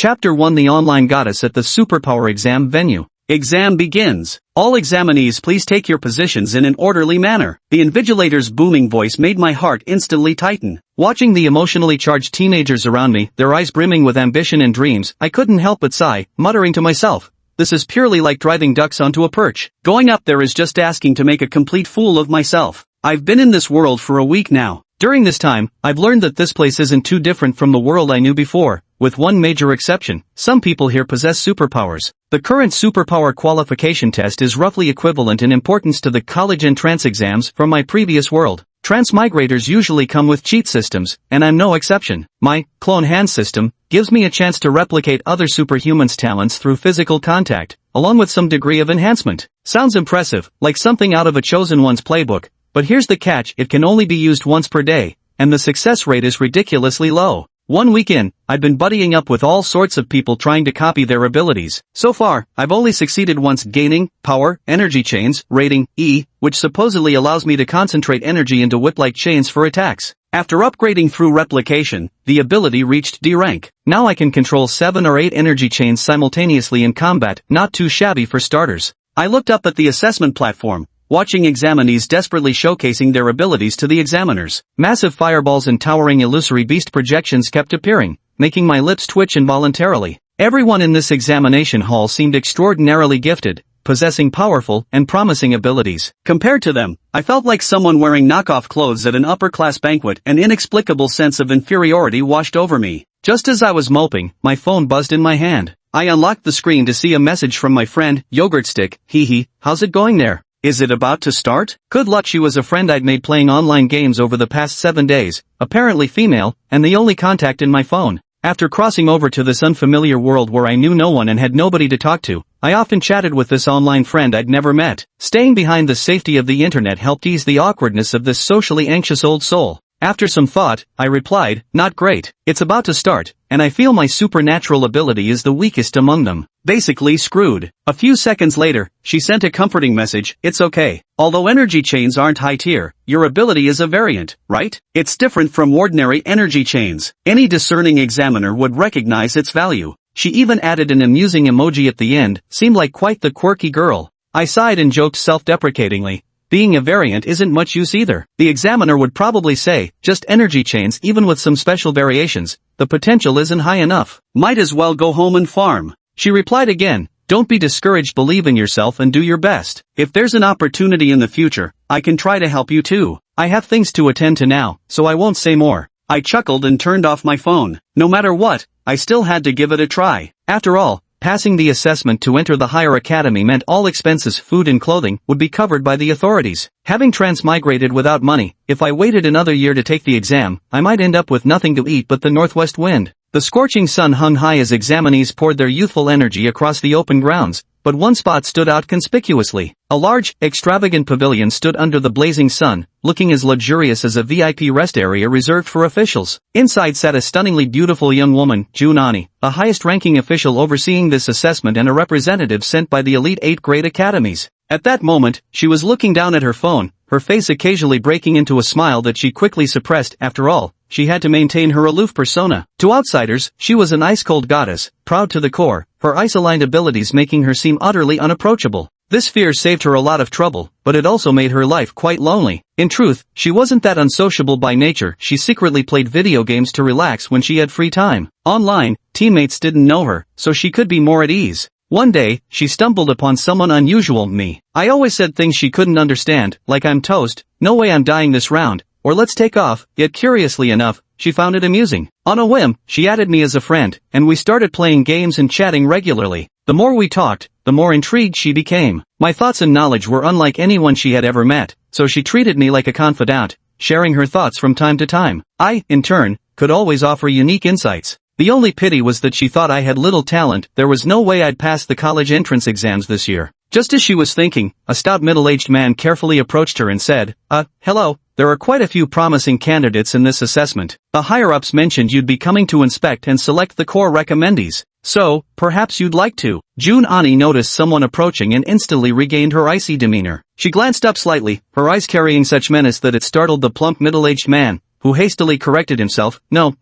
Chapter 1: The Online Goddess at the Superpower Exam Venue. Exam begins. All examinees, please take your positions in an orderly manner. The invigilator's booming voice made my heart instantly tighten. Watching the emotionally charged teenagers around me, their eyes brimming with ambition and dreams, I couldn't help but sigh, muttering to myself, this is purely like driving ducks onto a perch. Going up there is just asking to make a complete fool of myself. I've been in this world for a week now. During this time, I've learned that this place isn't too different from the world I knew before, with one major exception: some people here possess superpowers. The current superpower qualification test is roughly equivalent in importance to the college entrance exams from my previous world. Transmigrators usually come with cheat systems, and I'm no exception. My clone hand system gives me a chance to replicate other superhumans' talents through physical contact, along with some degree of enhancement. Sounds impressive, like something out of a chosen one's playbook. But here's the catch: it can only be used once per day, and the success rate is ridiculously low. 1 week in, I've been buddying up with all sorts of people trying to copy their abilities. So far, I've only succeeded once, gaining power, energy chains, rating E, which supposedly allows me to concentrate energy into whip-like chains for attacks. After upgrading through replication, the ability reached D rank. Now I can control 7 or 8 energy chains simultaneously in combat, not too shabby for starters. I looked up at the assessment platform, watching examinees desperately showcasing their abilities to the examiners. Massive fireballs and towering illusory beast projections kept appearing, making my lips twitch involuntarily. Everyone in this examination hall seemed extraordinarily gifted, possessing powerful and promising abilities. Compared to them, I felt like someone wearing knockoff clothes at an upper-class banquet. An inexplicable sense of inferiority washed over me. Just as I was moping, my phone buzzed in my hand. I unlocked the screen to see a message from my friend, Yogurt Stick. Hee, how's it going there? Is it about to start? Good luck. She was a friend I'd made playing online games over the past 7 days, apparently female, and the only contact in my phone. After crossing over to this unfamiliar world where I knew no one and had nobody to talk to, I often chatted with this online friend I'd never met. Staying behind the safety of the internet helped ease the awkwardness of this socially anxious old soul. After some thought, I replied, not great. It's about to start, and I feel my supernatural ability is the weakest among them. Basically screwed. A few seconds later, she sent a comforting message, it's okay. Although energy chains aren't high tier, your ability is a variant, right? It's different from ordinary energy chains. Any discerning examiner would recognize its value. She even added an amusing emoji at the end, seemed like quite the quirky girl. I sighed and joked self-deprecatingly, being a variant isn't much use either. The examiner would probably say, just energy chains even with some special variations, the potential isn't high enough. Might as well go home and farm. She replied again, don't be discouraged, believe in yourself and do your best. If there's an opportunity in the future, I can try to help you too. I have things to attend to now, so I won't say more. I chuckled and turned off my phone. No matter what, I still had to give it a try. After all, passing the assessment to enter the higher academy meant all expenses, food and clothing, would be covered by the authorities. Having transmigrated without money, if I waited another year to take the exam, I might end up with nothing to eat but the northwest wind. The scorching sun hung high as examinees poured their youthful energy across the open grounds, but one spot stood out conspicuously. A large, extravagant pavilion stood under the blazing sun, looking as luxurious as a VIP rest area reserved for officials. Inside sat a stunningly beautiful young woman, June Ani, a highest-ranking official overseeing this assessment and a representative sent by the elite 8 grade academies. At that moment, she was looking down at her phone, her face occasionally breaking into a smile that she quickly suppressed. After all, she had to maintain her aloof persona. To outsiders, she was an ice-cold goddess, proud to the core, her ice-aligned abilities making her seem utterly unapproachable. This fear saved her a lot of trouble, but it also made her life quite lonely. In truth, she wasn't that unsociable by nature. She secretly played video games to relax when she had free time. Online, teammates didn't know her, so she could be more at ease. One day, she stumbled upon someone unusual, me. I always said things she couldn't understand, like I'm toast, no way I'm dying this round, or let's take off, yet curiously enough, she found it amusing. On a whim, she added me as a friend, and we started playing games and chatting regularly. The more we talked, the more intrigued she became. My thoughts and knowledge were unlike anyone she had ever met, so she treated me like a confidant, sharing her thoughts from time to time. I, in turn, could always offer unique insights. The only pity was that she thought I had little talent. There was no way I'd pass the college entrance exams this year. Just as she was thinking, a stout middle-aged man carefully approached her and said, hello, there are quite a few promising candidates in this assessment. The higher-ups mentioned you'd be coming to inspect and select the core recommendees. So, perhaps you'd like to. June Ani noticed someone approaching and instantly regained her icy demeanor. She glanced up slightly, her eyes carrying such menace that it startled the plump middle-aged man, who hastily corrected himself. No,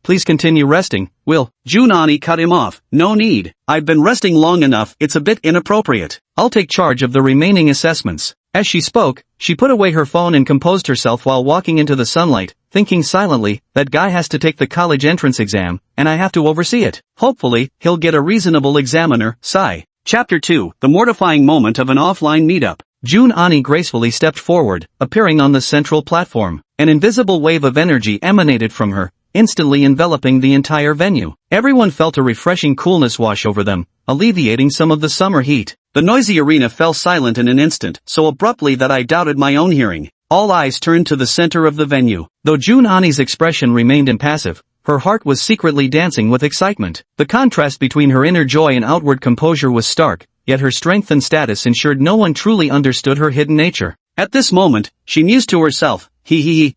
please continue resting, will. Junani cut him off. No need. I've been resting long enough, it's a bit inappropriate. I'll take charge of the remaining assessments. As she spoke, she put away her phone and composed herself while walking into the sunlight, thinking silently, that guy has to take the college entrance exam, and I have to oversee it. Hopefully, he'll get a reasonable examiner. Sigh. Chapter 2, The Mortifying Moment of an Offline Meetup. Junani gracefully stepped forward, appearing on the central platform. An invisible wave of energy emanated from her, instantly enveloping the entire venue. Everyone felt a refreshing coolness wash over them, alleviating some of the summer heat. The noisy arena fell silent in an instant, so abruptly that I doubted my own hearing. All eyes turned to the center of the venue. Though Junani's expression remained impassive, her heart was secretly dancing with excitement. The contrast between her inner joy and outward composure was stark, yet her strength and status ensured no one truly understood her hidden nature. At this moment, she mused to herself,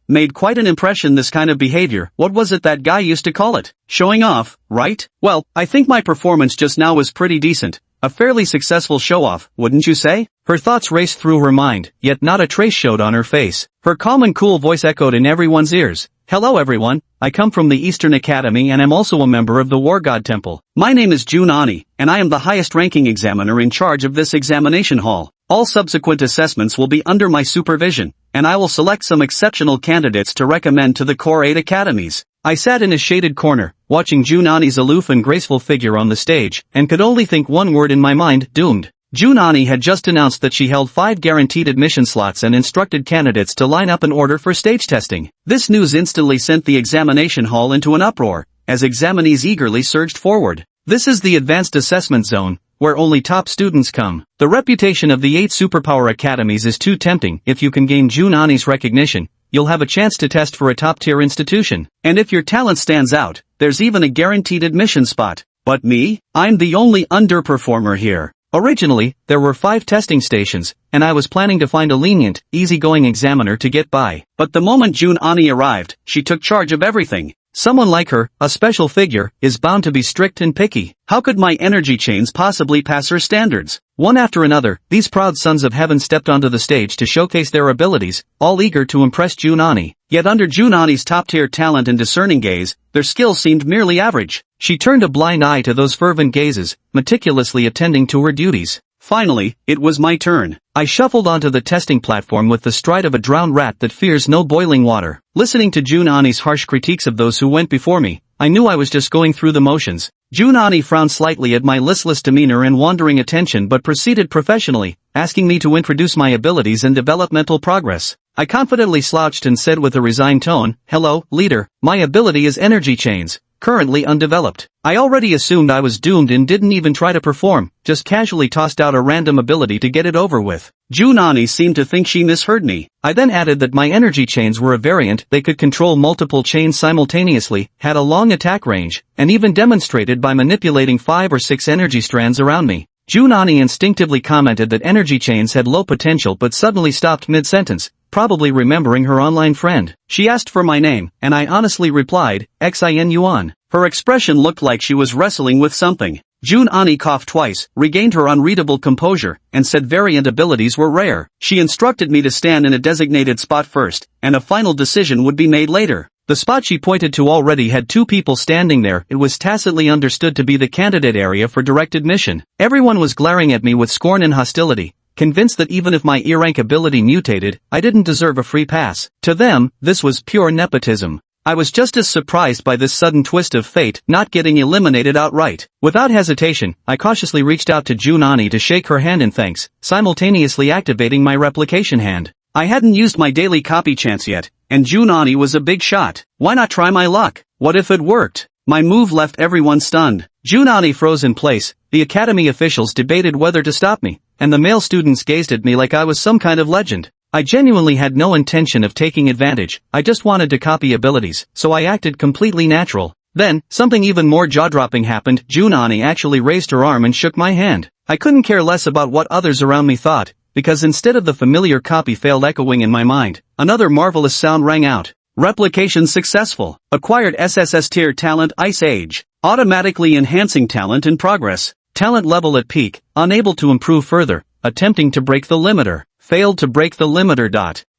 made quite an impression this kind of behavior. What was it that guy used to call it? Showing off, right? Well, I think my performance just now was pretty decent. A fairly successful show-off, wouldn't you say? Her thoughts raced through her mind, yet not a trace showed on her face. Her calm and cool voice echoed in everyone's ears. Hello everyone, I come from the Eastern Academy and am also a member of the War God Temple. My name is Junani, and I am the highest-ranking examiner in charge of this examination hall. All subsequent assessments will be under my supervision, and I will select some exceptional candidates to recommend to the Core 8 academies. I sat in a shaded corner, watching Junani's aloof and graceful figure on the stage, and could only think one word in my mind, doomed. Junani had just announced that she held 5 guaranteed admission slots and instructed candidates to line up in order for stage testing. This news instantly sent the examination hall into an uproar, as examinees eagerly surged forward. This is the advanced assessment zone, where only top students come. The reputation of the 8 superpower academies is too tempting. If you can gain Junani's recognition, you'll have a chance to test for a top-tier institution. And if your talent stands out, there's even a guaranteed admission spot. But me? I'm the only underperformer here. Originally, there were 5 testing stations, and I was planning to find a lenient, easygoing examiner to get by. But the moment Junani arrived, she took charge of everything. Someone like her, a special figure, is bound to be strict and picky. How could my energy chains possibly pass her standards? One after another, these proud sons of heaven stepped onto the stage to showcase their abilities, all eager to impress Junani. Yet under Junani's top-tier talent and discerning gaze, their skills seemed merely average. She turned a blind eye to those fervent gazes, meticulously attending to her duties. Finally, it was my turn. I shuffled onto the testing platform with the stride of a drowned rat that fears no boiling water. Listening to Junani's harsh critiques of those who went before me, I knew I was just going through the motions. Junani frowned slightly at my listless demeanor and wandering attention but proceeded professionally, asking me to introduce my abilities and developmental progress. I confidently slouched and said with a resigned tone, "Hello, leader, my ability is energy chains, currently undeveloped." I already assumed I was doomed and didn't even try to perform, just casually tossed out a random ability to get it over with. Junani seemed to think she misheard me. I then added that my energy chains were a variant, they could control multiple chains simultaneously, had a long attack range, and even demonstrated by manipulating 5 or 6 energy strands around me. Junani instinctively commented that energy chains had low potential but suddenly stopped mid-sentence, probably remembering her online friend. She asked for my name, and I honestly replied, Xin Yuan. Her expression looked like she was wrestling with something. Junani coughed twice, regained her unreadable composure, and said variant abilities were rare. She instructed me to stand in a designated spot first, and a final decision would be made later. The spot she pointed to already had 2 people standing there. It was tacitly understood to be the candidate area for direct admission. Everyone was glaring at me with scorn and hostility, convinced that even if my E-rank ability mutated, I didn't deserve a free pass. To them, this was pure nepotism. I was just as surprised by this sudden twist of fate, not getting eliminated outright. Without hesitation, I cautiously reached out to Junani to shake her hand in thanks, simultaneously activating my replication hand. I hadn't used my daily copy chance yet, and Junani was a big shot. Why not try my luck? What if it worked? My move left everyone stunned. Junani froze in place, the academy officials debated whether to stop me, and the male students gazed at me like I was some kind of legend. I genuinely had no intention of taking advantage, I just wanted to copy abilities, so I acted completely natural. Then, something even more jaw-dropping happened. Junani actually raised her arm and shook my hand. I couldn't care less about what others around me thought, because instead of the familiar copy failed echoing in my mind, another marvelous sound rang out. Replication successful. Acquired SSS tier talent Ice Age. Automatically enhancing talent in progress. Talent level at peak, unable to improve further, attempting to break the limiter. Failed to break the limiter.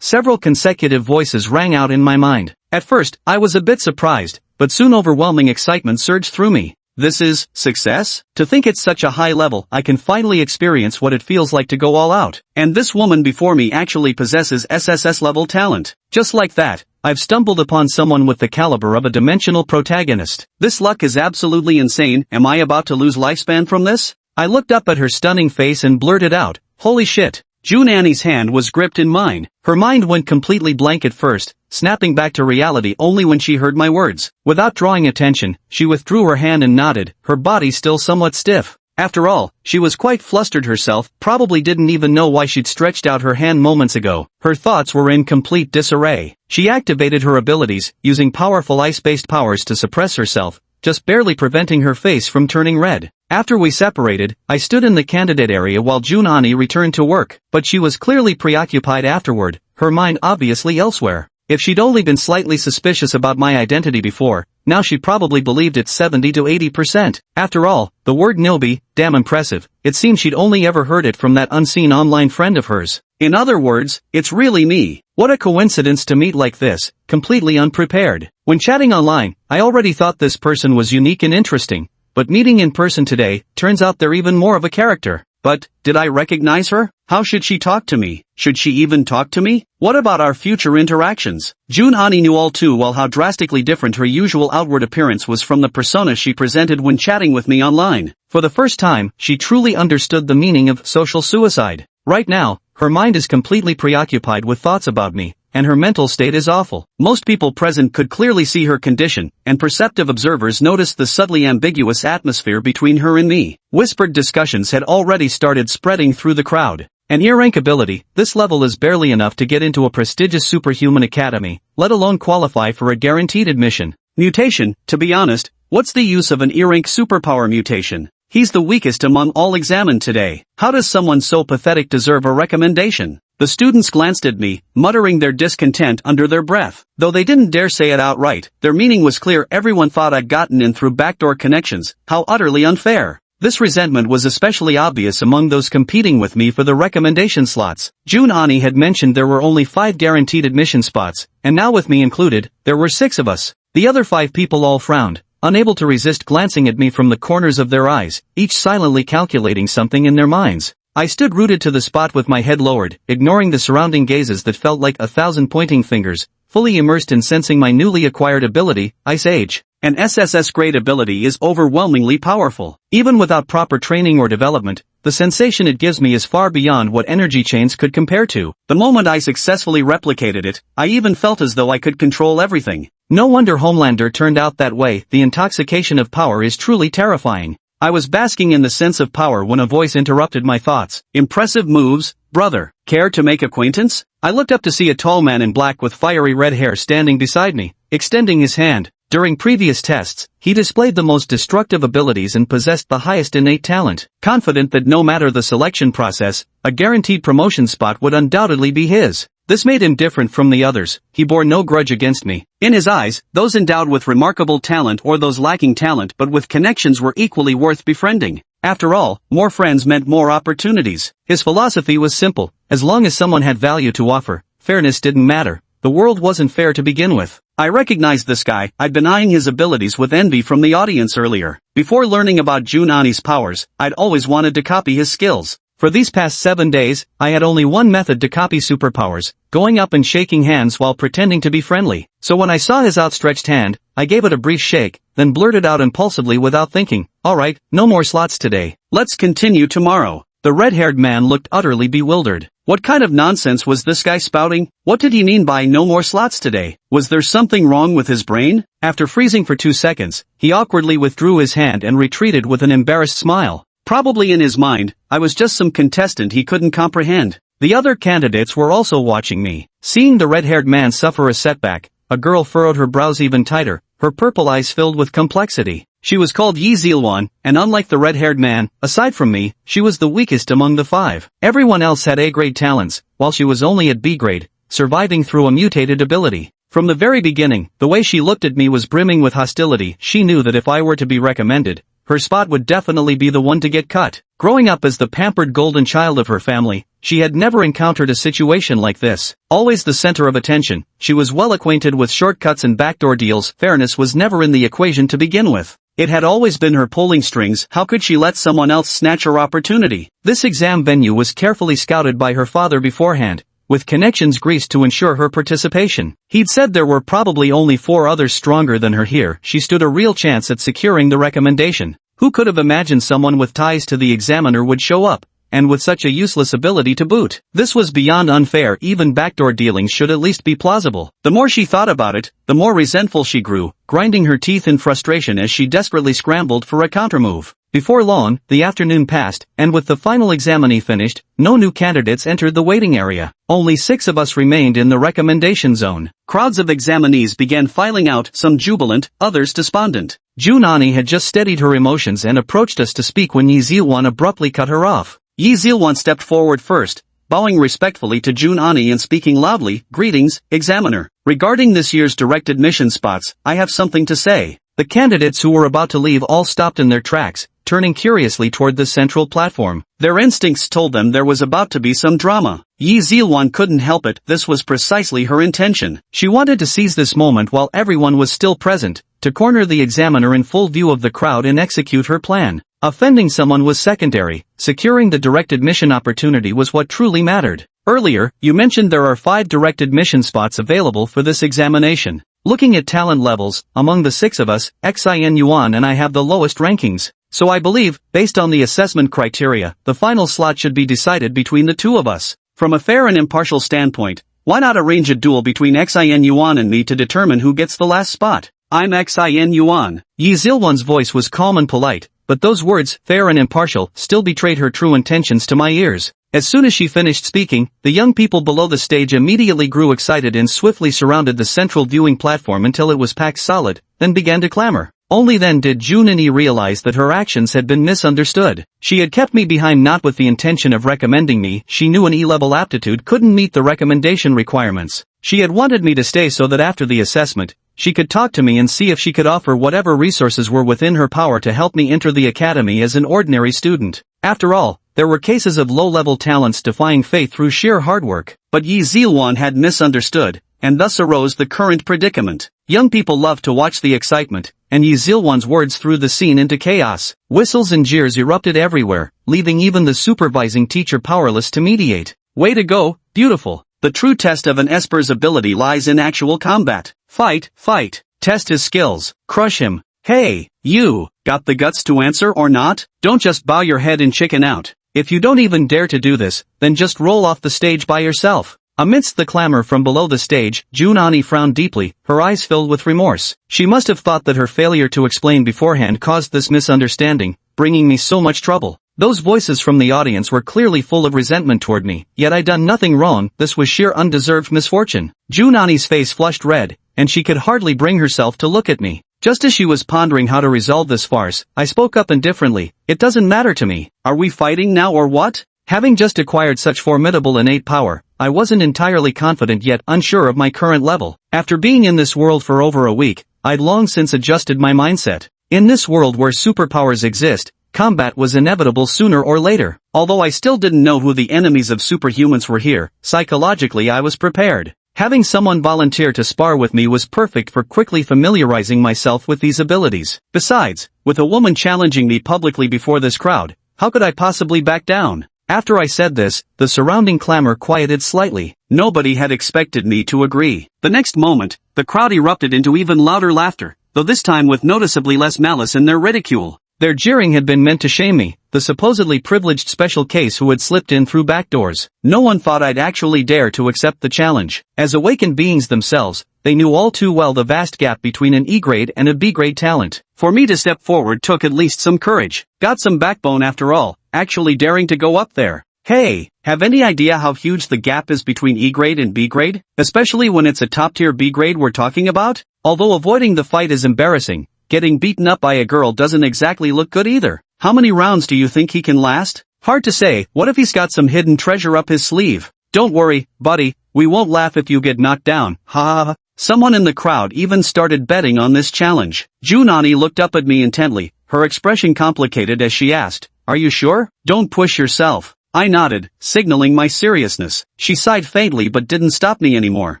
Several consecutive voices rang out in my mind. At first, I was a bit surprised, but soon overwhelming excitement surged through me. This is success? To think it's such a high level, I can finally experience what it feels like to go all out. And this woman before me actually possesses SSS level talent. Just like that, I've stumbled upon someone with the caliber of a dimensional protagonist. This luck is absolutely insane. Am I about to lose lifespan from this? I looked up at her stunning face and blurted out, "Holy shit." June Annie's hand was gripped in mine. Her mind went completely blank at first, snapping back to reality only when she heard my words. Without drawing attention, she withdrew her hand and nodded, her body still somewhat stiff. After all, she was quite flustered herself, probably didn't even know why she'd stretched out her hand moments ago. Her thoughts were in complete disarray. She activated her abilities, using powerful ice-based powers to suppress herself, just barely preventing her face from turning red. After we separated, I stood in the candidate area while June Annie returned to work, but she was clearly preoccupied afterward, her mind obviously elsewhere. If she'd only been slightly suspicious about my identity before, now she probably believed it 70 to 80%. After all, the word newbie, damn impressive, it seemed she'd only ever heard it from that unseen online friend of hers. In other words, it's really me. What a coincidence to meet like this, completely unprepared. When chatting online, I already thought this person was unique and interesting, but meeting in person today, turns out they're even more of a character. But, did I recognize her? How should she talk to me? Should she even talk to me? What about our future interactions? June Annie knew all too well how drastically different her usual outward appearance was from the persona she presented when chatting with me online. For the first time, she truly understood the meaning of social suicide. Right now, her mind is completely preoccupied with thoughts about me, and her mental state is awful. Most people present could clearly see her condition, and perceptive observers noticed the subtly ambiguous atmosphere between her and me. Whispered discussions had already started spreading through the crowd. An E-rank ability, this level is barely enough to get into a prestigious superhuman academy, let alone qualify for a guaranteed admission. Mutation, to be honest, what's the use of an E-rank superpower mutation? He's the weakest among all examined today. How does someone so pathetic deserve a recommendation? The students glanced at me, muttering their discontent under their breath. Though they didn't dare say it outright, their meaning was clear. Everyone thought I'd gotten in through backdoor connections. How utterly unfair. This resentment was especially obvious among those competing with me for the recommendation slots. June Annie had mentioned there were only 5 guaranteed admission spots, and now with me included, there were 6 of us. The other 5 people all frowned, unable to resist glancing at me from the corners of their eyes, each silently calculating something in their minds. I stood rooted to the spot with my head lowered, ignoring the surrounding gazes that felt like 1,000 pointing fingers, fully immersed in sensing my newly acquired ability, Ice Age. An SSS grade ability is overwhelmingly powerful. Even without proper training or development, the sensation it gives me is far beyond what energy chains could compare to. The moment I successfully replicated it, I even felt as though I could control everything. No wonder Homelander turned out that way. The intoxication of power is truly terrifying. I was basking in the sense of power when a voice interrupted my thoughts. Impressive moves, brother. Care to make acquaintance? I looked up to see a tall man in black with fiery red hair standing beside me, extending his hand. During previous tests, he displayed the most destructive abilities and possessed the highest innate talent. Confident that no matter the selection process, a guaranteed promotion spot would undoubtedly be his. This made him different from the others. He bore no grudge against me. In his eyes, those endowed with remarkable talent or those lacking talent but with connections were equally worth befriending. After all, more friends meant more opportunities. His philosophy was simple. As long as someone had value to offer, fairness didn't matter. The world wasn't fair to begin with. I recognized this guy. I'd been eyeing his abilities with envy from the audience earlier. Before learning about June Annie's powers, I'd always wanted to copy his skills. For these past 7 days, I had only one method to copy superpowers, going up and shaking hands while pretending to be friendly. So when I saw his outstretched hand, I gave it a brief shake, then blurted out impulsively without thinking, "Alright, no more slots today. Let's continue tomorrow." The red-haired man looked utterly bewildered. What kind of nonsense was this guy spouting? What did he mean by no more slots today? Was there something wrong with his brain? After freezing for 2 seconds, he awkwardly withdrew his hand and retreated with an embarrassed smile. Probably in his mind, I was just some contestant he couldn't comprehend. The other candidates were also watching me. Seeing the red-haired man suffer a setback, a girl furrowed her brows even tighter, her purple eyes filled with complexity. She was called Yi Zilwan, and unlike the red-haired man, aside from me, she was the weakest among the 5. Everyone else had A-grade talents, while she was only at B-grade, surviving through a mutated ability. From the very beginning, the way she looked at me was brimming with hostility. She knew that if I were to be recommended, her spot would definitely be the one to get cut. Growing up as the pampered golden child of her family, She had never encountered a situation like this. Always the center of attention, she was well acquainted with shortcuts and backdoor deals. Fairness was never in the equation to begin with. It had always been her pulling strings. How could she let someone else snatch her opportunity? This exam venue was carefully scouted by her father beforehand, with connections greased to ensure her participation. He'd said there were probably only 4 others stronger than her here. She stood a real chance at securing the recommendation. Who could have imagined someone with ties to the examiner would show up, and with such a useless ability to boot? This was beyond unfair. Even backdoor dealings should at least be plausible. The more she thought about it, the more resentful she grew, grinding her teeth in frustration as she desperately scrambled for a countermove. Before long, the afternoon passed, and with the final examinee finished, no new candidates entered the waiting area. Only 6 of us remained in the recommendation zone. Crowds of examinees began filing out, some jubilant, others despondent. Junani had just steadied her emotions and approached us to speak when Yi Zilwan abruptly cut her off. Yi Zilwan stepped forward first, bowing respectfully to Junani and speaking loudly, "Greetings, examiner. Regarding this year's direct admission spots, I have something to say." The candidates who were about to leave all stopped in their tracks, turning curiously toward the central platform. Their instincts told them there was about to be some drama. Yi Zilwan couldn't help it. This was precisely her intention. She wanted to seize this moment while everyone was still present, to corner the examiner in full view of the crowd and execute her plan. Offending someone was secondary. Securing the direct admission opportunity was what truly mattered. Earlier, you mentioned there are 5 direct admission spots available for this examination. Looking at talent levels, among the 6 of us, Xin Yuan and I have the lowest rankings. So I believe, based on the assessment criteria, the final slot should be decided between the 2 of us. From a fair and impartial standpoint, why not arrange a duel between Xin Yuan and me to determine who gets the last spot? I'm Xin Yuan. Yi Zilwan's voice was calm and polite, but those words, fair and impartial, still betrayed her true intentions to my ears. As soon as she finished speaking, the young people below the stage immediately grew excited and swiftly surrounded the central viewing platform until it was packed solid, then began to clamor. Only then did Junani realize that her actions had been misunderstood. She had kept me behind not with the intention of recommending me. She knew an E-level aptitude couldn't meet the recommendation requirements. She had wanted me to stay so that after the assessment, she could talk to me and see if she could offer whatever resources were within her power to help me enter the academy as an ordinary student. After all, there were cases of low-level talents defying fate through sheer hard work. But Yi Zilwan had misunderstood, and thus arose the current predicament. Young people loved to watch the excitement, and Yi Zilwan's words threw the scene into chaos. Whistles and jeers erupted everywhere, leaving even the supervising teacher powerless to mediate. Way to go, beautiful. The true test of an Esper's ability lies in actual combat. Fight, fight. Test his skills. Crush him. Hey, you, got the guts to answer or not? Don't just bow your head and chicken out. If you don't even dare to do this, then just roll off the stage by yourself. Amidst the clamor from below the stage, Junani frowned deeply, her eyes filled with remorse. She must have thought that her failure to explain beforehand caused this misunderstanding, bringing me so much trouble. Those voices from the audience were clearly full of resentment toward me, yet I'd done nothing wrong. This was sheer undeserved misfortune. Junani's face flushed red, and she could hardly bring herself to look at me. Just as she was pondering how to resolve this farce, I spoke up indifferently. It doesn't matter to me. Are we fighting now or what? Having just acquired such formidable innate power, I wasn't entirely confident yet unsure of my current level. After being in this world for over a week, I'd long since adjusted my mindset. In this world where superpowers exist, combat was inevitable sooner or later. Although I still didn't know who the enemies of superhumans were here, psychologically I was prepared. Having someone volunteer to spar with me was perfect for quickly familiarizing myself with these abilities. Besides, with a woman challenging me publicly before this crowd, how could I possibly back down? After I said this, the surrounding clamor quieted slightly. Nobody had expected me to agree. The next moment, the crowd erupted into even louder laughter, though this time with noticeably less malice in their ridicule. Their jeering had been meant to shame me, the supposedly privileged special case who had slipped in through back doors. No one thought I'd actually dare to accept the challenge. As awakened beings themselves, they knew all too well the vast gap between an E-grade and a B-grade talent. For me to step forward took at least some courage. Got some backbone after all, actually daring to go up there. Hey, have any idea how huge the gap is between E-grade and B-grade? Especially when it's a top-tier B-grade we're talking about? Although avoiding the fight is embarrassing, getting beaten up by a girl doesn't exactly look good either. How many rounds do you think he can last? Hard to say. What if he's got some hidden treasure up his sleeve? Don't worry, buddy, we won't laugh if you get knocked down. Ha ha ha. Someone in the crowd even started betting on this challenge. Junani looked up at me intently, her expression complicated as she asked, "Are you sure? Don't push yourself. I nodded, signaling my seriousness. She sighed faintly but didn't stop me anymore.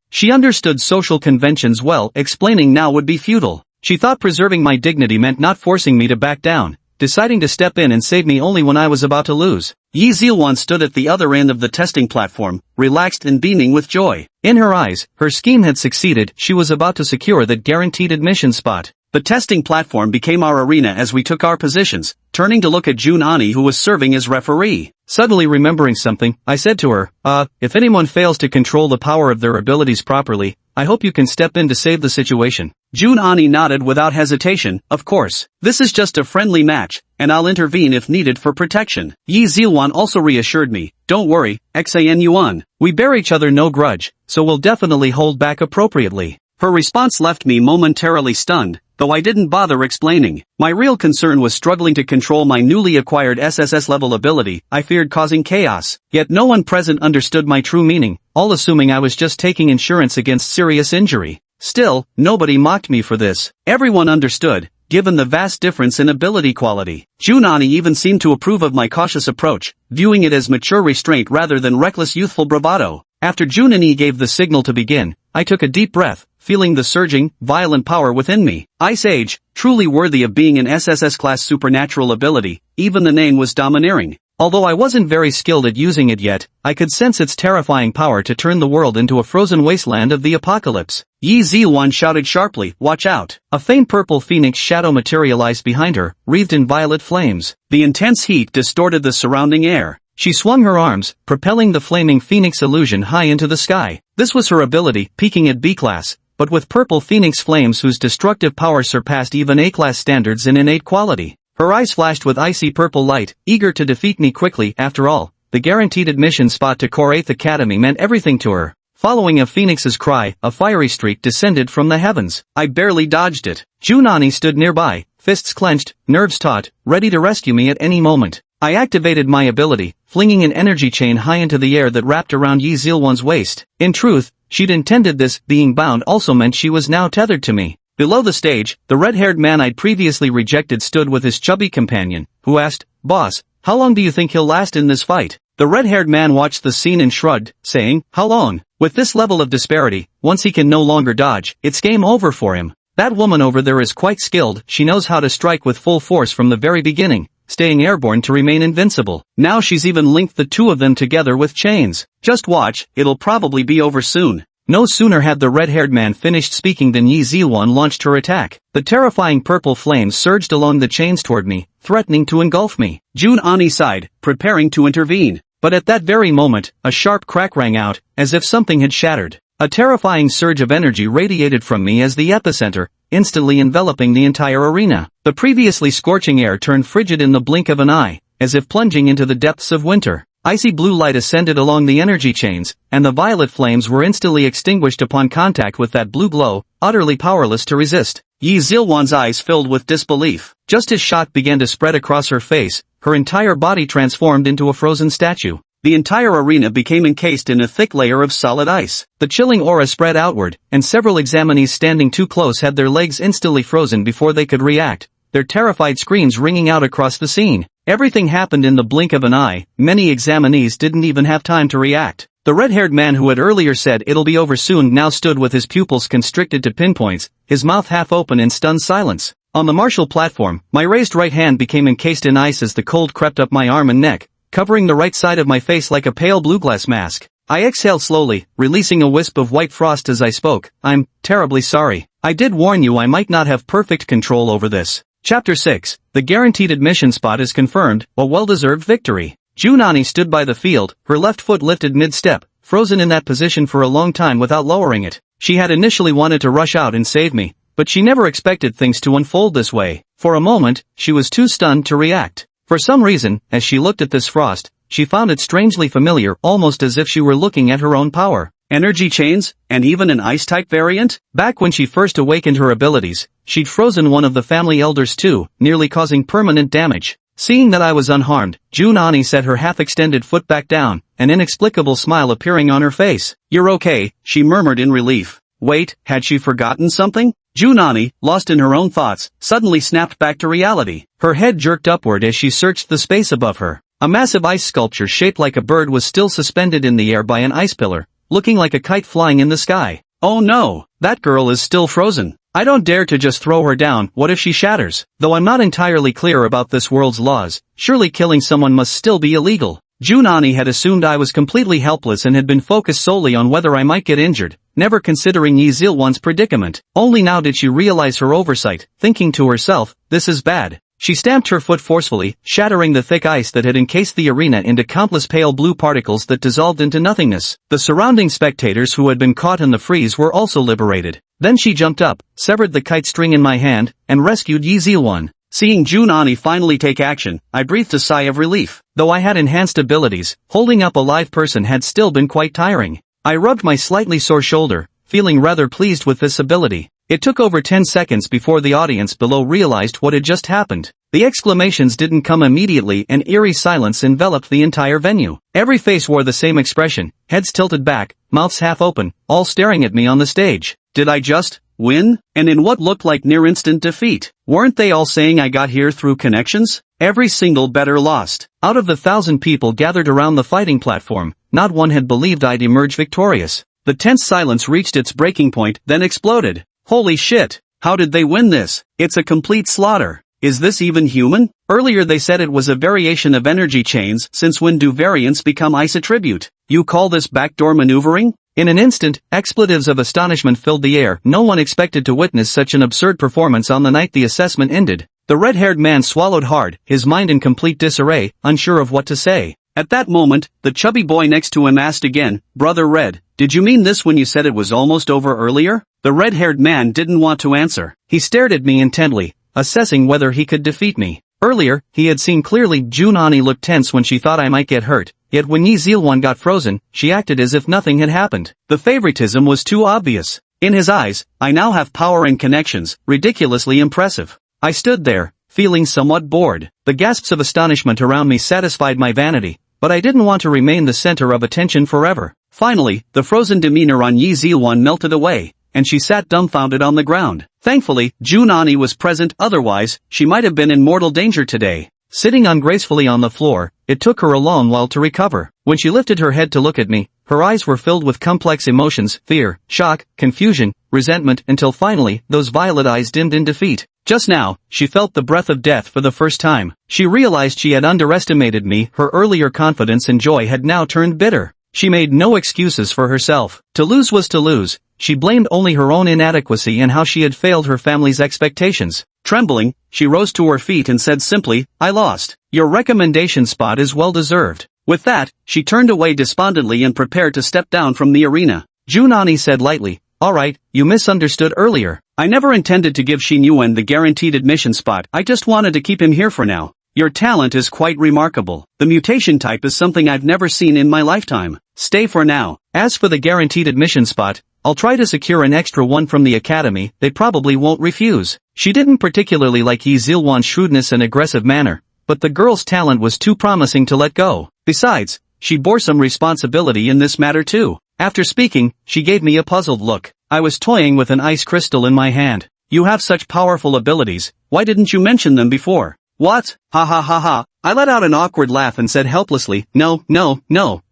She understood social conventions well, explaining now would be futile. She thought preserving my dignity meant not forcing me to back down, deciding to step in and save me only when I was about to lose. Yi Zilwan stood at the other end of the testing platform, relaxed and beaming with joy. In her eyes, her scheme had succeeded. She was about to secure that guaranteed admission spot. The testing platform became our arena as we took our positions, turning to look at Jun Ani, who was serving as referee. Suddenly remembering something, I said to her, if anyone fails to control the power of their abilities properly, I hope you can step in to save the situation. Jun Ani nodded without hesitation. Of course. This is just a friendly match, and I'll intervene if needed for protection. Yi Zilwan also reassured me, don't worry, Xan Yuan. We bear each other no grudge, so we'll definitely hold back appropriately. Her response left me momentarily stunned, though I didn't bother explaining. My real concern was struggling to control my newly acquired SSS-level ability. I feared causing chaos. Yet no one present understood my true meaning, all assuming I was just taking insurance against serious injury. Still, nobody mocked me for this. Everyone understood, given the vast difference in ability quality. Junani even seemed to approve of my cautious approach, viewing it as mature restraint rather than reckless youthful bravado. After Junani gave the signal to begin, I took a deep breath, feeling the surging, violent power within me. Ice Age, truly worthy of being an SSS-class supernatural ability, even the name was domineering. Although I wasn't very skilled at using it yet, I could sense its terrifying power to turn the world into a frozen wasteland of the apocalypse. Yi Zilwan shouted sharply, watch out. A faint purple phoenix shadow materialized behind her, wreathed in violet flames. The intense heat distorted the surrounding air. She swung her arms, propelling the flaming phoenix illusion high into the sky. This was her ability, peaking at B-class, but with purple phoenix flames whose destructive power surpassed even A-class standards in innate quality. Her eyes flashed with icy purple light, eager to defeat me quickly. After all, the guaranteed admission spot to Core 8th Academy meant everything to her. Following a phoenix's cry, a fiery streak descended from the heavens. I barely dodged it. Junani stood nearby, fists clenched, nerves taut, ready to rescue me at any moment. I activated my ability, flinging an energy chain high into the air that wrapped around Yi Zilwan's waist. In truth, she'd intended this. Being bound also meant she was now tethered to me. Below the stage, the red-haired man I'd previously rejected stood with his chubby companion, who asked, Boss, how long do you think he'll last in this fight? The red-haired man watched the scene and shrugged, saying, how long? With this level of disparity, once he can no longer dodge, it's game over for him. That woman over there is quite skilled. She knows how to strike with full force from the very beginning, staying airborne to remain invincible. Now she's even linked the two of them together with chains. Just watch, it'll probably be over soon. No sooner had the red-haired man finished speaking than Yi Zilwan launched her attack. The terrifying purple flames surged along the chains toward me, threatening to engulf me. Jun Ani sighed, preparing to intervene. But at that very moment, a sharp crack rang out, as if something had shattered. A terrifying surge of energy radiated from me as the epicenter, instantly enveloping the entire arena. The previously scorching air turned frigid in the blink of an eye, as if plunging into the depths of winter. Icy blue light ascended along the energy chains, and the violet flames were instantly extinguished upon contact with that blue glow, utterly powerless to resist. Yi Zilwan's eyes filled with disbelief. Just as shock began to spread across her face, her entire body transformed into a frozen statue. The entire arena became encased in a thick layer of solid ice. The chilling aura spread outward, and several examinees standing too close had their legs instantly frozen before they could react, their terrified screams ringing out across the scene. Everything happened in the blink of an eye. Many examinees didn't even have time to react. The red-haired man who had earlier said it'll be over soon now stood with his pupils constricted to pinpoints, his mouth half open in stunned silence. On the martial platform, my raised right hand became encased in ice as the cold crept up my arm and neck, covering the right side of my face like a pale blue glass mask. I exhaled slowly, releasing a wisp of white frost as I spoke. I'm terribly sorry. I did warn you I might not have perfect control over this. Chapter 6. The guaranteed admission spot is confirmed, a well-deserved victory. Junani stood by the field, her left foot lifted mid-step, frozen in that position for a long time without lowering it. She had initially wanted to rush out and save me, but she never expected things to unfold this way. For a moment, she was too stunned to react. For some reason, as she looked at this frost, she found it strangely familiar, almost as if she were looking at her own power. Energy chains, and even an ice-type variant? Back when she first awakened her abilities, she'd frozen one of the family elders too, nearly causing permanent damage. Seeing that I was unharmed, Junani set her half-extended foot back down, an inexplicable smile appearing on her face. You're okay, she murmured in relief. Wait, had she forgotten something? Junani, lost in her own thoughts, suddenly snapped back to reality. Her head jerked upward as she searched the space above her. A massive ice sculpture shaped like a bird was still suspended in the air by an ice pillar, looking like a kite flying in the sky. Oh no, that girl is still frozen. I don't dare to just throw her down. What if she shatters? Though I'm not entirely clear about this world's laws, surely killing someone must still be illegal. Junani had assumed I was completely helpless and had been focused solely on whether I might get injured, never considering Yi Zilwan's predicament. Only now did she realize her oversight, thinking to herself, this is bad. She stamped her foot forcefully, shattering the thick ice that had encased the arena into countless pale blue particles that dissolved into nothingness. The surrounding spectators who had been caught in the freeze were also liberated. Then she jumped up, severed the kite string in my hand, and rescued Yi Zilwan. Seeing Junani finally take action, I breathed a sigh of relief. Though I had enhanced abilities, holding up a live person had still been quite tiring. I rubbed my slightly sore shoulder, feeling rather pleased with this ability. It took over 10 seconds before the audience below realized what had just happened. The exclamations didn't come immediately and eerie silence enveloped the entire venue. Every face wore the same expression, heads tilted back, mouths half open, all staring at me on the stage. Did I just win? And in what looked like near-instant defeat? Weren't they all saying I got here through connections? Every single bettor lost. Out of the 1,000 people gathered around the fighting platform, not one had believed I'd emerge victorious. The tense silence reached its breaking point, then exploded. Holy shit! How did they win this? It's a complete slaughter. Is this even human? Earlier they said it was a variation of energy chains, since when do variants become ice attribute? You call this backdoor maneuvering? In an instant, expletives of astonishment filled the air. No one expected to witness such an absurd performance on the night the assessment ended. The red-haired man swallowed hard, his mind in complete disarray, unsure of what to say. At that moment, the chubby boy next to him asked again, Brother Red, did you mean this when you said it was almost over earlier? The red-haired man didn't want to answer. He stared at me intently, assessing whether he could defeat me. Earlier, he had seen clearly Junani looked tense when she thought I might get hurt, yet when Yi Zilwan got frozen, she acted as if nothing had happened. The favoritism was too obvious. In his eyes, I now have power and connections, ridiculously impressive. I stood there, feeling somewhat bored. The gasps of astonishment around me satisfied my vanity, but I didn't want to remain the center of attention forever. Finally, the frozen demeanor on Yi Zilwan melted away, and she sat dumbfounded on the ground. Thankfully, Junani was present, otherwise, she might have been in mortal danger today. Sitting ungracefully on the floor, it took her a long while to recover. When she lifted her head to look at me, her eyes were filled with complex emotions, fear, shock, confusion, resentment, until finally, those violet eyes dimmed in defeat. Just now, she felt the breath of death for the first time. She realized she had underestimated me. Her earlier confidence and joy had now turned bitter. She made no excuses for herself. To lose was to lose. She blamed only her own inadequacy and how she had failed her family's expectations. Trembling, she rose to her feet and said simply, I lost. Your recommendation spot is well deserved. With that, she turned away despondently and prepared to step down from the arena. Junani said lightly, Alright, you misunderstood earlier. I never intended to give Xin Yuan the guaranteed admission spot. I just wanted to keep him here for now. Your talent is quite remarkable. The mutation type is something I've never seen in my lifetime. Stay for now. As for the guaranteed admission spot, I'll try to secure an extra one from the academy. They probably won't refuse. She didn't particularly like Yi Zilwan's shrewdness and aggressive manner, but the girl's talent was too promising to let go. Besides, she bore some responsibility in this matter too. After speaking, she gave me a puzzled look. I was toying with an ice crystal in my hand. You have such powerful abilities, why didn't you mention them before? What? Ha ha ha ha. I let out an awkward laugh and said helplessly, No,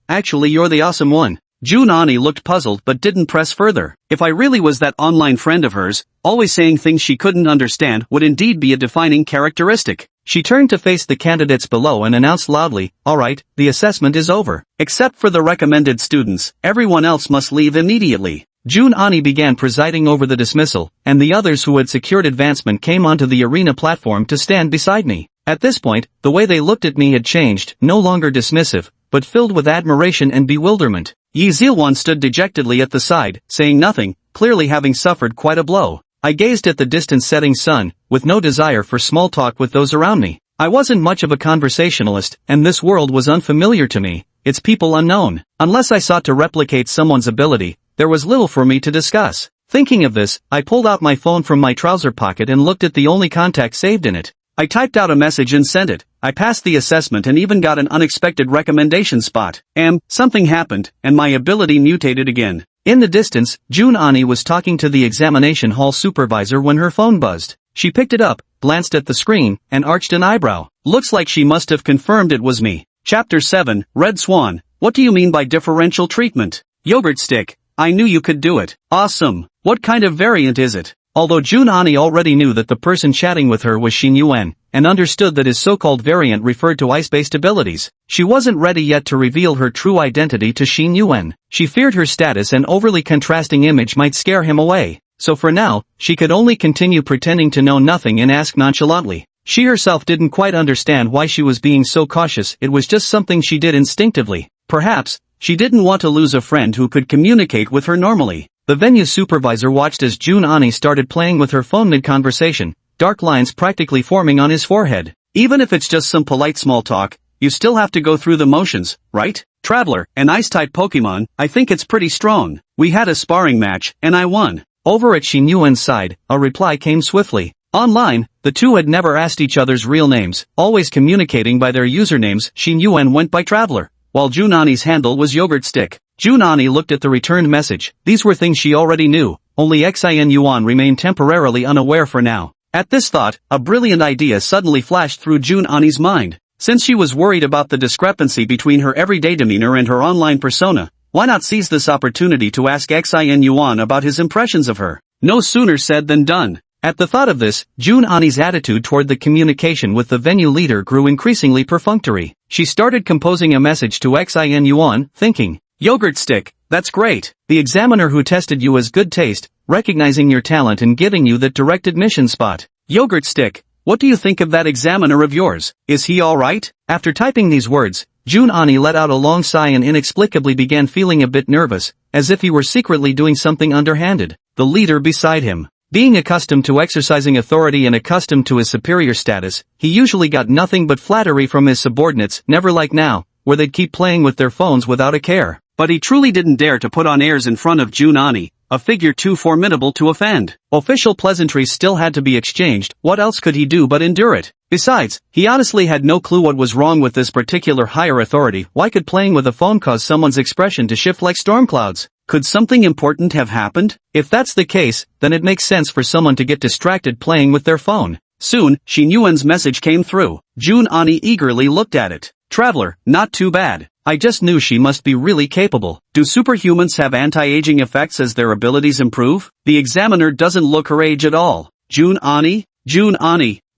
actually you're the awesome one. Junani looked puzzled but didn't press further. If I really was that online friend of hers, always saying things she couldn't understand would indeed be a defining characteristic. She turned to face the candidates below and announced loudly, Alright, the assessment is over. Except for the recommended students, everyone else must leave immediately. Junani began presiding over the dismissal, and the others who had secured advancement came onto the arena platform to stand beside me. At this point, the way they looked at me had changed, no longer dismissive, but filled with admiration and bewilderment. Yi Zilwan stood dejectedly at the side, saying nothing, clearly having suffered quite a blow. I gazed at the distant setting sun, with no desire for small talk with those around me. I wasn't much of a conversationalist, and this world was unfamiliar to me, its people unknown. Unless I sought to replicate someone's ability, there was little for me to discuss. Thinking of this, I pulled out my phone from my trouser pocket and looked at the only contact saved in it. I typed out a message and sent it. I passed the assessment and even got an unexpected recommendation spot. Something happened, and my ability mutated again. In the distance, Junani was talking to the examination hall supervisor when her phone buzzed. She picked it up, glanced at the screen, and arched an eyebrow. Looks like she must have confirmed it was me. Chapter 7, Red Swan. What do you mean by differential treatment? Yogurt stick. I knew you could do it. Awesome. What kind of variant is it? Although Junani already knew that the person chatting with her was Xin Yuan, and understood that his so-called variant referred to ice-based abilities, she wasn't ready yet to reveal her true identity to Xin Yuan. She feared her status and overly contrasting image might scare him away. So for now, she could only continue pretending to know nothing and ask nonchalantly. She herself didn't quite understand why she was being so cautious. It was just something she did instinctively. Perhaps, she didn't want to lose a friend who could communicate with her normally. The venue supervisor watched as Junani started playing with her phone mid-conversation, dark lines practically forming on his forehead. Even if it's just some polite small talk, you still have to go through the motions, right? Traveler, an ice-type Pokemon, I think it's pretty strong. We had a sparring match, and I won. Over at Xin Yuan's side, a reply came swiftly. Online, the two had never asked each other's real names, always communicating by their usernames. Xin Yuan went by Traveler, while Junani's handle was Yogurt Stick. Junani looked at the returned message. These were things she already knew, only Xin Yuan remained temporarily unaware for now. At this thought, a brilliant idea suddenly flashed through Junani's mind. Since she was worried about the discrepancy between her everyday demeanor and her online persona, why not seize this opportunity to ask Xin Yuan about his impressions of her? No sooner said than done. At the thought of this, Junani's attitude toward the communication with the venue leader grew increasingly perfunctory. She started composing a message to Xin Yuan, thinking, Yogurt Stick, that's great. The examiner who tested you has good taste, recognizing your talent and giving you that direct admission spot. Yogurt Stick, what do you think of that examiner of yours? Is he alright? After typing these words, Junani let out a long sigh and inexplicably began feeling a bit nervous, as if he were secretly doing something underhanded. The leader beside him. Being accustomed to exercising authority and accustomed to his superior status, he usually got nothing but flattery from his subordinates, never like now, where they'd keep playing with their phones without a care. But he truly didn't dare to put on airs in front of Junani, a figure too formidable to offend. Official pleasantries still had to be exchanged. What else could he do but endure it? Besides, he honestly had no clue what was wrong with this particular higher authority. Why could playing with a phone cause someone's expression to shift like storm clouds? Could something important have happened? If that's the case, then it makes sense for someone to get distracted playing with their phone. Soon, Xin Yuan's message came through. Junani eagerly looked at it. Traveler, not too bad. I just knew she must be really capable. Do superhumans have anti-aging effects as their abilities improve? The examiner doesn't look her age at all. Junani,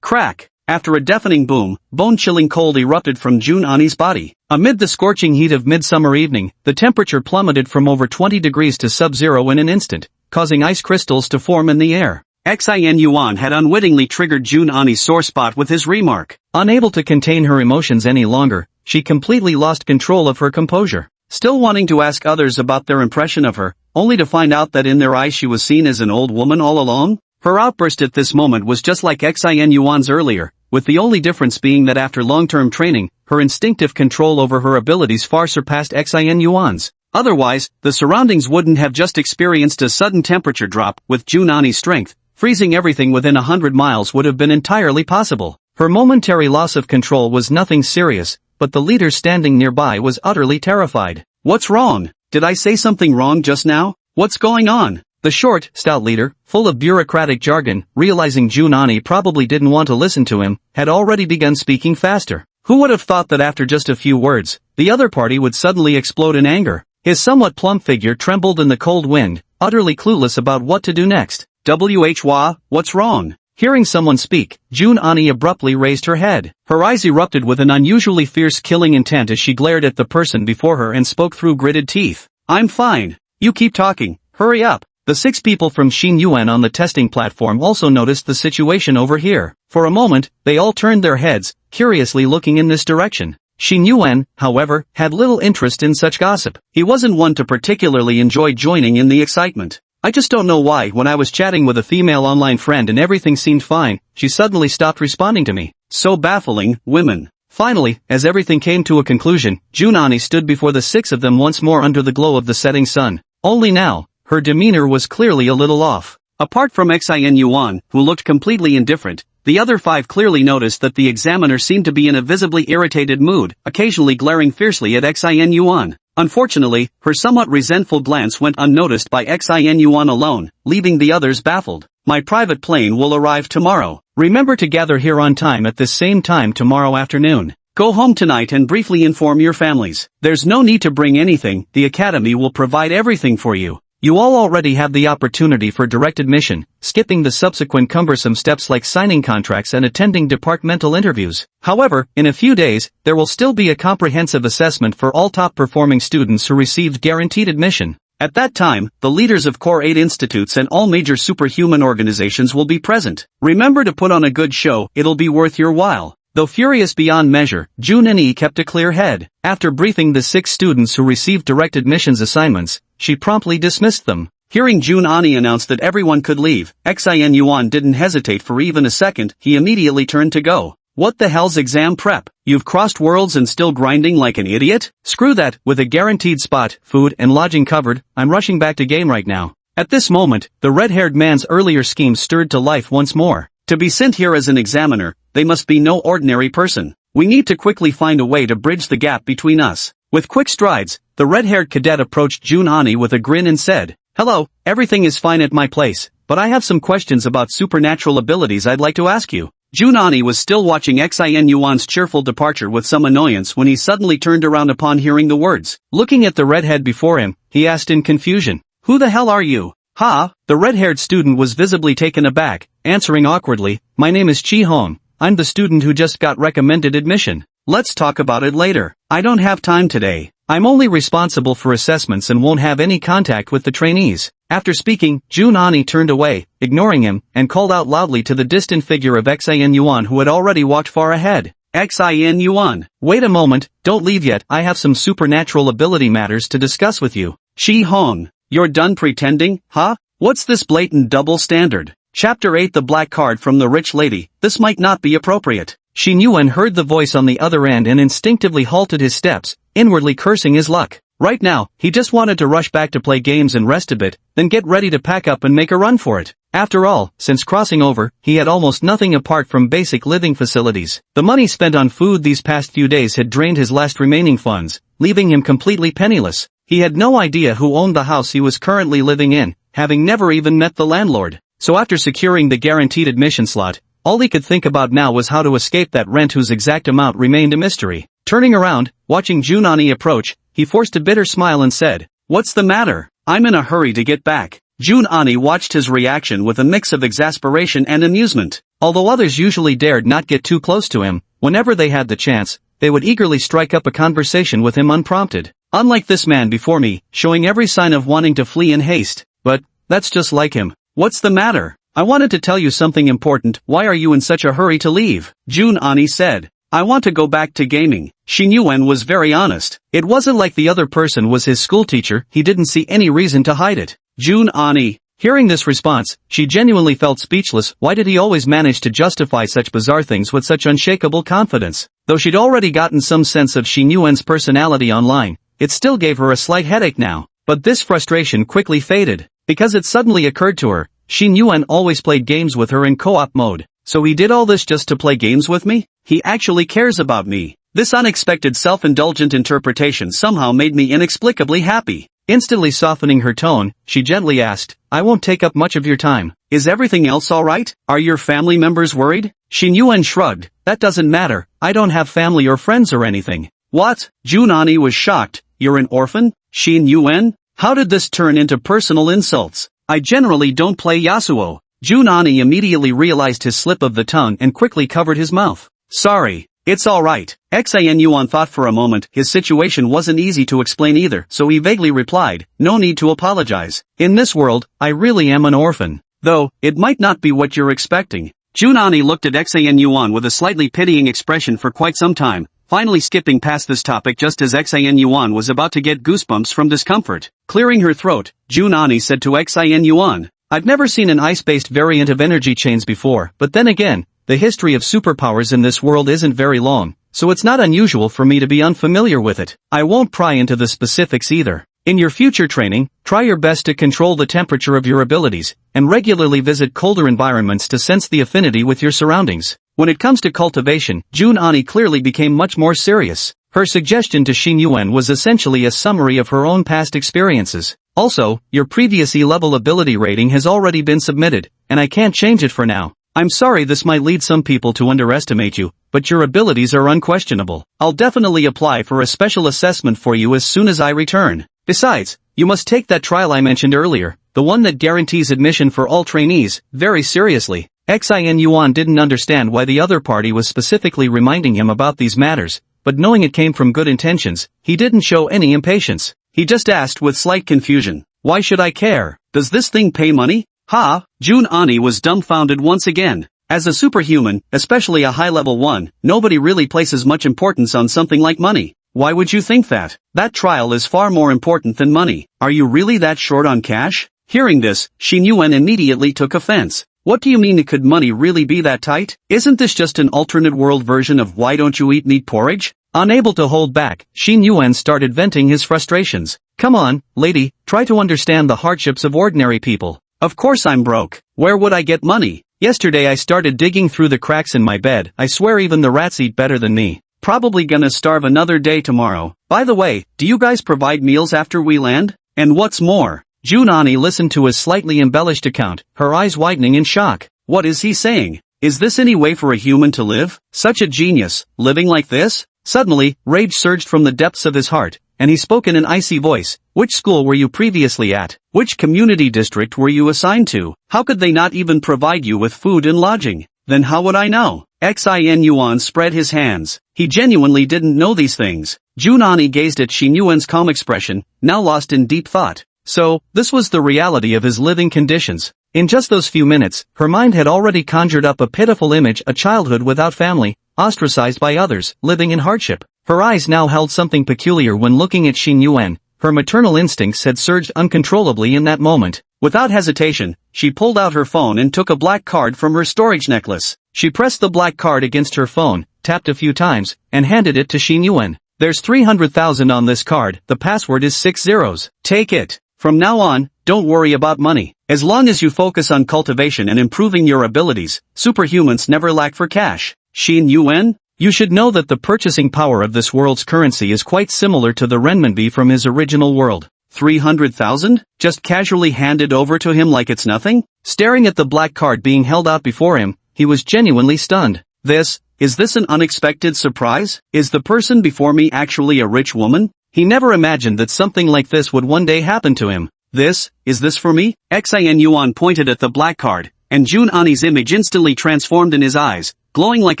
crack. After a deafening boom, bone-chilling cold erupted from Junani's body. Amid the scorching heat of midsummer evening, the temperature plummeted from over 20 degrees to sub-zero in an instant, causing ice crystals to form in the air. Xin Yuan had unwittingly triggered Junani's sore spot with his remark. Unable to contain her emotions any longer, she completely lost control of her composure. Still wanting to ask others about their impression of her, only to find out that in their eyes she was seen as an old woman all along? Her outburst at this moment was just like Xin Yuan's earlier, with the only difference being that after long-term training, her instinctive control over her abilities far surpassed Xin Yuan's. Otherwise, the surroundings wouldn't have just experienced a sudden temperature drop. With Junani's strength, freezing everything within 100 miles would have been entirely possible. Her momentary loss of control was nothing serious, but the leader standing nearby was utterly terrified. What's wrong? Did I say something wrong just now? What's going on? The short, stout leader, full of bureaucratic jargon, realizing Junani probably didn't want to listen to him, had already begun speaking faster. Who would have thought that after just a few words, the other party would suddenly explode in anger? His somewhat plump figure trembled in the cold wind, utterly clueless about what to do next. Wha, what's wrong? Hearing someone speak, Junani abruptly raised her head. Her eyes erupted with an unusually fierce killing intent as she glared at the person before her and spoke through gritted teeth. I'm fine. You keep talking. Hurry up. The 6 people from Xin Yuan on the testing platform also noticed the situation over here. For a moment, they all turned their heads, curiously looking in this direction. Xin Yuan, however, had little interest in such gossip. He wasn't one to particularly enjoy joining in the excitement. I just don't know why when I was chatting with a female online friend and everything seemed fine, she suddenly stopped responding to me. So baffling, women. Finally, as everything came to a conclusion, Junani stood before the 6 of them once more under the glow of the setting sun. Only now, her demeanor was clearly a little off. Apart from Xin Yuan, who looked completely indifferent, the other 5 clearly noticed that the examiner seemed to be in a visibly irritated mood, occasionally glaring fiercely at Xin Yuan. Unfortunately, her somewhat resentful glance went unnoticed by Xin Yuan alone, leaving the others baffled. My private plane will arrive tomorrow. Remember to gather here on time at this same time tomorrow afternoon. Go home tonight and briefly inform your families. There's no need to bring anything, the academy will provide everything for you. You all already have the opportunity for direct admission, skipping the subsequent cumbersome steps like signing contracts and attending departmental interviews. However, in a few days, there will still be a comprehensive assessment for all top-performing students who received guaranteed admission. At that time, the leaders of Core 8 institutes and all major superhuman organizations will be present. Remember to put on a good show, it'll be worth your while. Though furious beyond measure, Jun-Ani kept a clear head. After briefing the 6 students who received direct admissions assignments, she promptly dismissed them. Hearing Jun-Ani announce that everyone could leave, Xin Yuan didn't hesitate for even a second, he immediately turned to go. What the hell's exam prep? You've crossed worlds and still grinding like an idiot? Screw that, with a guaranteed spot, food and lodging covered, I'm rushing back to game right now. At this moment, the red-haired man's earlier scheme stirred to life once more. To be sent here as an examiner, they must be no ordinary person. We need to quickly find a way to bridge the gap between us. With quick strides, the red-haired cadet approached Jun-Ani with a grin and said, "Hello, everything is fine at my place, but I have some questions about supernatural abilities I'd like to ask you." Jun-Ani was still watching Xin Yuan's cheerful departure with some annoyance when he suddenly turned around upon hearing the words. Looking at the redhead before him, he asked in confusion, "Who the hell are you?" "Ha!" The red-haired student was visibly taken aback, answering awkwardly, "My name is Chi Hong. I'm the student who just got recommended admission. Let's talk about it later. I don't have time today. I'm only responsible for assessments and won't have any contact with the trainees." After speaking, Jun-Ani turned away, ignoring him, and called out loudly to the distant figure of Xin Yuan who had already walked far ahead. "Xin Yuan, wait a moment, don't leave yet, I have some supernatural ability matters to discuss with you." "Chi Hong, you're done pretending, huh? What's this blatant double standard?" Chapter 8 The Black Card from the Rich Lady. This might not be appropriate. Xin Yuan heard the voice on the other end and instinctively halted his steps, inwardly cursing his luck. Right now, he just wanted to rush back to play games and rest a bit, then get ready to pack up and make a run for it. After all, since crossing over, he had almost nothing apart from basic living facilities. The money spent on food these past few days had drained his last remaining funds, leaving him completely penniless. He had no idea who owned the house he was currently living in, having never even met the landlord. So after securing the guaranteed admission slot, all he could think about now was how to escape that rent whose exact amount remained a mystery. Turning around, watching Jun-Ani approach, he forced a bitter smile and said, "What's the matter? I'm in a hurry to get back." Jun-Ani watched his reaction with a mix of exasperation and amusement. Although others usually dared not get too close to him, whenever they had the chance, they would eagerly strike up a conversation with him unprompted. Unlike this man before me, showing every sign of wanting to flee in haste. But, that's just like him. "What's the matter? I wanted to tell you something important, why are you in such a hurry to leave?" Jun-Ani said. "I want to go back to gaming." Xin Yuan was very honest. It wasn't like the other person was his schoolteacher, he didn't see any reason to hide it. Jun-Ani. Hearing this response, she genuinely felt speechless. Why did he always manage to justify such bizarre things with such unshakable confidence? Though she'd already gotten some sense of Xin Yuan's personality online, it still gave her a slight headache now. But this frustration quickly faded, because it suddenly occurred to her, Xin Yuan always played games with her in co-op mode. So he did all this just to play games with me? He actually cares about me. This unexpected self-indulgent interpretation somehow made me inexplicably happy. Instantly softening her tone, she gently asked, "I won't take up much of your time. Is everything else alright? Are your family members worried?" Xin Yuan shrugged. "That doesn't matter, I don't have family or friends or anything." "What?" Jun-Ani was shocked. "You're an orphan? Xin Yuan? How did this turn into personal insults? I generally don't play Yasuo." Jun-Ani immediately realized his slip of the tongue and quickly covered his mouth. "Sorry. It's alright." Xin Yuan thought for a moment. His situation wasn't easy to explain either, so he vaguely replied, "No need to apologize. In this world, I really am an orphan. Though, it might not be what you're expecting." Jun-Ani looked at Xin Yuan with a slightly pitying expression for quite some time, finally skipping past this topic just as Xin Yuan was about to get goosebumps from discomfort. Clearing her throat, Jun-Ani said to Xin Yuan, "I've never seen an ice-based variant of energy chains before, but then again, the history of superpowers in this world isn't very long, so it's not unusual for me to be unfamiliar with it. I won't pry into the specifics either. In your future training, try your best to control the temperature of your abilities, and regularly visit colder environments to sense the affinity with your surroundings." When it comes to cultivation, Jun-Ani clearly became much more serious. Her suggestion to Xin Yuan was essentially a summary of her own past experiences. "Also, your previous E-level ability rating has already been submitted, and I can't change it for now. I'm sorry this might lead some people to underestimate you, but your abilities are unquestionable. I'll definitely apply for a special assessment for you as soon as I return. Besides, you must take that trial I mentioned earlier, the one that guarantees admission for all trainees, very seriously. Xin Yuan didn't understand why the other party was specifically reminding him about these matters, but knowing it came from good intentions, he didn't show any impatience. He just asked with slight confusion, why should I care? Does this thing pay money? Ha! Jun Ani was dumbfounded once again. As a superhuman, especially a high-level one, nobody really places much importance on something like money. Why would you think that? That trial is far more important than money. Are you really that short on cash? Hearing this, Xin Yuan immediately took offense. What do you mean could money really be that tight? Isn't this just an alternate world version of why don't you eat meat porridge? Unable to hold back, Xin Yuan started venting his frustrations. Come on, lady, try to understand the hardships of ordinary people. Of course I'm broke. Where would I get money? Yesterday I started digging through the cracks in my bed. I swear even the rats eat better than me. Probably gonna starve another day tomorrow. By the way, do you guys provide meals after we land? And what's more? Jun Ani listened to his slightly embellished account, her eyes widening in shock. What is he saying? Is this any way for a human to live? Such a genius, living like this? Suddenly, rage surged from the depths of his heart, and he spoke in an icy voice. Which school were you previously at? Which community district were you assigned to? How could they not even provide you with food and lodging? Then how would I know? Xin Yuan spread his hands. He genuinely didn't know these things. Jun Ani gazed at Xin Yuan's calm expression, now lost in deep thought. So, this was the reality of his living conditions. In just those few minutes, her mind had already conjured up a pitiful image, a childhood without family, ostracized by others, living in hardship. Her eyes now held something peculiar when looking at Xin Yuan. Her maternal instincts had surged uncontrollably in that moment. Without hesitation, she pulled out her phone and took a black card from her storage necklace. She pressed the black card against her phone, tapped a few times, and handed it to Xin Yuan. There's 300,000 on this card, the password is 6 zeros. Take it. From now on, don't worry about money. As long as you focus on cultivation and improving your abilities, superhumans never lack for cash. Xin Yuan? You should know that the purchasing power of this world's currency is quite similar to the renminbi from his original world. 300,000? Just casually handed over to him like it's nothing? Staring at the black card being held out before him, he was genuinely stunned. Is this an unexpected surprise? Is the person before me actually a rich woman? He never imagined that something like this would one day happen to him. Is this for me? Xin Yuan pointed at the black card, and Jun Ani's image instantly transformed in his eyes, glowing like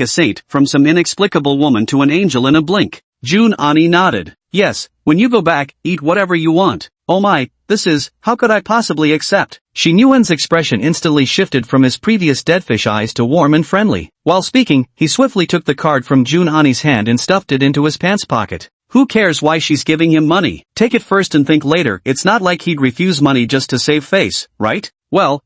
a saint, from some inexplicable woman to an angel in a blink. Jun Ani nodded. Yes, when you go back, eat whatever you want. Oh my, how could I possibly accept? Xin Yuan's expression instantly shifted from his previous deadfish eyes to warm and friendly. While speaking, he swiftly took the card from Jun Ani's hand and stuffed it into his pants pocket. Who cares why she's giving him money? Take it first and think later. It's not like he'd refuse money just to save face, right? Well,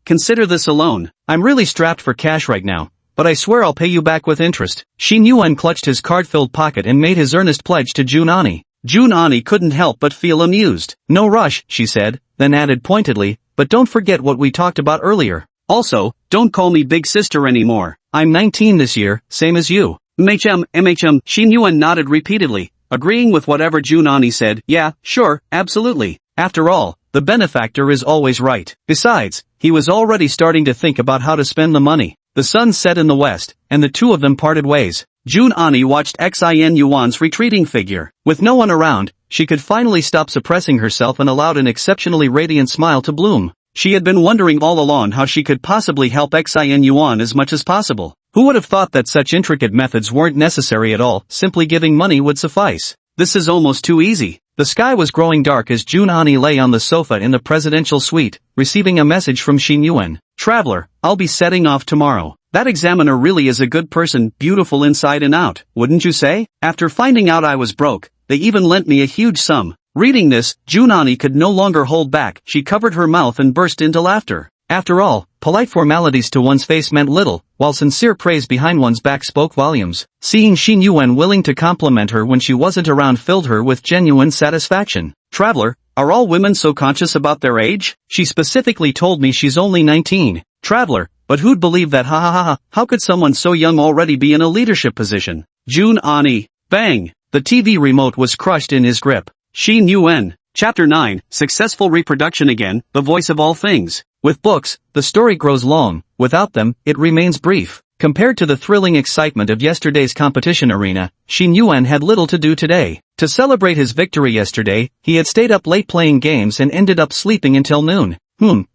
consider this alone. I'm really strapped for cash right now, but I swear I'll pay you back with interest. Xin Yuan clutched his card-filled pocket and made his earnest pledge to Jun Ani. Jun Ani couldn't help but feel amused. No rush, she said, then added pointedly, but don't forget what we talked about earlier. Also, don't call me big sister anymore. I'm 19 this year, same as you. MHM. Xin Yuan nodded repeatedly, agreeing with whatever Jun Ani said. Yeah, sure, absolutely. After all, the benefactor is always right. Besides, he was already starting to think about how to spend the money. The sun set in the west, and the two of them parted ways. Jun Ani watched Xin Yuan's retreating figure. With no one around, she could finally stop suppressing herself and allowed an exceptionally radiant smile to bloom. She had been wondering all along how she could possibly help Xin Yuan as much as possible. Who would have thought that such intricate methods weren't necessary at all, simply giving money would suffice. This is almost too easy. The sky was growing dark as Jun Ani lay on the sofa in the presidential suite, receiving a message from Xin Yuan. Traveler, I'll be setting off tomorrow. That examiner really is a good person, beautiful inside and out, wouldn't you say? After finding out I was broke, they even lent me a huge sum. Reading this, Jun Ani could no longer hold back. She covered her mouth and burst into laughter. After all, polite formalities to one's face meant little, while sincere praise behind one's back spoke volumes. Seeing Xin Yuan willing to compliment her when she wasn't around filled her with genuine satisfaction. Traveler, are all women so conscious about their age? She specifically told me she's only 19. Traveler, but who'd believe that? How could someone so young already be in a leadership position? Jun Ani. Bang! The TV remote was crushed in his grip. Xin Yuan. Chapter 9, Successful Reproduction Again, the Voice of All Things. With books, the story grows long, without them, it remains brief. Compared to the thrilling excitement of yesterday's competition arena, Xin Yuan had little to do today. To celebrate his victory yesterday, he had stayed up late playing games and ended up sleeping until noon.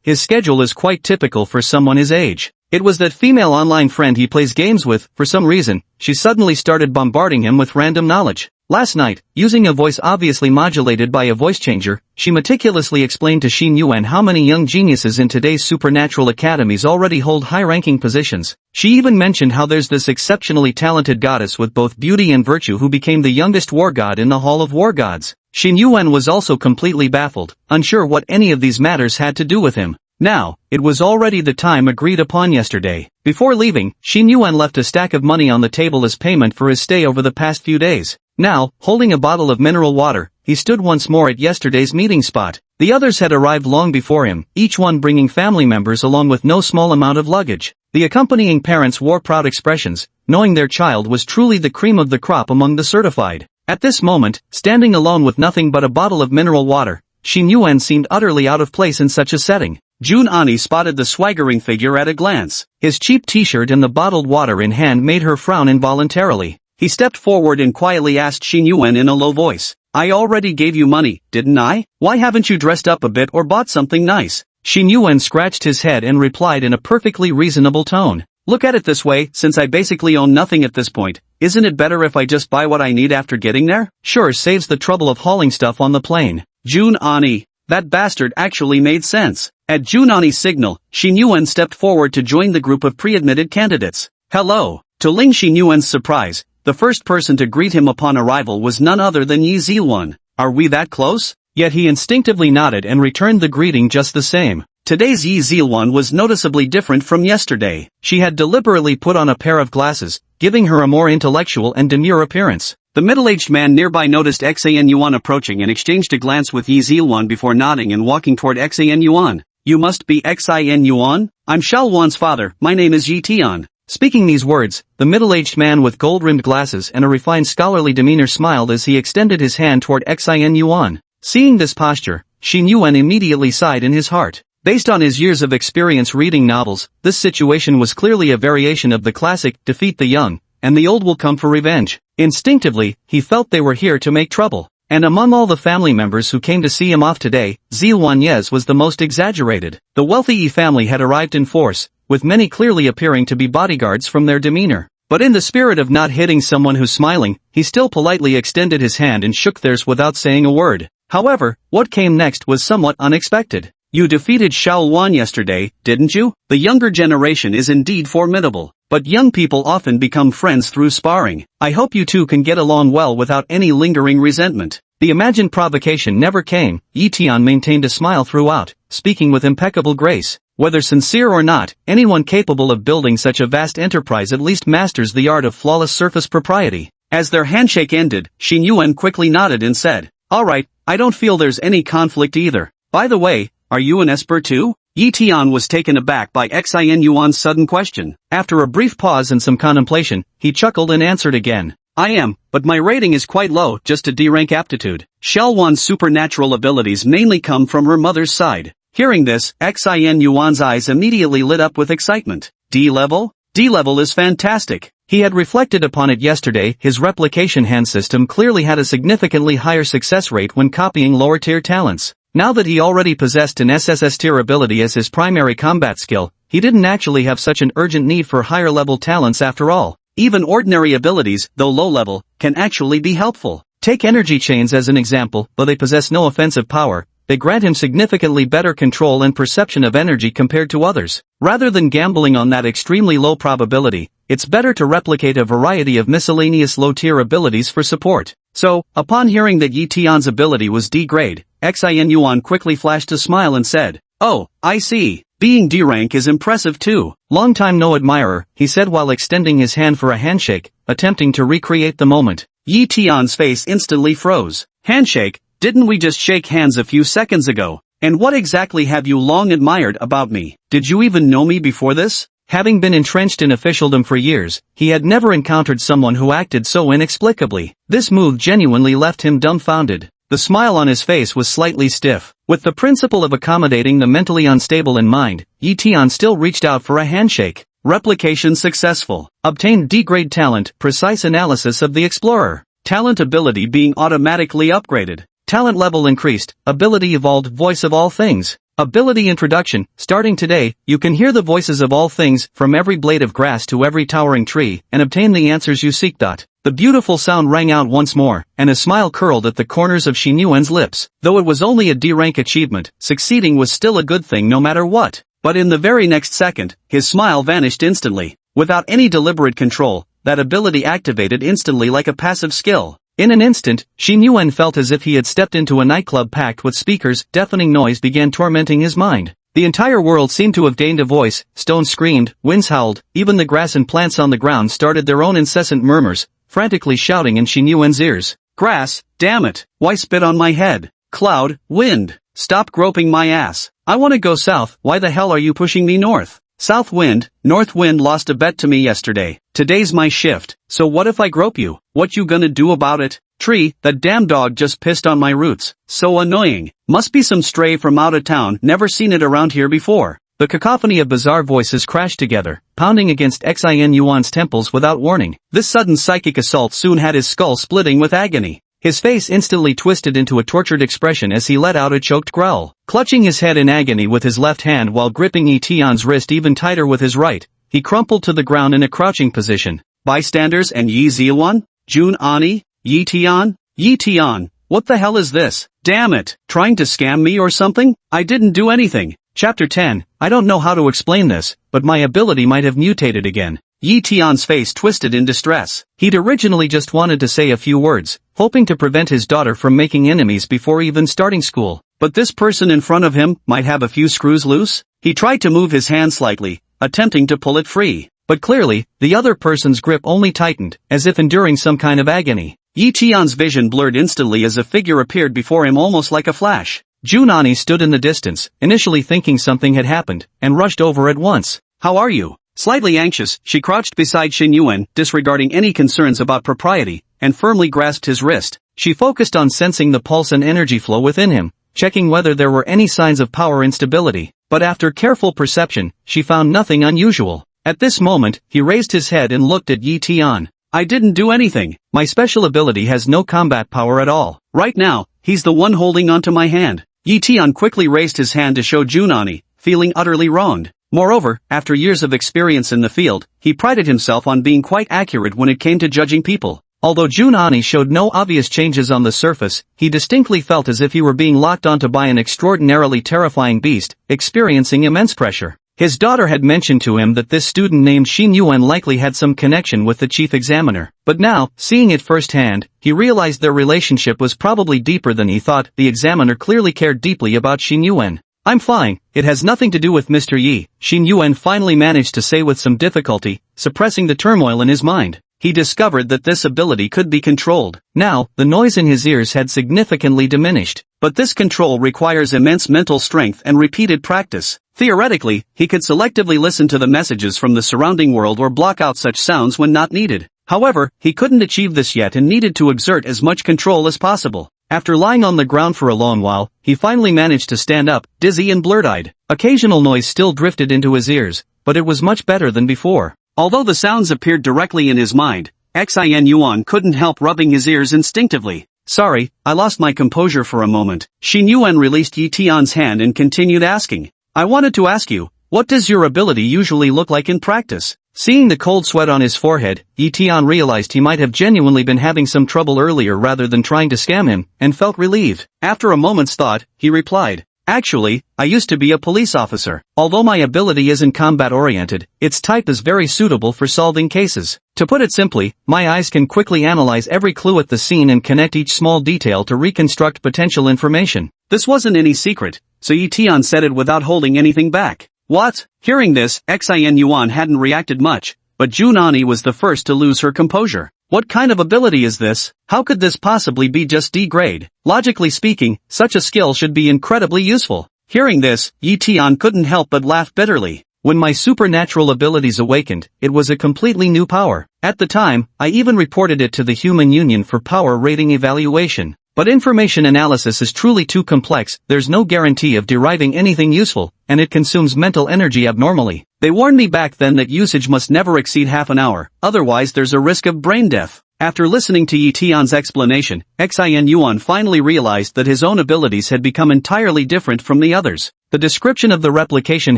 His schedule is quite typical for someone his age. It was that female online friend he plays games with. For some reason, she suddenly started bombarding him with random knowledge. Last night, using a voice obviously modulated by a voice changer, she meticulously explained to Xin Yuan how many young geniuses in today's supernatural academies already hold high-ranking positions. She even mentioned how there's this exceptionally talented goddess with both beauty and virtue who became the youngest war god in the Hall of War Gods. Xin Yuan was also completely baffled, unsure what any of these matters had to do with him. Now, it was already the time agreed upon yesterday. Before leaving, Xin Yuan left a stack of money on the table as payment for his stay over the past few days. Now, holding a bottle of mineral water, he stood once more at yesterday's meeting spot. The others had arrived long before him, each one bringing family members along with no small amount of luggage. The accompanying parents wore proud expressions, knowing their child was truly the cream of the crop among the certified. At this moment, standing alone with nothing but a bottle of mineral water, Xin Yuan seemed utterly out of place in such a setting. Jun Ani spotted the swaggering figure at a glance. His cheap t-shirt and the bottled water in hand made her frown involuntarily. He stepped forward and quietly asked Xin Yuan in a low voice, "I already gave you money, didn't I? Why haven't you dressed up a bit or bought something nice?" Xin Yuan scratched his head and replied in a perfectly reasonable tone, "Look at it this way, since I basically own nothing at this point, isn't it better if I just buy what I need after getting there? Sure, saves the trouble of hauling stuff on the plane." Jun Ani. That bastard actually made sense. At Jun Ani's signal, Xin Yuan stepped forward to join the group of pre-admitted candidates. "Hello." To Ling Xin Yuan's surprise, the first person to greet him upon arrival was none other than Yi Zilwan. "Are we that close?" Yet he instinctively nodded and returned the greeting just the same. Today's Yi Zilwan was noticeably different from yesterday. She had deliberately put on a pair of glasses, giving her a more intellectual and demure appearance. The middle-aged man nearby noticed Xan Yuan approaching and exchanged a glance with Yi Zilwan before nodding and walking toward Xan Yuan. "You must be Xin Yuan? I'm Xiao Wan's father, my name is Yi Tian." Speaking these words, the middle-aged man with gold-rimmed glasses and a refined scholarly demeanor smiled as he extended his hand toward Xin Yuan. Seeing this posture, Xin Yuan immediately sighed in his heart. Based on his years of experience reading novels, this situation was clearly a variation of the classic, defeat the young, and the old will come for revenge. Instinctively, he felt they were here to make trouble. And among all the family members who came to see him off today, Zilwan Yez was the most exaggerated. The wealthy Yi family had arrived in force, with many clearly appearing to be bodyguards from their demeanor. But in the spirit of not hitting someone who's smiling, he still politely extended his hand and shook theirs without saying a word. However, what came next was somewhat unexpected. "You defeated Xiao Wan yesterday, didn't you? The younger generation is indeed formidable. But young people often become friends through sparring. I hope you two can get along well without any lingering resentment." The imagined provocation never came. Yi Tian maintained a smile throughout, speaking with impeccable grace. Whether sincere or not, anyone capable of building such a vast enterprise at least masters the art of flawless surface propriety. As their handshake ended, Xin Yuan quickly nodded and said, "Alright, I don't feel there's any conflict either. By the way, are you an esper too?" Yi Tian was taken aback by Xin Yuan's sudden question. After a brief pause and some contemplation, he chuckled and answered again, "I am, but my rating is quite low, just a D-rank aptitude. Xiaowan's supernatural abilities mainly come from her mother's side." Hearing this, Xin Yuan's eyes immediately lit up with excitement. D-level? D-level is fantastic. He had reflected upon it yesterday. His replication hand system clearly had a significantly higher success rate when copying lower-tier talents. Now that he already possessed an SSS-tier ability as his primary combat skill, he didn't actually have such an urgent need for higher-level talents after all. Even ordinary abilities, though low-level, can actually be helpful. Take energy chains as an example. Though they possess no offensive power, they grant him significantly better control and perception of energy compared to others. Rather than gambling on that extremely low probability, it's better to replicate a variety of miscellaneous low-tier abilities for support. So, upon hearing that Yi Tian's ability was D-grade, Xin Yuan quickly flashed a smile and said, "Oh, I see. Being D-rank is impressive too. Long time no admirer," he said while extending his hand for a handshake, attempting to recreate the moment. Yi Tian's face instantly froze. "Handshake? Didn't we just shake hands a few seconds ago? And what exactly have you long admired about me? Did you even know me before this?" Having been entrenched in officialdom for years, he had never encountered someone who acted so inexplicably. This move genuinely left him dumbfounded. The smile on his face was slightly stiff. With the principle of accommodating the mentally unstable in mind, Yi Tian still reached out for a handshake. Replication successful. Obtained D-grade talent, precise analysis of the explorer. Talent ability being automatically upgraded. Talent level increased, ability evolved, voice of all things. Ability introduction, starting today, you can hear the voices of all things, from every blade of grass to every towering tree, and obtain the answers you seek. The beautiful sound rang out once more, and a smile curled at the corners of Xin Yuan's lips. Though it was only a D-rank achievement, succeeding was still a good thing no matter what. But in the very next second, his smile vanished instantly. Without any deliberate control, that ability activated instantly like a passive skill. In an instant, Xin Yuan felt as if he had stepped into a nightclub packed with speakers. Deafening noise began tormenting his mind. The entire world seemed to have gained a voice. Stones screamed, winds howled, even the grass and plants on the ground started their own incessant murmurs, frantically shouting in Xin Yuan's ears. Grass, damn it, why spit on my head? Cloud, wind, stop groping my ass. I want to go south, why the hell are you pushing me north? South wind, north wind lost a bet to me yesterday. Today's my shift, so what if I grope you? What you gonna do about it? Tree, that damn dog just pissed on my roots. So annoying. Must be some stray from out of town, never seen it around here before. The cacophony of bizarre voices crashed together, pounding against Xin Yuan's temples without warning. This sudden psychic assault soon had his skull splitting with agony. His face instantly twisted into a tortured expression as he let out a choked growl. Clutching his head in agony with his left hand while gripping Yi Tian's wrist even tighter with his right, he crumpled to the ground in a crouching position. Bystanders and Yi Ziyuan? Jun Ani? Yi Tian? Yi Tian, what the hell is this? Damn it, trying to scam me or something? I didn't do anything. Chapter 10, I don't know how to explain this, but my ability might have mutated again. Yi Tian's face twisted in distress. He'd originally just wanted to say a few words, hoping to prevent his daughter from making enemies before even starting school. But this person in front of him might have a few screws loose? He tried to move his hand slightly, attempting to pull it free. But clearly, the other person's grip only tightened, as if enduring some kind of agony. Yi Tian's vision blurred instantly as a figure appeared before him almost like a flash. Junani stood in the distance, initially thinking something had happened, and rushed over at once. How are you? Slightly anxious, she crouched beside Xin Yuan, disregarding any concerns about propriety, and firmly grasped his wrist. She focused on sensing the pulse and energy flow within him, checking whether there were any signs of power instability. But after careful perception, she found nothing unusual. At this moment, he raised his head and looked at Yi Tian. I didn't do anything. My special ability has no combat power at all. Right now, he's the one holding onto my hand. Yi Tian quickly raised his hand to show Junani, feeling utterly wronged. Moreover, after years of experience in the field, he prided himself on being quite accurate when it came to judging people. Although Junani showed no obvious changes on the surface, he distinctly felt as if he were being locked onto by an extraordinarily terrifying beast, experiencing immense pressure. His daughter had mentioned to him that this student named Xin Yuan likely had some connection with the chief examiner. But now, seeing it firsthand, he realized their relationship was probably deeper than he thought. The examiner clearly cared deeply about Xin Yuan. I'm fine, it has nothing to do with Mr. Yi, Xin Yuan finally managed to say with some difficulty, suppressing the turmoil in his mind. He discovered that this ability could be controlled. Now, the noise in his ears had significantly diminished. But this control requires immense mental strength and repeated practice. Theoretically, he could selectively listen to the messages from the surrounding world or block out such sounds when not needed. However, he couldn't achieve this yet and needed to exert as much control as possible. After lying on the ground for a long while, he finally managed to stand up, dizzy and blurred-eyed. Occasional noise still drifted into his ears, but it was much better than before. Although the sounds appeared directly in his mind, Xin Yuan couldn't help rubbing his ears instinctively. Sorry, I lost my composure for a moment. Xin Yuan released Yi Tian's hand and continued asking. I wanted to ask you, what does your ability usually look like in practice? Seeing the cold sweat on his forehead, Yi Tian realized he might have genuinely been having some trouble earlier rather than trying to scam him, and felt relieved. After a moment's thought, he replied, actually, I used to be a police officer. Although my ability isn't combat-oriented, its type is very suitable for solving cases. To put it simply, my eyes can quickly analyze every clue at the scene and connect each small detail to reconstruct potential information. This wasn't any secret, so Yi Tian said it without holding anything back. What? Hearing this, Xin Yuan hadn't reacted much, but Junani was the first to lose her composure. What kind of ability is this? How could this possibly be just D-grade? Logically speaking, such a skill should be incredibly useful. Hearing this, Yi Tian couldn't help but laugh bitterly. When my supernatural abilities awakened, it was a completely new power. At the time, I even reported it to the Human Union for power rating evaluation. But information analysis is truly too complex, there's no guarantee of deriving anything useful, and it consumes mental energy abnormally. They warned me back then that usage must never exceed half an hour, otherwise there's a risk of brain death. After listening to Yi Tian's explanation, Xin Yuan finally realized that his own abilities had become entirely different from the others. The description of the replication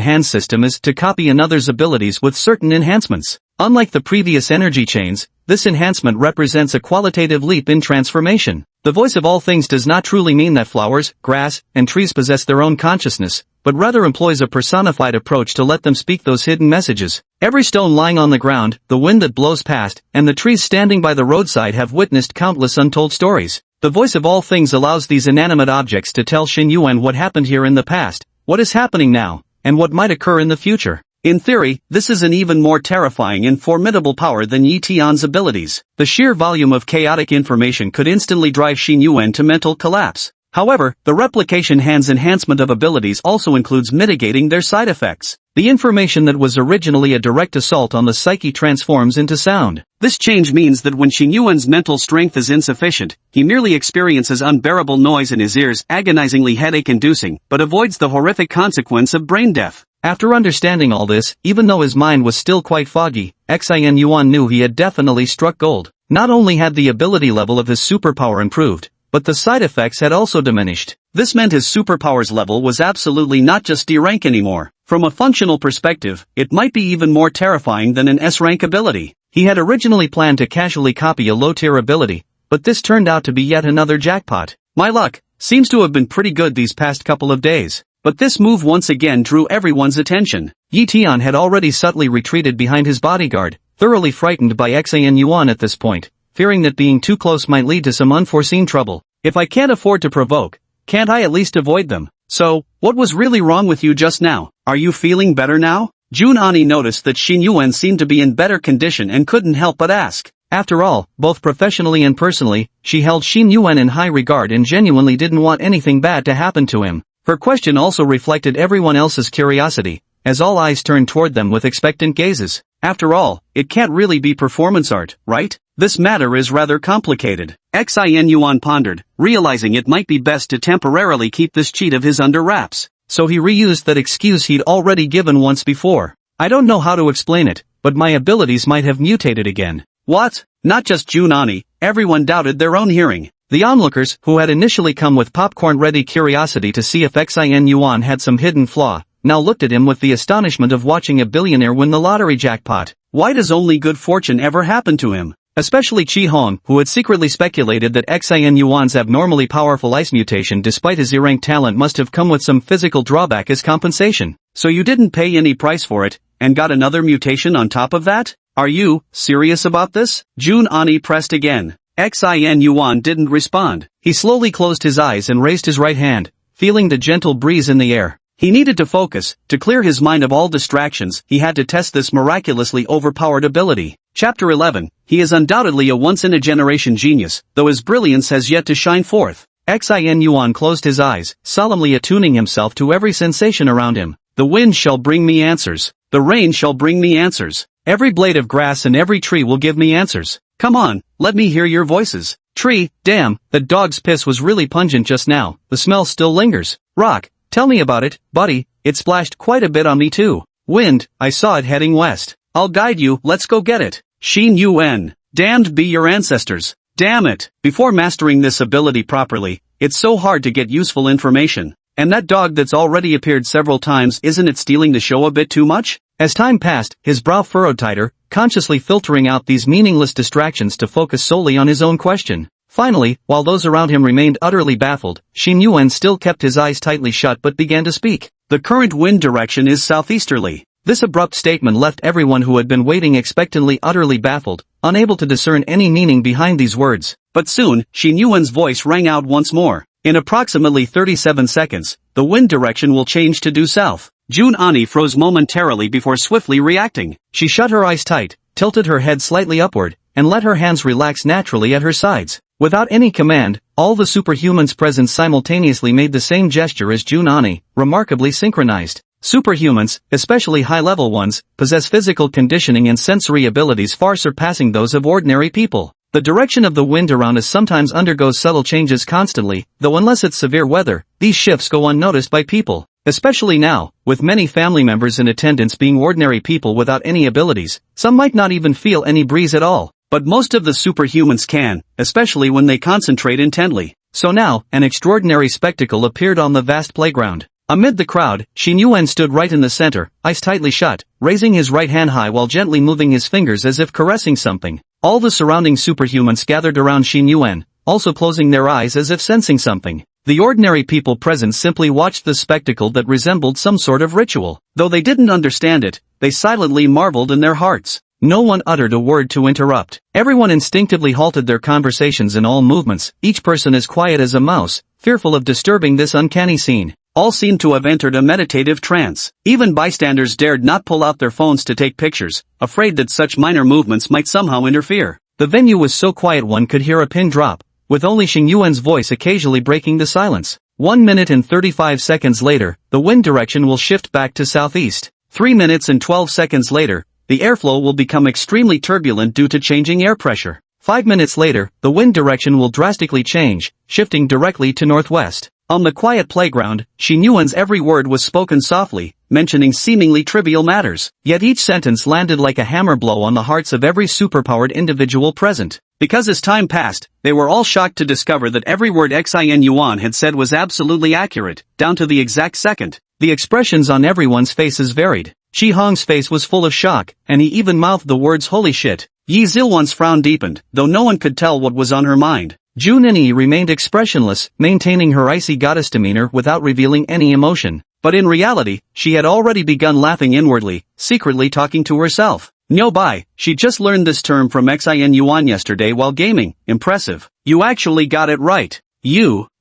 hand system is to copy another's abilities with certain enhancements. Unlike the previous energy chains, this enhancement represents a qualitative leap in transformation. The voice of all things does not truly mean that flowers, grass, and trees possess their own consciousness, but rather employs a personified approach to let them speak those hidden messages. Every stone lying on the ground, the wind that blows past, and the trees standing by the roadside have witnessed countless untold stories. The voice of all things allows these inanimate objects to tell Xin Yuan what happened here in the past, what is happening now, and what might occur in the future. In theory, this is an even more terrifying and formidable power than Yi Tian's abilities. The sheer volume of chaotic information could instantly drive Xin Yuan to mental collapse. However, the replication hand's enhancement of abilities also includes mitigating their side effects. The information that was originally a direct assault on the psyche transforms into sound. This change means that when Xin Yuan's mental strength is insufficient, he merely experiences unbearable noise in his ears, agonizingly headache-inducing, but avoids the horrific consequence of brain death. After understanding all this, even though his mind was still quite foggy, Xin Yuan knew he had definitely struck gold. Not only had the ability level of his superpower improved, but the side effects had also diminished. This meant his superpower's level was absolutely not just D rank anymore. From a functional perspective, it might be even more terrifying than an S rank ability. He had originally planned to casually copy a low-tier ability, but this turned out to be yet another jackpot. My luck seems to have been pretty good these past couple of days. But this move once again drew everyone's attention. Yi Tian had already subtly retreated behind his bodyguard, thoroughly frightened by Xin Yuan at this point, fearing that being too close might lead to some unforeseen trouble. If I can't afford to provoke, can't I at least avoid them? So, what was really wrong with you just now? Are you feeling better now? Jun Ani noticed that Xin Yuan seemed to be in better condition and couldn't help but ask. After all, both professionally and personally, she held Xin Yuan in high regard and genuinely didn't want anything bad to happen to him. Her question also reflected everyone else's curiosity, as all eyes turned toward them with expectant gazes. After all, it can't really be performance art, right? This matter is rather complicated. Xin Yuan pondered, realizing it might be best to temporarily keep this cheat of his under wraps. So he reused that excuse he'd already given once before. I don't know how to explain it, but my abilities might have mutated again. What? Not just Jun Ani, everyone doubted their own hearing. The onlookers, who had initially come with popcorn-ready curiosity to see if Xin Yuan had some hidden flaw, now looked at him with the astonishment of watching a billionaire win the lottery jackpot. Why does only good fortune ever happen to him? Especially Chi Hong, who had secretly speculated that Xin Yuan's abnormally powerful ice mutation despite his E-rank talent must have come with some physical drawback as compensation. So you didn't pay any price for it, and got another mutation on top of that? Are you serious about this? Jun Ani pressed again. Xin Yuan didn't respond. He slowly closed his eyes and raised his right hand, feeling the gentle breeze in the air. He needed to focus. To clear his mind of all distractions, he had to test this miraculously overpowered ability. Chapter 11. He is undoubtedly a once-in-a-generation genius, though his brilliance has yet to shine forth. Xin Yuan closed his eyes, solemnly attuning himself to every sensation around him. The wind shall bring me answers. The rain shall bring me answers. Every blade of grass and every tree will give me answers. Come on, let me hear your voices. Tree, damn, the dog's piss was really pungent just now, the smell still lingers. Rock, tell me about it, buddy, it splashed quite a bit on me too. Wind, I saw it heading west. I'll guide you, let's go get it. Xin Yuan, damned be your ancestors. Damn it, before mastering this ability properly, it's so hard to get useful information. And that dog that's already appeared several times, isn't it stealing the show a bit too much? As time passed, his brow furrowed tighter, consciously filtering out these meaningless distractions to focus solely on his own question. Finally, while those around him remained utterly baffled, Xin Yuan still kept his eyes tightly shut but began to speak. The current wind direction is southeasterly. This abrupt statement left everyone who had been waiting expectantly utterly baffled, unable to discern any meaning behind these words. But soon, Xin Yuan's voice rang out once more. In approximately 37 seconds, the wind direction will change to due south. Jun Ani froze momentarily before swiftly reacting. She shut her eyes tight, tilted her head slightly upward, and let her hands relax naturally at her sides. Without any command, all the superhumans present simultaneously made the same gesture as Jun Ani, remarkably synchronized. Superhumans, especially high-level ones, possess physical conditioning and sensory abilities far surpassing those of ordinary people. The direction of the wind around us sometimes undergoes subtle changes constantly, though unless it's severe weather, these shifts go unnoticed by people. Especially now, with many family members in attendance being ordinary people without any abilities, some might not even feel any breeze at all. But most of the superhumans can, especially when they concentrate intently. So now, an extraordinary spectacle appeared on the vast playground. Amid the crowd, Xing Yuan stood right in the center, eyes tightly shut, raising his right hand high while gently moving his fingers as if caressing something. All the surrounding superhumans gathered around Xing Yuan, also closing their eyes as if sensing something. The ordinary people present simply watched the spectacle that resembled some sort of ritual. Though they didn't understand it, they silently marveled in their hearts. No one uttered a word to interrupt. Everyone instinctively halted their conversations and all movements, each person as quiet as a mouse, fearful of disturbing this uncanny scene. All seemed to have entered a meditative trance. Even bystanders dared not pull out their phones to take pictures, afraid that such minor movements might somehow interfere. The venue was so quiet one could hear a pin drop, with only Xing Yuan's voice occasionally breaking the silence. 1 minute and 35 seconds later, the wind direction will shift back to southeast. 3 minutes and 12 seconds later, the airflow will become extremely turbulent due to changing air pressure. 5 minutes later, the wind direction will drastically change, shifting directly to northwest. On the quiet playground, Xing Yuan's every word was spoken softly, mentioning seemingly trivial matters. Yet each sentence landed like a hammer blow on the hearts of every superpowered individual present. Because as time passed, they were all shocked to discover that every word Xin Yuan had said was absolutely accurate, down to the exact second. The expressions on everyone's faces varied. Shi Hong's face was full of shock, and he even mouthed the words holy shit. Yi Zilwan's frown deepened, though no one could tell what was on her mind. Zhu Nini remained expressionless, maintaining her icy goddess demeanor without revealing any emotion. But in reality, she had already begun laughing inwardly, secretly talking to herself. No bai, she just learned this term from Xin Yuan yesterday while gaming. Impressive. You actually got it right.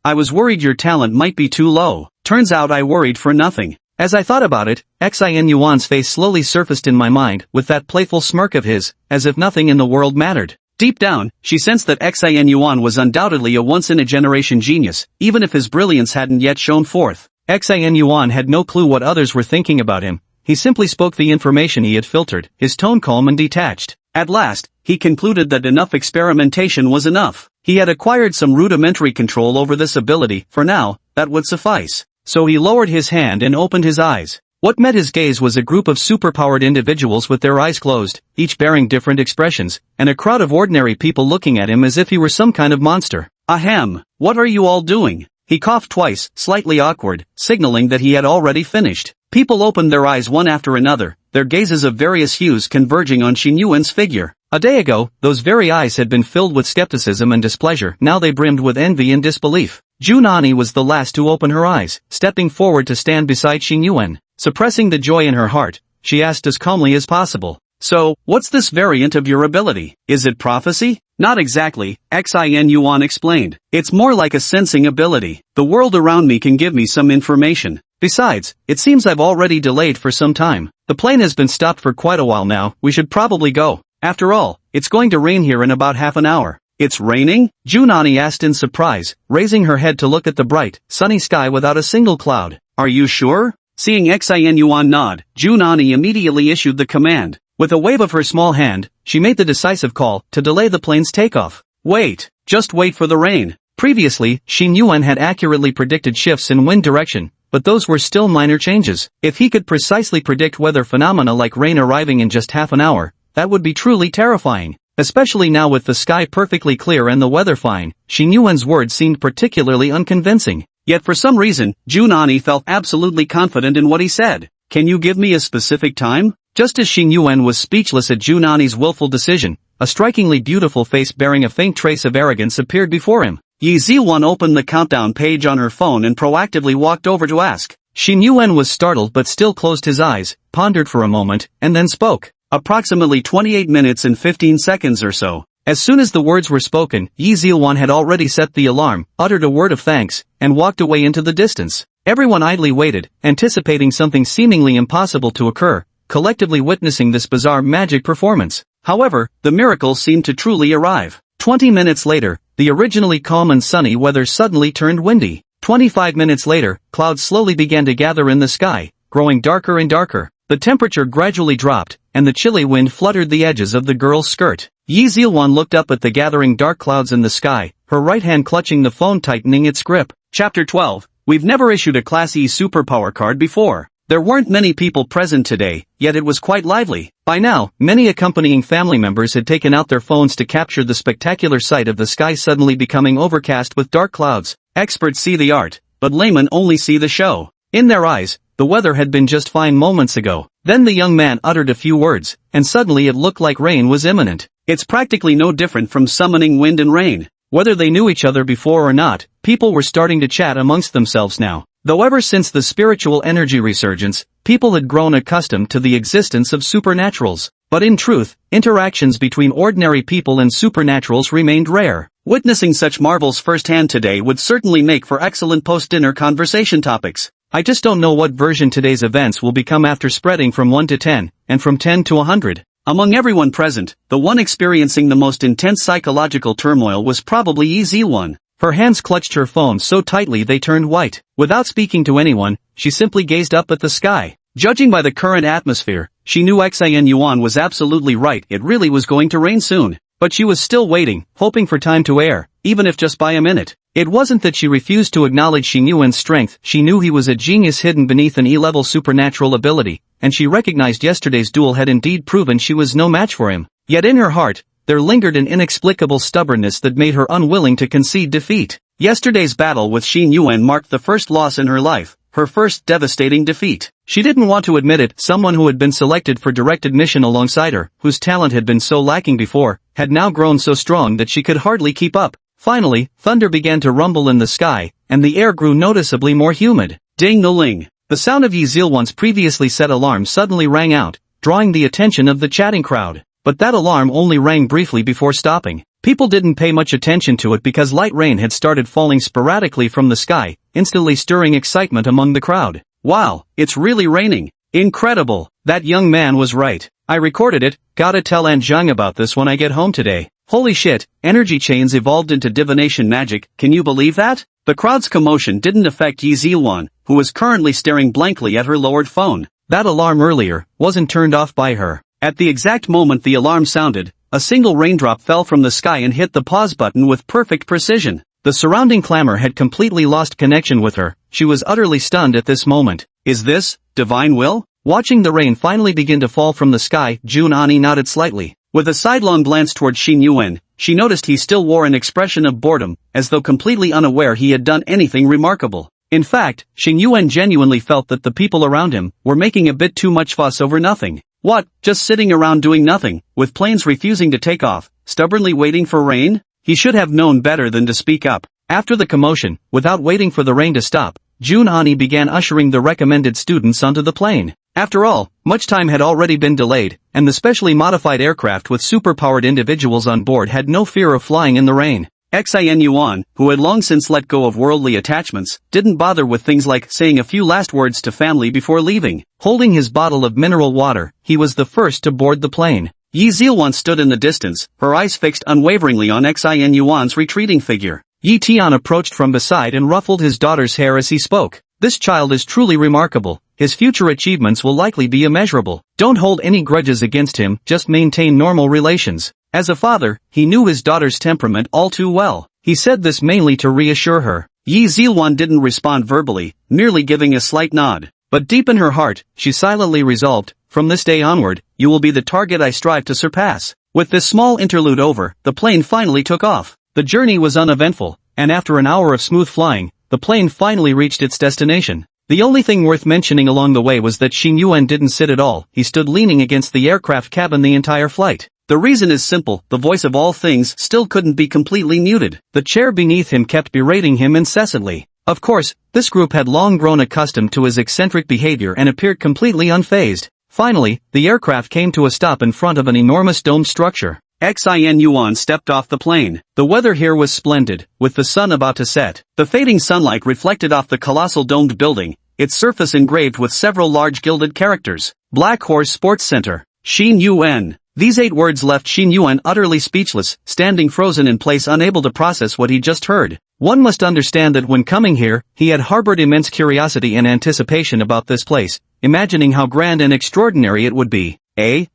I was worried your talent might be too low. Turns out I worried for nothing. As I thought about it, Xin Yuan's face slowly surfaced in my mind with that playful smirk of his, as if nothing in the world mattered. Deep down, she sensed that Xin Yuan was undoubtedly a once-in-a-generation genius, even if his brilliance hadn't yet shone forth. Xin Yuan had no clue what others were thinking about him. He simply spoke the information he had filtered, his tone calm and detached. At last, he concluded that enough experimentation was enough. He had acquired some rudimentary control over this ability. For now, that would suffice. So he lowered his hand and opened his eyes. What met his gaze was a group of superpowered individuals with their eyes closed, each bearing different expressions, and a crowd of ordinary people looking at him as if he were some kind of monster. Ahem, what are you all doing? He coughed twice, slightly awkward, signaling that he had already finished. People opened their eyes one after another, their gazes of various hues converging on Xing Yuan's figure. A day ago, those very eyes had been filled with skepticism and displeasure. Now they brimmed with envy and disbelief. Zhu Nani was the last to open her eyes, stepping forward to stand beside Xing Yuan. Suppressing the joy in her heart, she asked as calmly as possible. So, what's this variant of your ability? Is it prophecy? Not exactly, Xin Yuan explained. It's more like a sensing ability. The world around me can give me some information. Besides, it seems I've already delayed for some time. The plane has been stopped for quite a while now, we should probably go. After all, it's going to rain here in about half an hour. It's raining? Zhu Nani asked in surprise, raising her head to look at the bright, sunny sky without a single cloud. Are you sure? Seeing Xin Yuan nod, Zhu Nani immediately issued the command. With a wave of her small hand, she made the decisive call to delay the plane's takeoff. Wait, just wait for the rain. Previously, Xing Yuan had accurately predicted shifts in wind direction, but those were still minor changes. If he could precisely predict weather phenomena like rain arriving in just half an hour, that would be truly terrifying. Especially now with the sky perfectly clear and the weather fine, Xing Yuan's words seemed particularly unconvincing. Yet for some reason, Zhu Nani felt absolutely confident in what he said. Can you give me a specific time? Just as Xing Yuan was speechless at Zhu Nani's willful decision, a strikingly beautiful face bearing a faint trace of arrogance appeared before him. Yi Zilwan opened the countdown page on her phone and proactively walked over to ask. Xing Yuan was startled but still closed his eyes, pondered for a moment, and then spoke. Approximately 28 minutes and 15 seconds or so. As soon as the words were spoken, Yi Zilwan had already set the alarm, uttered a word of thanks, and walked away into the distance. Everyone idly waited, anticipating something seemingly impossible to occur, collectively witnessing this bizarre magic performance. However, the miracle seemed to truly arrive. 20 minutes later, the originally calm and sunny weather suddenly turned windy. 25 minutes later, clouds slowly began to gather in the sky, growing darker and darker. The temperature gradually dropped, and the chilly wind fluttered the edges of the girl's skirt. Yi Zilwan looked up at the gathering dark clouds in the sky, her right hand clutching the phone, tightening its grip. Chapter 12. We've never issued a Class E superpower card before. There weren't many people present today, yet it was quite lively. By now, many accompanying family members had taken out their phones to capture the spectacular sight of the sky suddenly becoming overcast with dark clouds. Experts see the art, but laymen only see the show. In their eyes, the weather had been just fine moments ago. Then the young man uttered a few words, and suddenly it looked like rain was imminent. It's practically no different from summoning wind and rain. Whether they knew each other before or not, people were starting to chat amongst themselves now. Though ever since the spiritual energy resurgence, people had grown accustomed to the existence of supernaturals. But in truth, interactions between ordinary people and supernaturals remained rare. Witnessing such marvels firsthand today would certainly make for excellent post-dinner conversation topics. I just don't know what version today's events will become after spreading from 1 to 10, and from 10 to 100. Among everyone present, the one experiencing the most intense psychological turmoil was probably Yi Zilwan. Her hands clutched her phone so tightly they turned white. Without speaking to anyone, she simply gazed up at the sky. Judging by the current atmosphere, she knew Xin Yuan was absolutely right, it really was going to rain soon. But she was still waiting, hoping for time to err, even if just by a minute. It wasn't that she refused to acknowledge Xin Yuan's strength, she knew he was a genius hidden beneath an E-level supernatural ability, and she recognized yesterday's duel had indeed proven she was no match for him. Yet in her heart, there lingered an inexplicable stubbornness that made her unwilling to concede defeat. Yesterday's battle with Xin Yuan marked the first loss in her life, her first devastating defeat. She didn't want to admit it. Someone who had been selected for direct admission alongside her, whose talent had been so lacking before, had now grown so strong that she could hardly keep up. Finally, thunder began to rumble in the sky, and the air grew noticeably more humid. Ding-a-ling. The sound of Yi Zilwan's previously set alarm suddenly rang out, drawing the attention of the chatting crowd. But that alarm only rang briefly before stopping. People didn't pay much attention to it because light rain had started falling sporadically from the sky, instantly stirring excitement among the crowd. Wow, it's really raining. Incredible. That young man was right. I recorded it, gotta tell Aunt Zhang about this when I get home today. Holy shit, energy chains evolved into divination magic, can you believe that? The crowd's commotion didn't affect Yi Zilwan, who was currently staring blankly at her lowered phone. That alarm earlier wasn't turned off by her. At the exact moment the alarm sounded, a single raindrop fell from the sky and hit the pause button with perfect precision. The surrounding clamor had completely lost connection with her. She was utterly stunned at this moment. Is this divine will? Watching the rain finally begin to fall from the sky, Jun Ani nodded slightly. With a sidelong glance toward Xin Yuan, she noticed he still wore an expression of boredom, as though completely unaware he had done anything remarkable. In fact, Xin Yuan genuinely felt that the people around him were making a bit too much fuss over nothing. What, just sitting around doing nothing, with planes refusing to take off, stubbornly waiting for rain? He should have known better than to speak up. After the commotion, without waiting for the rain to stop, Jun Ani began ushering the recommended students onto the plane. After all, much time had already been delayed, and the specially modified aircraft with superpowered individuals on board had no fear of flying in the rain. Xin Yuan, who had long since let go of worldly attachments, didn't bother with things like saying a few last words to family before leaving. Holding his bottle of mineral water, he was the first to board the plane. Yi Zilwan stood in the distance, her eyes fixed unwaveringly on Xin Yuan's retreating figure. Yi Tian approached from beside and ruffled his daughter's hair as he spoke. This child is truly remarkable. His future achievements will likely be immeasurable. Don't hold any grudges against him, just maintain normal relations. As a father, he knew his daughter's temperament all too well. He said this mainly to reassure her. Yi Zilwan didn't respond verbally, merely giving a slight nod. But deep in her heart, she silently resolved, from this day onward, you will be the target I strive to surpass. With this small interlude over, the plane finally took off. The journey was uneventful, and after an hour of smooth flying, the plane finally reached its destination. The only thing worth mentioning along the way was that Xin Yuan didn't sit at all, he stood leaning against the aircraft cabin the entire flight. The reason is simple, the voice of all things still couldn't be completely muted. The chair beneath him kept berating him incessantly. Of course, this group had long grown accustomed to his eccentric behavior and appeared completely unfazed. Finally, the aircraft came to a stop in front of an enormous domed structure. Xin Yuan stepped off the plane. The weather here was splendid, with the sun about to set. The fading sunlight reflected off the colossal domed building, its surface engraved with several large gilded characters. Black Horse Sports Center. Xin Yuan. These 8 words left Xin Yuan utterly speechless, standing frozen in place unable to process what he just heard. One must understand that when coming here, he had harbored immense curiosity and anticipation about this place, imagining how grand and extraordinary it would be.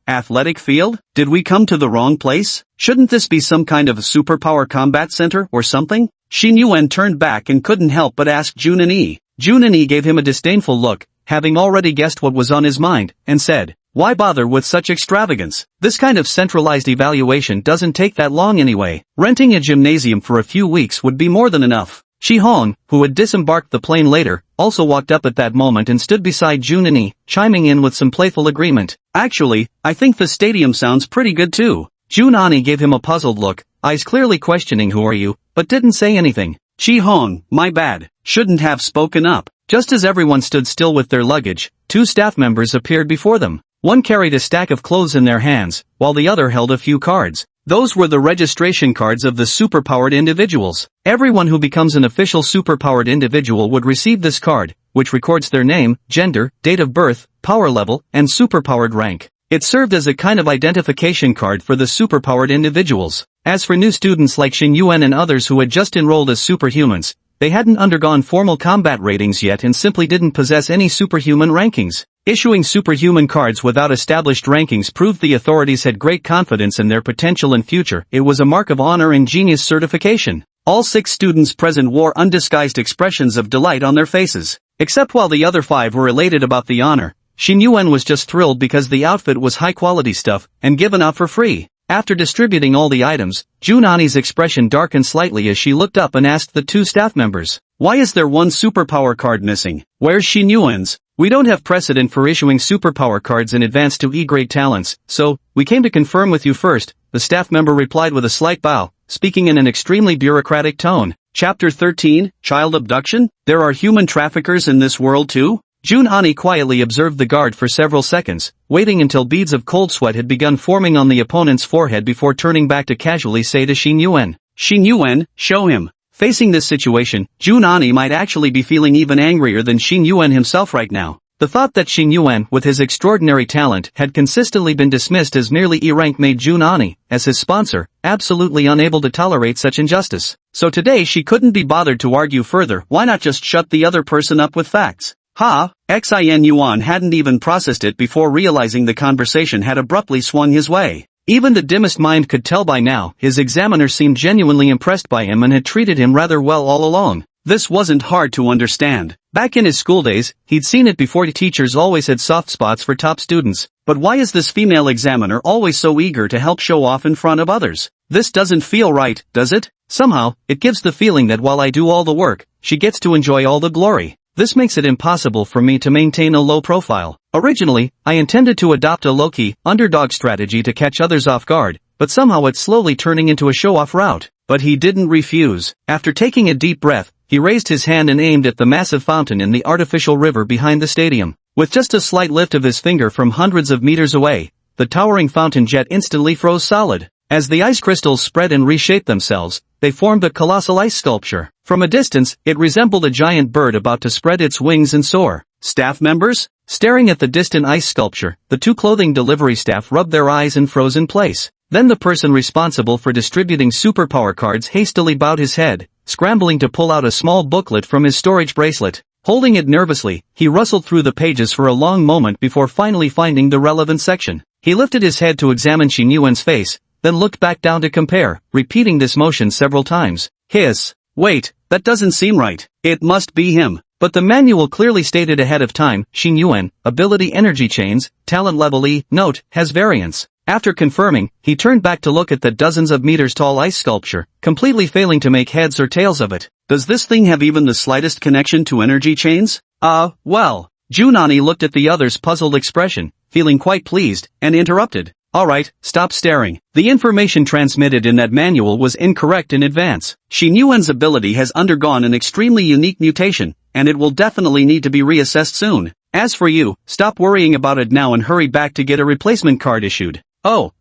Athletic field? Did we come to the wrong place? Shouldn't this be some kind of superpower combat center or something? Xin Yuan turned back and couldn't help but ask Junan-e. Junan-e gave him a disdainful look, having already guessed what was on his mind, and said, "Why bother with such extravagance? This kind of centralized evaluation doesn't take that long anyway. Renting a gymnasium for a few weeks would be more than enough." Shi Hong, who had disembarked the plane later, also walked up at that moment and stood beside Junan-e, chiming in with some playful agreement. "Actually, I think the stadium sounds pretty good too." Junan-e gave him a puzzled look, eyes clearly questioning "Who are you?" but didn't say anything. "Shi Hong, my bad. Shouldn't have spoken up." Just as everyone stood still with their luggage, two staff members appeared before them. One carried a stack of clothes in their hands, while the other held a few cards. Those were the registration cards of the superpowered individuals. Everyone who becomes an official superpowered individual would receive this card, which records their name, gender, date of birth, power level, and superpowered rank. It served as a kind of identification card for the superpowered individuals. As for new students like Xin Yuan and others who had just enrolled as superhumans, they hadn't undergone formal combat ratings yet and simply didn't possess any superhuman rankings. Issuing superhuman cards without established rankings proved the authorities had great confidence in their potential and future. It was a mark of honor and genius certification. All 6 students present wore undisguised expressions of delight on their faces. Except while the other 5 were elated about the honor, Xin Yuan was just thrilled because the outfit was high-quality stuff and given out for free. After distributing all the items, Junan-e's expression darkened slightly as she looked up and asked the 2 staff members, "Why is there one superpower card missing? Where's Xin Yuan's?" "We don't have precedent for issuing superpower cards in advance to E-grade talents, so we came to confirm with you first," the staff member replied with a slight bow, speaking in an extremely bureaucratic tone. Chapter 13, Child Abduction? There are human traffickers in this world too? Junan-e quietly observed the guard for several seconds, waiting until beads of cold sweat had begun forming on the opponent's forehead before turning back to casually say to Xin Yuan, "Xin Yuan, show him." Facing this situation, Junan-e might actually be feeling even angrier than Xin Yuan himself right now. The thought that Xin Yuan, with his extraordinary talent, had consistently been dismissed as merely E-rank made Junan-e, as his sponsor, absolutely unable to tolerate such injustice. So today she couldn't be bothered to argue further. Why not just shut the other person up with facts? Xin Yuan hadn't even processed it before realizing the conversation had abruptly swung his way. Even the dimmest mind could tell by now, his examiner seemed genuinely impressed by him and had treated him rather well all along. This wasn't hard to understand. Back in his school days, he'd seen it before. Teachers always had soft spots for top students. But why is this female examiner always so eager to help show off in front of others? This doesn't feel right, does it? Somehow, it gives the feeling that while I do all the work, she gets to enjoy all the glory. This makes it impossible for me to maintain a low profile. Originally, I intended to adopt a low-key, underdog strategy to catch others off guard, but somehow it's slowly turning into a show-off route. But he didn't refuse. After taking a deep breath, he raised his hand and aimed at the massive fountain in the artificial river behind the stadium. With just a slight lift of his finger from hundreds of meters away, the towering fountain jet instantly froze solid. As the ice crystals spread and reshaped themselves, they formed a colossal ice sculpture. From a distance, it resembled a giant bird about to spread its wings and soar. Staff members? Staring at the distant ice sculpture, the 2 clothing delivery staff rubbed their eyes and froze in place. Then the person responsible for distributing superpower cards hastily bowed his head, scrambling to pull out a small booklet from his storage bracelet. Holding it nervously, he rustled through the pages for a long moment before finally finding the relevant section. He lifted his head to examine Xin Yuan's face, then looked back down to compare, repeating this motion several times. Hiss. Wait, that doesn't seem right. It must be him. But the manual clearly stated ahead of time, Xin Yuan, ability energy chains, talent level E, note, has variance. After confirming, he turned back to look at the dozens of meters tall ice sculpture, completely failing to make heads or tails of it. Does this thing have even the slightest connection to energy chains? Well. Junan-e looked at the other's puzzled expression, feeling quite pleased, and interrupted. Alright, stop staring. The information transmitted in that manual was incorrect in advance. Xin Yuan's ability has undergone an extremely unique mutation, and it will definitely need to be reassessed soon. As for you, stop worrying about it now and hurry back to get a replacement card issued. Oh,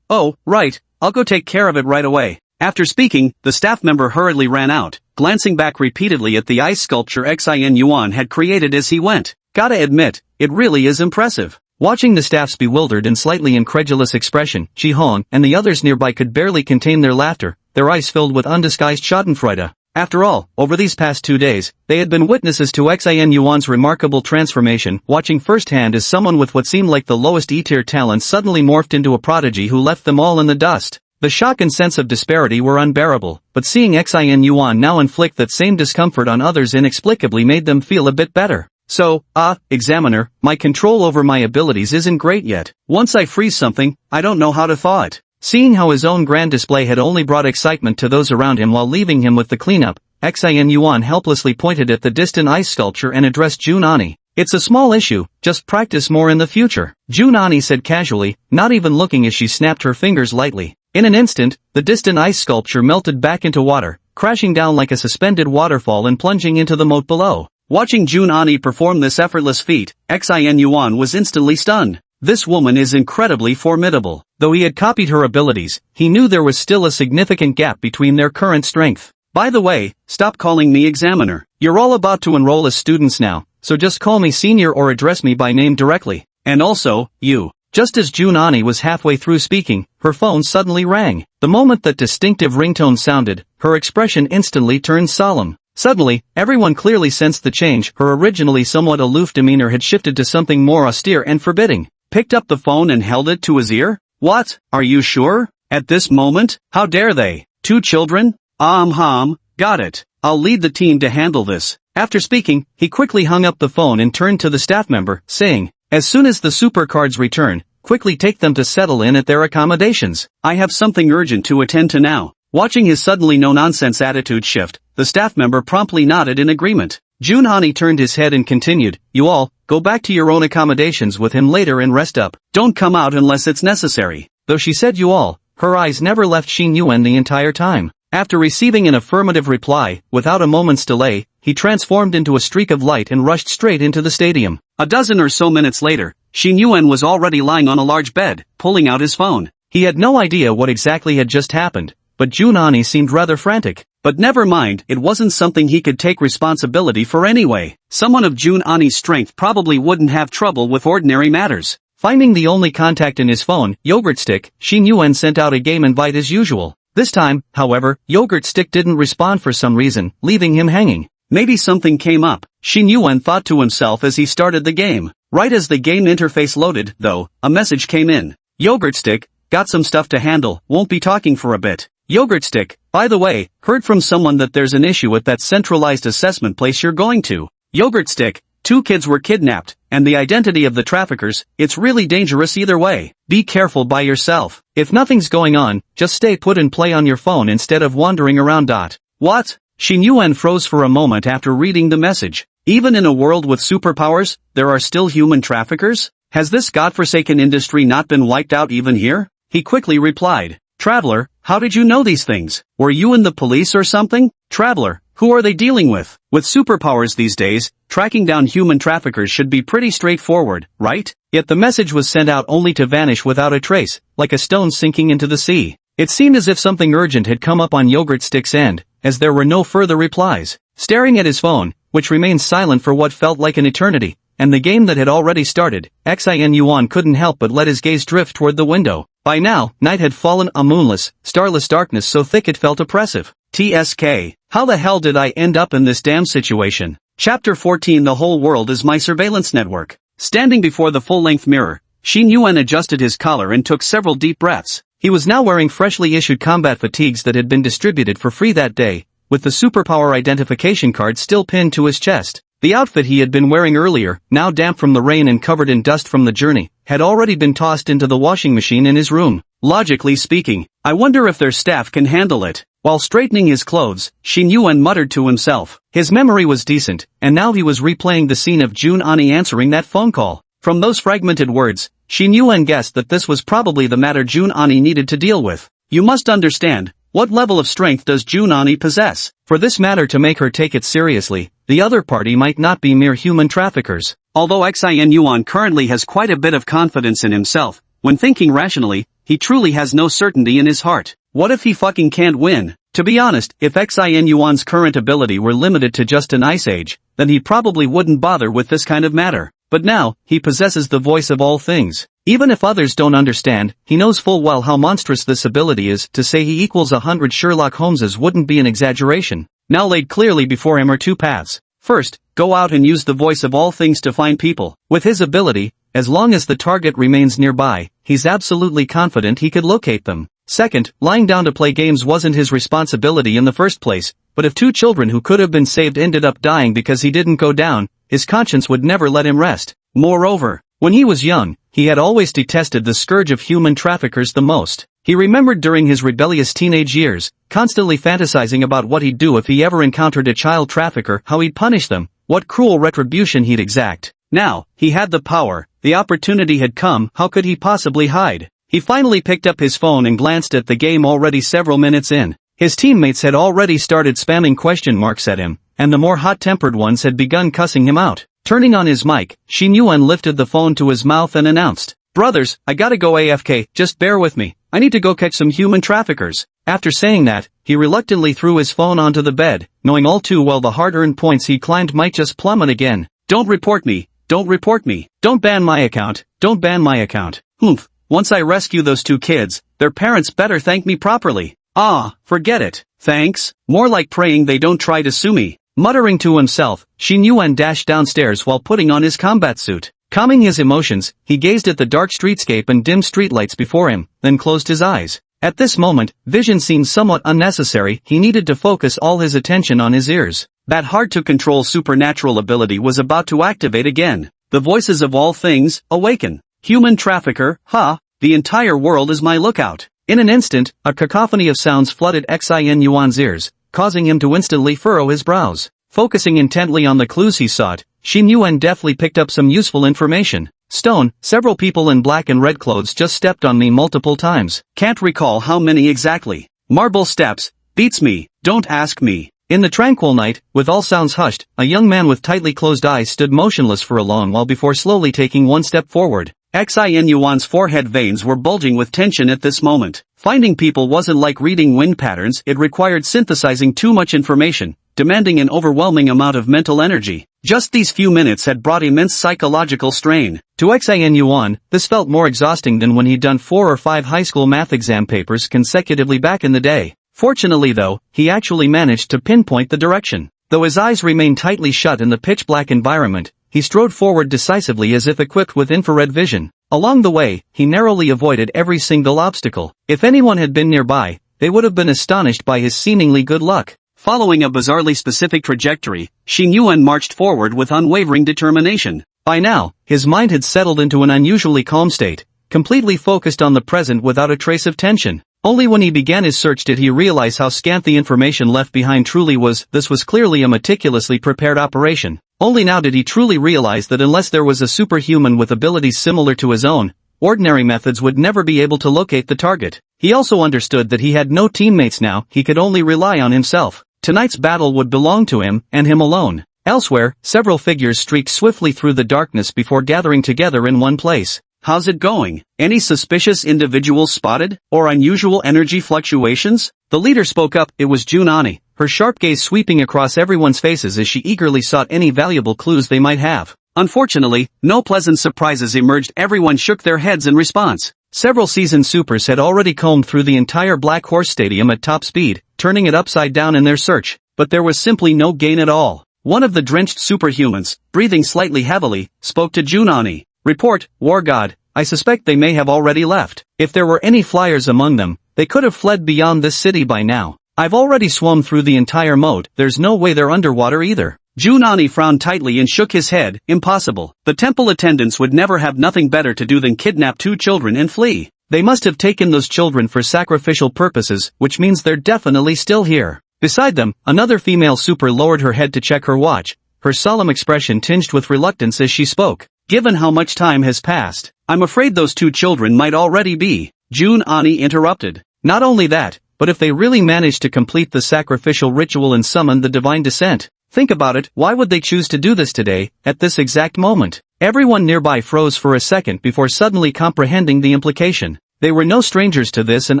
right, I'll go take care of it right away. After speaking, the staff member hurriedly ran out, glancing back repeatedly at the ice sculpture Xin Yuan had created as he went. Gotta admit, it really is impressive. Watching the staff's bewildered and slightly incredulous expression, Ji Hong and the others nearby could barely contain their laughter, their eyes filled with undisguised schadenfreude. After all, over these past 2 days, they had been witnesses to Xin Yuan's remarkable transformation, watching firsthand as someone with what seemed like the lowest E-tier talent suddenly morphed into a prodigy who left them all in the dust. The shock and sense of disparity were unbearable, but seeing Xin Yuan now inflict that same discomfort on others inexplicably made them feel a bit better. So, examiner, my control over my abilities isn't great yet. Once I freeze something, I don't know how to thaw it. Seeing how his own grand display had only brought excitement to those around him while leaving him with the cleanup, Xin Yuan helplessly pointed at the distant ice sculpture and addressed Jun Ani. It's a small issue, just practice more in the future, Jun Ani said casually, not even looking as she snapped her fingers lightly. In an instant, the distant ice sculpture melted back into water, crashing down like a suspended waterfall and plunging into the moat below. Watching Jun Ani perform this effortless feat, Xin Yuan was instantly stunned. This woman is incredibly formidable. Though he had copied her abilities, he knew there was still a significant gap between their current strength. By the way, stop calling me examiner. You're all about to enroll as students now, so just call me senior or address me by name directly. And also, you. Just as Jun Ani was halfway through speaking, her phone suddenly rang. The moment that distinctive ringtone sounded, her expression instantly turned solemn. Suddenly, everyone clearly sensed the change. Her originally somewhat aloof demeanor had shifted to something more austere and forbidding. Picked up the phone and held it to his ear? What? Are you sure? At this moment? How dare they? 2 children? Got it. I'll lead the team to handle this. After speaking, he quickly hung up the phone and turned to the staff member, saying, as soon as the super cards return, quickly take them to settle in at their accommodations. I have something urgent to attend to now. Watching his suddenly no-nonsense attitude shift, the staff member promptly nodded in agreement. Jun Ani turned his head and continued, you all, go back to your own accommodations with him later and rest up. Don't come out unless it's necessary. Though she said you all, her eyes never left Xin Yuan the entire time. After receiving an affirmative reply, without a moment's delay, he transformed into a streak of light and rushed straight into the stadium. A dozen or so minutes later, Xin Yuan was already lying on a large bed, pulling out his phone. He had no idea what exactly had just happened, but Jun Ani seemed rather frantic. But never mind, it wasn't something he could take responsibility for anyway. Someone of Jun Ani's strength probably wouldn't have trouble with ordinary matters. Finding the only contact in his phone, Yogurt Stick, Xin Yuan sent out a game invite as usual. This time, however, Yogurt Stick didn't respond for some reason, leaving him hanging. Maybe something came up, Xin Yuan thought to himself as he started the game. Right as the game interface loaded, though, a message came in. Yogurt Stick, got some stuff to handle, won't be talking for a bit. Yogurt Stick, by the way, heard from someone that there's an issue at that centralized assessment place you're going to. Yogurt Stick, 2 kids were kidnapped, and the identity of the traffickers, it's really dangerous either way. Be careful by yourself. If nothing's going on, just stay put and play on your phone instead of wandering around. What? Xin Yuan froze for a moment after reading the message. Even in a world with superpowers, there are still human traffickers? Has this godforsaken industry not been wiped out even here? He quickly replied. Traveler, how did you know these things? Were you in the police or something? Traveler, who are they dealing with? With superpowers these days, tracking down human traffickers should be pretty straightforward, right? Yet the message was sent out only to vanish without a trace, like a stone sinking into the sea. It seemed as if something urgent had come up on Yogurt Stick's end, as there were no further replies. Staring at his phone, which remained silent for what felt like an eternity, and the game that had already started, Xin Yuan couldn't help but let his gaze drift toward the window. By now, night had fallen, a moonless, starless darkness so thick it felt oppressive. TSK. How the hell did I end up in this damn situation? Chapter 14. The whole world is my surveillance network. Standing before the full-length mirror, Xin Yuan adjusted his collar and took several deep breaths. He was now wearing freshly issued combat fatigues that had been distributed for free that day, with the superpower identification card still pinned to his chest. The outfit he had been wearing earlier, now damp from the rain and covered in dust from the journey, had already been tossed into the washing machine in his room. Logically speaking, I wonder if their staff can handle it. While straightening his clothes, Xin Yuan muttered to himself. His memory was decent, and now he was replaying the scene of Jun Ani answering that phone call. From those fragmented words, Xin Yuan guessed that this was probably the matter Jun Ani needed to deal with. You must understand, what level of strength does Jun Ani possess? For this matter to make her take it seriously, the other party might not be mere human traffickers. Although Xin Yuan currently has quite a bit of confidence in himself, when thinking rationally, he truly has no certainty in his heart. What if he fucking can't win? To be honest, if Xin Yuan's current ability were limited to just an ice age, then he probably wouldn't bother with this kind of matter. But now, he possesses the voice of all things. Even if others don't understand, he knows full well how monstrous this ability is. To say he equals 100 Sherlock Holmeses wouldn't be an exaggeration. Now laid clearly before him are two paths. First, go out and use the voice of all things to find people. With his ability, as long as the target remains nearby, he's absolutely confident he could locate them. Second, lying down to play games wasn't his responsibility in the first place, but if two children who could have been saved ended up dying because he didn't go down, his conscience would never let him rest. Moreover, when he was young, he had always detested the scourge of human traffickers the most. He remembered during his rebellious teenage years, constantly fantasizing about what he'd do if he ever encountered a child trafficker, how he'd punish them, what cruel retribution he'd exact. Now, he had the power, the opportunity had come, how could he possibly hide? He finally picked up his phone and glanced at the game already several minutes in. His teammates had already started spamming question marks at him, and the more hot-tempered ones had begun cussing him out. Turning on his mic, Shin Yuan lifted the phone to his mouth and announced, "Brothers, I gotta go AFK, just bear with me. I need to go catch some human traffickers." After saying that, he reluctantly threw his phone onto the bed, knowing all too well the hard-earned points he climbed might just plummet again. "Don't report me, don't report me, don't ban my account, don't ban my account. Humph, once I rescue those two kids, their parents better thank me properly. Ah, forget it, thanks, more like praying they don't try to sue me." Muttering to himself, Shin Yuan dashed downstairs while putting on his combat suit. Calming his emotions, he gazed at the dark streetscape and dim streetlights before him, then closed his eyes. At this moment, vision seemed somewhat unnecessary, he needed to focus all his attention on his ears. That hard-to-control supernatural ability was about to activate again. The voices of all things, awaken. Human trafficker, ha, the entire world is my lookout. In an instant, a cacophony of sounds flooded Xin Yuan's ears, causing him to instantly furrow his brows. Focusing intently on the clues he sought, Shin Yuan deftly picked up some useful information. Stone, several people in black and red clothes just stepped on me multiple times. Can't recall how many exactly. Marble steps, beats me, don't ask me. In the tranquil night, with all sounds hushed, a young man with tightly closed eyes stood motionless for a long while before slowly taking one step forward. Xin Yuan's forehead veins were bulging with tension at this moment. Finding people wasn't like reading wind patterns, it required synthesizing too much information, demanding an overwhelming amount of mental energy. Just these few minutes had brought immense psychological strain. To Xin Yuan, this felt more exhausting than when he'd done 4 or 5 high school math exam papers consecutively back in the day. Fortunately though, he actually managed to pinpoint the direction. Though his eyes remained tightly shut in the pitch-black environment, he strode forward decisively as if equipped with infrared vision. Along the way, he narrowly avoided every single obstacle. If anyone had been nearby, they would have been astonished by his seemingly good luck. Following a bizarrely specific trajectory, Shin Yuan marched forward with unwavering determination. By now, his mind had settled into an unusually calm state, completely focused on the present without a trace of tension. Only when he began his search did he realize how scant the information left behind truly was. This was clearly a meticulously prepared operation. Only now did he truly realize that unless there was a superhuman with abilities similar to his own, ordinary methods would never be able to locate the target. He also understood that he had no teammates now, he could only rely on himself. Tonight's battle would belong to him, and him alone. Elsewhere, several figures streaked swiftly through the darkness before gathering together in one place. "How's it going? Any suspicious individuals spotted? Or unusual energy fluctuations?" The leader spoke up. It was Junani, her sharp gaze sweeping across everyone's faces as she eagerly sought any valuable clues they might have. Unfortunately, no pleasant surprises emerged. Everyone shook their heads in response. Several seasoned supers had already combed through the entire Black Horse Stadium at top speed, turning it upside down in their search, but there was simply no gain at all. One of the drenched superhumans, breathing slightly heavily, spoke to Junani. "Report, War God, I suspect they may have already left. If there were any flyers among them, they could have fled beyond this city by now. I've already swum through the entire moat, there's no way they're underwater either." Junani frowned tightly and shook his head. Impossible. The temple attendants would never have nothing better to do than kidnap 2 children and flee. They must have taken those children for sacrificial purposes, which means they're definitely still here. Beside them, another female super lowered her head to check her watch, her solemn expression tinged with reluctance as she spoke. "Given how much time has passed, I'm afraid those 2 children might already be." Junani interrupted. "Not only that, but if they really managed to complete the sacrificial ritual and summon the divine descent, think about it, why would they choose to do this today, at this exact moment?" Everyone nearby froze for a second before suddenly comprehending the implication. They were no strangers to this and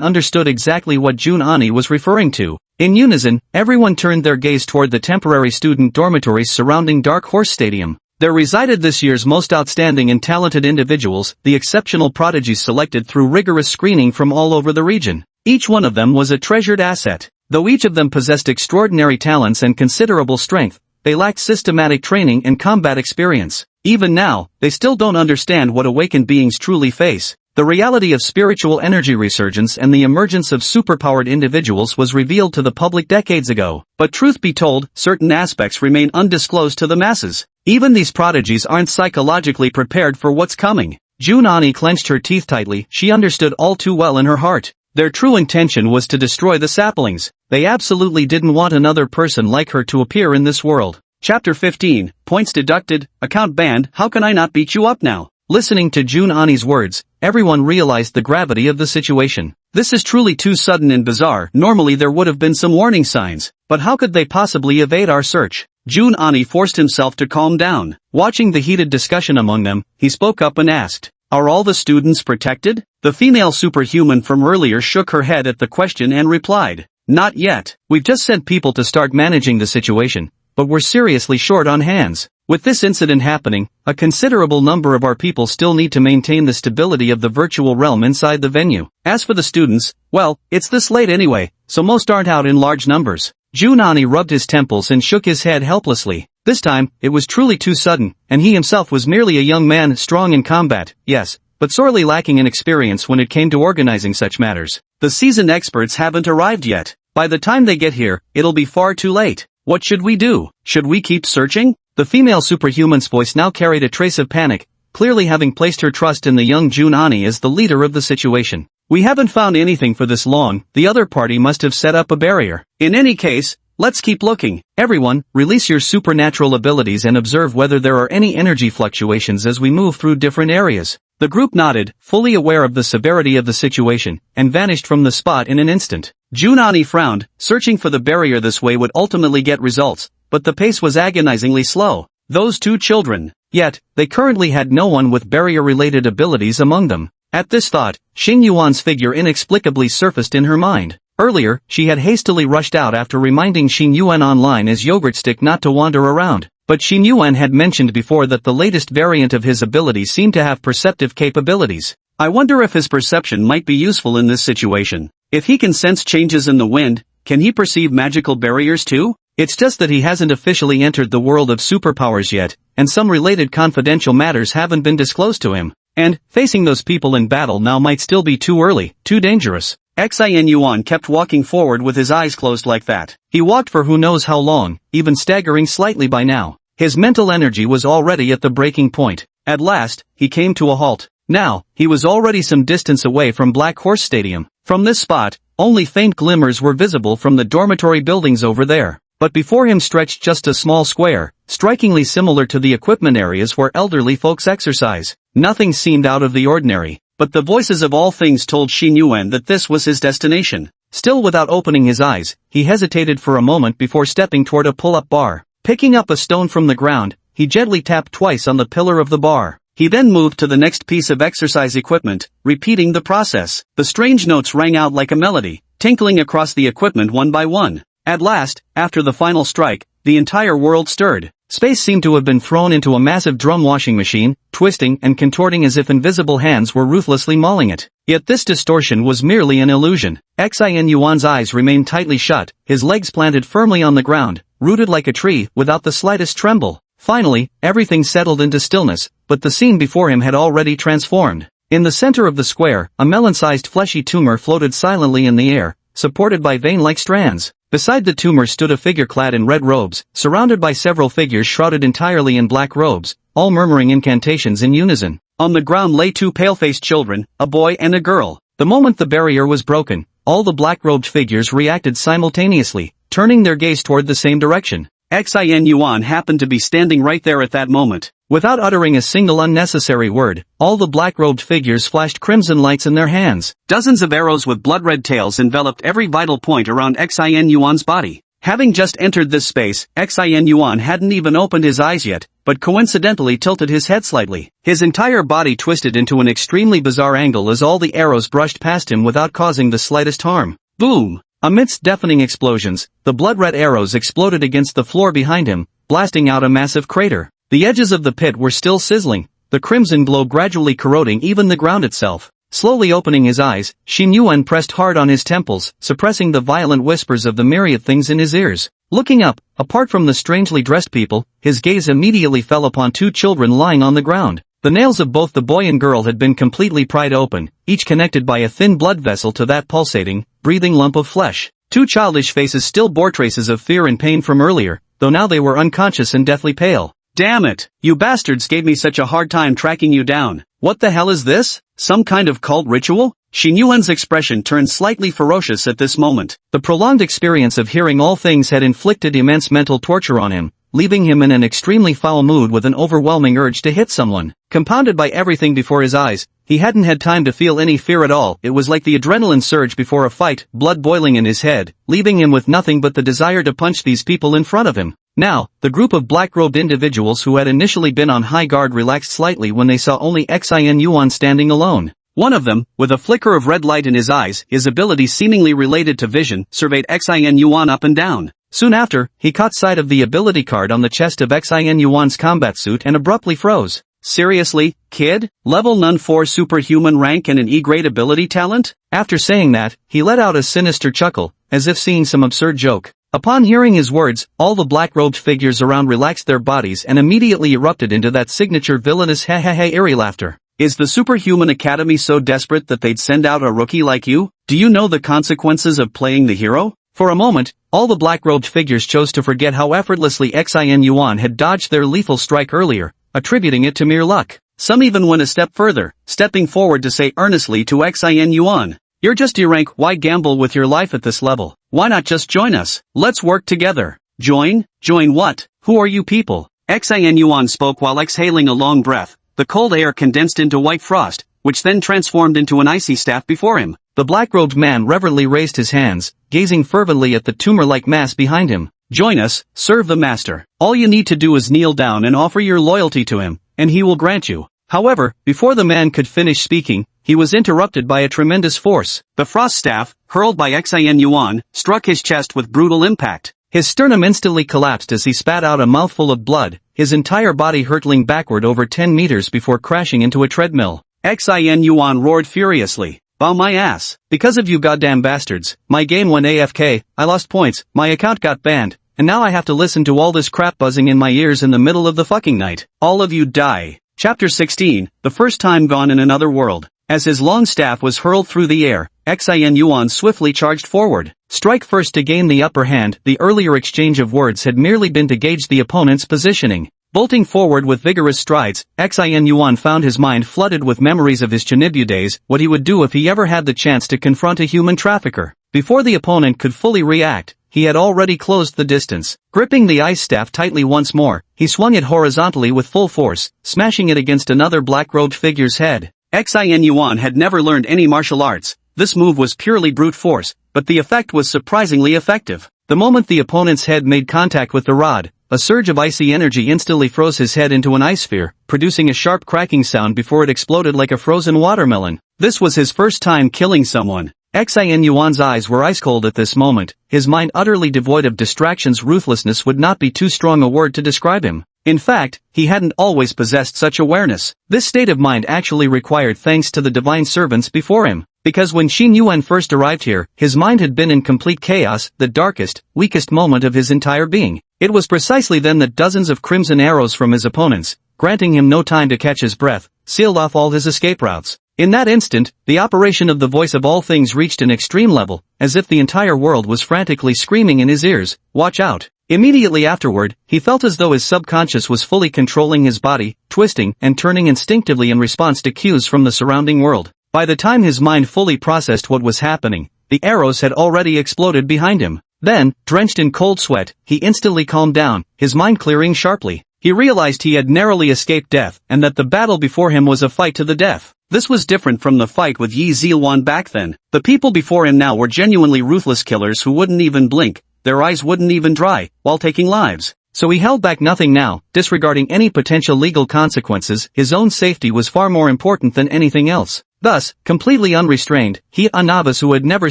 understood exactly what Junani was referring to. In unison, everyone turned their gaze toward the temporary student dormitories surrounding Dark Horse Stadium. There resided this year's most outstanding and talented individuals, the exceptional prodigies selected through rigorous screening from all over the region. Each one of them was a treasured asset. Though each of them possessed extraordinary talents and considerable strength, they lacked systematic training and combat experience. Even now, they still don't understand what awakened beings truly face. The reality of spiritual energy resurgence and the emergence of superpowered individuals was revealed to the public decades ago. But truth be told, certain aspects remain undisclosed to the masses. Even these prodigies aren't psychologically prepared for what's coming. June Ani clenched her teeth tightly. She understood all too well in her heart. Their true intention was to destroy the saplings. They absolutely didn't want another person like her to appear in this world. Chapter 15, Points deducted, Account banned. How can I not beat you up now? Listening to June Ani's words, everyone realized the gravity of the situation. This is truly too sudden and bizarre. Normally there would have been some warning signs, but how could they possibly evade our search? June Ani forced himself to calm down. Watching the heated discussion among them, he spoke up and asked, "Are all the students protected?" The female superhuman from earlier shook her head at the question and replied, "Not yet. We've just sent people to start managing the situation, but we're seriously short on hands. With this incident happening, a considerable number of our people still need to maintain the stability of the virtual realm inside the venue. As for the students, well, it's this late anyway, so most aren't out in large numbers." June Ani rubbed his temples and shook his head helplessly. This time, it was truly too sudden, and he himself was merely a young man strong in combat, yes, but sorely lacking in experience when it came to organizing such matters. The seasoned experts haven't arrived yet. By the time they get here, it'll be far too late. What should we do? Should we keep searching? The female superhuman's voice now carried a trace of panic, clearly having placed her trust in the young June Ani as the leader of the situation. "We haven't found anything for this long. The other party must have set up a barrier. In any case, let's keep looking. Everyone, release your supernatural abilities and observe whether there are any energy fluctuations as we move through different areas." The group nodded, fully aware of the severity of the situation, and vanished from the spot in an instant. June Ani frowned. Searching for the barrier this way would ultimately get results, but the pace was agonizingly slow. Those two children. Yet, they currently had no one with barrier-related abilities among them. At this thought, Xing Yuan's figure inexplicably surfaced in her mind. Earlier, she had hastily rushed out after reminding Xing Yuan online as Yogurt Stick not to wander around. But Xing Yuan had mentioned before that the latest variant of his ability seemed to have perceptive capabilities. I wonder if his perception might be useful in this situation. If he can sense changes in the wind, can he perceive magical barriers too? It's just that he hasn't officially entered the world of superpowers yet, and some related confidential matters haven't been disclosed to him. And, facing those people in battle now might still be too early, too dangerous. Xin Yuan kept walking forward with his eyes closed like that. He walked for who knows how long, even staggering slightly by now. His mental energy was already at the breaking point. At last, he came to a halt. Now, he was already some distance away from Black Horse Stadium. From this spot, only faint glimmers were visible from the dormitory buildings over there. But before him stretched just a small square, strikingly similar to the equipment areas where elderly folks exercise. Nothing seemed out of the ordinary, but the voices of all things told Xing Yuan that this was his destination. Still without opening his eyes, he hesitated for a moment before stepping toward a pull-up bar. Picking up a stone from the ground, he gently tapped twice on the pillar of the bar. He then moved to the next piece of exercise equipment, repeating the process. The strange notes rang out like a melody, tinkling across the equipment one by one. At last, after the final strike, the entire world stirred. Space seemed to have been thrown into a massive drum washing machine, twisting and contorting as if invisible hands were ruthlessly mauling it. Yet this distortion was merely an illusion. Xin Yuan's eyes remained tightly shut, his legs planted firmly on the ground, rooted like a tree, without the slightest tremble. Finally, everything settled into stillness, but the scene before him had already transformed. In the center of the square, a melon-sized fleshy tumor floated silently in the air, supported by vein-like strands. Beside the tumor stood a figure clad in red robes, surrounded by several figures shrouded entirely in black robes, all murmuring incantations in unison. On the ground lay two pale-faced children, a boy and a girl. The moment the barrier was broken, all the black-robed figures reacted simultaneously, turning their gaze toward the same direction. Xin Yuan happened to be standing right there at that moment. Without uttering a single unnecessary word, all the black-robed figures flashed crimson lights in their hands. Dozens of arrows with blood-red tails enveloped every vital point around Xin Yuan's body. Having just entered this space, Xin Yuan hadn't even opened his eyes yet, but coincidentally tilted his head slightly. His entire body twisted into an extremely bizarre angle as all the arrows brushed past him without causing the slightest harm. Boom! Amidst deafening explosions, the blood-red arrows exploded against the floor behind him, blasting out a massive crater. The edges of the pit were still sizzling, the crimson glow gradually corroding even the ground itself. Slowly opening his eyes, Xin Yuan pressed hard on his temples, suppressing the violent whispers of the myriad things in his ears. Looking up, apart from the strangely dressed people, his gaze immediately fell upon two children lying on the ground. The nails of both the boy and girl had been completely pried open, each connected by a thin blood vessel to that pulsating, breathing lump of flesh. Two childish faces still bore traces of fear and pain from earlier, though now they were unconscious and deathly pale. Damn it! You bastards gave me such a hard time tracking you down. What the hell is this? Some kind of cult ritual? Xin Yuan's expression turned slightly ferocious at this moment. The prolonged experience of hearing all things had inflicted immense mental torture on him, leaving him in an extremely foul mood with an overwhelming urge to hit someone. Compounded by everything before his eyes, he hadn't had time to feel any fear at all. It was like the adrenaline surge before a fight, blood boiling in his head, leaving him with nothing but the desire to punch these people in front of him. Now, the group of black-robed individuals who had initially been on high guard relaxed slightly when they saw only Xin Yuan standing alone. One of them, with a flicker of red light in his eyes, his ability seemingly related to vision, surveyed Xin Yuan up and down. Soon after, he caught sight of the ability card on the chest of Xin Yuan's combat suit and abruptly froze. Seriously, kid? Level None 4 superhuman rank and an E-grade ability talent? After saying that, he let out a sinister chuckle, as if seeing some absurd joke. Upon hearing his words, all the black-robed figures around relaxed their bodies and immediately erupted into that signature villainous ha-ha-ha eerie laughter. Is the Superhuman Academy so desperate that they'd send out a rookie like you? Do you know the consequences of playing the hero? For a moment, all the black-robed figures chose to forget how effortlessly Xin Yuan had dodged their lethal strike earlier, attributing it to mere luck. Some even went a step further, stepping forward to say earnestly to Xin Yuan, "You're just E-rank, why gamble with your life at this level? Why not just join us? Let's work together." Join? Join what? Who are you people? Xin Yuan spoke while exhaling a long breath. The cold air condensed into white frost, which then transformed into an icy staff before him. The black-robed man reverently raised his hands, gazing fervently at the tumor-like mass behind him. Join us, serve the master. All you need to do is kneel down and offer your loyalty to him, and he will grant you. However, before the man could finish speaking, he was interrupted by a tremendous force. The frost staff, hurled by Xin Yuan, struck his chest with brutal impact. His sternum instantly collapsed as he spat out a mouthful of blood, his entire body hurtling backward over 10 meters before crashing into a treadmill. Xin Yuan roared furiously. "Bow my ass. Because of you goddamn bastards, my game went AFK, I lost points, my account got banned, and now I have to listen to all this crap buzzing in my ears in the middle of the fucking night. All of you die." Chapter 16, The First Time Gone in Another World. As his long staff was hurled through the air, Xin Yuan swiftly charged forward. Strike first to gain the upper hand. The earlier exchange of words had merely been to gauge the opponent's positioning. Bolting forward with vigorous strides, Xin Yuan found his mind flooded with memories of his Chinibu days, what he would do if he ever had the chance to confront a human trafficker. Before the opponent could fully react, he had already closed the distance. Gripping the ice staff tightly once more, he swung it horizontally with full force, smashing it against another black-robed figure's head. Xin Yuan had never learned any martial arts. This move was purely brute force, but the effect was surprisingly effective. The moment the opponent's head made contact with the rod, a surge of icy energy instantly froze his head into an ice sphere, producing a sharp cracking sound before it exploded like a frozen watermelon. This was his first time killing someone. Xin Yuan's eyes were ice-cold at this moment, his mind utterly devoid of distractions. Ruthlessness would not be too strong a word to describe him. In fact, he hadn't always possessed such awareness. This state of mind actually required thanks to the divine servants before him. Because when Xin Yuan first arrived here, his mind had been in complete chaos, the darkest, weakest moment of his entire being. It was precisely then that dozens of crimson arrows from his opponents, granting him no time to catch his breath, sealed off all his escape routes. In that instant, the operation of the voice of all things reached an extreme level, as if the entire world was frantically screaming in his ears, "Watch out." Immediately afterward, he felt as though his subconscious was fully controlling his body, twisting and turning instinctively in response to cues from the surrounding world. By the time his mind fully processed what was happening, the arrows had already exploded behind him. Then, drenched in cold sweat, he instantly calmed down, his mind clearing sharply. He realized he had narrowly escaped death, and that the battle before him was a fight to the death. This was different from the fight with Yi Zilwan back then. The people before him now were genuinely ruthless killers who wouldn't even blink, their eyes wouldn't even dry, while taking lives. So he held back nothing now, disregarding any potential legal consequences. His own safety was far more important than anything else. Thus, completely unrestrained, he, a novice who had never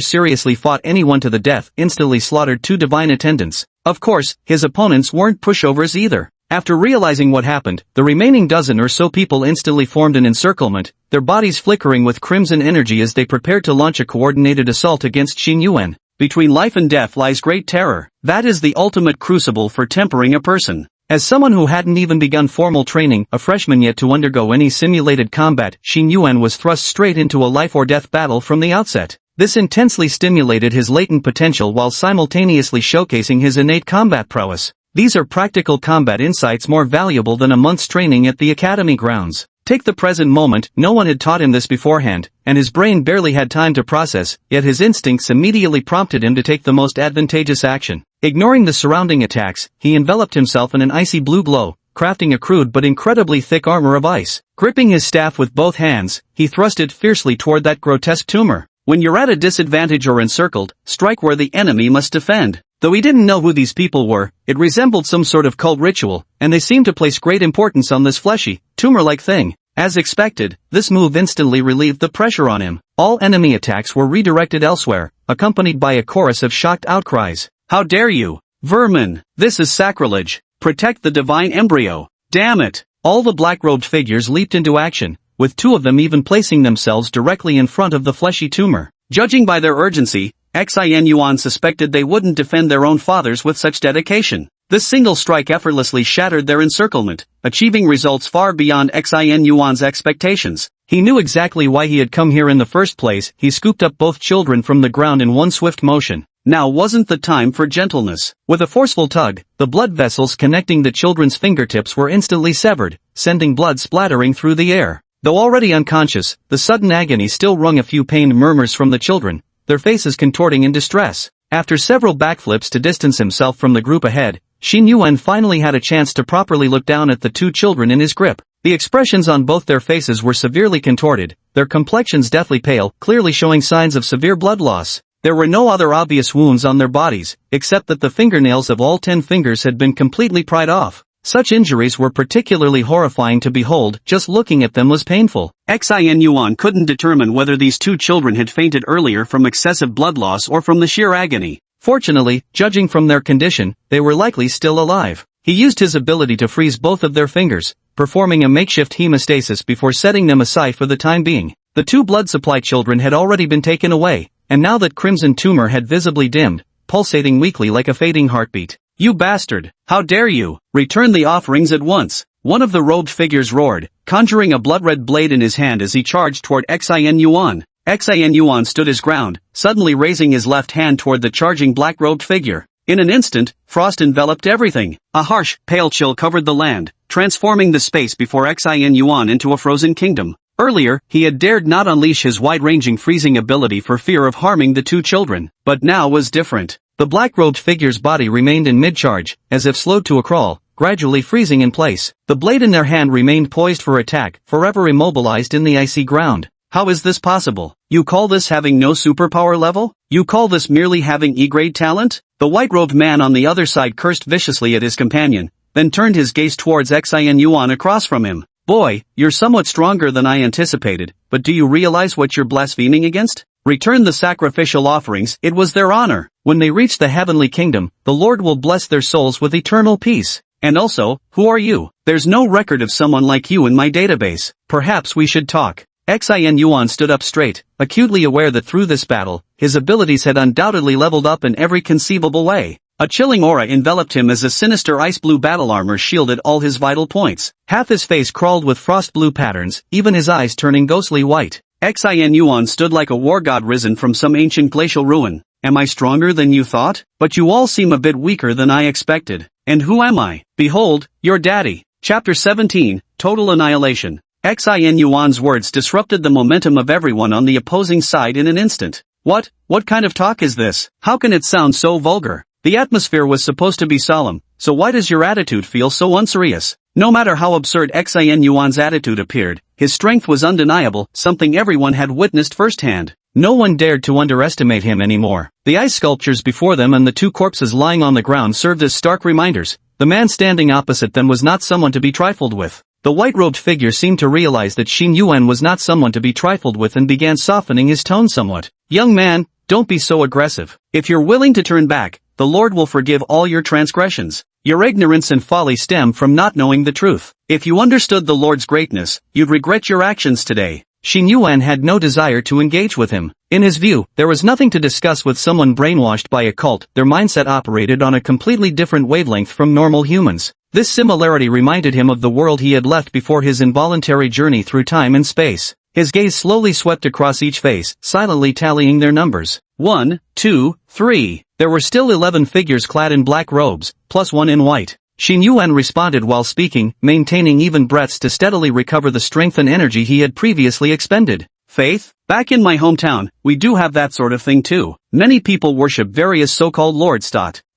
seriously fought anyone to the death, instantly slaughtered two divine attendants. Of course, his opponents weren't pushovers either. After realizing what happened, the remaining dozen or so people instantly formed an encirclement, their bodies flickering with crimson energy as they prepared to launch a coordinated assault against Xin Yuan. Between life and death lies great terror. That is the ultimate crucible for tempering a person. As someone who hadn't even begun formal training, a freshman yet to undergo any simulated combat, Xin Yuan was thrust straight into a life-or-death battle from the outset. This intensely stimulated his latent potential while simultaneously showcasing his innate combat prowess. These are practical combat insights more valuable than a month's training at the academy grounds. Take the present moment, no one had taught him this beforehand, and his brain barely had time to process, yet his instincts immediately prompted him to take the most advantageous action. Ignoring the surrounding attacks, he enveloped himself in an icy blue glow, crafting a crude but incredibly thick armor of ice. Gripping his staff with both hands, he thrust it fiercely toward that grotesque tumor. When you're at a disadvantage or encircled, strike where the enemy must defend. Though he didn't know who these people were, it resembled some sort of cult ritual, and they seemed to place great importance on this fleshy, tumor-like thing. As expected, this move instantly relieved the pressure on him. All enemy attacks were redirected elsewhere, accompanied by a chorus of shocked outcries. How dare you! Vermin! This is sacrilege! Protect the divine embryo! Damn it! All the black-robed figures leaped into action, with two of them even placing themselves directly in front of the fleshy tumor. Judging by their urgency, Xin Yuan suspected they wouldn't defend their own fathers with such dedication. This single strike effortlessly shattered their encirclement, achieving results far beyond Xin Yuan's expectations. He knew exactly why he had come here in the first place. He scooped up both children from the ground in one swift motion. Now wasn't the time for gentleness. With a forceful tug, the blood vessels connecting the children's fingertips were instantly severed, sending blood splattering through the air. Though already unconscious, the sudden agony still wrung a few pained murmurs from the children, their faces contorting in distress. After several backflips to distance himself from the group ahead, Xin Yuan finally had a chance to properly look down at the two children in his grip. The expressions on both their faces were severely contorted, their complexions deathly pale, clearly showing signs of severe blood loss. There were no other obvious wounds on their bodies, except that the fingernails of all 10 fingers had been completely pried off. Such injuries were particularly horrifying to behold. Just looking at them was painful. Xin Yuan couldn't determine whether these two children had fainted earlier from excessive blood loss or from the sheer agony. Fortunately, judging from their condition, they were likely still alive. He used his ability to freeze both of their fingers, performing a makeshift hemostasis before setting them aside for the time being. The two blood supply children had already been taken away, and now that crimson tumor had visibly dimmed, pulsating weakly like a fading heartbeat. You bastard! How dare you! Return the offerings at once! One of the robed figures roared, conjuring a blood-red blade in his hand as he charged toward Xin Yuan. Xin Yuan stood his ground, suddenly raising his left hand toward the charging black-robed figure. In an instant, frost enveloped everything. A harsh, pale chill covered the land, transforming the space before Xin Yuan into a frozen kingdom. Earlier, he had dared not unleash his wide-ranging freezing ability for fear of harming the two children, but now was different. The black-robed figure's body remained in mid-charge, as if slowed to a crawl, gradually freezing in place. The blade in their hand remained poised for attack, forever immobilized in the icy ground. How is this possible? You call this having no superpower level? You call this merely having E-grade talent? The white-robed man on the other side cursed viciously at his companion, then turned his gaze towards Xin Yuan across from him. Boy, you're somewhat stronger than I anticipated, but do you realize what you're blaspheming against? Return the sacrificial offerings, it was their honor. When they reach the heavenly kingdom, the Lord will bless their souls with eternal peace. And also, who are you? There's no record of someone like you in my database. Perhaps we should talk. Xin Yuan stood up straight, acutely aware that through this battle, his abilities had undoubtedly leveled up in every conceivable way. A chilling aura enveloped him as a sinister ice-blue battle armor shielded all his vital points. Half his face crawled with frost-blue patterns, even his eyes turning ghostly white. Xin Yuan stood like a war god risen from some ancient glacial ruin. Am I stronger than you thought? But you all seem a bit weaker than I expected. And who am I? Behold, your daddy. Chapter 17, Total Annihilation. Xin Yuan's words disrupted the momentum of everyone on the opposing side in an instant. What kind of talk is this? How can it sound so vulgar? The atmosphere was supposed to be solemn, so why does your attitude feel so unserious? No matter how absurd Xin Yuan's attitude appeared, his strength was undeniable, something everyone had witnessed firsthand. No one dared to underestimate him anymore. The ice sculptures before them and the two corpses lying on the ground served as stark reminders. The man standing opposite them was not someone to be trifled with. The white-robed figure seemed to realize that Xin Yuan was not someone to be trifled with and began softening his tone somewhat. Young man, don't be so aggressive. If you're willing to turn back, the Lord will forgive all your transgressions. Your ignorance and folly stem from not knowing the truth. If you understood the Lord's greatness, you'd regret your actions today. Xing Yuan had no desire to engage with him. In his view, there was nothing to discuss with someone brainwashed by a cult. Their mindset operated on a completely different wavelength from normal humans. This similarity reminded him of the world he had left before his involuntary journey through time and space. His gaze slowly swept across each face, silently tallying their numbers. 1, 2, 3. There were still 11 figures clad in black robes, plus one in white. Xing Yuan responded while speaking, maintaining even breaths to steadily recover the strength and energy he had previously expended. Faith? Back in my hometown, we do have that sort of thing too. Many people worship various so-called lords.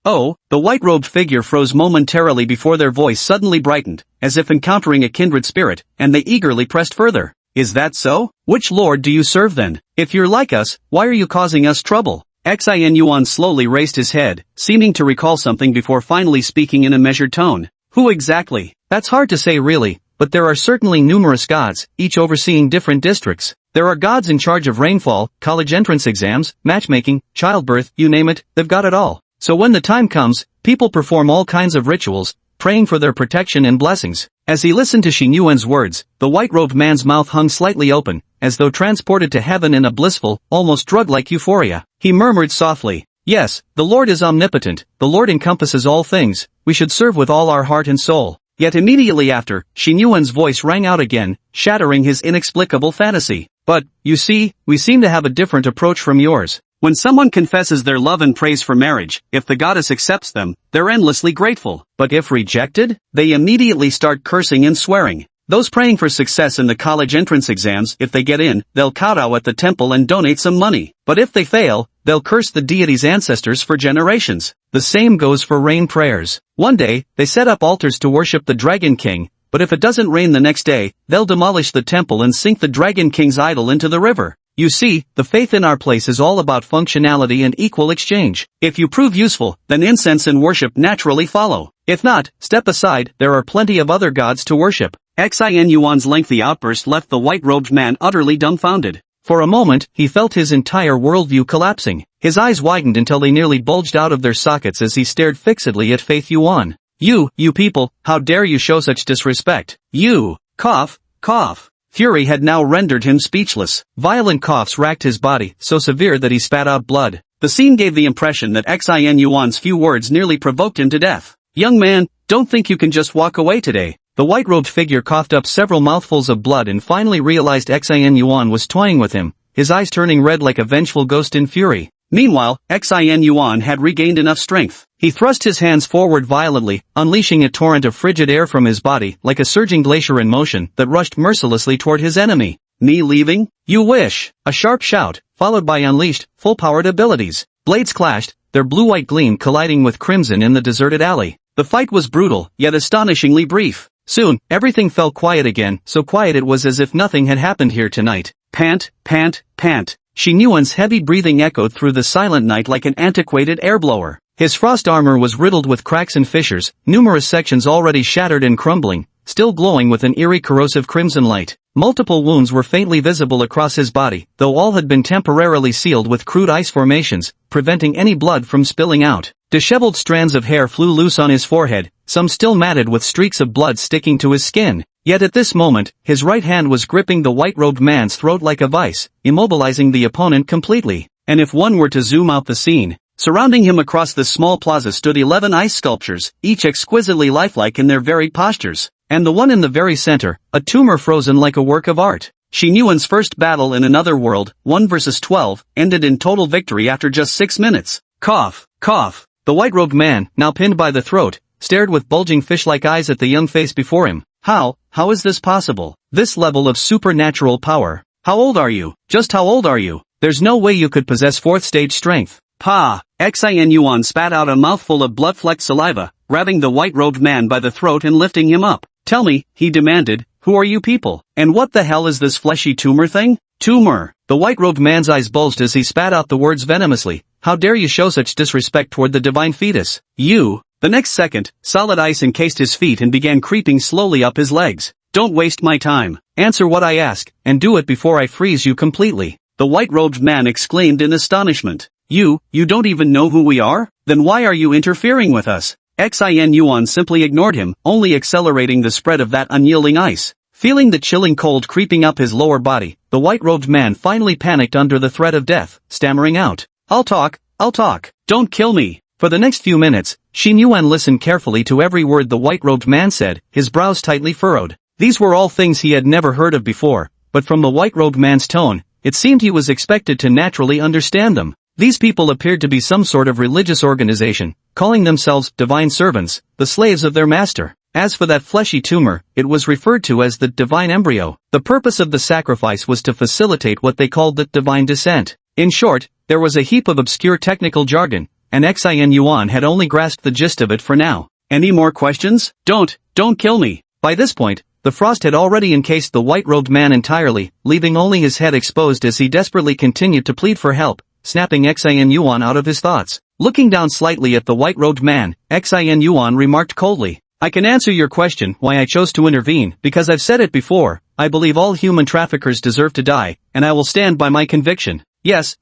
Oh, the white-robed figure froze momentarily before their voice suddenly brightened, as if encountering a kindred spirit, and they eagerly pressed further. Is that so? Which lord do you serve then? If you're like us, why are you causing us trouble? Xin Yuan slowly raised his head, seeming to recall something before finally speaking in a measured tone. Who exactly? That's hard to say really, but there are certainly numerous gods, each overseeing different districts. There are gods in charge of rainfall, college entrance exams, matchmaking, childbirth, you name it, they've got it all. So when the time comes, people perform all kinds of rituals, praying for their protection and blessings. As he listened to Xing Yuan's words, the white-robed man's mouth hung slightly open, as though transported to heaven in a blissful, almost drug-like euphoria. He murmured softly, "Yes, the Lord is omnipotent, the Lord encompasses all things, we should serve with all our heart and soul." Yet immediately after, Xing Yuan's voice rang out again, shattering his inexplicable fantasy. "But, you see, we seem to have a different approach from yours. When someone confesses their love and prays for marriage, if the goddess accepts them, they're endlessly grateful. But if rejected, they immediately start cursing and swearing. Those praying for success in the college entrance exams, if they get in, they'll kowtow at the temple and donate some money. But if they fail, they'll curse the deity's ancestors for generations. The same goes for rain prayers. One day, they set up altars to worship the Dragon King, but if it doesn't rain the next day, they'll demolish the temple and sink the Dragon King's idol into the river. You see, the faith in our place is all about functionality and equal exchange. If you prove useful, then incense and worship naturally follow. If not, step aside, there are plenty of other gods to worship." Xin Yuan's lengthy outburst left the white-robed man utterly dumbfounded. For a moment, he felt his entire worldview collapsing. His eyes widened until they nearly bulged out of their sockets as he stared fixedly at Faith Yuan. You people, how dare you show such disrespect? You! Cough, cough. Fury had now rendered him speechless. Violent coughs racked his body, so severe that he spat out blood. The scene gave the impression that Xin Yuan's few words nearly provoked him to death. "Young man, don't think you can just walk away today." The white-robed figure coughed up several mouthfuls of blood and finally realized Xin Yuan was toying with him, his eyes turning red like a vengeful ghost in fury. Meanwhile, Xin Yuan had regained enough strength. He thrust his hands forward violently, unleashing a torrent of frigid air from his body, like a surging glacier in motion, that rushed mercilessly toward his enemy. "Me leaving? You wish!" A sharp shout, followed by unleashed, full-powered abilities. Blades clashed, their blue-white gleam colliding with crimson in the deserted alley. The fight was brutal, yet astonishingly brief. Soon, everything fell quiet again, so quiet it was as if nothing had happened here tonight. Pant, pant, pant. Xing Yuan's heavy breathing echoed through the silent night like an antiquated airblower. His frost armor was riddled with cracks and fissures, numerous sections already shattered and crumbling, still glowing with an eerie corrosive crimson light. Multiple wounds were faintly visible across his body, though all had been temporarily sealed with crude ice formations, preventing any blood from spilling out. Disheveled strands of hair flew loose on his forehead, some still matted with streaks of blood sticking to his skin. Yet at this moment, his right hand was gripping the white-robed man's throat like a vice, immobilizing the opponent completely. And if one were to zoom out the scene, surrounding him across this small plaza stood 11 ice sculptures, each exquisitely lifelike in their varied postures. And the one in the very center, a tumor frozen like a work of art. Xing Yuan's first battle in another world, 1 versus 12, ended in total victory after just 6 minutes. Cough, cough. The white-robed man, now pinned by the throat, stared with bulging fish-like eyes at the young face before him. How is this possible? This level of supernatural power. How old are you? Just how old are you? There's no way you could possess 4th stage strength. Pa! Xin Yuan spat out a mouthful of blood-flecked saliva, grabbing the white-robed man by the throat and lifting him up. "Tell me," he demanded, "who are you people? And what the hell is this fleshy tumor thing?" Tumor. The white-robed man's eyes bulged as he spat out the words venomously. "How dare you show such disrespect toward the divine fetus? You!" The next second, solid ice encased his feet and began creeping slowly up his legs. "Don't waste my time. Answer what I ask, and do it before I freeze you completely." The white-robed man exclaimed in astonishment. You don't even know who we are? Then why are you interfering with us? Xin Yuan simply ignored him, only accelerating the spread of that unyielding ice. Feeling the chilling cold creeping up his lower body, the white-robed man finally panicked under the threat of death, stammering out, I'll talk, don't kill me. For the next few minutes, Xin Yuan listened carefully to every word the white-robed man said, his brows tightly furrowed. These were all things he had never heard of before, but from the white-robed man's tone, it seemed he was expected to naturally understand them. These people appeared to be some sort of religious organization, calling themselves divine servants, the slaves of their master. As for that fleshy tumor, it was referred to as the divine embryo. The purpose of the sacrifice was to facilitate what they called the divine descent. In short, there was a heap of obscure technical jargon, and Xin Yuan had only grasped the gist of it for now. Any more questions? Don't kill me. By this point, the frost had already encased the white-robed man entirely, leaving only his head exposed as he desperately continued to plead for help, snapping Xin Yuan out of his thoughts. Looking down slightly at the white-robed man, Xin Yuan remarked coldly, I can answer your question why I chose to intervene, because I've said it before, I believe all human traffickers deserve to die, and I will stand by my conviction. Yes,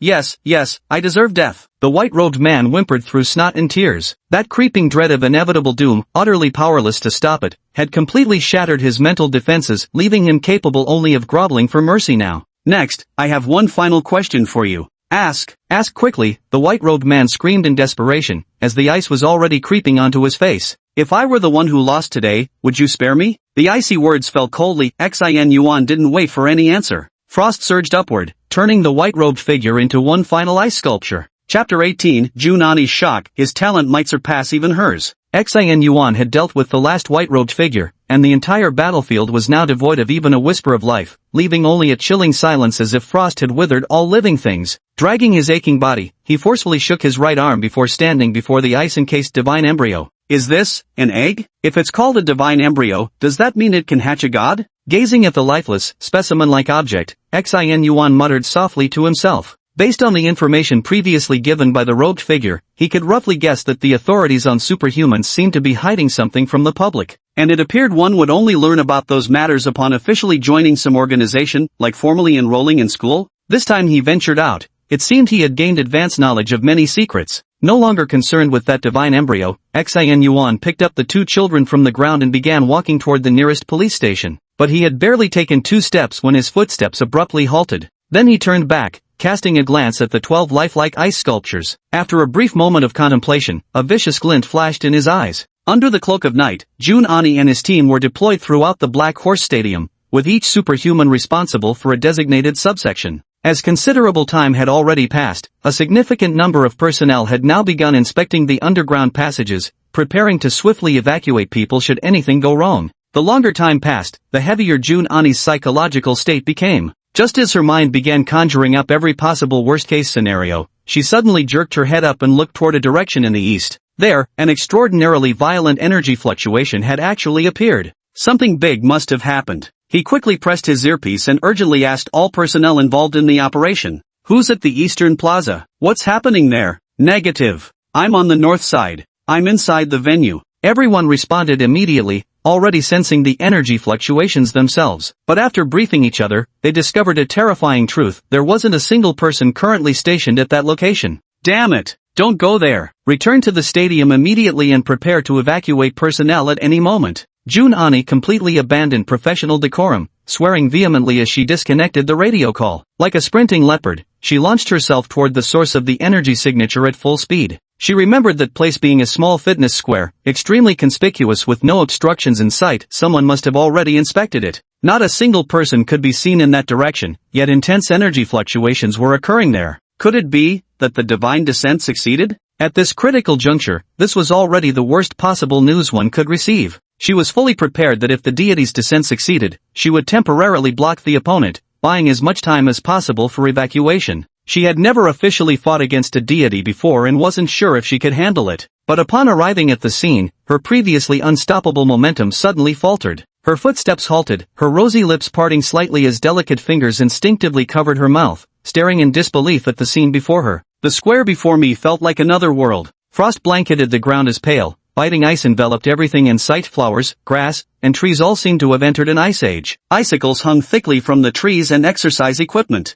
I deserve death. The white-robed man whimpered through snot and tears. That creeping dread of inevitable doom, utterly powerless to stop it, had completely shattered his mental defenses, leaving him capable only of groveling for mercy now. Next, I have one final question for you. Ask quickly, the white-robed man screamed in desperation, as the ice was already creeping onto his face. If I were the one who lost today, would you spare me? The icy words fell coldly. Xin Yuan didn't wait for any answer. Frost surged upward, turning the white-robed figure into one final ice sculpture. Chapter 18, Junani's shock, his talent might surpass even hers. Xin Yuan had dealt with the last white-robed figure, and the entire battlefield was now devoid of even a whisper of life, leaving only a chilling silence as if frost had withered all living things. Dragging his aching body, he forcefully shook his right arm before standing before the ice-encased divine embryo. Is this an egg? If it's called a divine embryo, does that mean it can hatch a god? Gazing at the lifeless, specimen-like object, Xin Yuan muttered softly to himself. Based on the information previously given by the robed figure, he could roughly guess that the authorities on superhumans seemed to be hiding something from the public, and it appeared one would only learn about those matters upon officially joining some organization, like formally enrolling in school. This time he ventured out. It seemed he had gained advanced knowledge of many secrets. No longer concerned with that divine embryo, Xin Yuan picked up the two children from the ground and began walking toward the nearest police station. But he had barely taken 2 steps when his footsteps abruptly halted. Then he turned back, casting a glance at the 12 lifelike ice sculptures. After a brief moment of contemplation, a vicious glint flashed in his eyes. Under the cloak of night, Junani and his team were deployed throughout the Black Horse Stadium, with each superhuman responsible for a designated subsection. As considerable time had already passed, a significant number of personnel had now begun inspecting the underground passages, preparing to swiftly evacuate people should anything go wrong. The longer time passed, the heavier Junani's psychological state became. Just as her mind began conjuring up every possible worst-case scenario, she suddenly jerked her head up and looked toward a direction in the east. There, an extraordinarily violent energy fluctuation had actually appeared. Something big must have happened. He quickly pressed his earpiece and urgently asked all personnel involved in the operation, "Who's at the Eastern Plaza? What's happening there?" "Negative. I'm on the north side. I'm inside the venue." Everyone responded immediately, already sensing the energy fluctuations themselves. But after briefing each other, they discovered a terrifying truth: there wasn't a single person currently stationed at that location. "Damn it! Don't go there. Return to the stadium immediately and prepare to evacuate personnel at any moment." Junani completely abandoned professional decorum, swearing vehemently as she disconnected the radio call. Like a sprinting leopard, she launched herself toward the source of the energy signature at full speed. She remembered that place being a small fitness square, extremely conspicuous with no obstructions in sight. Someone must have already inspected it. Not a single person could be seen in that direction, yet intense energy fluctuations were occurring there. Could it be that the divine descent succeeded? At this critical juncture, this was already the worst possible news one could receive. She was fully prepared that if the deity's descent succeeded, she would temporarily block the opponent, buying as much time as possible for evacuation. She had never officially fought against a deity before and wasn't sure if she could handle it. But upon arriving at the scene, her previously unstoppable momentum suddenly faltered. Her footsteps halted, her rosy lips parting slightly as delicate fingers instinctively covered her mouth, staring in disbelief at the scene before her. The square before me felt like another world. Frost blanketed the ground as pale, biting ice enveloped everything in sight. Flowers, grass, and trees all seemed to have entered an ice age. Icicles hung thickly from the trees and exercise equipment.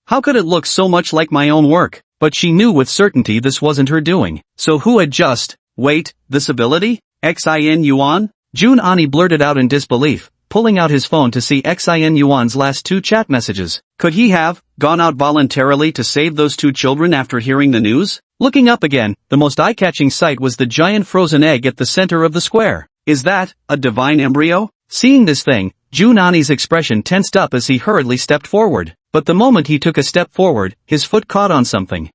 How could it look so much like my own work? But she knew with certainty this wasn't her doing. So who had just Wait, this ability? Xin Yuan? Jun Ani blurted out in disbelief, pulling out his phone to see Xin Yuan's last 2 chat messages. Could he have gone out voluntarily to save those 2 children after hearing the news? Looking up again, the most eye-catching sight was the giant frozen egg at the center of the square. Is that a divine embryo? Seeing this thing, Jun Ani's expression tensed up as he hurriedly stepped forward. But the moment he took a step forward, his foot caught on something.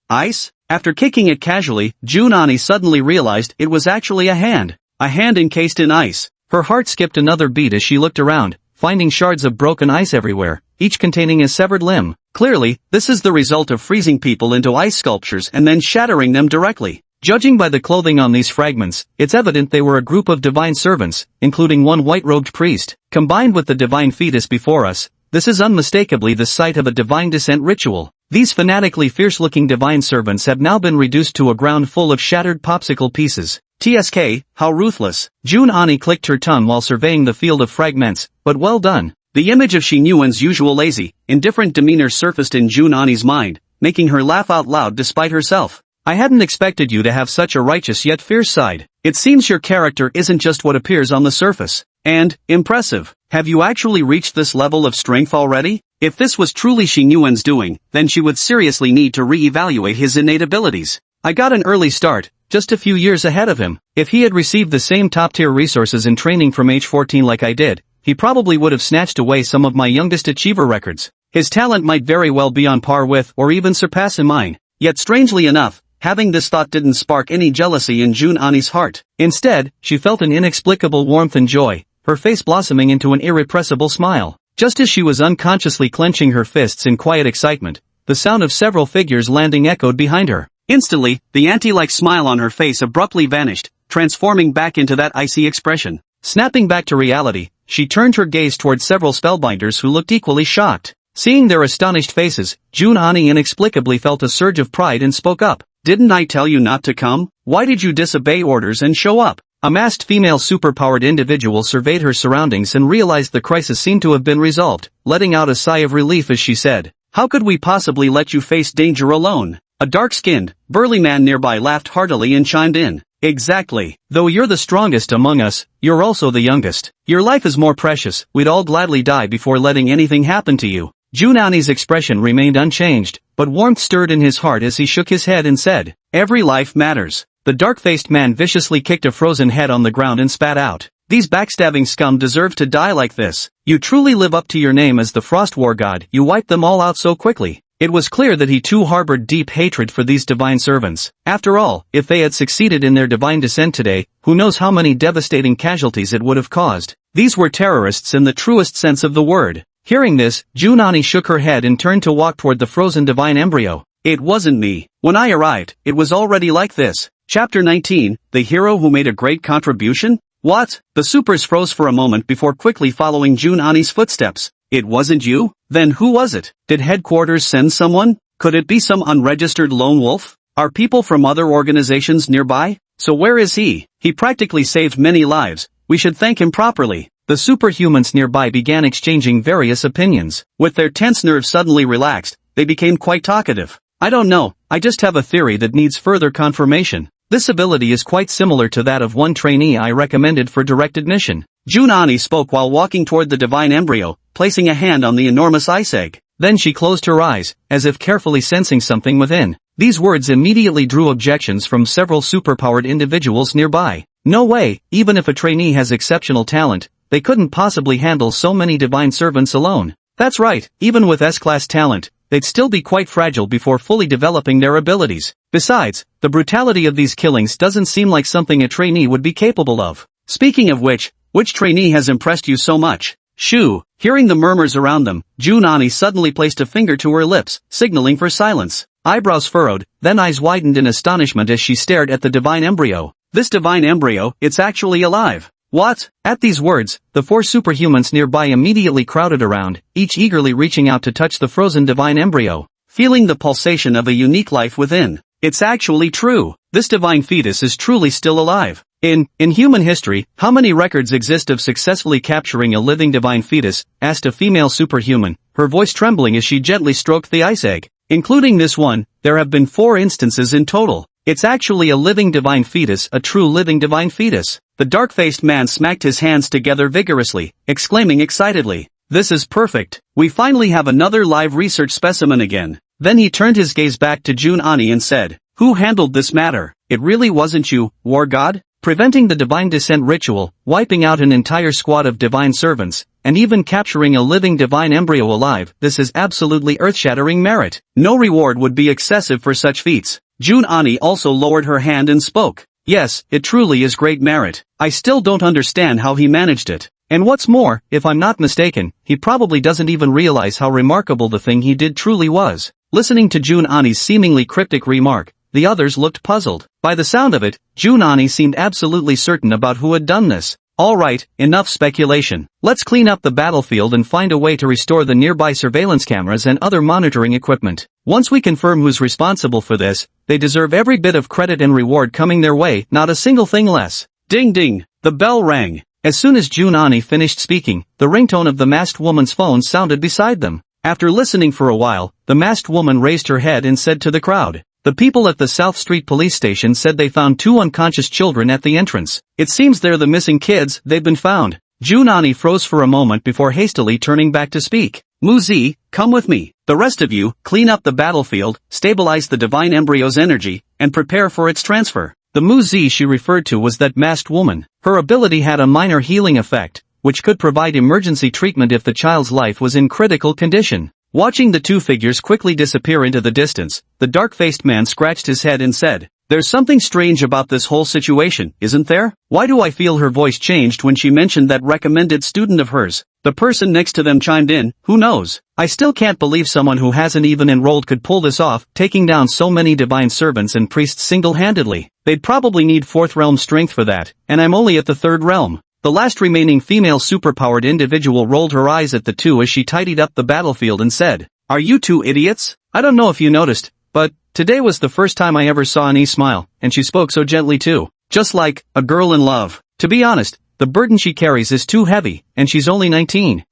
Ice? After kicking it casually, Jun Ani suddenly realized it was actually a hand. A hand encased in ice. Her heart skipped another beat as she looked around, finding shards of broken ice everywhere, each containing a severed limb. Clearly, this is the result of freezing people into ice sculptures and then shattering them directly. Judging by the clothing on these fragments, it's evident they were a group of divine servants, including one white-robed priest. Combined with the divine fetus before us, this is unmistakably the site of a divine descent ritual. These fanatically fierce-looking divine servants have now been reduced to a ground full of shattered popsicle pieces. TSK, how ruthless. Jun Ani clicked her tongue while surveying the field of fragments, but well done. The image of Xing Yuan's usual lazy, indifferent demeanor surfaced in Jun Ani's mind, making her laugh out loud despite herself. I hadn't expected you to have such a righteous yet fierce side. It seems your character isn't just what appears on the surface. And, impressive. Have you actually reached this level of strength already? If this was truly Xing Yuan's doing, then she would seriously need to re-evaluate his innate abilities. I got an early start, just a few years ahead of him. If he had received the same top-tier resources and training from age 14 like I did, he probably would have snatched away some of my youngest achiever records. His talent might very well be on par with or even surpass mine. Yet strangely enough, having this thought didn't spark any jealousy in Jun Ani's heart. Instead, she felt an inexplicable warmth and joy, her face blossoming into an irrepressible smile. Just as she was unconsciously clenching her fists in quiet excitement, the sound of several figures landing echoed behind her. Instantly, the auntie-like smile on her face abruptly vanished, transforming back into that icy expression. Snapping back to reality, she turned her gaze toward several spellbinders who looked equally shocked. Seeing their astonished faces, Jun Ani inexplicably felt a surge of pride and spoke up. Didn't I tell you not to come? Why did you disobey orders and show up? A masked female superpowered individual surveyed her surroundings and realized the crisis seemed to have been resolved, letting out a sigh of relief as she said, "How could we possibly let you face danger alone?" A dark-skinned, burly man nearby laughed heartily and chimed in. Exactly. Though you're the strongest among us, you're also the youngest. Your life is more precious, we'd all gladly die before letting anything happen to you. Jun Ani's expression remained unchanged, but warmth stirred in his heart as he shook his head and said, "Every life matters." The dark-faced man viciously kicked a frozen head on the ground and spat out. These backstabbing scum deserve to die like this. You truly live up to your name as the Frost War God. You wiped them all out so quickly. It was clear that he too harbored deep hatred for these divine servants. After all, if they had succeeded in their divine descent today, who knows how many devastating casualties it would have caused. These were terrorists in the truest sense of the word. Hearing this, Jun Ani shook her head and turned to walk toward the frozen divine embryo. It wasn't me. When I arrived, it was already like this. Chapter 19, The Hero Who Made a Great Contribution? What? The supers froze for a moment before quickly following Jun Ani's footsteps. It wasn't you? Then who was it? Did headquarters send someone? Could it be some unregistered lone wolf? Are people from other organizations nearby? So where is he? He practically saved many lives. We should thank him properly. The superhumans nearby began exchanging various opinions. With their tense nerves suddenly relaxed, they became quite talkative. I don't know, I just have a theory that needs further confirmation. This ability is quite similar to that of one trainee I recommended for direct admission. Jun Ani spoke while walking toward the divine embryo, placing a hand on the enormous ice egg. Then she closed her eyes, as if carefully sensing something within. These words immediately drew objections from several superpowered individuals nearby. No way, even if a trainee has exceptional talent, they couldn't possibly handle so many divine servants alone. That's right, even with S-class talent, they'd still be quite fragile before fully developing their abilities. Besides, the brutality of these killings doesn't seem like something a trainee would be capable of. Speaking of which trainee has impressed you so much? Shoo! Hearing the murmurs around them, Jun Ani suddenly placed a finger to her lips, signaling for silence. Eyebrows furrowed, then eyes widened in astonishment as she stared at the divine embryo. This divine embryo, it's actually alive. What? At these words, the 4 superhumans nearby immediately crowded around, each eagerly reaching out to touch the frozen divine embryo, feeling the pulsation of a unique life within. It's actually true. This divine fetus is truly still alive. In human history, how many records exist of successfully capturing a living divine fetus? Asked a female superhuman, her voice trembling as she gently stroked the ice egg. Including this one, there have been 4 instances in total. It's actually a living divine fetus, a true living divine fetus. The dark-faced man smacked his hands together vigorously, exclaiming excitedly, "This is perfect. We finally have another live research specimen again." Then he turned his gaze back to Jun Ani and said, "Who handled this matter? It really wasn't you, war god? Preventing the divine descent ritual, wiping out an entire squad of divine servants, and even capturing a living divine embryo alive, this is absolutely earth-shattering merit. No reward would be excessive for such feats." Jun Ani also lowered her hand and spoke, "Yes, it truly is great merit. I still don't understand how he managed it. And what's more, if I'm not mistaken, he probably doesn't even realize how remarkable the thing he did truly was." Listening to Jun Ani's seemingly cryptic remark, the others looked puzzled. By the sound of it, Jun Ani seemed absolutely certain about who had done this. "Alright, enough speculation. Let's clean up the battlefield and find a way to restore the nearby surveillance cameras and other monitoring equipment. Once we confirm who's responsible for this, they deserve every bit of credit and reward coming their way, not a single thing less." Ding ding, the bell rang. As soon as Jun Ani finished speaking, the ringtone of the masked woman's phone sounded beside them. After listening for a while, the masked woman raised her head and said to the crowd, "The people at the South Street police station said they found 2 unconscious children at the entrance. It seems they're the missing kids. They've been found." Jun Ani froze for a moment before hastily turning back to speak. "Muzi, come with me. The rest of you, clean up the battlefield, stabilize the divine embryo's energy, and prepare for its transfer." The Muzi she referred to was that masked woman. Her ability had a minor healing effect, which could provide emergency treatment if the child's life was in critical condition. Watching the 2 figures quickly disappear into the distance, the dark-faced man scratched his head and said, "There's something strange about this whole situation, isn't there? Why do I feel?" Her voice changed when she mentioned that recommended student of hers. The person next to them chimed in, "Who knows? I still can't believe someone who hasn't even enrolled could pull this off, taking down so many divine servants and priests single-handedly. They'd probably need 4th realm strength for that, and I'm only at the 3rd realm." The last remaining female superpowered individual rolled her eyes at the 2 as she tidied up the battlefield and said, "Are you 2 idiots? I don't know if you noticed, but today was the first time I ever saw Annie smile, and she spoke so gently too. Just like a girl in love. To be honest, the burden she carries is too heavy, and she's only 19.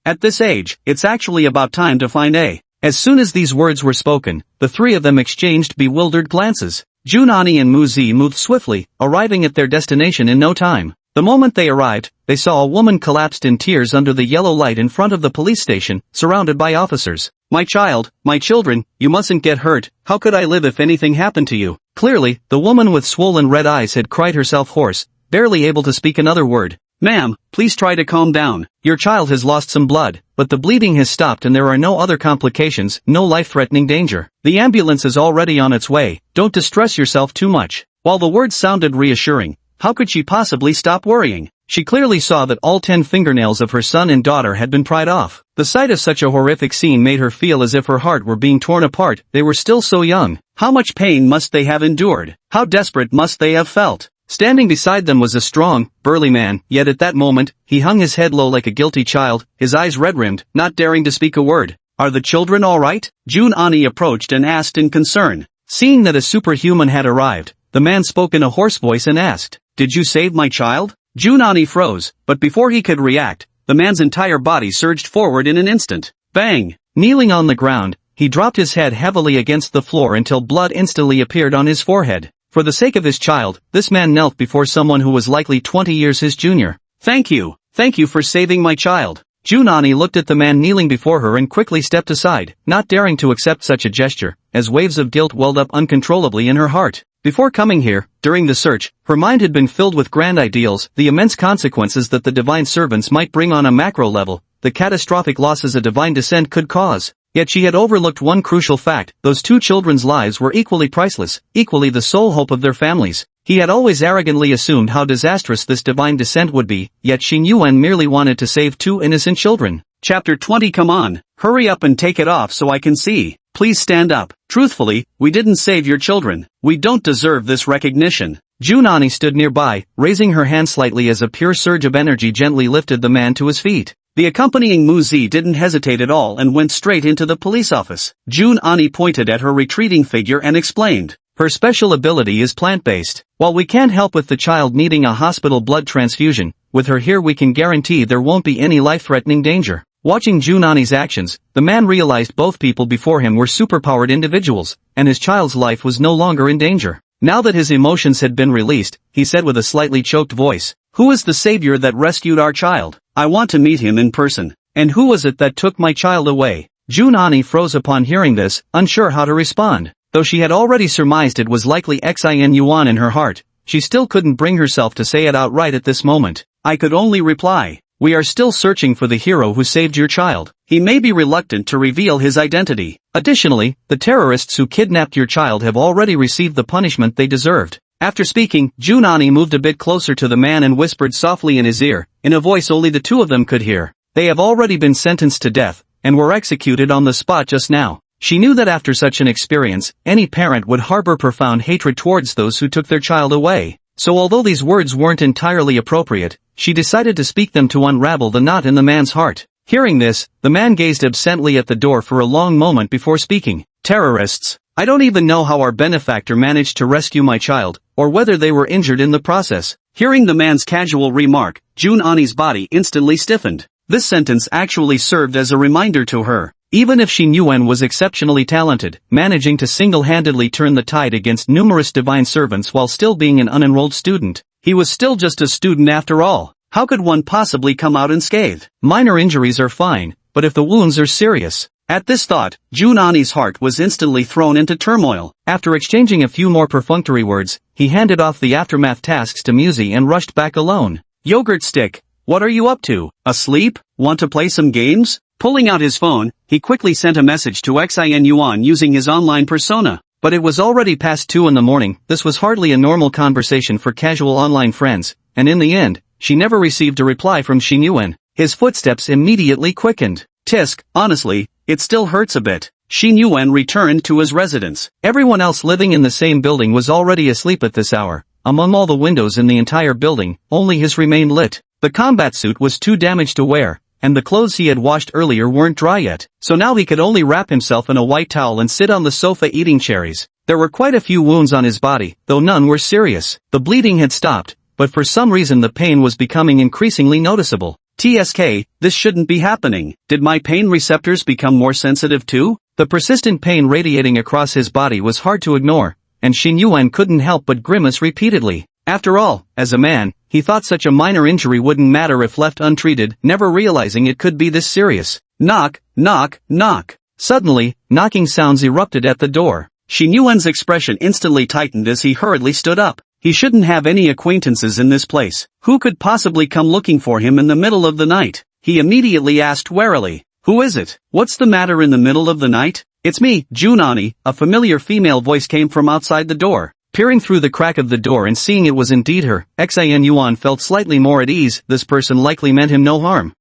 At this age, it's actually about time to find a." As soon as these words were spoken, the 3 of them exchanged bewildered glances. Jun Ani and Muzi moved swiftly, arriving at their destination in no time. The moment they arrived, they saw a woman collapsed in tears under the yellow light in front of the police station, surrounded by officers. "My child, my children, you mustn't get hurt. How could I live if anything happened to you?" Clearly, the woman with swollen red eyes had cried herself hoarse, barely able to speak another word. "Ma'am, please try to calm down. Your child has lost some blood, but the bleeding has stopped and there are no other complications, no life-threatening danger. The ambulance is already on its way. Don't distress yourself too much." While the words sounded reassuring, how could she possibly stop worrying? She clearly saw that all 10 fingernails of her son and daughter had been pried off. The sight of such a horrific scene made her feel as if her heart were being torn apart. They were still so young. How much pain must they have endured? How desperate must they have felt? Standing beside them was a strong, burly man, yet at that moment, he hung his head low like a guilty child, his eyes red-rimmed, not daring to speak a word. "Are the children all right?" Jun Ani approached and asked in concern. Seeing that a superhuman had arrived, the man spoke in a hoarse voice and asked, "Did you save my child?" Jun Ani froze, but before he could react, the man's entire body surged forward in an instant. Bang! Kneeling on the ground, he dropped his head heavily against the floor until blood instantly appeared on his forehead. For the sake of his child, this man knelt before someone who was likely 20 years his junior. Thank you for saving my child." Jun Ani looked at the man kneeling before her and quickly stepped aside, not daring to accept such a gesture, as waves of guilt welled up uncontrollably in her heart. Before coming here, during the search, her mind had been filled with grand ideals, the immense consequences that the divine servants might bring on a macro level, the catastrophic losses a divine descent could cause. Yet she had overlooked one crucial fact: those 2 children's lives were equally priceless, equally the sole hope of their families. He had always arrogantly assumed how disastrous this divine descent would be, yet Xing Yuan merely wanted to save 2 innocent children. Chapter 20. Come on, hurry up and take it off so I can see. Please stand up. Truthfully, we didn't save your children. We don't deserve this recognition. Jun Ani stood nearby, raising her hand slightly as a pure surge of energy gently lifted the man to his feet. The accompanying Muzi didn't hesitate at all and went straight into the police office. Jun Ani pointed at her retreating figure and explained, "Her special ability is plant-based. While we can't help with the child needing a hospital blood transfusion, with her here we can guarantee there won't be any life-threatening danger." Watching Jun Ani's actions, the man realized both people before him were superpowered individuals, and his child's life was no longer in danger. Now that his emotions had been released, he said with a slightly choked voice, "Who is the savior that rescued our child? I want to meet him in person. And who was it that took my child away?" Junani froze upon hearing this, unsure how to respond. Though she had already surmised it was likely Xin Yuan in her heart, she still couldn't bring herself to say it outright at this moment. I could only reply, "We are still searching for the hero who saved your child. He may be reluctant to reveal his identity. Additionally, the terrorists who kidnapped your child have already received the punishment they deserved." After speaking, Junani moved a bit closer to the man and whispered softly in his ear, in a voice only the two of them could hear, "They have already been sentenced to death, and were executed on the spot just now." She knew that after such an experience, any parent would harbor profound hatred towards those who took their child away. So although these words weren't entirely appropriate, she decided to speak them to unravel the knot in the man's heart. Hearing this, the man gazed absently at the door for a long moment before speaking. "Terrorists. I don't even know how our benefactor managed to rescue my child, or whether they were injured in the process." Hearing the man's casual remark, Junani's body instantly stiffened. This sentence actually served as a reminder to her. Even if Xin Yuan was exceptionally talented, managing to single-handedly turn the tide against numerous divine servants while still being an unenrolled student, he was still just a student after all. How could one possibly come out unscathed? Minor injuries are fine, but if the wounds are serious. At this thought, Junani's heart was instantly thrown into turmoil. After exchanging a few more perfunctory words, he handed off the aftermath tasks to Musi and rushed back alone. "Yogurt stick, what are you up to? Asleep? Want to play some games?" Pulling out his phone, he quickly sent a message to Xin Yuan using his online persona. But it was already past 2 in the morning. This was hardly a normal conversation for casual online friends, and in the end, she never received a reply from Xin Yuan. His footsteps immediately quickened. "Tisk, honestly, it still hurts a bit." Xin Yuan returned to his residence. Everyone else living in the same building was already asleep at this hour. Among all the windows in the entire building, only his remained lit. The combat suit was too damaged to wear, and the clothes he had washed earlier weren't dry yet, so now he could only wrap himself in a white towel and sit on the sofa eating cherries. There were quite a few wounds on his body, though none were serious. The bleeding had stopped, but for some reason the pain was becoming increasingly noticeable. "TSK, this shouldn't be happening. Did my pain receptors become more sensitive too?" The persistent pain radiating across his body was hard to ignore, and Xin Yuan couldn't help but grimace repeatedly. After all, as a man, he thought such a minor injury wouldn't matter if left untreated, never realizing it could be this serious. Knock, knock, knock. Suddenly, knocking sounds erupted at the door. Xin Yuan's expression instantly tightened as he hurriedly stood up. He shouldn't have any acquaintances in this place. Who could possibly come looking for him in the middle of the night? He immediately asked warily, "Who is it? What's the matter in the middle of the night?" "It's me, Junani," a familiar female voice came from outside the door. Peering through the crack of the door and seeing it was indeed her, Xin Yuan felt slightly more at ease. This person likely meant him no harm.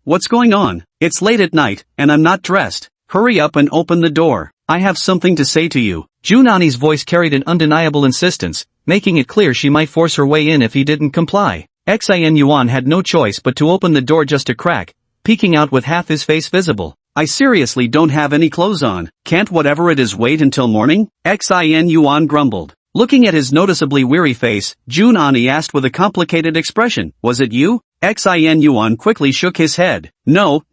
What's going on? It's late at night, and I'm not dressed. Hurry up and open the door. I have something to say to you." Junani's voice carried an undeniable insistence, making it clear she might force her way in if he didn't comply. Xin Yuan had no choice but to open the door just a crack, peeking out with half his face visible. "I seriously don't have any clothes on. Can't whatever it is wait until morning?" Xin Yuan grumbled. Looking at his noticeably weary face, Junani asked with a complicated expression, "Was it you?" Xin Yuan quickly shook his head. No,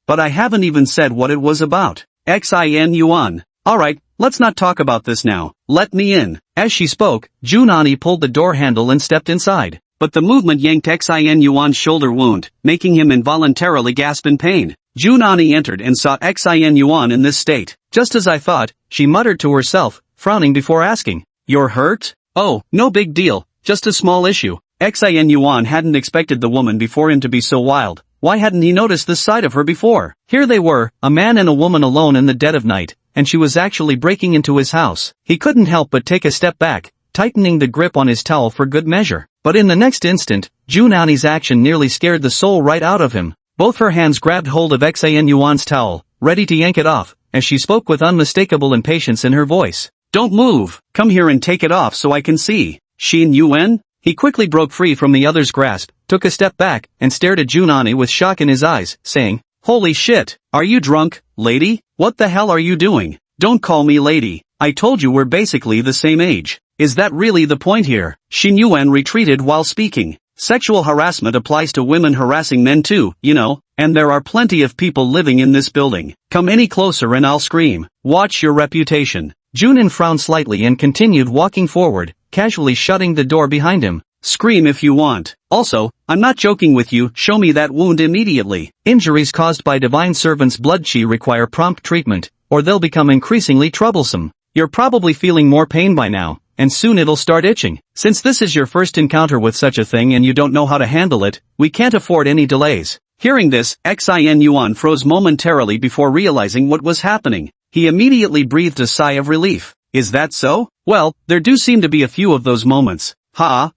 but I haven't even said what it was about." Xin Yuan, "Alright, let's not talk about this now. Let me in." As she spoke, Junani pulled the door handle and stepped inside. But the movement yanked Xin Yuan's shoulder wound, making him involuntarily gasp in pain. Junani entered and saw Xin Yuan in this state. "Just as I thought," she muttered to herself, frowning before asking, "You're hurt?" "Oh, no big deal, just a small issue." Xin Yuan hadn't expected the woman before him to be so wild. Why hadn't he noticed this side of her before? Here they were, a man and a woman alone in the dead of night, and she was actually breaking into his house. He couldn't help but take a step back, tightening the grip on his towel for good measure. But in the next instant, Junani's action nearly scared the soul right out of him. Both her hands grabbed hold of Xin Yuan's towel, ready to yank it off, as she spoke with unmistakable impatience in her voice. "Don't move. Come here and take it off so I can see." "Xin Yuan?" He quickly broke free from the other's grasp, took a step back, and stared at Junani with shock in his eyes, saying, "Holy shit, are you drunk, lady? What the hell are you doing? Don't call me lady. I told you we're basically the same age. Is that really the point here?" Xin Yuan retreated while speaking. "Sexual harassment applies to women harassing men too, you know, and there are plenty of people living in this building. Come any closer and I'll scream. Watch your reputation." Junin frowned slightly and continued walking forward, casually shutting the door behind him. Scream if you want. Also, I'm not joking with you, show me that wound immediately. Injuries caused by divine servants' blood chi require prompt treatment, or they'll become increasingly troublesome. You're probably feeling more pain by now, and soon it'll start itching. Since this is your first encounter with such a thing and you don't know how to handle it, we can't afford any delays. Hearing this, Xin Yuan froze momentarily before realizing what was happening. He immediately breathed a sigh of relief. Is that so? Well, there do seem to be a few of those moments.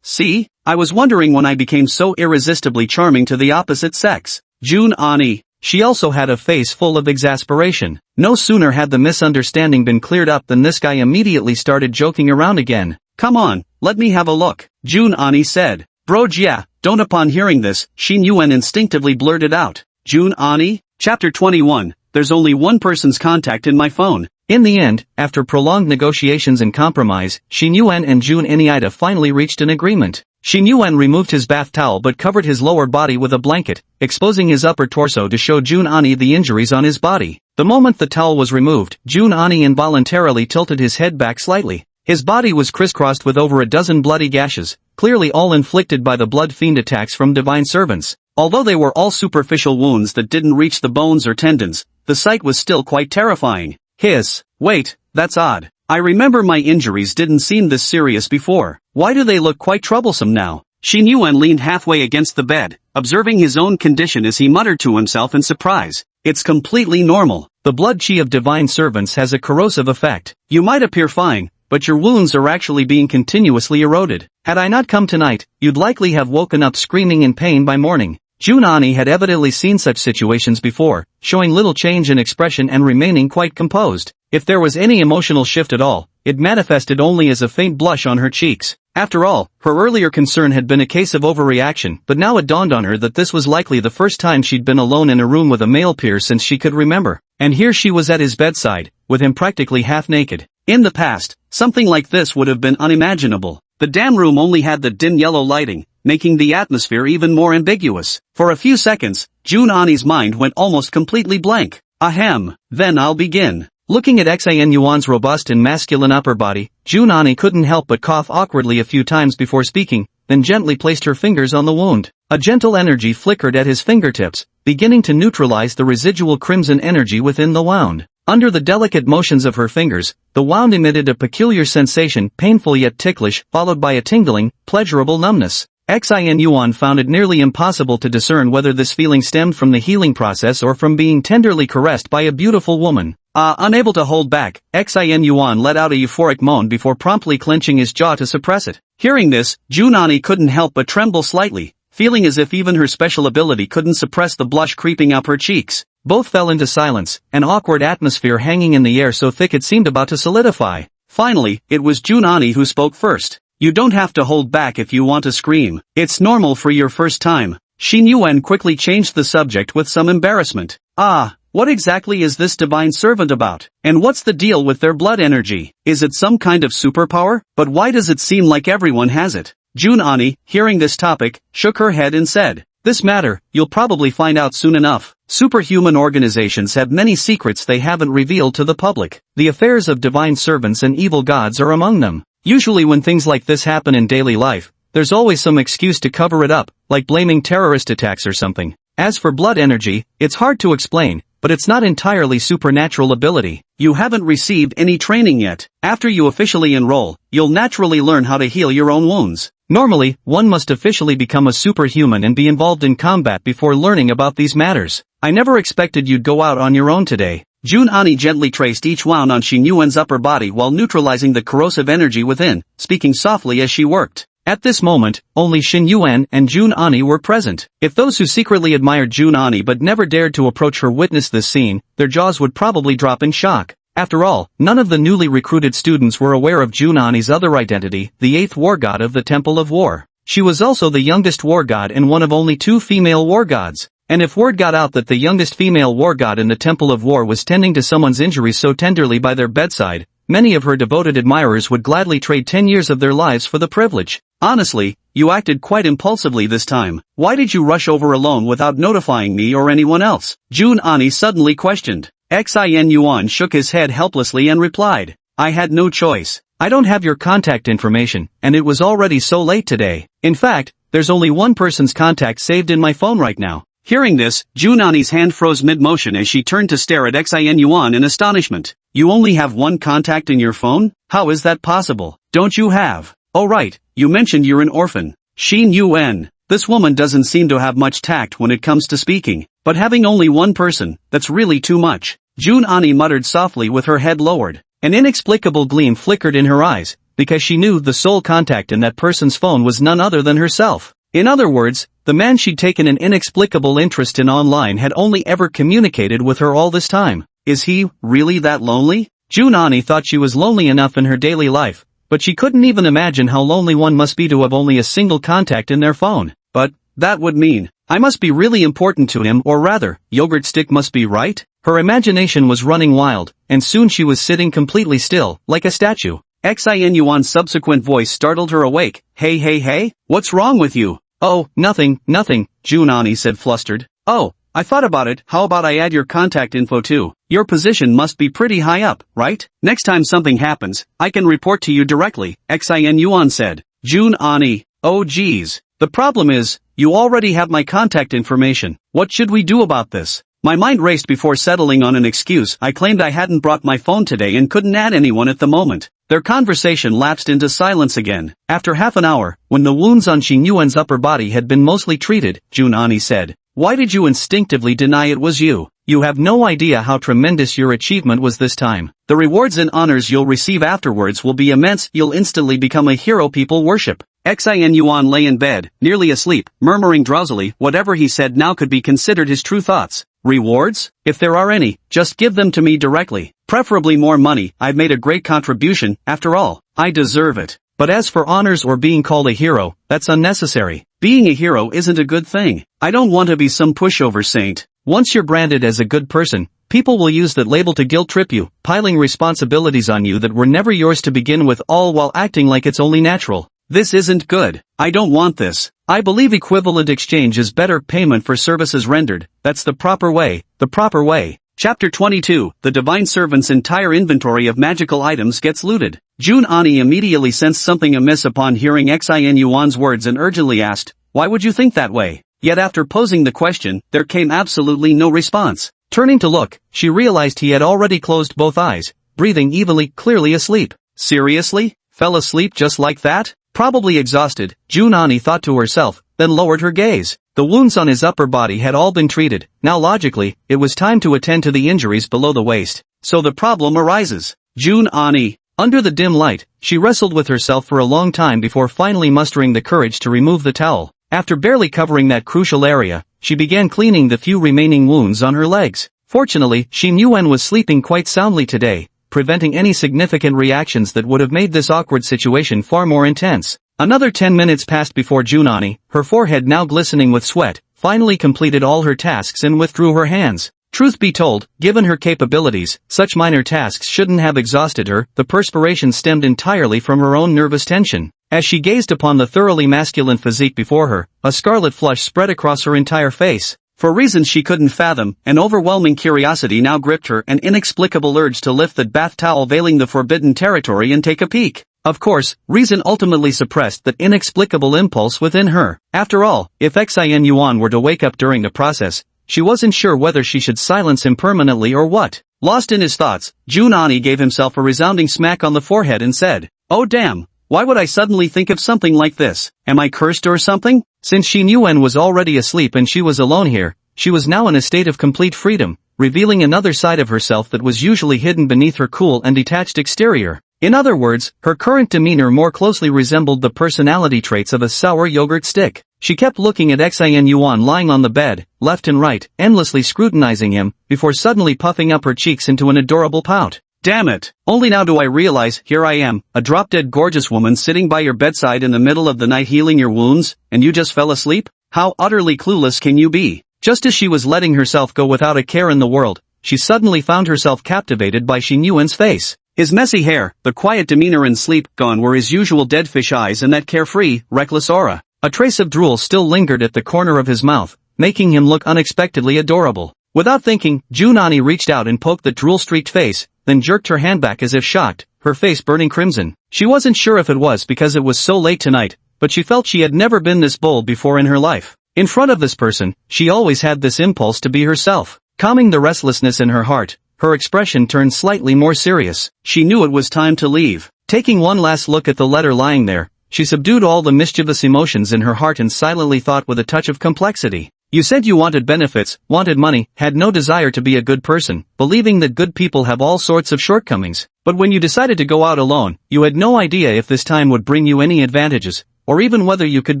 See? I was wondering when I became so irresistibly charming to the opposite sex. Jun Ani. She also had a face full of exasperation. No sooner had the misunderstanding been cleared up than this guy immediately started joking around again. Come on, let me have a look. Jun Ani said. Broj yeah, don't. Upon hearing this, Xin Yuan instinctively blurted out. Jun Ani? Chapter 21. There's only one person's contact in my phone. In the end, after prolonged negotiations and compromise, Xin Yuan and Jun Eniida finally reached an agreement. Xin Yuan removed his bath towel but covered his lower body with a blanket, exposing his upper torso to show Jun Ani the injuries on his body. The moment the towel was removed, Jun Ani involuntarily tilted his head back slightly. His body was crisscrossed with over a dozen bloody gashes, clearly all inflicted by the blood fiend attacks from divine servants. Although they were all superficial wounds that didn't reach the bones or tendons, the sight was still quite terrifying. Hiss. Wait, that's odd. I remember my injuries didn't seem this serious before. Why do they look quite troublesome now? Xin Yuan leaned halfway against the bed, observing his own condition as he muttered to himself in surprise. It's completely normal. The blood chi of divine servants has a corrosive effect. You might appear fine, but your wounds are actually being continuously eroded. Had I not come tonight, you'd likely have woken up screaming in pain by morning. Jun Ani had evidently seen such situations before, showing little change in expression and remaining quite composed. If there was any emotional shift at all, it manifested only as a faint blush on her cheeks. After all, her earlier concern had been a case of overreaction, but now it dawned on her that this was likely the first time she'd been alone in a room with a male peer since she could remember. And here she was at his bedside, with him practically half naked. In the past, something like this would have been unimaginable. The damn room only had the dim yellow lighting, making the atmosphere even more ambiguous. For a few seconds, Jun Ani's mind went almost completely blank. Ahem, then I'll begin. Looking at Xin Yuan's robust and masculine upper body, Jun Ani couldn't help but cough awkwardly a few times before speaking, then gently placed her fingers on the wound. A gentle energy flickered at his fingertips, beginning to neutralize the residual crimson energy within the wound. Under the delicate motions of her fingers, the wound emitted a peculiar sensation, painful yet ticklish, followed by a tingling, pleasurable numbness. Xin Yuan found it nearly impossible to discern whether this feeling stemmed from the healing process or from being tenderly caressed by a beautiful woman. Unable to hold back, Xin Yuan let out a euphoric moan before promptly clenching his jaw to suppress it. Hearing this, Jun Ani couldn't help but tremble slightly, feeling as if even her special ability couldn't suppress the blush creeping up her cheeks. Both fell into silence, an awkward atmosphere hanging in the air so thick it seemed about to solidify. Finally, it was Jun Ani who spoke first. You don't have to hold back if you want to scream. It's normal for your first time. Xin Yuan quickly changed the subject with some embarrassment. What exactly is this divine servant about? And what's the deal with their blood energy? Is it some kind of superpower? But why does it seem like everyone has it? Jun Ani, hearing this topic, shook her head and said, This matter, you'll probably find out soon enough. Superhuman organizations have many secrets they haven't revealed to the public. The affairs of divine servants and evil gods are among them. Usually when things like this happen in daily life, there's always some excuse to cover it up, like blaming terrorist attacks or something. As for blood energy, it's hard to explain, but it's not entirely supernatural ability. You haven't received any training yet. After you officially enroll, you'll naturally learn how to heal your own wounds. Normally, one must officially become a superhuman and be involved in combat before learning about these matters. I never expected you'd go out on your own today. Jun Ani gently traced each wound on Xin Yuan's upper body while neutralizing the corrosive energy within, speaking softly as she worked. At this moment, only Xin Yuan and Jun Ani were present. If those who secretly admired Jun Ani but never dared to approach her witnessed this scene, their jaws would probably drop in shock. After all, none of the newly recruited students were aware of Jun Ani's other identity, the 8th war god of the Temple of War. She was also the youngest war god and one of only 2 female war gods. And if word got out that the youngest female war god in the Temple of War was tending to someone's injuries so tenderly by their bedside, many of her devoted admirers would gladly trade 10 years of their lives for the privilege. Honestly, you acted quite impulsively this time. Why did you rush over alone without notifying me or anyone else? Jun Ani suddenly questioned. Xin Yuan shook his head helplessly and replied, I had no choice. I don't have your contact information, and it was already so late today. In fact, there's only one person's contact saved in my phone right now. Hearing this, Junani's hand froze mid-motion as she turned to stare at Xin Yuan in astonishment. You only have one contact in your phone? How is that possible? Don't you have? Oh right, you mentioned you're an orphan. Xin Yuan. This woman doesn't seem to have much tact when it comes to speaking, but having only one person, that's really too much. Junani muttered softly with her head lowered. An inexplicable gleam flickered in her eyes, because she knew the sole contact in that person's phone was none other than herself. In other words, the man she'd taken an inexplicable interest in online had only ever communicated with her all this time. Is he really that lonely? Junani thought she was lonely enough in her daily life, but she couldn't even imagine how lonely one must be to have only a single contact in their phone. But that would mean I must be really important to him, or rather, Yogurt Stick must be, right? Her imagination was running wild, and soon she was sitting completely still, like a statue. Xin Yuan's subsequent voice startled her awake. Hey, what's wrong with you? Oh, nothing, Junani said flustered. Oh, I thought about it. How about I add your contact info too? Your position must be pretty high up, right? Next time something happens, I can report to you directly, Xin Yuan said. Junani, oh geez. The problem is, you already have my contact information. What should we do about this? My mind raced before settling on an excuse. I claimed I hadn't brought my phone today and couldn't add anyone at the moment. Their conversation lapsed into silence again. After half an hour, when the wounds on Xin Yuan's upper body had been mostly treated, Junani said, "Why did you instinctively deny it was you? You have no idea how tremendous your achievement was this time. The rewards and honors you'll receive afterwards will be immense. You'll instantly become a hero people worship." Xin Yuan lay in bed, nearly asleep, murmuring drowsily. Whatever he said now could be considered his true thoughts. Rewards? If there are any, just give them to me directly. Preferably more money. I've made a great contribution, after all. I deserve it. But as for honors or being called a hero, that's unnecessary. Being a hero isn't a good thing. I don't want to be some pushover saint. Once you're branded as a good person, people will use that label to guilt-trip you, piling responsibilities on you that were never yours to begin with, all while acting like it's only natural. This isn't good. I don't want this. I believe equivalent exchange is better payment for services rendered. That's the proper way. Chapter 22, The Divine Servant's entire inventory of magical items gets looted. Junani immediately sensed something amiss upon hearing Xin Yuan's words and urgently asked, "Why would you think that way?" Yet after posing the question, there came absolutely no response. Turning to look, she realized he had already closed both eyes, breathing evenly, clearly asleep. Seriously? Fell asleep just like that? Probably exhausted, Junani thought to herself, then lowered her gaze. The wounds on his upper body had all been treated. Now logically, it was time to attend to the injuries below the waist. So the problem arises. Junani. Under the dim light, she wrestled with herself for a long time before finally mustering the courage to remove the towel. After barely covering that crucial area, she began cleaning the few remaining wounds on her legs. Fortunately, Xin Yuan was sleeping quite soundly today, preventing any significant reactions that would have made this awkward situation far more intense. Another 10 minutes passed before Junani, her forehead now glistening with sweat, finally completed all her tasks and withdrew her hands. Truth be told, given her capabilities, such minor tasks shouldn't have exhausted her. The perspiration stemmed entirely from her own nervous tension. As she gazed upon the thoroughly masculine physique before her, a scarlet flush spread across her entire face. For reasons she couldn't fathom, an overwhelming curiosity now gripped her, an inexplicable urge to lift the bath towel veiling the forbidden territory and take a peek. Of course, reason ultimately suppressed that inexplicable impulse within her. After all, if Xin Yuan were to wake up during the process, she wasn't sure whether she should silence him permanently or what. Lost in his thoughts, Junani gave himself a resounding smack on the forehead and said, "Oh damn, why would I suddenly think of something like this? Am I cursed or something?" Since Xin Yuan was already asleep and she was alone here, she was now in a state of complete freedom, revealing another side of herself that was usually hidden beneath her cool and detached exterior. In other words, her current demeanor more closely resembled the personality traits of a sour yogurt stick. She kept looking at Xin Yuan lying on the bed, left and right, endlessly scrutinizing him, before suddenly puffing up her cheeks into an adorable pout. "Damn it! Only now do I realize, here I am, a drop-dead gorgeous woman sitting by your bedside in the middle of the night healing your wounds, and you just fell asleep? How utterly clueless can you be?" Just as she was letting herself go without a care in the world, she suddenly found herself captivated by Xin Yuan's face. His messy hair, the quiet demeanor and sleep, gone were his usual dead fish eyes and that carefree, reckless aura. A trace of drool still lingered at the corner of his mouth, making him look unexpectedly adorable. Without thinking, Junani reached out and poked the drool-streaked face, then jerked her hand back as if shocked, her face burning crimson. She wasn't sure if it was because it was so late tonight, but she felt she had never been this bold before in her life. In front of this person, she always had this impulse to be herself. Calming the restlessness in her heart, her expression turned slightly more serious. She knew it was time to leave. Taking one last look at the letter lying there, she subdued all the mischievous emotions in her heart and silently thought with a touch of complexity. You said you wanted benefits, wanted money, had no desire to be a good person, believing that good people have all sorts of shortcomings. But when you decided to go out alone, you had no idea if this time would bring you any advantages, or even whether you could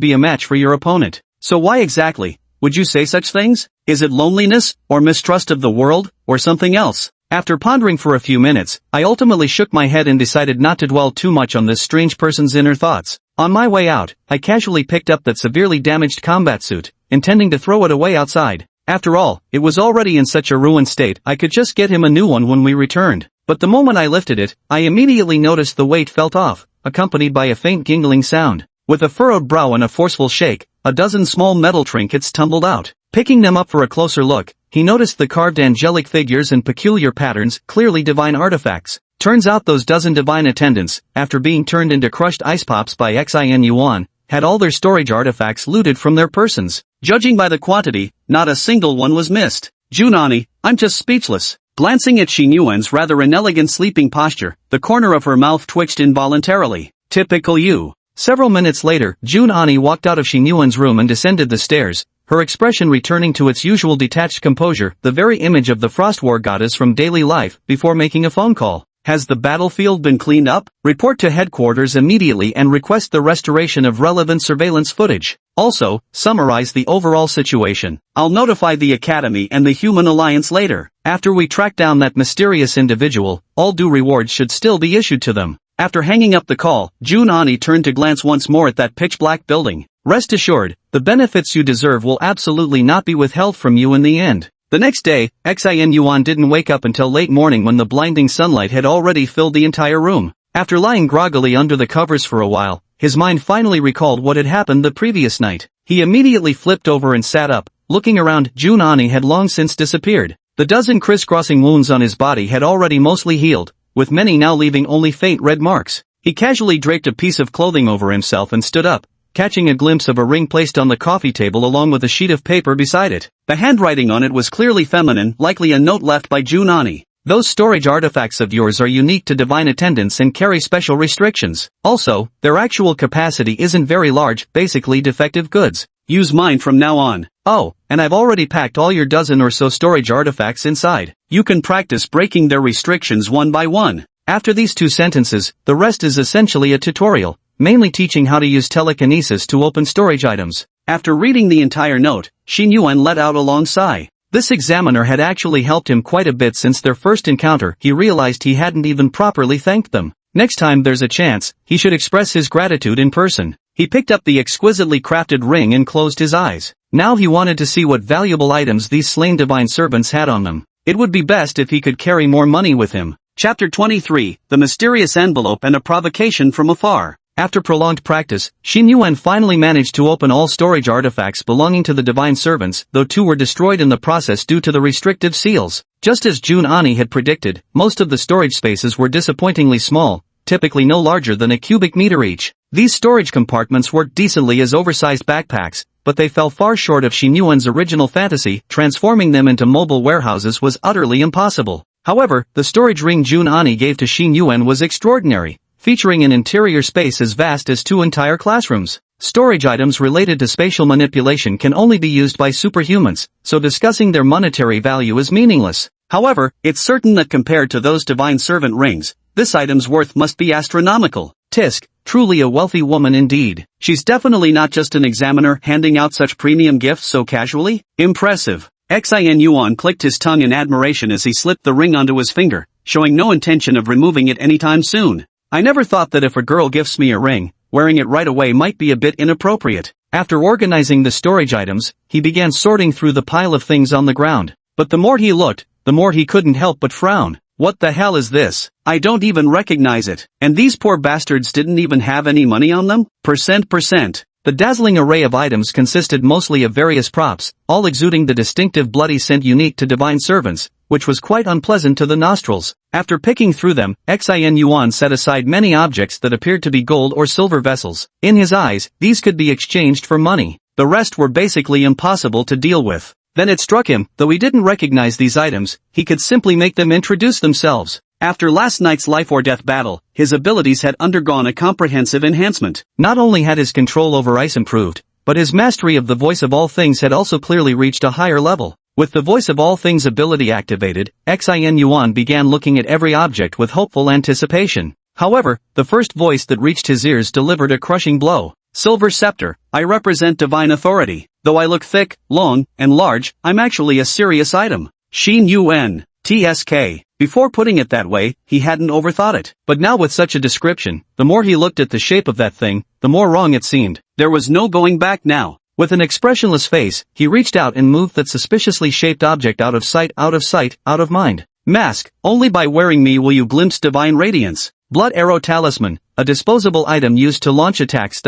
be a match for your opponent. So why exactly would you say such things? Is it loneliness, or mistrust of the world, or something else? After pondering for a few minutes, I ultimately shook my head and decided not to dwell too much on this strange person's inner thoughts. On my way out, I casually picked up that severely damaged combat suit, intending to throw it away outside. After all, it was already in such a ruined state I could just get him a new one when we returned. But the moment I lifted it, I immediately noticed the weight felt off, accompanied by a faint gingling sound. With a furrowed brow and a forceful shake, a dozen small metal trinkets tumbled out. Picking them up for a closer look, he noticed the carved angelic figures and peculiar patterns, clearly divine artifacts. Turns out those dozen divine attendants, after being turned into crushed ice pops by Xin Yuan, had all their storage artifacts looted from their persons. Judging by the quantity, not a single one was missed. Junani, I'm just speechless. Glancing at Xin Yuan's rather inelegant sleeping posture, the corner of her mouth twitched involuntarily. Typical you. Several minutes later, Junani walked out of Xin Yuan's room and descended the stairs, her expression returning to its usual detached composure, the very image of the Frost War goddess from daily life, before making a phone call. Has the battlefield been cleaned up? Report to headquarters immediately and request the restoration of relevant surveillance footage. Also, summarize the overall situation. I'll notify the Academy and the Human Alliance later. After we track down that mysterious individual, all due rewards should still be issued to them. After hanging up the call, Junani turned to glance once more at that pitch-black building. Rest assured, the benefits you deserve will absolutely not be withheld from you in the end. The next day, Xin Yuan didn't wake up until late morning when the blinding sunlight had already filled the entire room. After lying groggily under the covers for a while, his mind finally recalled what had happened the previous night. He immediately flipped over and sat up. Looking around, Junani had long since disappeared. The dozen crisscrossing wounds on his body had already mostly healed, with many now leaving only faint red marks. He casually draped a piece of clothing over himself and stood up, catching a glimpse of a ring placed on the coffee table along with a sheet of paper beside it. The handwriting on it was clearly feminine, likely a note left by Junani. Those storage artifacts of yours are unique to divine attendants and carry special restrictions. Also, their actual capacity isn't very large, basically defective goods. Use mine from now on. Oh, and I've already packed all your dozen or so storage artifacts inside. You can practice breaking their restrictions one by one. After these two sentences, the rest is essentially a tutorial, mainly teaching how to use telekinesis to open storage items. After reading the entire note, Xin Yuan let out a long sigh. This examiner had actually helped him quite a bit since their first encounter. He realized he hadn't even properly thanked them. Next time there's a chance, he should express his gratitude in person. He picked up the exquisitely crafted ring and closed his eyes. Now he wanted to see what valuable items these slain divine servants had on them. It would be best if he could carry more money with him. Chapter 23, The Mysterious Envelope and a Provocation from Afar. After prolonged practice, Xin Yuan finally managed to open all storage artifacts belonging to the divine servants, though two were destroyed in the process due to the restrictive seals. Just as Junani had predicted, most of the storage spaces were disappointingly small, typically no larger than a cubic meter each. These storage compartments worked decently as oversized backpacks, but they fell far short of Xin Yuan's original fantasy. Transforming them into mobile warehouses was utterly impossible. However, the storage ring Junani gave to Xin Yuan was extraordinary, featuring an interior space as vast as 2 entire classrooms. Storage items related to spatial manipulation can only be used by superhumans, so discussing their monetary value is meaningless. However, it's certain that compared to those divine servant rings, this item's worth must be astronomical. Tisk, truly a wealthy woman indeed. She's definitely not just an examiner handing out such premium gifts so casually. Impressive. Xin Yuan clicked his tongue in admiration as he slipped the ring onto his finger, showing no intention of removing it anytime soon. I never thought that if a girl gifts me a ring, wearing it right away might be a bit inappropriate. After organizing the storage items, he began sorting through the pile of things on the ground. But the more he looked, the more he couldn't help but frown. What the hell is this? I don't even recognize it. And these poor bastards didn't even have any money on them? Percent. The dazzling array of items consisted mostly of various props, all exuding the distinctive bloody scent unique to divine servants, which was quite unpleasant to the nostrils. After picking through them, Xin Yuan set aside many objects that appeared to be gold or silver vessels. In his eyes, these could be exchanged for money. The rest were basically impossible to deal with. Then it struck him, though he didn't recognize these items, he could simply make them introduce themselves. After last night's life-or-death battle, his abilities had undergone a comprehensive enhancement. Not only had his control over ice improved, but his mastery of the voice of all things had also clearly reached a higher level. With the voice of all things ability activated, Xin Yuan began looking at every object with hopeful anticipation. However, the first voice that reached his ears delivered a crushing blow. Silver scepter, I represent divine authority. Though I look thick, long, and large, I'm actually a serious item. Xin Yuan, TSK. Before putting it that way, he hadn't overthought it. But now with such a description, the more he looked at the shape of that thing, the more wrong it seemed. There was no going back now. With an expressionless face, he reached out and moved that suspiciously shaped object out of sight, out of mind. Mask, only by wearing me will you glimpse divine radiance. Blood arrow talisman, a disposable item used to launch attacks.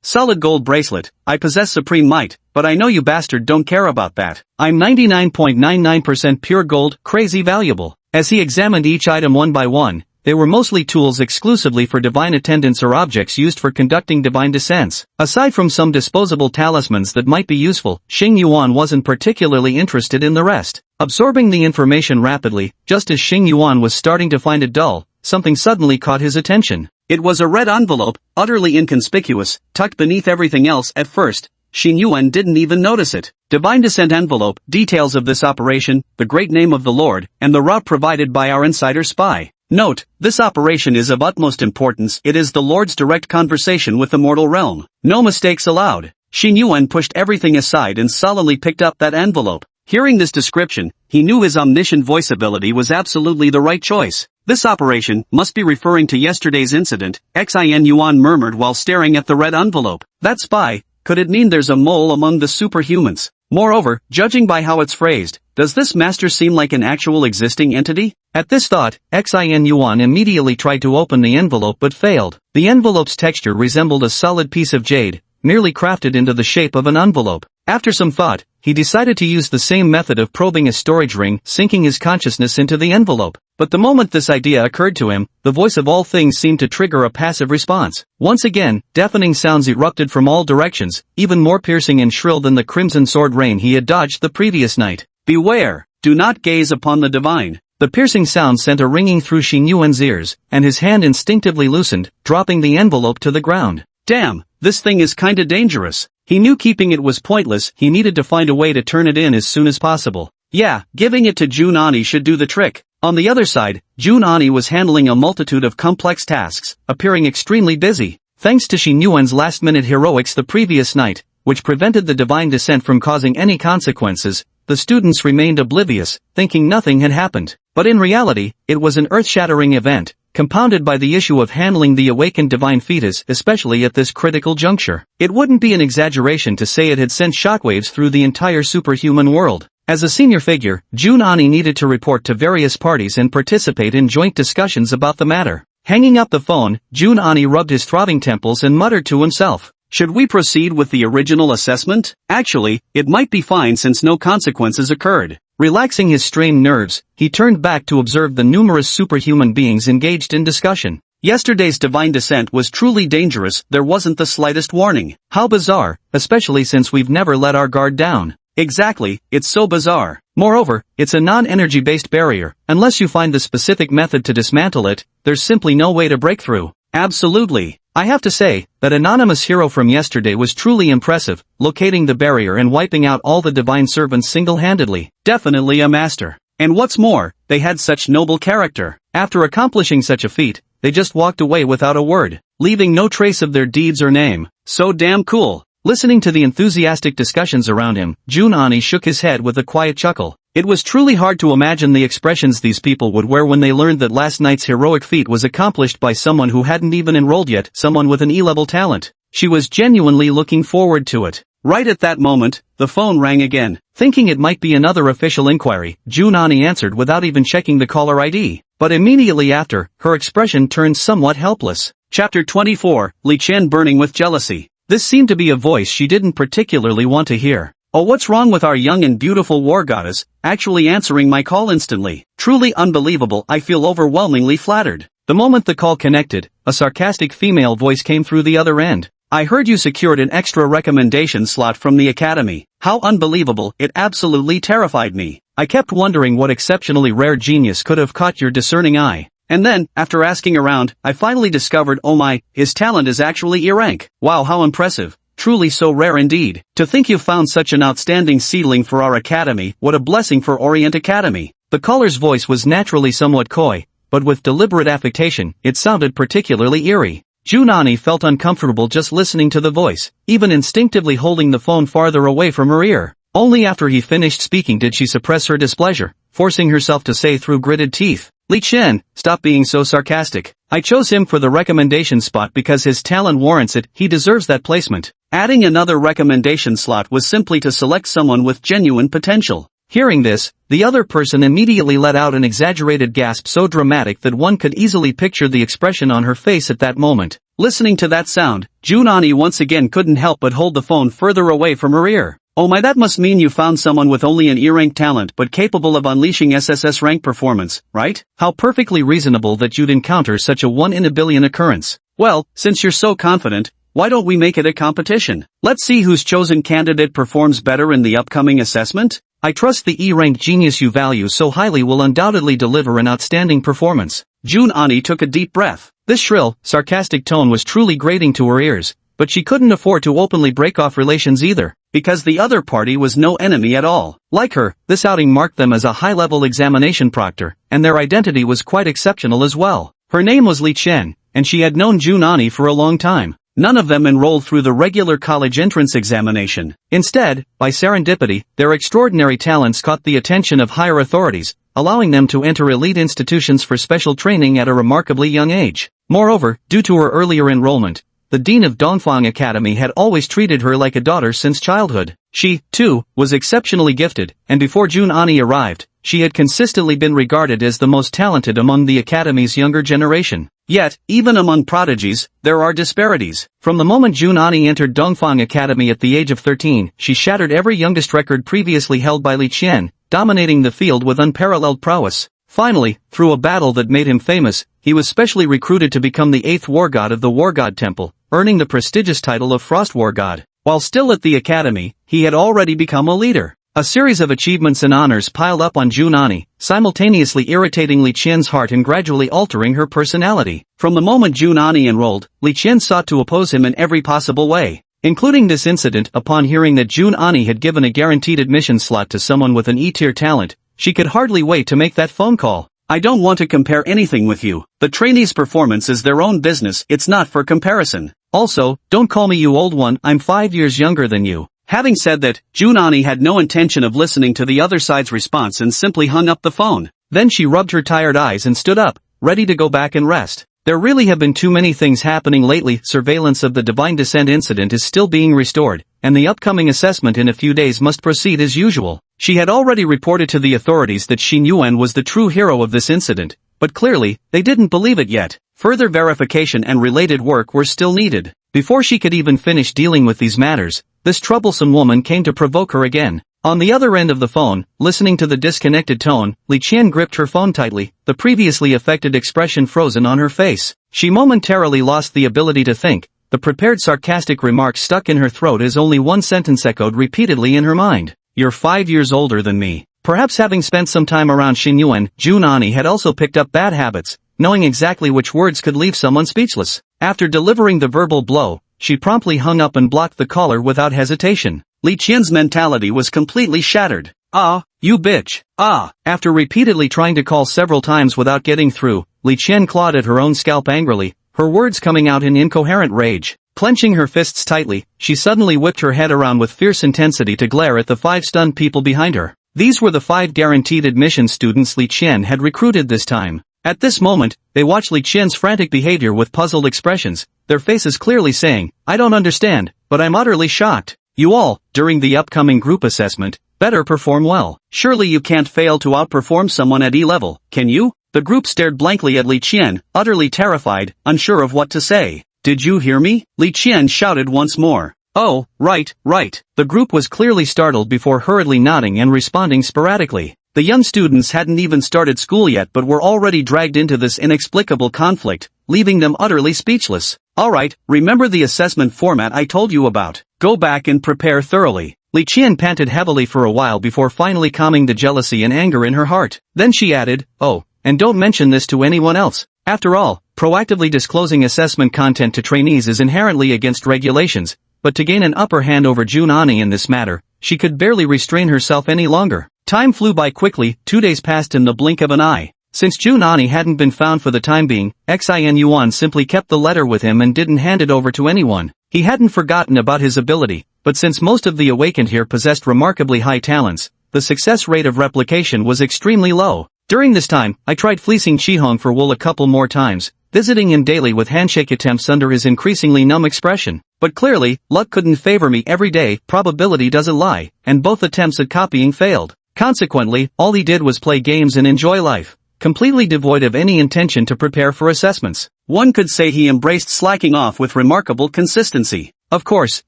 Solid gold bracelet, I possess supreme might, but I know you bastard don't care about that. I'm 99.99% pure gold, crazy valuable. As he examined each item one by one, they were mostly tools exclusively for divine attendants or objects used for conducting divine descents. Aside from some disposable talismans that might be useful, Xing Yuan wasn't particularly interested in the rest. Absorbing the information rapidly, just as Xing Yuan was starting to find it dull, something suddenly caught his attention. It was a red envelope, utterly inconspicuous, tucked beneath everything else. At first, Xing Yuan didn't even notice it. Divine Descent envelope, details of this operation, the great name of the Lord, and the route provided by our insider spy. Note, this operation is of utmost importance. It is the Lord's direct conversation with the mortal realm. No mistakes allowed. Xing Yuan pushed everything aside and sullenly picked up that envelope. Hearing this description, he knew his omniscient voice ability was absolutely the right choice. This operation must be referring to yesterday's incident, Xin Yuan murmured while staring at the red envelope. That spy, could it mean there's a mole among the superhumans? Moreover, judging by how it's phrased, does this master seem like an actual existing entity? At this thought, Xin Yuan immediately tried to open the envelope but failed. The envelope's texture resembled a solid piece of jade, merely crafted into the shape of an envelope. After some thought, he decided to use the same method of probing a storage ring, sinking his consciousness into the envelope. But the moment this idea occurred to him, the voice of all things seemed to trigger a passive response. Once again, deafening sounds erupted from all directions, even more piercing and shrill than the crimson sword rain he had dodged the previous night. Beware! Do not gaze upon the divine. The piercing sound sent a ringing through Xing Yuan's ears, and his hand instinctively loosened, dropping the envelope to the ground. Damn, this thing is kinda dangerous. He knew keeping it was pointless, he needed to find a way to turn it in as soon as possible. Yeah, giving it to Jun Ani should do the trick. On the other side, Jun Ani was handling a multitude of complex tasks, appearing extremely busy. Thanks to Xing Yuan's last-minute heroics the previous night, which prevented the divine descent from causing any consequences, the students remained oblivious, thinking nothing had happened. But in reality, it was an earth-shattering event, compounded by the issue of handling the awakened divine fetus, especially at this critical juncture. It wouldn't be an exaggeration to say it had sent shockwaves through the entire superhuman world. As a senior figure, Jun Ani needed to report to various parties and participate in joint discussions about the matter. Hanging up the phone, Jun Ani rubbed his throbbing temples and muttered to himself. Should we proceed with the original assessment? Actually, it might be fine since no consequences occurred. Relaxing his strained nerves, he turned back to observe the numerous superhuman beings engaged in discussion. Yesterday's divine descent was truly dangerous, there wasn't the slightest warning. How bizarre, especially since we've never let our guard down. Exactly, it's so bizarre. Moreover, it's a non-energy-based barrier. Unless you find the specific method to dismantle it, there's simply no way to break through. Absolutely. I have to say, that anonymous hero from yesterday was truly impressive, locating the barrier and wiping out all the divine servants single-handedly. Definitely a master. And what's more, they had such noble character. After accomplishing such a feat, they just walked away without a word, leaving no trace of their deeds or name. So damn cool. Listening to the enthusiastic discussions around him, Jun Ani shook his head with a quiet chuckle. It was truly hard to imagine the expressions these people would wear when they learned that last night's heroic feat was accomplished by someone who hadn't even enrolled yet, someone with an E-level talent. She was genuinely looking forward to it. Right at that moment, the phone rang again. Thinking it might be another official inquiry, Jun Ani answered without even checking the caller ID. But immediately after, her expression turned somewhat helpless. Chapter 24, Li Chen burning with jealousy. This seemed to be a voice she didn't particularly want to hear. Oh, what's wrong with our young and beautiful war goddess, actually answering my call instantly? Truly unbelievable. I feel overwhelmingly flattered. The moment the call connected, a sarcastic female voice came through the other end. I heard you secured an extra recommendation slot from the academy. How unbelievable, it absolutely terrified me. I kept wondering what exceptionally rare genius could have caught your discerning eye. And then, after asking around, I finally discovered, oh my, his talent is actually E-rank. Wow, how impressive. Truly so rare indeed. To think you found such an outstanding seedling for our academy, what a blessing for Orient Academy. The caller's voice was naturally somewhat coy, but with deliberate affectation, it sounded particularly eerie. Junani felt uncomfortable just listening to the voice, even instinctively holding the phone farther away from her ear. Only after he finished speaking did she suppress her displeasure, forcing herself to say through gritted teeth, Li Chen, stop being so sarcastic. I chose him for the recommendation spot because his talent warrants it, he deserves that placement. Adding another recommendation slot was simply to select someone with genuine potential. Hearing this, the other person immediately let out an exaggerated gasp so dramatic that one could easily picture the expression on her face at that moment. Listening to that sound, Junani once again couldn't help but hold the phone further away from her ear. Oh my, that must mean you found someone with only an E-rank talent but capable of unleashing SSS rank performance, right? How perfectly reasonable that you'd encounter such a 1 in a billion occurrence. Well, since you're so confident, why don't we make it a competition? Let's see whose chosen candidate performs better in the upcoming assessment. I trust the E-rank genius you value so highly will undoubtedly deliver an outstanding performance. Junani took a deep breath. This shrill, sarcastic tone was truly grating to her ears, but she couldn't afford to openly break off relations either, because the other party was no enemy at all. Like her, this outing marked them as a high-level examination proctor, and their identity was quite exceptional as well. Her name was Li Chen, and she had known Junani for a long time. None of them enrolled through the regular college entrance examination. Instead, by serendipity, their extraordinary talents caught the attention of higher authorities, allowing them to enter elite institutions for special training at a remarkably young age. Moreover, due to her earlier enrollment, the dean of Dongfang Academy had always treated her like a daughter since childhood. She, too, was exceptionally gifted, and before Junani arrived, she had consistently been regarded as the most talented among the academy's younger generation. Yet, even among prodigies, there are disparities. From the moment Junani entered Dongfang Academy at the age of 13, she shattered every youngest record previously held by Li Chen, dominating the field with unparalleled prowess. Finally, through a battle that made him famous, he was specially recruited to become the 8th war god of the War God Temple, earning the prestigious title of Frost War God. While still at the academy, he had already become a leader. A series of achievements and honors piled up on Junani, simultaneously irritating Li Qian's heart and gradually altering her personality. From the moment Junani enrolled, Li Qian sought to oppose him in every possible way, including this incident. Upon hearing that Junani had given a guaranteed admission slot to someone with an E-tier talent, she could hardly wait to make that phone call. I don't want to compare anything with you. The trainee's performance is their own business, it's not for comparison. Also, don't call me you old one, I'm 5 years younger than you. Having said that, Junani had no intention of listening to the other side's response and simply hung up the phone. Then she rubbed her tired eyes and stood up, ready to go back and rest. There really have been too many things happening lately. Surveillance of the Divine Descent incident is still being restored, and the upcoming assessment in a few days must proceed as usual. She had already reported to the authorities that Xin Yuan was the true hero of this incident, but clearly, they didn't believe it yet. Further verification and related work were still needed. Before she could even finish dealing with these matters, this troublesome woman came to provoke her again. On the other end of the phone, listening to the disconnected tone, Li Qian gripped her phone tightly, the previously affected expression frozen on her face. She momentarily lost the ability to think. The prepared sarcastic remark stuck in her throat as only one sentence echoed repeatedly in her mind. You're 5 years older than me. Perhaps having spent some time around Xinyuan, Junani had also picked up bad habits, knowing exactly which words could leave someone speechless. After delivering the verbal blow, she promptly hung up and blocked the caller without hesitation. Li Qian's mentality was completely shattered. Ah, you bitch. Ah. After repeatedly trying to call several times without getting through, Li Qian clawed at her own scalp angrily, her words coming out in incoherent rage. Clenching her fists tightly, she suddenly whipped her head around with fierce intensity to glare at the 5 stunned people behind her. These were the 5 guaranteed admission students Li Qian had recruited this time. At this moment, they watched Li Qian's frantic behavior with puzzled expressions, their faces clearly saying, I don't understand, but I'm utterly shocked. You all, during the upcoming group assessment, better perform well. Surely you can't fail to outperform someone at E-level, can you? The group stared blankly at Li Qian, utterly terrified, unsure of what to say. Did you hear me? Li Qian shouted once more. Oh, right, right. The group was clearly startled before hurriedly nodding and responding sporadically. The young students hadn't even started school yet but were already dragged into this inexplicable conflict, leaving them utterly speechless. Alright, remember the assessment format I told you about. Go back and prepare thoroughly. Li Qian panted heavily for a while before finally calming the jealousy and anger in her heart. Then she added, oh, and don't mention this to anyone else. After all, proactively disclosing assessment content to trainees is inherently against regulations, but to gain an upper hand over Junani in this matter, she could barely restrain herself any longer. Time flew by quickly, 2 days passed in the blink of an eye. Since Junani hadn't been found for the time being, Xin Yuan simply kept the letter with him and didn't hand it over to anyone. He hadn't forgotten about his ability, but since most of the awakened here possessed remarkably high talents, the success rate of replication was extremely low. During this time, I tried fleecing Qihong for wool a couple more times, visiting him daily with handshake attempts under his increasingly numb expression. But clearly, luck couldn't favor me every day, probability doesn't lie, and both attempts at copying failed. Consequently, all he did was play games and enjoy life, completely devoid of any intention to prepare for assessments. One could say he embraced slacking off with remarkable consistency. Of course,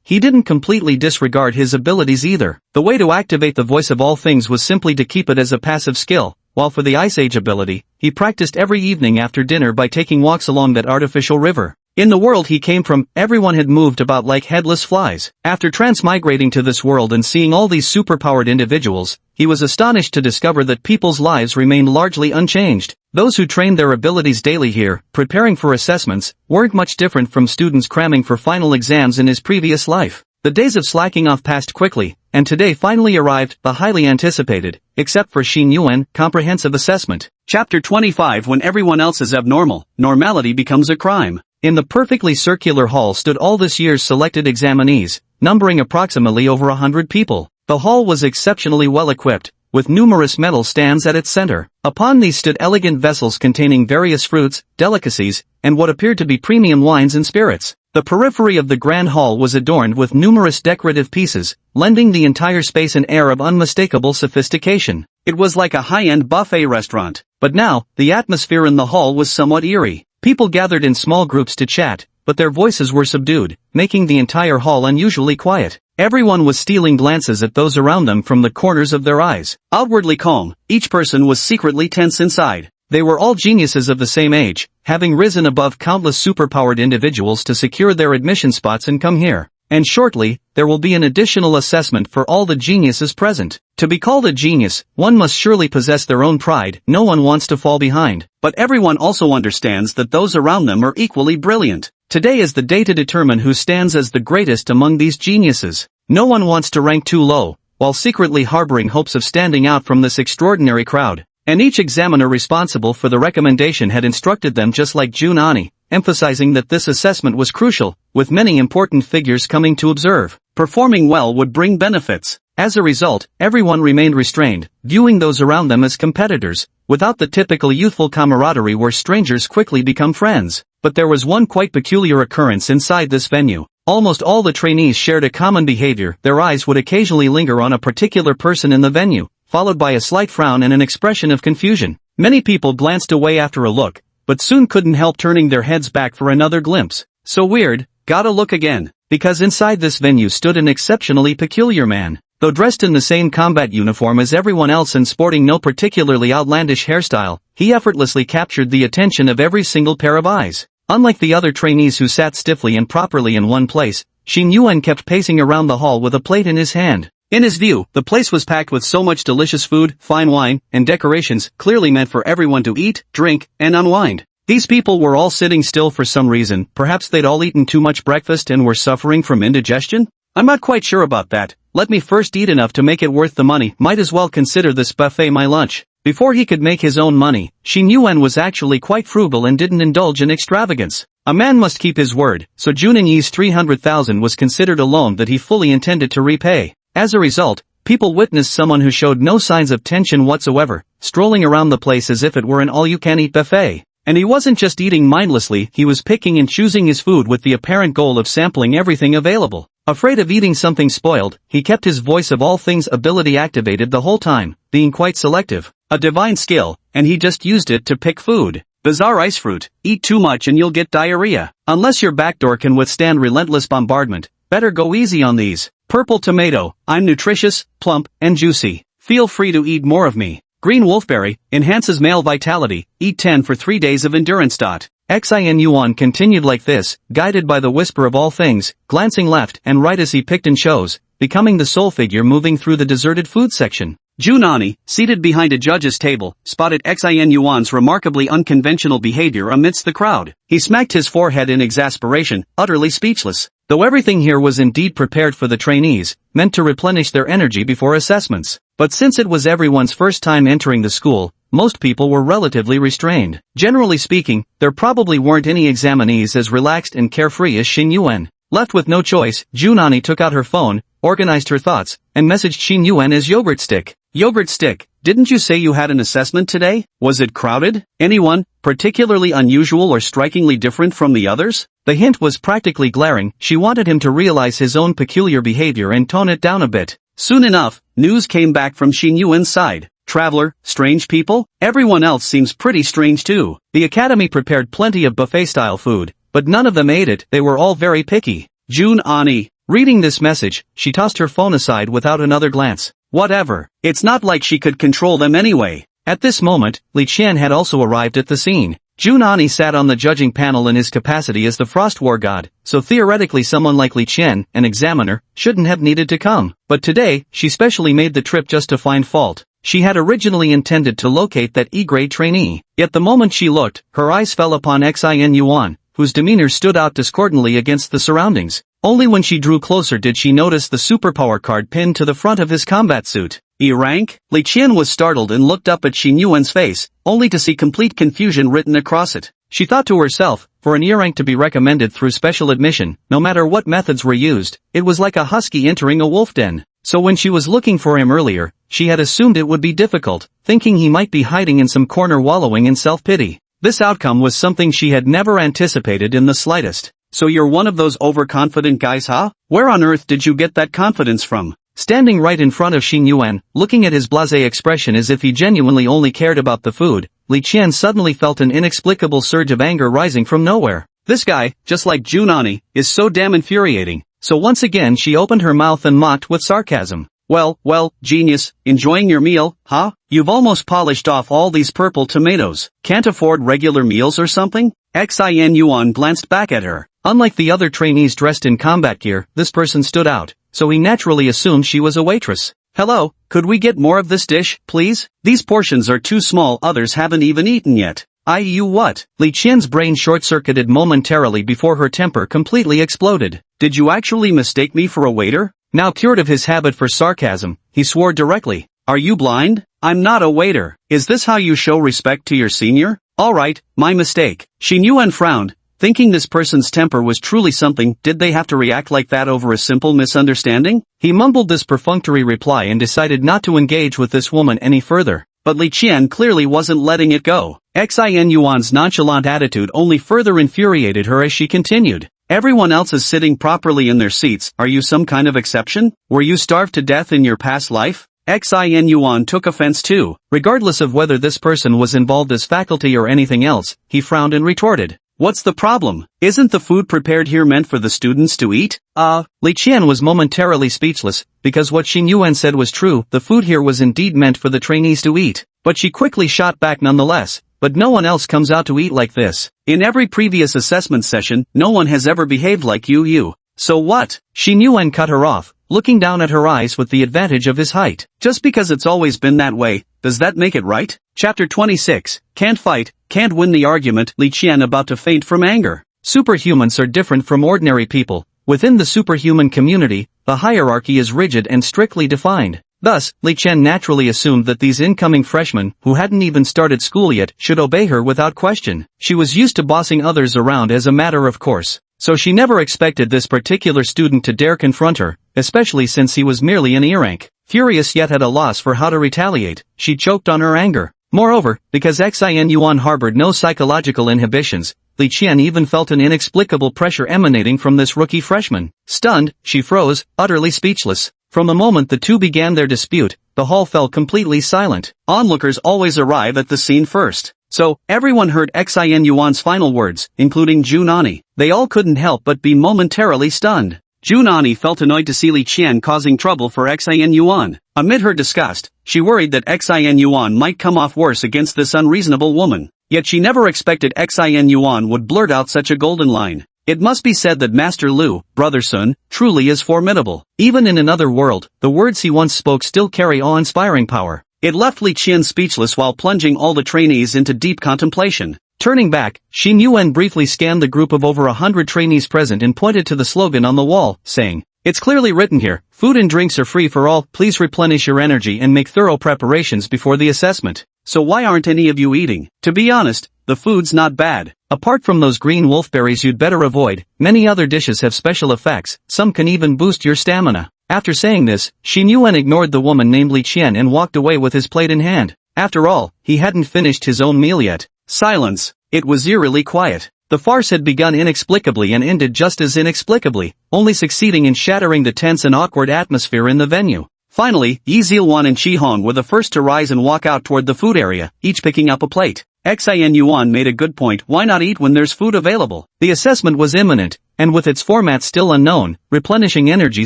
he didn't completely disregard his abilities either. The way to activate the voice of all things was simply to keep it as a passive skill, while for the Ice Age ability, he practiced every evening after dinner by taking walks along that artificial river. In the world he came from, everyone had moved about like headless flies. After transmigrating to this world and seeing all these superpowered individuals, he was astonished to discover that people's lives remained largely unchanged. Those who trained their abilities daily here, preparing for assessments, weren't much different from students cramming for final exams in his previous life. The days of slacking off passed quickly, and today finally arrived, the highly anticipated, except for Xin Yuan, comprehensive assessment. Chapter 25. When everyone else is abnormal, normality becomes a crime. In the perfectly circular hall stood all this year's selected examinees, numbering approximately over 100 people. The hall was exceptionally well equipped, with numerous metal stands at its center. Upon these stood elegant vessels containing various fruits, delicacies, and what appeared to be premium wines and spirits. The periphery of the grand hall was adorned with numerous decorative pieces, lending the entire space an air of unmistakable sophistication. It was like a high-end buffet restaurant. But now, the atmosphere in the hall was somewhat eerie. People gathered in small groups to chat, but their voices were subdued, making the entire hall unusually quiet. Everyone was stealing glances at those around them from the corners of their eyes. Outwardly calm, each person was secretly tense inside. They were all geniuses of the same age, having risen above countless superpowered individuals to secure their admission spots and come here. And shortly, there will be an additional assessment for all the geniuses present. To be called a genius, one must surely possess their own pride. No one wants to fall behind. But everyone also understands that those around them are equally brilliant. Today is the day to determine who stands as the greatest among these geniuses. No one wants to rank too low, while secretly harboring hopes of standing out from this extraordinary crowd. And each examiner responsible for the recommendation had instructed them just like Junani, emphasizing that this assessment was crucial, with many important figures coming to observe. Performing well would bring benefits. As a result, everyone remained restrained, viewing those around them as competitors, without the typical youthful camaraderie where strangers quickly become friends. But there was one quite peculiar occurrence inside this venue. Almost all the trainees shared a common behavior. Their eyes would occasionally linger on a particular person in the venue, followed by a slight frown and an expression of confusion. Many people glanced away after a look, but soon couldn't help turning their heads back for another glimpse. So weird, gotta look again. Because inside this venue stood an exceptionally peculiar man. Though dressed in the same combat uniform as everyone else and sporting no particularly outlandish hairstyle, he effortlessly captured the attention of every single pair of eyes. Unlike the other trainees who sat stiffly and properly in one place, Xin Yuan kept pacing around the hall with a plate in his hand. In his view, the place was packed with so much delicious food, fine wine, and decorations, clearly meant for everyone to eat, drink, and unwind. These people were all sitting still for some reason. Perhaps they'd all eaten too much breakfast and were suffering from indigestion? I'm not quite sure about that. Let me first eat enough to make it worth the money. Might as well consider this buffet my lunch. Before he could make his own money, Xin Yuan was actually quite frugal and didn't indulge in extravagance. A man must keep his word, so Junin Yi's 300,000 was considered a loan that he fully intended to repay. As a result, people witnessed someone who showed no signs of tension whatsoever, strolling around the place as if it were an all-you-can-eat buffet. And he wasn't just eating mindlessly, he was picking and choosing his food with the apparent goal of sampling everything available. Afraid of eating something spoiled, he kept his voice of all things ability activated the whole time, being quite selective. A divine skill, and he just used it to pick food. Bizarre ice fruit. Eat too much and you'll get diarrhea. Unless your backdoor can withstand relentless bombardment, better go easy on these. Purple tomato, I'm nutritious, plump, and juicy. Feel free to eat more of me. Green wolfberry, enhances male vitality, eat 10 for 3 days of endurance. Xin Yuan continued like this, guided by the whisper of all things, glancing left and right as he picked and chose, becoming the sole figure moving through the deserted food section. Junani, seated behind a judge's table, spotted Xin Yuan's remarkably unconventional behavior amidst the crowd. He smacked his forehead in exasperation, utterly speechless. Though everything here was indeed prepared for the trainees, meant to replenish their energy before assessments. But since it was everyone's first time entering the school, most people were relatively restrained. Generally speaking, there probably weren't any examinees as relaxed and carefree as Xin Yuan. Left with no choice, Junani took out her phone, organized her thoughts, and messaged Xin Yuan as Yogurt Stick. Yogurt Stick, didn't you say you had an assessment today? Was it crowded? Anyone, particularly unusual or strikingly different from the others? The hint was practically glaring. She wanted him to realize his own peculiar behavior and tone it down a bit. Soon enough, news came back from Xin Yuan's side. Traveler, strange people? Everyone else seems pretty strange too. The academy prepared plenty of buffet-style food, but none of them ate it. They were all very picky. Junani. Reading this message, she tossed her phone aside without another glance. Whatever. It's not like she could control them anyway. At this moment, Li Qian had also arrived at the scene. Junani sat on the judging panel in his capacity as the Frost War God, so theoretically someone like Li Qian, an examiner, shouldn't have needed to come. But today, she specially made the trip just to find fault. She had originally intended to locate that E-grade trainee. Yet the moment she looked, her eyes fell upon Xin Yuan, whose demeanor stood out discordantly against the surroundings. Only when she drew closer did she notice the superpower card pinned to the front of his combat suit. E-rank? Li Qian was startled and looked up at Xin Yuan's face, only to see complete confusion written across it. She thought to herself, for an E-rank to be recommended through special admission, no matter what methods were used, it was like a husky entering a wolf den. So when she was looking for him earlier, she had assumed it would be difficult, thinking he might be hiding in some corner wallowing in self-pity. This outcome was something she had never anticipated in the slightest. So you're one of those overconfident guys, huh? Where on earth did you get that confidence from? Standing right in front of Xin Yuan, looking at his blasé expression as if he genuinely only cared about the food, Li Qian suddenly felt an inexplicable surge of anger rising from nowhere. This guy, just like Junani, is so damn infuriating. So once again she opened her mouth and mocked with sarcasm. Well, genius, enjoying your meal, huh? You've almost polished off all these purple tomatoes. Can't afford regular meals or something? Xin Yuan glanced back at her. Unlike the other trainees dressed in combat gear, this person stood out, so he naturally assumed she was a waitress. Hello, could we get more of this dish, please? These portions are too small, others haven't even eaten yet. You what? Li Qian's brain short-circuited momentarily before her temper completely exploded. Did you actually mistake me for a waiter? Now cured of his habit for sarcasm, he swore directly. Are you blind? I'm not a waiter. Is this how you show respect to your senior? Alright, my mistake. Xin Yuan frowned, thinking this person's temper was truly something. Did they have to react like that over a simple misunderstanding? He mumbled this perfunctory reply and decided not to engage with this woman any further. But Li Qian clearly wasn't letting it go. Xin Yuan's nonchalant attitude only further infuriated her as she continued. Everyone else is sitting properly in their seats. Are you some kind of exception? Were you starved to death in your past life? Xin Yuan took offense too. Regardless of whether this person was involved as faculty or anything else, he frowned and retorted. What's the problem? Isn't the food prepared here meant for the students to eat? Li Qian was momentarily speechless, because what Xin Yuan said was true. The food here was indeed meant for the trainees to eat. But she quickly shot back nonetheless. But no one else comes out to eat like this. In every previous assessment session, no one has ever behaved like you. So what? Xin Yuan cut her off, looking down at her eyes with the advantage of his height. Just because it's always been that way, does that make it right? Chapter 26, Can't fight, can't win the argument. Li Qian about to faint from anger. Superhumans are different from ordinary people. Within the superhuman community, the hierarchy is rigid and strictly defined. Thus, Li Qian naturally assumed that these incoming freshmen, who hadn't even started school yet, should obey her without question. She was used to bossing others around as a matter of course. So she never expected this particular student to dare confront her, especially since he was merely an E-rank. Furious yet at a loss for how to retaliate, she choked on her anger. Moreover, because Xin Yuan harbored no psychological inhibitions, Li Qian even felt an inexplicable pressure emanating from this rookie freshman. Stunned, she froze, utterly speechless. From the moment the two began their dispute, the hall fell completely silent. Onlookers always arrive at the scene first. So, everyone heard Xin Yuan's final words, including Junani. They all couldn't help but be momentarily stunned. Junani felt annoyed to see Li Qian causing trouble for Xin Yuan. Amid her disgust, she worried that Xin Yuan might come off worse against this unreasonable woman. Yet she never expected Xin Yuan would blurt out such a golden line. It must be said that Master Lu, Brother Sun, truly is formidable. Even in another world, the words he once spoke still carry awe-inspiring power. It left Li Qian speechless while plunging all the trainees into deep contemplation. Turning back, Xin Yuan briefly scanned the group of over 100 trainees present and pointed to the slogan on the wall, saying, "It's clearly written here, food and drinks are free for all, please replenish your energy and make thorough preparations before the assessment. So why aren't any of you eating? To be honest, the food's not bad. Apart from those green wolfberries you'd better avoid, many other dishes have special effects, some can even boost your stamina." After saying this, Xin Yuan ignored the woman named Li Qian and walked away with his plate in hand. After all, he hadn't finished his own meal yet. Silence. It was eerily quiet. The farce had begun inexplicably and ended just as inexplicably, only succeeding in shattering the tense and awkward atmosphere in the venue. Finally, Yi Zilwan and Qi Hong were the first to rise and walk out toward the food area, each picking up a plate. Xin Yuan made a good point, why not eat when there's food available? The assessment was imminent, and with its format still unknown, replenishing energy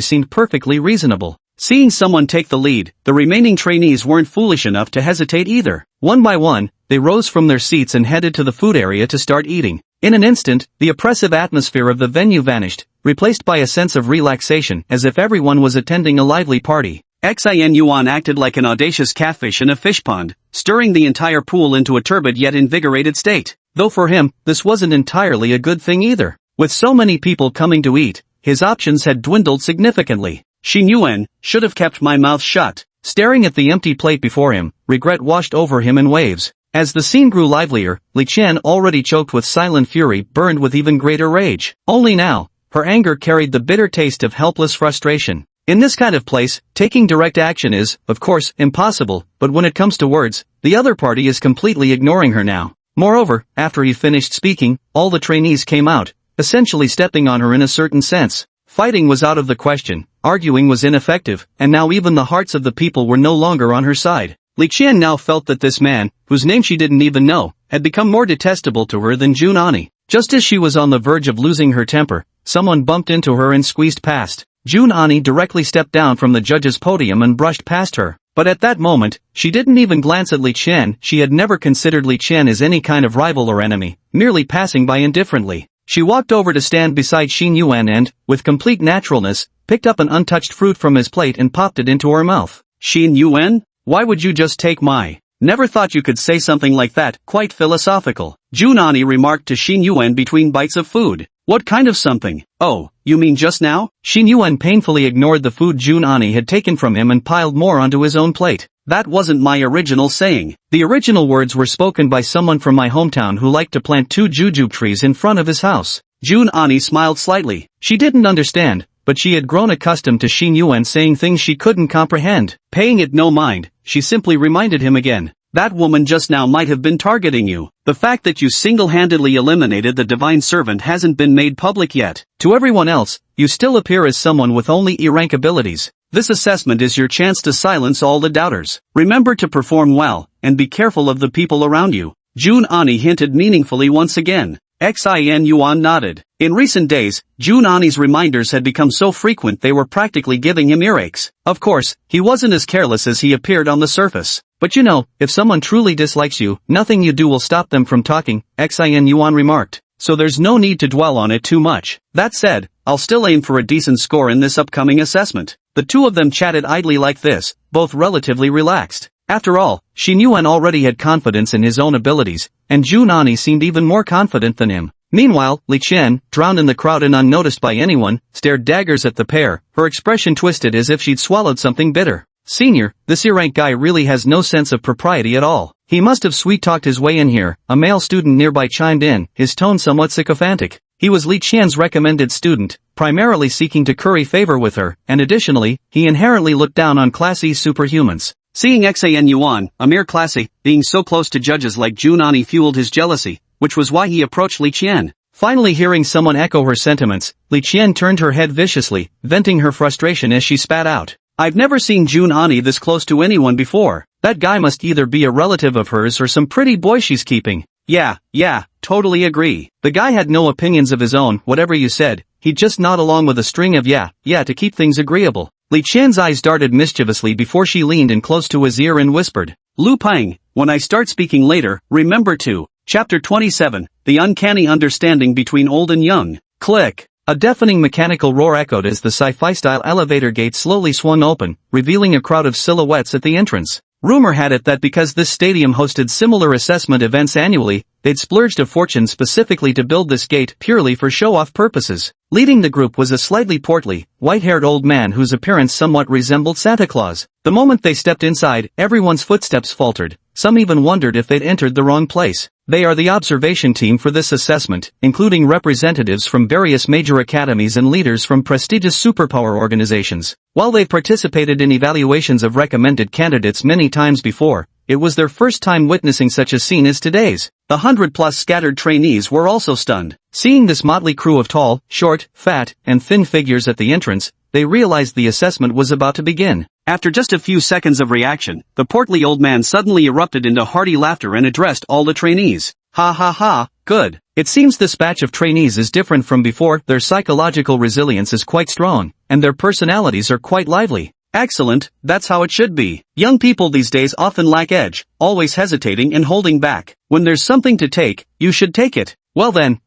seemed perfectly reasonable. Seeing someone take the lead, the remaining trainees weren't foolish enough to hesitate either. One by one, they rose from their seats and headed to the food area to start eating. In an instant, the oppressive atmosphere of the venue vanished, replaced by a sense of relaxation as if everyone was attending a lively party. Xin Yuan acted like an audacious catfish in a fish pond, stirring the entire pool into a turbid yet invigorated state. Though for him, this wasn't entirely a good thing either. With so many people coming to eat, his options had dwindled significantly. Xin Yuan should have kept my mouth shut. Staring at the empty plate before him, regret washed over him in waves. As the scene grew livelier, Li Qian, already choked with silent fury, burned with even greater rage. Only now, her anger carried the bitter taste of helpless frustration. In this kind of place, taking direct action is, of course, impossible, but when it comes to words, the other party is completely ignoring her now. Moreover, after he finished speaking, all the trainees came out, essentially stepping on her in a certain sense. Fighting was out of the question, arguing was ineffective, and now even the hearts of the people were no longer on her side. Li Qian now felt that this man, whose name she didn't even know, had become more detestable to her than Junani. Just as she was on the verge of losing her temper, someone bumped into her and squeezed past. Junani directly stepped down from the judge's podium and brushed past her. But at that moment, she didn't even glance at Li Qian. She had never considered Li Qian as any kind of rival or enemy, merely passing by indifferently. She walked over to stand beside Xin Yuan and, with complete naturalness, picked up an untouched fruit from his plate and popped it into her mouth. "Xin Yuan? Why would you just take my... Never thought you could say something like that, quite philosophical," Junani remarked to Xin Yuan between bites of food. "What kind of something? Oh, you mean just now?" Xin Yuan painfully ignored the food Junani had taken from him and piled more onto his own plate. "That wasn't my original saying. The original words were spoken by someone from my hometown who liked to plant 2 jujube trees in front of his house." Junani smiled slightly. She didn't understand, but she had grown accustomed to Xin Yuan saying things she couldn't comprehend. Paying it no mind, she simply reminded him again. "That woman just now might have been targeting you. The fact that you single-handedly eliminated the divine servant hasn't been made public yet. To everyone else, you still appear as someone with only E-rank abilities. This assessment is your chance to silence all the doubters. Remember to perform well, and be careful of the people around you." Junani hinted meaningfully once again. Xin Yuan nodded. In recent days, Junani's reminders had become so frequent they were practically giving him earaches. Of course, he wasn't as careless as he appeared on the surface. "But you know, if someone truly dislikes you, nothing you do will stop them from talking," Xin Yuan remarked. "So there's no need to dwell on it too much. That said, I'll still aim for a decent score in this upcoming assessment." The two of them chatted idly like this, both relatively relaxed. After all, Xin Yuan already had confidence in his own abilities, and Junani seemed even more confident than him. Meanwhile, Li Qian, drowned in the crowd and unnoticed by anyone, stared daggers at the pair, her expression twisted as if she'd swallowed something bitter. "Senior, this E-rank guy really has no sense of propriety at all. He must have sweet-talked his way in here," a male student nearby chimed in, his tone somewhat sycophantic. He was Li Qian's recommended student, primarily seeking to curry favor with her, and additionally, he inherently looked down on classy superhumans. Seeing Xin Yuan, a mere classy, being so close to judges like Junani fueled his jealousy, which was why he approached Li Qian. Finally hearing someone echo her sentiments, Li Qian turned her head viciously, venting her frustration as she spat out. "I've never seen Junani this close to anyone before. That guy must either be a relative of hers or some pretty boy she's keeping." Yeah, totally agree. The guy had no opinions of his own, whatever you said, he'd just nod along with a string of yeah to keep things agreeable. Li Qian's eyes darted mischievously before she leaned in close to his ear and whispered, Lu Peng, when I start speaking later, remember to. Chapter 27, The Uncanny Understanding Between Old and Young. Click. A deafening mechanical roar echoed as the sci-fi-style elevator gate slowly swung open, revealing a crowd of silhouettes at the entrance. Rumor had it that because this stadium hosted similar assessment events annually, they'd splurged a fortune specifically to build this gate purely for show-off purposes. Leading the group was a slightly portly, white-haired old man whose appearance somewhat resembled Santa Claus. The moment they stepped inside, everyone's footsteps faltered. Some even wondered if they'd entered the wrong place. They are the observation team for this assessment, including representatives from various major academies and leaders from prestigious superpower organizations. While they've participated in evaluations of recommended candidates many times before, it was their first time witnessing such a scene as today's. The 100-plus scattered trainees were also stunned. Seeing this motley crew of tall, short, fat, and thin figures at the entrance, they realized the assessment was about to begin. After just a few seconds of reaction, the portly old man suddenly erupted into hearty laughter and addressed all the trainees. Ha ha ha, good. It seems this batch of trainees is different from before. Their psychological resilience is quite strong, and their personalities are quite lively. Excellent, that's how it should be. Young people these days often lack edge, always hesitating and holding back. When there's something to take, you should take it. Well then,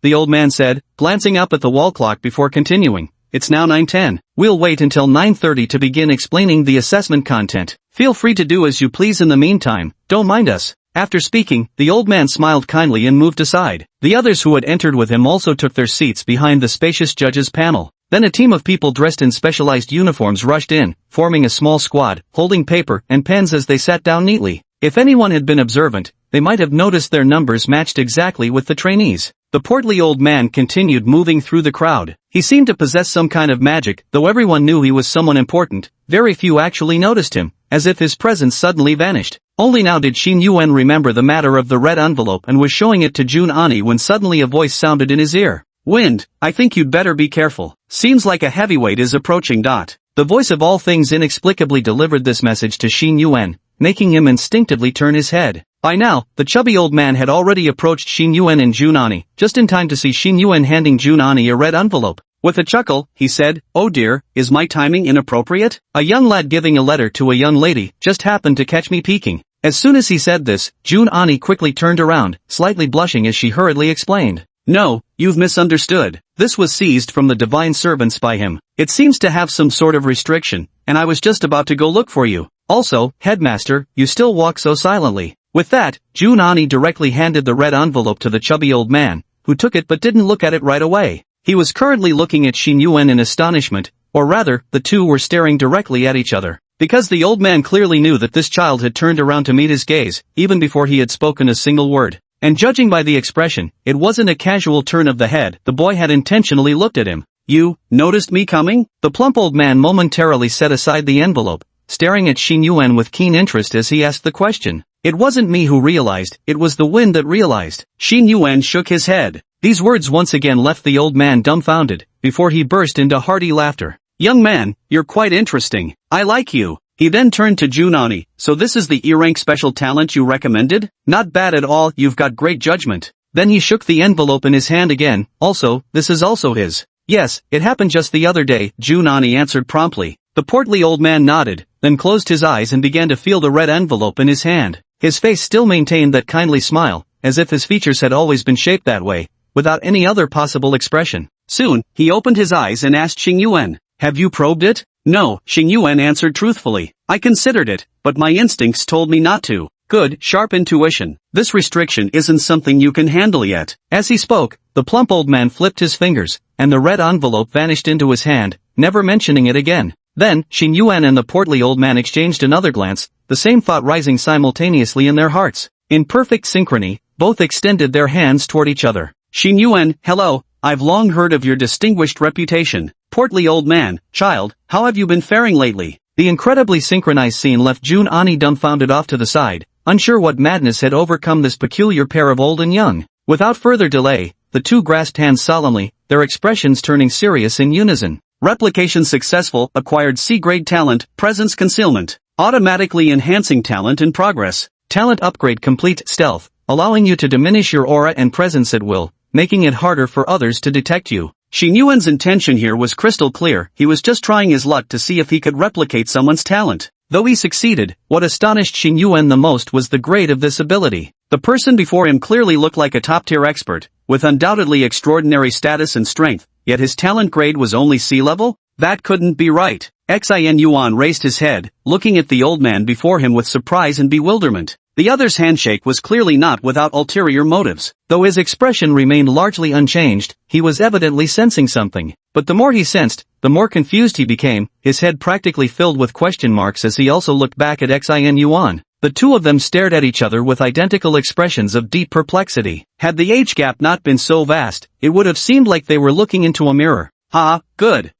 the old man said, glancing up at the wall clock before continuing. It's now 9:10. We'll wait until 9:30 to begin explaining the assessment content. Feel free to do as you please in the meantime, don't mind us. After speaking, the old man smiled kindly and moved aside. The others who had entered with him also took their seats behind the spacious judges' panel. Then a team of people dressed in specialized uniforms rushed in, forming a small squad, holding paper and pens as they sat down neatly. If anyone had been observant, they might have noticed their numbers matched exactly with the trainees. The portly old man continued moving through the crowd. He seemed to possess some kind of magic. Though everyone knew he was someone important, very few actually noticed him, as if his presence suddenly vanished. Only now did Xin Yuan remember the matter of the red envelope and was showing it to Jun Ani when suddenly a voice sounded in his ear. Wind, I think you'd better be careful. Seems like a heavyweight is approaching. The voice of all things inexplicably delivered this message to Xin Yuan, making him instinctively turn his head. By now, the chubby old man had already approached Xin Yuan and Jun Ani, just in time to see Xin Yuan handing Jun Ani a red envelope. With a chuckle, he said, Oh dear, is my timing inappropriate? A young lad giving a letter to a young lady just happened to catch me peeking. As soon as he said this, Jun Ani quickly turned around, slightly blushing as she hurriedly explained. No, you've misunderstood. This was seized from the divine servants by him. It seems to have some sort of restriction, and I was just about to go look for you. Also, headmaster, you still walk so silently. With that, Jun Ani directly handed the red envelope to the chubby old man, who took it but didn't look at it right away. He was currently looking at Xin Yuan in astonishment, or rather, the two were staring directly at each other. Because the old man clearly knew that this child had turned around to meet his gaze, even before he had spoken a single word. And judging by the expression, it wasn't a casual turn of the head. The boy had intentionally looked at him. You noticed me coming? The plump old man momentarily set aside the envelope, staring at Xin Yuan with keen interest as he asked the question. It wasn't me who realized, it was the wind that realized. Xin Yuan shook his head. These words once again left the old man dumbfounded, before he burst into hearty laughter. Young man, you're quite interesting. I like you. He then turned to Jun Ani. So this is the E-rank special talent you recommended? Not bad at all, you've got great judgment. Then he shook the envelope in his hand again. Also, this is also his. Yes, it happened just the other day, Jun Ani answered promptly. The portly old man nodded, then closed his eyes and began to feel the red envelope in his hand. His face still maintained that kindly smile, as if his features had always been shaped that way, without any other possible expression. Soon, he opened his eyes and asked Xin Yuan, Have you probed it? No, Xin Yuan answered truthfully. I considered it, but my instincts told me not to. Good, sharp intuition. This restriction isn't something you can handle yet. As he spoke, the plump old man flipped his fingers, and the red envelope vanished into his hand, never mentioning it again. Then, Xin Yuan and the portly old man exchanged another glance, the same thought rising simultaneously in their hearts. In perfect synchrony, both extended their hands toward each other. Xin Yuan, hello, I've long heard of your distinguished reputation. Portly old man, child, how have you been faring lately? The incredibly synchronized scene left Jun Ani dumbfounded off to the side, unsure what madness had overcome this peculiar pair of old and young. Without further delay, the two grasped hands solemnly, their expressions turning serious in unison. Replication successful, acquired C-grade talent, presence concealment. Automatically enhancing talent in progress. Talent upgrade complete, stealth, allowing you to diminish your aura and presence at will, making it harder for others to detect you. Xing Yuan's intention here was crystal clear. He was just trying his luck to see if he could replicate someone's talent. Though he succeeded, what astonished Xing Yuan the most was the grade of this ability. The person before him clearly looked like a top-tier expert, with undoubtedly extraordinary status and strength, yet his talent grade was only C-level? That couldn't be right. Xin Yuan raised his head, looking at the old man before him with surprise and bewilderment. The other's handshake was clearly not without ulterior motives. Though his expression remained largely unchanged, he was evidently sensing something. But the more he sensed, the more confused he became, his head practically filled with question marks as he also looked back at Xin Yuan. The two of them stared at each other with identical expressions of deep perplexity. Had the age gap not been so vast, it would have seemed like they were looking into a mirror.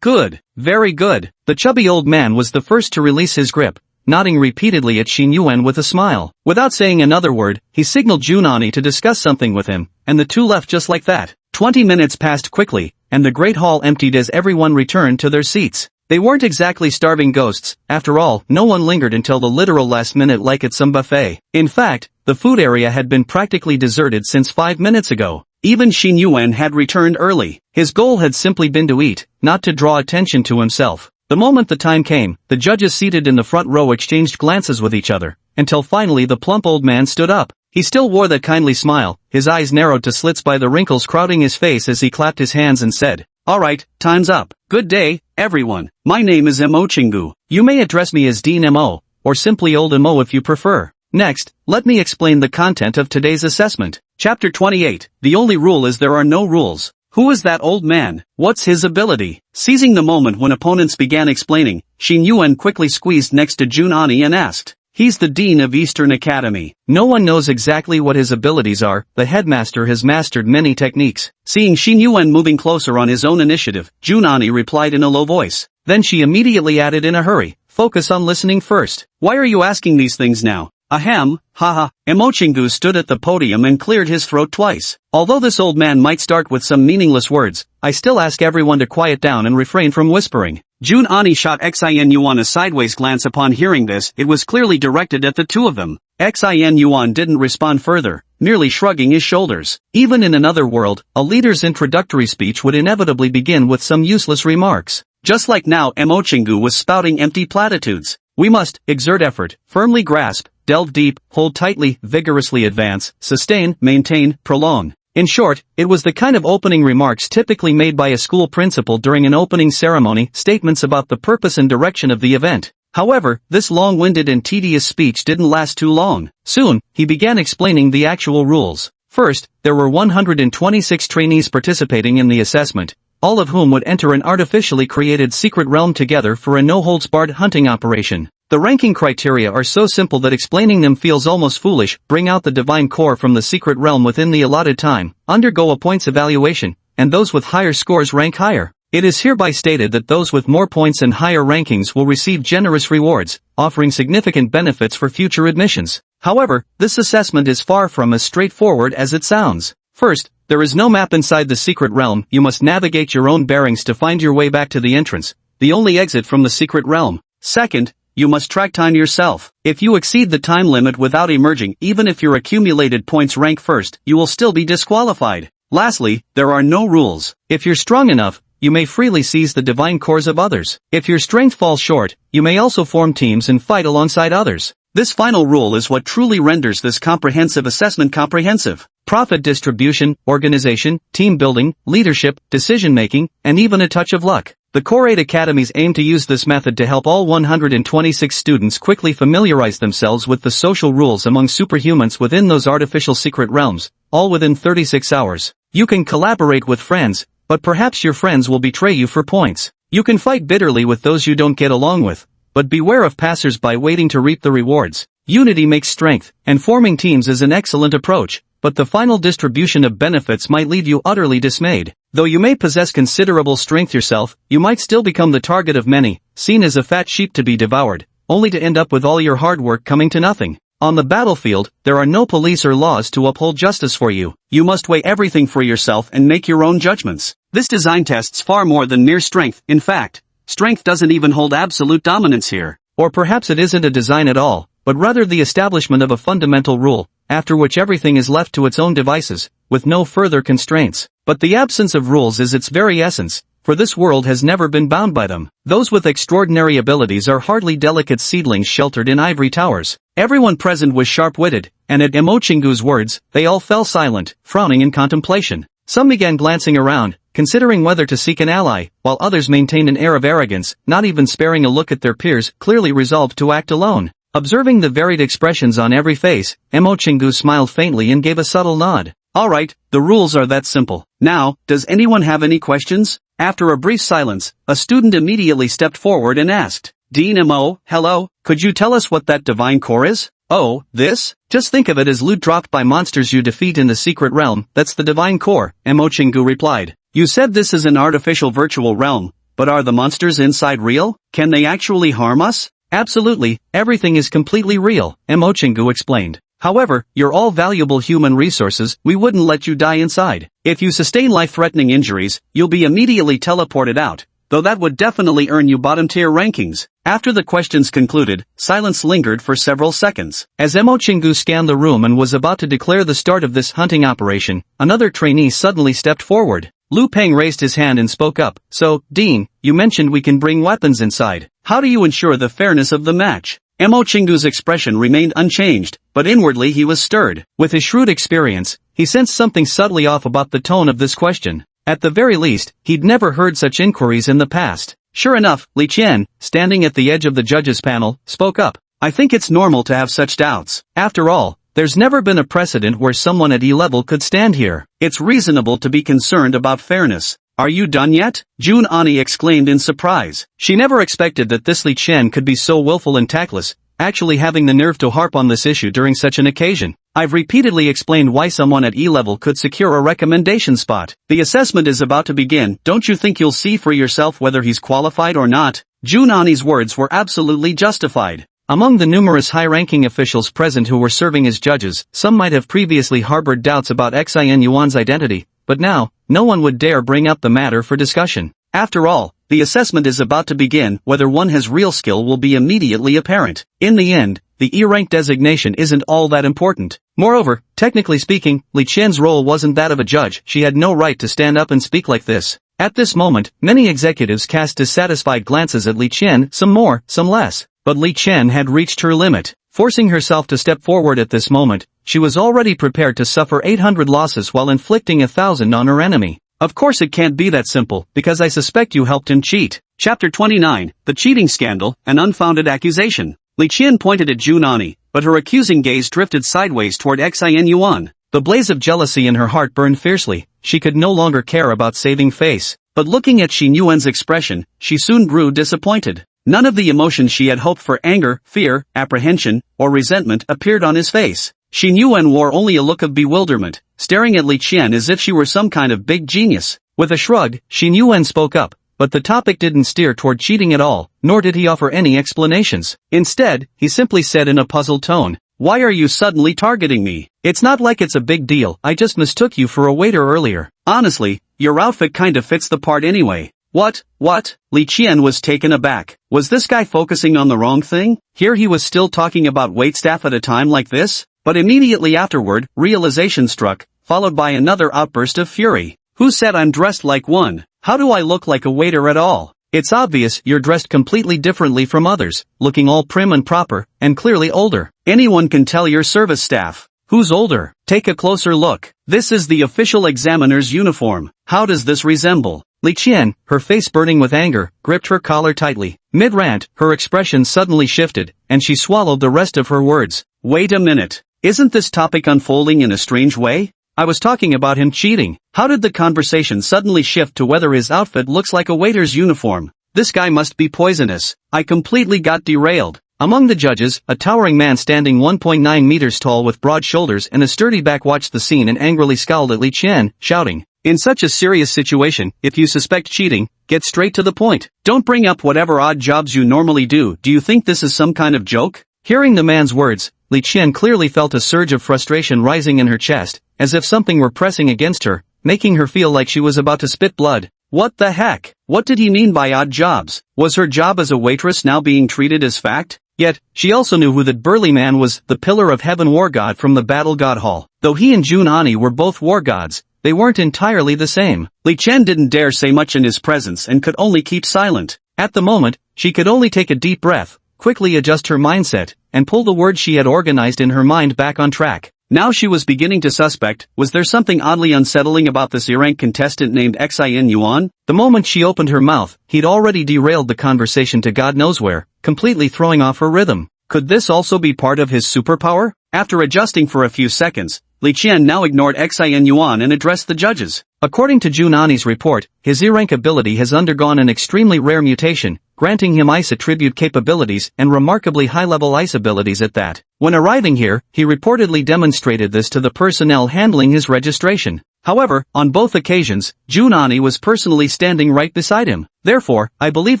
Good, very good. The chubby old man was the first to release his grip, nodding repeatedly at Xing Yuan with a smile. Without saying another word, he signaled Junani to discuss something with him, and the two left just like that. 20 minutes passed quickly, and the great hall emptied as everyone returned to their seats. They weren't exactly starving ghosts, after all, no one lingered until the literal last minute like at some buffet. In fact, the food area had been practically deserted since 5 minutes ago. Even Xing Yuan had returned early. His goal had simply been to eat, not to draw attention to himself. The moment the time came, the judges seated in the front row exchanged glances with each other, until finally the plump old man stood up. He still wore that kindly smile, his eyes narrowed to slits by the wrinkles crowding his face as he clapped his hands and said, "Alright, time's up. Good day, everyone. My name is Mo Chingu. You may address me as Dean Mo, or simply Old Mo if you prefer. Next, let me explain the content of today's assessment. Chapter 28, the only rule is there are no rules. Who is that old man? What's his ability?" Seizing the moment when opponents began explaining, Xing Yuan quickly squeezed next to Junani and asked, "He's the dean of Eastern Academy. No one knows exactly what his abilities are. The headmaster has mastered many techniques." Seeing Xing Yuan moving closer on his own initiative, Junani replied in a low voice. Then she immediately added in a hurry, "Focus on listening first. Why are you asking these things now?" Ahem, haha. Mo Chingu stood at the podium and cleared his throat twice. Although this old man might start with some meaningless words, I still ask everyone to quiet down and refrain from whispering. Junani shot Xin Yuan a sideways glance upon hearing this. It was clearly directed at the two of them. Xin Yuan didn't respond further, merely shrugging his shoulders. Even in another world, a leader's introductory speech would inevitably begin with some useless remarks. Just like now, Mo Chingu was spouting empty platitudes. We must exert effort, firmly grasp, delve deep, hold tightly, vigorously advance, sustain, maintain, prolong. In short, it was the kind of opening remarks typically made by a school principal during an opening ceremony, statements about the purpose and direction of the event. However, this long-winded and tedious speech didn't last too long. Soon, he began explaining the actual rules. First, there were 126 trainees participating in the assessment, all of whom would enter an artificially created secret realm together for a no-holds-barred hunting operation. The ranking criteria are so simple that explaining them feels almost foolish. Bring out the divine core from the secret realm within the allotted time, undergo a points evaluation, and those with higher scores rank higher. It is hereby stated that those with more points and higher rankings will receive generous rewards, offering significant benefits for future admissions. However, this assessment is far from as straightforward as it sounds. First, there is no map inside the secret realm. You must navigate your own bearings to find your way back to the entrance, the only exit from the secret realm. Second, you must track time yourself. If you exceed the time limit without emerging, even if your accumulated points rank first, you will still be disqualified. Lastly, there are no rules. If you're strong enough, you may freely seize the divine cores of others. If your strength falls short, you may also form teams and fight alongside others. This final rule is what truly renders this comprehensive assessment comprehensive. Profit distribution, organization, team building, leadership, decision-making, and even a touch of luck. The Core 8 academies aim to use this method to help all 126 students quickly familiarize themselves with the social rules among superhumans within those artificial secret realms, all within 36 hours. You can collaborate with friends, but perhaps your friends will betray you for points. You can fight bitterly with those you don't get along with, but beware of passers-by waiting to reap the rewards. Unity makes strength, and forming teams is an excellent approach, but the final distribution of benefits might leave you utterly dismayed. Though you may possess considerable strength yourself, you might still become the target of many, seen as a fat sheep to be devoured, only to end up with all your hard work coming to nothing. On the battlefield, there are no police or laws to uphold justice for you. You must weigh everything for yourself and make your own judgments. This design tests far more than mere strength. In fact, strength doesn't even hold absolute dominance here. Or perhaps it isn't a design at all, but rather the establishment of a fundamental rule, after which everything is left to its own devices, with no further constraints. But the absence of rules is its very essence, for this world has never been bound by them. Those with extraordinary abilities are hardly delicate seedlings sheltered in ivory towers. Everyone present was sharp-witted, and at Emochingu's words, they all fell silent, frowning in contemplation. Some began glancing around, considering whether to seek an ally, while others maintained an air of arrogance, not even sparing a look at their peers, clearly resolved to act alone. Observing the varied expressions on every face, Emochingu smiled faintly and gave a subtle nod. Alright, the rules are that simple. Now, does anyone have any questions? After a brief silence, a student immediately stepped forward and asked, Dean Mo, hello, could you tell us what that divine core is? Oh, this? Just think of it as loot dropped by monsters you defeat in the secret realm, that's the divine core, Emochingu replied. You said this is an artificial virtual realm, but are the monsters inside real? Can they actually harm us? Absolutely, everything is completely real, Emochingu explained. However, you're all valuable human resources, we wouldn't let you die inside. If you sustain life-threatening injuries, you'll be immediately teleported out, though that would definitely earn you bottom-tier rankings. After the questions concluded, silence lingered for several seconds. As Emochingu scanned the room and was about to declare the start of this hunting operation, another trainee suddenly stepped forward. Lu Peng raised his hand and spoke up. So, Dean, you mentioned we can bring weapons inside. How do you ensure the fairness of the match? Emochingu's expression remained unchanged, but inwardly he was stirred. With his shrewd experience, he sensed something subtly off about the tone of this question. At the very least, he'd never heard such inquiries in the past. Sure enough, Li Qian, standing at the edge of the judges' panel, spoke up. I think it's normal to have such doubts. After all, there's never been a precedent where someone at E-level could stand here. It's reasonable to be concerned about fairness. Are you done yet? Jun Ani exclaimed in surprise. She never expected that this Li Qian could be so willful and tactless, actually having the nerve to harp on this issue during such an occasion. I've repeatedly explained why someone at E-level could secure a recommendation spot. The assessment is about to begin. Don't you think you'll see for yourself whether he's qualified or not? Jun Ani's words were absolutely justified. Among the numerous high-ranking officials present who were serving as judges, some might have previously harbored doubts about Xin Yuan's identity, but now, no one would dare bring up the matter for discussion. After all, the assessment is about to begin. Whether one has real skill will be immediately apparent. In the end, the E-rank designation isn't all that important. Moreover, technically speaking, Li Qian's role wasn't that of a judge. She had no right to stand up and speak like this. At this moment, many executives cast dissatisfied glances at Li Qian, some more, some less. But Li Qian had reached her limit. Forcing herself to step forward at this moment, she was already prepared to suffer 800 losses while inflicting 1,000 on her enemy. Of course it can't be that simple, because I suspect you helped him cheat. Chapter 29, The Cheating Scandal, An Unfounded Accusation. Li Qian pointed at Jun Ani, but her accusing gaze drifted sideways toward Xin Yuan. The blaze of jealousy in her heart burned fiercely. She could no longer care about saving face. But looking at Xin Yuan's expression, she soon grew disappointed. None of the emotions she had hoped for, anger, fear, apprehension, or resentment, appeared on his face. Xin Yuan wore only a look of bewilderment, staring at Li Qian as if she were some kind of big genius. With a shrug, Xin Yuan spoke up, but the topic didn't steer toward cheating at all, nor did he offer any explanations. Instead, he simply said in a puzzled tone, "Why are you suddenly targeting me? It's not like it's a big deal, I just mistook you for a waiter earlier. Honestly, your outfit kinda fits the part anyway." What? Li Qian was taken aback. Was this guy focusing on the wrong thing? Here he was still talking about waitstaff at a time like this? But immediately afterward, realization struck, followed by another outburst of fury. Who said I'm dressed like one? How do I look like a waiter at all? It's obvious you're dressed completely differently from others, looking all prim and proper, and clearly older. Anyone can tell you're service staff. Who's older? Take a closer look. This is the official examiner's uniform. How does this resemble? Li Qian, her face burning with anger, gripped her collar tightly. Mid-rant, her expression suddenly shifted, and she swallowed the rest of her words. Wait a minute. Isn't this topic unfolding in a strange way? I was talking about him cheating. How did the conversation suddenly shift to whether his outfit looks like a waiter's uniform? This guy must be poisonous. I completely got derailed. Among the judges, a towering man standing 1.9 meters tall with broad shoulders and a sturdy back watched the scene and angrily scowled at Li Qian, shouting, "In such a serious situation, if you suspect cheating, get straight to the point. Don't bring up whatever odd jobs you normally do. Do you think this is some kind of joke?" Hearing the man's words, Li Qian clearly felt a surge of frustration rising in her chest, as if something were pressing against her, making her feel like she was about to spit blood. What the heck? What did he mean by odd jobs? Was her job as a waitress now being treated as fact? Yet, she also knew who that burly man was, the Pillar of Heaven war god from the Battle God Hall. Though he and Jun Ani were both war gods, they weren't entirely the same. Li Qian didn't dare say much in his presence and could only keep silent. At the moment, she could only take a deep breath, quickly adjust her mindset, and pull the words she had organized in her mind back on track. Now she was beginning to suspect, was there something oddly unsettling about this E-rank contestant named Xin Yuan? The moment she opened her mouth, he'd already derailed the conversation to God knows where, completely throwing off her rhythm. Could this also be part of his superpower? After adjusting for a few seconds, Li Qian now ignored Xin Yuan and addressed the judges. According to Junani's report, his E-rank ability has undergone an extremely rare mutation, granting him ice attribute capabilities and remarkably high-level ice abilities at that. When arriving here, he reportedly demonstrated this to the personnel handling his registration. However, on both occasions, Junani was personally standing right beside him. Therefore, I believe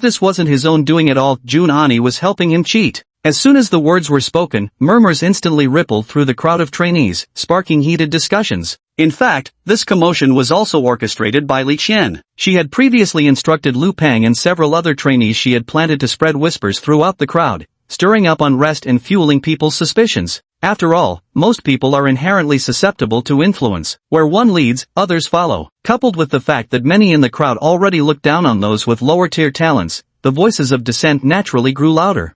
this wasn't his own doing at all. Junani was helping him cheat. As soon as the words were spoken, murmurs instantly rippled through the crowd of trainees, sparking heated discussions. In fact, this commotion was also orchestrated by Li Qian. She had previously instructed Lu Pang and several other trainees she had planted to spread whispers throughout the crowd, stirring up unrest and fueling people's suspicions. After all, most people are inherently susceptible to influence. Where one leads, others follow. Coupled with the fact that many in the crowd already looked down on those with lower-tier talents, the voices of dissent naturally grew louder.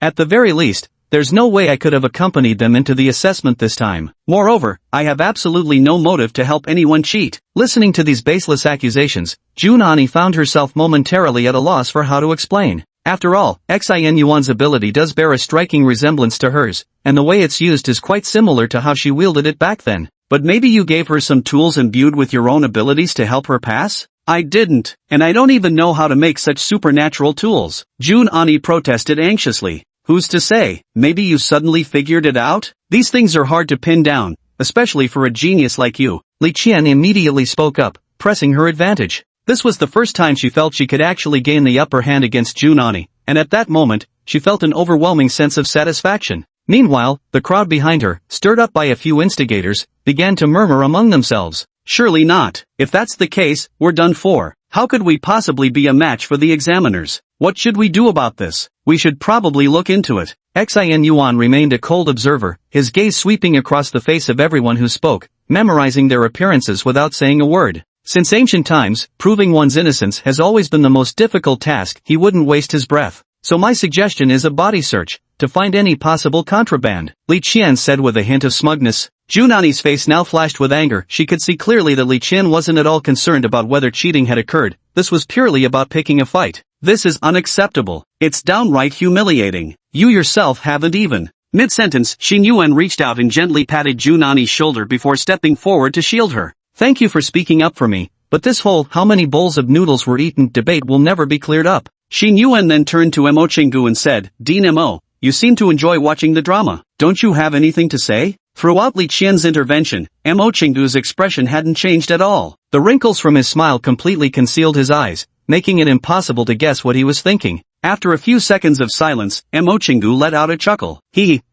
At the very least, there's no way I could have accompanied them into the assessment this time. Moreover, I have absolutely no motive to help anyone cheat. Listening to these baseless accusations, Junani found herself momentarily at a loss for how to explain. After all, Xin Yuan's ability does bear a striking resemblance to hers, and the way it's used is quite similar to how she wielded it back then. But maybe you gave her some tools imbued with your own abilities to help her pass? I didn't, and I don't even know how to make such supernatural tools. Junani protested anxiously. Who's to say? Maybe you suddenly figured it out? These things are hard to pin down, especially for a genius like you. Li Qian immediately spoke up, pressing her advantage. This was the first time she felt she could actually gain the upper hand against Junani, and at that moment, she felt an overwhelming sense of satisfaction. Meanwhile, the crowd behind her, stirred up by a few instigators, began to murmur among themselves. Surely not. If that's the case, we're done for. How could we possibly be a match for the examiners? What should we do about this? We should probably look into it. Xin Yuan remained a cold observer, his gaze sweeping across the face of everyone who spoke, memorizing their appearances without saying a word. Since ancient times, proving one's innocence has always been the most difficult task. He wouldn't waste his breath. So my suggestion is a body search, to find any possible contraband, Li Qian said with a hint of smugness. Junani's face now flashed with anger. She could see clearly that Li Qian wasn't at all concerned about whether cheating had occurred. This was purely about picking a fight. This is unacceptable. It's downright humiliating. You yourself haven't even. Mid-sentence, Xin Yuan reached out and gently patted Junani's shoulder before stepping forward to shield her. Thank you for speaking up for me, but this whole how many bowls of noodles were eaten debate will never be cleared up. Xin Yuan then turned to Mo Chingu and said, Dean Mo, you seem to enjoy watching the drama. Don't you have anything to say? Throughout Li Qian's intervention, Mo Chingu's expression hadn't changed at all. The wrinkles from his smile completely concealed his eyes, making it impossible to guess what he was thinking. After a few seconds of silence, Mo Chingu let out a chuckle.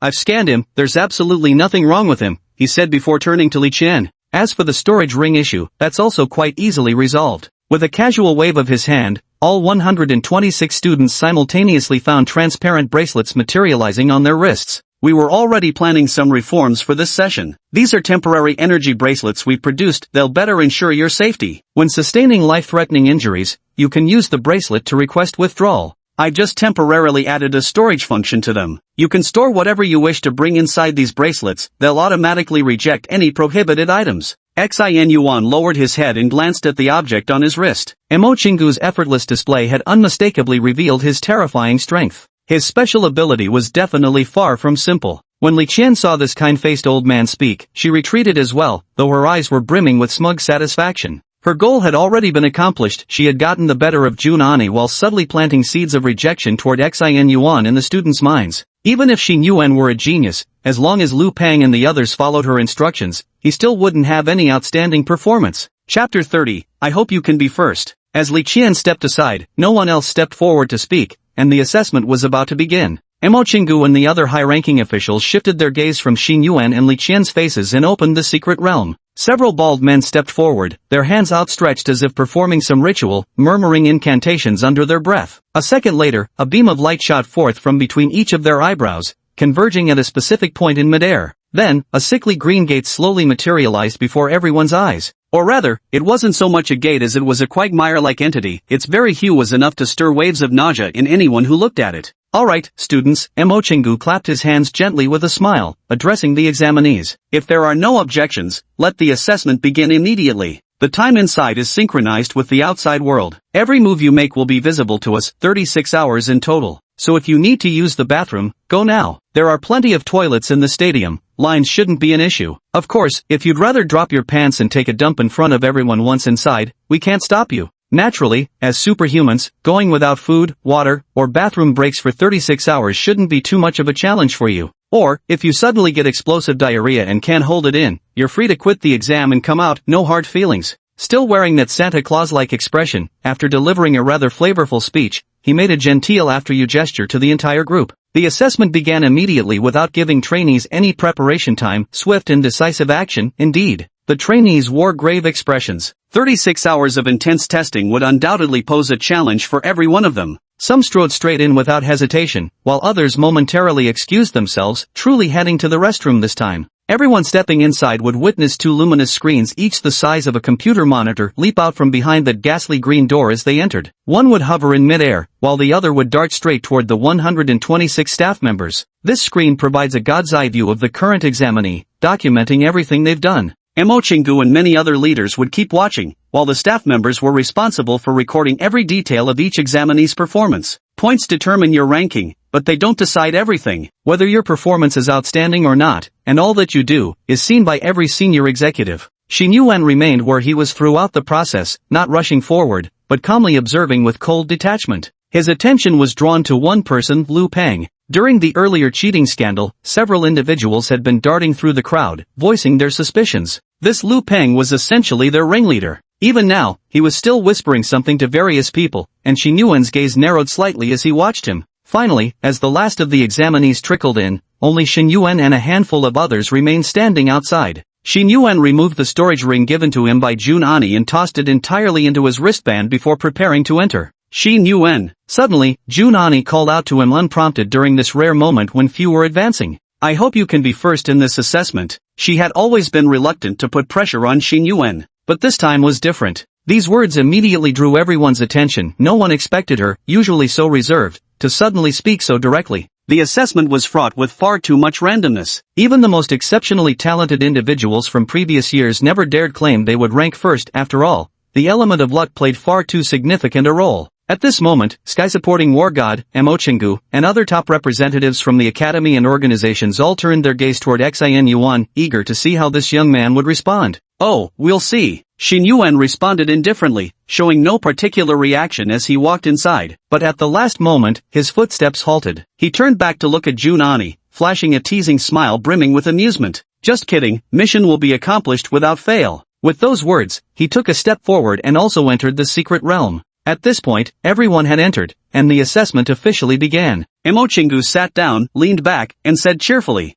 I've scanned him, there's absolutely nothing wrong with him, he said before turning to Li Qian. As for the storage ring issue, that's also quite easily resolved. With a casual wave of his hand, all 126 students simultaneously found transparent bracelets materializing on their wrists. We were already planning some reforms for this session. These are temporary energy bracelets we produced. They'll better ensure your safety. When sustaining life-threatening injuries, you can use the bracelet to request withdrawal. I just temporarily added a storage function to them. You can store whatever you wish to bring inside these bracelets. They'll automatically reject any prohibited items. Xin Yuan lowered his head and glanced at the object on his wrist. Mo Chingu's effortless display had unmistakably revealed his terrifying strength. His special ability was definitely far from simple. When Li Qian saw this kind-faced old man speak, she retreated as well, though her eyes were brimming with smug satisfaction. Her goal had already been accomplished. She had gotten the better of Junani while subtly planting seeds of rejection toward Xin Yuan in the students' minds. Even if Xin Yuan were a genius, as long as Lu Pang and the others followed her instructions, he still wouldn't have any outstanding performance. Chapter 30, I hope you can be first. As Li Qian stepped aside, no one else stepped forward to speak, and the assessment was about to begin. Mo Chingu and the other high-ranking officials shifted their gaze from Xin Yuan and Li Qian's faces and opened the secret realm. Several bald men stepped forward, their hands outstretched as if performing some ritual, murmuring incantations under their breath. A second later, a beam of light shot forth from between each of their eyebrows, converging at a specific point in midair. Then, a sickly green gate slowly materialized before everyone's eyes. Or rather, it wasn't so much a gate as it was a quagmire-like entity. Its very hue was enough to stir waves of nausea in anyone who looked at it. Alright, students, Chingu clapped his hands gently with a smile, addressing the examinees. If there are no objections, let the assessment begin immediately. The time inside is synchronized with the outside world. Every move you make will be visible to us, 36 hours in total. So if you need to use the bathroom, go now. There are plenty of toilets in the stadium. Lines shouldn't be an issue. Of course, if you'd rather drop your pants and take a dump in front of everyone once inside, we can't stop you. Naturally, as superhumans, going without food, water, or bathroom breaks for 36 hours shouldn't be too much of a challenge for you. Or, if you suddenly get explosive diarrhea and can't hold it in, you're free to quit the exam and come out, no hard feelings. Still wearing that Santa Claus-like expression, after delivering a rather flavorful speech, he made a genteel after-you gesture to the entire group. The assessment began immediately without giving trainees any preparation time, swift and decisive action, indeed. The trainees wore grave expressions. 36 hours of intense testing would undoubtedly pose a challenge for every one of them. Some strode straight in without hesitation, while others momentarily excused themselves, truly heading to the restroom this time. Everyone stepping inside would witness two luminous screens each the size of a computer monitor leap out from behind that ghastly green door as they entered. One would hover in midair, while the other would dart straight toward the 126 staff members. This screen provides a god's eye view of the current examinee, documenting everything they've done. Chingu and many other leaders would keep watching, while the staff members were responsible for recording every detail of each examinee's performance. Points determine your ranking, but they don't decide everything. Whether your performance is outstanding or not, and all that you do, is seen by every senior executive. Xin Yuan remained where he was throughout the process, not rushing forward, but calmly observing with cold detachment. His attention was drawn to one person, Liu Peng. During the earlier cheating scandal, several individuals had been darting through the crowd, voicing their suspicions. This Liu Peng was essentially their ringleader. Even now, he was still whispering something to various people, and Xin Yuan's gaze narrowed slightly as he watched him. Finally, as the last of the examinees trickled in, only Xin Yuan and a handful of others remained standing outside. Xin Yuan removed the storage ring given to him by Jun Ani and tossed it entirely into his wristband before preparing to enter. Xin Yuan. Suddenly, Jun Ani called out to him unprompted during this rare moment when few were advancing. I hope you can be first in this assessment. She had always been reluctant to put pressure on Xin Yuan, but this time was different. These words immediately drew everyone's attention. No one expected her, usually so reserved, to suddenly speak so directly. The assessment was fraught with far too much randomness. Even the most exceptionally talented individuals from previous years never dared claim they would rank first. After all, the element of luck played far too significant a role. At this moment, sky-supporting war god, Chingu, and other top representatives from the academy and organizations all turned their gaze toward Xin Yuan, eager to see how this young man would respond. Oh, we'll see. Xin Yuan responded indifferently, showing no particular reaction as he walked inside. But at the last moment, his footsteps halted. He turned back to look at Jun Ani, flashing a teasing smile brimming with amusement. Just kidding, mission will be accomplished without fail. With those words, he took a step forward and also entered the secret realm. At this point, everyone had entered, and the assessment officially began. Chingu sat down, leaned back, and said cheerfully,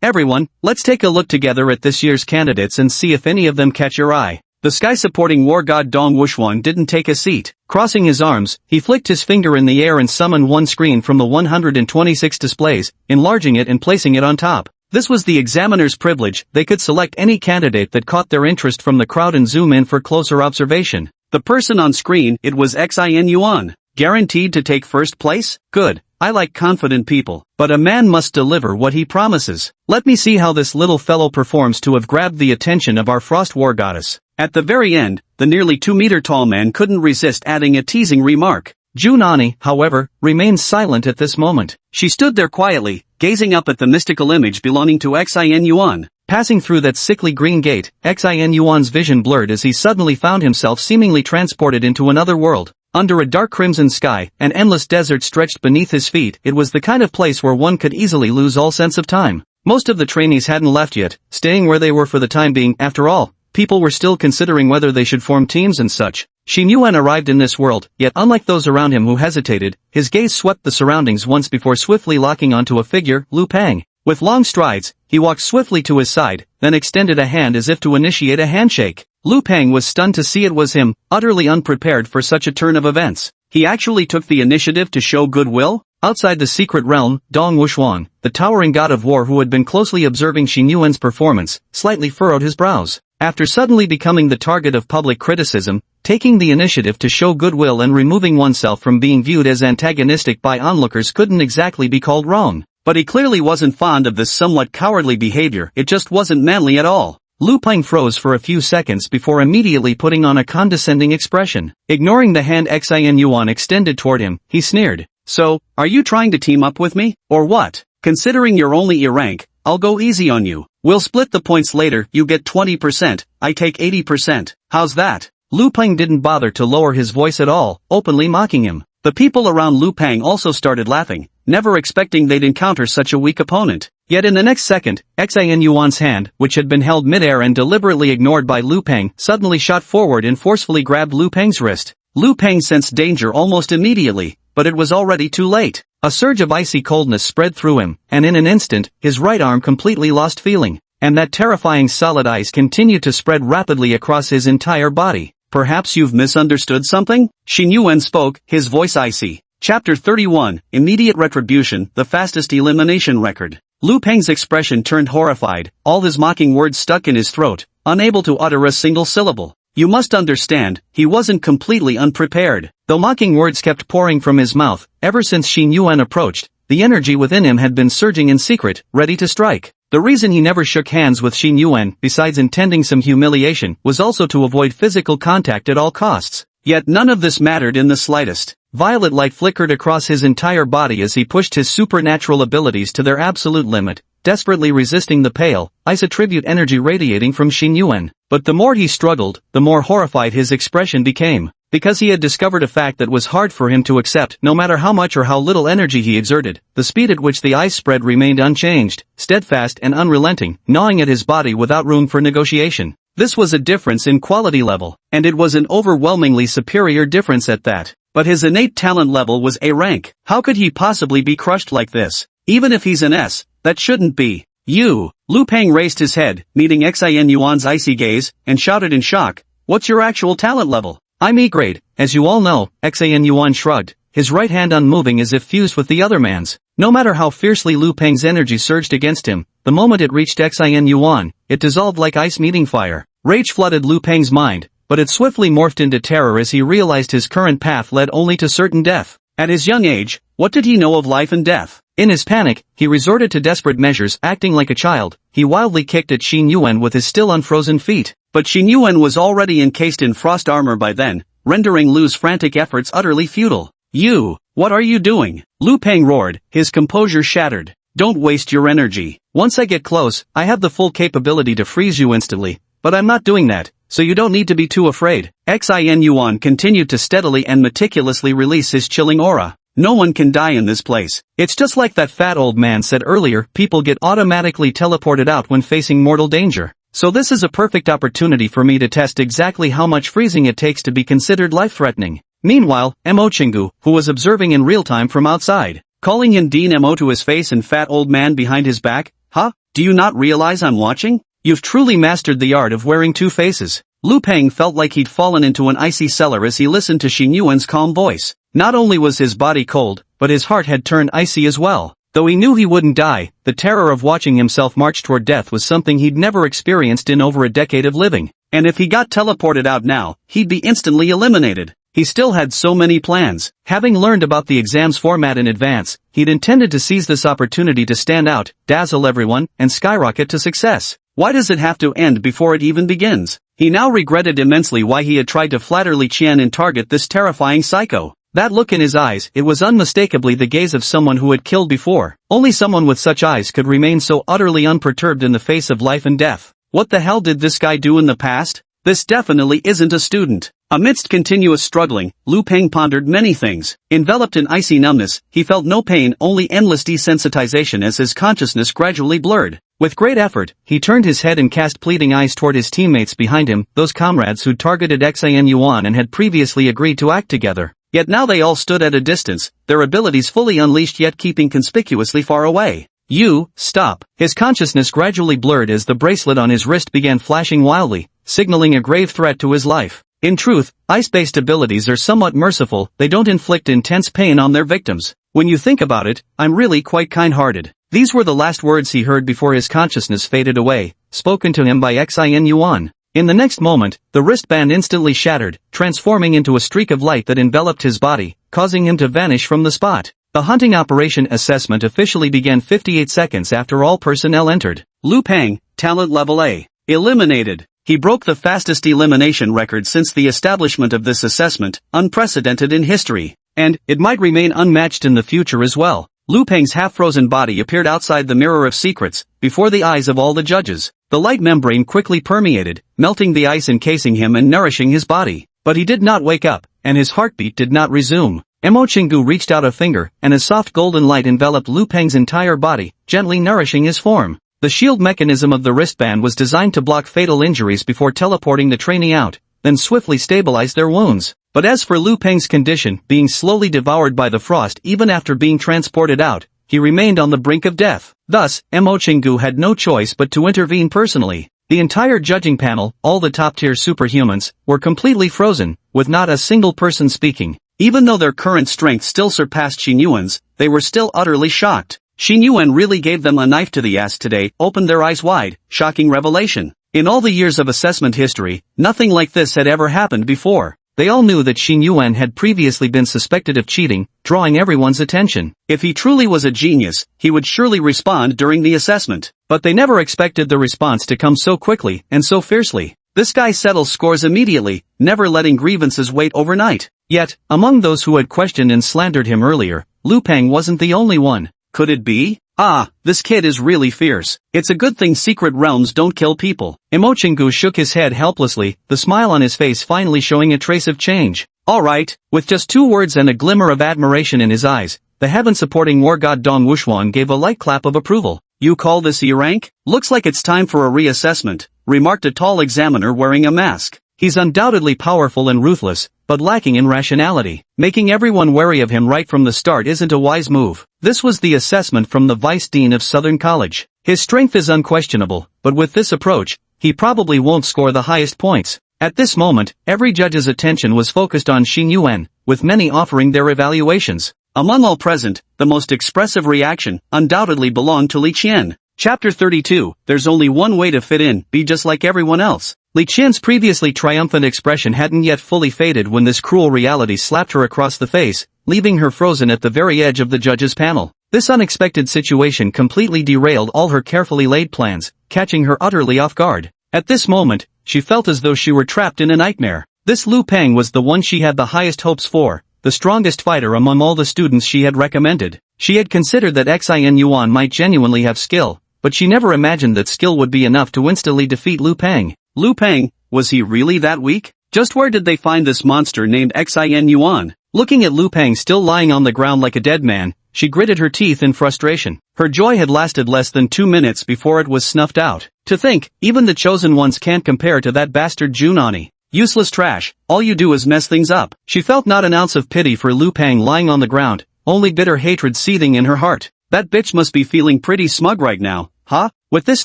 everyone, let's take a look together at this year's candidates and see if any of them catch your eye. The sky-supporting war god Dong Wuxuan didn't take a seat. Crossing his arms, he flicked his finger in the air and summoned one screen from the 126 displays, enlarging it and placing it on top. This was the examiner's privilege. They could select any candidate that caught their interest from the crowd and zoom in for closer observation. The person on screen, it was Xin Yuan. Guaranteed to take first place? Good. I like confident people. But a man must deliver what he promises. Let me see how this little fellow performs to have grabbed the attention of our frost war goddess. At the very end, the nearly 2-meter-tall man couldn't resist adding a teasing remark. Jun Ani, however, remained silent at this moment. She stood there quietly, gazing up at the mystical image belonging to Xin Yuan. Passing through that sickly green gate, Xin Yuan's vision blurred as he suddenly found himself seemingly transported into another world. Under a dark crimson sky, an endless desert stretched beneath his feet. It was the kind of place where one could easily lose all sense of time. Most of the trainees hadn't left yet, staying where they were for the time being. After all, people were still considering whether they should form teams and such. Xin Yuan arrived in this world, yet unlike those around him who hesitated, his gaze swept the surroundings once before swiftly locking onto a figure, Liu Peng. With long strides, he walked swiftly to his side, then extended a hand as if to initiate a handshake. Liu Peng was stunned to see it was him, utterly unprepared for such a turn of events. He actually took the initiative to show goodwill? Outside the secret realm, Dong Wuxuan, the towering god of war who had been closely observing Xin Yuan's performance, slightly furrowed his brows. After suddenly becoming the target of public criticism, taking the initiative to show goodwill and removing oneself from being viewed as antagonistic by onlookers couldn't exactly be called wrong. But he clearly wasn't fond of this somewhat cowardly behavior, it just wasn't manly at all. Lu Peng froze for a few seconds before immediately putting on a condescending expression. Ignoring the hand Xin Yuan extended toward him, he sneered. So, are you trying to team up with me, or what? Considering you're only a rank, I'll go easy on you. We'll split the points later, you get 20%, I take 80%. How's that? Lu Peng didn't bother to lower his voice at all, openly mocking him. The people around Lu Peng also started laughing, never expecting they'd encounter such a weak opponent. Yet in the next second, Xin Yuan's hand, which had been held midair and deliberately ignored by Lu Peng, suddenly shot forward and forcefully grabbed Lu Peng's wrist. Lu Peng sensed danger almost immediately, but it was already too late. A surge of icy coldness spread through him, and in an instant, his right arm completely lost feeling, and that terrifying solid ice continued to spread rapidly across his entire body. Perhaps you've misunderstood something? Xin Yuan spoke, his voice icy. Chapter 31, Immediate Retribution, the Fastest Elimination Record. Lu Peng's expression turned horrified, all his mocking words stuck in his throat, unable to utter a single syllable. You must understand, he wasn't completely unprepared. Though mocking words kept pouring from his mouth, ever since Xin Yuan approached, the energy within him had been surging in secret, ready to strike. The reason he never shook hands with Xin Yuan, besides intending some humiliation, was also to avoid physical contact at all costs. Yet none of this mattered in the slightest. Violet light flickered across his entire body as he pushed his supernatural abilities to their absolute limit, desperately resisting the pale, ice-attribute energy radiating from Xin Yuan. But the more he struggled, the more horrified his expression became. Because he had discovered a fact that was hard for him to accept, no matter how much or how little energy he exerted, the speed at which the ice spread remained unchanged, steadfast and unrelenting, gnawing at his body without room for negotiation. This was a difference in quality level, and it was an overwhelmingly superior difference at that. But his innate talent level was A rank. How could he possibly be crushed like this? Even if he's an S, that shouldn't be. You! Lu Peng raised his head, meeting Xin Yuan's icy gaze, and shouted in shock, what's your actual talent level? I'm E grade, as you all know. Xin Yuan shrugged, his right hand unmoving as if fused with the other man's. No matter how fiercely Lu Peng's energy surged against him, the moment it reached Xin Yuan, it dissolved like ice meeting fire. Rage flooded Lu Peng's mind, but it swiftly morphed into terror as he realized his current path led only to certain death. At his young age, what did he know of life and death? In his panic, he resorted to desperate measures. Acting like a child, he wildly kicked at Xin Yuan with his still unfrozen feet. But Xin Yuan was already encased in frost armor by then, rendering Lu's frantic efforts utterly futile. You! What are you doing? Lu Peng roared, his composure shattered. Don't waste your energy. Once I get close, I have the full capability to freeze you instantly, but I'm not doing that, so you don't need to be too afraid. Xin Yuan continued to steadily and meticulously release his chilling aura. No one can die in this place. It's just like that fat old man said earlier, people get automatically teleported out when facing mortal danger. So this is a perfect opportunity for me to test exactly how much freezing it takes to be considered life-threatening. Meanwhile, Mo Chingu, who was observing in real time from outside, calling Yandine Mo to his face and fat old man behind his back, huh? Do you not realize I'm watching? You've truly mastered the art of wearing two faces. Lu Peng felt like he'd fallen into an icy cellar as he listened to Xin Yuan's calm voice. Not only was his body cold, but his heart had turned icy as well. Though he knew he wouldn't die, the terror of watching himself march toward death was something he'd never experienced in over a decade of living. And if he got teleported out now, he'd be instantly eliminated. He still had so many plans. Having learned about the exam's format in advance, he'd intended to seize this opportunity to stand out, dazzle everyone, and skyrocket to success. Why does it have to end before it even begins? He now regretted immensely why he had tried to flatter Li Qian and target this terrifying psycho. That look in his eyes, it was unmistakably the gaze of someone who had killed before. Only someone with such eyes could remain so utterly unperturbed in the face of life and death. What the hell did this guy do in the past? This definitely isn't a student. Amidst continuous struggling, Lu Peng pondered many things. Enveloped in icy numbness, he felt no pain, only endless desensitization as his consciousness gradually blurred. With great effort, he turned his head and cast pleading eyes toward his teammates behind him, those comrades who'd targeted Xin Yuan and had previously agreed to act together. Yet now they all stood at a distance, their abilities fully unleashed yet keeping conspicuously far away. You, stop. His consciousness gradually blurred as the bracelet on his wrist began flashing wildly, signaling a grave threat to his life. In truth, ice-based abilities are somewhat merciful, they don't inflict intense pain on their victims. When you think about it, I'm really quite kind-hearted. These were the last words he heard before his consciousness faded away, spoken to him by Xin Yuan. In the next moment, the wristband instantly shattered, transforming into a streak of light that enveloped his body, causing him to vanish from the spot. The hunting operation assessment officially began 58 seconds after all personnel entered. Liu Pang, talent level A. Eliminated. He broke the fastest elimination record since the establishment of this assessment, unprecedented in history. And, it might remain unmatched in the future as well. Liu Pang's half-frozen body appeared outside the Mirror of Secrets, before the eyes of all the judges. The light membrane quickly permeated, melting the ice encasing him and nourishing his body. But he did not wake up, and his heartbeat did not resume. Mo Chingu reached out a finger, and a soft golden light enveloped Liu Pang's entire body, gently nourishing his form. The shield mechanism of the wristband was designed to block fatal injuries before teleporting the trainee out, then swiftly stabilize their wounds. But as for Liu Pang's condition, being slowly devoured by the frost even after being transported out, he remained on the brink of death. Thus, Mo Chingu had no choice but to intervene personally. The entire judging panel, all the top-tier superhumans, were completely frozen, with not a single person speaking. Even though their current strength still surpassed Xin Yuan's, they were still utterly shocked. Xin Yuan really gave them a knife to the ass today, opened their eyes wide, shocking revelation. In all the years of assessment history, nothing like this had ever happened before. They all knew that Xin Yuan had previously been suspected of cheating, drawing everyone's attention. If he truly was a genius, he would surely respond during the assessment. But they never expected the response to come so quickly and so fiercely. This guy settles scores immediately, never letting grievances wait overnight. Yet, among those who had questioned and slandered him earlier, Liu Pang wasn't the only one. Could it be? Ah, this kid is really fierce. It's a good thing secret realms don't kill people. Mo Chingu shook his head helplessly, the smile on his face finally showing a trace of change. Alright, with just 2 words and a glimmer of admiration in his eyes, the heaven-supporting war god Dong Wuxuan gave a light clap of approval. You call this E rank? Looks like it's time for a reassessment, remarked a tall examiner wearing a mask. He's undoubtedly powerful and ruthless, but lacking in rationality. Making everyone wary of him right from the start isn't a wise move. This was the assessment from the Vice Dean of Southern College. His strength is unquestionable, but with this approach, he probably won't score the highest points. At this moment, every judge's attention was focused on Xin Yuan, with many offering their evaluations. Among all present, the most expressive reaction undoubtedly belonged to Li Qian. Chapter 32, There's only one way to fit in, be just like everyone else. Li Qian's previously triumphant expression hadn't yet fully faded when this cruel reality slapped her across the face, leaving her frozen at the very edge of the judges' panel. This unexpected situation completely derailed all her carefully laid plans, catching her utterly off guard. At this moment, she felt as though she were trapped in a nightmare. This Liu Pang was the one she had the highest hopes for, the strongest fighter among all the students she had recommended. She had considered that Xin Yuan might genuinely have skill, but she never imagined that skill would be enough to instantly defeat Liu Pang. Liu Pang, was he really that weak? Just where did they find this monster named Xin Yuan? Looking at Liu Pang still lying on the ground like a dead man, she gritted her teeth in frustration. Her joy had lasted less than 2 minutes before it was snuffed out. To think, even the chosen ones can't compare to that bastard Junani. Useless trash, all you do is mess things up. She felt not an ounce of pity for Liu Pang lying on the ground, only bitter hatred seething in her heart. That bitch must be feeling pretty smug right now, huh? With this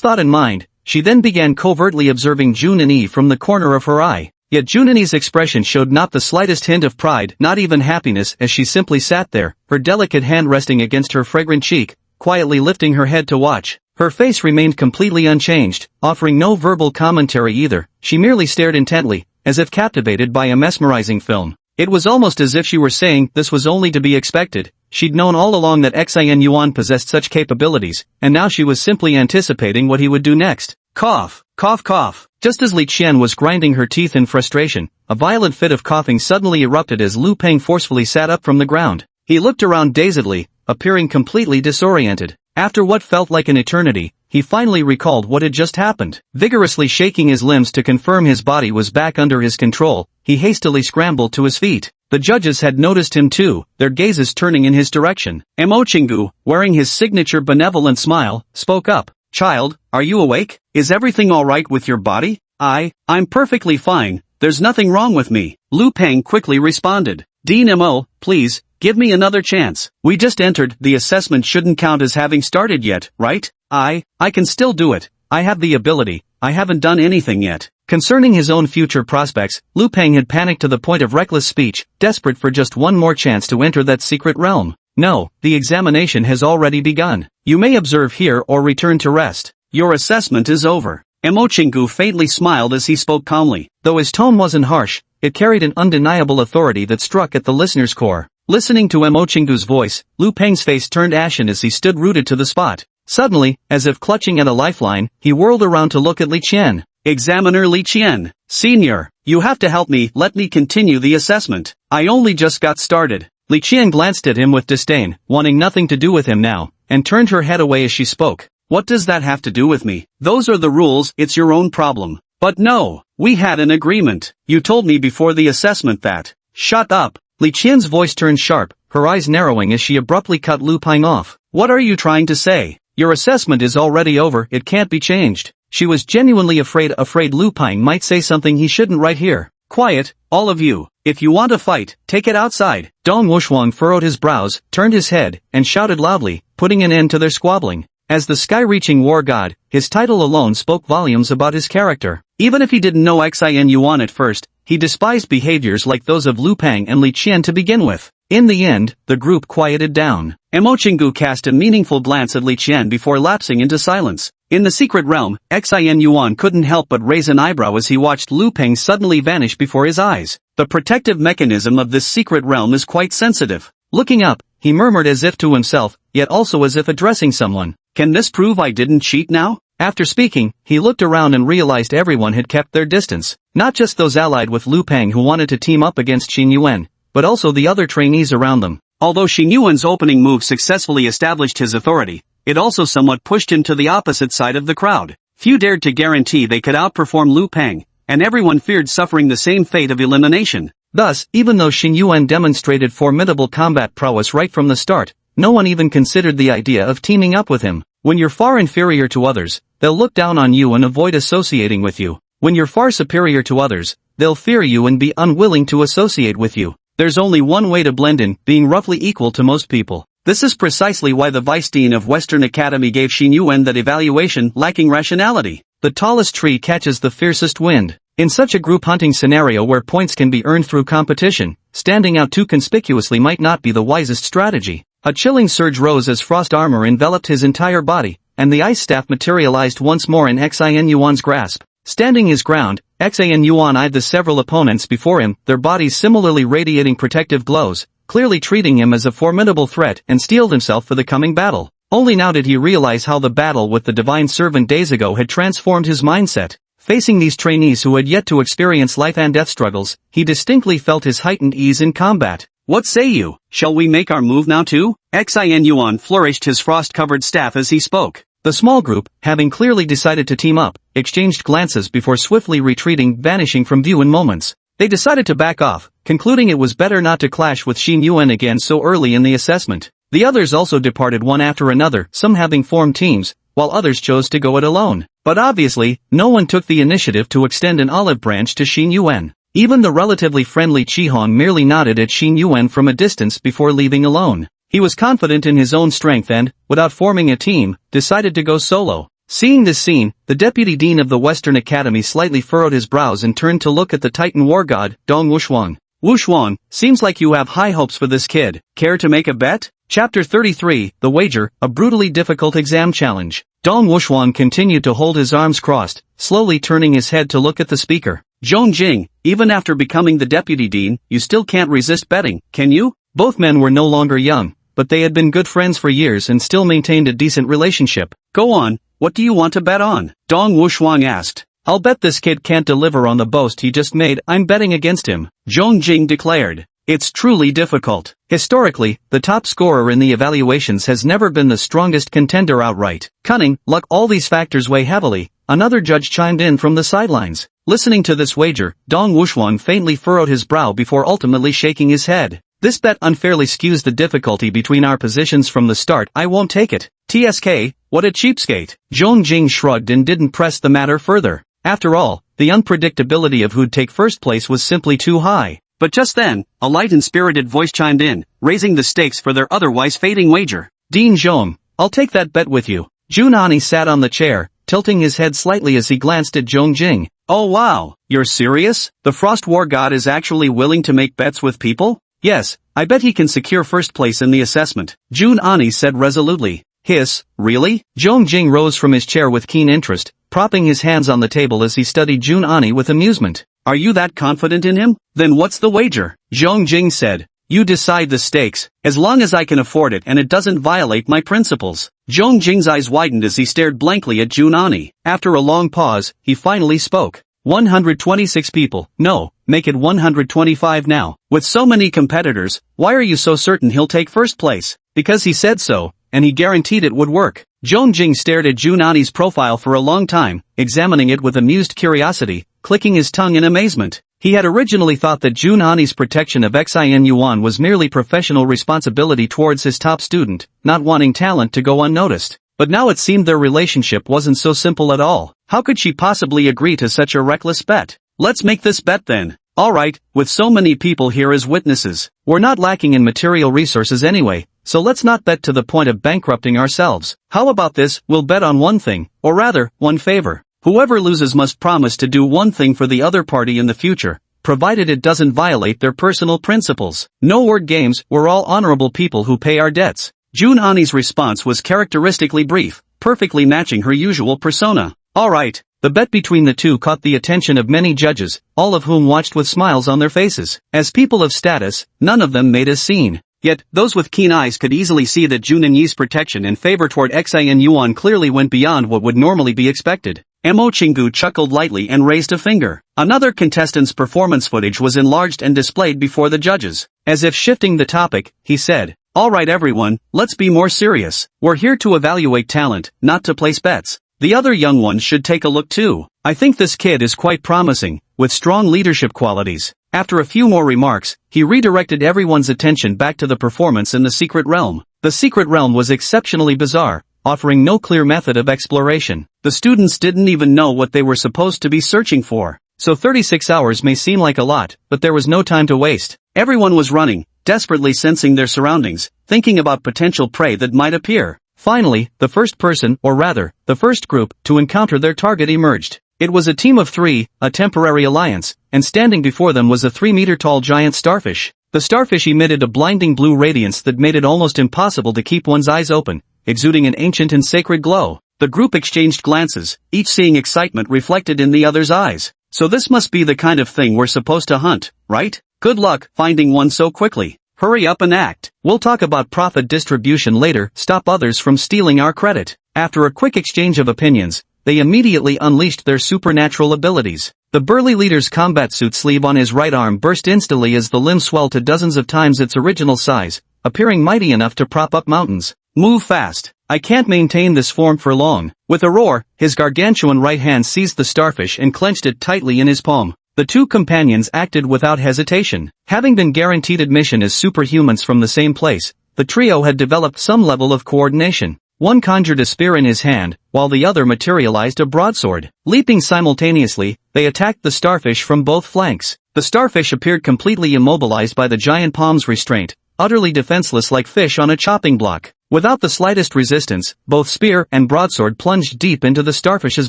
thought in mind, she then began covertly observing Junani from the corner of her eye. Yet Junani's expression showed not the slightest hint of pride, not even happiness, as she simply sat there, her delicate hand resting against her fragrant cheek, quietly lifting her head to watch. Her face remained completely unchanged, offering no verbal commentary either. She merely stared intently, as if captivated by a mesmerizing film. It was almost as if she were saying this was only to be expected. She'd known all along that Xin Yuan possessed such capabilities, and now she was simply anticipating what he would do next. Cough, cough, cough. Just as Li Qian was grinding her teeth in frustration, a violent fit of coughing suddenly erupted as Liu Pang forcefully sat up from the ground. He looked around dazedly, appearing completely disoriented. After what felt like an eternity, he finally recalled what had just happened. Vigorously shaking his limbs to confirm his body was back under his control, he hastily scrambled to his feet. The judges had noticed him too, their gazes turning in his direction. Mo Chingu, wearing his signature benevolent smile, spoke up. Child, are you awake? Is everything alright with your body? I'm perfectly fine, there's nothing wrong with me. Liu Pang quickly responded. Dean Mo, please, give me another chance. We just entered, the assessment shouldn't count as having started yet, right? I can still do it. I have the ability, I haven't done anything yet. Concerning his own future prospects, Liu Pang had panicked to the point of reckless speech, desperate for just one more chance to enter that secret realm. No, the examination has already begun. You may observe here or return to rest. Your assessment is over. Emochingu faintly smiled as he spoke calmly. Though his tone wasn't harsh, it carried an undeniable authority that struck at the listener's core. Listening to Emochingu's voice, Lu Peng's face turned ashen as he stood rooted to the spot. Suddenly, as if clutching at a lifeline, he whirled around to look at Li Qian. Examiner Li Qian. Senior, you have to help me, let me continue the assessment. I only just got started. Li Qian glanced at him with disdain, wanting nothing to do with him now, and turned her head away as she spoke. What does that have to do with me? Those are the rules, it's your own problem. But no, we had an agreement. You told me before the assessment that. Shut up. Li Qian's voice turned sharp, her eyes narrowing as she abruptly cut Lu Peng off. What are you trying to say? Your assessment is already over, it can't be changed. She was genuinely afraid Lu Peng might say something he shouldn't right here. Quiet, all of you. If you want a fight, take it outside. Dong Wushwang furrowed his brows, turned his head, and shouted loudly, putting an end to their squabbling. As the sky-reaching war god, his title alone spoke volumes about his character. Even if he didn't know Xin Yuan at first, he despised behaviors like those of Lu Peng and Li Qian to begin with. In the end, the group quieted down. Emochingu cast a meaningful glance at Li Qian before lapsing into silence. In the secret realm, Xin Yuan couldn't help but raise an eyebrow as he watched Lu Peng suddenly vanish before his eyes. The protective mechanism of this secret realm is quite sensitive. Looking up, he murmured as if to himself, yet also as if addressing someone. Can this prove I didn't cheat now? After speaking, he looked around and realized everyone had kept their distance. Not just those allied with Lu Peng who wanted to team up against Xin Yuan, but also the other trainees around them. Although Xin Yuan's opening move successfully established his authority, it also somewhat pushed him to the opposite side of the crowd. Few dared to guarantee they could outperform Lu Peng, and everyone feared suffering the same fate of elimination. Thus, even though Xin Yuan demonstrated formidable combat prowess right from the start, no one even considered the idea of teaming up with him. When you're far inferior to others, they'll look down on you and avoid associating with you. When you're far superior to others, they'll fear you and be unwilling to associate with you. There's only one way to blend in, being roughly equal to most people. This is precisely why the Vice Dean of Western Academy gave Xin Yuan that evaluation, lacking rationality. The tallest tree catches the fiercest wind. In such a group hunting scenario where points can be earned through competition, standing out too conspicuously might not be the wisest strategy. A chilling surge rose as frost armor enveloped his entire body, and the ice staff materialized once more in Xin Yuan's grasp. Standing his ground, Xin Yuan eyed the several opponents before him, their bodies similarly radiating protective glows, clearly treating him as a formidable threat, and steeled himself for the coming battle. Only now did he realize how the battle with the divine servant days ago had transformed his mindset. Facing these trainees who had yet to experience life and death struggles, he distinctly felt his heightened ease in combat. What say you? Shall we make our move now too? Xin Yuan flourished his frost-covered staff as he spoke. The small group, having clearly decided to team up, exchanged glances before swiftly retreating, vanishing from view in moments. They decided to back off, concluding it was better not to clash with Xin Yuan again so early in the assessment. The others also departed one after another, some having formed teams, while others chose to go it alone. But obviously, no one took the initiative to extend an olive branch to Xin Yuan. Even the relatively friendly Qihong merely nodded at Xin Yuan from a distance before leaving alone. He was confident in his own strength and, without forming a team, decided to go solo. Seeing this scene, the deputy dean of the Western Academy slightly furrowed his brows and turned to look at the Titan war god, Dong Wushwang. Wushwang, seems like you have high hopes for this kid. Care to make a bet? Chapter 33, The Wager, a brutally difficult exam challenge. Dong Wushwang continued to hold his arms crossed, slowly turning his head to look at the speaker. Zhongjing, even after becoming the deputy dean, you still can't resist betting, can you? Both men were no longer young, but they had been good friends for years and still maintained a decent relationship. Go on, what do you want to bet on? Dong Wushwang asked. I'll bet this kid can't deliver on the boast he just made. I'm betting against him, Zhongjing declared. It's truly difficult. Historically, the top scorer in the evaluations has never been the strongest contender outright. Cunning, luck, all these factors weigh heavily. Another judge chimed in from the sidelines. Listening to this wager, Dong Wushwang faintly furrowed his brow before ultimately shaking his head. This bet unfairly skews the difficulty between our positions from the start. I won't take it. TSK, what a cheapskate. Zhongjing shrugged and didn't press the matter further. After all, the unpredictability of who'd take first place was simply too high. But just then, a light and spirited voice chimed in, raising the stakes for their otherwise fading wager. Dean Zhong, I'll take that bet with you. Junani sat on the chair, tilting his head slightly as he glanced at Zhongjing. Oh wow, you're serious? The Frost War God is actually willing to make bets with people? Yes, I bet he can secure first place in the assessment, Junani said resolutely. Hiss, really? Zhong Jing rose from his chair with keen interest, propping his hands on the table as he studied Jun Ani with amusement. Are you that confident in him? Then what's the wager? Zhong Jing said. You decide the stakes, as long as I can afford it and it doesn't violate my principles. Zhong Jing's eyes widened as he stared blankly at Jun Ani. After a long pause, he finally spoke. 126 people, no, make it 125 now. With so many competitors, why are you so certain he'll take first place? Because he said so, and he guaranteed it would work. Zhong Jing stared at Jun Ani's profile for a long time, examining it with amused curiosity, clicking his tongue in amazement. He had originally thought that Jun Ani's protection of Xin Yuan was merely professional responsibility towards his top student, not wanting talent to go unnoticed. But now it seemed their relationship wasn't so simple at all. How could she possibly agree to such a reckless bet? Let's make this bet then. Alright, with so many people here as witnesses, we're not lacking in material resources anyway, so let's not bet to the point of bankrupting ourselves. How about this, we'll bet on one thing, or rather, one favor. Whoever loses must promise to do one thing for the other party in the future, provided it doesn't violate their personal principles. No word games, we're all honorable people who pay our debts. Jun Ani's response was characteristically brief, perfectly matching her usual persona. Alright. The bet between the two caught the attention of many judges, all of whom watched with smiles on their faces. As people of status, none of them made a scene. Yet, those with keen eyes could easily see that Jun Yi's protection and favor toward Xin Yuan clearly went beyond what would normally be expected. Mo Chingu chuckled lightly and raised a finger. Another contestant's performance footage was enlarged and displayed before the judges. As if shifting the topic, he said, Alright everyone, let's be more serious. We're here to evaluate talent, not to place bets. The other young ones should take a look too. I think this kid is quite promising, with strong leadership qualities. After a few more remarks, he redirected everyone's attention back to the performance in the secret realm. The secret realm was exceptionally bizarre, offering no clear method of exploration. The students didn't even know what they were supposed to be searching for. So 36 hours may seem like a lot, but there was no time to waste. Everyone was running, desperately sensing their surroundings, thinking about potential prey that might appear. Finally, the first person, or rather, the first group, to encounter their target emerged. It was a team of 3, a temporary alliance, and standing before them was a 3-meter-tall giant starfish. The starfish emitted a blinding blue radiance that made it almost impossible to keep one's eyes open, exuding an ancient and sacred glow. The group exchanged glances, each seeing excitement reflected in the other's eyes. So this must be the kind of thing we're supposed to hunt, right? Good luck finding one so quickly. Hurry up and act. We'll talk about profit distribution later. Stop others from stealing our credit. After a quick exchange of opinions, they immediately unleashed their supernatural abilities. The burly leader's combat suit sleeve on his right arm burst instantly as the limb swelled to dozens of times its original size, appearing mighty enough to prop up mountains. Move fast. I can't maintain this form for long. With a roar, his gargantuan right hand seized the starfish and clenched it tightly in his palm. The two companions acted without hesitation. Having been guaranteed admission as superhumans from the same place, the trio had developed some level of coordination. One conjured a spear in his hand, while the other materialized a broadsword. Leaping simultaneously, they attacked the starfish from both flanks. The starfish appeared completely immobilized by the giant palm's restraint, utterly defenseless like fish on a chopping block. Without the slightest resistance, both spear and broadsword plunged deep into the starfish's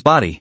body.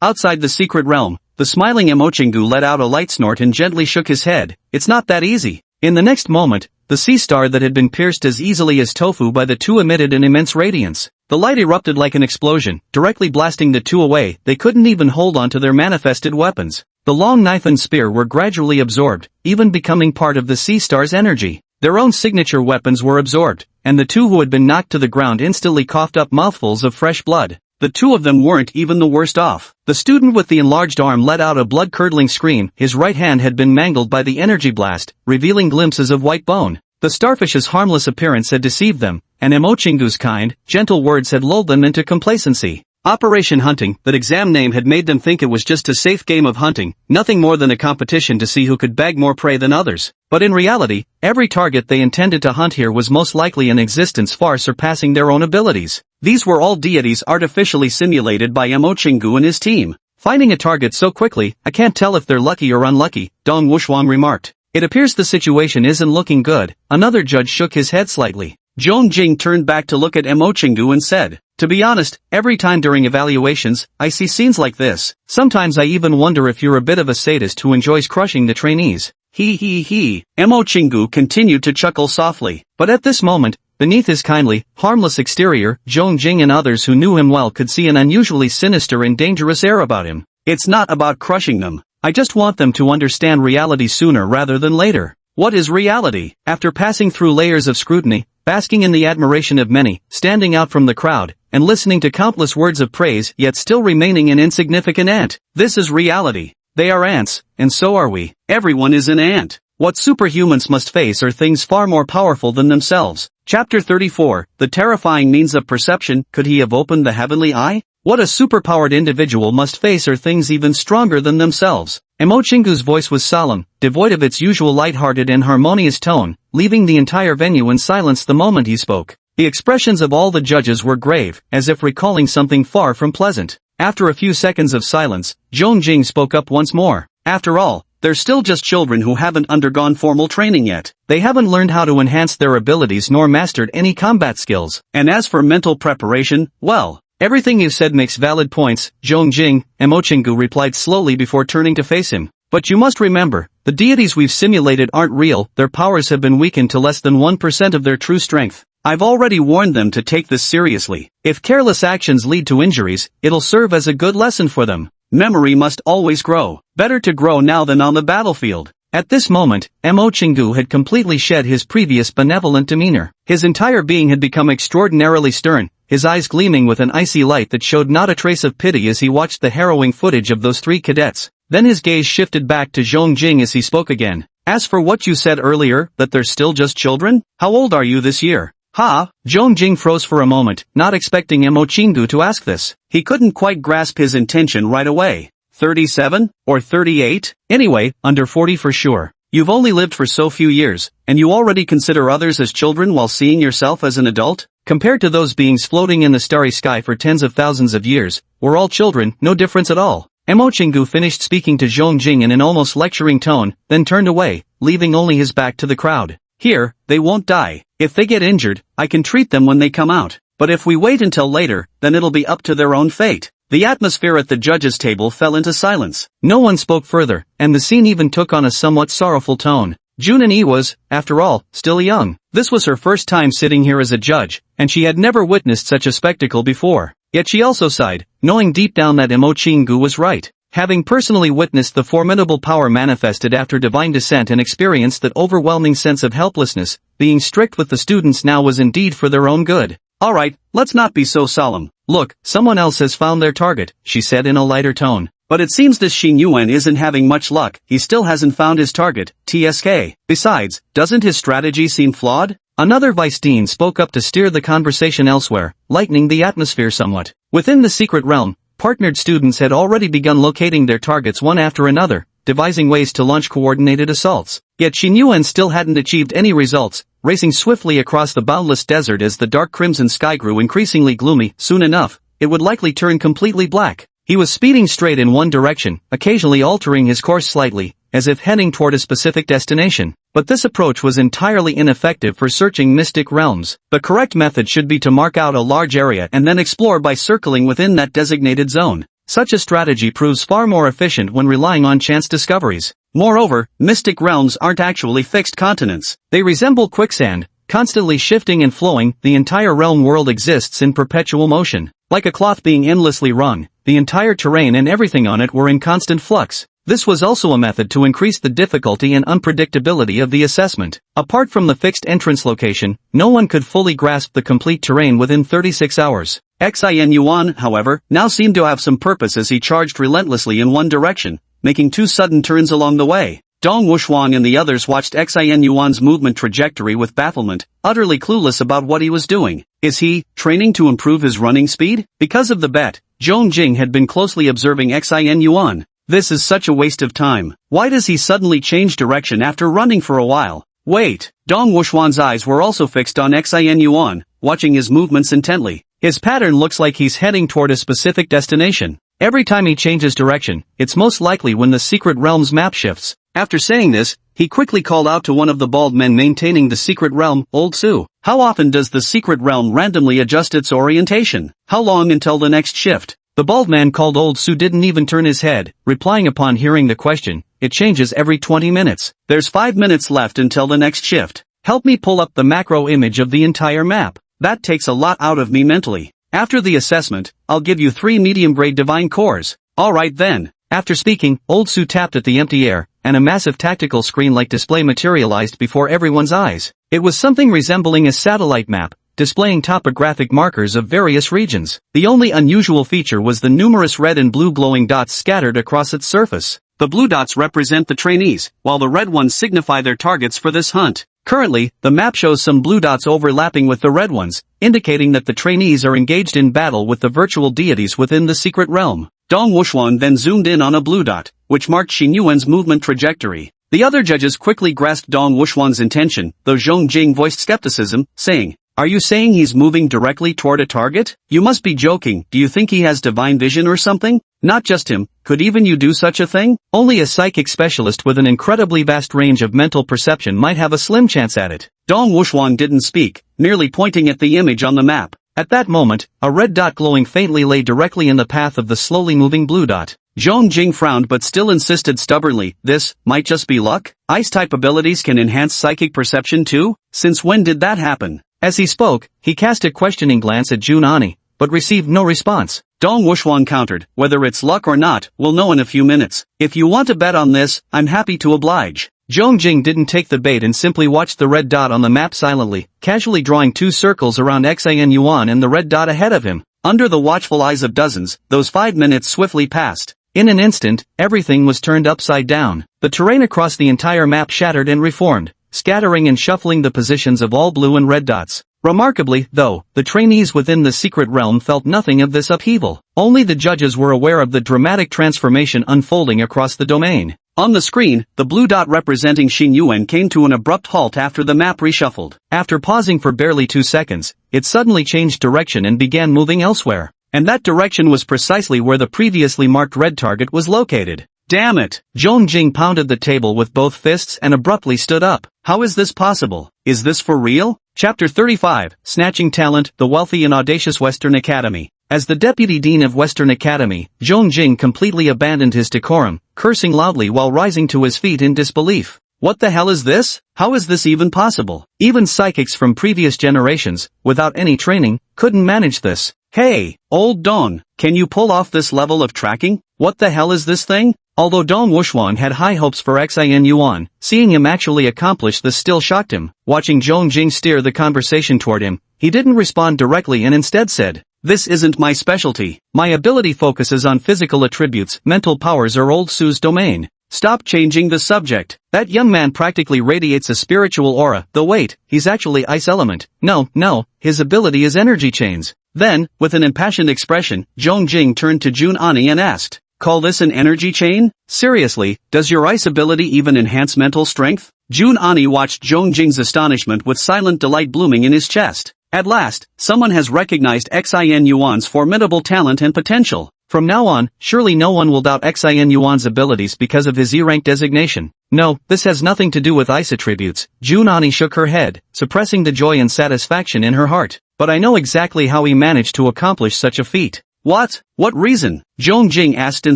Outside the secret realm, the smiling Emochingu let out a light snort and gently shook his head. It's not that easy. In the next moment, the sea star that had been pierced as easily as tofu by the two emitted an immense radiance. The light erupted like an explosion, directly blasting the two away. They couldn't even hold on to their manifested weapons. The long knife and spear were gradually absorbed, even becoming part of the sea star's energy. Their own signature weapons were absorbed, and the two who had been knocked to the ground instantly coughed up mouthfuls of fresh blood. The two of them weren't even the worst off. The student with the enlarged arm let out a blood-curdling scream. His right hand had been mangled by the energy blast, revealing glimpses of white bone. The starfish's harmless appearance had deceived them, and Emochingu's kind, gentle words had lulled them into complacency. Operation Hunting, that exam name had made them think it was just a safe game of hunting, nothing more than a competition to see who could bag more prey than others. But in reality, every target they intended to hunt here was most likely in existence far surpassing their own abilities. These were all deities artificially simulated by Emochingu and his team. Finding a target so quickly, I can't tell if they're lucky or unlucky, Dong Wushuang remarked. It appears the situation isn't looking good. Another judge shook his head slightly. Zhong Jing turned back to look at Emochingu and said, to be honest, every time during evaluations, I see scenes like this. Sometimes I even wonder if you're a bit of a sadist who enjoys crushing the trainees. He. Emochingu continued to chuckle softly. But at this moment, Beneath his kindly, harmless exterior, Zhong Jing and others who knew him well could see an unusually sinister and dangerous air about him. It's not about crushing them. I just want them to understand reality sooner rather than later. What is reality? After passing through layers of scrutiny, basking in the admiration of many, standing out from the crowd, and listening to countless words of praise yet still remaining an insignificant ant. This is reality. They are ants, and so are we. Everyone is an ant. What superhumans must face are things far more powerful than themselves. Chapter 34, The Terrifying Means of Perception. Could he have opened the heavenly eye? What a superpowered individual must face are things even stronger than themselves. Mo Chingu's voice was solemn, devoid of its usual light-hearted and harmonious tone, leaving the entire venue in silence the moment he spoke. The expressions of all the judges were grave, as if recalling something far from pleasant. After a few seconds of silence, Zhong Jing spoke up once more. After all, they're still just children who haven't undergone formal training yet. They haven't learned how to enhance their abilities nor mastered any combat skills. And as for mental preparation, well, everything you said makes valid points, Zhong Jing, Mo Chingu replied slowly before turning to face him. But you must remember, the deities we've simulated aren't real, their powers have been weakened to less than 1% of their true strength. I've already warned them to take this seriously. If careless actions lead to injuries, it'll serve as a good lesson for them. Memory must always grow. Better to grow now than on the battlefield. At this moment, Mo Chingu had completely shed his previous benevolent demeanor. His entire being had become extraordinarily stern, his eyes gleaming with an icy light that showed not a trace of pity as he watched the harrowing footage of those three cadets. Then his gaze shifted back to Zhong Jing as he spoke again. As for what you said earlier, that they're still just children? How old are you this year? Ha! Zhong Jing froze for a moment, not expecting Mo Chingu to ask this. He couldn't quite grasp his intention right away. 37? Or 38? Anyway, under 40 for sure. You've only lived for so few years, and you already consider others as children while seeing yourself as an adult? Compared to those beings floating in the starry sky for tens of thousands of years, we're all children, no difference at all. Mo Chingu finished speaking to Zhong Jing in an almost lecturing tone, then turned away, leaving only his back to the crowd. Here, they won't die. If they get injured, I can treat them when they come out. But if we wait until later, then it'll be up to their own fate. The atmosphere at the judges' table fell into silence. No one spoke further, and the scene even took on a somewhat sorrowful tone. Junan was, after all, still young. This was her first time sitting here as a judge, and she had never witnessed such a spectacle before. Yet she also sighed, knowing deep down that Mo Chingu was right. Having personally witnessed the formidable power manifested after divine descent and experienced that overwhelming sense of helplessness, being strict with the students now was indeed for their own good. Alright, let's not be so solemn. Look, someone else has found their target, she said in a lighter tone. But it seems this Xing Yuan isn't having much luck, he still hasn't found his target, TSK. Besides, doesn't his strategy seem flawed? Another vice dean spoke up to steer the conversation elsewhere, lightening the atmosphere somewhat. Within the secret realm, partnered students had already begun locating their targets one after another, devising ways to launch coordinated assaults. Yet Xing Yuan still hadn't achieved any results, racing swiftly across the boundless desert as the dark crimson sky grew increasingly gloomy. Soon enough, it would likely turn completely black. He was speeding straight in one direction, occasionally altering his course slightly, as if heading toward a specific destination. But this approach was entirely ineffective for searching mystic realms. The correct method should be to mark out a large area and then explore by circling within that designated zone. Such a strategy proves far more efficient when relying on chance discoveries. Moreover, mystic realms aren't actually fixed continents. They resemble quicksand, constantly shifting and flowing. The entire realm world exists in perpetual motion. Like a cloth being endlessly wrung, the entire terrain and everything on it were in constant flux. This was also a method to increase the difficulty and unpredictability of the assessment. Apart from the fixed entrance location, no one could fully grasp the complete terrain within 36 hours. Xin Yuan, however, now seemed to have some purpose as he charged relentlessly in one direction, making two sudden turns along the way. Dong Wushuang and the others watched Xin Yuan's movement trajectory with bafflement, utterly clueless about what he was doing. Is he training to improve his running speed? Because of the bet, Zhong Jing had been closely observing Xin Yuan. This is such a waste of time. Why does he suddenly change direction after running for a while? Wait, Dong Wushuan's eyes were also fixed on Xin Yuan, watching his movements intently. His pattern looks like he's heading toward a specific destination. Every time he changes direction, it's most likely when the secret realm's map shifts. After saying this, he quickly called out to one of the bald men maintaining the secret realm, Old Su. How often does the secret realm randomly adjust its orientation? How long until the next shift? The bald man called Old Su didn't even turn his head, replying upon hearing the question, it changes every 20 minutes. There's 5 minutes left until the next shift. Help me pull up the macro image of the entire map. That takes a lot out of me mentally. After the assessment, I'll give you 3 medium-grade divine cores. Alright then. After speaking, Old Su tapped at the empty air, and a massive tactical screen-like display materialized before everyone's eyes. It was something resembling a satellite map, displaying topographic markers of various regions. The only unusual feature was the numerous red and blue glowing dots scattered across its surface. The blue dots represent the trainees, while the red ones signify their targets for this hunt. Currently, the map shows some blue dots overlapping with the red ones, indicating that the trainees are engaged in battle with the virtual deities within the secret realm. Dong Wuxuan then zoomed in on a blue dot, which marked Xin Yuan's movement trajectory. The other judges quickly grasped Dong Wuxuan's intention, though Zhong Jing voiced skepticism, saying, "Are you saying he's moving directly toward a target? You must be joking. Do you think he has divine vision or something? Not just him, could even you do such a thing? Only a psychic specialist with an incredibly vast range of mental perception might have a slim chance at it." Dong Wuxuan didn't speak, merely pointing at the image on the map. At that moment, a red dot glowing faintly lay directly in the path of the slowly moving blue dot. Zhong Jing frowned but still insisted stubbornly, "This might just be luck? Ice-type abilities can enhance psychic perception too? Since when did that happen?" As he spoke, he cast a questioning glance at Jun Ani, but received no response. Dong Wuxuan countered, "Whether it's luck or not, we'll know in a few minutes. If you want to bet on this, I'm happy to oblige." Zhong Jing didn't take the bait and simply watched the red dot on the map silently, casually drawing 2 circles around Xin Yuan and the red dot ahead of him. Under the watchful eyes of dozens, those 5 minutes swiftly passed. In an instant, everything was turned upside down. The terrain across the entire map shattered and reformed, scattering and shuffling the positions of all blue and red dots. Remarkably, though, the trainees within the secret realm felt nothing of this upheaval. Only the judges were aware of the dramatic transformation unfolding across the domain. On the screen, the blue dot representing Xin Yuan came to an abrupt halt after the map reshuffled. After pausing for barely 2 seconds, it suddenly changed direction and began moving elsewhere. And that direction was precisely where the previously marked red target was located. Damn it! Zhong Jing pounded the table with both fists and abruptly stood up. How is this possible? Is this for real? Chapter 35, Snatching Talent, the Wealthy and Audacious Western Academy. As the Deputy Dean of Western Academy, Zhong Jing completely abandoned his decorum, cursing loudly while rising to his feet in disbelief. What the hell is this? How is this even possible? Even psychics from previous generations, without any training, couldn't manage this. Hey, old Dong, can you pull off this level of tracking? What the hell is this thing? Although Dong Wuxuan had high hopes for Xin Yuan, seeing him actually accomplish this still shocked him. Watching Zhong Jing steer the conversation toward him, he didn't respond directly and instead said, "This isn't my specialty. My ability focuses on physical attributes. Mental powers are Old Su's domain. Stop changing the subject. That young man practically radiates a spiritual aura, though wait, he's actually ice element. No, his ability is energy chains." Then, with an impassioned expression, Zhong Jing turned to Jun Ani and asked, "Call this an energy chain? Seriously, does your ice ability even enhance mental strength?" Jun Ani watched Zhong Jing's astonishment with silent delight blooming in his chest. At last, someone has recognized Xin Yuan's formidable talent and potential. From now on, surely no one will doubt Xin Yuan's abilities because of his E-rank designation. No, this has nothing to do with ice attributes. Jun Ani shook her head, suppressing the joy and satisfaction in her heart. But I know exactly how he managed to accomplish such a feat. What? What reason? Zhong Jing asked in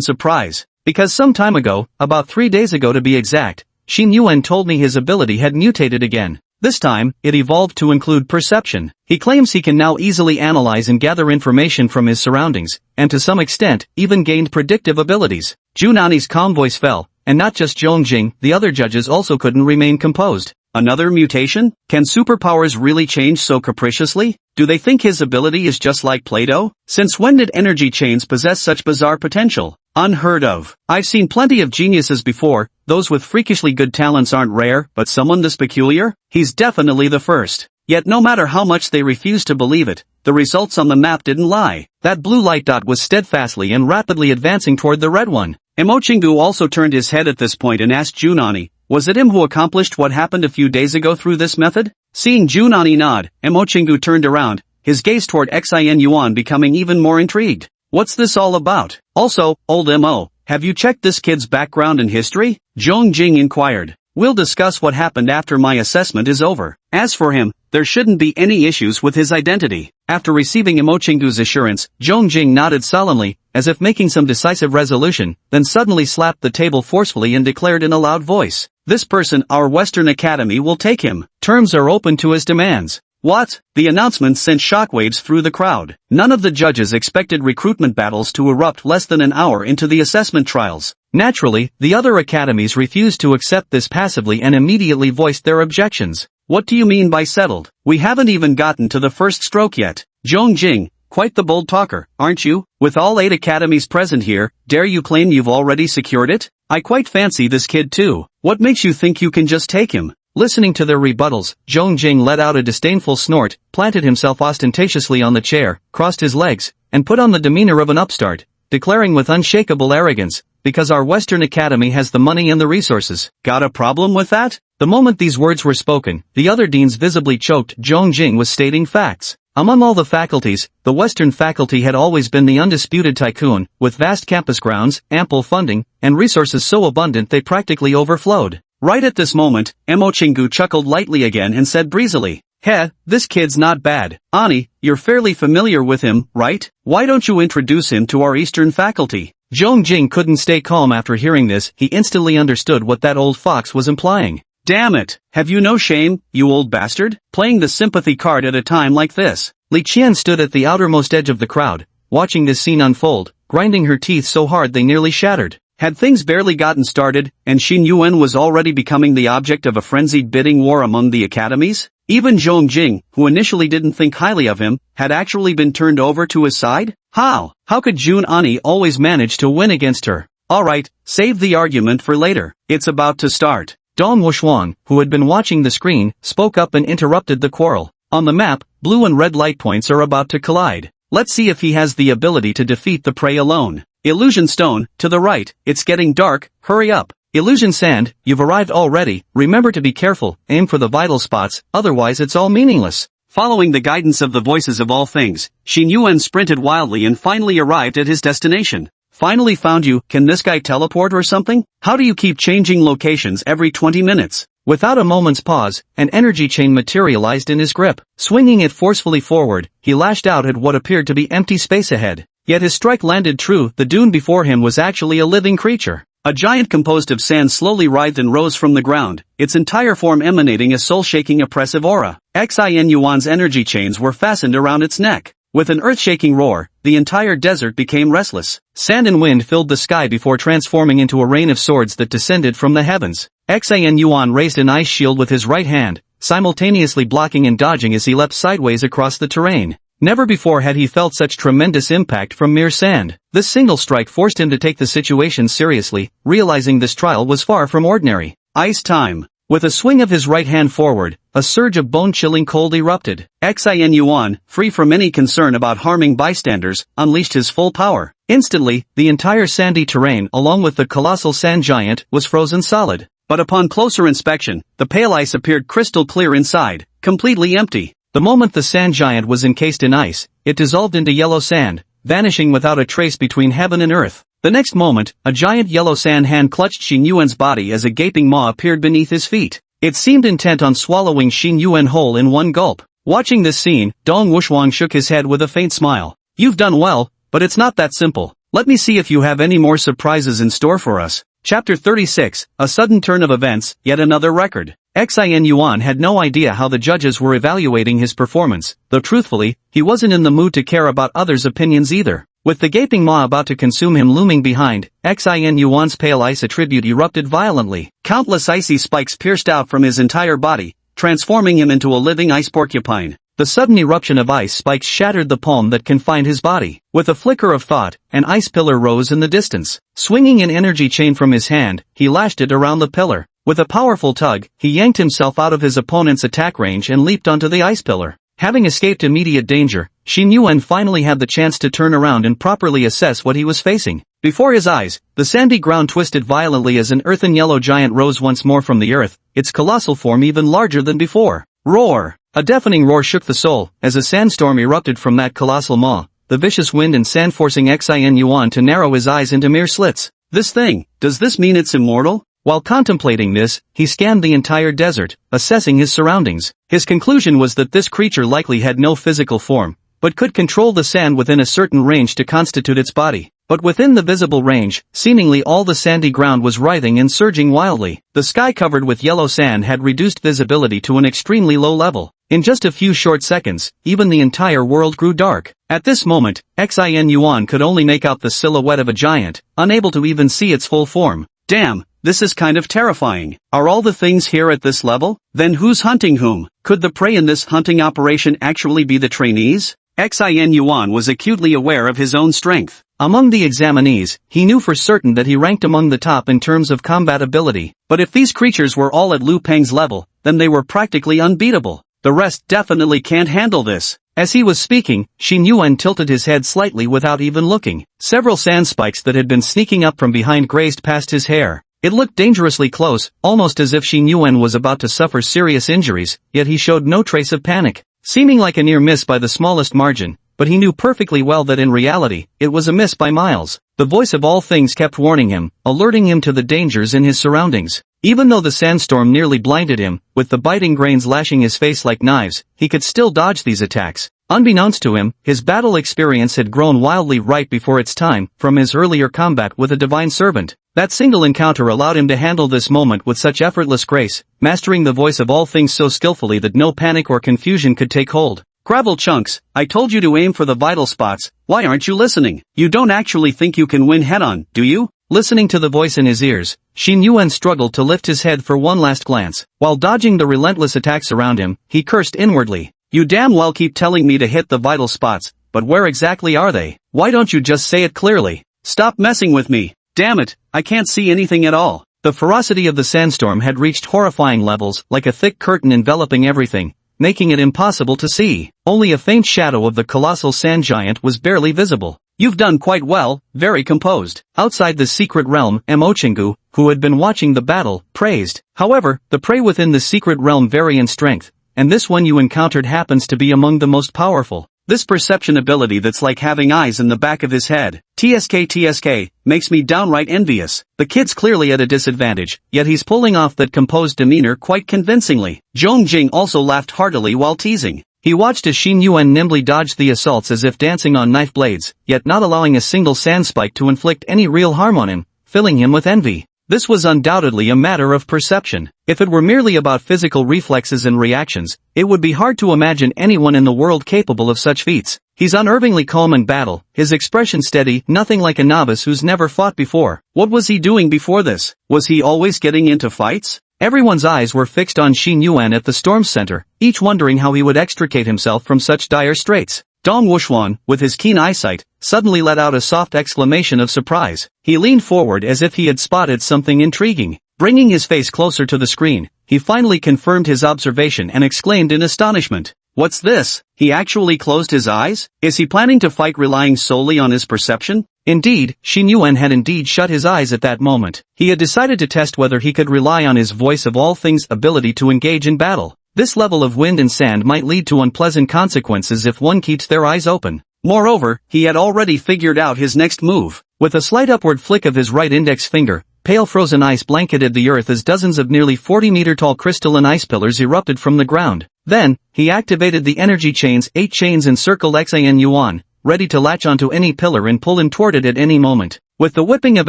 surprise. Because some time ago, about 3 days ago to be exact, Xin Yuan told me his ability had mutated again. This time, it evolved to include perception. He claims he can now easily analyze and gather information from his surroundings, and to some extent, even gained predictive abilities. Jun Ani's calm voice fell, and not just Zhong Jing, the other judges also couldn't remain composed. Another mutation? Can superpowers really change so capriciously? Do they think his ability is just like Play-Doh? Since when did energy chains possess such bizarre potential? Unheard of. I've seen plenty of geniuses before, those with freakishly good talents aren't rare, but someone this peculiar? He's definitely the first. Yet no matter how much they refused to believe it, the results on the map didn't lie. That blue light dot was steadfastly and rapidly advancing toward the red one. Emochingu also turned his head at this point and asked Jun Ani, was it him who accomplished what happened a few days ago through this method? Seeing Jun Ani nod, Emochingu turned around, his gaze toward Xin Yuan becoming even more intrigued. What's this all about? Also, old Mo, have you checked this kid's background and history? Zhong Jing inquired. We'll discuss what happened after my assessment is over. As for him, there shouldn't be any issues with his identity. After receiving Emochingu's assurance, Zhong Jing nodded solemnly, as if making some decisive resolution, then suddenly slapped the table forcefully and declared in a loud voice, "This person, our Western Academy will take him. Terms are open to his demands." What? The announcement sent shockwaves through the crowd. None of the judges expected recruitment battles to erupt less than an hour into the assessment trials. Naturally, the other academies refused to accept this passively and immediately voiced their objections. "What do you mean by settled? We haven't even gotten to the first stroke yet. Zhong Jing, quite the bold talker, aren't you? With all 8 academies present here, dare you claim you've already secured it? I quite fancy this kid too. What makes you think you can just take him?" Listening to their rebuttals, Zhong Jing let out a disdainful snort, planted himself ostentatiously on the chair, crossed his legs, and put on the demeanor of an upstart, declaring with unshakable arrogance, "Because our Western Academy has the money and the resources." Got a problem with that? The moment these words were spoken, the other deans visibly choked. Zhong Jing was stating facts. Among all the faculties, the Western faculty had always been the undisputed tycoon, with vast campus grounds, ample funding, and resources so abundant they practically overflowed. Right at this moment, Mo Chingu chuckled lightly again and said breezily, "Heh, this kid's not bad. Ani, you're fairly familiar with him, right? Why don't you introduce him to our Eastern faculty?" Zhong Jing couldn't stay calm after hearing this. He instantly understood what that old fox was implying. "Damn it, have you no shame, you old bastard? Playing the sympathy card at a time like this." Li Qian stood at the outermost edge of the crowd, watching this scene unfold, grinding her teeth so hard they nearly shattered. Had things barely gotten started, and Xin Yuan was already becoming the object of a frenzied bidding war among the academies? Even Zhong Jing, who initially didn't think highly of him, had actually been turned over to his side? How? How could Jun Ani always manage to win against her? Alright, save the argument for later. It's about to start. Dong Wushuang, who had been watching the screen, spoke up and interrupted the quarrel. On the map, blue and red light points are about to collide. Let's see if he has the ability to defeat the prey alone. Illusion Stone, to the right, it's getting dark, hurry up. Illusion Sand, you've arrived already, remember to be careful, aim for the vital spots, otherwise it's all meaningless. Following the guidance of the voices of all things, Xin Yuan sprinted wildly and finally arrived at his destination. Finally found you. Can this guy teleport or something? How do you keep changing locations every 20 minutes? Without a moment's pause, an energy chain materialized in his grip. Swinging it forcefully forward, he lashed out at what appeared to be empty space ahead. Yet his strike landed true. The dune before him was actually a living creature. A giant composed of sand slowly writhed and rose from the ground, its entire form emanating a soul-shaking oppressive aura. Xin Yuan's energy chains were fastened around its neck. With an earth-shaking roar, the entire desert became restless. Sand and wind filled the sky before transforming into a rain of swords that descended from the heavens. Xin Yuan raised an ice shield with his right hand, simultaneously blocking and dodging as he leapt sideways across the terrain. Never before had he felt such tremendous impact from mere sand. This single strike forced him to take the situation seriously, realizing this trial was far from ordinary. Ice time. With a swing of his right hand forward, a surge of bone-chilling cold erupted. Xin Yuan, free from any concern about harming bystanders, unleashed his full power. Instantly, the entire sandy terrain along with the colossal sand giant was frozen solid. But upon closer inspection, the pale ice appeared crystal clear inside, completely empty. The moment the sand giant was encased in ice, it dissolved into yellow sand, vanishing without a trace between heaven and earth. The next moment, a giant yellow sand hand clutched Xin Yuan's body as a gaping maw appeared beneath his feet. It seemed intent on swallowing Xin Yuan whole in one gulp. Watching this scene, Dong Wushuang shook his head with a faint smile. "You've done well, but it's not that simple. Let me see if you have any more surprises in store for us." Chapter 36, A Sudden Turn of Events, Yet Another Record. Xin Yuan had no idea how the judges were evaluating his performance, though truthfully, he wasn't in the mood to care about others' opinions either. With the gaping maw about to consume him looming behind, Xin Yuan's pale ice attribute erupted violently. Countless icy spikes pierced out from his entire body, transforming him into a living ice porcupine. The sudden eruption of ice spikes shattered the palm that confined his body. With a flicker of thought, an ice pillar rose in the distance. Swinging an energy chain from his hand, he lashed it around the pillar. With a powerful tug, he yanked himself out of his opponent's attack range and leaped onto the ice pillar. Having escaped immediate danger, Xin Yuan finally had the chance to turn around and properly assess what he was facing. Before his eyes, the sandy ground twisted violently as an earthen yellow giant rose once more from the earth, its colossal form even larger than before. Roar! A deafening roar shook the soul, as a sandstorm erupted from that colossal maw, the vicious wind and sand forcing Xin Yuan to narrow his eyes into mere slits. This thing, does this mean it's immortal? While contemplating this, he scanned the entire desert, assessing his surroundings. His conclusion was that this creature likely had no physical form, but could control the sand within a certain range to constitute its body. But within the visible range, seemingly all the sandy ground was writhing and surging wildly. The sky covered with yellow sand had reduced visibility to an extremely low level. In just a few short seconds, even the entire world grew dark. At this moment, Xin Yuan could only make out the silhouette of a giant, unable to even see its full form. Damn, this is kind of terrifying. Are all the things here at this level? Then who's hunting whom? Could the prey in this hunting operation actually be the trainees? Xin Yuan was acutely aware of his own strength. Among the examinees, he knew for certain that he ranked among the top in terms of combat ability. But if these creatures were all at Liu Peng's level, then they were practically unbeatable. The rest definitely can't handle this. As he was speaking, Xin Yuan tilted his head slightly without even looking. Several sand spikes that had been sneaking up from behind grazed past his hair. It looked dangerously close, almost as if Xin Yuan was about to suffer serious injuries, yet he showed no trace of panic. Seeming like a near miss by the smallest margin, but he knew perfectly well that in reality, it was a miss by miles. The voice of all things kept warning him, alerting him to the dangers in his surroundings. Even though the sandstorm nearly blinded him, with the biting grains lashing his face like knives, he could still dodge these attacks. Unbeknownst to him, his battle experience had grown wildly right before its time, from his earlier combat with a divine servant. That single encounter allowed him to handle this moment with such effortless grace, mastering the voice of all things so skillfully that no panic or confusion could take hold. Gravel chunks, I told you to aim for the vital spots, why aren't you listening? You don't actually think you can win head-on, do you? Listening to the voice in his ears, Xin Yuan struggled to lift his head for one last glance. While dodging the relentless attacks around him, he cursed inwardly. You damn well keep telling me to hit the vital spots, but where exactly are they? Why don't you just say it clearly? Stop messing with me. Damn it, I can't see anything at all. The ferocity of the sandstorm had reached horrifying levels, like a thick curtain enveloping everything, making it impossible to see. Only a faint shadow of the colossal sand giant was barely visible. You've done quite well, very composed. Outside the secret realm, Mo-Chingu, who had been watching the battle, praised. However, the prey within the secret realm vary in strength, and this one you encountered happens to be among the most powerful. This perception ability that's like having eyes in the back of his head. TSK makes me downright envious. The kid's clearly at a disadvantage, yet he's pulling off that composed demeanor quite convincingly. Zhong Jing also laughed heartily while teasing. He watched as Xin Yuan nimbly dodged the assaults as if dancing on knife blades, yet not allowing a single sand spike to inflict any real harm on him, filling him with envy. This was undoubtedly a matter of perception. If it were merely about physical reflexes and reactions, it would be hard to imagine anyone in the world capable of such feats. He's unnervingly calm in battle, his expression steady, nothing like a novice who's never fought before. What was he doing before this? Was he always getting into fights? Everyone's eyes were fixed on Xin Yuan at the storm center, each wondering how he would extricate himself from such dire straits. Dong Wuxuan, with his keen eyesight, suddenly let out a soft exclamation of surprise. He leaned forward as if he had spotted something intriguing. Bringing his face closer to the screen, he finally confirmed his observation and exclaimed in astonishment. What's this? He actually closed his eyes? Is he planning to fight relying solely on his perception? Indeed, Xin Yuan had indeed shut his eyes at that moment. He had decided to test whether he could rely on his voice of all things ability to engage in battle. This level of wind and sand might lead to unpleasant consequences if one keeps their eyes open. Moreover, he had already figured out his next move. With a slight upward flick of his right index finger, pale frozen ice blanketed the earth as dozens of nearly 40-meter-tall crystalline ice pillars erupted from the ground. Then, he activated the energy chains. 8 chains encircled Xin Yuan, ready to latch onto any pillar and pull him toward it at any moment. With the whipping of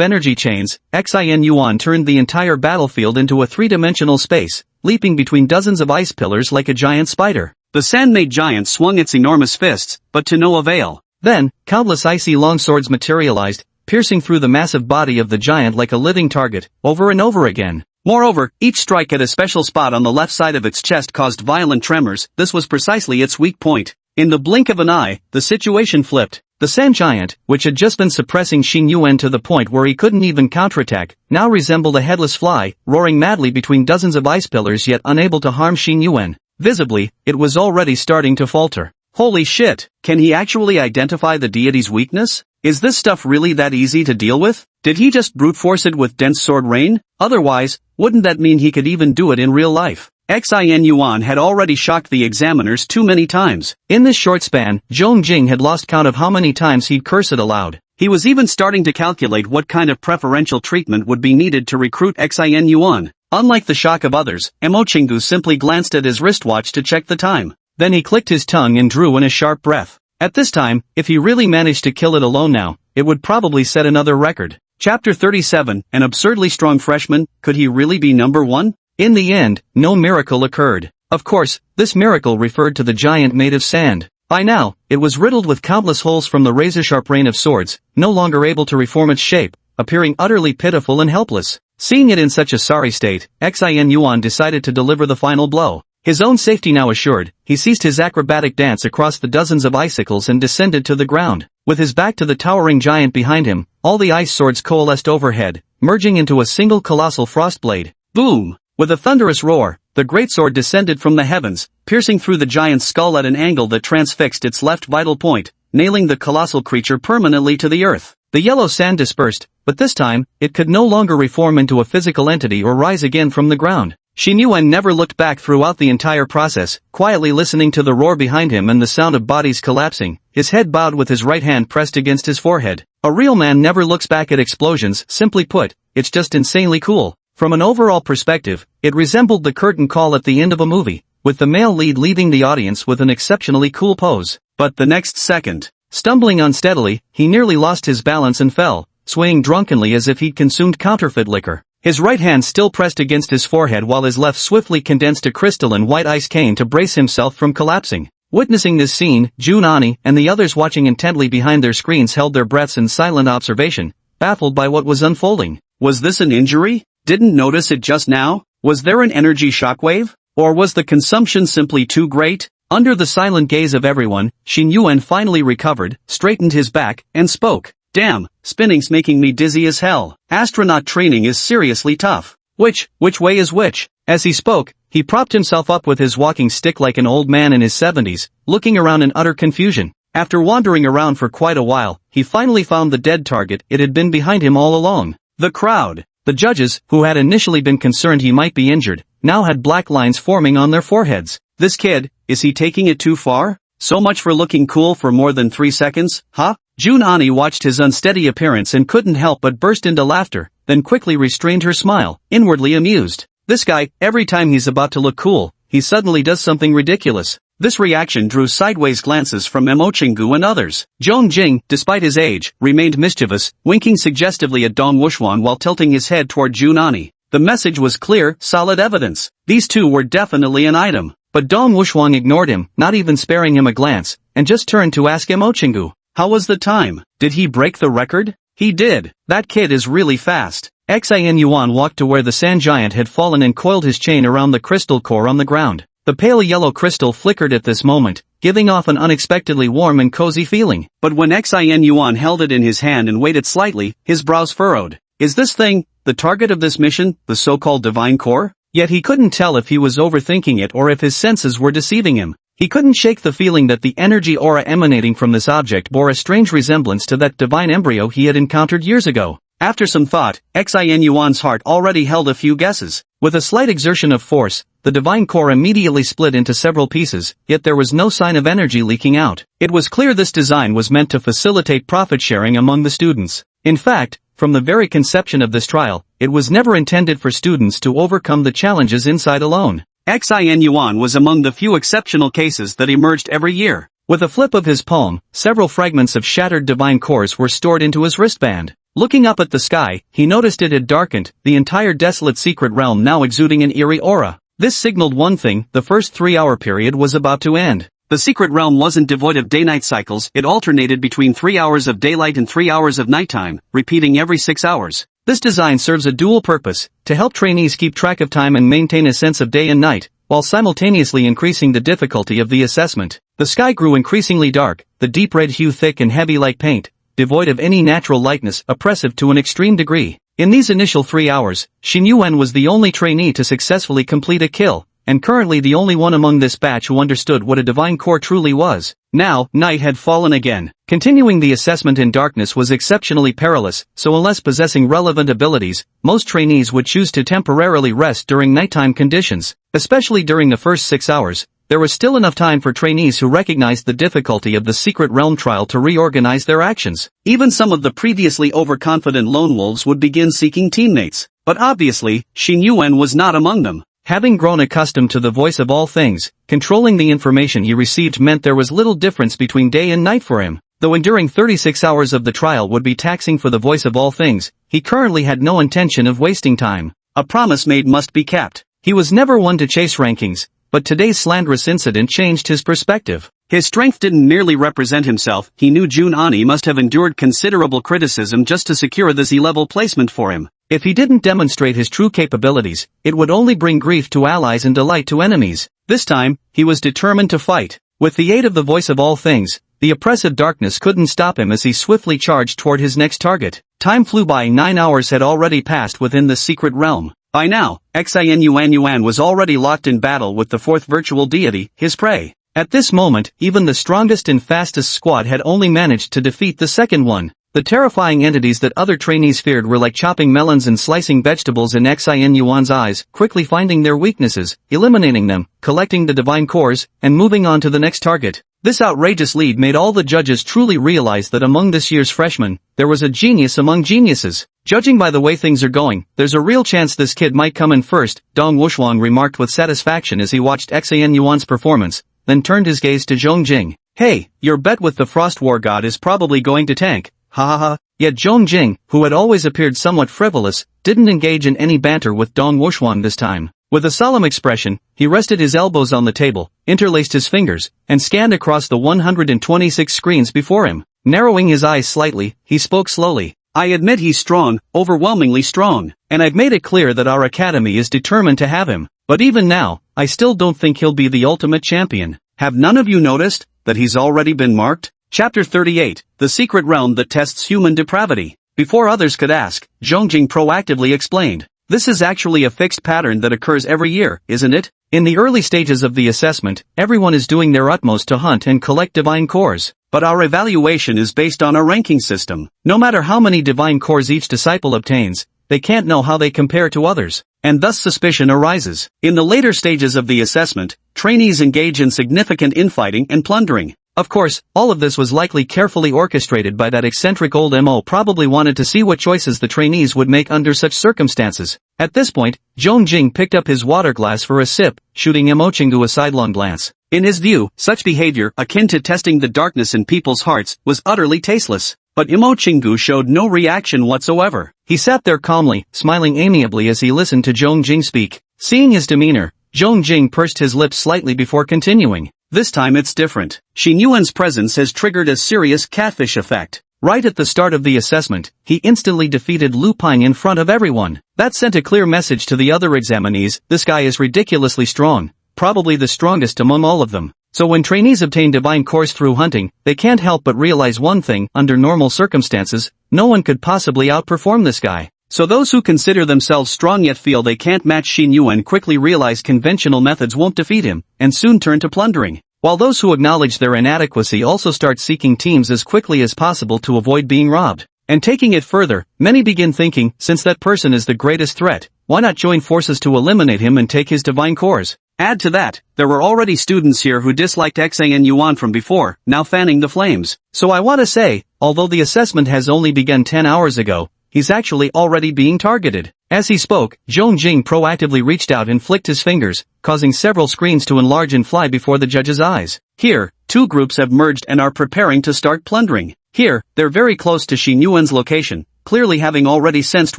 energy chains, Xin Yuan turned the entire battlefield into a three-dimensional space, leaping between dozens of ice pillars like a giant spider. The sand-made giant swung its enormous fists, but to no avail. Then, countless icy longswords materialized, piercing through the massive body of the giant like a living target, over and over again. Moreover, each strike at a special spot on the left side of its chest caused violent tremors. This was precisely its weak point. In the blink of an eye, the situation flipped. The sand giant, which had just been suppressing Xin Yuan to the point where he couldn't even counterattack, now resembled a headless fly, roaring madly between dozens of ice pillars yet unable to harm Xin Yuan. Visibly, it was already starting to falter. Holy shit, can he actually identify the deity's weakness? Is this stuff really that easy to deal with? Did he just brute force it with dense sword rain? Otherwise, wouldn't that mean he could even do it in real life? Xin Yuan had already shocked the examiners too many times. In this short span, Zhong Jing had lost count of how many times he'd curse it aloud. He was even starting to calculate what kind of preferential treatment would be needed to recruit Xin Yuan. Unlike the shock of others, Mo-Chingu simply glanced at his wristwatch to check the time. Then he clicked his tongue and drew in a sharp breath. At this time, if he really managed to kill it alone now, it would probably set another record. Chapter 37, an absurdly strong freshman, could he really be number one? In the end, no miracle occurred. Of course, this miracle referred to the giant made of sand. By now, it was riddled with countless holes from the razor-sharp rain of swords, no longer able to reform its shape, appearing utterly pitiful and helpless. Seeing it in such a sorry state, Xin Yuan decided to deliver the final blow. His own safety now assured, he ceased his acrobatic dance across the dozens of icicles and descended to the ground. With his back to the towering giant behind him, all the ice swords coalesced overhead, merging into a single colossal frost blade. Boom! With a thunderous roar, the greatsword descended from the heavens, piercing through the giant's skull at an angle that transfixed its left vital point, nailing the colossal creature permanently to the earth. The yellow sand dispersed, but this time, it could no longer reform into a physical entity or rise again from the ground. Xin Yuan never looked back throughout the entire process, quietly listening to the roar behind him and the sound of bodies collapsing, his head bowed with his right hand pressed against his forehead. A real man never looks back at explosions, simply put, it's just insanely cool. From an overall perspective, it resembled the curtain call at the end of a movie, with the male lead leaving the audience with an exceptionally cool pose. But the next second, stumbling unsteadily, he nearly lost his balance and fell, swaying drunkenly as if he'd consumed counterfeit liquor. His right hand still pressed against his forehead while his left swiftly condensed a crystalline white ice cane to brace himself from collapsing. Witnessing this scene, Junani and the others watching intently behind their screens held their breaths in silent observation, baffled by what was unfolding. Was this an injury? Didn't notice it just now? Was there an energy shockwave? Or was the consumption simply too great? Under the silent gaze of everyone, Xin Yuan finally recovered, straightened his back, and spoke. Damn, spinning's making me dizzy as hell. Astronaut training is seriously tough. Which way is which? As he spoke, he propped himself up with his walking stick like an old man in his 70s, looking around in utter confusion. After wandering around for quite a while, he finally found the dead target. It had been behind him all along. The crowd. The judges, who had initially been concerned he might be injured, now had black lines forming on their foreheads. This kid, is he taking it too far? So much for looking cool for more than 3 seconds, huh? Junani watched his unsteady appearance and couldn't help but burst into laughter, then quickly restrained her smile, inwardly amused. This guy, every time he's about to look cool, he suddenly does something ridiculous. This reaction drew sideways glances from Emochingu and others. Zhong Jing, despite his age, remained mischievous, winking suggestively at Dong Wuxuan while tilting his head toward Junani. The message was clear, solid evidence. These two were definitely an item. But Dong Wuxuan ignored him, not even sparing him a glance, and just turned to ask Emochingu. How was the time? Did he break the record? He did. That kid is really fast. Xin Yuan walked to where the sand giant had fallen and coiled his chain around the crystal core on the ground. The pale yellow crystal flickered at this moment, giving off an unexpectedly warm and cozy feeling. But when Xin Yuan held it in his hand and weighed it slightly, his brows furrowed. Is this thing, the target of this mission, the so-called divine core? Yet he couldn't tell if he was overthinking it or if his senses were deceiving him. He couldn't shake the feeling that the energy aura emanating from this object bore a strange resemblance to that divine embryo he had encountered years ago. After some thought, Xin Yuan's heart already held a few guesses. With a slight exertion of force, the divine core immediately split into several pieces, yet there was no sign of energy leaking out. It was clear this design was meant to facilitate profit sharing among the students. In fact, from the very conception of this trial, it was never intended for students to overcome the challenges inside alone. Xin Yuan was among the few exceptional cases that emerged every year. With a flip of his palm, several fragments of shattered divine cores were stored into his wristband. Looking up at the sky, he noticed it had darkened, the entire desolate secret realm now exuding an eerie aura. This signaled one thing: the first 3-hour period was about to end. The secret realm wasn't devoid of day-night cycles, it alternated between 3 hours of daylight and 3 hours of nighttime, repeating every 6 hours. This design serves a dual purpose: to help trainees keep track of time and maintain a sense of day and night, while simultaneously increasing the difficulty of the assessment. The sky grew increasingly dark, the deep red hue thick and heavy like paint, devoid of any natural lightness, oppressive to an extreme degree. In these initial 3 hours, Xin Yuan was the only trainee to successfully complete a kill, and currently the only one among this batch who understood what a divine core truly was. Now, night had fallen again. Continuing the assessment in darkness was exceptionally perilous, so unless possessing relevant abilities, most trainees would choose to temporarily rest during nighttime conditions. Especially during the first 6 hours, there was still enough time for trainees who recognized the difficulty of the secret realm trial to reorganize their actions. Even some of the previously overconfident lone wolves would begin seeking teammates. But obviously, Xin Yuan was not among them. Having grown accustomed to the voice of all things, controlling the information he received meant there was little difference between day and night for him. Though enduring 36 hours of the trial would be taxing for the voice of all things, he currently had no intention of wasting time. A promise made must be kept. He was never one to chase rankings, but today's slanderous incident changed his perspective. His strength didn't merely represent himself, he knew Jun Ani must have endured considerable criticism just to secure the Z-level placement for him. If he didn't demonstrate his true capabilities, it would only bring grief to allies and delight to enemies. This time, he was determined to fight. With the aid of the voice of all things, the oppressive darkness couldn't stop him as he swiftly charged toward his next target. Time flew by. 9 hours had already passed within the secret realm. By now, Xin Yuan was already locked in battle with the fourth virtual deity, his prey. At this moment, even the strongest and fastest squad had only managed to defeat the second one. The terrifying entities that other trainees feared were like chopping melons and slicing vegetables in Xin Yuan's eyes, quickly finding their weaknesses, eliminating them, collecting the divine cores, and moving on to the next target. This outrageous lead made all the judges truly realize that among this year's freshmen, there was a genius among geniuses. Judging by the way things are going, there's a real chance this kid might come in first, Dong Wushuang remarked with satisfaction as he watched Xin Yuan's performance, then turned his gaze to Zhong Jing. Hey, your bet with the Frost War God is probably going to tank. Ha ha ha. Yet Zhong Jing, who had always appeared somewhat frivolous, didn't engage in any banter with Dong Wushuang this time. With a solemn expression, he rested his elbows on the table, interlaced his fingers, and scanned across the 126 screens before him. Narrowing his eyes slightly, he spoke slowly. I admit he's strong, overwhelmingly strong, and I've made it clear that our academy is determined to have him. But even now, I still don't think he'll be the ultimate champion. Have none of you noticed that he's already been marked? Chapter 38, The Secret Realm That Tests Human Depravity. Before others could ask, Zhongjing proactively explained. This is actually a fixed pattern that occurs every year, isn't it? In the early stages of the assessment, everyone is doing their utmost to hunt and collect divine cores. But our evaluation is based on a ranking system. No matter how many divine cores each disciple obtains, they can't know how they compare to others, and thus suspicion arises. In the later stages of the assessment, trainees engage in significant infighting and plundering. Of course, all of this was likely carefully orchestrated by that eccentric old MO probably wanted to see what choices the trainees would make under such circumstances. At this point, Zhong Jing picked up his water glass for a sip, shooting Mo Chingu a sidelong glance. In his view, such behavior, akin to testing the darkness in people's hearts, was utterly tasteless. But Mo Chingu showed no reaction whatsoever. He sat there calmly, smiling amiably as he listened to Zhong Jing speak. Seeing his demeanor, Zhong Jing pursed his lips slightly before continuing. This time it's different. Xin Yuan's presence has triggered a serious catfish effect. Right at the start of the assessment, he instantly defeated Lu Ping in front of everyone. That sent a clear message to the other examinees, this guy is ridiculously strong, probably the strongest among all of them. So when trainees obtain divine cores through hunting, they can't help but realize one thing, under normal circumstances, no one could possibly outperform this guy. So those who consider themselves strong yet feel they can't match Xin Yuan quickly realize conventional methods won't defeat him, and soon turn to plundering. While those who acknowledge their inadequacy also start seeking teams as quickly as possible to avoid being robbed. And taking it further, many begin thinking, since that person is the greatest threat, why not join forces to eliminate him and take his divine cores? Add to that, there were already students here who disliked Xin Yuan from before, now fanning the flames. So I want to say, although the assessment has only begun 10 hours ago, he's actually already being targeted. As he spoke, Zhong Jing proactively reached out and flicked his fingers, causing several screens to enlarge and fly before the judge's eyes. Here, two groups have merged and are preparing to start plundering. Here, they're very close to Xin Yuan's location, clearly having already sensed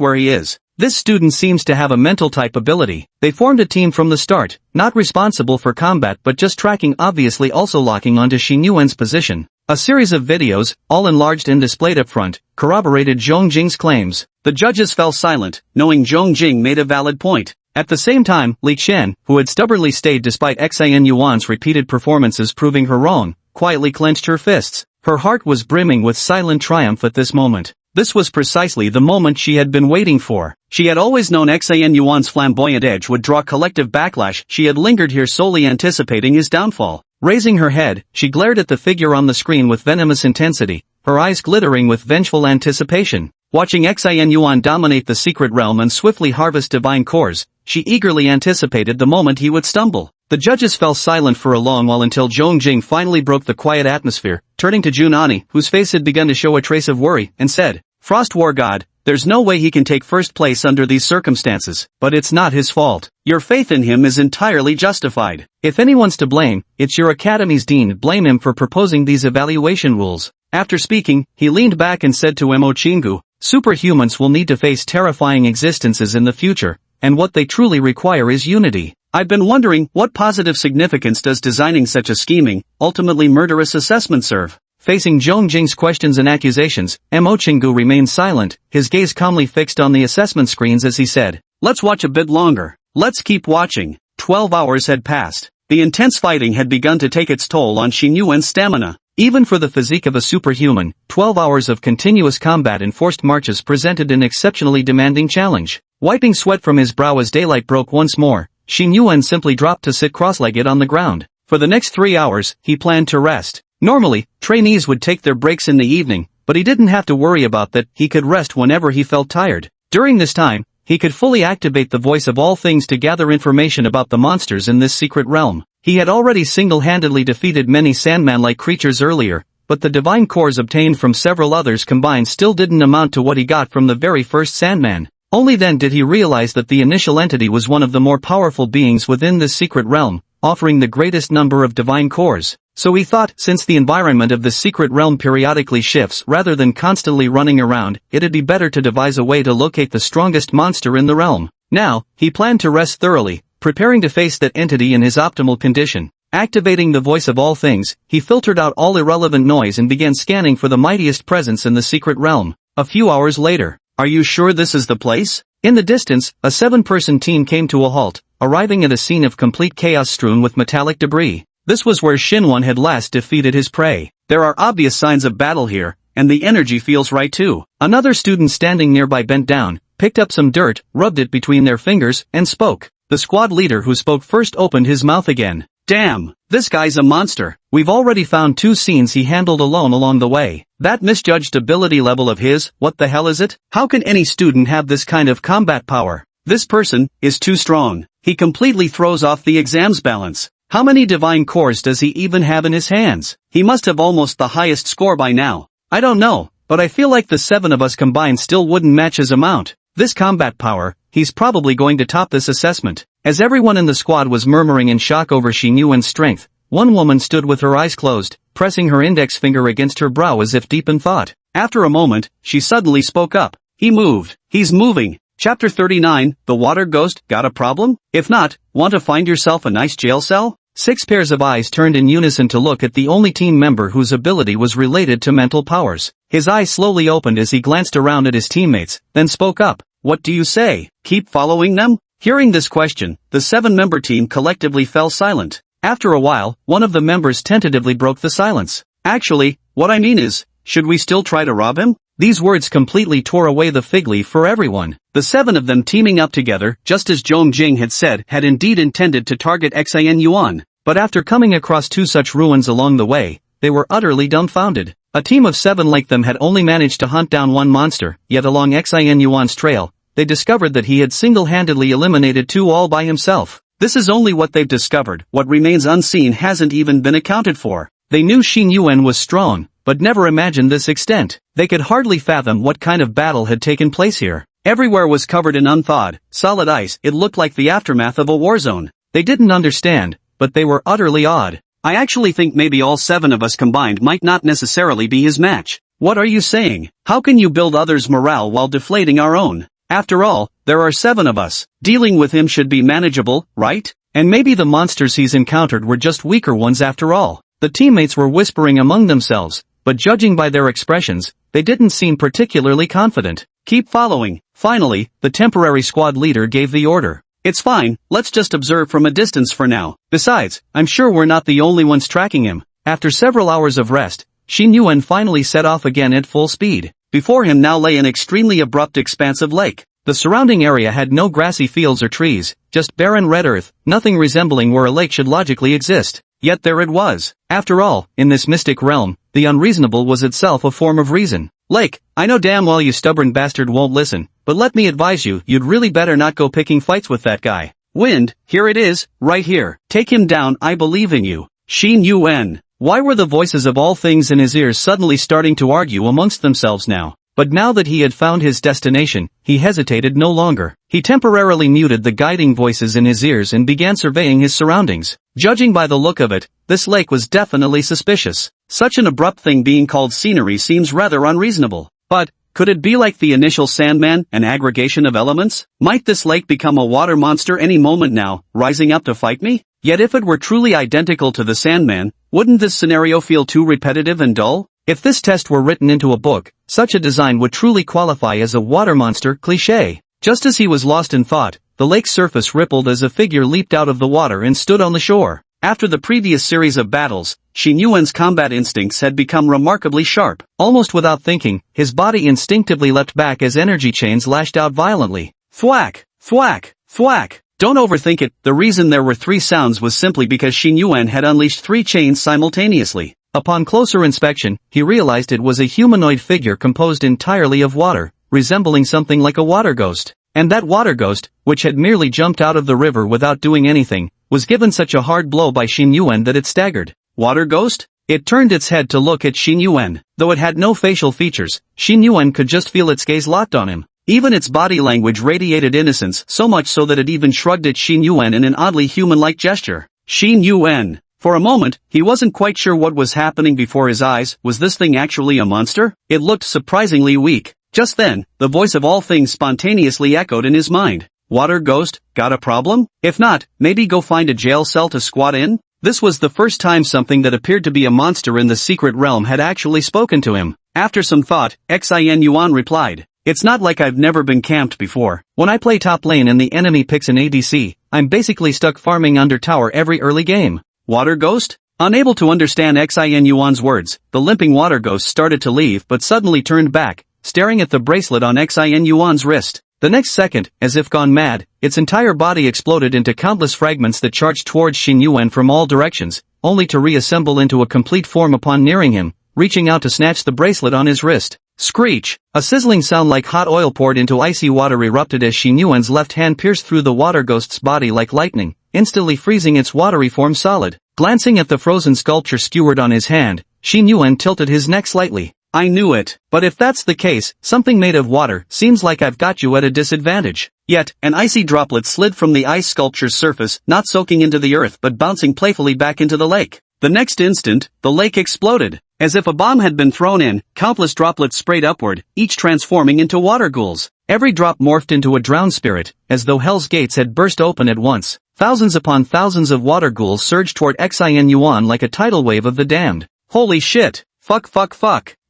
where he is. This student seems to have a mental type ability. They formed a team from the start, not responsible for combat but just tracking, obviously also locking onto Xin Yuan's position. A series of videos, all enlarged and displayed up front, corroborated Zhong Jing's claims. The judges fell silent, knowing Zhong Jing made a valid point. At the same time, Li Qian, who had stubbornly stayed despite Xin Yuan's repeated performances proving her wrong, quietly clenched her fists. Her heart was brimming with silent triumph at this moment. This was precisely the moment she had been waiting for. She had always known Xin Yuan's flamboyant edge would draw collective backlash. She had lingered here solely anticipating his downfall. Raising her head, she glared at the figure on the screen with venomous intensity, her eyes glittering with vengeful anticipation. Watching Xin Yuan dominate the secret realm and swiftly harvest divine cores, she eagerly anticipated the moment he would stumble. The judges fell silent for a long while until Zhong Jing finally broke the quiet atmosphere, turning to Jun Ani, whose face had begun to show a trace of worry, and said, Frost War God, There's no way he can take first place under these circumstances, but it's not his fault. Your faith in him is entirely justified. If anyone's to blame, it's your academy's dean. Blame him for proposing these evaluation rules. After speaking, he leaned back and said to Mo Chingu, superhumans will need to face terrifying existences in the future, and what they truly require is unity. I've been wondering, what positive significance does designing such a scheming, ultimately murderous assessment serve? Facing Zhong Jing's questions and accusations, Mo Chingu remained silent, his gaze calmly fixed on the assessment screens as he said, let's watch a bit longer. Let's keep watching. 12 hours had passed. The intense fighting had begun to take its toll on Xin Yuan's stamina. Even for the physique of a superhuman, 12 hours of continuous combat and forced marches presented an exceptionally demanding challenge. Wiping sweat from his brow as daylight broke once more, Xin Yuan simply dropped to sit cross-legged on the ground. For the next 3 hours, he planned to rest. Normally, trainees would take their breaks in the evening, but he didn't have to worry about that. He could rest whenever he felt tired. During this time, he could fully activate the voice of all things to gather information about the monsters in this secret realm. He had already single-handedly defeated many Sandman-like creatures earlier, but the divine cores obtained from several others combined still didn't amount to what he got from the very first Sandman. Only then did he realize that the initial entity was one of the more powerful beings within this secret realm, offering the greatest number of divine cores. So he thought, since the environment of the secret realm periodically shifts rather than constantly running around, it'd be better to devise a way to locate the strongest monster in the realm. Now, he planned to rest thoroughly, preparing to face that entity in his optimal condition. Activating the voice of all things, he filtered out all irrelevant noise and began scanning for the mightiest presence in the secret realm. A few hours later, are you sure this is the place? In the distance, a 7-person team came to a halt, arriving at a scene of complete chaos strewn with metallic debris. This was where Shinwon had last defeated his prey. There are obvious signs of battle here, and the energy feels right too. Another student standing nearby bent down, picked up some dirt, rubbed it between their fingers, and spoke. The squad leader who spoke first opened his mouth again. Damn, this guy's a monster. We've already found 2 scenes he handled alone along the way. That misjudged ability level of his, what the hell is it? How can any student have this kind of combat power? This person is too strong. He completely throws off the exam's balance. How many divine cores does he even have in his hands? He must have almost the highest score by now. I don't know, but I feel like the 7 of us combined still wouldn't match his amount. This combat power, he's probably going to top this assessment. As everyone in the squad was murmuring in shock over Xin Yuan's strength, one woman stood with her eyes closed, pressing her index finger against her brow as if deep in thought. After a moment, she suddenly spoke up. He moved. He's moving. Chapter 39, The Water Ghost, got a problem? If not, want to find yourself a nice jail cell? 6 pairs of eyes turned in unison to look at the only team member whose ability was related to mental powers. His eyes slowly opened as he glanced around at his teammates, then spoke up. What do you say? Keep following them? Hearing this question, the 7-member team collectively fell silent. After a while, one of the members tentatively broke the silence. Actually, what I mean is, should we still try to rob him? These words completely tore away the fig leaf for everyone. The 7 of them teaming up together, just as Zhong Jing had said, had indeed intended to target Xin Yuan. But after coming across 2 such ruins along the way, they were utterly dumbfounded. A team of 7 like them had only managed to hunt down 1 monster, yet along Xin Yuan's trail, they discovered that he had single-handedly eliminated 2 all by himself. This is only what they've discovered. What remains unseen hasn't even been accounted for. They knew Xin Yuan was strong, but never imagined this extent. They could hardly fathom what kind of battle had taken place here. Everywhere was covered in unthawed, solid ice. It looked like the aftermath of a war zone. They didn't understand, but they were utterly awed. I actually think maybe all 7 of us combined might not necessarily be his match. What are you saying? How can you build others' morale while deflating our own? After all, there are 7 of us. Dealing with him should be manageable, right? And maybe the monsters he's encountered were just weaker ones after all. The teammates were whispering among themselves, but judging by their expressions, they didn't seem particularly confident. Keep following. Finally, the temporary squad leader gave the order. It's fine, let's just observe from a distance for now. Besides, I'm sure we're not the only ones tracking him. After several hours of rest, Xin Yuan finally set off again at full speed. Before him now lay an extremely abrupt expanse of lake. The surrounding area had no grassy fields or trees, just barren red earth, nothing resembling where a lake should logically exist. Yet there it was. After all, in this mystic realm, the unreasonable was itself a form of reason. Lake, I know damn well you stubborn bastard won't listen, but let me advise you, you'd really better not go picking fights with that guy. Wind, here it is, right here. Take him down, I believe in you. Xin Yuan. Why were the voices of all things in his ears suddenly starting to argue amongst themselves now? But now that he had found his destination, he hesitated no longer. He temporarily muted the guiding voices in his ears and began surveying his surroundings. Judging by the look of it, this lake was definitely suspicious. Such an abrupt thing being called scenery seems rather unreasonable. But, could it be like the initial Sandman, an aggregation of elements? Might this lake become a water monster any moment now, rising up to fight me? Yet if it were truly identical to the Sandman, wouldn't this scenario feel too repetitive and dull? If this test were written into a book, such a design would truly qualify as a water monster cliché. Just as he was lost in thought, the lake's surface rippled as a figure leaped out of the water and stood on the shore. After the previous series of battles, Xin Yuan's combat instincts had become remarkably sharp. Almost without thinking, his body instinctively leapt back as energy chains lashed out violently. Thwack! Thwack! Thwack! Don't overthink it, the reason there were 3 sounds was simply because Xin Yuan had unleashed 3 chains simultaneously. Upon closer inspection, he realized it was a humanoid figure composed entirely of water, resembling something like a water ghost. And that water ghost, which had merely jumped out of the river without doing anything, was given such a hard blow by Xin Yuan that it staggered. Water ghost? It turned its head to look at Xin Yuan. Though it had no facial features, Xin Yuan could just feel its gaze locked on him. Even its body language radiated innocence, so much so that it even shrugged at Xin Yuan in an oddly human-like gesture. Xin Yuan. For a moment, he wasn't quite sure what was happening before his eyes. Was this thing actually a monster? It looked surprisingly weak. Just then, the voice of all things spontaneously echoed in his mind. Water ghost, got a problem? If not, maybe go find a jail cell to squat in? This was the first time something that appeared to be a monster in the secret realm had actually spoken to him. After some thought, Xin Yuan replied, "It's not like I've never been camped before. When I play top lane and the enemy picks an ADC, I'm basically stuck farming under tower every early game." Water ghost? Unable to understand Xin Yuan's words, the limping water ghost started to leave but suddenly turned back, staring at the bracelet on Xin Yuan's wrist. The next second, as if gone mad, its entire body exploded into countless fragments that charged towards Xin Yuan from all directions, only to reassemble into a complete form upon nearing him, reaching out to snatch the bracelet on his wrist. Screech! A sizzling sound like hot oil poured into icy water erupted as Xin Yuan's left hand pierced through the water ghost's body like lightning, instantly freezing its watery form solid. Glancing at the frozen sculpture skewered on his hand, Xin Yuan tilted his neck slightly. I knew it. But if that's the case, something made of water seems like I've got you at a disadvantage. Yet, an icy droplet slid from the ice sculpture's surface, not soaking into the earth but bouncing playfully back into the lake. The next instant, the lake exploded. As if a bomb had been thrown in, countless droplets sprayed upward, each transforming into water ghouls. Every drop morphed into a drowned spirit, as though hell's gates had burst open at once. Thousands upon thousands of water ghouls surged toward Xin Yuan like a tidal wave of the damned. Holy shit! Fuck!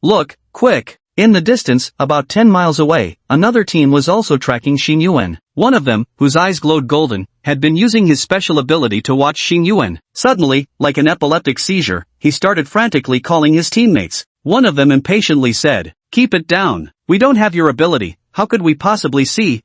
Look, quick! In the distance, about 10 miles away, another team was also tracking Xin Yuan. One of them, whose eyes glowed golden, had been using his special ability to watch Xin Yuan. Suddenly, like an epileptic seizure, he started frantically calling his teammates. One of them impatiently said, "Keep it down. We don't have your ability. How could we possibly see?"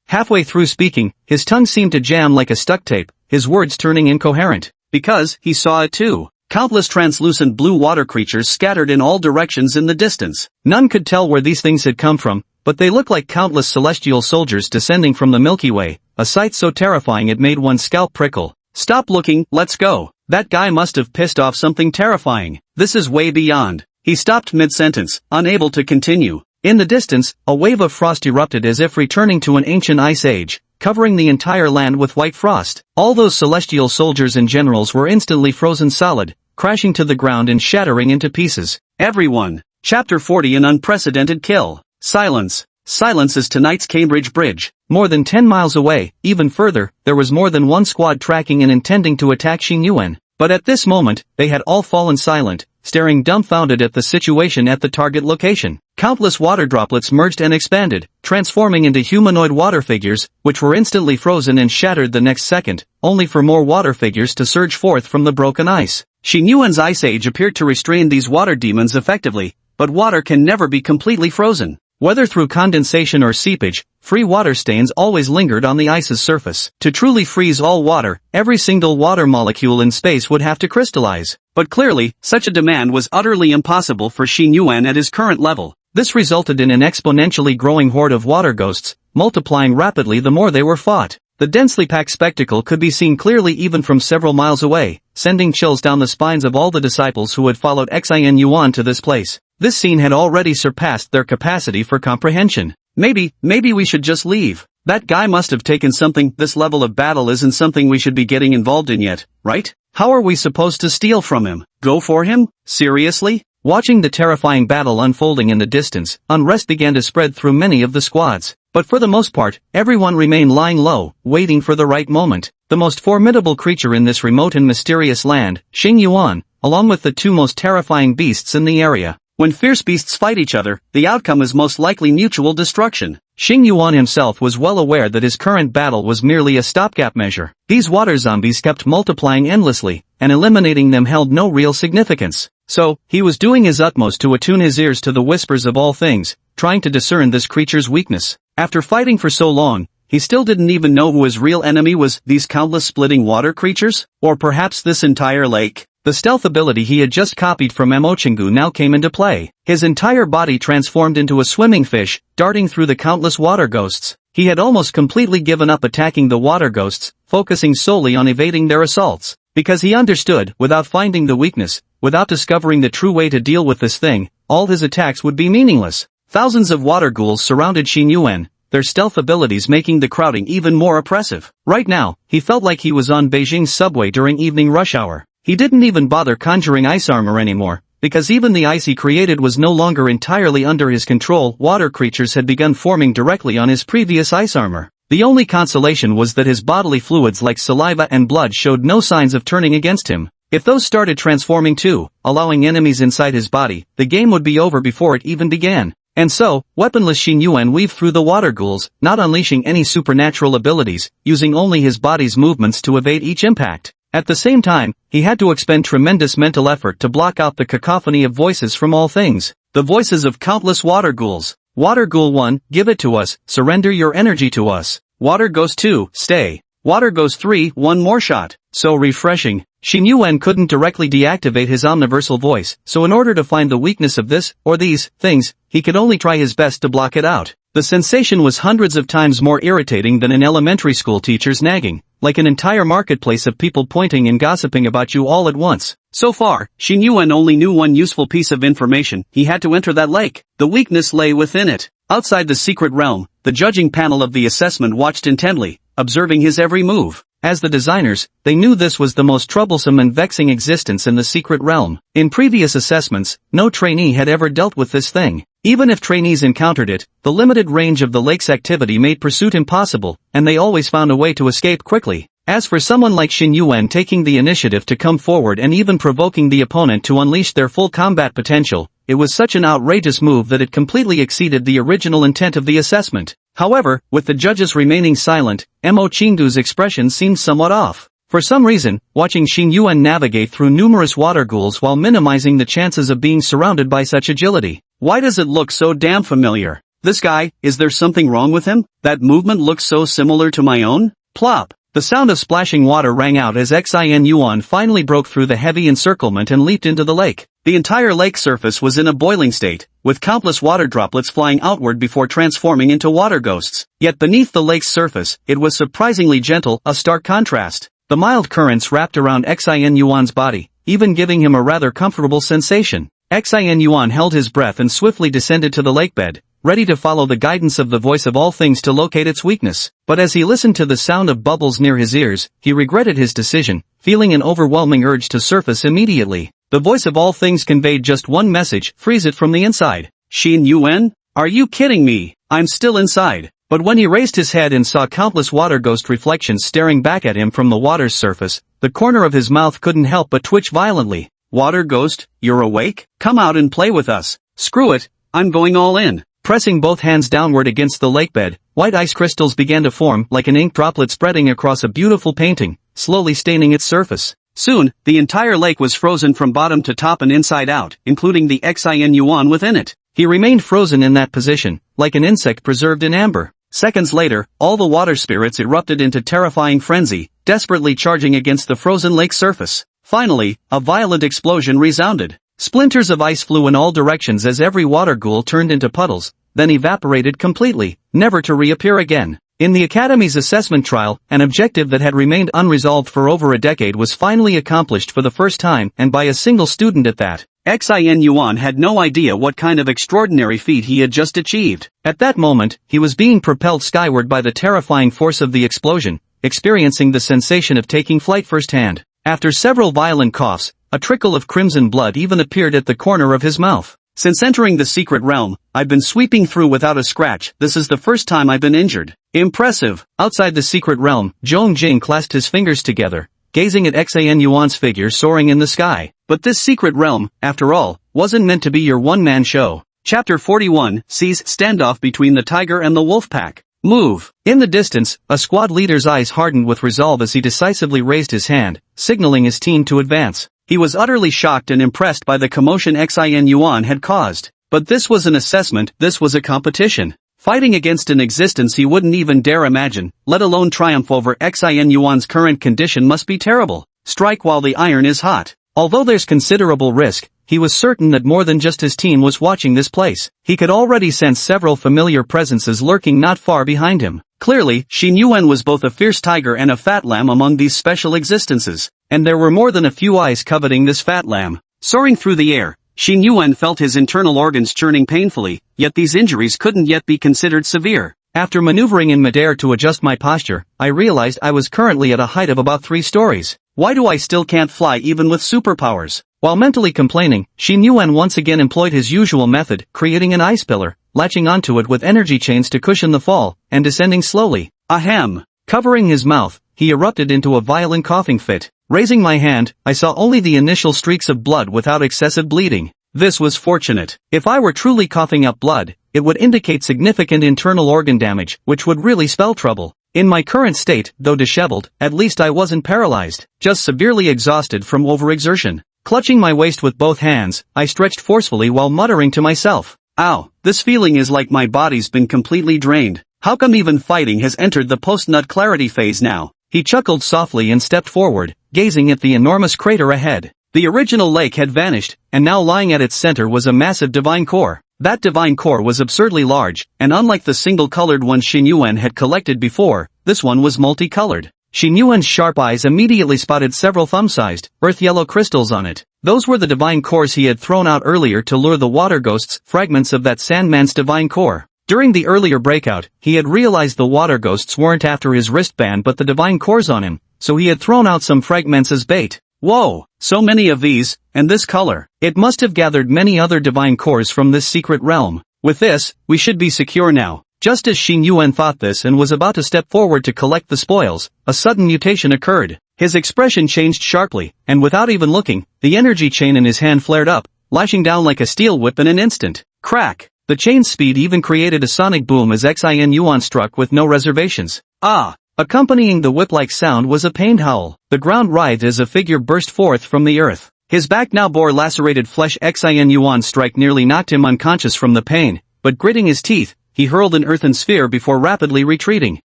Halfway through speaking, his tongue seemed to jam like a stuck tape, his words turning incoherent. Because he saw it too. Countless translucent blue water creatures scattered in all directions in the distance. None could tell where these things had come from, but they looked like countless celestial soldiers descending from the Milky Way, a sight so terrifying it made one's scalp prickle. Stop looking, let's go. That guy must have pissed off something terrifying. This is way beyond. He stopped mid-sentence, unable to continue. In the distance, a wave of frost erupted as if returning to an ancient ice age, covering the entire land with white frost. All those celestial soldiers and generals were instantly frozen solid, crashing to the ground and shattering into pieces. Everyone. Chapter 40 An Unprecedented Kill. Silence. Silence is tonight's Cambridge Bridge. More than 10 miles away, even further, there was more than one squad tracking and intending to attack Xin Yuan. But at this moment, they had all fallen silent, staring dumbfounded at the situation at the target location. Countless water droplets merged and expanded, transforming into humanoid water figures, which were instantly frozen and shattered the next second, only for more water figures to surge forth from the broken ice. Xin Yuan's ice age appeared to restrain these water demons effectively, but water can never be completely frozen. Whether through condensation or seepage, free water stains always lingered on the ice's surface. To truly freeze all water, every single water molecule in space would have to crystallize. But clearly, such a demand was utterly impossible for Xin Yuan at his current level. This resulted in an exponentially growing horde of water ghosts, multiplying rapidly the more they were fought. The densely packed spectacle could be seen clearly even from several miles away, sending chills down the spines of all the disciples who had followed Xin Yuan to this place. This scene had already surpassed their capacity for comprehension. Maybe we should just leave. That guy must have taken something. This level of battle isn't something we should be getting involved in yet, right? How are we supposed to steal from him? Go for him? Seriously? Watching the terrifying battle unfolding in the distance, unrest began to spread through many of the squads. But for the most part, everyone remained lying low, waiting for the right moment. The most formidable creature in this remote and mysterious land, Xing Yuan, along with the two most terrifying beasts in the area. When fierce beasts fight each other, the outcome is most likely mutual destruction. Xing Yuan himself was well aware that his current battle was merely a stopgap measure. These water zombies kept multiplying endlessly, and eliminating them held no real significance. So, he was doing his utmost to attune his ears to the whispers of all things, trying to discern this creature's weakness. After fighting for so long, he still didn't even know who his real enemy was. These countless splitting water creatures? Or perhaps this entire lake? The stealth ability he had just copied from Mochingu now came into play. His entire body transformed into a swimming fish, darting through the countless water ghosts. He had almost completely given up attacking the water ghosts, focusing solely on evading their assaults. Because he understood, without finding the weakness, without discovering the true way to deal with this thing, all his attacks would be meaningless. Thousands of water ghouls surrounded Xing Yuan, their stealth abilities making the crowding even more oppressive. Right now, he felt like he was on Beijing's subway during evening rush hour. He didn't even bother conjuring ice armor anymore, because even the ice he created was no longer entirely under his control. Water creatures had begun forming directly on his previous ice armor. The only consolation was that his bodily fluids like saliva and blood showed no signs of turning against him. If those started transforming too, allowing enemies inside his body, the game would be over before it even began. And so, weaponless Xing Yuan weaved through the water ghouls, not unleashing any supernatural abilities, using only his body's movements to evade each impact. At the same time, he had to expend tremendous mental effort to block out the cacophony of voices from all things. The voices of countless water ghouls. Water Ghoul 1, give it to us, surrender your energy to us. Water Ghost 2, stay. Water Ghost 3, one more shot. So refreshing. Xing Yuan couldn't directly deactivate his omniversal voice, so in order to find the weakness of this, or these, things, he could only try his best to block it out. The sensation was hundreds of times more irritating than an elementary school teacher's nagging, like an entire marketplace of people pointing and gossiping about you all at once. So far, Xing Yuan only knew one useful piece of information: he had to enter that lake. The weakness lay within it. Outside the secret realm, the judging panel of the assessment watched intently, observing his every move. As the designers, they knew this was the most troublesome and vexing existence in the secret realm. In previous assessments, no trainee had ever dealt with this thing. Even if trainees encountered it, the limited range of the lake's activity made pursuit impossible, and they always found a way to escape quickly. As for someone like Xing Yuan taking the initiative to come forward and even provoking the opponent to unleash their full combat potential, it was such an outrageous move that it completely exceeded the original intent of the assessment. However, with the judges remaining silent, Mochingu's expression seemed somewhat off. For some reason, watching Xing Yuan navigate through numerous water ghouls while minimizing the chances of being surrounded by such agility. Why does it look so damn familiar? This guy, is there something wrong with him? That movement looks so similar to my own? Plop! The sound of splashing water rang out as Xing Yuan finally broke through the heavy encirclement and leaped into the lake. The entire lake surface was in a boiling state, with countless water droplets flying outward before transforming into water ghosts. Yet beneath the lake's surface, it was surprisingly gentle, a stark contrast. The mild currents wrapped around Xing Yuan's body, even giving him a rather comfortable sensation. Xing Yuan held his breath and swiftly descended to the lakebed, ready to follow the guidance of the voice of all things to locate its weakness. But as he listened to the sound of bubbles near his ears, he regretted his decision, feeling an overwhelming urge to surface immediately. The voice of all things conveyed just one message: freeze it from the inside. Xing Yuan? Are you kidding me? I'm still inside. But when he raised his head and saw countless water ghost reflections staring back at him from the water's surface, the corner of his mouth couldn't help but twitch violently. Water ghost, you're awake? Come out and play with us. Screw it, I'm going all in. Pressing both hands downward against the lakebed, white ice crystals began to form like an ink droplet spreading across a beautiful painting, slowly staining its surface. Soon, the entire lake was frozen from bottom to top and inside out, including the Xing Yuan within it. He remained frozen in that position, like an insect preserved in amber. Seconds later, all the water spirits erupted into terrifying frenzy, desperately charging against the frozen lake surface. Finally, a violent explosion resounded. Splinters of ice flew in all directions as every water ghoul turned into puddles, then evaporated completely, never to reappear again. In the Academy's assessment trial, an objective that had remained unresolved for over a decade was finally accomplished for the first time, and by a single student at that. Xin Yuan had no idea what kind of extraordinary feat he had just achieved. At that moment, he was being propelled skyward by the terrifying force of the explosion, experiencing the sensation of taking flight firsthand. After several violent coughs, a trickle of crimson blood even appeared at the corner of his mouth. Since entering the secret realm, I've been sweeping through without a scratch. This is the first time I've been injured. Impressive. Outside the secret realm, Zhong Jing clasped his fingers together, gazing at Xin Yuan's figure soaring in the sky. But this secret realm, after all, wasn't meant to be your one-man show. Chapter 41 sees standoff between the tiger and the wolf pack. Move. In the distance, a squad leader's eyes hardened with resolve as he decisively raised his hand, signaling his team to advance. He was utterly shocked and impressed by the commotion Xin Yuan had caused. But this was an assessment, this was a competition. Fighting against an existence he wouldn't even dare imagine, let alone triumph over Xin Yuan's current condition must be terrible. Strike while the iron is hot. Although there's considerable risk, he was certain that more than just his team was watching this place. He could already sense several familiar presences lurking not far behind him. Clearly, Xin Yuan was both a fierce tiger and a fat lamb among these special existences. And there were more than a few eyes coveting this fat lamb. Soaring through the air, Xin Yuan felt his internal organs churning painfully, yet these injuries couldn't yet be considered severe. After maneuvering in midair to adjust my posture, I realized I was currently at a height of about 3 stories. Why do I still can't fly even with superpowers? While mentally complaining, Xin Yuan once again employed his usual method, creating an ice pillar, latching onto it with energy chains to cushion the fall, and descending slowly. Ahem! Covering his mouth, he erupted into a violent coughing fit. Raising my hand, I saw only the initial streaks of blood without excessive bleeding. This was fortunate. If I were truly coughing up blood, it would indicate significant internal organ damage, which would really spell trouble. In my current state, though disheveled, at least I wasn't paralyzed, just severely exhausted from overexertion. Clutching my waist with both hands, I stretched forcefully while muttering to myself, "Ow, this feeling is like my body's been completely drained. How come even fighting has entered the post-nut clarity phase now?" He chuckled softly and stepped forward, gazing at the enormous crater ahead. The original lake had vanished, and now lying at its center was a massive divine core. That divine core was absurdly large, and unlike the single-colored one Xin Yuan had collected before, this one was multicolored. Xin Yuan's sharp eyes immediately spotted several thumb-sized, earth-yellow crystals on it. Those were the divine cores he had thrown out earlier to lure the water ghosts, fragments of that Sandman's divine core. During the earlier breakout, he had realized the water ghosts weren't after his wristband but the divine cores on him, so he had thrown out some fragments as bait. Whoa, so many of these, and this color. It must have gathered many other divine cores from this secret realm. With this, we should be secure now. Just as Xin Yuan thought this and was about to step forward to collect the spoils, a sudden mutation occurred. His expression changed sharply, and without even looking, the energy chain in his hand flared up, lashing down like a steel whip in an instant. Crack! The chain's speed even created a sonic boom as Xin Yuan struck with no reservations. Ah! Accompanying the whip-like sound was a pained howl. The ground writhed as a figure burst forth from the earth. His back now bore lacerated flesh. Xin Yuan's strike nearly knocked him unconscious from the pain, but gritting his teeth, he hurled an earthen sphere before rapidly retreating.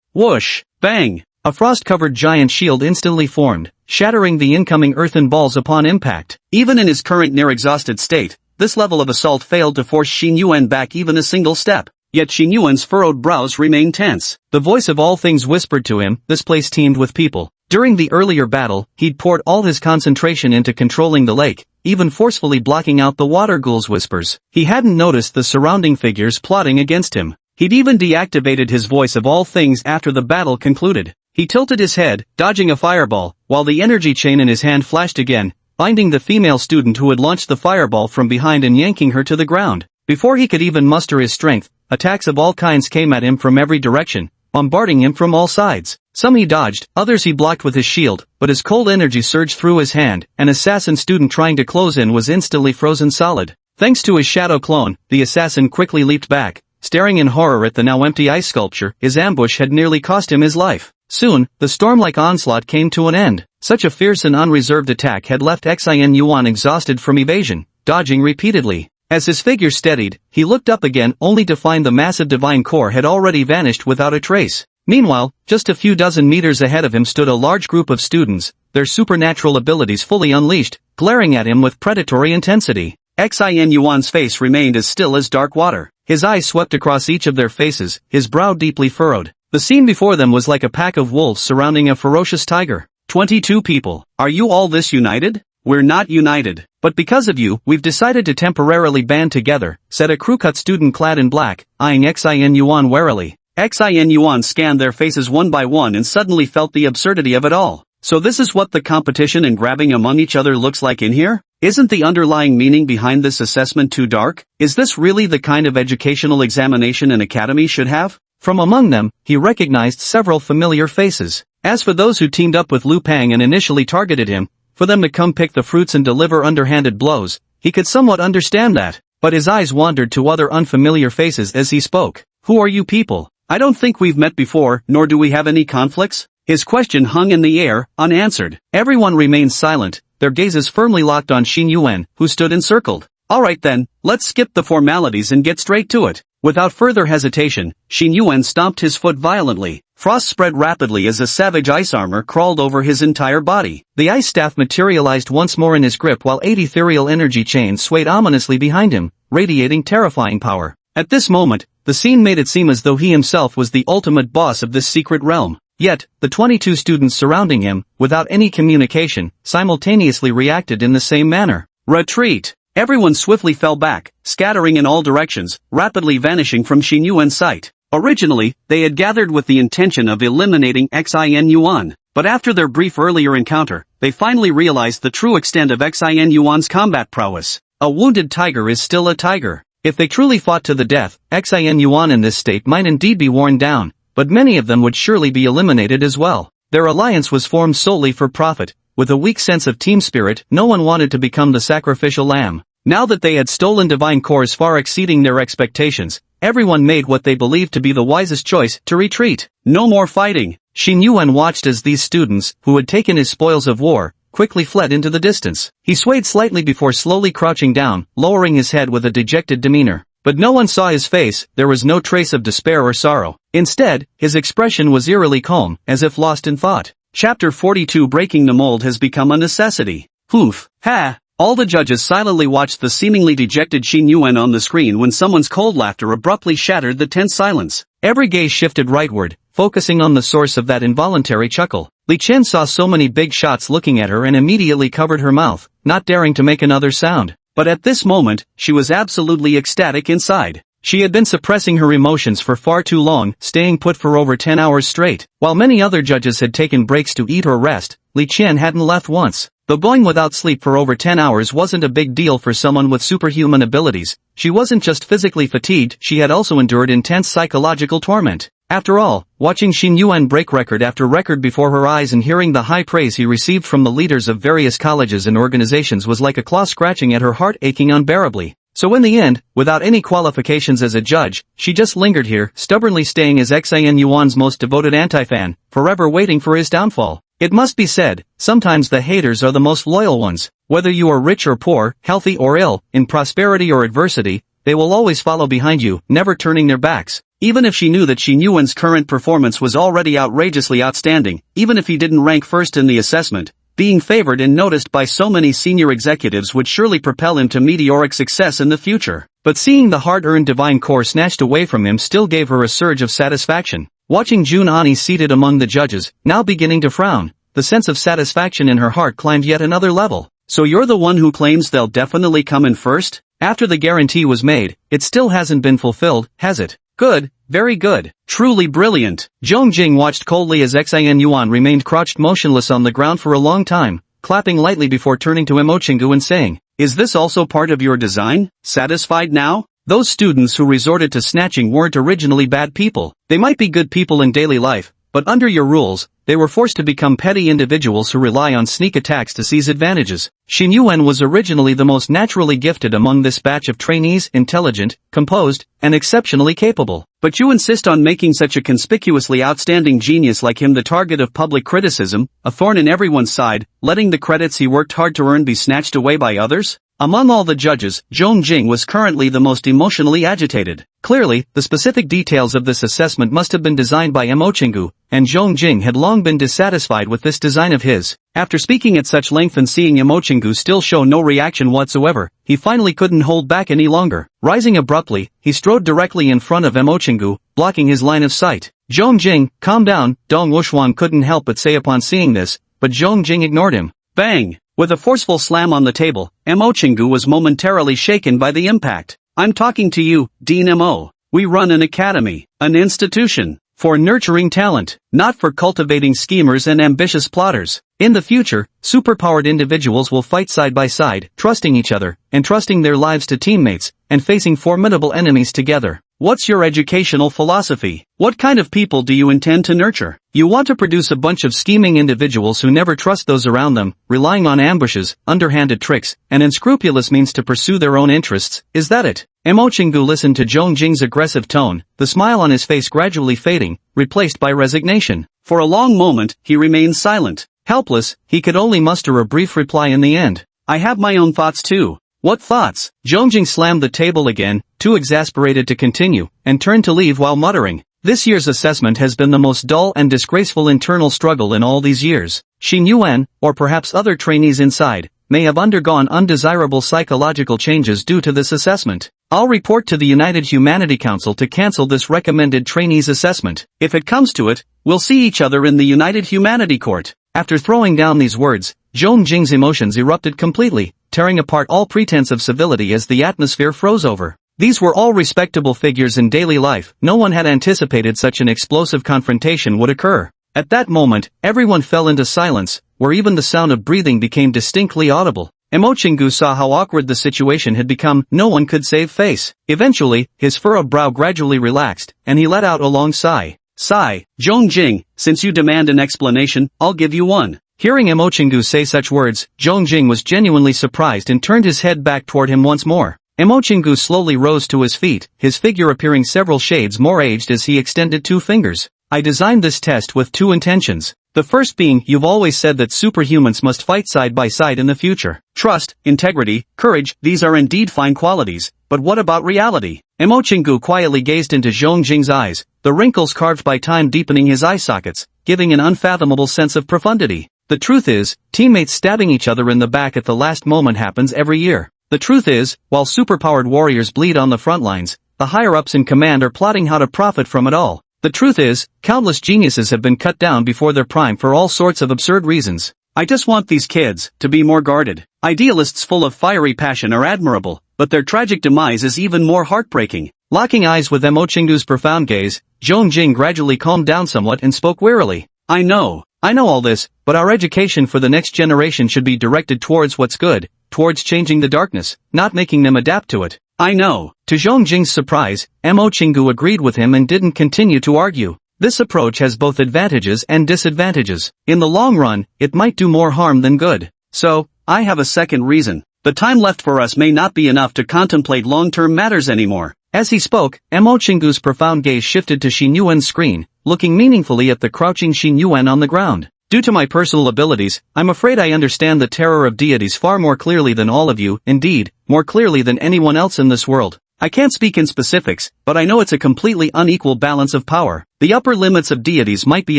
Whoosh! Bang! A frost-covered giant shield instantly formed, shattering the incoming earthen balls upon impact. Even in his current near-exhausted state, this level of assault failed to force Xin Yuan back even a single step. Yet Xin Yuan's furrowed brows remained tense. The voice of all things whispered to him, this place teemed with people. During the earlier battle, he'd poured all his concentration into controlling the lake, even forcefully blocking out the water ghouls' whispers. He hadn't noticed the surrounding figures plotting against him. He'd even deactivated his voice of all things after the battle concluded. He tilted his head, dodging a fireball, while the energy chain in his hand flashed again, binding the female student who had launched the fireball from behind and yanking her to the ground. Before he could even muster his strength, attacks of all kinds came at him from every direction, bombarding him from all sides. Some he dodged, others he blocked with his shield, but as cold energy surged through his hand, an assassin student trying to close in was instantly frozen solid. Thanks to his shadow clone, the assassin quickly leaped back, staring in horror at the now empty ice sculpture. His ambush had nearly cost him his life. Soon, the storm-like onslaught came to an end. Such a fierce and unreserved attack had left Xin Yuan exhausted from evasion, dodging repeatedly. As his figure steadied, he looked up again only to find the massive divine core had already vanished without a trace. Meanwhile, just a few dozen meters ahead of him stood a large group of students, their supernatural abilities fully unleashed, glaring at him with predatory intensity. Xin Yuan's face remained as still as dark water. His eyes swept across each of their faces, his brow deeply furrowed. The scene before them was like a pack of wolves surrounding a ferocious tiger. 22 people. Are you all this united? We're not united. But because of you, we've decided to temporarily band together, said a crew-cut student clad in black, eyeing Xin Yuan warily. Xin Yuan scanned their faces one by one and suddenly felt the absurdity of it all. So this is what the competition and grabbing among each other looks like in here? Isn't the underlying meaning behind this assessment too dark? Is this really the kind of educational examination an academy should have? From among them, he recognized several familiar faces. As for those who teamed up with Liu Pang and initially targeted him, for them to come pick the fruits and deliver underhanded blows, he could somewhat understand that. But his eyes wandered to other unfamiliar faces as he spoke. Who are you people? I don't think we've met before, nor do we have any conflicts. His question hung in the air, unanswered. Everyone remained silent, their gazes firmly locked on Xin Yuan, who stood encircled. Alright then, let's skip the formalities and get straight to it. Without further hesitation, Xin Yuan stomped his foot violently. Frost spread rapidly as a savage ice armor crawled over his entire body. The ice staff materialized once more in his grip while 8 ethereal energy chains swayed ominously behind him, radiating terrifying power. At this moment, the scene made it seem as though he himself was the ultimate boss of this secret realm. Yet, the 22 students surrounding him, without any communication, simultaneously reacted in the same manner. Retreat! Everyone swiftly fell back, scattering in all directions, rapidly vanishing from Xin Yuan's sight. Originally, they had gathered with the intention of eliminating Xin Yuan, but after their brief earlier encounter, they finally realized the true extent of Xin Yuan's combat prowess. A wounded tiger is still a tiger. If they truly fought to the death, Xin Yuan in this state might indeed be worn down, but many of them would surely be eliminated as well. Their alliance was formed solely for profit. With a weak sense of team spirit, no one wanted to become the sacrificial lamb. Now that they had stolen divine cores far exceeding their expectations, everyone made what they believed to be the wisest choice, to retreat. No more fighting. Xin Yuan watched as these students, who had taken his spoils of war, quickly fled into the distance. He swayed slightly before slowly crouching down, lowering his head with a dejected demeanor. But no one saw his face, there was no trace of despair or sorrow. Instead, his expression was eerily calm, as if lost in thought. Chapter 42 Breaking the mold has become a necessity. Oof. Ha! All the judges silently watched the seemingly dejected Xin Yuan on the screen when someone's cold laughter abruptly shattered the tense silence. Every gaze shifted rightward, focusing on the source of that involuntary chuckle. Li Chen saw so many big shots looking at her and immediately covered her mouth, not daring to make another sound. But at this moment, she was absolutely ecstatic inside. She had been suppressing her emotions for far too long, staying put for over 10 hours straight. While many other judges had taken breaks to eat or rest, Li Chen hadn't left once. Though going without sleep for over 10 hours wasn't a big deal for someone with superhuman abilities, she wasn't just physically fatigued, she had also endured intense psychological torment. After all, watching Xin Yuan break record after record before her eyes and hearing the high praise he received from the leaders of various colleges and organizations was like a claw scratching at her heart, aching unbearably. So in the end, without any qualifications as a judge, she just lingered here, stubbornly staying as Xin Yuan's most devoted anti-fan, forever waiting for his downfall. It must be said, sometimes the haters are the most loyal ones. Whether you are rich or poor, healthy or ill, in prosperity or adversity, they will always follow behind you, never turning their backs. Even if she knew that Xin Yuan's current performance was already outrageously outstanding, even if he didn't rank first in the assessment, being favored and noticed by so many senior executives would surely propel him to meteoric success in the future. But seeing the hard-earned divine core snatched away from him still gave her a surge of satisfaction. Watching Jun Ani seated among the judges, now beginning to frown, the sense of satisfaction in her heart climbed yet another level. So you're the one who claims they'll definitely come in first? After the guarantee was made, it still hasn't been fulfilled, has it? Good, very good, truly brilliant. Zhong Jing watched coldly as Xin Yuan remained crouched motionless on the ground for a long time, clapping lightly before turning to Emochingu and saying, "Is this also part of your design? Satisfied now?" Those students who resorted to snatching weren't originally bad people. They might be good people in daily life, but under your rules, they were forced to become petty individuals who rely on sneak attacks to seize advantages. Xin Yuan was originally the most naturally gifted among this batch of trainees, intelligent, composed, and exceptionally capable. But you insist on making such a conspicuously outstanding genius like him the target of public criticism, a thorn in everyone's side, letting the credits he worked hard to earn be snatched away by others? Among all the judges, Zhong Jing was currently the most emotionally agitated. Clearly, the specific details of this assessment must have been designed by Emochingu, and Zhong Jing had long been dissatisfied with this design of his. After speaking at such length and seeing Emochingu still show no reaction whatsoever, he finally couldn't hold back any longer. Rising abruptly, he strode directly in front of Emochingu, blocking his line of sight. "Zhong Jing, calm down," Dong Wuxuan couldn't help but say upon seeing this, but Zhong Jing ignored him. Bang! With a forceful slam on the table, Mo Chingu was momentarily shaken by the impact. I'm talking to you, Dean Mo. We run an academy, an institution, for nurturing talent, not for cultivating schemers and ambitious plotters. In the future, superpowered individuals will fight side by side, trusting each other, entrusting their lives to teammates, and facing formidable enemies together. What's your educational philosophy? What kind of people do you intend to nurture? You want to produce a bunch of scheming individuals who never trust those around them, relying on ambushes, underhanded tricks, and unscrupulous means to pursue their own interests, is that it? Mo Chingu listened to Zhong Jing's aggressive tone, the smile on his face gradually fading, replaced by resignation. For a long moment, he remained silent. Helpless, he could only muster a brief reply in the end. I have my own thoughts too. What thoughts? Zhong Jing slammed the table again, too exasperated to continue, and turned to leave while muttering. This year's assessment has been the most dull and disgraceful internal struggle in all these years. Xin Yuan, or perhaps other trainees inside, may have undergone undesirable psychological changes due to this assessment. I'll report to the United Humanity Council to cancel this recommended trainees assessment. If it comes to it, we'll see each other in the United Humanity Court. After throwing down these words, Zhong Jing's emotions erupted completely, tearing apart all pretense of civility as the atmosphere froze over. These were all respectable figures in daily life. No one had anticipated such an explosive confrontation would occur. At that moment, everyone fell into silence, where even the sound of breathing became distinctly audible. Mo Chingu saw how awkward the situation had become. No one could save face. Eventually, his furrowed brow gradually relaxed, and he let out a long sigh. Sigh, Zhong Jing, since you demand an explanation, I'll give you one. Hearing Mo Chingu say such words, Zhong Jing was genuinely surprised and turned his head back toward him once more. Mo Chingu slowly rose to his feet, his figure appearing several shades more aged as he extended two fingers. I designed this test with two intentions. The first being, you've always said that superhumans must fight side by side in the future. Trust, integrity, courage, these are indeed fine qualities, but what about reality? Mo Chingu quietly gazed into Zhong Jing's eyes, the wrinkles carved by time deepening his eye sockets, giving an unfathomable sense of profundity. The truth is, teammates stabbing each other in the back at the last moment happens every year. The truth is, while superpowered warriors bleed on the front lines, the higher-ups in command are plotting how to profit from it all. The truth is, countless geniuses have been cut down before their prime for all sorts of absurd reasons. I just want these kids to be more guarded. Idealists full of fiery passion are admirable, but their tragic demise is even more heartbreaking. Locking eyes with Mo Chingu's profound gaze, Zhong Jing gradually calmed down somewhat and spoke wearily. I know all this, but our education for the next generation should be directed towards what's good, towards changing the darkness, not making them adapt to it. I know. To Zhong Jing's surprise, Mo Chingu agreed with him and didn't continue to argue. This approach has both advantages and disadvantages. In the long run, it might do more harm than good. So, I have a second reason. The time left for us may not be enough to contemplate long-term matters anymore. As he spoke, Mo Chingu's profound gaze shifted to Xin Yuan's screen, looking meaningfully at the crouching Xin Yuan on the ground. Due to my personal abilities, I'm afraid I understand the terror of deities far more clearly than all of you, indeed, more clearly than anyone else in this world. I can't speak in specifics, but I know it's a completely unequal balance of power. The upper limits of deities might be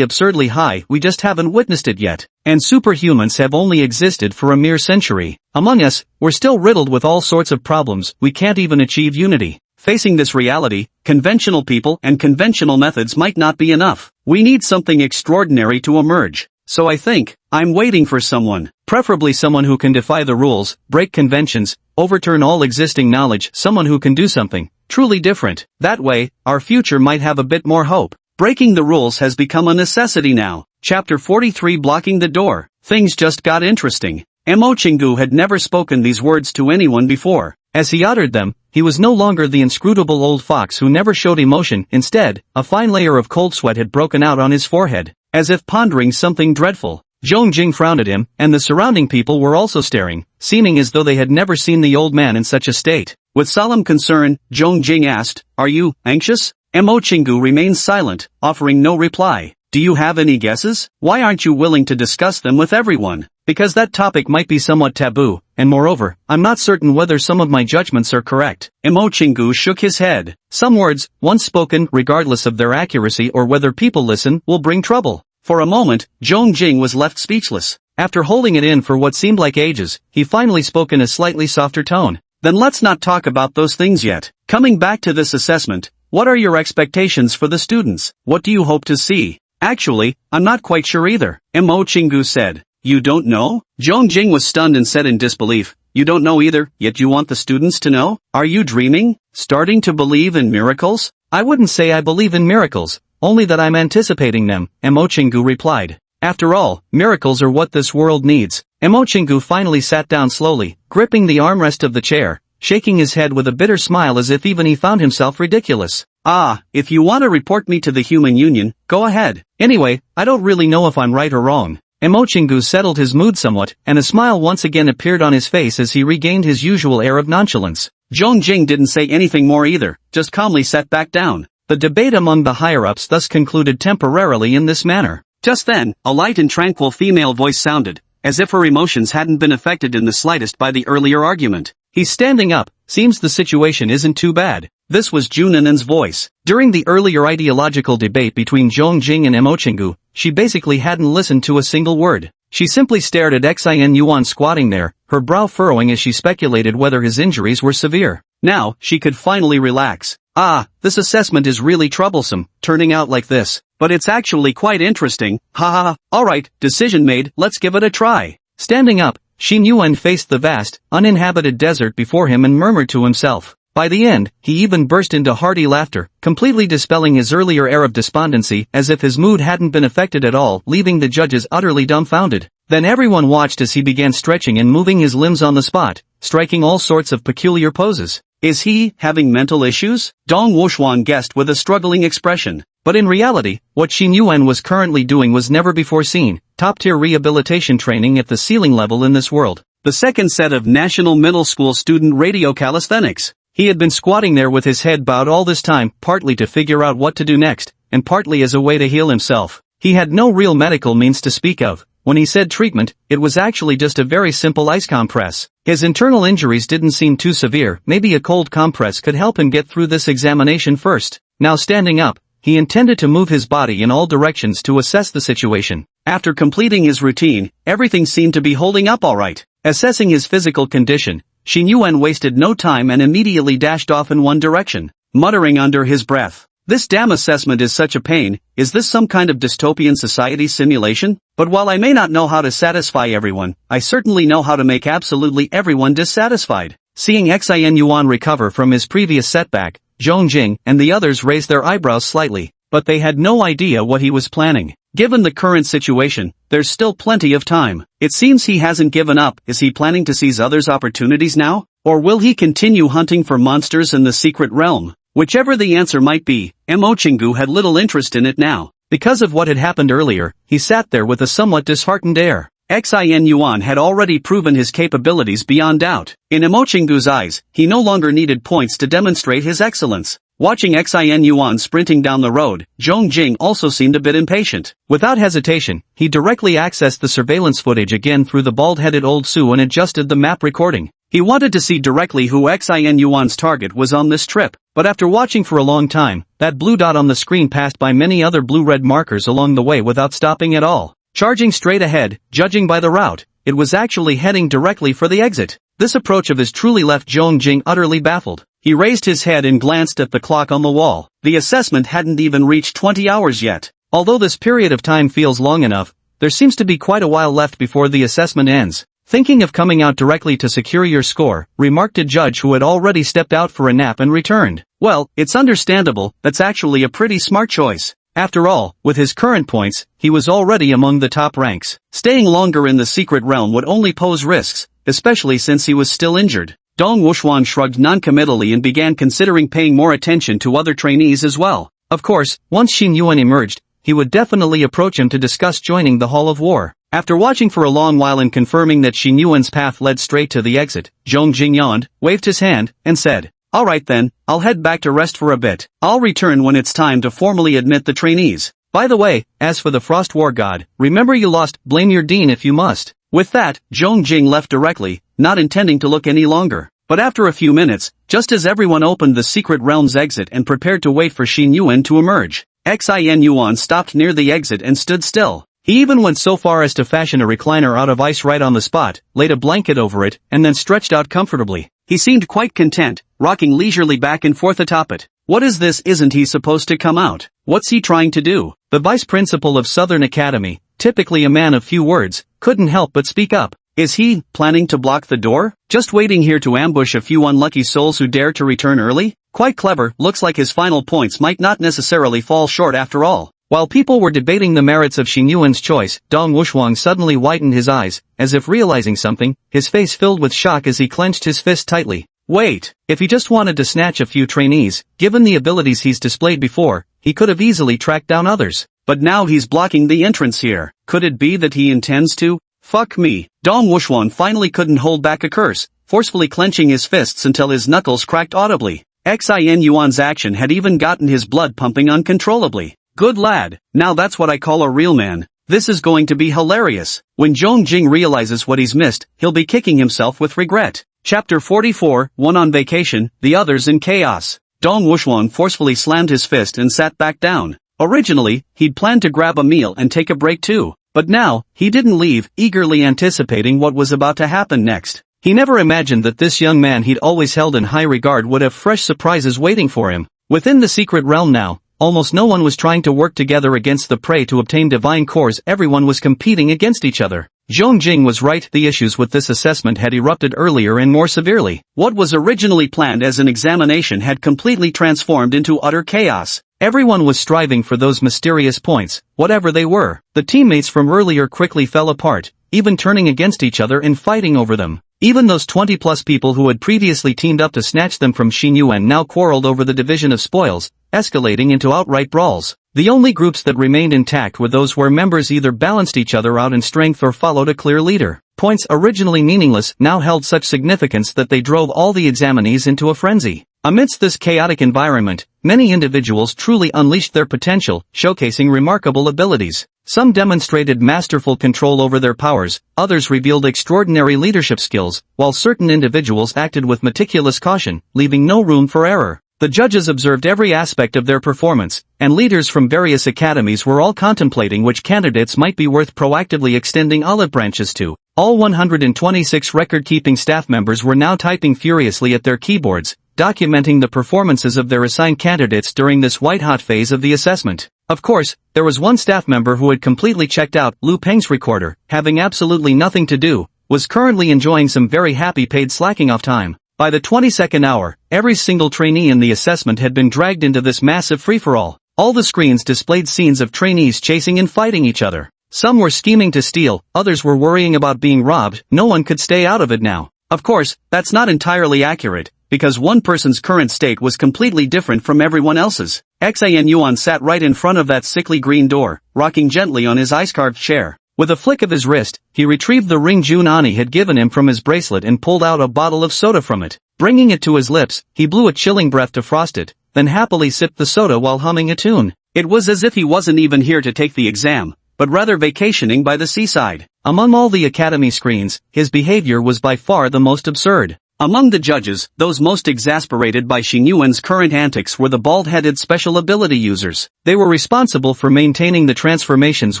absurdly high, we just haven't witnessed it yet. And superhumans have only existed for a mere century. Among us, we're still riddled with all sorts of problems, we can't even achieve unity. Facing this reality, conventional people and conventional methods might not be enough. We need something extraordinary to emerge. So I think, I'm waiting for someone, preferably someone who can defy the rules, break conventions, overturn all existing knowledge, someone who can do something truly different. That way, our future might have a bit more hope. Breaking the rules has become a necessity now. Chapter 43 Blocking the Door. Things just got interesting. Mo Chingu had never spoken these words to anyone before. As he uttered them, he was no longer the inscrutable old fox who never showed emotion. Instead, a fine layer of cold sweat had broken out on his forehead. As if pondering something dreadful, Zhong Jing frowned at him, and the surrounding people were also staring, seeming as though they had never seen the old man in such a state. With solemn concern, Zhong Jing asked, "Are you anxious?" Mo Chingu remained silent, offering no reply. "Do you have any guesses? Why aren't you willing to discuss them with everyone?" "Because that topic might be somewhat taboo, and moreover, I'm not certain whether some of my judgments are correct." Mo Chingu shook his head. "Some words, once spoken, regardless of their accuracy or whether people listen, will bring trouble." For a moment, Zhong Jing was left speechless. After holding it in for what seemed like ages, he finally spoke in a slightly softer tone. "Then let's not talk about those things yet. Coming back to this assessment, what are your expectations for the students? What do you hope to see?" "Actually, I'm not quite sure either," Mo Chingu said. You don't know? Zhong Jing was stunned and said in disbelief, you don't know either, yet you want the students to know? Are you dreaming? Starting to believe in miracles? I wouldn't say I believe in miracles, only that I'm anticipating them, Emochingu replied. After all, miracles are what this world needs. Emochingu finally sat down slowly, gripping the armrest of the chair, shaking his head with a bitter smile as if even he found himself ridiculous. Ah, if you want to report me to the Human Union, go ahead. Anyway, I don't really know if I'm right or wrong. Emochingu settled his mood somewhat, and a smile once again appeared on his face as he regained his usual air of nonchalance. Zhong Jing didn't say anything more either, just calmly sat back down. The debate among the higher-ups thus concluded temporarily in this manner. Just then, a light and tranquil female voice sounded, as if her emotions hadn't been affected in the slightest by the earlier argument. He's standing up, seems the situation isn't too bad. This was Junanen's voice. During the earlier ideological debate between Zhong Jing and Emochingu, she basically hadn't listened to a single word. She simply stared at Xin Yuan squatting there, her brow furrowing as she speculated whether his injuries were severe. Now, she could finally relax. Ah, this assessment is really troublesome, turning out like this. But it's actually quite interesting, haha. Alright, decision made, let's give it a try. Standing up, Xin Yuan faced the vast, uninhabited desert before him and murmured to himself. By the end, he even burst into hearty laughter, completely dispelling his earlier air of despondency as if his mood hadn't been affected at all, leaving the judges utterly dumbfounded. Then everyone watched as he began stretching and moving his limbs on the spot, striking all sorts of peculiar poses. Is he having mental issues? Dong Wuxuan guessed with a struggling expression. But in reality, what Xin Yuan was currently doing was never before seen, top-tier rehabilitation training at the ceiling level in this world. The second set of National Middle School student radio calisthenics. He had been squatting there with his head bowed all this time, partly to figure out what to do next, and partly as a way to heal himself. He had no real medical means to speak of. When he said treatment, it was actually just a very simple ice compress. His internal injuries didn't seem too severe, maybe a cold compress could help him get through this examination first. Now standing up, he intended to move his body in all directions to assess the situation. After completing his routine, everything seemed to be holding up alright. Assessing his physical condition, Xin Yuan wasted no time and immediately dashed off in one direction, muttering under his breath. This damn assessment is such a pain, is this some kind of dystopian society simulation? But while I may not know how to satisfy everyone, I certainly know how to make absolutely everyone dissatisfied. Seeing Xin Yuan recover from his previous setback, Zhong Jing and the others raised their eyebrows slightly, but they had no idea what he was planning. Given the current situation, there's still plenty of time. It seems he hasn't given up. Is he planning to seize others' opportunities now? Or will he continue hunting for monsters in the secret realm? Whichever the answer might be, Emochingu had little interest in it now. Because of what had happened earlier, he sat there with a somewhat disheartened air. Xin Yuan had already proven his capabilities beyond doubt. In Emochingu's eyes, he no longer needed points to demonstrate his excellence. Watching Xin Yuan sprinting down the road, Zhong Jing also seemed a bit impatient. Without hesitation, he directly accessed the surveillance footage again through the bald-headed old Su and adjusted the map recording. He wanted to see directly who Xin Yuan's target was on this trip, but after watching for a long time, that blue dot on the screen passed by many other blue-red markers along the way without stopping at all. Charging straight ahead, judging by the route, it was actually heading directly for the exit. This approach of his truly left Zhong Jing utterly baffled. He raised his head and glanced at the clock on the wall. The assessment hadn't even reached 20 hours yet. Although this period of time feels long enough, there seems to be quite a while left before the assessment ends. Thinking of coming out directly to secure your score, remarked a judge who had already stepped out for a nap and returned. Well, it's understandable, that's actually a pretty smart choice. After all, with his current points, he was already among the top ranks. Staying longer in the secret realm would only pose risks, especially since he was still injured. Dong Wuxuan shrugged non-committally and began considering paying more attention to other trainees as well. Of course, once Xin Yuan emerged, he would definitely approach him to discuss joining the Hall of War. After watching for a long while and confirming that Xin Yuan's path led straight to the exit, Zhong Jing yawned, waved his hand, and said, "Alright then, I'll head back to rest for a bit. I'll return when it's time to formally admit the trainees. By the way, as for the Frost War God, remember you lost, blame your dean if you must." With that, Zhong Jing left directly, not intending to look any longer. But after a few minutes, just as everyone opened the secret realm's exit and prepared to wait for Xin Yuan to emerge, Xin Yuan stopped near the exit and stood still. He even went so far as to fashion a recliner out of ice right on the spot, laid a blanket over it, and then stretched out comfortably. He seemed quite content, rocking leisurely back and forth atop it. What is this? Isn't he supposed to come out? What's he trying to do? The vice principal of Southern Academy, typically a man of few words, couldn't help but speak up. Is he planning to block the door? Just waiting here to ambush a few unlucky souls who dare to return early? Quite clever, looks like his final points might not necessarily fall short after all. While people were debating the merits of Xing Yuan's choice, Dong Wuxuang suddenly widened his eyes, as if realizing something, his face filled with shock as he clenched his fist tightly. Wait, if he just wanted to snatch a few trainees, given the abilities he's displayed before, he could have easily tracked down others. But now he's blocking the entrance here. Could it be that he intends to? Fuck me. Dong Wuxuan finally couldn't hold back a curse, forcefully clenching his fists until his knuckles cracked audibly. Xin Yuan's action had even gotten his blood pumping uncontrollably. Good lad, now that's what I call a real man. This is going to be hilarious. When Zhong Jing realizes what he's missed, he'll be kicking himself with regret. Chapter 44, one on vacation, the others in chaos. Dong Wuxuan forcefully slammed his fist and sat back down. Originally, he'd planned to grab a meal and take a break too. But now, he didn't leave, eagerly anticipating what was about to happen next. He never imagined that this young man he'd always held in high regard would have fresh surprises waiting for him. Within the secret realm now, almost no one was trying to work together against the prey to obtain divine cores, everyone was competing against each other. Zhong Jing was right, the issues with this assessment had erupted earlier and more severely. What was originally planned as an examination had completely transformed into utter chaos. Everyone was striving for those mysterious points, whatever they were. The teammates from earlier quickly fell apart, even turning against each other and fighting over them. Even those 20-plus people who had previously teamed up to snatch them from Xing Yuan now quarreled over the division of spoils, escalating into outright brawls. The only groups that remained intact were those where members either balanced each other out in strength or followed a clear leader. Points originally meaningless now held such significance that they drove all the examinees into a frenzy. Amidst this chaotic environment, many individuals truly unleashed their potential, showcasing remarkable abilities. Some demonstrated masterful control over their powers, others revealed extraordinary leadership skills, while certain individuals acted with meticulous caution, leaving no room for error. The judges observed every aspect of their performance, and leaders from various academies were all contemplating which candidates might be worth proactively extending olive branches to. All 126 record-keeping staff members were now typing furiously at their keyboards, documenting the performances of their assigned candidates during this white-hot phase of the assessment. Of course, there was one staff member who had completely checked out. Lu Peng's recorder, having absolutely nothing to do, was currently enjoying some very happy paid slacking off time. By the 22nd hour, every single trainee in the assessment had been dragged into this massive free-for-all. All the screens displayed scenes of trainees chasing and fighting each other. Some were scheming to steal, others were worrying about being robbed. No one could stay out of it now. Of course, that's not entirely accurate, because one person's current state was completely different from everyone else's. Xin Yuan sat right in front of that sickly green door, rocking gently on his ice-carved chair. With a flick of his wrist, he retrieved the ring Jun Ani had given him from his bracelet and pulled out a bottle of soda from it. Bringing it to his lips, he blew a chilling breath to frost it, then happily sipped the soda while humming a tune. It was as if he wasn't even here to take the exam, but rather vacationing by the seaside. Among all the academy screens, his behavior was by far the most absurd. Among the judges, those most exasperated by Xing Yuan's current antics were the bald-headed special ability users. They were responsible for maintaining the transformations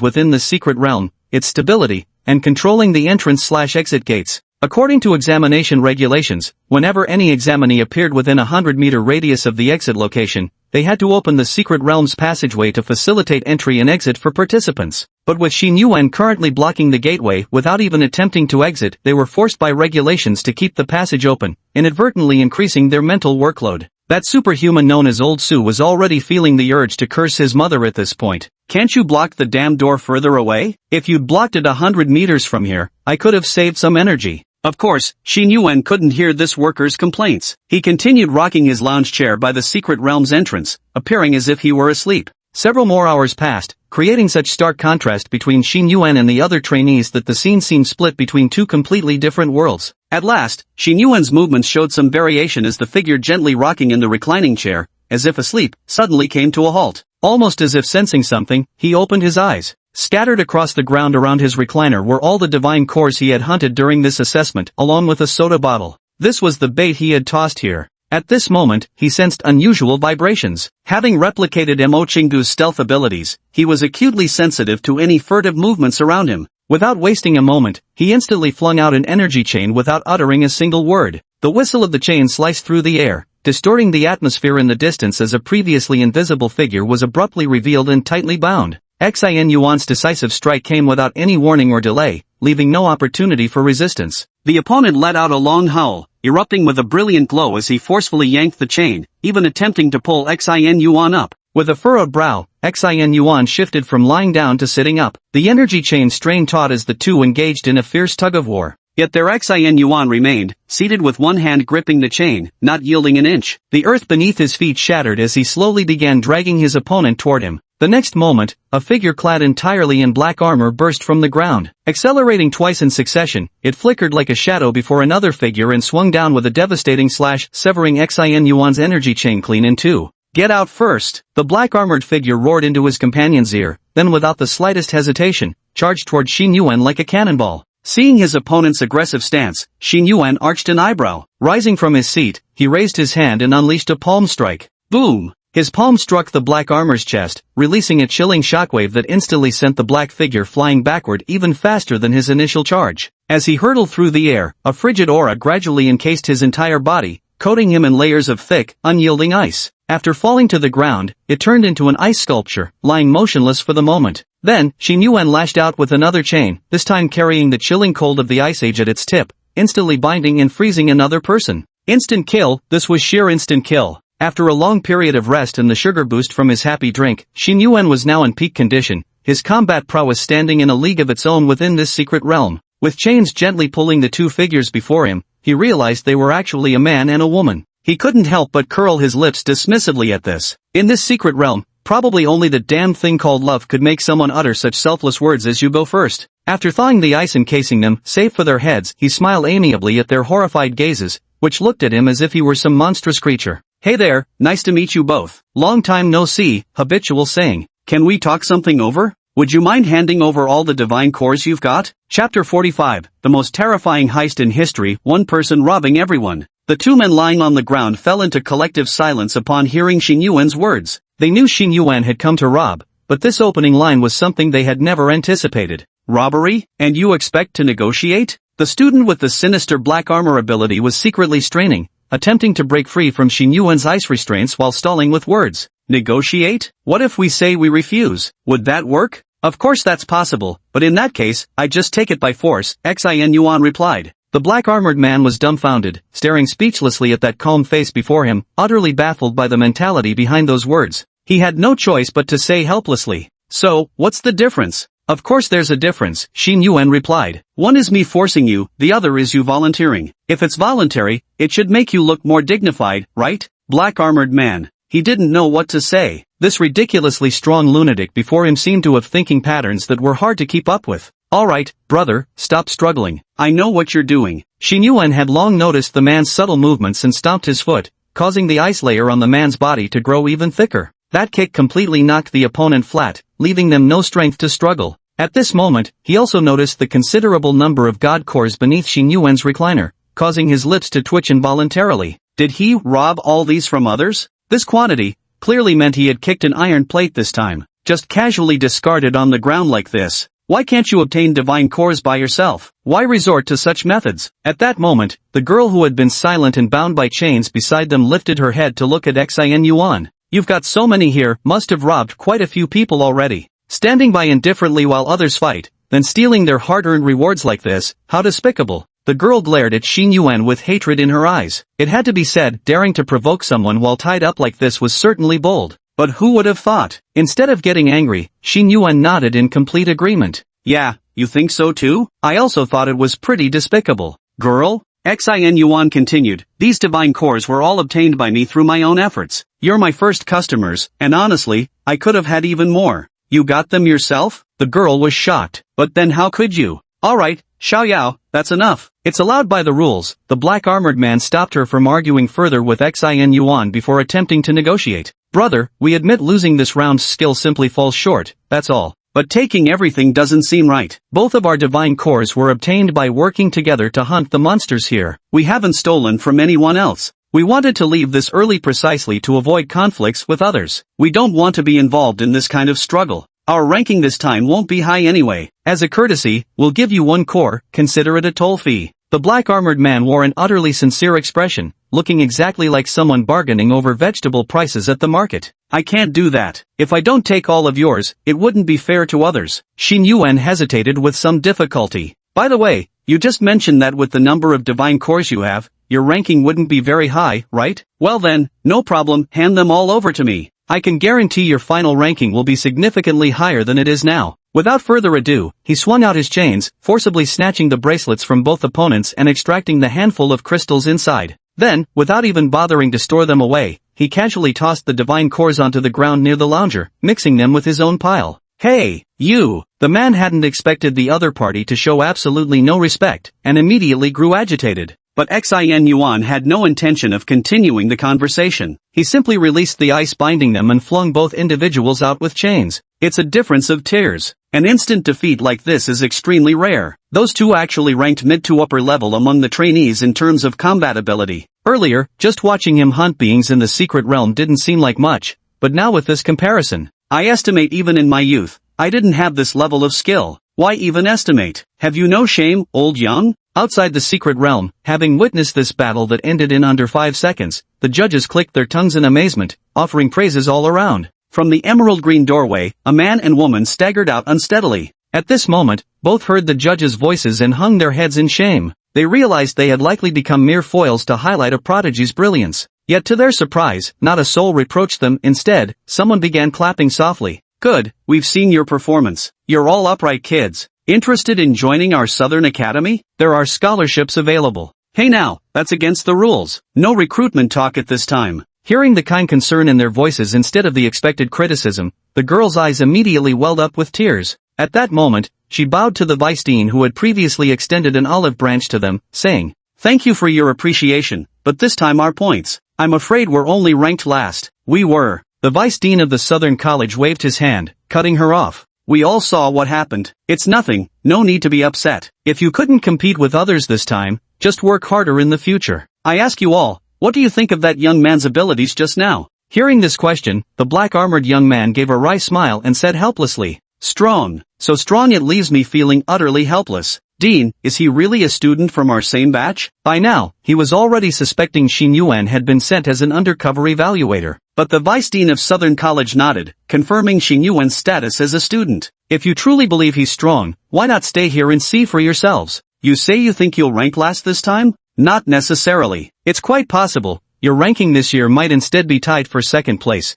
within the secret realm, its stability, and controlling the entrance/exit gates. According to examination regulations, whenever any examinee appeared within a 100-meter radius of the exit location, they had to open the secret realm's passageway to facilitate entry and exit for participants. But with Xing Yuan currently blocking the gateway without even attempting to exit, they were forced by regulations to keep the passage open, inadvertently increasing their mental workload. That superhuman known as Old Su was already feeling the urge to curse his mother at this point. Can't you block the damn door further away? If you'd blocked it 100 meters from here, I could have saved some energy. Of course, Xing Yuan couldn't hear this worker's complaints. He continued rocking his lounge chair by the secret realm's entrance, appearing as if he were asleep. Several more hours passed, creating such stark contrast between Xing Yuan and the other trainees that the scene seemed split between two completely different worlds. At last, Xing Yuan's movements showed some variation as the figure gently rocking in the reclining chair, as if asleep, suddenly came to a halt. Almost as if sensing something, he opened his eyes. Scattered across the ground around his recliner were all the divine cores he had hunted during this assessment, along with a soda bottle. This was the bait he had tossed here. At this moment, he sensed unusual vibrations. Having replicated Mo Qinggu's stealth abilities, he was acutely sensitive to any furtive movements around him. Without wasting a moment, he instantly flung out an energy chain without uttering a single word. The whistle of the chain sliced through the air, distorting the atmosphere in the distance as a previously invisible figure was abruptly revealed and tightly bound. Xin Yuan's decisive strike came without any warning or delay, leaving no opportunity for resistance. The opponent let out a long howl, erupting with a brilliant glow as he forcefully yanked the chain, even attempting to pull Xin Yuan up. With a furrowed brow, Xin Yuan shifted from lying down to sitting up. The energy chain strained taut as the two engaged in a fierce tug-of-war. Yet their Xin Yuan remained, seated with one hand gripping the chain, not yielding an inch. The earth beneath his feet shattered as he slowly began dragging his opponent toward him. The next moment, a figure clad entirely in black armor burst from the ground. Accelerating twice in succession, it flickered like a shadow before another figure and swung down with a devastating slash, severing Xin Yuan's energy chain clean in two. "Get out first!" The black-armored figure roared into his companion's ear, then without the slightest hesitation, charged toward Xin Yuan like a cannonball. Seeing his opponent's aggressive stance, Xin Yuan arched an eyebrow. Rising from his seat, he raised his hand and unleashed a palm strike. Boom! His palm struck the black armor's chest, releasing a chilling shockwave that instantly sent the black figure flying backward even faster than his initial charge. As he hurtled through the air, a frigid aura gradually encased his entire body, coating him in layers of thick, unyielding ice. After falling to the ground, it turned into an ice sculpture, lying motionless for the moment. Then, Xin Yuan lashed out with another chain, this time carrying the chilling cold of the ice age at its tip, instantly binding and freezing another person. Instant kill. This was sheer instant kill. After a long period of rest and the sugar boost from his happy drink, Xin Yuan was now in peak condition, his combat prowess standing in a league of its own within this secret realm. With chains gently pulling the two figures before him, he realized they were actually a man and a woman. He couldn't help but curl his lips dismissively at this. In this secret realm, probably only the damn thing called love could make someone utter such selfless words as "you go first." After thawing the ice encasing them, save for their heads, he smiled amiably at their horrified gazes, which looked at him as if he were some monstrous creature. "Hey there, nice to meet you both. Long time no see," habitual saying. "Can we talk something over? Would you mind handing over all the divine cores you've got?" Chapter 45, the most terrifying heist in history, one person robbing everyone. The two men lying on the ground fell into collective silence upon hearing Xin Yuan's words. They knew Xin Yuan had come to rob, but this opening line was something they had never anticipated. "Robbery? And you expect to negotiate?" The student with the sinister black armor ability was secretly straining, attempting to break free from Xin Yuan's ice restraints while stalling with words. "Negotiate? What if we say we refuse? Would that work?" "Of course that's possible, but in that case, I'd just take it by force," Xin Yuan replied. The black-armored man was dumbfounded, staring speechlessly at that calm face before him, utterly baffled by the mentality behind those words. He had no choice but to say helplessly, "So, what's the difference?" "Of course there's a difference," Xin Yuan replied. "One is me forcing you, the other is you volunteering. If it's voluntary, it should make you look more dignified, right?" Black-armored man. He didn't know what to say. This ridiculously strong lunatic before him seemed to have thinking patterns that were hard to keep up with. "All right, brother, stop struggling. I know what you're doing." Xin Yuan had long noticed the man's subtle movements and stomped his foot, causing the ice layer on the man's body to grow even thicker. That kick completely knocked the opponent flat, leaving them no strength to struggle. At this moment, he also noticed the considerable number of god cores beneath Xin Yuan's recliner, causing his lips to twitch involuntarily. Did he rob all these from others? This quantity clearly meant he had kicked an iron plate this time, just casually discarded on the ground like this. Why can't you obtain divine cores by yourself? Why resort to such methods? At that moment, the girl who had been silent and bound by chains beside them lifted her head to look at Xin Yuan. "You've got so many here, must have robbed quite a few people already. Standing by indifferently while others fight, then stealing their hard-earned rewards like this, how despicable." The girl glared at Xin Yuan with hatred in her eyes. It had to be said, daring to provoke someone while tied up like this was certainly bold. But who would have thought? Instead of getting angry, Xin Yuan nodded in complete agreement. "Yeah, you think so too? I also thought it was pretty despicable." "Girl?" Xin Yuan continued, "These divine cores were all obtained by me through my own efforts. You're my first customers, and honestly, I could have had even more." "You got them yourself?" The girl was shocked. "But then how could you?" "Alright, Xiao Yao, that's enough. It's allowed by the rules." The black-armored man stopped her from arguing further with Xin Yuan before attempting to negotiate. "Brother, we admit losing this round's skill simply falls short, that's all. But taking everything doesn't seem right. Both of our divine cores were obtained by working together to hunt the monsters here. We haven't stolen from anyone else. We wanted to leave this early precisely to avoid conflicts with others. We don't want to be involved in this kind of struggle. Our ranking this time won't be high anyway. As a courtesy, we'll give you one core, consider it a toll fee." The black-armored man wore an utterly sincere expression, looking exactly like someone bargaining over vegetable prices at the market. I can't do that. If I don't take all of yours, it wouldn't be fair to others. Xin Yuan hesitated with some difficulty. By the way, you just mentioned that with the number of divine cores you have, your ranking wouldn't be very high, right? Well then, no problem, hand them all over to me. I can guarantee your final ranking will be significantly higher than it is now. Without further ado, he swung out his chains, forcibly snatching the bracelets from both opponents and extracting the handful of crystals inside. Then, without even bothering to store them away, he casually tossed the divine cores onto the ground near the lounger, mixing them with his own pile. Hey, you! The man hadn't expected the other party to show absolutely no respect, and immediately grew agitated. But Xin Yuan had no intention of continuing the conversation. He simply released the ice binding them and flung both individuals out with chains. It's a difference of tiers. An instant defeat like this is extremely rare. Those two actually ranked mid to upper level among the trainees in terms of combat ability. Earlier, just watching him hunt beings in the secret realm didn't seem like much, but now with this comparison, I estimate even in my youth, I didn't have this level of skill. Why even estimate? Have you no shame, old young? Outside the secret realm, having witnessed this battle that ended in under 5 seconds, the judges clicked their tongues in amazement, offering praises all around. From the emerald green doorway, a man and woman staggered out unsteadily. At this moment, both heard the judges' voices and hung their heads in shame. They realized they had likely become mere foils to highlight a prodigy's brilliance. Yet to their surprise, not a soul reproached them. Instead, someone began clapping softly. Good, we've seen your performance. You're all upright kids. Interested in joining our Southern Academy? There are scholarships available. Hey now, that's against the rules. No recruitment talk at this time. Hearing the kind concern in their voices instead of the expected criticism, the girl's eyes immediately welled up with tears. At that moment, she bowed to the vice dean who had previously extended an olive branch to them, saying, "Thank you for your appreciation, but this time our points. I'm afraid we're only ranked last." We were. The vice dean of the Southern College waved his hand, cutting her off. We all saw what happened. It's nothing, no need to be upset. If you couldn't compete with others this time, just work harder in the future. I ask you all, what do you think of that young man's abilities just now? Hearing this question, the black-armored young man gave a wry smile and said helplessly, "Strong. So strong it leaves me feeling utterly helpless. Dean, is he really a student from our same batch?" By now, he was already suspecting Xin Yuan had been sent as an undercover evaluator. But the vice dean of Southern College nodded, confirming Xin Yuan's status as a student. If you truly believe he's strong, why not stay here and see for yourselves? You say you think you'll rank last this time? Not necessarily. It's quite possible. Your ranking this year might instead be tied for second place.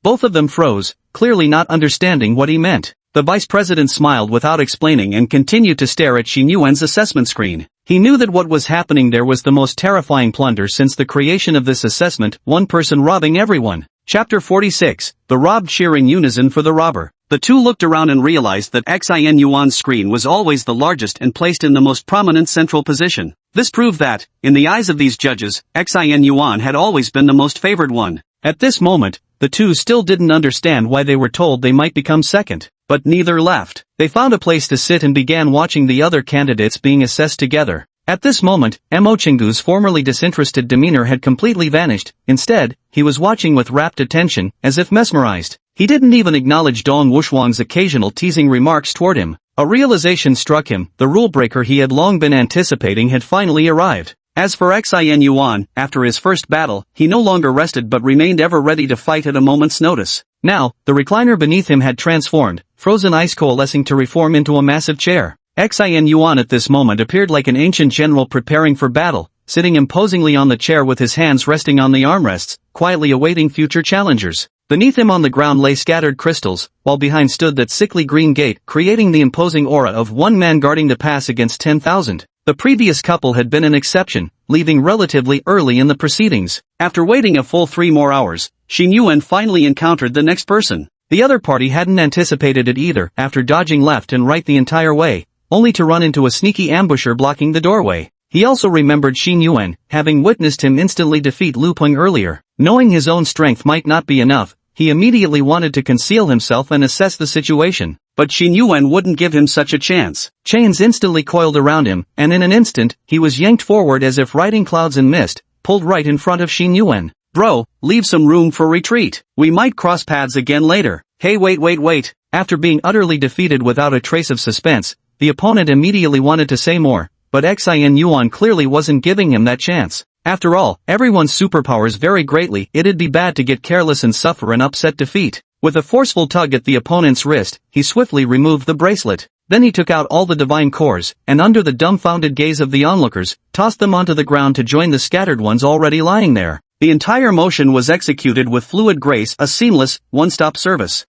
Both of them froze, clearly not understanding what he meant. The vice president smiled without explaining and continued to stare at Xin Yuan's assessment screen. He knew that what was happening there was the most terrifying plunder since the creation of this assessment, one person robbing everyone. Chapter 46, The Robbed cheering unison for the robber. The two looked around and realized that Xin Yuan's screen was always the largest and placed in the most prominent central position. This proved that, in the eyes of these judges, Xin Yuan had always been the most favored one. At this moment, the two still didn't understand why they were told they might become second. But neither left. They found a place to sit and began watching the other candidates being assessed together. At this moment, Mo Chingu's formerly disinterested demeanor had completely vanished. Instead, he was watching with rapt attention, as if mesmerized. He didn't even acknowledge Dong Wushuang's occasional teasing remarks toward him. A realization struck him: the rule breaker he had long been anticipating had finally arrived. As for Xin Yuan, after his first battle, he no longer rested but remained ever ready to fight at a moment's notice. Now, the recliner beneath him had transformed, frozen ice coalescing to reform into a massive chair. Xin Yuan at this moment appeared like an ancient general preparing for battle, sitting imposingly on the chair with his hands resting on the armrests, quietly awaiting future challengers. Beneath him on the ground lay scattered crystals, while behind stood that sickly green gate, creating the imposing aura of one man guarding the pass against 10,000. The previous couple had been an exception, leaving relatively early in the proceedings. After waiting a full 3 more hours, Xin Yuan finally encountered the next person. The other party hadn't anticipated it either, after dodging left and right the entire way, only to run into a sneaky ambusher blocking the doorway. He also remembered Xin Yuan, having witnessed him instantly defeat Lu Peng earlier. Knowing his own strength might not be enough, he immediately wanted to conceal himself and assess the situation. But Xin Yuan wouldn't give him such a chance. Chains instantly coiled around him, and in an instant, he was yanked forward as if riding clouds in mist, pulled right in front of Xin Yuan. "Bro, leave some room for retreat. We might cross paths again later." "Hey wait. After being utterly defeated without a trace of suspense, the opponent immediately wanted to say more, but Xin Yuan clearly wasn't giving him that chance. After all, everyone's superpowers vary greatly. It'd be bad to get careless and suffer an upset defeat. With a forceful tug at the opponent's wrist, he swiftly removed the bracelet. Then he took out all the divine cores, and under the dumbfounded gaze of the onlookers, tossed them onto the ground to join the scattered ones already lying there. The entire motion was executed with fluid grace, a seamless, one-stop service.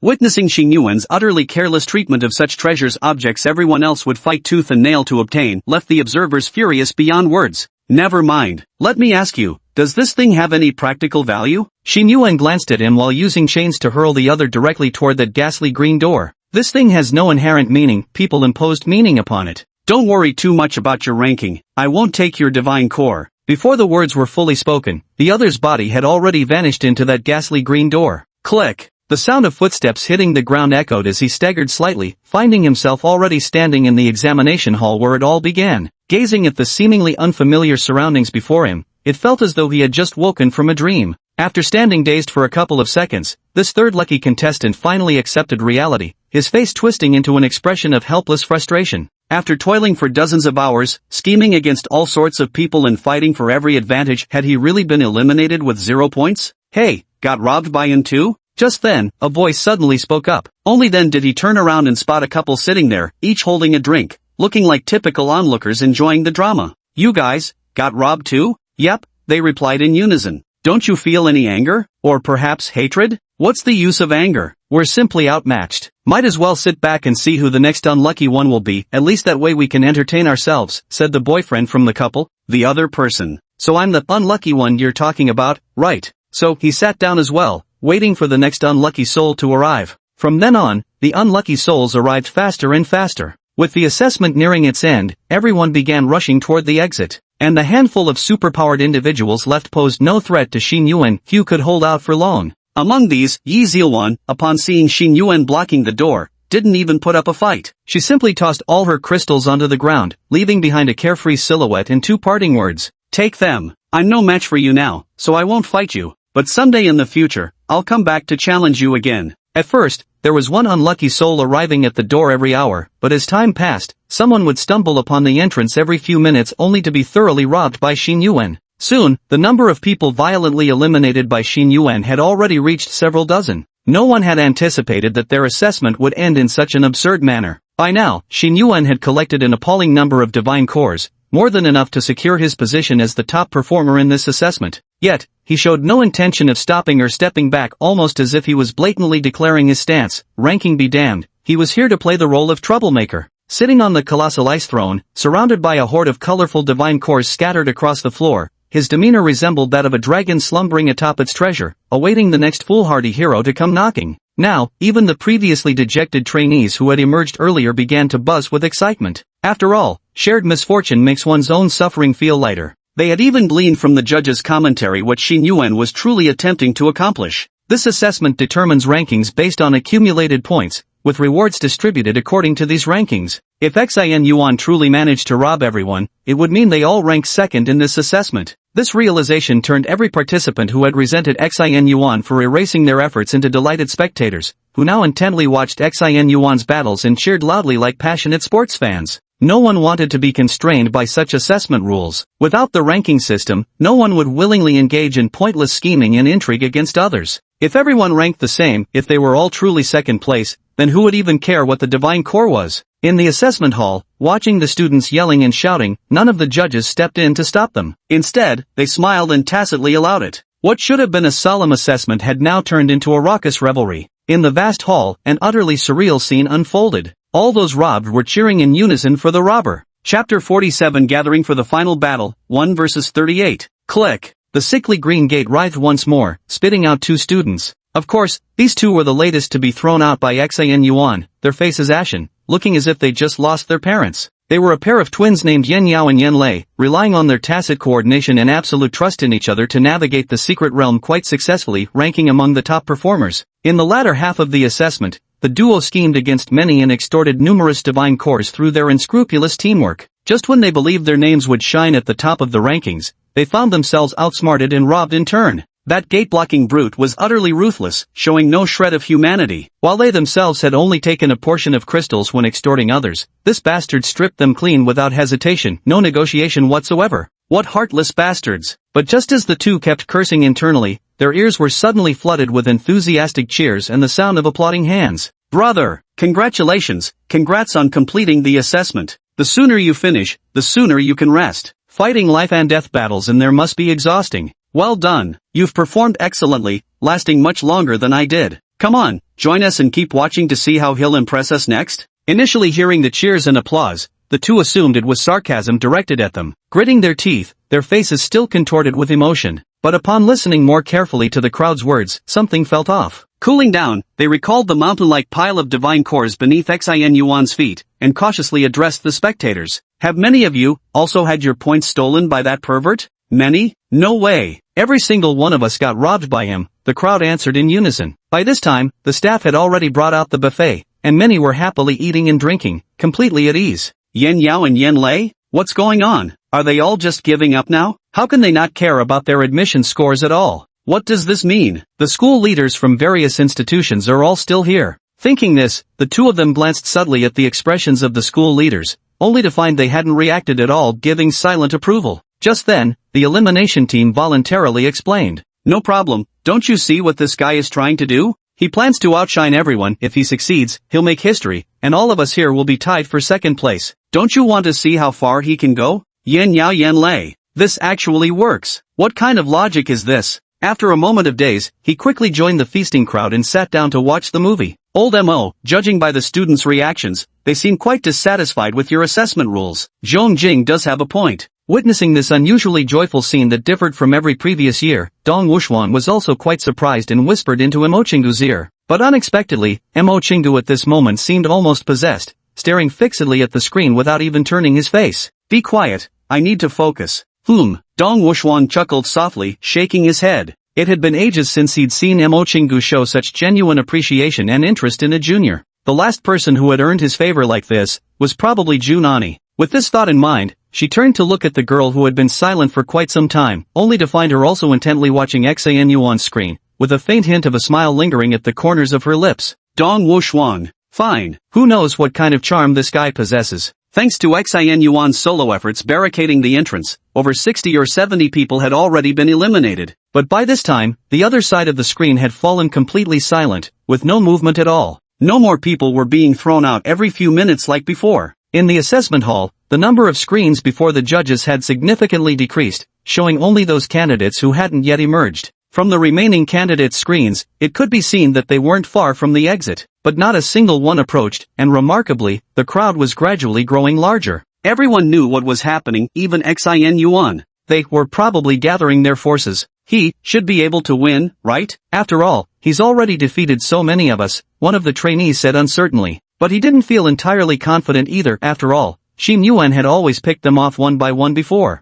Witnessing Xing Yuan's utterly careless treatment of such treasures objects everyone else would fight tooth and nail to obtain, left the observers furious beyond words. Never mind. Let me ask you, does this thing have any practical value? Xing Yuan glanced at him while using chains to hurl the other directly toward that ghastly green door. This thing has no inherent meaning, people imposed meaning upon it. Don't worry too much about your ranking, I won't take your divine core. Before the words were fully spoken, the other's body had already vanished into that ghastly green door. Click! The sound of footsteps hitting the ground echoed as he staggered slightly, finding himself already standing in the examination hall where it all began. Gazing at the seemingly unfamiliar surroundings before him, it felt as though he had just woken from a dream. After standing dazed for a couple of seconds, this third lucky contestant finally accepted reality, his face twisting into an expression of helpless frustration. After toiling for dozens of hours, scheming against all sorts of people and fighting for every advantage, had he really been eliminated with 0 points? Hey, got robbed by him too? Just then, a voice suddenly spoke up. Only then did he turn around and spot a couple sitting there, each holding a drink, looking like typical onlookers enjoying the drama. You guys, got robbed too? Yep, they replied in unison. Don't you feel any anger? Or perhaps hatred? What's the use of anger? We're simply outmatched. Might as well sit back and see who the next unlucky one will be, at least that way we can entertain ourselves, said the boyfriend from the couple. The other person. So I'm the unlucky one you're talking about, right? So he sat down as well, waiting for the next unlucky soul to arrive. From then on, the unlucky souls arrived faster and faster. With the assessment nearing its end, everyone began rushing toward the exit, and the handful of superpowered individuals left posed no threat to Xing Yuan. Few could hold out for long. Among these, Yi Zilwan, upon seeing Xing Yuan blocking the door, didn't even put up a fight. She simply tossed all her crystals onto the ground, leaving behind a carefree silhouette and 2 parting words. Take them. I'm no match for you now, so I won't fight you. But someday in the future, I'll come back to challenge you again. At first, there was one unlucky soul arriving at the door every hour, but as time passed, someone would stumble upon the entrance every few minutes only to be thoroughly robbed by Xing Yuan. Soon, the number of people violently eliminated by Xing Yuan had already reached several dozen. No one had anticipated that their assessment would end in such an absurd manner. By now, Xing Yuan had collected an appalling number of divine cores, more than enough to secure his position as the top performer in this assessment. Yet, he showed no intention of stopping or stepping back, almost as if he was blatantly declaring his stance. Ranking be damned, he was here to play the role of troublemaker. Sitting on the colossal ice throne, surrounded by a horde of colorful divine cores scattered across the floor, his demeanor resembled that of a dragon slumbering atop its treasure, awaiting the next foolhardy hero to come knocking. Now, even the previously dejected trainees who had emerged earlier began to buzz with excitement. After all, shared misfortune makes one's own suffering feel lighter. They had even gleaned from the judge's commentary what Xing Yuan was truly attempting to accomplish. This assessment determines rankings based on accumulated points, with rewards distributed according to these rankings. If Xin Yuan truly managed to rob everyone, it would mean they all rank second in this assessment. This realization turned every participant who had resented Xin Yuan for erasing their efforts into delighted spectators, who now intently watched Xin Yuan's battles and cheered loudly like passionate sports fans. No one wanted to be constrained by such assessment rules. Without the ranking system, no one would willingly engage in pointless scheming and intrigue against others. If everyone ranked the same, if they were all truly second place, then who would even care what the divine core was? In the assessment hall, watching the students yelling and shouting, none of the judges stepped in to stop them. Instead, they smiled and tacitly allowed it. What should have been a solemn assessment had now turned into a raucous revelry. In the vast hall, an utterly surreal scene unfolded. All those robbed were cheering in unison for the robber. Chapter 47 Gathering for the Final Battle, 1 vs 38. Click. The sickly green gate writhed once more, spitting out 2 students. Of course, these 2 were the latest to be thrown out by Xin Yuan, their faces ashen, looking as if they just lost their parents. They were a pair of twins named Yen Yao and Yen Lei, relying on their tacit coordination and absolute trust in each other to navigate the secret realm quite successfully, ranking among the top performers. In the latter half of the assessment, the duo schemed against many and extorted numerous divine cores through their unscrupulous teamwork. Just when they believed their names would shine at the top of the rankings, they found themselves outsmarted and robbed in turn. That gate-blocking brute was utterly ruthless, showing no shred of humanity. While they themselves had only taken a portion of crystals when extorting others, this bastard stripped them clean without hesitation, no negotiation whatsoever. What heartless bastards! But just as the two kept cursing internally, their ears were suddenly flooded with enthusiastic cheers and the sound of applauding hands. Brother, congratulations, congrats on completing the assessment. The sooner you finish, the sooner you can rest. Fighting life and death battles in there must be exhausting. Well done, you've performed excellently, lasting much longer than I did. Come on, join us and keep watching to see how he'll impress us next. Initially hearing the cheers and applause, the two assumed it was sarcasm directed at them. Gritting their teeth, their faces still contorted with emotion. But upon listening more carefully to the crowd's words, something felt off. Cooling down, they recalled the mountain-like pile of divine cores beneath Xin Yuan's feet, and cautiously addressed the spectators. Have many of you also had your points stolen by that pervert? Many? No way. Every single one of us got robbed by him, the crowd answered in unison. By this time, the staff had already brought out the buffet, and many were happily eating and drinking, completely at ease. Yen Yao and Yen Lei? What's going on? Are they all just giving up now? How can they not care about their admission scores at all? What does this mean? The school leaders from various institutions are all still here. Thinking this, the two of them glanced subtly at the expressions of the school leaders, only to find they hadn't reacted at all, giving silent approval. Just then, the elimination team voluntarily explained. No problem, don't you see what this guy is trying to do? He plans to outshine everyone. If he succeeds, he'll make history, and all of us here will be tied for second place. Don't you want to see how far he can go? Yen Yao Yen Lei. This actually works. What kind of logic is this? After a moment of daze, he quickly joined the feasting crowd and sat down to watch the movie. Old M.O., judging by the students' reactions, they seem quite dissatisfied with your assessment rules. Zhong Jing does have a point. Witnessing this unusually joyful scene that differed from every previous year, Dong Wuxuan was also quite surprised and whispered into M.O. Chengdu's ear. But unexpectedly, M.O. Chengdu at this moment seemed almost possessed, staring fixedly at the screen without even turning his face. Be quiet, I need to focus. Dong Wuxuan chuckled softly, shaking his head. It had been ages since he'd seen M.O. Chengdu show such genuine appreciation and interest in a junior. The last person who had earned his favor like this was probably Jun Ani. With this thought in mind, she turned to look at the girl who had been silent for quite some time, only to find her also intently watching Xin Yuan's screen, with a faint hint of a smile lingering at the corners of her lips. Dong Wuxuan. Fine. Who knows what kind of charm this guy possesses. Thanks to Xin Yuan's solo efforts barricading the entrance, over 60 or 70 people had already been eliminated. But by this time, the other side of the screen had fallen completely silent, with no movement at all. No more people were being thrown out every few minutes like before. In the assessment hall, the number of screens before the judges had significantly decreased, showing only those candidates who hadn't yet emerged. From the remaining candidates' screens, it could be seen that they weren't far from the exit, but not a single one approached, and remarkably, the crowd was gradually growing larger. Everyone knew what was happening, even Xin Yuan. They were probably gathering their forces. He should be able to win, right? After all, he's already defeated so many of us, one of the trainees said uncertainly. But he didn't feel entirely confident either. After all, Xin Yuan had always picked them off one by one before.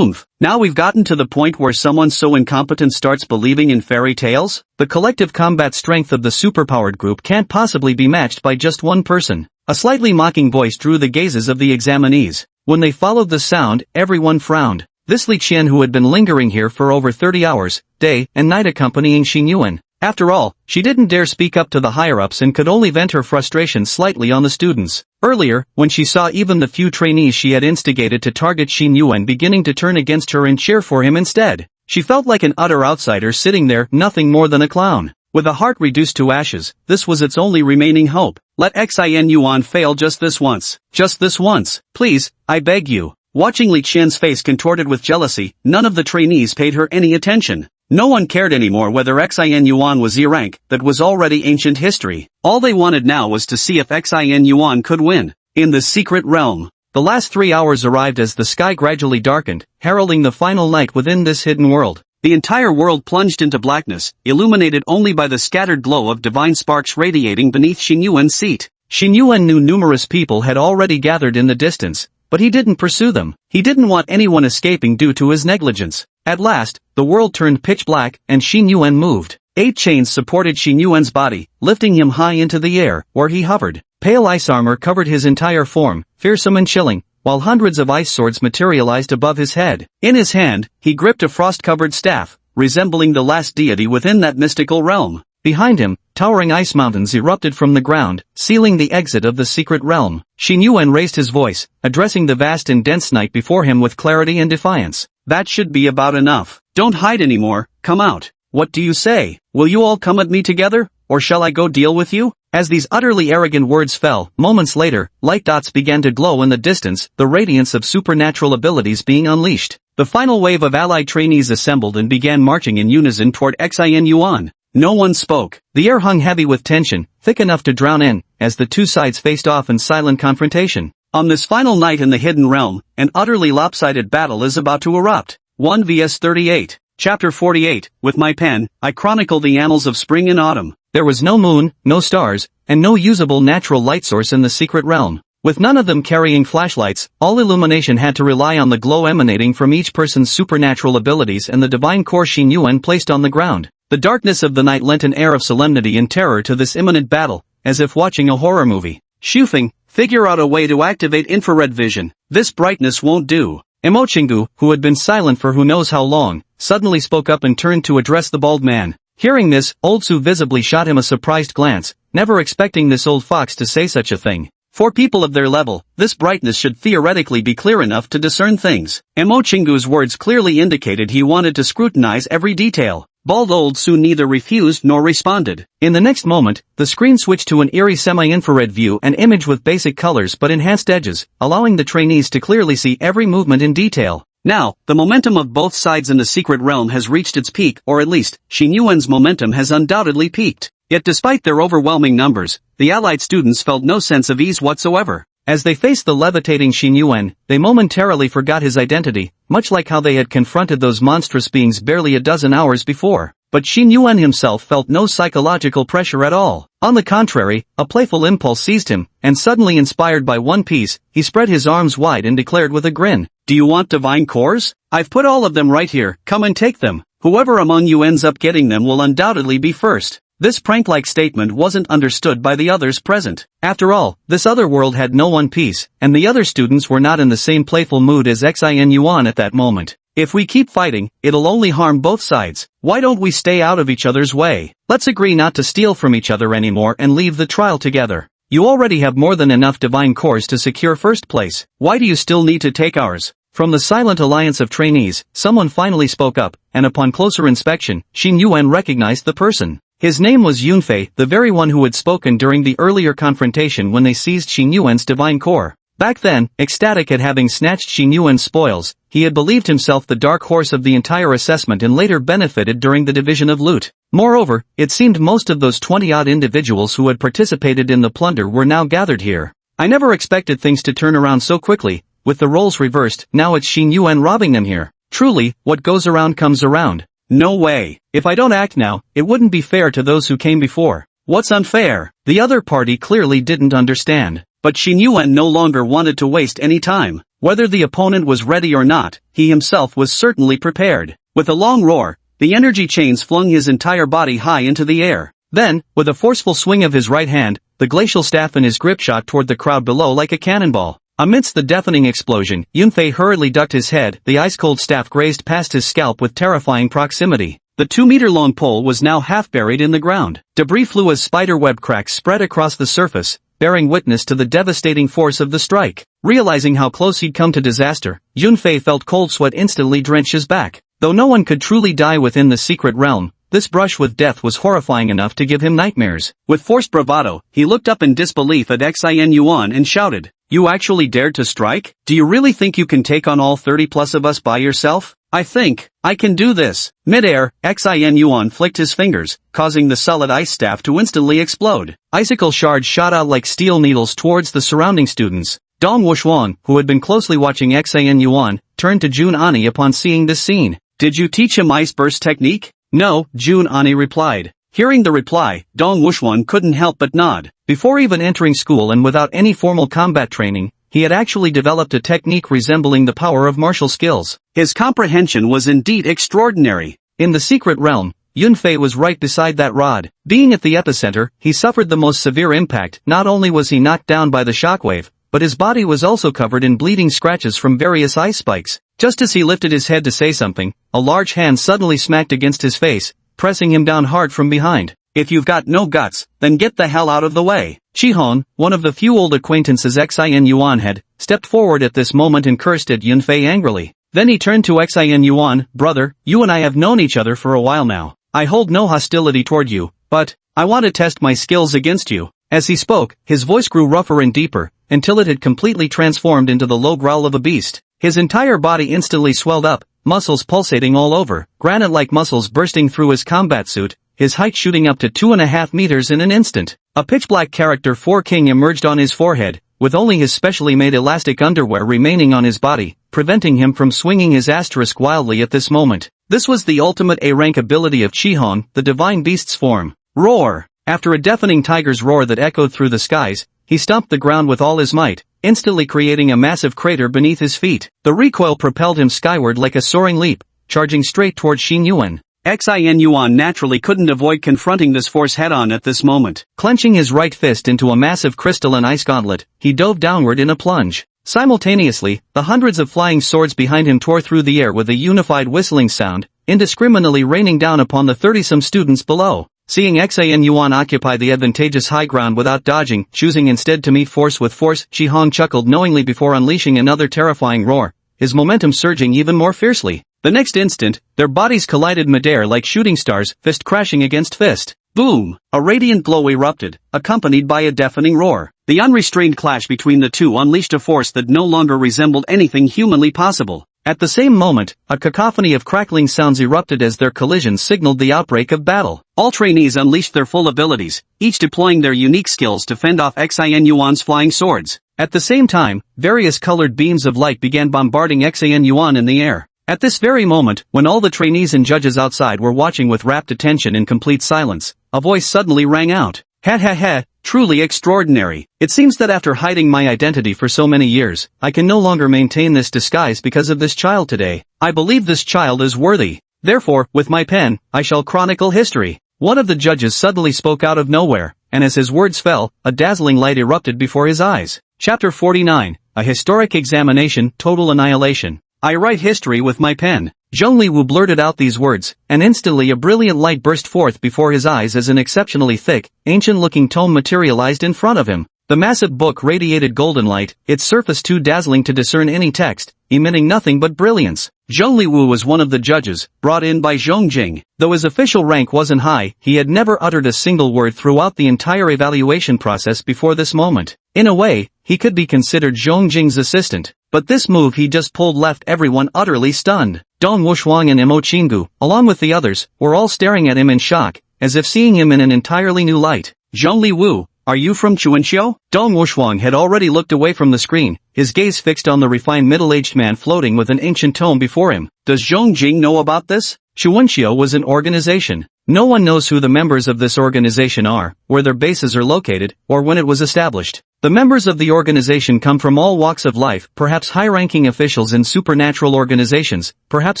Now we've gotten to the point where someone so incompetent starts believing in fairy tales? The collective combat strength of the superpowered group can't possibly be matched by just one person. A slightly mocking voice drew the gazes of the examinees. When they followed the sound, everyone frowned. This Li Qian, who had been lingering here for over 30 hours, day and night accompanying Xin Yuan. After all, she didn't dare speak up to the higher-ups and could only vent her frustration slightly on the students. Earlier, when she saw even the few trainees she had instigated to target Xin Yuan beginning to turn against her and cheer for him instead, she felt like an utter outsider sitting there, nothing more than a clown. With a heart reduced to ashes, this was its only remaining hope. Let Xin Yuan fail just this once. Just this once. Please, I beg you. Watching Li Qian's face contorted with jealousy, none of the trainees paid her any attention. No one cared anymore whether Xin Yuan was E-rank, that was already ancient history. All they wanted now was to see if Xin Yuan could win. In the secret realm. The last 3 hours arrived as the sky gradually darkened, heralding the final night within this hidden world. The entire world plunged into blackness, illuminated only by the scattered glow of divine sparks radiating beneath Xin Yuan's seat. Xin Yuan knew numerous people had already gathered in the distance, but he didn't pursue them. He didn't want anyone escaping due to his negligence. At last, the world turned pitch black, and Xin Yuan moved. 8 chains supported Xin Yuan's body, lifting him high into the air, where he hovered. Pale ice armor covered his entire form, fearsome and chilling, while hundreds of ice swords materialized above his head. In his hand, he gripped a frost-covered staff, resembling the last deity within that mystical realm. Behind him, towering ice mountains erupted from the ground, sealing the exit of the secret realm. Xing Yuan raised his voice, addressing the vast and dense night before him with clarity and defiance. That should be about enough. Don't hide anymore, come out. What do you say? Will you all come at me together, or shall I go deal with you? As these utterly arrogant words fell, moments later, light dots began to glow in the distance, the radiance of supernatural abilities being unleashed. The final wave of allied trainees assembled and began marching in unison toward Xin Yuan. No one spoke. The air hung heavy with tension, thick enough to drown in, as the two sides faced off in silent confrontation. On this final night in the Hidden Realm, an utterly lopsided battle is about to erupt. 1 vs 38. Chapter 48, with my pen, I chronicle the annals of spring and autumn. There was no moon, no stars, and no usable natural light source in the secret realm. With none of them carrying flashlights, all illumination had to rely on the glow emanating from each person's supernatural abilities and the divine core Xing Yuan placed on the ground. The darkness of the night lent an air of solemnity and terror to this imminent battle, as if watching a horror movie. Shufeng, figure out a way to activate infrared vision. This brightness won't do. Emochingu, who had been silent for who knows how long, suddenly spoke up and turned to address the bald man. Hearing this, Old Su visibly shot him a surprised glance, never expecting this old fox to say such a thing. For people of their level, this brightness should theoretically be clear enough to discern things. Emochingu's words clearly indicated he wanted to scrutinize every detail. Bald Old Su neither refused nor responded. In the next moment, the screen switched to an eerie semi-infrared view, an image with basic colors but enhanced edges, allowing the trainees to clearly see every movement in detail. Now, the momentum of both sides in the secret realm has reached its peak, or at least, Xing Yuan's momentum has undoubtedly peaked. Yet despite their overwhelming numbers, the allied students felt no sense of ease whatsoever. As they faced the levitating Xing Yuan, they momentarily forgot his identity, much like how they had confronted those monstrous beings barely a dozen hours before. But Xing Yuan himself felt no psychological pressure at all. On the contrary, a playful impulse seized him, and suddenly inspired by one piece, he spread his arms wide and declared with a grin, "Do you want divine cores? I've put all of them right here, come and take them. Whoever among you ends up getting them will undoubtedly be first." This prank-like statement wasn't understood by the others present. After all, this other world had no One Piece, and the other students were not in the same playful mood as Xin Yuan at that moment. If we keep fighting, it'll only harm both sides. Why don't we stay out of each other's way? Let's agree not to steal from each other anymore and leave the trial together. You already have more than enough divine cores to secure first place. Why do you still need to take ours? From the silent alliance of trainees, someone finally spoke up, and upon closer inspection, Xing Yuan recognized the person. His name was Yunfei, the very one who had spoken during the earlier confrontation when they seized Xing Yuan's divine core. Back then, ecstatic at having snatched Xing Yuan's spoils, he had believed himself the dark horse of the entire assessment and later benefited during the division of loot. Moreover, it seemed most of those 20-odd individuals who had participated in the plunder were now gathered here. I never expected things to turn around so quickly. With the roles reversed, now it's Xing Yuan robbing them here. Truly, what goes around comes around. No way. If I don't act now, it wouldn't be fair to those who came before. What's unfair? The other party clearly didn't understand. But Xing Yuan no longer wanted to waste any time. Whether the opponent was ready or not, he himself was certainly prepared. With a long roar, the energy chains flung his entire body high into the air. Then, with a forceful swing of his right hand, the glacial staff in his grip shot toward the crowd below like a cannonball. Amidst the deafening explosion, Yunfei hurriedly ducked his head, the ice-cold staff grazed past his scalp with terrifying proximity. The 2-meter-long pole was now half buried in the ground. Debris flew as spider-web cracks spread across the surface, bearing witness to the devastating force of the strike. Realizing how close he'd come to disaster, Yunfei felt cold sweat instantly drench his back. Though no one could truly die within the secret realm, this brush with death was horrifying enough to give him nightmares. With forced bravado, he looked up in disbelief at Xin Yuan and shouted, "You actually dared to strike? Do you really think you can take on all 30 plus of us by yourself? I think I can do this." Mid-air, Xin Yuan flicked his fingers, causing the solid ice staff to instantly explode. Icicle shards shot out like steel needles towards the surrounding students. Dong Wuxuan, who had been closely watching Xin Yuan, turned to Jun Ani upon seeing this scene. "Did you teach him ice burst technique?" "No," Jun Ani replied. Hearing the reply, Dong Wuxuan couldn't help but nod. Before even entering school and without any formal combat training, he had actually developed a technique resembling the power of martial skills. His comprehension was indeed extraordinary. In the secret realm, Yunfei was right beside that rod. Being at the epicenter, he suffered the most severe impact. Not only was he knocked down by the shockwave, but his body was also covered in bleeding scratches from various ice spikes. Just as he lifted his head to say something, a large hand suddenly smacked against his face, pressing him down hard from behind. "If you've got no guts, then get the hell out of the way." Shihon, one of the few old acquaintances Xin Yuan had, stepped forward at this moment and cursed at Yunfei angrily. Then he turned to Xin Yuan, "Brother, you and I have known each other for a while now. I hold no hostility toward you, but I want to test my skills against you." As he spoke, his voice grew rougher and deeper, until it had completely transformed into the low growl of a beast. His entire body instantly swelled up, muscles pulsating all over, granite-like muscles bursting through his combat suit, his height shooting up to 2.5 meters in an instant. A pitch-black character 4 King emerged on his forehead, with only his specially made elastic underwear remaining on his body, preventing him from swinging his asterisk wildly at this moment. This was the ultimate A-rank ability of Shihon, the divine beast's form. Roar! After a deafening tiger's roar that echoed through the skies, he stomped the ground with all his might, instantly creating a massive crater beneath his feet. The recoil propelled him skyward like a soaring leap, charging straight toward Xin Yuan. Xin Yuan naturally couldn't avoid confronting this force head-on at this moment. Clenching his right fist into a massive crystalline ice gauntlet, he dove downward in a plunge. Simultaneously, the hundreds of flying swords behind him tore through the air with a unified whistling sound, indiscriminately raining down upon the 30-some students below. Seeing Xin Yuan occupy the advantageous high ground without dodging, choosing instead to meet force with force, Shihon chuckled knowingly before unleashing another terrifying roar, his momentum surging even more fiercely. The next instant, their bodies collided midair like shooting stars, fist crashing against fist. Boom! A radiant glow erupted, accompanied by a deafening roar. The unrestrained clash between the two unleashed a force that no longer resembled anything humanly possible. At the same moment, a cacophony of crackling sounds erupted as their collisions signaled the outbreak of battle. All trainees unleashed their full abilities, each deploying their unique skills to fend off Xin Yuan's flying swords. At the same time, various colored beams of light began bombarding Xin Yuan in the air. At this very moment, when all the trainees and judges outside were watching with rapt attention in complete silence, a voice suddenly rang out. "Ha ha ha, truly extraordinary. It seems that after hiding my identity for so many years, I can no longer maintain this disguise because of this child today. I believe this child is worthy. Therefore, with my pen, I shall chronicle history." One of the judges suddenly spoke out of nowhere, and as his words fell, a dazzling light erupted before his eyes. Chapter 49, A Historic Examination, Total Annihilation. "I write history with my pen." Zhongli Wu blurted out these words, and instantly a brilliant light burst forth before his eyes as an exceptionally thick, ancient-looking tome materialized in front of him. The massive book radiated golden light, its surface too dazzling to discern any text, emitting nothing but brilliance. Zhongli Wu was one of the judges, brought in by Zhongjing. Though his official rank wasn't high, he had never uttered a single word throughout the entire evaluation process before this moment. In a way, he could be considered Zhongjing's assistant. But this move he just pulled left everyone utterly stunned. Dong Wushuang and Imo Qinggu, along with the others, were all staring at him in shock, as if seeing him in an entirely new light. "Zhongli Wu, are you from Chuanxiu?" Dong Wushuang had already looked away from the screen, his gaze fixed on the refined middle-aged man floating with an ancient tome before him. "Does Zhongjing know about this?" Chuanxiu was an organization. No one knows who the members of this organization are, where their bases are located, or when it was established. The members of the organization come from all walks of life, perhaps high-ranking officials in supernatural organizations, perhaps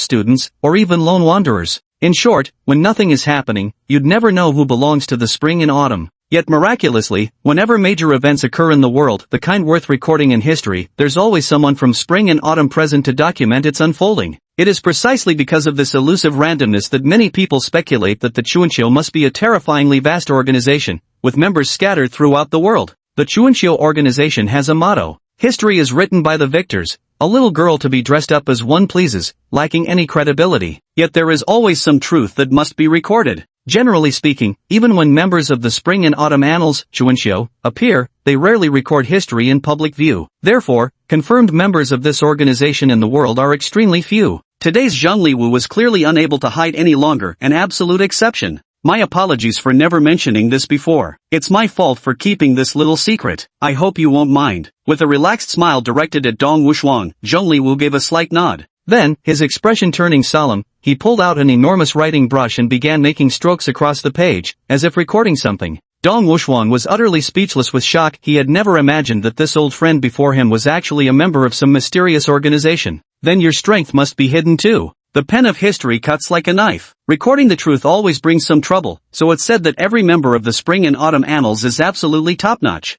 students, or even lone wanderers. In short, when nothing is happening, you'd never know who belongs to the spring and autumn. Yet miraculously, whenever major events occur in the world, the kind worth recording in history, there's always someone from spring and autumn present to document its unfolding. It is precisely because of this elusive randomness that many people speculate that the Chuanxiu must be a terrifyingly vast organization, with members scattered throughout the world. The Chuanxiu organization has a motto: "History is written by the victors," a little girl to be dressed up as one pleases, lacking any credibility. Yet there is always some truth that must be recorded. Generally speaking, even when members of the Spring and Autumn Annals, Chuanxiu, appear, they rarely record history in public view. Therefore, confirmed members of this organization in the world are extremely few. Today's Zhongli Wu was clearly unable to hide any longer, an absolute exception. "My apologies for never mentioning this before. It's my fault for keeping this little secret. I hope you won't mind." With a relaxed smile directed at Dong Wushuang, Zhongli Wu gave a slight nod. Then, his expression turning solemn, he pulled out an enormous writing brush and began making strokes across the page, as if recording something. Dong Wushuang was utterly speechless with shock. He had never imagined that this old friend before him was actually a member of some mysterious organization. "Then your strength must be hidden too. The pen of history cuts like a knife. Recording the truth always brings some trouble, so it's said that every member of the Spring and Autumn Annals is absolutely top-notch.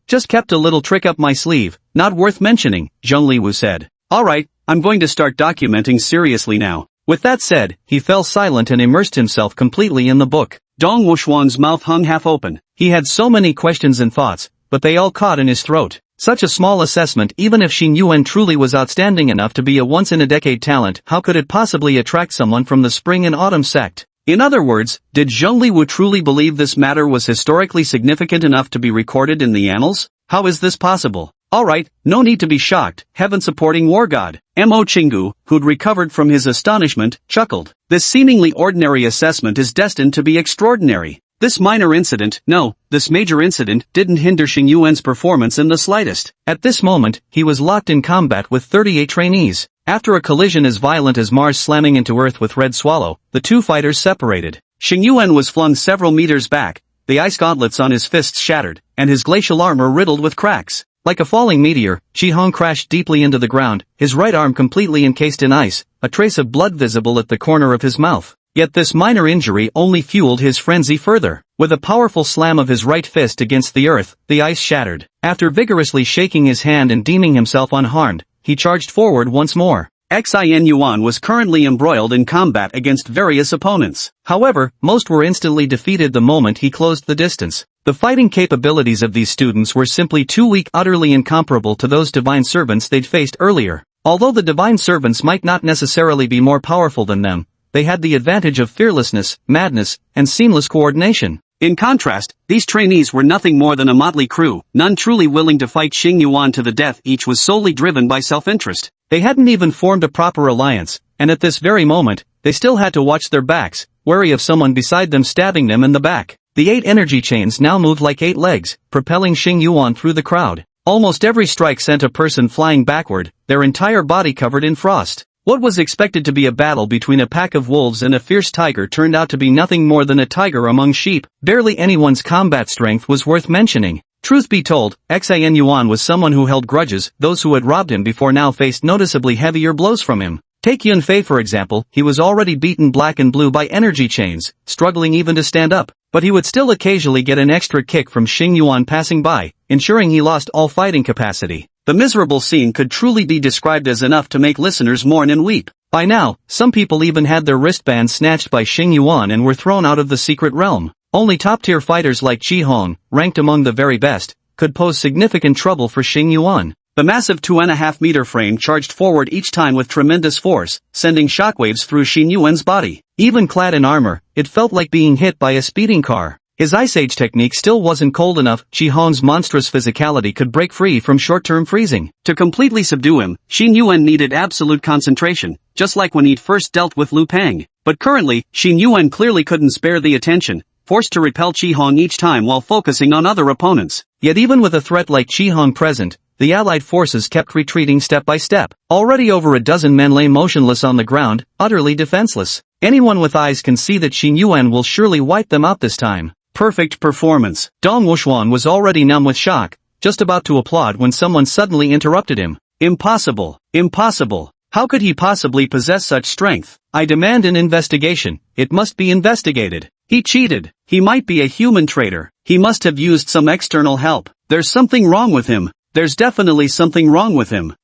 Just kept a little trick up my sleeve, not worth mentioning, Zheng Liwu said. Alright, I'm going to start documenting seriously now. With that said, he fell silent and immersed himself completely in the book. Dong Wuxuan's mouth hung half open. He had so many questions and thoughts, but they all caught in his throat. Such a small assessment, even if Xing Yuan truly was outstanding enough to be a once-in-a-decade talent, how could it possibly attract someone from the spring and autumn sect? In other words, did Zheng Liwu truly believe this matter was historically significant enough to be recorded in the annals? How is this possible? Alright, no need to be shocked, heaven-supporting war god. Mo Chingu, who'd recovered from his astonishment, chuckled. This seemingly ordinary assessment is destined to be extraordinary. This major incident didn't hinder Xing Yuan's performance in the slightest. At this moment, he was locked in combat with 38 trainees. After a collision as violent as Mars slamming into Earth with Red Swallow, the two fighters separated. Xing Yuan was flung several meters back, the ice gauntlets on his fists shattered, and his glacial armor riddled with cracks. Like a falling meteor, Qi Hong crashed deeply into the ground, his right arm completely encased in ice, a trace of blood visible at the corner of his mouth. Yet this minor injury only fueled his frenzy further. With a powerful slam of his right fist against the earth, the ice shattered. After vigorously shaking his hand and deeming himself unharmed, he charged forward once more. Xin Yuan was currently embroiled in combat against various opponents. However, most were instantly defeated the moment he closed the distance. The fighting capabilities of these students were simply too weak, utterly incomparable to those divine servants they'd faced earlier. Although the divine servants might not necessarily be more powerful than them, they had the advantage of fearlessness, madness, and seamless coordination. In contrast, these trainees were nothing more than a motley crew, none truly willing to fight Xing Yuan to the death. Each was solely driven by self-interest. They hadn't even formed a proper alliance, and at this very moment, they still had to watch their backs, wary of someone beside them stabbing them in the back. The 8 energy chains now moved like 8 legs, propelling Xing Yuan through the crowd. Almost every strike sent a person flying backward, their entire body covered in frost. What was expected to be a battle between a pack of wolves and a fierce tiger turned out to be nothing more than a tiger among sheep. Barely anyone's combat strength was worth mentioning. Truth be told, Xin Yuan was someone who held grudges. Those who had robbed him before now faced noticeably heavier blows from him. Take Yun Fei for example, he was already beaten black and blue by energy chains, struggling even to stand up, but he would still occasionally get an extra kick from Xing Yuan passing by, ensuring he lost all fighting capacity. The miserable scene could truly be described as enough to make listeners mourn and weep. By now, some people even had their wristbands snatched by Xing Yuan and were thrown out of the secret realm. Only top-tier fighters like Qi Hong, ranked among the very best, could pose significant trouble for Xing Yuan. The massive 2.5-meter frame charged forward each time with tremendous force, sending shockwaves through Xing Yuan's body. Even clad in armor, it felt like being hit by a speeding car. His Ice Age technique still wasn't cold enough. Qi Hong's monstrous physicality could break free from short-term freezing. To completely subdue him, Xing Yuan needed absolute concentration, just like when he'd first dealt with Liu Pang. But currently, Xing Yuan clearly couldn't spare the attention, forced to repel Qi Hong each time while focusing on other opponents. Yet even with a threat like Qi Hong present, the allied forces kept retreating step by step. Already over a dozen men lay motionless on the ground, utterly defenseless. Anyone with eyes can see that Xing Yuan will surely wipe them out this time. Perfect performance. Dong Wuxuan was already numb with shock, just about to applaud when someone suddenly interrupted him. Impossible. Impossible. How could he possibly possess such strength? I demand an investigation. It must be investigated. He cheated. He might be a human traitor. He must have used some external help. There's something wrong with him. There's definitely something wrong with him.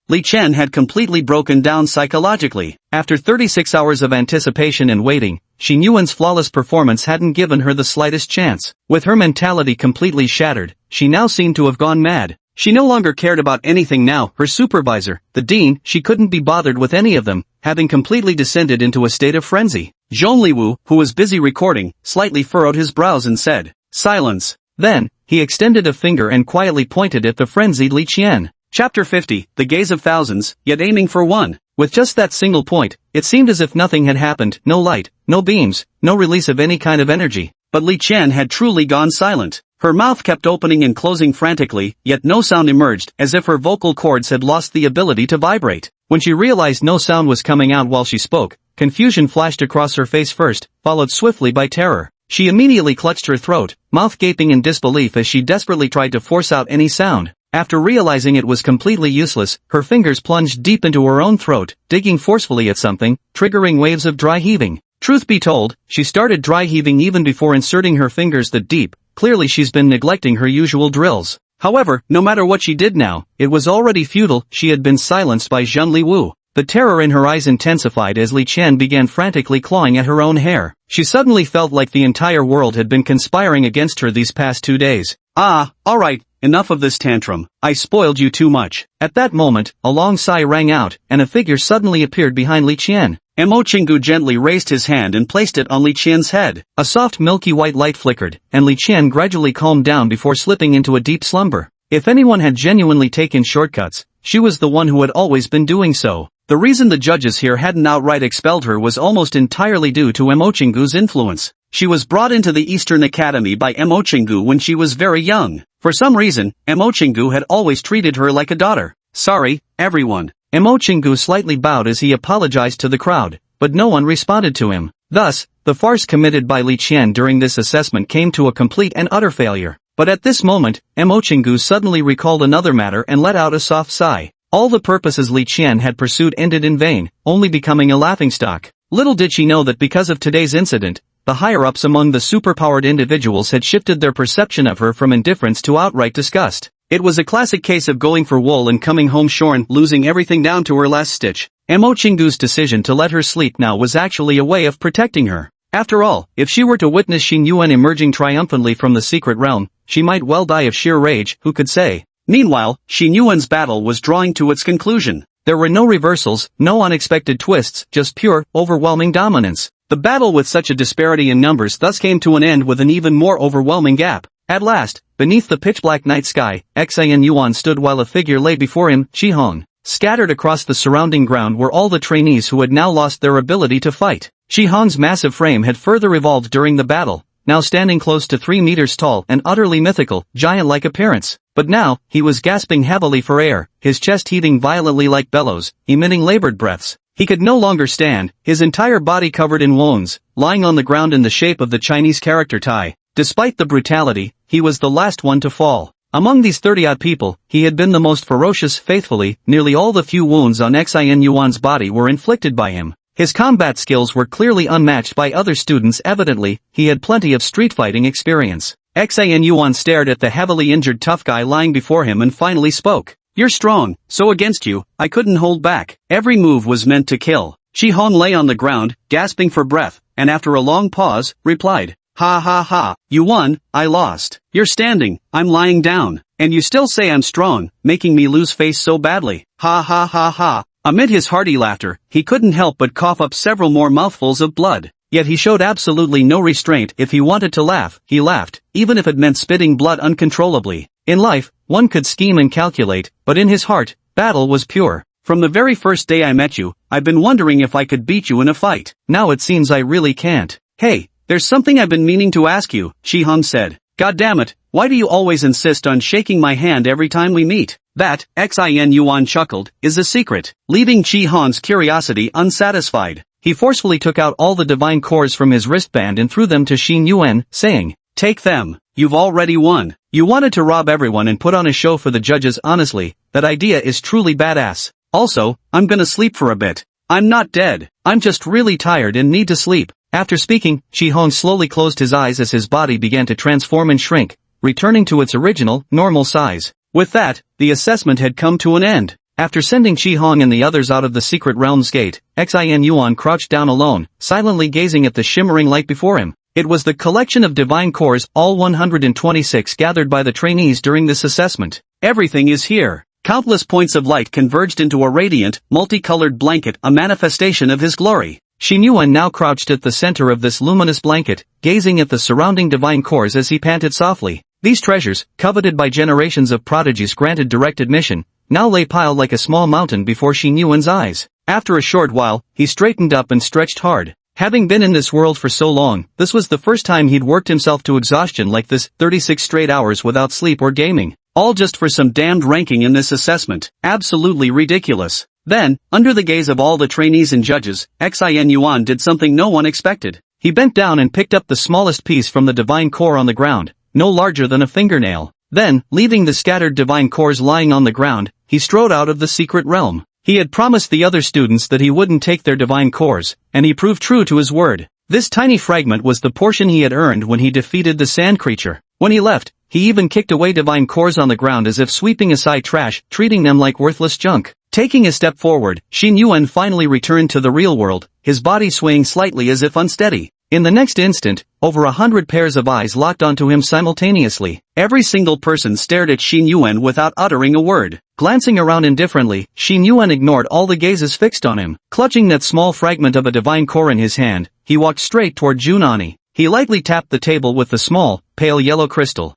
Li Chen had completely broken down psychologically. After 36 hours of anticipation and waiting, Xing Yuan's flawless performance hadn't given her the slightest chance. With her mentality completely shattered, she now seemed to have gone mad. She no longer cared about anything now. Her supervisor, the dean, she couldn't be bothered with any of them, having completely descended into a state of frenzy. Zhong Liwu, who was busy recording, slightly furrowed his brows and said, "Silence." Then, he extended a finger and quietly pointed at the frenzied Li Qian. Chapter 50, The Gaze of Thousands, Yet Aiming for One. With just that single point, it seemed as if nothing had happened, no light, no beams, no release of any kind of energy. But Li Qian had truly gone silent. Her mouth kept opening and closing frantically, yet no sound emerged, as if her vocal cords had lost the ability to vibrate. When she realized no sound was coming out while she spoke, confusion flashed across her face first, followed swiftly by terror. She immediately clutched her throat, mouth gaping in disbelief as she desperately tried to force out any sound. After realizing it was completely useless, her fingers plunged deep into her own throat, digging forcefully at something, triggering waves of dry heaving. Truth be told, she started dry heaving even before inserting her fingers that deep, clearly she's been neglecting her usual drills. However, no matter what she did now, it was already futile. She had been silenced by Zheng Liwu. The terror in her eyes intensified as Li Qian began frantically clawing at her own hair. She suddenly felt like the entire world had been conspiring against her these past 2 days. Alright, enough of this tantrum. I spoiled you too much. At that moment, a long sigh rang out, and a figure suddenly appeared behind Li Qian. Mo Qinggu gently raised his hand and placed it on Li Qian's head. A soft milky white light flickered, and Li Qian gradually calmed down before slipping into a deep slumber. If anyone had genuinely taken shortcuts, she was the one who had always been doing so. The reason the judges here hadn't outright expelled her was almost entirely due to Mo Qinggu's influence. She was brought into the Eastern Academy by Mo Qinggu when she was very young. For some reason, Mo Qinggu had always treated her like a daughter. Sorry, everyone. Mo Qinggu slightly bowed as he apologized to the crowd, but no one responded to him. Thus, the farce committed by Li Qian during this assessment came to a complete and utter failure. But at this moment, Mo Qinggu suddenly recalled another matter and let out a soft sigh. All the purposes Li Qian had pursued ended in vain, only becoming a laughingstock. Little did she know that because of today's incident, the higher-ups among the superpowered individuals had shifted their perception of her from indifference to outright disgust. It was a classic case of going for wool and coming home shorn, losing everything down to her last stitch. Mo Qinggu's decision to let her sleep now was actually a way of protecting her. After all, if she were to witness Xing Yuan emerging triumphantly from the secret realm, she might well die of sheer rage, who could say? Meanwhile, Xing Yuan's battle was drawing to its conclusion. There were no reversals, no unexpected twists, just pure, overwhelming dominance. The battle with such a disparity in numbers thus came to an end with an even more overwhelming gap. At last, beneath the pitch-black night sky, Xing Yuan stood while a figure lay before him, Qihong. Scattered across the surrounding ground were all the trainees who had now lost their ability to fight. Qihong's massive frame had further evolved during the battle, now standing close to 3 meters tall and utterly mythical, giant-like appearance. But now, he was gasping heavily for air, his chest heaving violently like bellows, emitting labored breaths. He could no longer stand, his entire body covered in wounds, lying on the ground in the shape of the Chinese character Tai. Despite the brutality, he was the last one to fall. Among these 30-odd people, he had been the most ferocious. Faithfully, nearly all the few wounds on Xing Yuan's body were inflicted by him. His combat skills were clearly unmatched by other students. Evidently, he had plenty of street fighting experience. Xing Yuan stared at the heavily injured tough guy lying before him and finally spoke. You're strong, so against you, I couldn't hold back. Every move was meant to kill. Qihong lay on the ground, gasping for breath, and after a long pause, replied. Ha ha ha, you won, I lost. You're standing, I'm lying down, and you still say I'm strong, making me lose face so badly. Ha ha ha ha. Amid his hearty laughter, he couldn't help but cough up several more mouthfuls of blood. Yet he showed absolutely no restraint. If he wanted to laugh, he laughed, even if it meant spitting blood uncontrollably. In life, one could scheme and calculate, but in his heart, battle was pure. From the very first day I met you, I've been wondering if I could beat you in a fight. Now it seems I really can't. Hey, there's something I've been meaning to ask you, Qihong said. God damn it, why do you always insist on shaking my hand every time we meet? That, Xing Yuan chuckled, is a secret. Leaving Qihong's curiosity unsatisfied, he forcefully took out all the divine cores from his wristband and threw them to Xing Yuan, saying, take them, you've already won. You wanted to rob everyone and put on a show for the judges. Honestly, that idea is truly badass. Also, I'm gonna sleep for a bit. I'm not dead, I'm just really tired and need to sleep. After speaking, Qihong slowly closed his eyes as his body began to transform and shrink, returning to its original, normal size. With that, the assessment had come to an end. After sending Qihong and the others out of the secret realm's gate, Xing Yuan crouched down alone, silently gazing at the shimmering light before him. It was the collection of divine cores, all 126 gathered by the trainees during this assessment. Everything is here. Countless points of light converged into a radiant, multicolored blanket, a manifestation of his glory. Xing Yuan now crouched at the center of this luminous blanket, gazing at the surrounding divine cores as he panted softly. These treasures, coveted by generations of prodigies granted direct admission, now lay piled like a small mountain before Xing Yuan's eyes. After a short while, he straightened up and stretched hard. Having been in this world for so long, this was the first time he'd worked himself to exhaustion like this, 36 straight hours without sleep or gaming. All just for some damned ranking in this assessment. Absolutely ridiculous. Then, under the gaze of all the trainees and judges, Xing Yuan did something no one expected. He bent down and picked up the smallest piece from the divine core on the ground, no larger than a fingernail. Then, leaving the scattered divine cores lying on the ground, he strode out of the secret realm. He had promised the other students that he wouldn't take their divine cores, and he proved true to his word. This tiny fragment was the portion he had earned when he defeated the sand creature. When he left, he even kicked away divine cores on the ground as if sweeping aside trash, treating them like worthless junk. Taking a step forward, Xin Yuan finally returned to the real world, his body swaying slightly as if unsteady. In the next instant, over 100 pairs of eyes locked onto him simultaneously. Every single person stared at Xin Yuan without uttering a word. Glancing around indifferently, Xin Yuan ignored all the gazes fixed on him. Clutching that small fragment of a divine core in his hand, he walked straight toward Junani. He lightly tapped the table with the small, pale yellow crystal.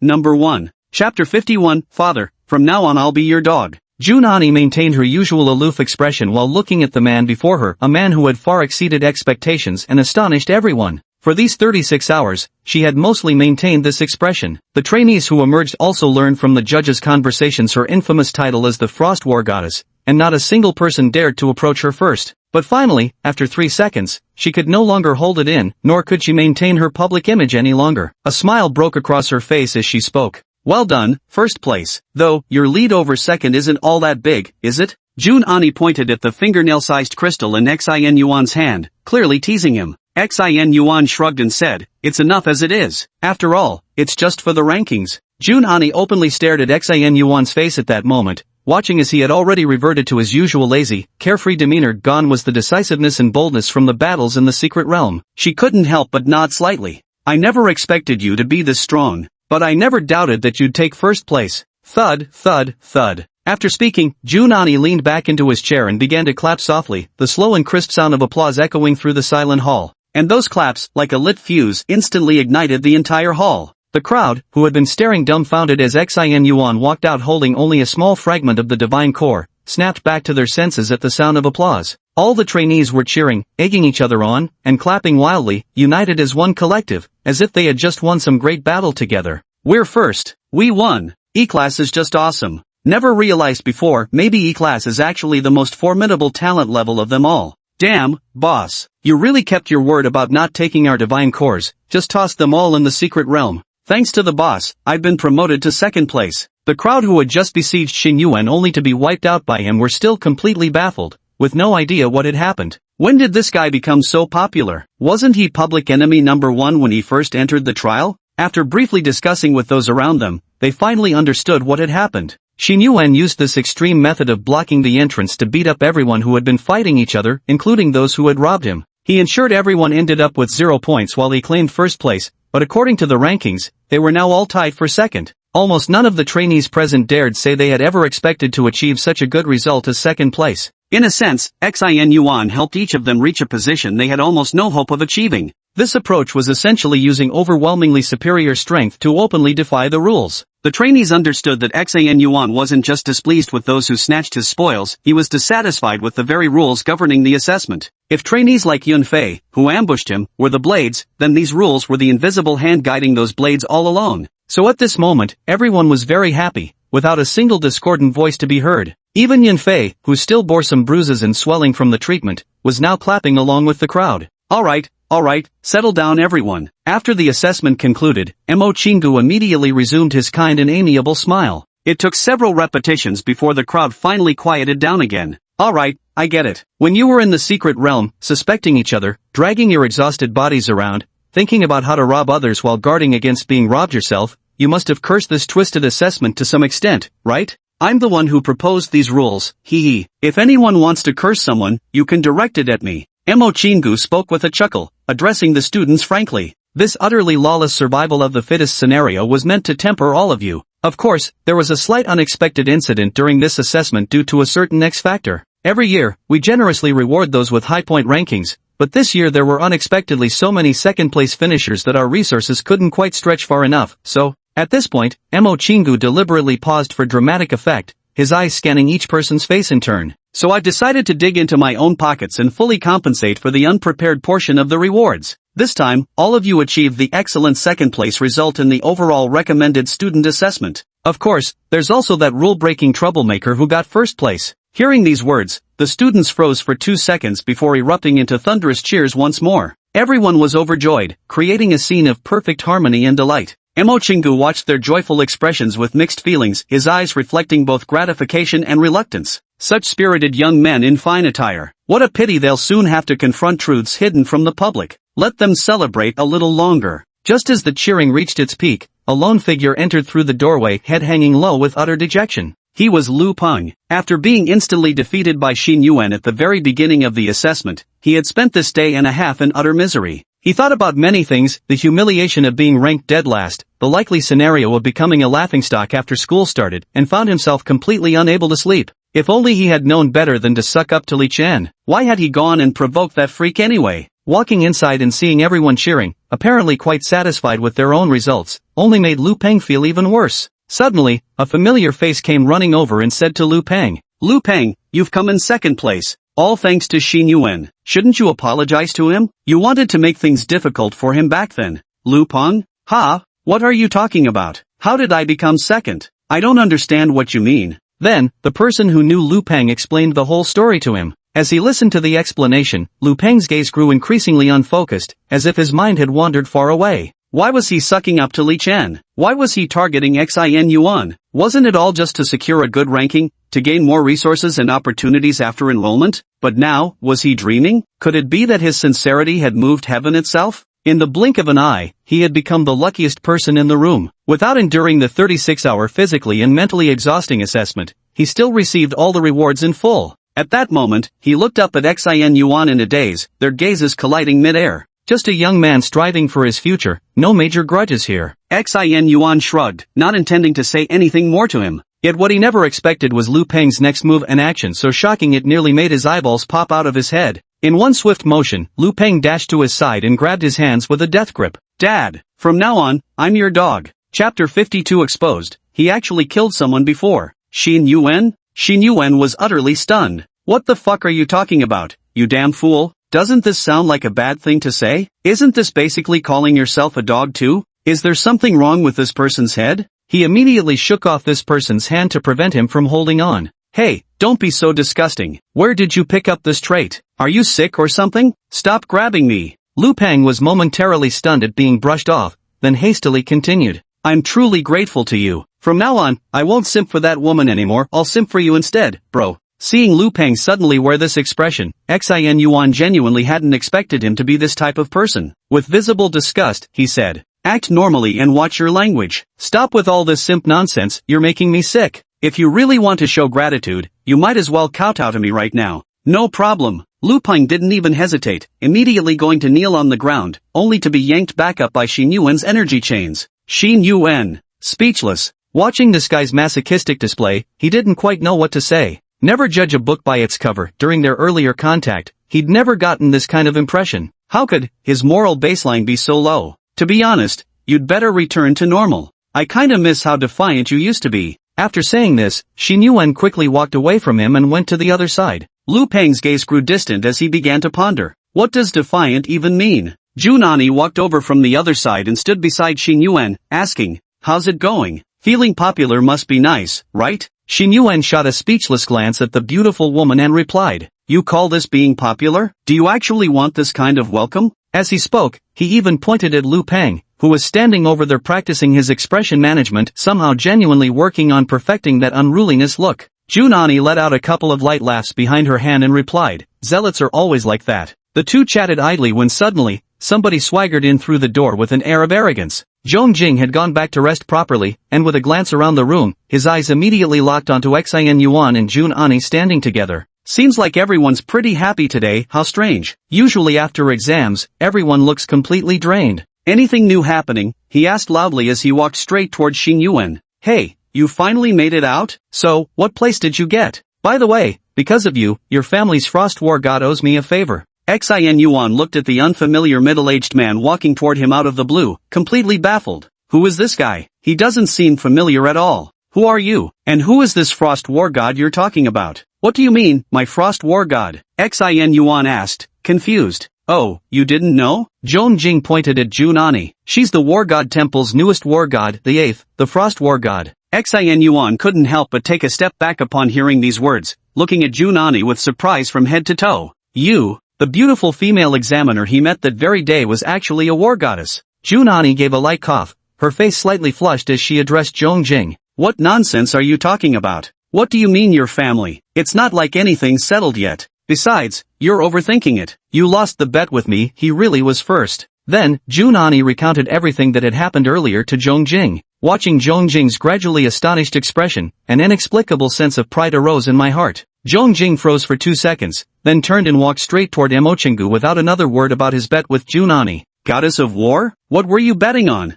Number 1. Chapter 51, Father, from now on I'll be your dog. Junani maintained her usual aloof expression while looking at the man before her, a man who had far exceeded expectations and astonished everyone. For these 36 hours, she had mostly maintained this expression. The trainees who emerged also learned from the judges' conversations her infamous title as the Frost War Goddess, and not a single person dared to approach her first. But finally, after 3 seconds, she could no longer hold it in, nor could she maintain her public image any longer. A smile broke across her face as she spoke. Well done, first place. Though, your lead over second isn't all that big, is it? Junani pointed at the fingernail-sized crystal in Xin Yuan's hand, clearly teasing him. Xin Yuan shrugged and said, it's enough as it is. After all, it's just for the rankings. Junani openly stared at Xin Yuan's face at that moment, watching as he had already reverted to his usual lazy, carefree demeanor. Gone was the decisiveness and boldness from the battles in the secret realm. She couldn't help but nod slightly. I never expected you to be this strong. But I never doubted that you'd take first place. Thud, thud, thud. After speaking, Junani leaned back into his chair and began to clap softly, the slow and crisp sound of applause echoing through the silent hall. And those claps, like a lit fuse, instantly ignited the entire hall. The crowd, who had been staring dumbfounded as Xin Yuan walked out holding only a small fragment of the divine core, snapped back to their senses at the sound of applause. All the trainees were cheering, egging each other on, and clapping wildly, united as one collective, as if they had just won some great battle together. We're first. We won. E-Class is just awesome. Never realized before, maybe E-Class is actually the most formidable talent level of them all. Damn, boss. You really kept your word about not taking our divine cores, just tossed them all in the secret realm. Thanks to the boss, I've been promoted to second place. The crowd who had just besieged Xin Yuan only to be wiped out by him were still completely baffled, with no idea what had happened. When did this guy become so popular? Wasn't he public enemy number 1 when he first entered the trial? After briefly discussing with those around them, they finally understood what had happened. Xin Yuan used this extreme method of blocking the entrance to beat up everyone who had been fighting each other, including those who had robbed him. He ensured everyone ended up with 0 points while he claimed first place, but according to the rankings, they were now all tied for second. Almost none of the trainees present dared say they had ever expected to achieve such a good result as second place. In a sense, Xin Yuan helped each of them reach a position they had almost no hope of achieving. This approach was essentially using overwhelmingly superior strength to openly defy the rules. The trainees understood that Xin Yuan wasn't just displeased with those who snatched his spoils, he was dissatisfied with the very rules governing the assessment. If trainees like Yunfei, who ambushed him, were the blades, then these rules were the invisible hand guiding those blades all along. So at this moment, everyone was very happy, without a single discordant voice to be heard. Even Yunfei, who still bore some bruises and swelling from the treatment, was now clapping along with the crowd. Alright, settle down everyone. After the assessment concluded, Mo Chingu immediately resumed his kind and amiable smile. It took several repetitions before the crowd finally quieted down again. Alright, I get it. When you were in the secret realm, suspecting each other, dragging your exhausted bodies around, thinking about how to rob others while guarding against being robbed yourself, you must have cursed this twisted assessment to some extent, right? I'm the one who proposed these rules, hee. If anyone wants to curse someone, you can direct it at me. Mo Chingu spoke with a chuckle, addressing the students frankly. This utterly lawless survival of the fittest scenario was meant to temper all of you. Of course, there was a slight unexpected incident during this assessment due to a certain X factor. Every year, we generously reward those with high point rankings, but this year there were unexpectedly so many second-place finishers that our resources couldn't quite stretch far enough, so, at this point, Mo Chingu deliberately paused for dramatic effect, his eyes scanning each person's face in turn. So I've decided to dig into my own pockets and fully compensate for the unprepared portion of the rewards. This time, all of you achieved the excellent second-place result in the overall recommended student assessment. Of course, there's also that rule-breaking troublemaker who got first place. Hearing these words, the students froze for 2 seconds before erupting into thunderous cheers once more. Everyone was overjoyed, creating a scene of perfect harmony and delight. Mo Chingu watched their joyful expressions with mixed feelings, his eyes reflecting both gratification and reluctance. Such spirited young men in fine attire. What a pity they'll soon have to confront truths hidden from the public. Let them celebrate a little longer. Just as the cheering reached its peak, a lone figure entered through the doorway, head hanging low with utter dejection. He was Lu Peng. After being instantly defeated by Xin Yuan at the very beginning of the assessment, he had spent this day and a half in utter misery. He thought about many things: the humiliation of being ranked dead last, the likely scenario of becoming a laughingstock after school started, and found himself completely unable to sleep. If only he had known better than to suck up to Li Chen. Why had he gone and provoked that freak anyway? Walking inside and seeing everyone cheering, apparently quite satisfied with their own results, only made Lu Peng feel even worse. Suddenly, a familiar face came running over and said to Lu Peng, "Lu Peng, you've come in second place. All thanks to Xin Yuan. Shouldn't you apologize to him? You wanted to make things difficult for him back then." "Lu Peng? Ha? What are you talking about? How did I become second? I don't understand what you mean." Then, the person who knew Lu Peng explained the whole story to him. As he listened to the explanation, Lu Peng's gaze grew increasingly unfocused, as if his mind had wandered far away. Why was he sucking up to Li Chen? Why was he targeting Xin Yuan? Wasn't it all just to secure a good ranking, to gain more resources and opportunities after enrollment? But now, was he dreaming? Could it be that his sincerity had moved heaven itself? In the blink of an eye, he had become the luckiest person in the room. Without enduring the 36-hour physically and mentally exhausting assessment, he still received all the rewards in full. At that moment, he looked up at Xin Yuan in a daze, their gazes colliding mid-air. Just a young man striving for his future, no major grudges here. Xin Yuan shrugged, not intending to say anything more to him. Yet what he never expected was Lu Peng's next move and action so shocking it nearly made his eyeballs pop out of his head. In one swift motion, Lu Peng dashed to his side and grabbed his hands with a death grip. "Dad, from now on, I'm your dog." Chapter 52 exposed. He actually killed someone before. Xin Yuan? Xin Yuan was utterly stunned. "What the fuck are you talking about, you damn fool? Doesn't this sound like a bad thing to say? Isn't this basically calling yourself a dog too? Is there something wrong with this person's head?" He immediately shook off this person's hand to prevent him from holding on. "Hey, don't be so disgusting. Where did you pick up this trait? Are you sick or something? Stop grabbing me." Lu Peng was momentarily stunned at being brushed off, then hastily continued. "I'm truly grateful to you. From now on, I won't simp for that woman anymore, I'll simp for you instead, bro." Seeing Lu Peng suddenly wear this expression, Xin Yuan genuinely hadn't expected him to be this type of person. With visible disgust, he said, "Act normally and watch your language. Stop with all this simp nonsense, you're making me sick. If you really want to show gratitude, you might as well kowtow to me right now." "No problem." Lu Peng didn't even hesitate, immediately going to kneel on the ground, only to be yanked back up by Xin Yuan's energy chains. Xin Yuan, speechless. Watching this guy's masochistic display, he didn't quite know what to say. Never judge a book by its cover. During their earlier contact, he'd never gotten this kind of impression. How could his moral baseline be so low? "To be honest, you'd better return to normal. I kinda miss how defiant you used to be." After saying this, Xin Yuan quickly walked away from him and went to the other side. Lu Peng's gaze grew distant as he began to ponder. What does defiant even mean? Junani walked over from the other side and stood beside Xin Yuan, asking, "How's it going? Feeling popular must be nice, right?" Xin Yuan shot a speechless glance at the beautiful woman and replied, "You call this being popular? Do you actually want this kind of welcome?" As he spoke, he even pointed at Lu Peng, who was standing over there practicing his expression management, somehow genuinely working on perfecting that unruliness look. Junani let out a couple of light laughs behind her hand and replied, "Zealots are always like that." The two chatted idly when suddenly, somebody swaggered in through the door with an air of arrogance. Zhongjing had gone back to rest properly, and with a glance around the room, his eyes immediately locked onto Xin Yuan and Junani standing together. "Seems like everyone's pretty happy today, how strange. Usually after exams, everyone looks completely drained. Anything new happening?" he asked loudly as he walked straight toward Xin Yuan. "Hey, you finally made it out? So, what place did you get? By the way, because of you, your family's Frost War god owes me a favor." Xin Yuan looked at the unfamiliar middle-aged man walking toward him out of the blue, completely baffled. Who is this guy? He doesn't seem familiar at all. Who are you? And who is this Frost War god you're talking about? What do you mean, my Frost War god? Xin Yuan asked, confused. Oh, you didn't know? Zhongjing pointed at Junani. She's the War God Temple's newest war god, the 8th, the Frost War god. Xin Yuan couldn't help but take a step back upon hearing these words, looking at Junani with surprise from head to toe. You? The beautiful female examiner he met that very day was actually a war goddess. Junani gave a light cough, her face slightly flushed as she addressed Zhongjing. What nonsense are you talking about? What do you mean your family? It's not like anything's settled yet. Besides, you're overthinking it. You lost the bet with me, he really was first. Then, Junani recounted everything that had happened earlier to Zhongjing. Watching Zhongjing's gradually astonished expression, an inexplicable sense of pride arose in my heart. Zhongjing froze for 2 seconds, then turned and walked straight toward Emochingu without another word about his bet with Junani. Goddess of War? What were you betting on?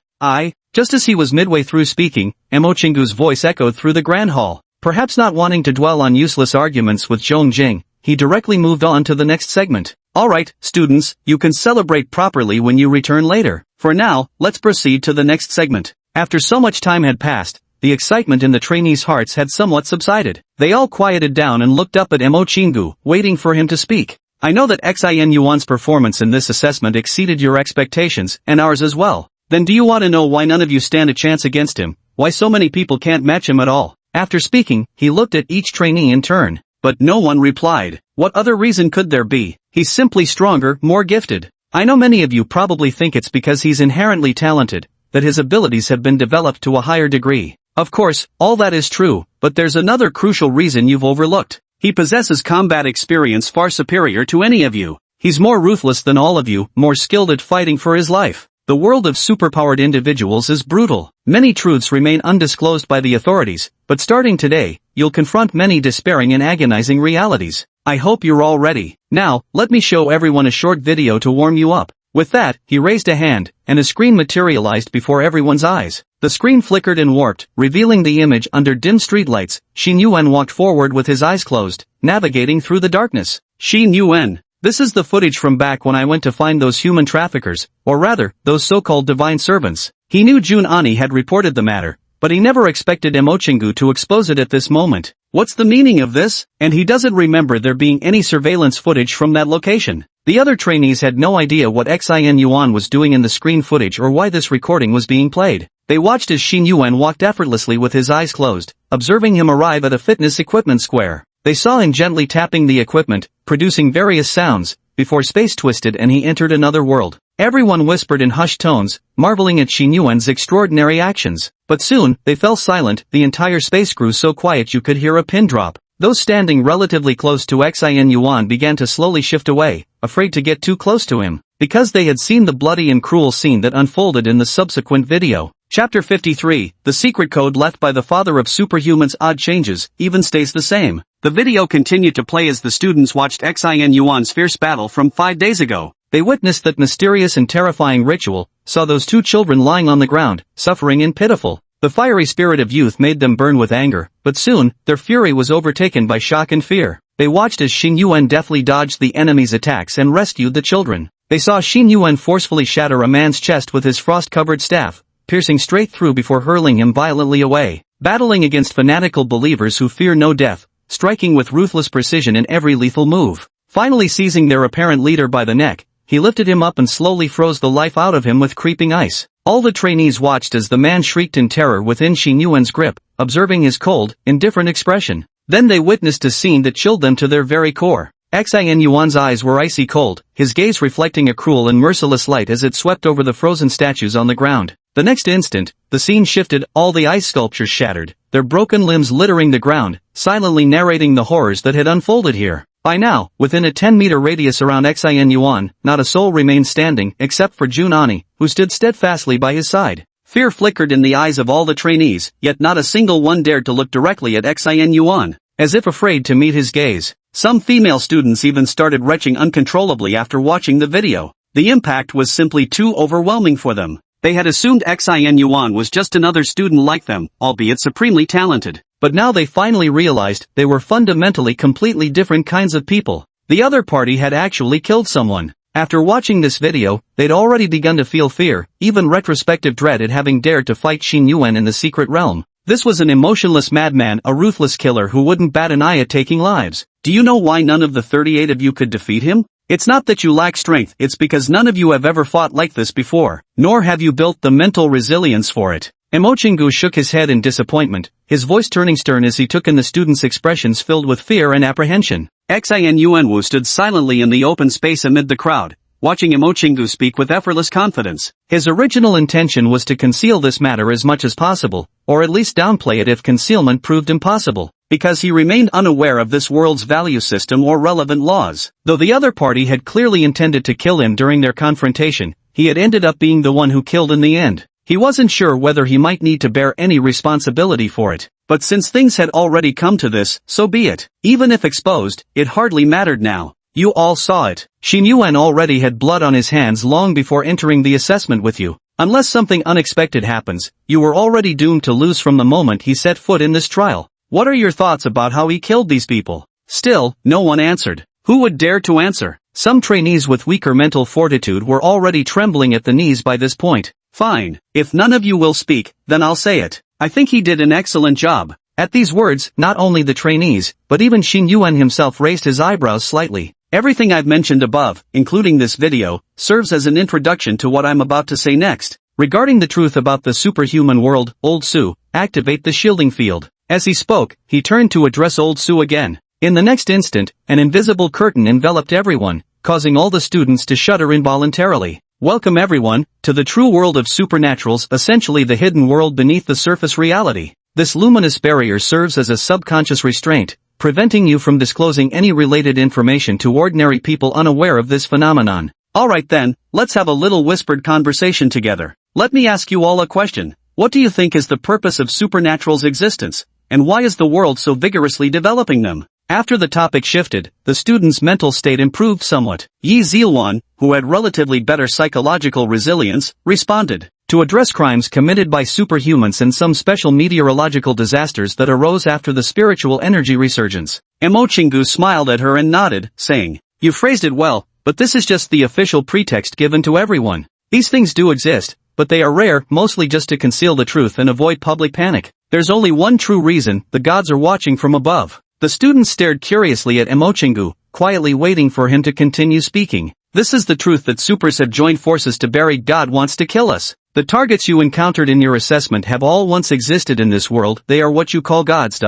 Just as he was midway through speaking, Emochingu's voice echoed through the grand hall. Perhaps not wanting to dwell on useless arguments with Zhongjing, he directly moved on to the next segment. Alright, students, you can celebrate properly when you return later. For now, let's proceed to the next segment. After so much time had passed, the excitement in the trainees' hearts had somewhat subsided. They all quieted down and looked up at Emochingu, waiting for him to speak. I know that Xin Yuan's performance in this assessment exceeded your expectations, and ours as well. Then do you want to know why none of you stand a chance against him? Why so many people can't match him at all? After speaking, he looked at each trainee in turn. But no one replied. What other reason could there be? He's simply stronger, more gifted. I know many of you probably think it's because he's inherently talented, that his abilities have been developed to a higher degree. Of course, all that is true, but there's another crucial reason you've overlooked. He possesses combat experience far superior to any of you. He's more ruthless than all of you, more skilled at fighting for his life. The world of superpowered individuals is brutal. Many truths remain undisclosed by the authorities, but starting today, you'll confront many despairing and agonizing realities. I hope you're all ready. Now, let me show everyone a short video to warm you up. With that, he raised a hand, and a screen materialized before everyone's eyes. The screen flickered and warped, revealing the image under dim streetlights. Xin Yuan walked forward with his eyes closed, navigating through the darkness. Xin Yuan. This is the footage from back when I went to find those human traffickers, or rather, those so-called divine servants. He knew Junani had reported the matter, but he never expected Emochingu to expose it at this moment. What's the meaning of this? And he doesn't remember there being any surveillance footage from that location. The other trainees had no idea what Xin Yuan was doing in the screen footage or why this recording was being played. They watched as Xin Yuan walked effortlessly with his eyes closed, observing him arrive at a fitness equipment square. They saw him gently tapping the equipment, producing various sounds, before space twisted and he entered another world. Everyone whispered in hushed tones, marveling at Xin Yuan's extraordinary actions. But soon, they fell silent, the entire space grew so quiet you could hear a pin drop. Those standing relatively close to Xin Yuan began to slowly shift away, afraid to get too close to him, because they had seen the bloody and cruel scene that unfolded in the subsequent video. Chapter 53, the secret code left by the father of superhumans. Odd changes, even stays the same. The video continued to play as the students watched Xin Yuan's fierce battle from 5 days ago. They witnessed that mysterious and terrifying ritual, saw those two children lying on the ground, suffering and pitiful. The fiery spirit of youth made them burn with anger, but soon, their fury was overtaken by shock and fear. They watched as Xin Yuan deftly dodged the enemy's attacks and rescued the children. They saw Xin Yuan forcefully shatter a man's chest with his frost-covered staff, piercing straight through before hurling him violently away. Battling against fanatical believers who fear no death, striking with ruthless precision in every lethal move. Finally seizing their apparent leader by the neck, he lifted him up and slowly froze the life out of him with creeping ice. All the trainees watched as the man shrieked in terror within Xin Yuan's grip, observing his cold, indifferent expression. Then they witnessed a scene that chilled them to their very core. Xin Yuan's eyes were icy cold, his gaze reflecting a cruel and merciless light as it swept over the frozen statues on the ground. The next instant, the scene shifted, all the ice sculptures shattered, their broken limbs littering the ground, silently narrating the horrors that had unfolded here. By now, within a 10-meter radius around Xin Yuan, not a soul remained standing except for Junani, who stood steadfastly by his side. Fear flickered in the eyes of all the trainees, yet not a single one dared to look directly at Xin Yuan, as if afraid to meet his gaze. Some female students even started retching uncontrollably after watching the video. The impact was simply too overwhelming for them. They had assumed Xin Yuan was just another student like them, albeit supremely talented. But now they finally realized they were fundamentally completely different kinds of people. The other party had actually killed someone. After watching this video, they'd already begun to feel fear, even retrospective dread at having dared to fight Xin Yuan in the secret realm. This was an emotionless madman, a ruthless killer who wouldn't bat an eye at taking lives. Do you know why none of the 38 of you could defeat him? It's not that you lack strength, it's because none of you have ever fought like this before, nor have you built the mental resilience for it. Emochingu shook his head in disappointment, his voice turning stern as he took in the students' expressions filled with fear and apprehension. Xin Yuanwu stood silently in the open space amid the crowd, watching Emochingu speak with effortless confidence. His original intention was to conceal this matter as much as possible, or at least downplay it if concealment proved impossible, because he remained unaware of this world's value system or relevant laws. Though the other party had clearly intended to kill him during their confrontation, he had ended up being the one who killed in the end. He wasn't sure whether he might need to bear any responsibility for it. But since things had already come to this, so be it. Even if exposed, it hardly mattered now. You all saw it. Xin Yuan already had blood on his hands long before entering the assessment with you. Unless something unexpected happens, you were already doomed to lose from the moment he set foot in this trial. What are your thoughts about how he killed these people? Still, no one answered. Who would dare to answer? Some trainees with weaker mental fortitude were already trembling at the knees by this point. Fine. If none of you will speak, then I'll say it. I think he did an excellent job. At these words, not only the trainees, but even Xin Yuan himself raised his eyebrows slightly. Everything I've mentioned above, including this video, serves as an introduction to what I'm about to say next. Regarding the truth about the superhuman world, Old Su, activate the shielding field. As he spoke, he turned to address Old Su again. In the next instant, an invisible curtain enveloped everyone, causing all the students to shudder involuntarily. Welcome everyone, to the true world of supernaturals, essentially the hidden world beneath the surface reality. This luminous barrier serves as a subconscious restraint, preventing you from disclosing any related information to ordinary people unaware of this phenomenon. Alright then, let's have a little whispered conversation together. Let me ask you all a question. What do you think is the purpose of supernaturals' existence, and why is the world so vigorously developing them? After the topic shifted, the student's mental state improved somewhat. Yi Zilwan, who had relatively better psychological resilience, responded. To address crimes committed by superhumans and some special meteorological disasters that arose after the spiritual energy resurgence. Mo Chingu smiled at her and nodded, saying, "You phrased it well, but this is just the official pretext given to everyone. These things do exist, but they are rare, mostly just to conceal the truth and avoid public panic. There's only one true reason: the gods are watching from above." The students stared curiously at Mo Chingu, quietly waiting for him to continue speaking. This is the truth that supers have joined forces to bury. God wants to kill us. The targets you encountered in your assessment have all once existed in this world. They are what you call gods.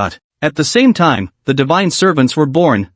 At the same time, the divine servants were born.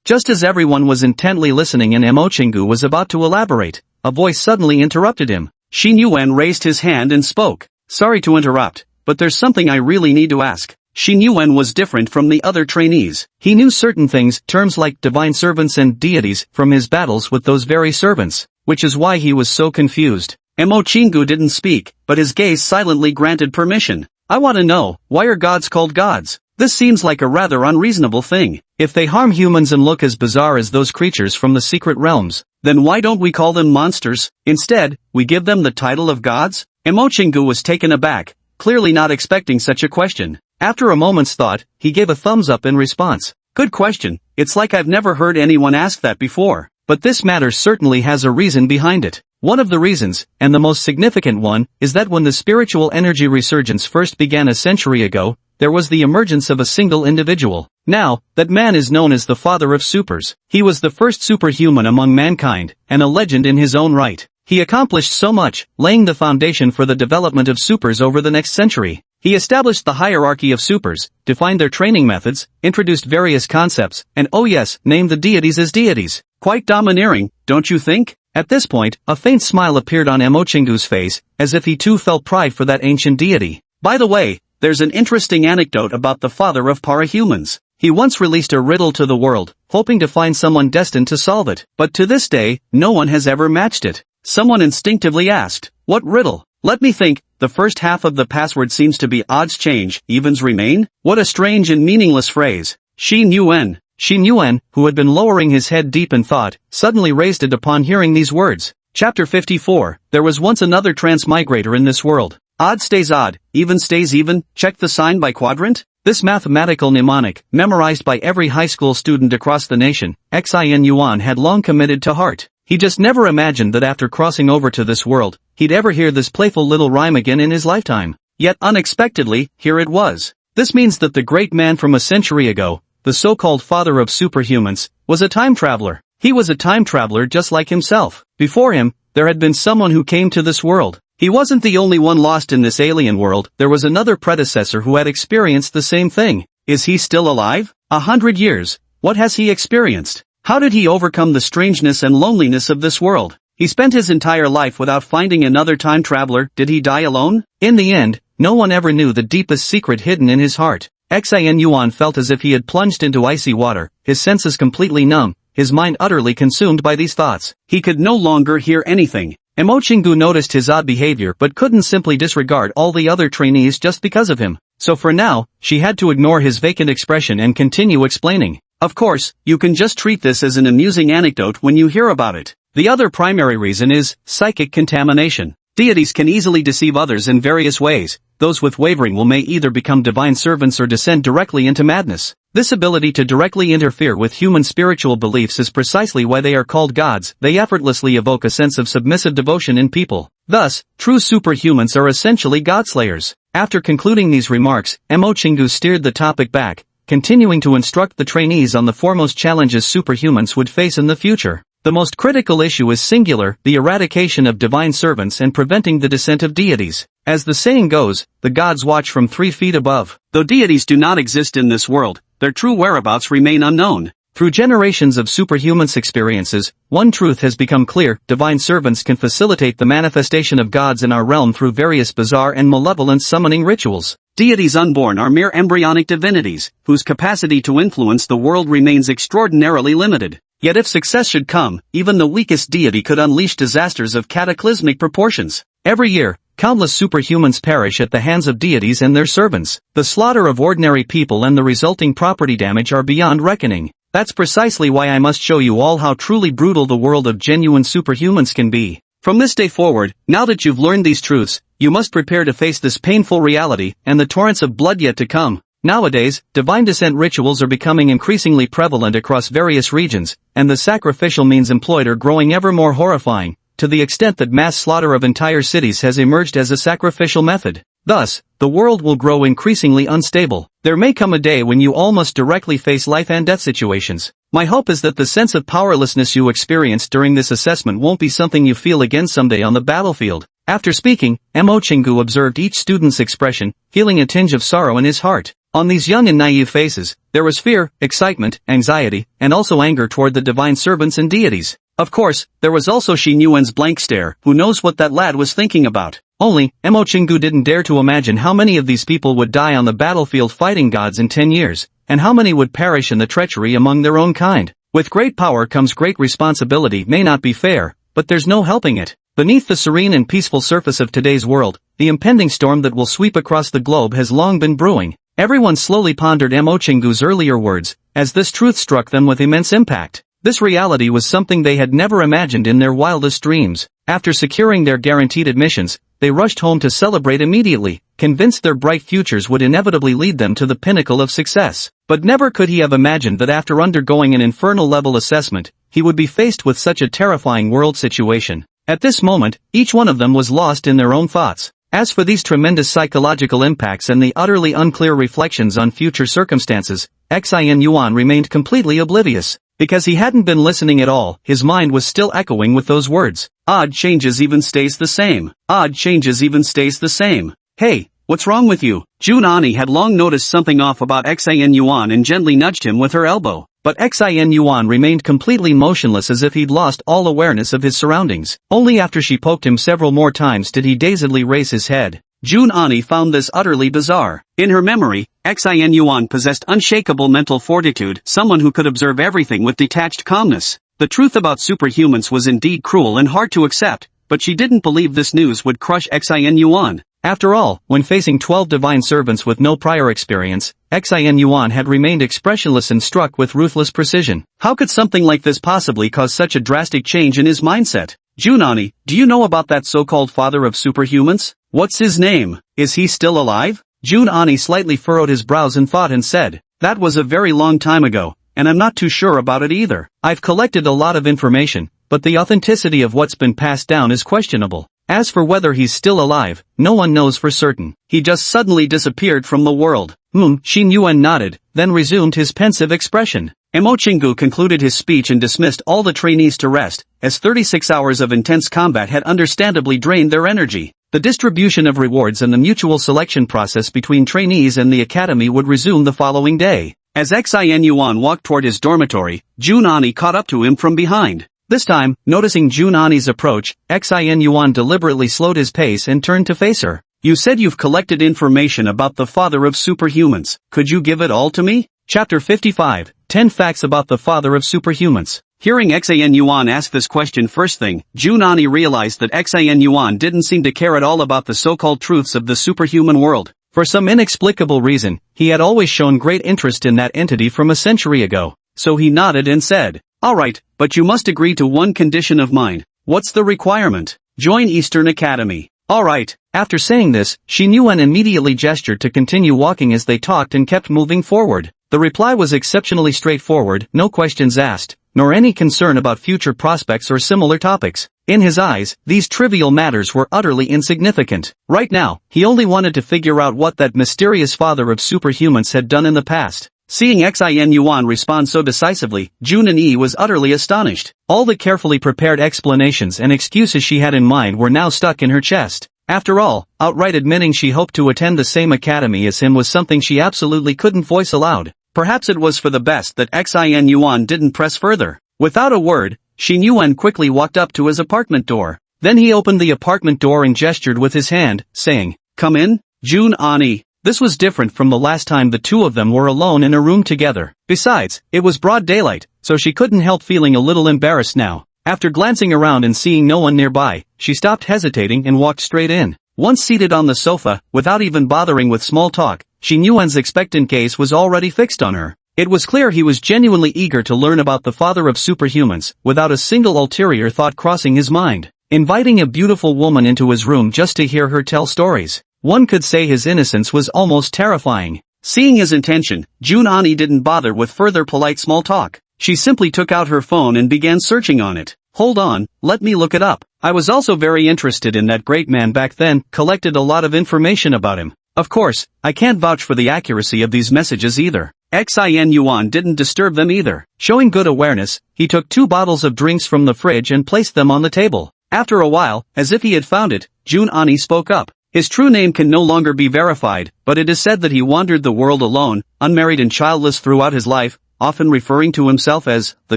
Just as everyone was intently listening and Mo Chingu was about to elaborate, a voice suddenly interrupted him. Xin Yuan raised his hand and spoke. Sorry to interrupt, but there's something I really need to ask. Xin Yuan was different from the other trainees. He knew certain things, terms like divine servants and deities, from his battles with those very servants, which is why he was so confused. Mo Chingu didn't speak, but his gaze silently granted permission. I want to know, why are gods called gods? This seems like a rather unreasonable thing. If they harm humans and look as bizarre as those creatures from the secret realms, then why don't we call them monsters? Instead, we give them the title of gods? Mo Chingu was taken aback, clearly not expecting such a question. After a moment's thought, he gave a thumbs up in response. Good question. It's like I've never heard anyone ask that before. But this matter certainly has a reason behind it. One of the reasons, and the most significant one, is that when the spiritual energy resurgence first began a century ago, there was the emergence of a single individual. Now, that man is known as the father of supers. He was the first superhuman among mankind, and a legend in his own right. He accomplished so much, laying the foundation for the development of supers over the next century. He established the hierarchy of supers, defined their training methods, introduced various concepts, and oh yes, named the deities as deities. Quite domineering, don't you think? At this point, a faint smile appeared on Mo Chingu's face, as if he too felt pride for that ancient deity. By the way, there's an interesting anecdote about the father of parahumans. He once released a riddle to the world, hoping to find someone destined to solve it. But to this day, no one has ever matched it. Someone instinctively asked, "What riddle?" Let me think. The first half of the password seems to be odds change, evens remain? What a strange and meaningless phrase. Xin Yuan, who had been lowering his head deep in thought, suddenly raised it upon hearing these words. Chapter 54, There was once another transmigrator in this world. Odd stays odd, even stays even, check the sign by quadrant? This mathematical mnemonic, memorized by every high school student across the nation, Xin Yuan had long committed to heart. He just never imagined that after crossing over to this world, he'd ever hear this playful little rhyme again in his lifetime. Yet unexpectedly, here it was. This means that the great man from a century ago, the so-called father of superhumans, was a time traveler. He was a time traveler just like himself. Before him, there had been someone who came to this world. He wasn't the only one lost in this alien world. There was another predecessor who had experienced the same thing. Is he still alive? 100 years. What has he experienced? How did he overcome the strangeness and loneliness of this world? He spent his entire life without finding another time traveler. Did he die alone? In the end, no one ever knew the deepest secret hidden in his heart. Xin Yuan felt as if he had plunged into icy water, his senses completely numb, his mind utterly consumed by these thoughts. He could no longer hear anything. Emo Chingu noticed his odd behavior but couldn't simply disregard all the other trainees just because of him. So for now, she had to ignore his vacant expression and continue explaining. Of course, you can just treat this as an amusing anecdote when you hear about it. The other primary reason is psychic contamination. Deities can easily deceive others in various ways. Those with wavering will may either become divine servants or descend directly into madness. This ability to directly interfere with human spiritual beliefs is precisely why they are called gods. They effortlessly evoke a sense of submissive devotion in people. Thus, true superhumans are essentially godslayers. After concluding these remarks, Emo Chingu steered the topic back, continuing to instruct the trainees on the foremost challenges superhumans would face in the future. The most critical issue is singular, the eradication of divine servants and preventing the descent of deities. As the saying goes, the gods watch from 3 feet above. Though deities do not exist in this world, their true whereabouts remain unknown. Through generations of superhumans' experiences, one truth has become clear: divine servants can facilitate the manifestation of gods in our realm through various bizarre and malevolent summoning rituals. Deities unborn are mere embryonic divinities, whose capacity to influence the world remains extraordinarily limited. Yet if success should come, even the weakest deity could unleash disasters of cataclysmic proportions. Every year, countless superhumans perish at the hands of deities and their servants. The slaughter of ordinary people and the resulting property damage are beyond reckoning. That's precisely why I must show you all how truly brutal the world of genuine superhumans can be. From this day forward, now that you've learned these truths, you must prepare to face this painful reality and the torrents of blood yet to come. Nowadays, divine descent rituals are becoming increasingly prevalent across various regions, and the sacrificial means employed are growing ever more horrifying, to the extent that mass slaughter of entire cities has emerged as a sacrificial method. Thus, the world will grow increasingly unstable. There may come a day when you all must directly face life and death situations. My hope is that the sense of powerlessness you experienced during this assessment won't be something you feel again someday on the battlefield. After speaking, Emo Chingu observed each student's expression, feeling a tinge of sorrow in his heart. On these young and naive faces, there was fear, excitement, anxiety, and also anger toward the divine servants and deities. Of course, there was also Shi Nguyen's blank stare. Who knows what that lad was thinking about? Only, Emo Chingu didn't dare to imagine how many of these people would die on the battlefield fighting gods in 10 years, and how many would perish in the treachery among their own kind. With great power comes great responsibility. May not be fair, but there's no helping it. Beneath the serene and peaceful surface of today's world, the impending storm that will sweep across the globe has long been brewing. Everyone slowly pondered Emo Chingu's earlier words, as this truth struck them with immense impact. This reality was something they had never imagined in their wildest dreams. After securing their guaranteed admissions, they rushed home to celebrate immediately, convinced their bright futures would inevitably lead them to the pinnacle of success. But never could he have imagined that after undergoing an infernal-level assessment, he would be faced with such a terrifying world situation. At this moment, each one of them was lost in their own thoughts. As for these tremendous psychological impacts and the utterly unclear reflections on future circumstances, Xin Yuan remained completely oblivious. Because he hadn't been listening at all, his mind was still echoing with those words. Odd changes even stays the same. Odd changes even stays the same. Hey, what's wrong with you? Jun Ani had long noticed something off about Xin Yuan and gently nudged him with her elbow. But Xin Yuan remained completely motionless as if he'd lost all awareness of his surroundings. Only after she poked him several more times did he dazedly raise his head. Jun Ani found this utterly bizarre. In her memory, Xin Yuan possessed unshakable mental fortitude, someone who could observe everything with detached calmness. The truth about superhumans was indeed cruel and hard to accept, but she didn't believe this news would crush Xin Yuan. After all, when facing 12 divine servants with no prior experience, Xin Yuan had remained expressionless and struck with ruthless precision. How could something like this possibly cause such a drastic change in his mindset? Junani, do you know about that so-called father of superhumans? What's his name? Is he still alive? Jun Ani slightly furrowed his brows in thought and said, that was a very long time ago, and I'm not too sure about it either. I've collected a lot of information, but the authenticity of what's been passed down is questionable. As for whether he's still alive, no one knows for certain. He just suddenly disappeared from the world. Xin Yuan nodded, then resumed his pensive expression. Emo Chingu concluded his speech and dismissed all the trainees to rest, as 36 hours of intense combat had understandably drained their energy. The distribution of rewards and the mutual selection process between trainees and the academy would resume the following day. As Xin Yuan walked toward his dormitory, Jun Ani caught up to him from behind. This time, noticing Jun Ani's approach, Xin Yuan deliberately slowed his pace and turned to face her. You said you've collected information about the father of superhumans. Could you give it all to me? Chapter 55, 10 Facts about the Father of Superhumans. Hearing Xan Yuan ask this question first thing, Junani realized that Xan Yuan didn't seem to care at all about the so-called truths of the superhuman world. For some inexplicable reason, he had always shown great interest in that entity from a century ago. So he nodded and said, "Alright, but you must agree to one condition of mine." "What's the requirement?" "Join Eastern Academy." "Alright." After saying this, Xin Yuan immediately gestured to continue walking as they talked and kept moving forward. The reply was exceptionally straightforward, no questions asked, nor any concern about future prospects or similar topics. In his eyes, these trivial matters were utterly insignificant. Right now, he only wanted to figure out what that mysterious father of superhumans had done in the past. Seeing Xin Yuan respond so decisively, Junani was utterly astonished. All the carefully prepared explanations and excuses she had in mind were now stuck in her chest. After all, outright admitting she hoped to attend the same academy as him was something she absolutely couldn't voice aloud. Perhaps it was for the best that Xin Yuan didn't press further. Without a word, Xin Yuan quickly walked up to his apartment door. Then he opened the apartment door and gestured with his hand, saying, "Come in, Junani." This was different from the last time the two of them were alone in a room together. Besides, it was broad daylight, so she couldn't help feeling a little embarrassed now. After glancing around and seeing no one nearby, she stopped hesitating and walked straight in. Once seated on the sofa, without even bothering with small talk, Xin Yuan's expectant gaze was already fixed on her. It was clear he was genuinely eager to learn about the father of superhumans, without a single ulterior thought crossing his mind. Inviting a beautiful woman into his room just to hear her tell stories. One could say his innocence was almost terrifying. Seeing his intention, Junani didn't bother with further polite small talk. She simply took out her phone and began searching on it. "Hold on, let me look it up. I was also very interested in that great man back then, collected a lot of information about him. Of course, I can't vouch for the accuracy of these messages either." Xin Yuan didn't disturb them either. Showing good awareness, he took 2 bottles of drinks from the fridge and placed them on the table. After a while, as if he had found it, Junani spoke up. His true name can no longer be verified, but it is said that he wandered the world alone, unmarried and childless throughout his life, often referring to himself as the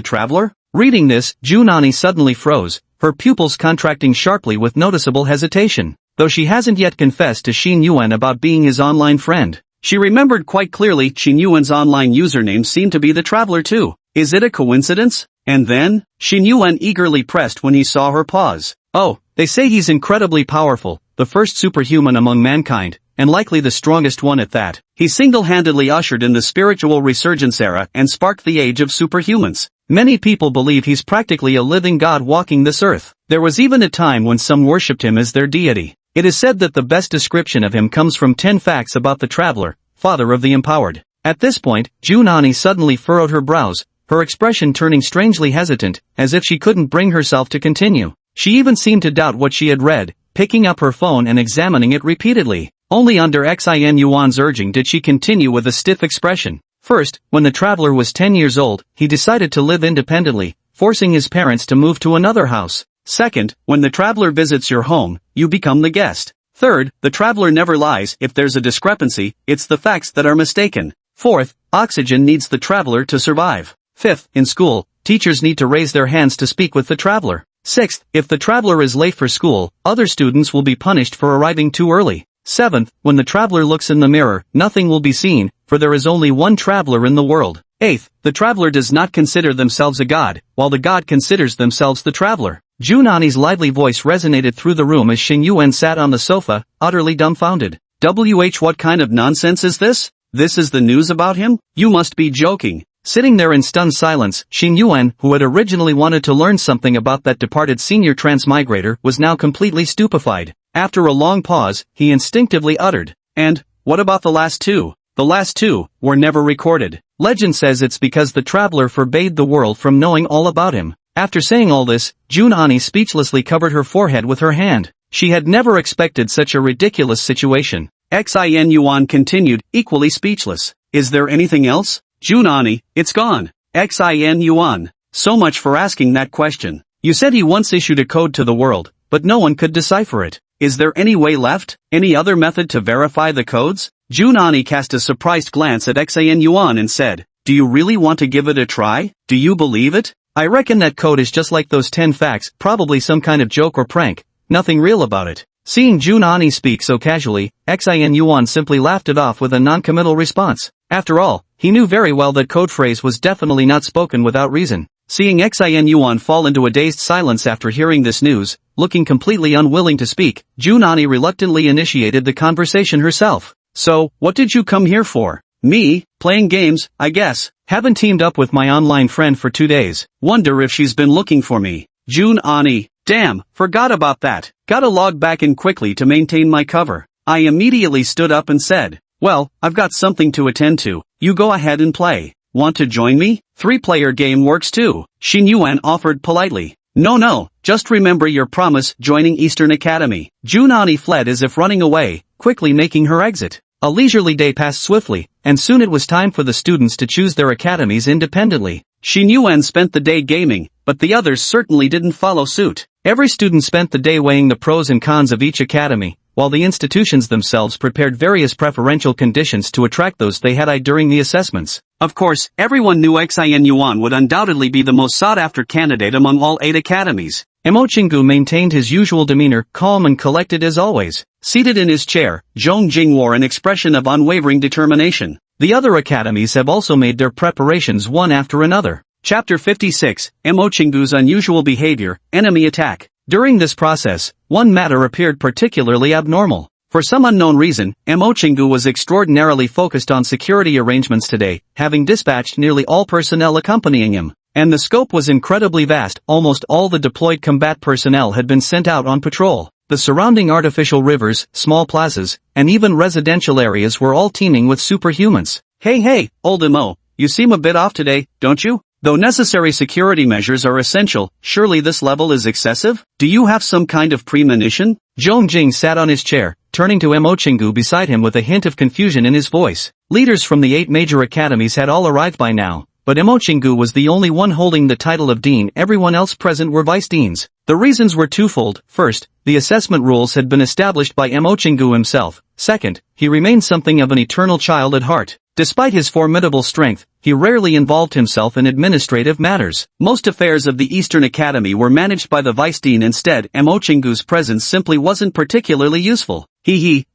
Traveler. Reading this, Junani suddenly froze, her pupils contracting sharply with noticeable hesitation. Though she hasn't yet confessed to Xin Yuan about being his online friend, she remembered quite clearly Xin Yuan's online username seemed to be the Traveler too. Is it a coincidence? And then, Xin Yuan eagerly pressed when he saw her pause. "Oh, they say he's incredibly powerful, the first superhuman among mankind, and likely the strongest one at that. He single-handedly ushered in the spiritual resurgence era and sparked the age of superhumans. Many people believe he's practically a living god walking this earth. There was even a time when some worshipped him as their deity. It is said that the best description of him comes from 10 facts about the Traveler, father of the empowered." At this point, Junani suddenly furrowed her brows, her expression turning strangely hesitant, as if she couldn't bring herself to continue. She even seemed to doubt what she had read, picking up her phone and examining it repeatedly. Only under Xin Yuan's urging did she continue with a stiff expression. First, when the Traveler was 10 years old, he decided to live independently, forcing his parents to move to another house. Second, when the Traveler visits your home, you become the guest. Third, the Traveler never lies. If there's a discrepancy, it's the facts that are mistaken. Fourth, oxygen needs the Traveler to survive. Fifth, in school, teachers need to raise their hands to speak with the Traveler. Sixth, if the Traveler is late for school, other students will be punished for arriving too early. Seventh, when the Traveler looks in the mirror, nothing will be seen, for there is only one Traveler in the world. Eighth, the Traveler does not consider themselves a god, while the god considers themselves the Traveler. Junani's lively voice resonated through the room as Xin Yuan sat on the sofa, utterly dumbfounded. What kind of nonsense is this? This is the news about him? You must be joking. Sitting there in stunned silence, Xin Yuan, who had originally wanted to learn something about that departed senior transmigrator, was now completely stupefied. After a long pause, he instinctively uttered, "And, what about the last 2? The last 2 were never recorded. Legend says it's because the Traveler forbade the world from knowing all about him." After saying all this, Junani speechlessly covered her forehead with her hand. She had never expected such a ridiculous situation. Xin Yuan continued, equally speechless. "Is there anything else?" "Junani, it's gone." Xin Yuan, "So much for asking that question. You said he once issued a code to the world, but no one could decipher it. Is there any way left? Any other method to verify the codes?" Junani cast a surprised glance at Xin Yuan and said, "Do you really want to give it a try? Do you believe it? I reckon that code is just like those 10 facts, probably some kind of joke or prank, nothing real about it." Seeing Junani speak so casually, Xin Yuan simply laughed it off with a non-committal response. After all, he knew very well that code phrase was definitely not spoken without reason. Seeing Xin Yuan fall into a dazed silence after hearing this news, looking completely unwilling to speak, Junani reluctantly initiated the conversation herself. So, what did you come here for? Me? Playing games, I guess. Haven't teamed up with my online friend for 2 days. Wonder if she's been looking for me. Junani. Damn, forgot about that. Gotta log back in quickly to maintain my cover. I immediately stood up and said, well, I've got something to attend to. You go ahead and play. Want to join me? 3-player game works too. Xin Yuan offered politely. No, just remember your promise joining Eastern Academy. Junani fled as if running away, quickly making her exit. A leisurely day passed swiftly, and soon it was time for the students to choose their academies independently. Xin Yuan spent the day gaming, but the others certainly didn't follow suit. Every student spent the day weighing the pros and cons of each academy, while the institutions themselves prepared various preferential conditions to attract those they had eyed during the assessments. Of course, everyone knew Xin Yuan would undoubtedly be the most sought-after candidate among all 8 academies. Mo Chingu maintained his usual demeanor, calm and collected as always. Seated in his chair, Zhong Jing wore an expression of unwavering determination. The other academies have also made their preparations one after another. Chapter 56, Mo Chingu's unusual behavior, enemy attack. During this process, one matter appeared particularly abnormal. For some unknown reason, Mo Chingu was extraordinarily focused on security arrangements today, having dispatched nearly all personnel accompanying him. And the scope was incredibly vast. Almost all the deployed combat personnel had been sent out on patrol. The surrounding artificial rivers, small plazas, and even residential areas were all teeming with superhumans. Hey, old Mo, you seem a bit off today, don't you? Though necessary security measures are essential, surely this level is excessive? Do you have some kind of premonition? Zhong Jing sat on his chair, turning to Mo Chingu beside him with a hint of confusion in his voice. Leaders from the 8 major academies had all arrived by now, but Mo Chingu was the only one holding the title of dean. Everyone else present were vice deans. The reasons were twofold. First, the assessment rules had been established by Mo Chingu himself. Second, he remained something of an eternal child at heart. Despite his formidable strength, he rarely involved himself in administrative matters. Most affairs of the Eastern Academy were managed by the vice dean instead. Mo Chingu's presence simply wasn't particularly useful.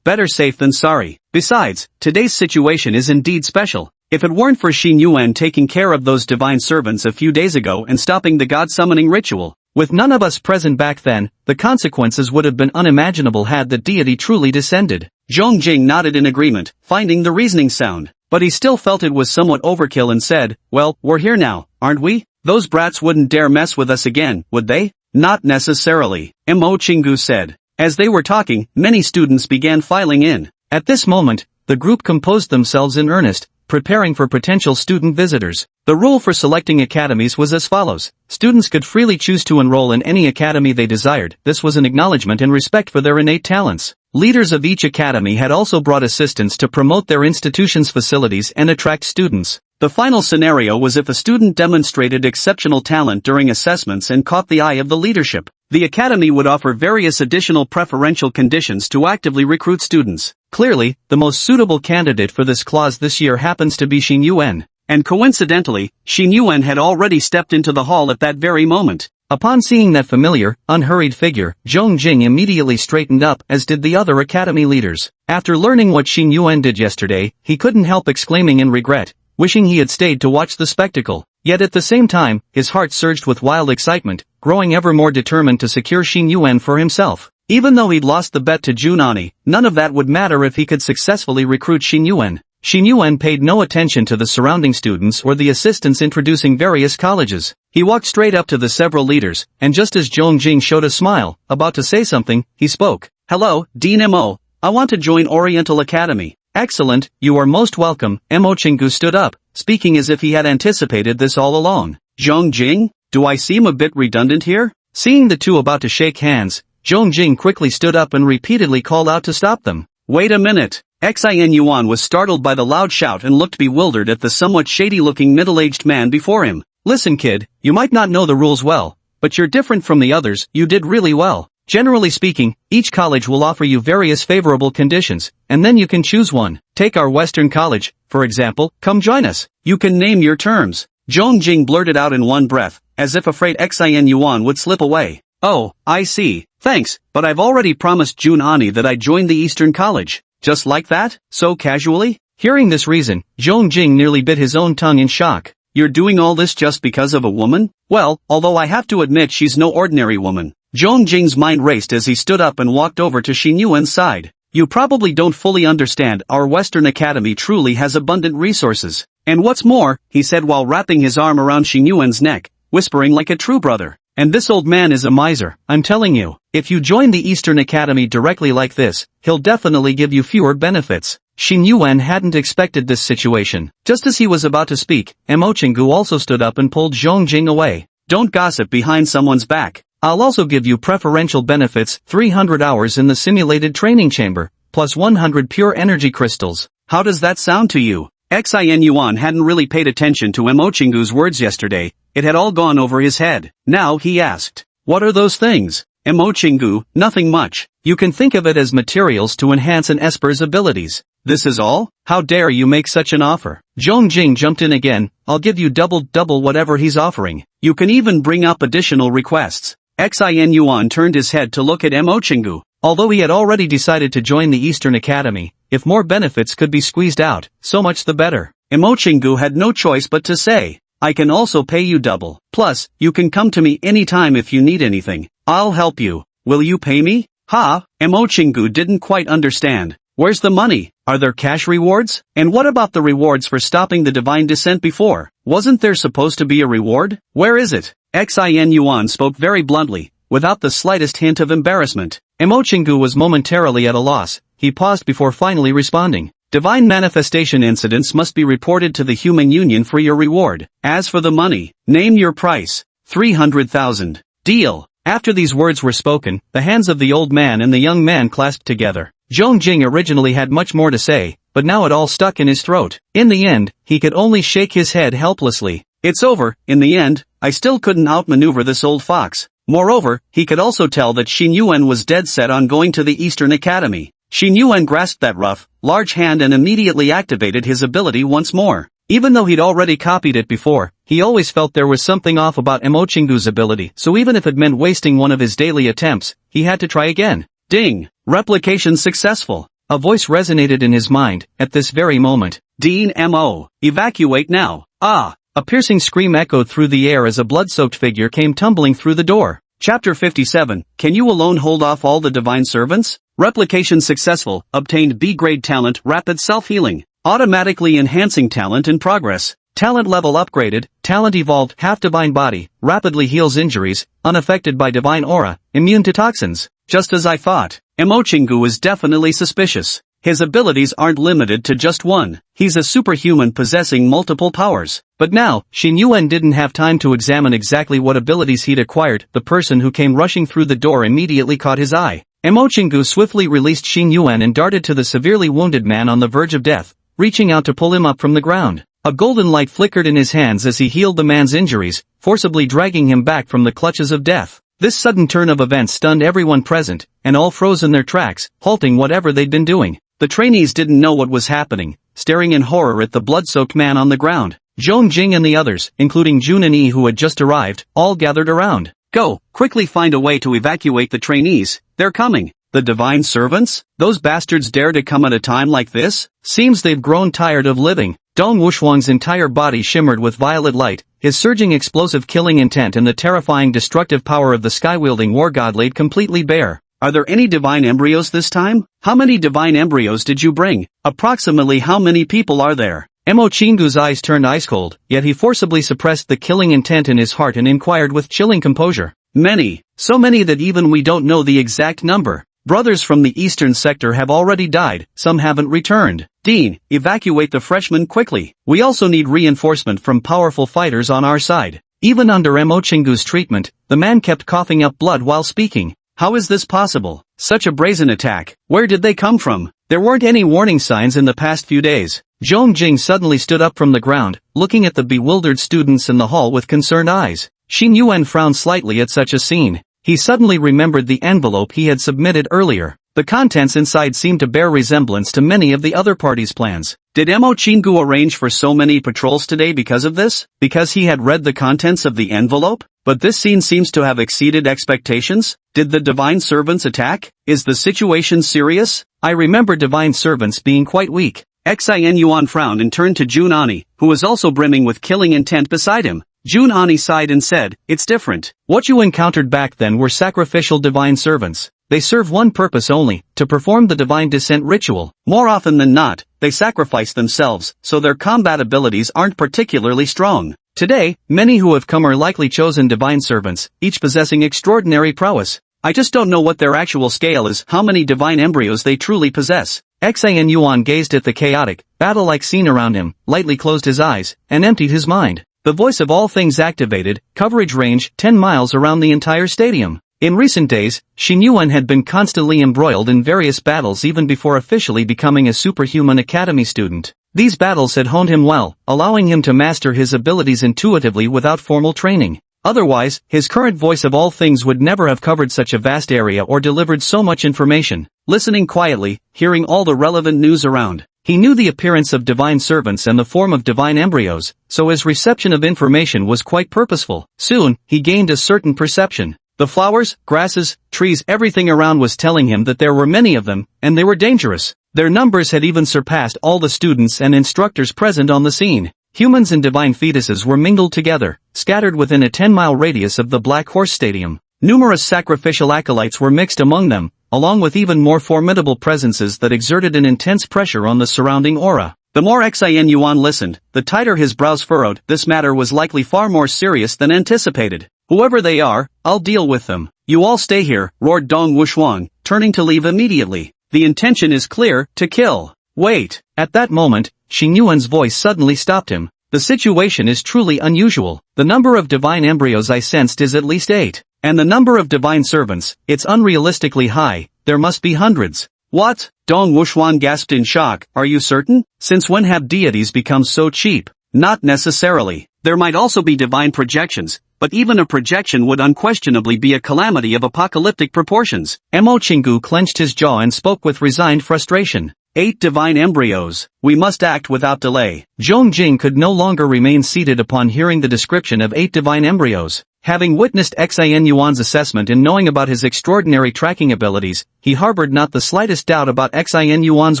Better safe than sorry. Besides, today's situation is indeed special. If it weren't for Xin Yuan taking care of those divine servants a few days ago and stopping the god-summoning ritual, with none of us present back then, the consequences would have been unimaginable had the deity truly descended. Zhong Jing nodded in agreement, finding the reasoning sound. But he still felt it was somewhat overkill and said, well, we're here now, aren't we? Those brats wouldn't dare mess with us again, would they? Not necessarily, Mo Chingu said. As they were talking, many students began filing in. At this moment, the group composed themselves in earnest, preparing for potential student visitors. The rule for selecting academies was as follows. Students could freely choose to enroll in any academy they desired. This was an acknowledgement and respect for their innate talents. Leaders of each academy had also brought assistants to promote their institution's facilities and attract students. The final scenario was if a student demonstrated exceptional talent during assessments and caught the eye of the leadership. The academy would offer various additional preferential conditions to actively recruit students. Clearly, the most suitable candidate for this clause this year happens to be Xin Yuan. And coincidentally, Xin Yuan had already stepped into the hall at that very moment. Upon seeing that familiar, unhurried figure, Zhong Jing immediately straightened up, as did the other academy leaders. After learning what Xin Yuan did yesterday, he couldn't help exclaiming in regret, wishing he had stayed to watch the spectacle. Yet at the same time, his heart surged with wild excitement, growing ever more determined to secure Xin Yuan for himself. Even though he'd lost the bet to Junani, none of that would matter if he could successfully recruit Xin Yuan. Xin Yuan paid no attention to the surrounding students or the assistants introducing various colleges. He walked straight up to the several leaders, and just as Zhong Jing showed a smile, about to say something, he spoke. Hello, Dean Mo. I want to join Oriental Academy. Excellent, you are most welcome. Mo Chingu stood up, speaking as if he had anticipated this all along. Zhong Jing? Do I seem a bit redundant here? Seeing the two about to shake hands, Zhong Jing quickly stood up and repeatedly called out to stop them. Wait a minute. Xin Yuan was startled by the loud shout and looked bewildered at the somewhat shady-looking middle-aged man before him. Listen kid, you might not know the rules well, but you're different from the others. You did really well. Generally speaking, each college will offer you various favorable conditions, and then you can choose one. Take our Western College, for example. Come join us. You can name your terms. Zhong Jing blurted out in one breath, as if afraid Xin Yuan would slip away. Oh, I see. Thanks, but I've already promised Junani that I'd join the Eastern College. Just like that? So casually? Hearing this reason, Zhong Jing nearly bit his own tongue in shock. You're doing all this just because of a woman? Well, although I have to admit she's no ordinary woman. Zhong Jing's mind raced as he stood up and walked over to Xin Yuan's side. You probably don't fully understand, our Western Academy truly has abundant resources. And what's more, he said while wrapping his arm around Xin Yuan's neck, whispering like a true brother. And this old man is a miser, I'm telling you. If you join the Eastern Academy directly like this, he'll definitely give you fewer benefits. Xin Yuan hadn't expected this situation. Just as he was about to speak, Mo Chingu also stood up and pulled Zhong Jing away. Don't gossip behind someone's back. I'll also give you preferential benefits, 300 hours in the simulated training chamber, plus 100 pure energy crystals. How does that sound to you? Xin Yuan hadn't really paid attention to Mo Chingu's words yesterday. It had all gone over his head. Now he asked, what are those things? Mo Chingu, nothing much. You can think of it as materials to enhance an Esper's abilities. This is all? How dare you make such an offer? Zhong Jing jumped in again. I'll give you double whatever he's offering. You can even bring up additional requests. Xin Yuan turned his head to look at Mo Chingu. Although he had already decided to join the Eastern Academy, if more benefits could be squeezed out, so much the better. Mo Chingu had no choice but to say, I can also pay you double. Plus, you can come to me anytime if you need anything. I'll help you. Will you pay me? Ha? Mo Chingu didn't quite understand. Where's the money? Are there cash rewards? And what about the rewards for stopping the divine descent before? Wasn't there supposed to be a reward? Where is it? Xin Yuan spoke very bluntly, without the slightest hint of embarrassment. Mo Chingu was momentarily at a loss. He paused before finally responding. Divine manifestation incidents must be reported to the Human Union for your reward. As for the money, name your price. 300,000. Deal. After these words were spoken, the hands of the old man and the young man clasped together. Zhong Jing originally had much more to say, but now it all stuck in his throat. In the end, he could only shake his head helplessly. It's over, in the end, I still couldn't outmaneuver this old fox. Moreover, he could also tell that Xin Yuan was dead set on going to the Eastern Academy. Xin Yuan grasped that rough, large hand and immediately activated his ability once more. Even though he'd already copied it before, he always felt there was something off about Mo Chingu's ability, so even if it meant wasting one of his daily attempts, he had to try again. Ding! Replication successful. A voice resonated in his mind, at this very moment. Dean M.O. Evacuate now. Ah! A piercing scream echoed through the air as a blood-soaked figure came tumbling through the door. Chapter 57, Can you alone hold off all the divine servants? Replication successful, obtained B-grade talent, rapid self-healing. Automatically enhancing talent in progress. Talent level upgraded, talent evolved, half-divine body, rapidly heals injuries, unaffected by divine aura, immune to toxins. Just as I thought. Mo Chingu is definitely suspicious. His abilities aren't limited to just one. He's a superhuman possessing multiple powers. But now, Xin Yuan didn't have time to examine exactly what abilities he'd acquired. The person who came rushing through the door immediately caught his eye. Mo Chingu swiftly released Xin Yuan and darted to the severely wounded man on the verge of death, reaching out to pull him up from the ground. A golden light flickered in his hands as he healed the man's injuries, forcibly dragging him back from the clutches of death. This sudden turn of events stunned everyone present, and all froze in their tracks, halting whatever they'd been doing. The trainees didn't know what was happening, staring in horror at the blood-soaked man on the ground. Zhong Jing and the others, including Jun and Yi who had just arrived, all gathered around. Go, quickly find a way to evacuate the trainees, they're coming. The divine servants? Those bastards dare to come at a time like this? Seems they've grown tired of living. Dong Wushuang's entire body shimmered with violet light, his surging explosive killing intent and the terrifying destructive power of the sky-wielding war god laid completely bare. Are there any divine embryos this time? How many divine embryos did you bring? Approximately how many people are there? Mo Chingu's eyes turned ice-cold, yet he forcibly suppressed the killing intent in his heart and inquired with chilling composure. Many. So many that even we don't know the exact number. Brothers from the eastern sector have already died, some haven't returned. Dean, evacuate the freshmen quickly. We also need reinforcement from powerful fighters on our side. Even under Mo Chingu's treatment, the man kept coughing up blood while speaking. How is this possible? Such a brazen attack. Where did they come from? There weren't any warning signs in the past few days. Zhong Jing suddenly stood up from the ground, looking at the bewildered students in the hall with concerned eyes. Xin Yuan frowned slightly at such a scene. He suddenly remembered the envelope he had submitted earlier. The contents inside seemed to bear resemblance to many of the other party's plans. Did Mo Chingu arrange for so many patrols today because of this? Because he had read the contents of the envelope? But this scene seems to have exceeded expectations. Did the divine servants attack? Is the situation serious? I remember divine servants being quite weak. Xin Yuan frowned and turned to Jun Ani, who was also brimming with killing intent beside him. Jun Ani sighed and said, "It's different. What you encountered back then were sacrificial divine servants. They serve one purpose only, to perform the divine descent ritual. More often than not, they sacrifice themselves, so their combat abilities aren't particularly strong. Today, many who have come are likely chosen divine servants, each possessing extraordinary prowess. I just don't know what their actual scale is, how many divine embryos they truly possess." Xin Yuan gazed at the chaotic, battle-like scene around him, lightly closed his eyes, and emptied his mind. The voice of all things activated, coverage range 10 miles around the entire stadium. In recent days, Xin Yuan had been constantly embroiled in various battles even before officially becoming a superhuman academy student. These battles had honed him well, allowing him to master his abilities intuitively without formal training. Otherwise, his current voice of all things would never have covered such a vast area or delivered so much information. Listening quietly, hearing all the relevant news around, he knew the appearance of divine servants and the form of divine embryos, so his reception of information was quite purposeful. Soon, he gained a certain perception. The flowers, grasses, trees, everything around was telling him that there were many of them, and they were dangerous. Their numbers had even surpassed all the students and instructors present on the scene. Humans and divine fetuses were mingled together, scattered within a 10-mile radius of the Black Horse Stadium. Numerous sacrificial acolytes were mixed among them, along with even more formidable presences that exerted an intense pressure on the surrounding aura. The more Xin Yuan listened, the tighter his brows furrowed. This matter was likely far more serious than anticipated. "Whoever they are, I'll deal with them. You all stay here," roared Dong Wushuang, turning to leave immediately. "The intention is clear, to kill." "Wait." At that moment, Xin Yuan's voice suddenly stopped him. "The situation is truly unusual. The number of divine embryos I sensed is at least 8. And the number of divine servants, it's unrealistically high. There must be hundreds." "What?" Dong Wushuan gasped in shock. "Are you certain? Since when have deities become so cheap?" "Not necessarily. There might also be divine projections, but even a projection would unquestionably be a calamity of apocalyptic proportions." Mo Chingu clenched his jaw and spoke with resigned frustration. 8 divine embryos. We must act without delay. Zhong Jing could no longer remain seated upon hearing the description of 8 divine embryos. Having witnessed Xin Yuan's assessment and knowing about his extraordinary tracking abilities, he harbored not the slightest doubt about Xin Yuan's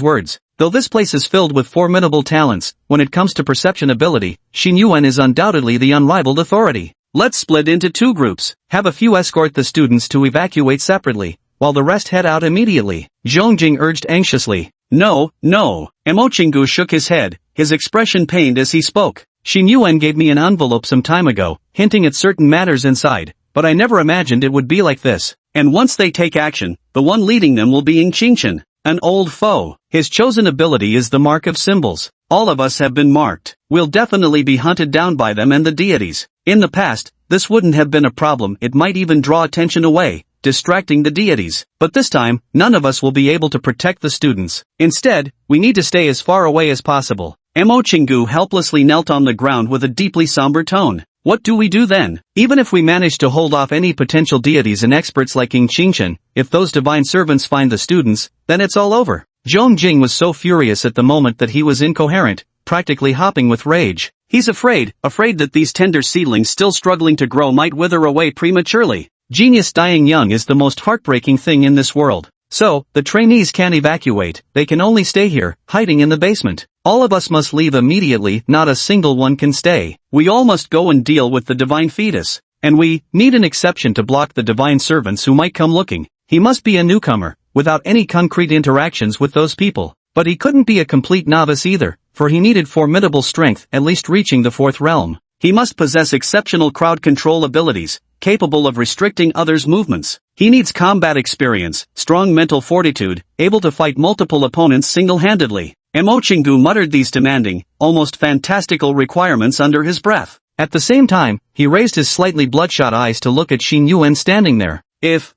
words. Though this place is filled with formidable talents, when it comes to perception ability, Xin Yuan is undoubtedly the unrivaled authority. "Let's split into 2 groups. Have a few escort the students to evacuate separately, while the rest head out immediately," Zhong Jing urged anxiously. No. Mo Chingu shook his head, his expression pained as he spoke. "Xin Yuan gave me an envelope some time ago, hinting at certain matters inside, but I never imagined it would be like this. And once they take action, the one leading them will be Qingchen, an old foe. His chosen ability is the mark of symbols. All of us have been marked. We'll definitely be hunted down by them and the deities. In the past, this wouldn't have been a problem. It might even draw attention away, distracting the deities. But this time, none of us will be able to protect the students. Instead, we need to stay as far away as possible." Mo Chingu helplessly knelt on the ground with a deeply somber tone. "What do we do then? Even if we manage to hold off any potential deities and experts like King Qingchen, if those divine servants find the students, then it's all over." Zhong Jing was so furious at the moment that he was incoherent, practically hopping with rage. He's afraid that these tender seedlings still struggling to grow might wither away prematurely. Genius dying young is the most heartbreaking thing in this world. So, the trainees can't evacuate, they can only stay here, hiding in the basement. All of us must leave immediately, not a single one can stay. We all must go and deal with the divine fetus. And we need an exception to block the divine servants who might come looking. He must be a newcomer, without any concrete interactions with those people. But he couldn't be a complete novice either, for he needed formidable strength, at least reaching the 4th realm. He must possess exceptional crowd control abilities, capable of restricting others' movements. He needs combat experience, strong mental fortitude, able to fight multiple opponents single-handedly. Mo Chingu muttered these demanding, almost fantastical requirements under his breath. At the same time, he raised his slightly bloodshot eyes to look at Xin Yuan standing there. If,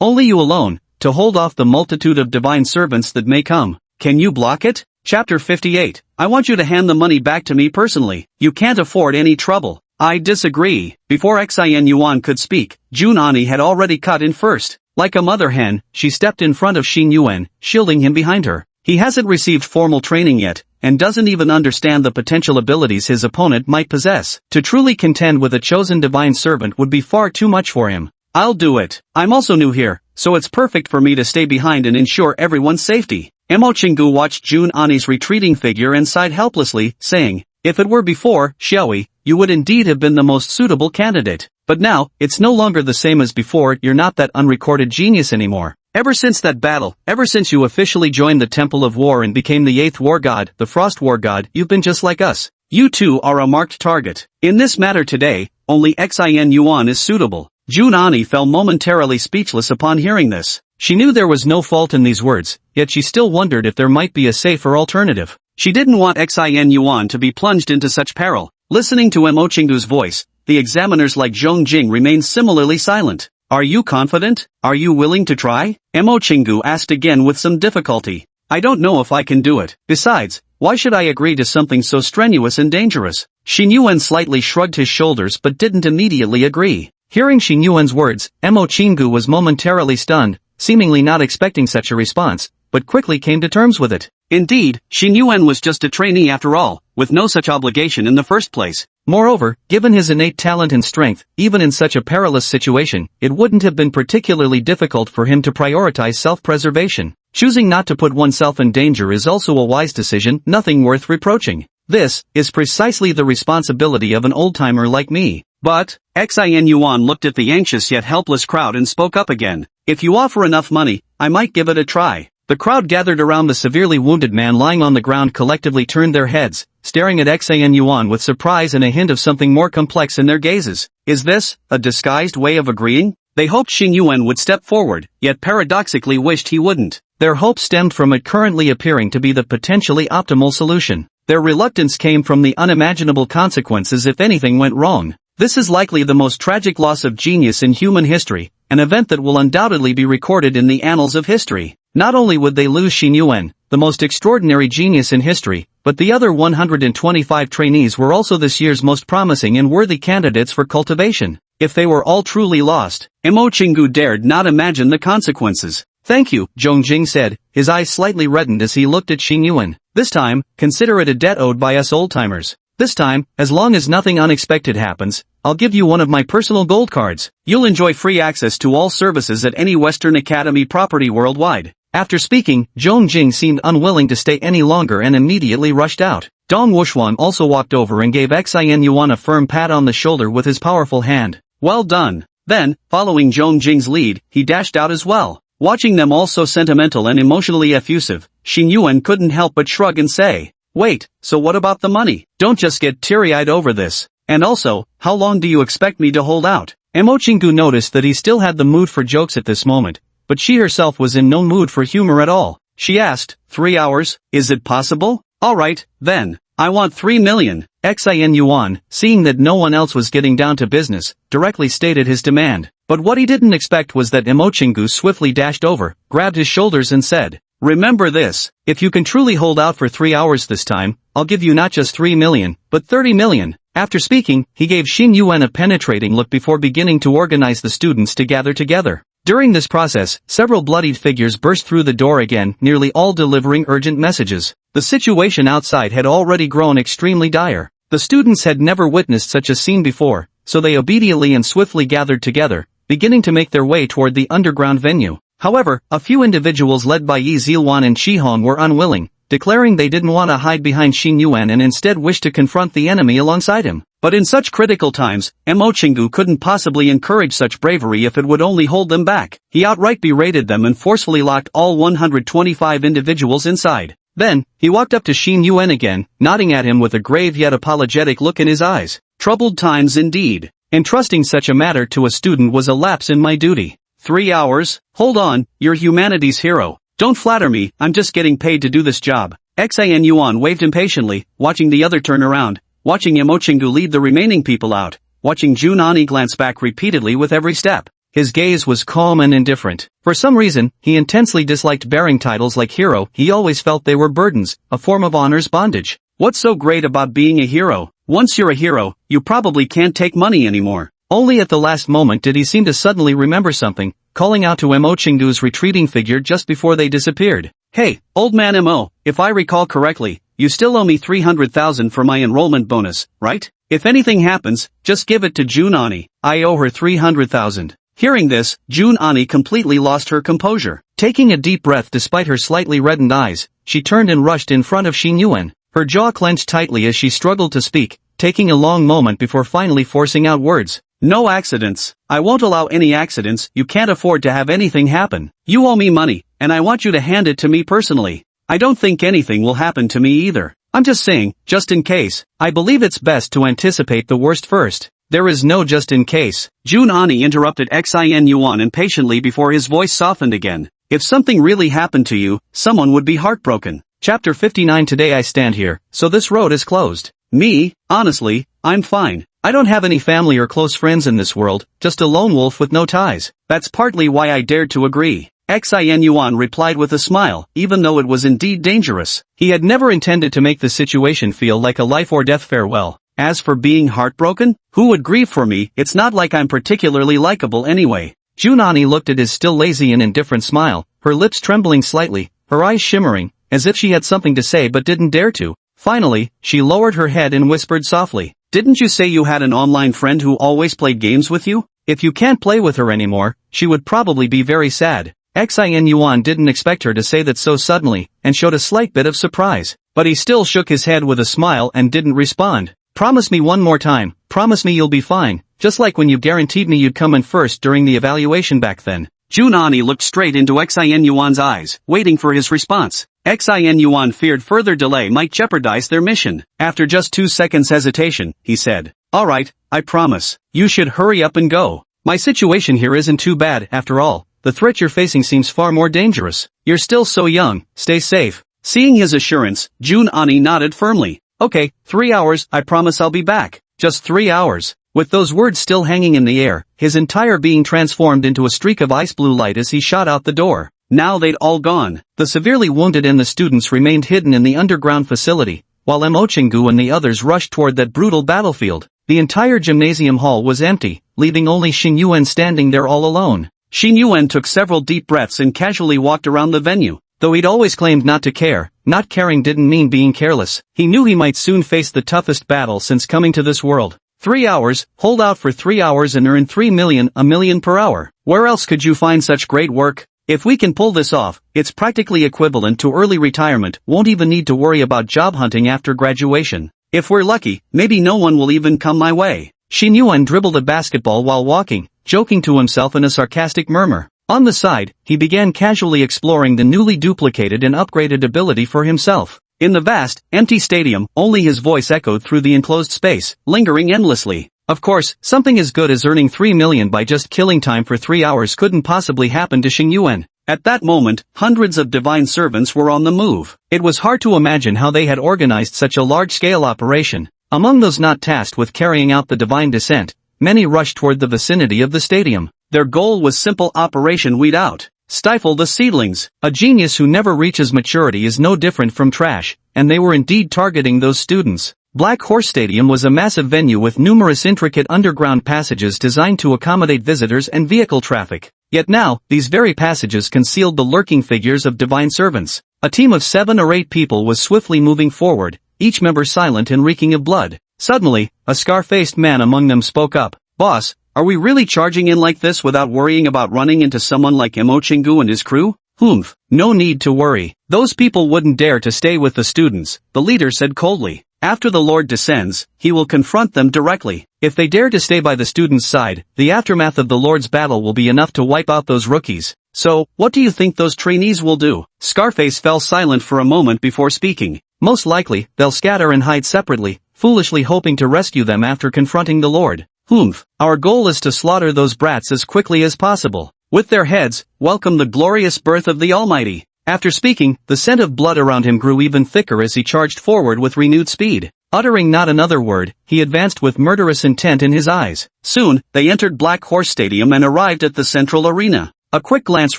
only you alone, to hold off the multitude of divine servants that may come. Can you block it? Chapter 58. I want you to hand the money back to me personally. You can't afford any trouble. I disagree. Before Xin Yuan could speak, Jun Ani had already cut in first. Like a mother hen, she stepped in front of Xin Yuan, shielding him behind her. He hasn't received formal training yet, and doesn't even understand the potential abilities his opponent might possess. To truly contend with a chosen divine servant would be far too much for him. I'll do it. I'm also new here, so it's perfect for me to stay behind and ensure everyone's safety. Emo Chingu watched Jun Ani's retreating figure and sighed helplessly, saying, "If it were before, Xiaoi, you would indeed have been the most suitable candidate. But now, it's no longer the same as before, you're not that unrecorded genius anymore. Ever since that battle, ever since you officially joined the Temple of War and became the 8th War God, the Frost War God, you've been just like us. You too are a marked target. In this matter today, only Xin Yuan is suitable." Jun Ani fell momentarily speechless upon hearing this. She knew there was no fault in these words, yet she still wondered if there might be a safer alternative. She didn't want Xin Yuan to be plunged into such peril. Listening to Emo Chingu's voice, the examiners like Zhong Jing remained similarly silent. "Are you confident? Are you willing to try?" Emo Chingu asked again with some difficulty. "I don't know if I can do it. Besides, why should I agree to something so strenuous and dangerous?" Xin Yuan slightly shrugged his shoulders but didn't immediately agree. Hearing Xin Yuan's words, Emo Chingu was momentarily stunned, seemingly not expecting such a response, but quickly came to terms with it. Indeed, Xin Yuan was just a trainee after all, with no such obligation in the first place. Moreover, given his innate talent and strength, even in such a perilous situation, it wouldn't have been particularly difficult for him to prioritize self-preservation. Choosing not to put oneself in danger is also a wise decision, nothing worth reproaching. This is precisely the responsibility of an old-timer like me. But, Xin Yuan looked at the anxious yet helpless crowd and spoke up again. "If you offer enough money, I might give it a try." The crowd gathered around the severely wounded man lying on the ground collectively turned their heads, staring at Xin Yuan with surprise and a hint of something more complex in their gazes. Is this a disguised way of agreeing? They hoped Xin Yuan would step forward, yet paradoxically wished he wouldn't. Their hope stemmed from it currently appearing to be the potentially optimal solution. Their reluctance came from the unimaginable consequences if anything went wrong. This is likely the most tragic loss of genius in human history, an event that will undoubtedly be recorded in the annals of history. Not only would they lose Xin Yuan, the most extraordinary genius in history, but the other 125 trainees were also this year's most promising and worthy candidates for cultivation. If they were all truly lost, Emo Chingu dared not imagine the consequences. "Thank you," Zhong Jing said, his eyes slightly reddened as he looked at Xin Yuan. "This time, consider it a debt owed by us old-timers. This time, as long as nothing unexpected happens, I'll give you one of my personal gold cards. You'll enjoy free access to all services at any Western Academy property worldwide." After speaking, Zhong Jing seemed unwilling to stay any longer and immediately rushed out. Dong Wushuan also walked over and gave Xin Yuan a firm pat on the shoulder with his powerful hand. "Well done." Then, following Zhong Jing's lead, he dashed out as well. Watching them all so sentimental and emotionally effusive, Xin Yuan couldn't help but shrug and say, "Wait, so what about the money? Don't just get teary-eyed over this. And also, how long do you expect me to hold out?" Emo Chingu noticed that he still had the mood for jokes at this moment, but she herself was in no mood for humor at all. She asked, 3 hours, is it possible? Alright, then. I want 3 million. Xin Yuan, seeing that no one else was getting down to business, directly stated his demand. But what he didn't expect was that Emo Chingu swiftly dashed over, grabbed his shoulders and said, "Remember this, if you can truly hold out for 3 hours this time, I'll give you not just 3 million, but 30 million. After speaking, he gave Xin Yuan a penetrating look before beginning to organize the students to gather together. During this process, several bloodied figures burst through the door again, nearly all delivering urgent messages. The situation outside had already grown extremely dire. The students had never witnessed such a scene before, so they obediently and swiftly gathered together, beginning to make their way toward the underground venue. However, a few individuals led by Yi Zilwan and Shi Hong were unwilling, declaring they didn't want to hide behind Xin Yuan and instead wished to confront the enemy alongside him. But in such critical times, Emo Chingu couldn't possibly encourage such bravery if it would only hold them back. He outright berated them and forcefully locked all 125 individuals inside. Then, he walked up to Xin Yuan again, nodding at him with a grave yet apologetic look in his eyes. Troubled times indeed. Entrusting such a matter to a student was a lapse in my duty. 3 hours? Hold on, you're humanity's hero. Don't flatter me, I'm just getting paid to do this job. Xin Yuan waved impatiently, watching the other turn around. Watching Emo Chingu lead the remaining people out, watching Jun Ani glance back repeatedly with every step. His gaze was calm and indifferent. For some reason, he intensely disliked bearing titles like hero. He always felt they were burdens, a form of honor's bondage. What's so great about being a hero? Once you're a hero, you probably can't take money anymore. Only at the last moment did he seem to suddenly remember something, calling out to Emo Chingu's retreating figure just before they disappeared. "Hey, old man Emo, if I recall correctly, you still owe me 300,000 for my enrollment bonus, right? If anything happens, just give it to Jun Ani. I owe her 300,000. Hearing this, Jun Ani completely lost her composure. Taking a deep breath despite her slightly reddened eyes, she turned and rushed in front of Xin Yuan. Her jaw clenched tightly as she struggled to speak, taking a long moment before finally forcing out words. No accidents. I won't allow any accidents. You can't afford to have anything happen. You owe me money, and I want you to hand it to me personally. I don't think anything will happen to me either. I'm just saying, just in case. I believe it's best to anticipate the worst first. There is no just in case. Jun Ani interrupted Xin Yuan impatiently before his voice softened again. If something really happened to you, someone would be heartbroken. Chapter 59. Today I stand here, so this road is closed. Me, honestly, I'm fine. I don't have any family or close friends in this world, just a lone wolf with no ties. That's partly why I dared to agree. Xin Yuan replied with a smile, even though it was indeed dangerous. He had never intended to make the situation feel like a life or death farewell. As for being heartbroken, who would grieve for me? It's not like I'm particularly likable anyway. Junani looked at his still lazy and indifferent smile, her lips trembling slightly, her eyes shimmering, as if she had something to say but didn't dare to. Finally, she lowered her head and whispered softly, "Didn't you say you had an online friend who always played games with you? If you can't play with her anymore, she would probably be very sad." Xin Yuan didn't expect her to say that so suddenly, and showed a slight bit of surprise. But he still shook his head with a smile and didn't respond. "Promise me one more time, promise me you'll be fine, just like when you guaranteed me you'd come in first during the evaluation back then." Junani looked straight into Xin Yuan's eyes, waiting for his response. Xin Yuan feared further delay might jeopardize their mission. After just 2 seconds hesitation, he said, "Alright, I promise. You should hurry up and go. My situation here isn't too bad, after all. The threat you're facing seems far more dangerous. You're still so young, stay safe." Seeing his assurance, Junani nodded firmly. "Okay, 3 hours, I promise I'll be back. Just 3 hours. With those words still hanging in the air, his entire being transformed into a streak of ice blue light as he shot out the door. Now they'd all gone. The severely wounded and the students remained hidden in the underground facility, while Mo Chingu and the others rushed toward that brutal battlefield. The entire gymnasium hall was empty, leaving only Xin Yuan standing there all alone. Xin Yuan took several deep breaths and casually walked around the venue. Though he'd always claimed not to care, not caring didn't mean being careless. He knew he might soon face the toughest battle since coming to this world. 3 hours, hold out for 3 hours and earn 3 million, a million per hour. Where else could you find such great work? If we can pull this off, it's practically equivalent to early retirement. Won't even need to worry about job hunting after graduation. If we're lucky, maybe no one will even come my way." Xin Yuan dribbled a basketball while walking, joking to himself in a sarcastic murmur. On the side, he began casually exploring the newly duplicated and upgraded ability for himself. In the vast, empty stadium, only his voice echoed through the enclosed space, lingering endlessly. Of course, something as good as earning 3 million by just killing time for 3 hours couldn't possibly happen to Xin Yuan. At that moment, hundreds of divine servants were on the move. It was hard to imagine how they had organized such a large-scale operation. Among those not tasked with carrying out the divine descent, many rushed toward the vicinity of the stadium. Their goal was simple: Operation Weed Out. Stifle the seedlings. A genius who never reaches maturity is no different from trash, and they were indeed targeting those students. Black Horse Stadium was a massive venue with numerous intricate underground passages designed to accommodate visitors and vehicle traffic. Yet now, these very passages concealed the lurking figures of divine servants. A team of 7 or 8 people was swiftly moving forward, each member silent and reeking of blood. Suddenly, a scar-faced man among them spoke up. "Boss, are we really charging in like this without worrying about running into someone like Mo Chingu and his crew?" "Humph, no need to worry. Those people wouldn't dare to stay with the students," the leader said coldly. "After the Lord descends, he will confront them directly. If they dare to stay by the students' side, the aftermath of the Lord's battle will be enough to wipe out those rookies. So, what do you think those trainees will do?" Scarface fell silent for a moment before speaking. "Most likely, they'll scatter and hide separately, foolishly hoping to rescue them after confronting the Lord. Humph, our goal is to slaughter those brats as quickly as possible. With their heads, welcome the glorious birth of the Almighty." After speaking, the scent of blood around him grew even thicker as he charged forward with renewed speed. Uttering not another word, he advanced with murderous intent in his eyes. Soon, they entered Black Horse Stadium and arrived at the central arena. A quick glance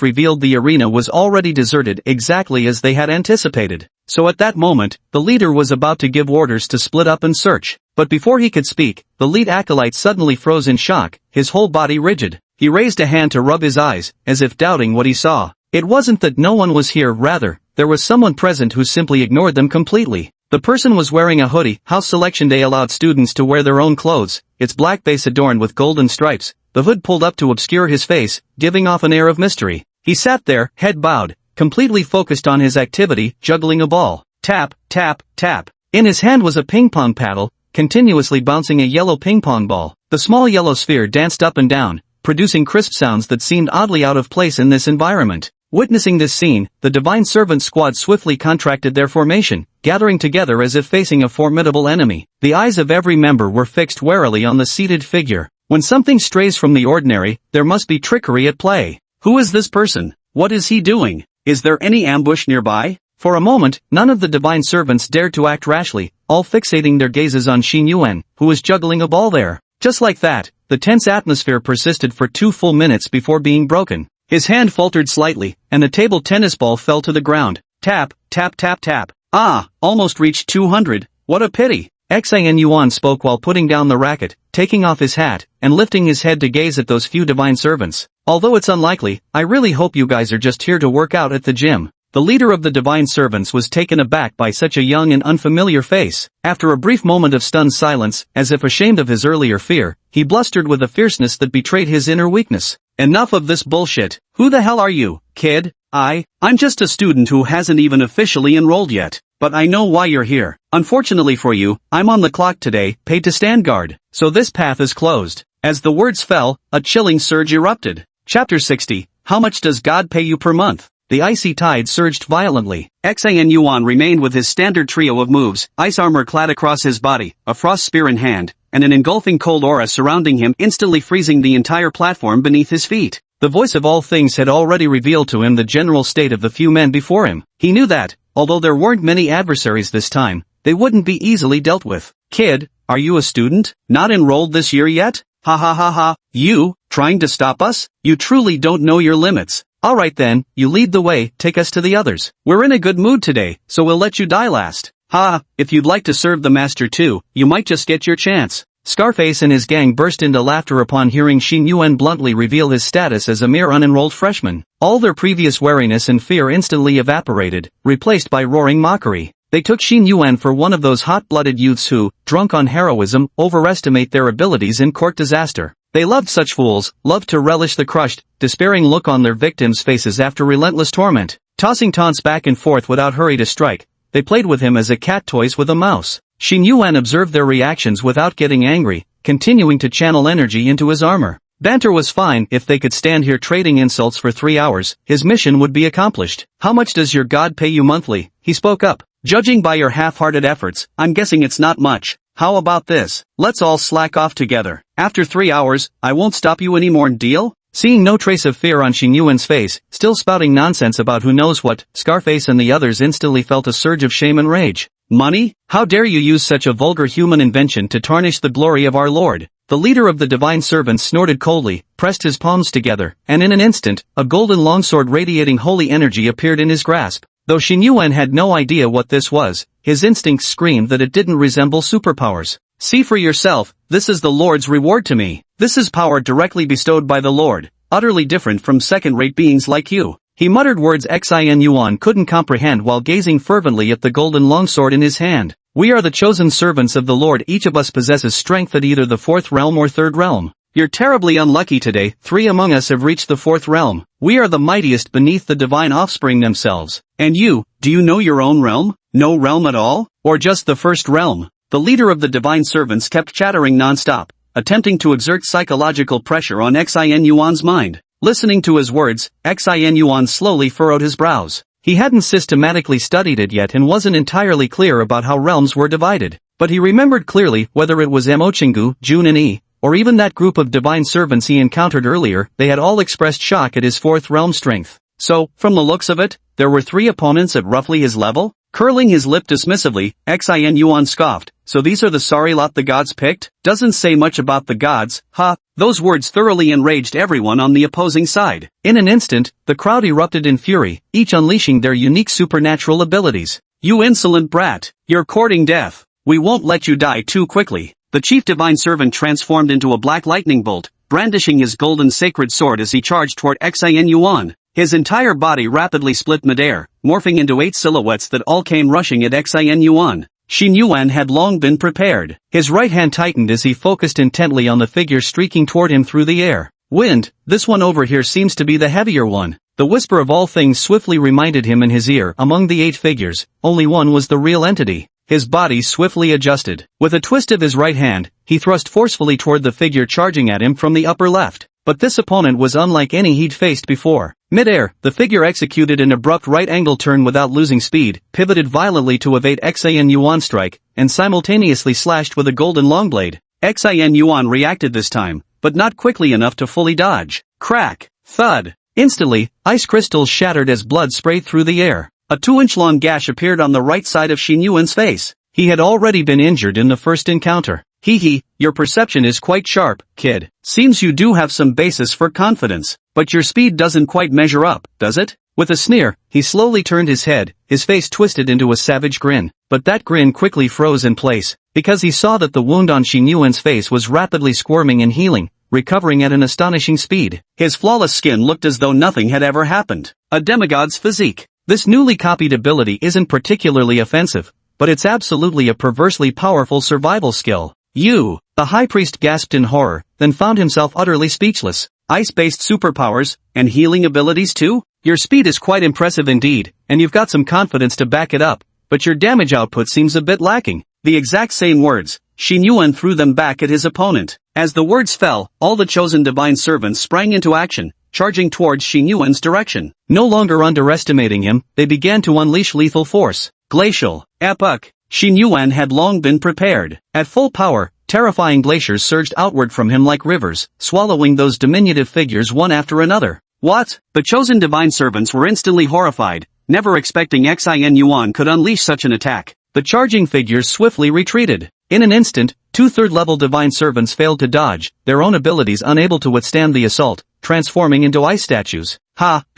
revealed the arena was already deserted, exactly as they had anticipated. So at that moment, the leader was about to give orders to split up and search. But before he could speak, the lead acolyte suddenly froze in shock, his whole body rigid. He raised a hand to rub his eyes, as if doubting what he saw. It wasn't that no one was here, rather, there was someone present who simply ignored them completely. The person was wearing a hoodie. House Selection Day allowed students to wear their own clothes, its black base adorned with golden stripes, the hood pulled up to obscure his face, giving off an air of mystery. He sat there, head bowed, completely focused on his activity, juggling a ball. Tap, tap, tap. In his hand was a ping-pong paddle, continuously bouncing a yellow ping-pong ball. The small yellow sphere danced up and down, producing crisp sounds that seemed oddly out of place in this environment. Witnessing this scene, the Divine Servant squad swiftly contracted their formation, gathering together as if facing a formidable enemy. The eyes of every member were fixed warily on the seated figure. When something strays from the ordinary, there must be trickery at play. Who is this person? What is he doing? Is there any ambush nearby? For a moment, none of the Divine Servants dared to act rashly, all fixating their gazes on Xin Yuan, who was juggling a ball there. Just like that, the tense atmosphere persisted for 2 full minutes before being broken. His hand faltered slightly, and the table tennis ball fell to the ground. Tap, tap, tap, tap. Ah, almost reached 200. What a pity. Xin Yuan spoke while putting down the racket, taking off his hat, and lifting his head to gaze at those few Divine Servants. Although it's unlikely, I really hope you guys are just here to work out at the gym. The leader of the Divine Servants was taken aback by such a young and unfamiliar face. After a brief moment of stunned silence, as if ashamed of his earlier fear, he blustered with a fierceness that betrayed his inner weakness. Enough of this bullshit. Who the hell are you, kid? I'm just a student who hasn't even officially enrolled yet. But I know why you're here. Unfortunately for you, I'm on the clock today, paid to stand guard. So this path is closed. As the words fell, a chilling surge erupted. Chapter 60. How much does God pay you per month? The icy tide surged violently. Xin Yuan remained with his standard trio of moves, ice armor clad across his body, a frost spear in hand, and an engulfing cold aura surrounding him, instantly freezing the entire platform beneath his feet. The voice of all things had already revealed to him the general state of the few men before him. He knew that, although there weren't many adversaries this time, they wouldn't be easily dealt with. Kid, are you a student? Not enrolled this year yet? Ha ha ha ha. You, trying to stop us? You truly don't know your limits. Alright then, you lead the way, take us to the others. We're in a good mood today, so we'll let you die last. Ha, if you'd like to serve the master too, you might just get your chance. Scarface and his gang burst into laughter upon hearing Xin Yuan bluntly reveal his status as a mere unenrolled freshman. All their previous wariness and fear instantly evaporated, replaced by roaring mockery. They took Xin Yuan for one of those hot-blooded youths who, drunk on heroism, overestimate their abilities in court disaster. They loved such fools, loved to relish the crushed, despairing look on their victims' faces after relentless torment. Tossing taunts back and forth without hurry to strike, they played with him as a cat toys with a mouse. Xin Yuan observed their reactions without getting angry, continuing to channel energy into his armor. Banter was fine. If they could stand here trading insults for 3 hours, his mission would be accomplished. How much does your god pay you monthly? He spoke up. Judging by your half-hearted efforts, I'm guessing it's not much. How about this? Let's all slack off together. After 3 hours, I won't stop you anymore, deal? Seeing no trace of fear on Xin Yuan's face, still spouting nonsense about who knows what, Scarface and the others instantly felt a surge of shame and rage. Money? How dare you use such a vulgar human invention to tarnish the glory of our Lord? The leader of the Divine Servants snorted coldly, pressed his palms together, and in an instant, a golden longsword radiating holy energy appeared in his grasp. Though Xin Yuan had no idea what this was, his instincts screamed that it didn't resemble superpowers. See for yourself, this is the Lord's reward to me. This is power directly bestowed by the Lord, utterly different from second-rate beings like you. He muttered words Xin Yuan couldn't comprehend while gazing fervently at the golden longsword in his hand. We are the chosen servants of the Lord. Each of us possesses strength at either the 4th realm or 3rd realm. You're terribly unlucky today. 3 among us have reached the 4th realm. We are the mightiest beneath the divine offspring themselves. And you, do you know your own realm? No realm at all? Or just the 1st realm? The leader of the Divine Servants kept chattering non-stop, attempting to exert psychological pressure on Xin Yuan's mind. Listening to his words, Xin Yuan slowly furrowed his brows. He hadn't systematically studied it yet and wasn't entirely clear about how realms were divided. But he remembered clearly whether it was Mo Chingu, Jun and Yi, or even that group of divine servants he encountered earlier, they had all expressed shock at his 4th realm strength. So, from the looks of it, there were 3 opponents at roughly his level? Curling his lip dismissively, Xin Yuan scoffed. So these are the sorry lot the gods picked? Doesn't say much about the gods, huh? Those words thoroughly enraged everyone on the opposing side. In an instant, the crowd erupted in fury, each unleashing their unique supernatural abilities. You insolent brat! You're courting death! We won't let you die too quickly. The chief divine servant transformed into a black lightning bolt, brandishing his golden sacred sword as he charged toward Xin Yuan. His entire body rapidly split midair, morphing into 8 silhouettes that all came rushing at Xin Yuan. Xin Yuan had long been prepared. His right hand tightened as he focused intently on the figure streaking toward him through the air. Wind, this one over here seems to be the heavier one. The whisper of all things swiftly reminded him in his ear, among the 8 figures, only one was the real entity. His body swiftly adjusted. With a twist of his right hand, he thrust forcefully toward the figure charging at him from the upper left. But this opponent was unlike any he'd faced before. Mid-air, the figure executed an abrupt right-angle turn without losing speed, pivoted violently to evade Xian Yuan's strike, and simultaneously slashed with a golden long blade. Xian Yuan reacted this time, but not quickly enough to fully dodge. Crack! Thud! Instantly, ice crystals shattered as blood sprayed through the air. A 2-inch-long gash appeared on the right side of Xin Yuan's face. He had already been injured in the first encounter. Hee, your perception is quite sharp, kid. Seems you do have some basis for confidence. But your speed doesn't quite measure up, does it? With a sneer, he slowly turned his head, his face twisted into a savage grin. But that grin quickly froze in place, because he saw that the wound on Xin Yuan's face was rapidly squirming and healing, recovering at an astonishing speed. His flawless skin looked as though nothing had ever happened. A demigod's physique. This newly copied ability isn't particularly offensive, but it's absolutely a perversely powerful survival skill. The high priest gasped in horror, then found himself utterly speechless. Ice-based superpowers, and healing abilities too? Your speed is quite impressive indeed, and you've got some confidence to back it up, but your damage output seems a bit lacking. The exact same words, Xin Yuan threw them back at his opponent. As the words fell, all the chosen divine servants sprang into action, charging towards Xin Yuan's direction. No longer underestimating him, they began to unleash lethal force. Glacial, epic. Xin Yuan had long been prepared. At full power, terrifying glaciers surged outward from him like rivers, swallowing those diminutive figures one after another. What? The chosen divine servants were instantly horrified, never expecting Xian Yuan could unleash such an attack. The charging figures swiftly retreated. In an instant, 2 third-level divine servants failed to dodge, their own abilities unable to withstand the assault, transforming into ice statues.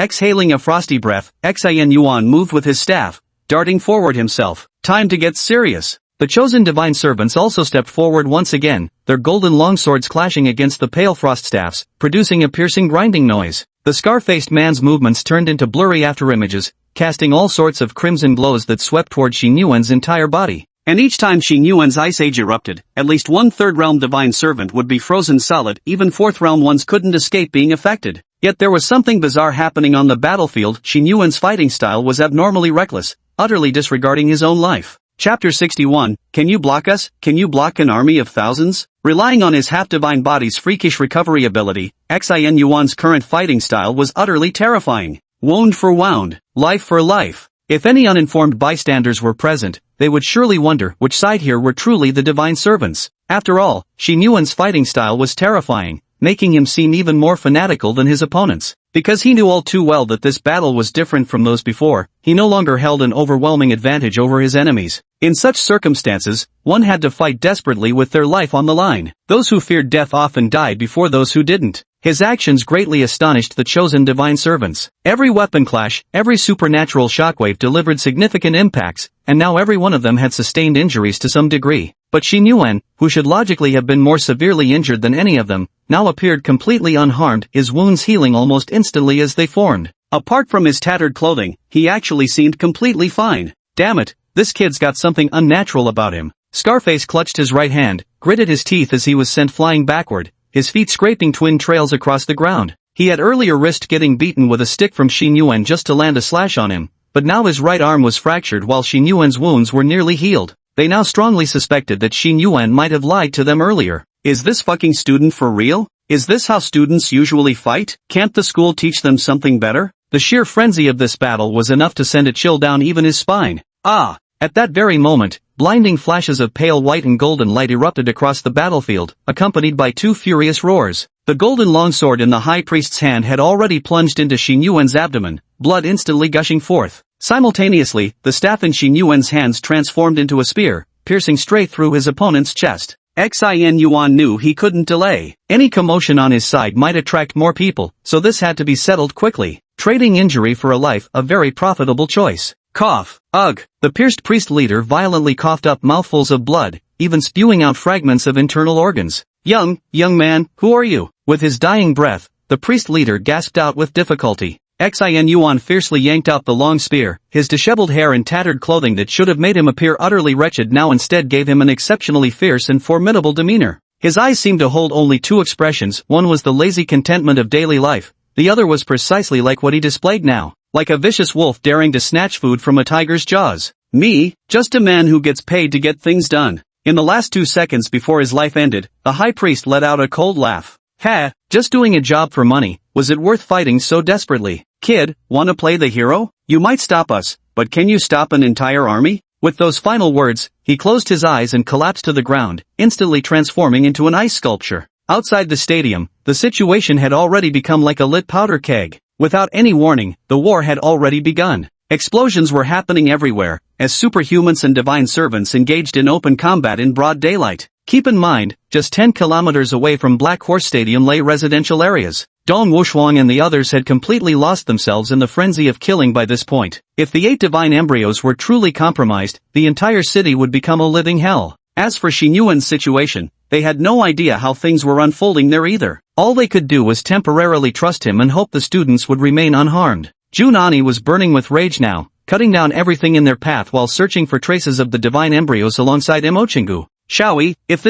Exhaling a frosty breath, Xian Yuan moved with his staff, darting forward himself. Time to get serious. The chosen divine servants also stepped forward once again, their golden longswords clashing against the pale frost staffs, producing a piercing grinding noise. The scar-faced man's movements turned into blurry afterimages, casting all sorts of crimson glows that swept toward Xin Yuan's entire body. And each time Xin Yuan's ice age erupted, at least one third-realm divine servant would be frozen solid, even fourth-realm ones couldn't escape being affected. Yet there was something bizarre happening on the battlefield. Xin Yuan's fighting style was abnormally reckless, utterly disregarding his own life. Chapter 61, Can you block us? Can you block an army of thousands? Relying on his half-divine body's freakish recovery ability, Xian Yuan's current fighting style was utterly terrifying. Wound for wound, life for life. If any uninformed bystanders were present, they would surely wonder which side here were truly the divine servants. After all, Xin Yuan's fighting style was terrifying, making him seem even more fanatical than his opponents. Because he knew all too well that this battle was different from those before, he no longer held an overwhelming advantage over his enemies. In such circumstances, one had to fight desperately with their life on the line. Those who feared death often died before those who didn't. His actions greatly astonished the chosen divine servants. Every weapon clash, every supernatural shockwave delivered significant impacts, and now every one of them had sustained injuries to some degree. But Xin Yuan, who should logically have been more severely injured than any of them, now appeared completely unharmed, his wounds healing almost instantly as they formed. Apart from his tattered clothing, he actually seemed completely fine. Damn it, this kid's got something unnatural about him. Scarface clutched his right hand, gritted his teeth as he was sent flying backward, his feet scraping twin trails across the ground. He had earlier risked getting beaten with a stick from Xin Yuan just to land a slash on him, but now his right arm was fractured while Xin Yuan's wounds were nearly healed. They now strongly suspected that Xin Yuan might have lied to them earlier. Is this fucking student for real? Is this how students usually fight? Can't the school teach them something better? The sheer frenzy of this battle was enough to send a chill down even his spine. At that very moment, blinding flashes of pale white and golden light erupted across the battlefield, accompanied by 2 furious roars. The golden longsword in the high priest's hand had already plunged into Xin Yuan's abdomen, blood instantly gushing forth. Simultaneously, the staff in Xin Yuan's hands transformed into a spear, piercing straight through his opponent's chest. Xian Yuan knew he couldn't delay. Any commotion on his side might attract more people, so this had to be settled quickly. Trading injury for a life, a very profitable choice. Cough. Ugh. The pierced priest leader violently coughed up mouthfuls of blood, even spewing out fragments of internal organs. Young man, who are you? With his dying breath, the priest leader gasped out with difficulty. Xian Yuan fiercely yanked out the long spear, his disheveled hair and tattered clothing that should have made him appear utterly wretched now instead gave him an exceptionally fierce and formidable demeanor. His eyes seemed to hold only 2 expressions, one was the lazy contentment of daily life, the other was precisely like what he displayed now, like a vicious wolf daring to snatch food from a tiger's jaws. Me, just a man who gets paid to get things done. In the last 2 seconds before his life ended, the high priest let out a cold laugh. Ha, just doing a job for money, was it worth fighting so desperately? Kid, wanna play the hero? You might stop us, but can you stop an entire army? With those final words, he closed his eyes and collapsed to the ground, instantly transforming into an ice sculpture. Outside the stadium, the situation had already become like a lit powder keg. Without any warning, the war had already begun. Explosions were happening everywhere, as superhumans and divine servants engaged in open combat in broad daylight. Keep in mind, just 10 kilometers away from Black Horse Stadium lay residential areas. Dong Wushuang and the others had completely lost themselves in the frenzy of killing by this point. If the 8 divine embryos were truly compromised, the entire city would become a living hell. As for Xing Yuan's situation, they had no idea how things were unfolding there either. All they could do was temporarily trust him and hope the students would remain unharmed. Junani was burning with rage now, cutting down everything in their path while searching for traces of the divine embryos alongside Emochingu. Shall we, if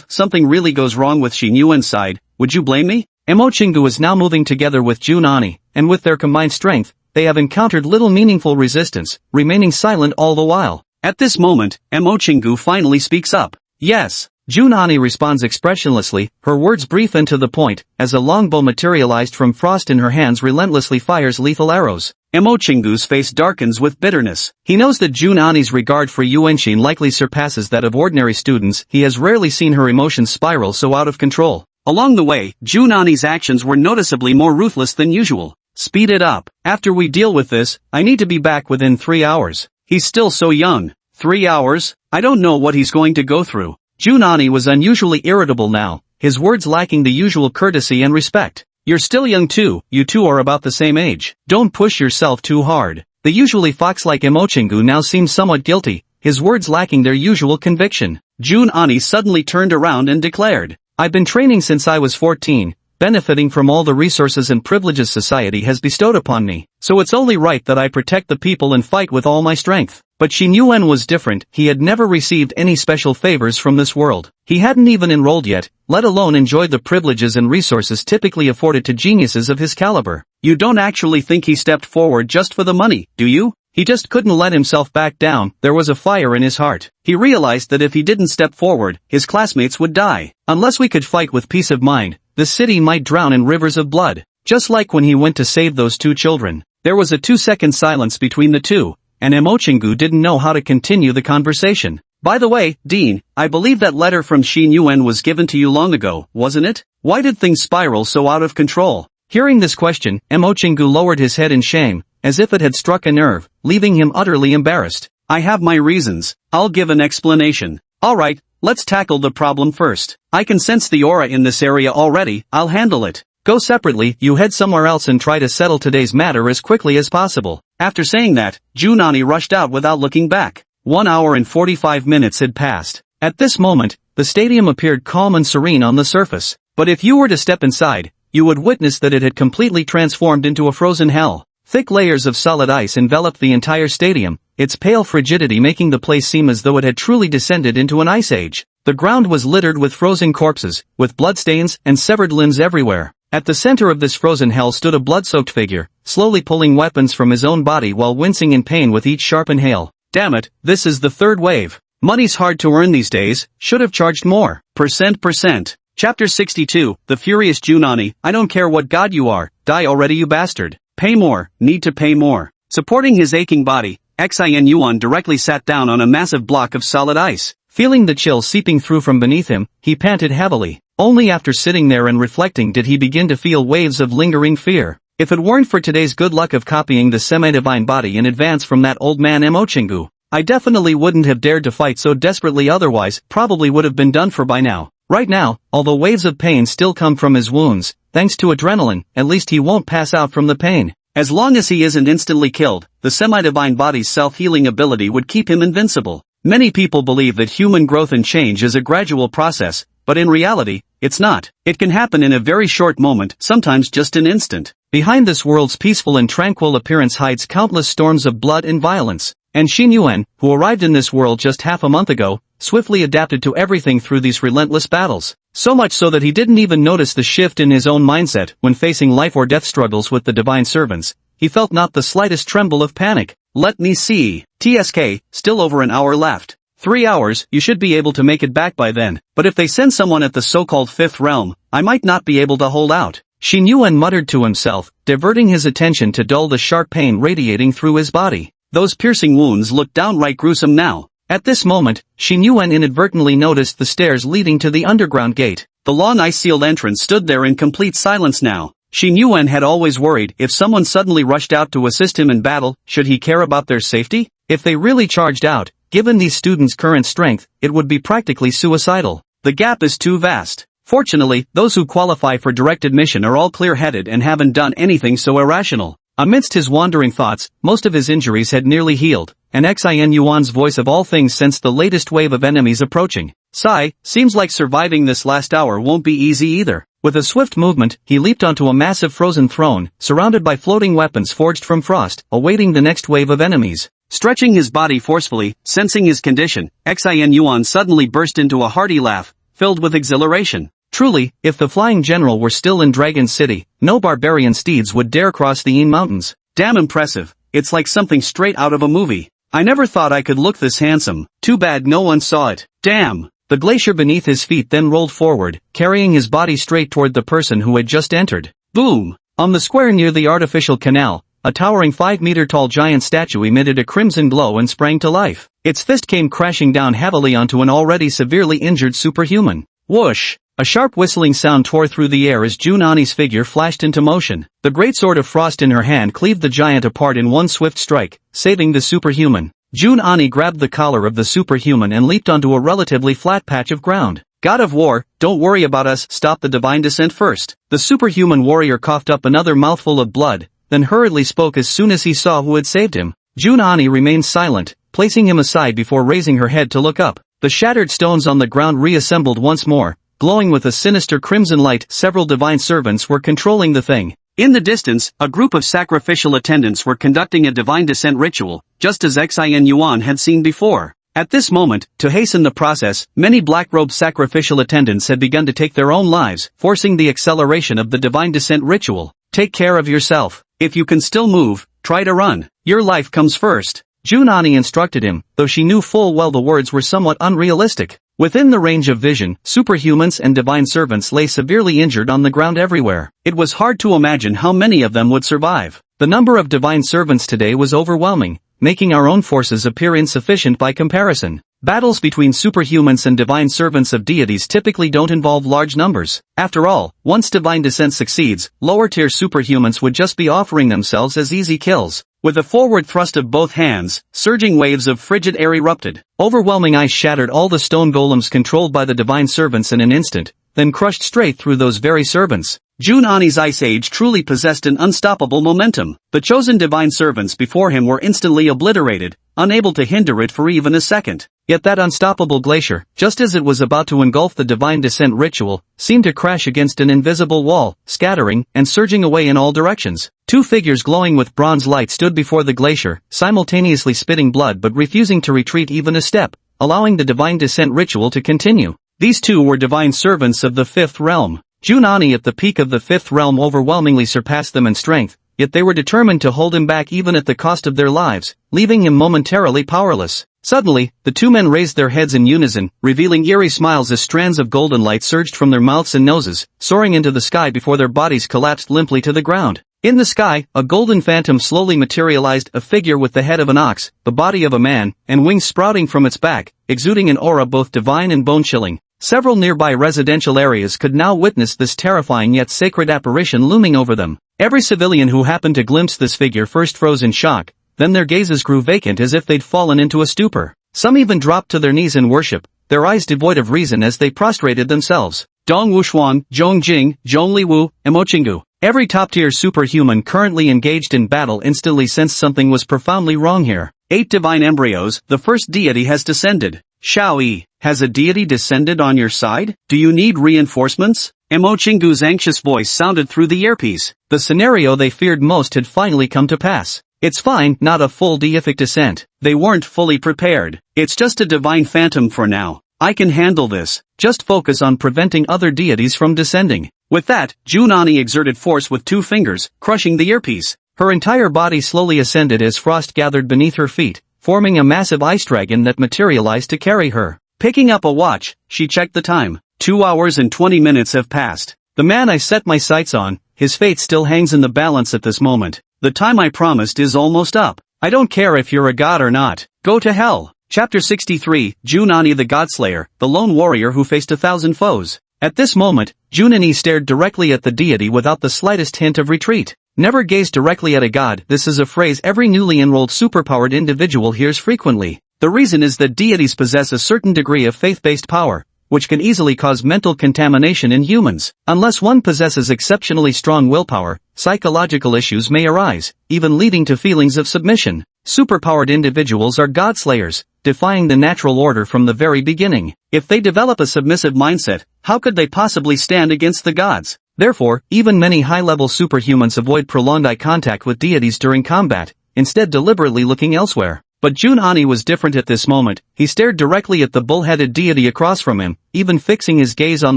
something really goes wrong with Xing Yuan's side, would you blame me? Emochingu is now moving together with Junani, and with their combined strength, they have encountered little meaningful resistance, remaining silent all the while. At this moment, Emochingu finally speaks up. Yes. Junani responds expressionlessly, her words brief and to the point, as a longbow materialized from frost in her hands relentlessly fires lethal arrows. Emochingu's face darkens with bitterness. He knows that Junani's regard for Yuanxin likely surpasses that of ordinary students. He has rarely seen her emotions spiral so out of control. Along the way, Junani's actions were noticeably more ruthless than usual. Speed it up. After we deal with this, I need to be back within 3 hours. He's still so young. 3 hours? I don't know what he's going to go through. Junani was unusually irritable now, his words lacking the usual courtesy and respect. You're still young too, you two are about the same age. Don't push yourself too hard. The usually fox-like Emochingu now seemed somewhat guilty, his words lacking their usual conviction. Junani suddenly turned around and declared, I've been training since I was 14, benefiting from all the resources and privileges society has bestowed upon me, so it's only right that I protect the people and fight with all my strength. But Xing Yuan was different. He had never received any special favors from this world. He hadn't even enrolled yet, let alone enjoyed the privileges and resources typically afforded to geniuses of his caliber. You don't actually think he stepped forward just for the money, do you? He just couldn't let himself back down. There was a fire in his heart. He realized that if he didn't step forward, his classmates would die. Unless we could fight with peace of mind, the city might drown in rivers of blood. Just like when he went to save those 2 children. There was a 2-second silence between the two, and Emochingu didn't know how to continue the conversation. By the way, Dean, I believe that letter from Xing Yuan was given to you long ago, wasn't it? Why did things spiral so out of control? Hearing this question, Emochingu lowered his head in shame, as if it had struck a nerve, leaving him utterly embarrassed. I have my reasons. I'll give an explanation. Alright, let's tackle the problem first. I can sense the aura in this area already. I'll handle it. Go separately, you head somewhere else and try to settle today's matter as quickly as possible. After saying that, Junani rushed out without looking back. 1 hour and 45 minutes had passed. At this moment, the stadium appeared calm and serene on the surface. But if you were to step inside, you would witness that it had completely transformed into a frozen hell. Thick layers of solid ice enveloped the entire stadium, its pale frigidity making the place seem as though it had truly descended into an ice age. The ground was littered with frozen corpses, with bloodstains and severed limbs everywhere. At the center of this frozen hell stood a blood-soaked figure, slowly pulling weapons from his own body while wincing in pain with each sharp inhale. Damn it, this is the 3rd wave. Money's hard to earn these days, should have charged more. Percent. Chapter 62, The Furious Junani, I don't care what god you are, die already you bastard. Pay more, need to pay more. Supporting his aching body, Xin Yuan directly sat down on a massive block of solid ice. Feeling the chill seeping through from beneath him, he panted heavily. Only after sitting there and reflecting did he begin to feel waves of lingering fear. If it weren't for today's good luck of copying the semi-divine body in advance from that old man Emochingu, I definitely wouldn't have dared to fight so desperately, otherwise probably would have been done for by now. Right now, although waves of pain still come from his wounds, thanks to adrenaline, at least he won't pass out from the pain. As long as he isn't instantly killed, the semi-divine body's self-healing ability would keep him invincible. Many people believe that human growth and change is a gradual process, but in reality, it's not. It can happen in a very short moment, sometimes just an instant. Behind this world's peaceful and tranquil appearance hides countless storms of blood and violence. And Xing Yuan, who arrived in this world just half a month ago, swiftly adapted to everything through these relentless battles. So much so that he didn't even notice the shift in his own mindset when facing life or death struggles with the divine servants. He felt not the slightest tremble of panic. Let me see. TSK, still over an hour left. 3 hours, you should be able to make it back by then. But if they send someone at the so-called fifth realm, I might not be able to hold out. Xing Yuan muttered to himself, diverting his attention to dull the sharp pain radiating through his body. Those piercing wounds looked downright gruesome now. At this moment, Xing Yuan inadvertently noticed the stairs leading to the underground gate. The long ice-sealed entrance stood there in complete silence now. Xing Yuan had always worried if someone suddenly rushed out to assist him in battle, should he care about their safety? If they really charged out, given these students' current strength, it would be practically suicidal. The gap is too vast. Fortunately, those who qualify for direct admission are all clear-headed and haven't done anything so irrational. Amidst his wandering thoughts, most of his injuries had nearly healed, and Xing Yuan's voice of all things sensed the latest wave of enemies approaching. Sigh, seems like surviving this last hour won't be easy either. With a swift movement, he leaped onto a massive frozen throne, surrounded by floating weapons forged from frost, awaiting the next wave of enemies. Stretching his body forcefully, sensing his condition, Xing Yuan suddenly burst into a hearty laugh, filled with exhilaration. Truly, if the flying general were still in Dragon City, no barbarian steeds would dare cross the Yin Mountains. Damn impressive. It's like something straight out of a movie. I never thought I could look this handsome. Too bad no one saw it. Damn. The glacier beneath his feet then rolled forward, carrying his body straight toward the person who had just entered. Boom! On the square near the artificial canal, a towering 5-meter-tall giant statue emitted a crimson glow and sprang to life. Its fist came crashing down heavily onto an already severely injured superhuman. Whoosh! A sharp whistling sound tore through the air as Jun Ani's figure flashed into motion. The great sword of frost in her hand cleaved the giant apart in one swift strike, saving the superhuman. Jun Ani grabbed the collar of the superhuman and leaped onto a relatively flat patch of ground. God of War, don't worry about us, stop the divine descent first. The superhuman warrior coughed up another mouthful of blood, then hurriedly spoke as soon as he saw who had saved him. Jun Ani remained silent, placing him aside before raising her head to look up. The shattered stones on the ground reassembled once more, glowing with a sinister crimson light. Several divine servants were controlling the thing. In the distance, a group of sacrificial attendants were conducting a divine descent ritual, just as Xing Yuan had seen before. At this moment, to hasten the process, many black-robed sacrificial attendants had begun to take their own lives, forcing the acceleration of the divine descent ritual. Take care of yourself. If you can still move, try to run. Your life comes first. Jun Ani instructed him, though she knew full well the words were somewhat unrealistic. Within the range of vision, superhumans and divine servants lay severely injured on the ground everywhere. It was hard to imagine how many of them would survive. The number of divine servants today was overwhelming, making our own forces appear insufficient by comparison. Battles between superhumans and divine servants of deities typically don't involve large numbers. After all, once divine descent succeeds, lower-tier superhumans would just be offering themselves as easy kills. With a forward thrust of both hands, surging waves of frigid air erupted. Overwhelming ice shattered all the stone golems controlled by the divine servants in an instant, then crushed straight through those very servants. Jun Ani's Ice Age truly possessed an unstoppable momentum. The chosen divine servants before him were instantly obliterated, unable to hinder it for even a second. Yet that unstoppable glacier, just as it was about to engulf the divine descent ritual, seemed to crash against an invisible wall, scattering and surging away in all directions. Two figures glowing with bronze light stood before the glacier, simultaneously spitting blood but refusing to retreat even a step, allowing the divine descent ritual to continue. These two were divine servants of the fifth realm. Jun Ani at the peak of the fifth realm overwhelmingly surpassed them in strength, yet they were determined to hold him back even at the cost of their lives, leaving him momentarily powerless. Suddenly, the two men raised their heads in unison, revealing eerie smiles as strands of golden light surged from their mouths and noses, soaring into the sky before their bodies collapsed limply to the ground. In the sky, a golden phantom slowly materialized, a figure with the head of an ox, the body of a man, and wings sprouting from its back, exuding an aura both divine and bone-chilling. Several nearby residential areas could now witness this terrifying yet sacred apparition looming over them. Every civilian who happened to glimpse this figure first froze in shock, then their gazes grew vacant as if they'd fallen into a stupor. Some even dropped to their knees in worship, their eyes devoid of reason as they prostrated themselves. Dong Wuxuan, Zhong Jing, Zhong Liwu, Emochingu. Every top-tier superhuman currently engaged in battle instantly sensed something was profoundly wrong here. 8 divine embryos, the first deity has descended. Shao Yi, has a deity descended on your side? Do you need reinforcements? Emochingu's anxious voice sounded through the earpiece. The scenario they feared most had finally come to pass. It's fine, not a full deific descent. They weren't fully prepared. It's just a divine phantom for now. I can handle this. Just focus on preventing other deities from descending. With that, Junani exerted force with 2 fingers, crushing the earpiece. Her entire body slowly ascended as frost gathered beneath her feet, forming a massive ice dragon that materialized to carry her. Picking up a watch, she checked the time. 2 hours and 20 minutes have passed. The man I set my sights on, his fate still hangs in the balance at this moment. The time I promised is almost up. I don't care if you're a god or not. Go to hell. Chapter 63, Junani the Godslayer, the lone warrior who faced 1,000 foes. At this moment, Junani stared directly at the deity without the slightest hint of retreat. Never gaze directly at a god. This is a phrase every newly enrolled superpowered individual hears frequently. The reason is that deities possess a certain degree of faith-based power, which can easily cause mental contamination in humans. Unless one possesses exceptionally strong willpower, psychological issues may arise, even leading to feelings of submission. Superpowered individuals are godslayers, defying the natural order from the very beginning. If they develop a submissive mindset, how could they possibly stand against the gods? Therefore, even many high-level superhumans avoid prolonged eye contact with deities during combat, instead deliberately looking elsewhere. But Junani was different at this moment. He stared directly at the bull-headed deity across from him, even fixing his gaze on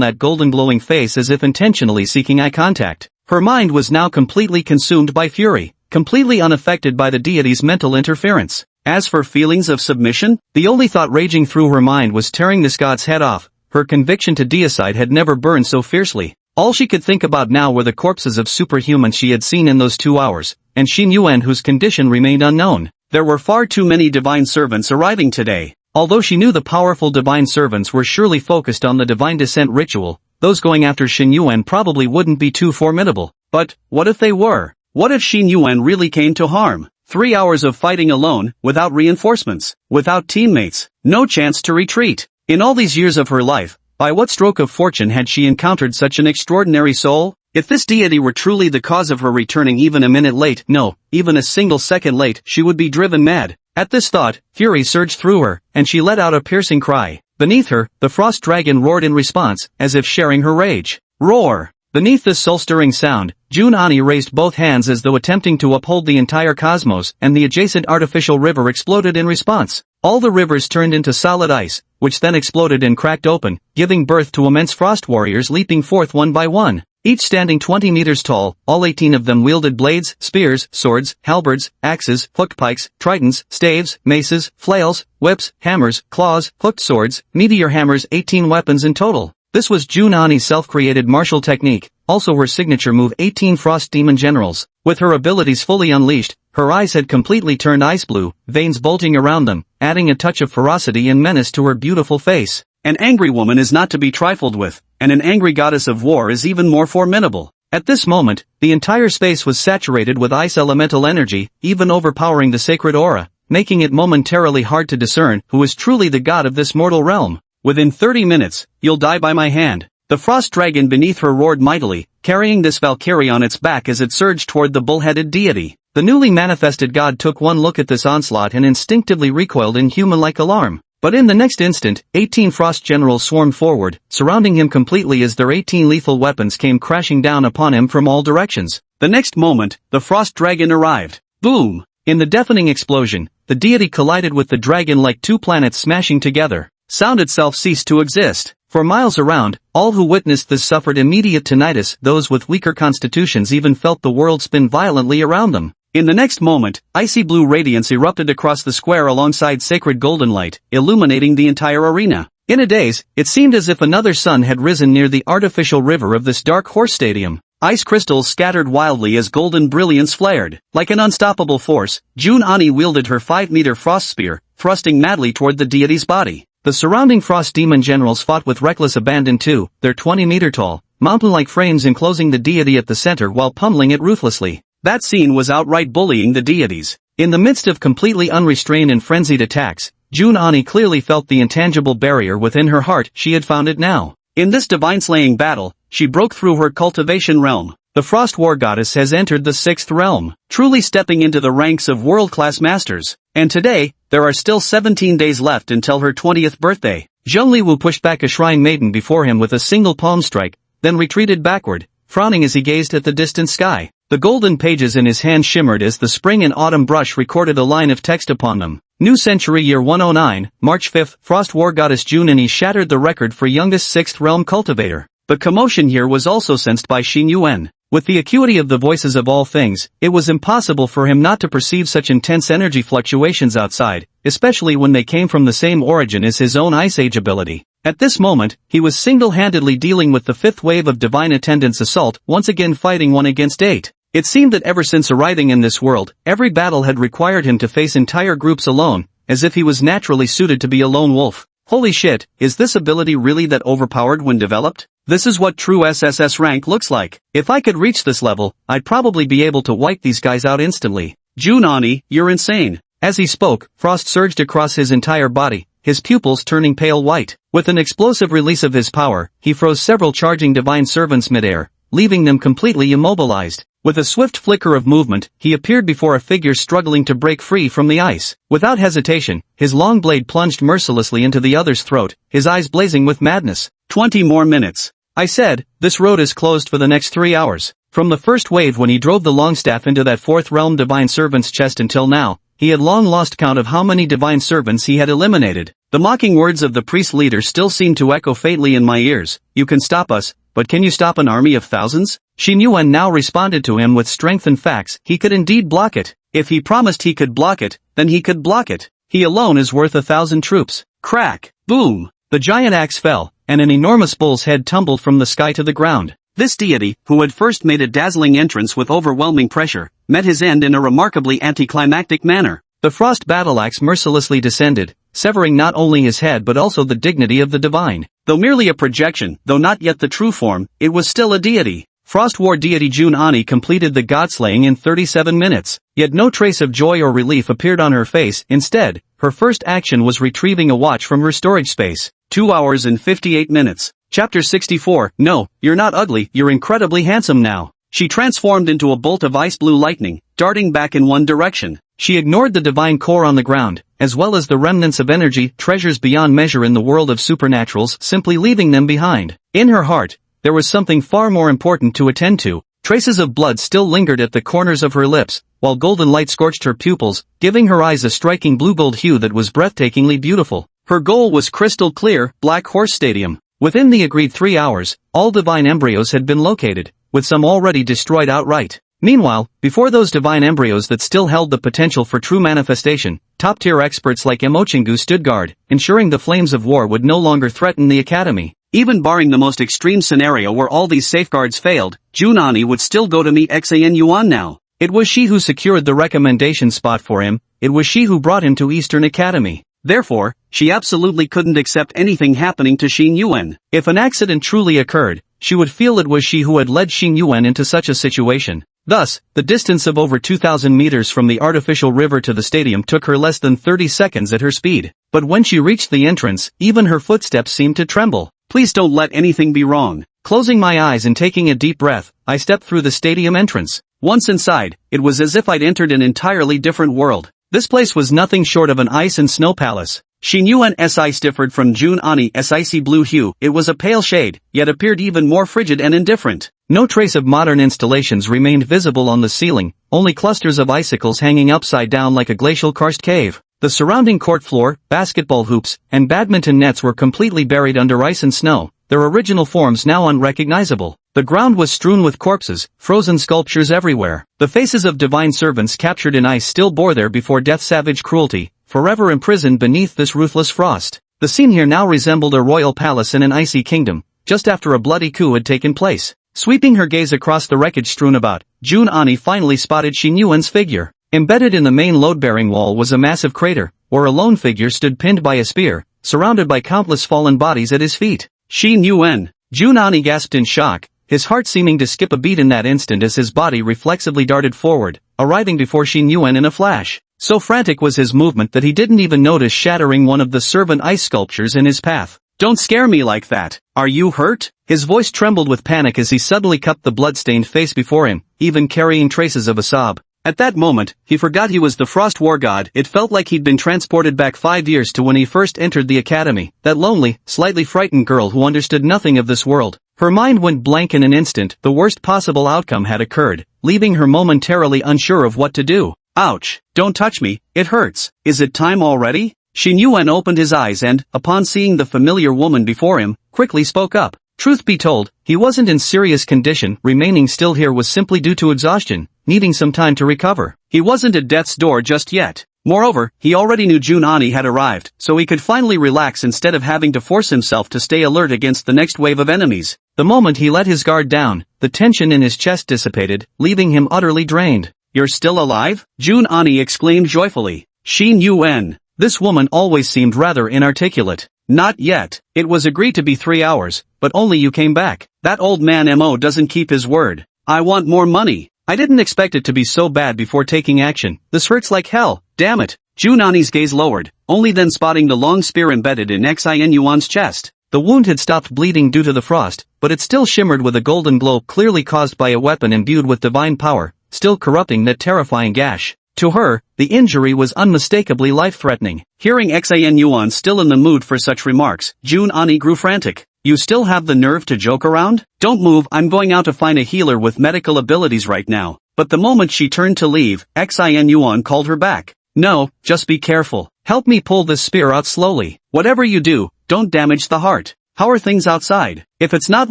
that golden glowing face as if intentionally seeking eye contact. Her mind was now completely consumed by fury, completely unaffected by the deity's mental interference. As for feelings of submission, the only thought raging through her mind was tearing this god's head off. Her conviction to deicide had never burned so fiercely. All she could think about now were the corpses of superhumans she had seen in those 2 hours, and Xin Yuan whose condition remained unknown. There were far too many divine servants arriving today. Although she knew the powerful divine servants were surely focused on the divine descent ritual, those going after Xin Yuan probably wouldn't be too formidable. But, what if they were? What if Xin Yuan really came to harm? 3 hours of fighting alone, without reinforcements, without teammates, no chance to retreat. In all these years of her life, by what stroke of fortune had she encountered such an extraordinary soul? If this deity were truly the cause of her returning even a minute late, no, even a single second late, she would be driven mad. At this thought, fury surged through her, and she let out a piercing cry. Beneath her, the frost dragon roared in response, as if sharing her rage. Roar! Beneath this soul-stirring sound, Junani raised both hands as though attempting to uphold the entire cosmos, and the adjacent artificial river exploded in response. All the rivers turned into solid ice, which then exploded and cracked open, giving birth to immense frost warriors leaping forth one by one. Each standing 20 meters tall, all 18 of them wielded blades, spears, swords, halberds, axes, hooked pikes, tridents, staves, maces, flails, whips, hammers, claws, hooked swords, meteor hammers, 18 weapons in total. This was Junani's self-created martial technique, also her signature move 18 Frost Demon Generals. With her abilities fully unleashed, her eyes had completely turned ice blue, veins bulging around them, adding a touch of ferocity and menace to her beautiful face. An angry woman is not to be trifled with, and an angry goddess of war is even more formidable. At this moment, the entire space was saturated with ice elemental energy, even overpowering the sacred aura, making it momentarily hard to discern who is truly the god of this mortal realm. Within 30 minutes, you'll die by my hand. The frost dragon beneath her roared mightily, carrying this Valkyrie on its back as it surged toward the bull-headed deity. The newly manifested god took one look at this onslaught and instinctively recoiled in human-like alarm. But in the next instant, 18 frost generals swarmed forward, surrounding him completely as their 18 lethal weapons came crashing down upon him from all directions. The next moment, the frost dragon arrived. Boom! In the deafening explosion, the deity collided with the dragon like two planets smashing together. Sound itself ceased to exist. For miles around, all who witnessed this suffered immediate tinnitus. Those with weaker constitutions even felt the world spin violently around them. In the next moment, icy blue radiance erupted across the square alongside sacred golden light, illuminating the entire arena. In a daze, it seemed as if another sun had risen near the artificial river of this dark horse stadium. Ice crystals scattered wildly as golden brilliance flared. Like an unstoppable force, Junani wielded her 5-meter frost spear, thrusting madly toward the deity's body. The surrounding frost demon generals fought with reckless abandon too, their 20-meter-tall, mountain-like frames enclosing the deity at the center while pummeling it ruthlessly. That scene was outright bullying the deities. In the midst of completely unrestrained and frenzied attacks, Junani clearly felt the intangible barrier within her heart. She had found it now. In this divine-slaying battle, she broke through her cultivation realm. The Frost War Goddess has entered the 6th realm, truly stepping into the ranks of world-class masters. And today, there are still 17 days left until her 20th birthday. Zheng Liwu pushed back a shrine maiden before him with a single palm strike, then retreated backward, frowning as he gazed at the distant sky. The golden pages in his hand shimmered as the spring and autumn brush recorded a line of text upon them. New Century Year 109, March 5, Frost War Goddess Junani shattered the record for youngest 6th realm cultivator. The commotion here was also sensed by Xin Yuan. With the acuity of the voices of all things, it was impossible for him not to perceive such intense energy fluctuations outside, especially when they came from the same origin as his own Ice Age ability. At this moment, he was single-handedly dealing with the 5th wave of Divine Attendance Assault, once again fighting 1 against 8. It seemed that ever since arriving in this world, every battle had required him to face entire groups alone, as if he was naturally suited to be a lone wolf. Holy shit, is this ability really that overpowered when developed? This is what true SSS rank looks like. If I could reach this level, I'd probably be able to wipe these guys out instantly. Junani, you're insane. As he spoke, frost surged across his entire body, his pupils turning pale white. With an explosive release of his power, he froze several charging divine servants midair, leaving them completely immobilized. With a swift flicker of movement, he appeared before a figure struggling to break free from the ice. Without hesitation, his long blade plunged mercilessly into the other's throat, his eyes blazing with madness. 20 more minutes. I said, this road is closed for the next 3 hours. From the first wave when he drove the longstaff into that 4th realm divine servant's chest until now, he had long lost count of how many divine servants he had eliminated. The mocking words of the priest leader still seemed to echo faintly in my ears. You can stop us, but can you stop an army of thousands? Xin Yuan now responded to him with strength and facts. He could indeed block it. If he promised he could block it, then he could block it. He alone is worth 1,000 troops. Crack! Boom! The giant axe fell, and an enormous bull's head tumbled from the sky to the ground. This deity, who had first made a dazzling entrance with overwhelming pressure, met his end in a remarkably anticlimactic manner. The frost battle-axe mercilessly descended, severing not only his head but also the dignity of the divine. Though merely a projection, though not yet the true form, it was still a deity. Frost War deity Junani completed the godslaying in 37 minutes, yet no trace of joy or relief appeared on her face. Instead, her first action was retrieving a watch from her storage space. 2 hours and 58 minutes. Chapter 64, No, you're not ugly, you're incredibly handsome now. She transformed into a bolt of ice blue lightning, darting back in one direction. She ignored the divine core on the ground, as well as the remnants of energy, treasures beyond measure in the world of supernaturals, simply leaving them behind. In her heart, there was something far more important to attend to. Traces of blood still lingered at the corners of her lips, while golden light scorched her pupils, giving her eyes a striking blue-gold hue that was breathtakingly beautiful. Her goal was crystal clear, Black Horse Stadium. Within the agreed 3 hours, all divine embryos had been located, with some already destroyed outright. Meanwhile, before those divine embryos that still held the potential for true manifestation, top-tier experts like Emochingu stood guard, ensuring the flames of war would no longer threaten the academy. Even barring the most extreme scenario where all these safeguards failed, Junani would still go to meet Xan Yuan now. It was she who secured the recommendation spot for him, it was she who brought him to Eastern Academy. Therefore, she absolutely couldn't accept anything happening to Xin Yuan. If an accident truly occurred, she would feel it was she who had led Xin Yuan into such a situation. Thus, the distance of over 2,000 meters from the artificial river to the stadium took her less than 30 seconds at her speed. But when she reached the entrance, even her footsteps seemed to tremble. Please don't let anything be wrong. Closing my eyes and taking a deep breath, I stepped through the stadium entrance. Once inside, it was as if I'd entered an entirely different world. This place was nothing short of an ice and snow palace. Xin Yuan's ice differed from Junani's icy blue hue. It was a pale shade, yet appeared even more frigid and indifferent. No trace of modern installations remained visible on the ceiling, only clusters of icicles hanging upside down like a glacial karst cave. The surrounding court floor, basketball hoops, and badminton nets were completely buried under ice and snow, their original forms now unrecognizable. The ground was strewn with corpses, frozen sculptures everywhere. The faces of divine servants captured in ice still bore there before death's savage cruelty, forever imprisoned beneath this ruthless frost. The scene here now resembled a royal palace in an icy kingdom, just after a bloody coup had taken place. Sweeping her gaze across the wreckage strewn about, Junani finally spotted Xin Yuan's figure. Embedded in the main load-bearing wall was a massive crater, where a lone figure stood pinned by a spear, surrounded by countless fallen bodies at his feet. Xin Yuan! Junani gasped in shock, his heart seeming to skip a beat in that instant as his body reflexively darted forward, arriving before Xin Yuan in a flash. So frantic was his movement that he didn't even notice shattering one of the servant ice sculptures in his path. Don't scare me like that. Are you hurt? His voice trembled with panic as he suddenly cupped the blood-stained face before him, even carrying traces of a sob. At that moment, he forgot he was the Frost War God. It felt like he'd been transported back 5 years to when he first entered the academy, that lonely, slightly frightened girl who understood nothing of this world. Her mind went blank in an instant. The worst possible outcome had occurred, leaving her momentarily unsure of what to do. Ouch, don't touch me, it hurts. Is it time already? Xin Yuan opened his eyes and, upon seeing the familiar woman before him, quickly spoke up. Truth be told, he wasn't in serious condition. Remaining still here was simply due to exhaustion, needing some time to recover. He wasn't at death's door just yet. Moreover, he already knew Jun Ani had arrived, so he could finally relax instead of having to force himself to stay alert against the next wave of enemies. The moment he let his guard down, the tension in his chest dissipated, leaving him utterly drained. You're still alive? Jun Ani exclaimed joyfully. Xin Yuan. This woman always seemed rather inarticulate. Not yet. It was agreed to be 3 hours, but only you came back. That old man Mo doesn't keep his word. I want more money. I didn't expect it to be so bad before taking action. This hurts like hell, damn it. Jun Ani's gaze lowered, only then spotting the long spear embedded in Xin Yuan's chest. The wound had stopped bleeding due to the frost, but it still shimmered with a golden glow clearly caused by a weapon imbued with divine power, still corrupting that terrifying gash. To her, the injury was unmistakably life-threatening. Hearing Xin Yuan still in the mood for such remarks, Jun Ani grew frantic. You still have the nerve to joke around? Don't move, I'm going out to find a healer with medical abilities right now. But the moment she turned to leave, Xin Yuan called her back. No, just be careful. Help me pull this spear out slowly. Whatever you do, don't damage the heart. How are things outside? If it's not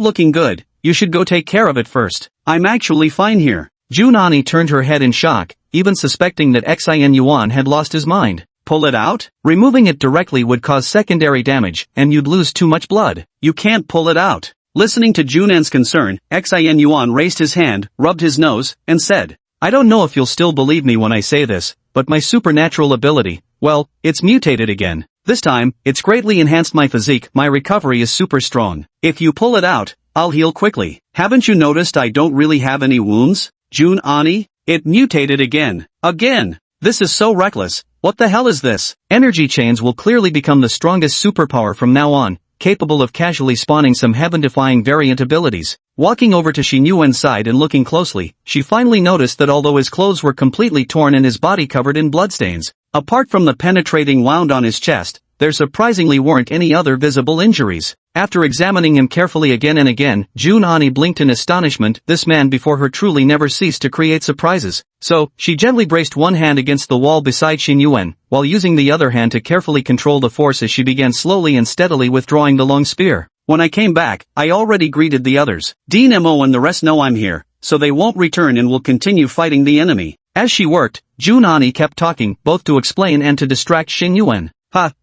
looking good, you should go take care of it first. I'm actually fine here. Jun Ani turned her head in shock, even suspecting that Xin Yuan had lost his mind. Pull it out? Removing it directly would cause secondary damage, and you'd lose too much blood. You can't pull it out. Listening to Junan's concern, Xin Yuan raised his hand, rubbed his nose, and said, I don't know if you'll still believe me when I say this, but my supernatural ability, well, it's mutated again. This time, it's greatly enhanced my physique. My recovery is super strong. If you pull it out, I'll heal quickly. Haven't you noticed I don't really have any wounds? Jun Ani? It mutated again. Again! This is so reckless. What the hell is this? Energy chains will clearly become the strongest superpower from now on, capable of casually spawning some heaven-defying variant abilities. Walking over to Xin Yuan's side and looking closely, she finally noticed that although his clothes were completely torn and his body covered in bloodstains, apart from the penetrating wound on his chest, there surprisingly weren't any other visible injuries. After examining him carefully again and again, Jun Ani blinked in astonishment. This man before her truly never ceased to create surprises. So, she gently braced one hand against the wall beside Xin Yuan, while using the other hand to carefully control the force as she began slowly and steadily withdrawing the long spear. When I came back, I already greeted the others. Dean Mo and the rest know I'm here, so they won't return and will continue fighting the enemy. As she worked, Jun Ani kept talking, both to explain and to distract Xin Yuan.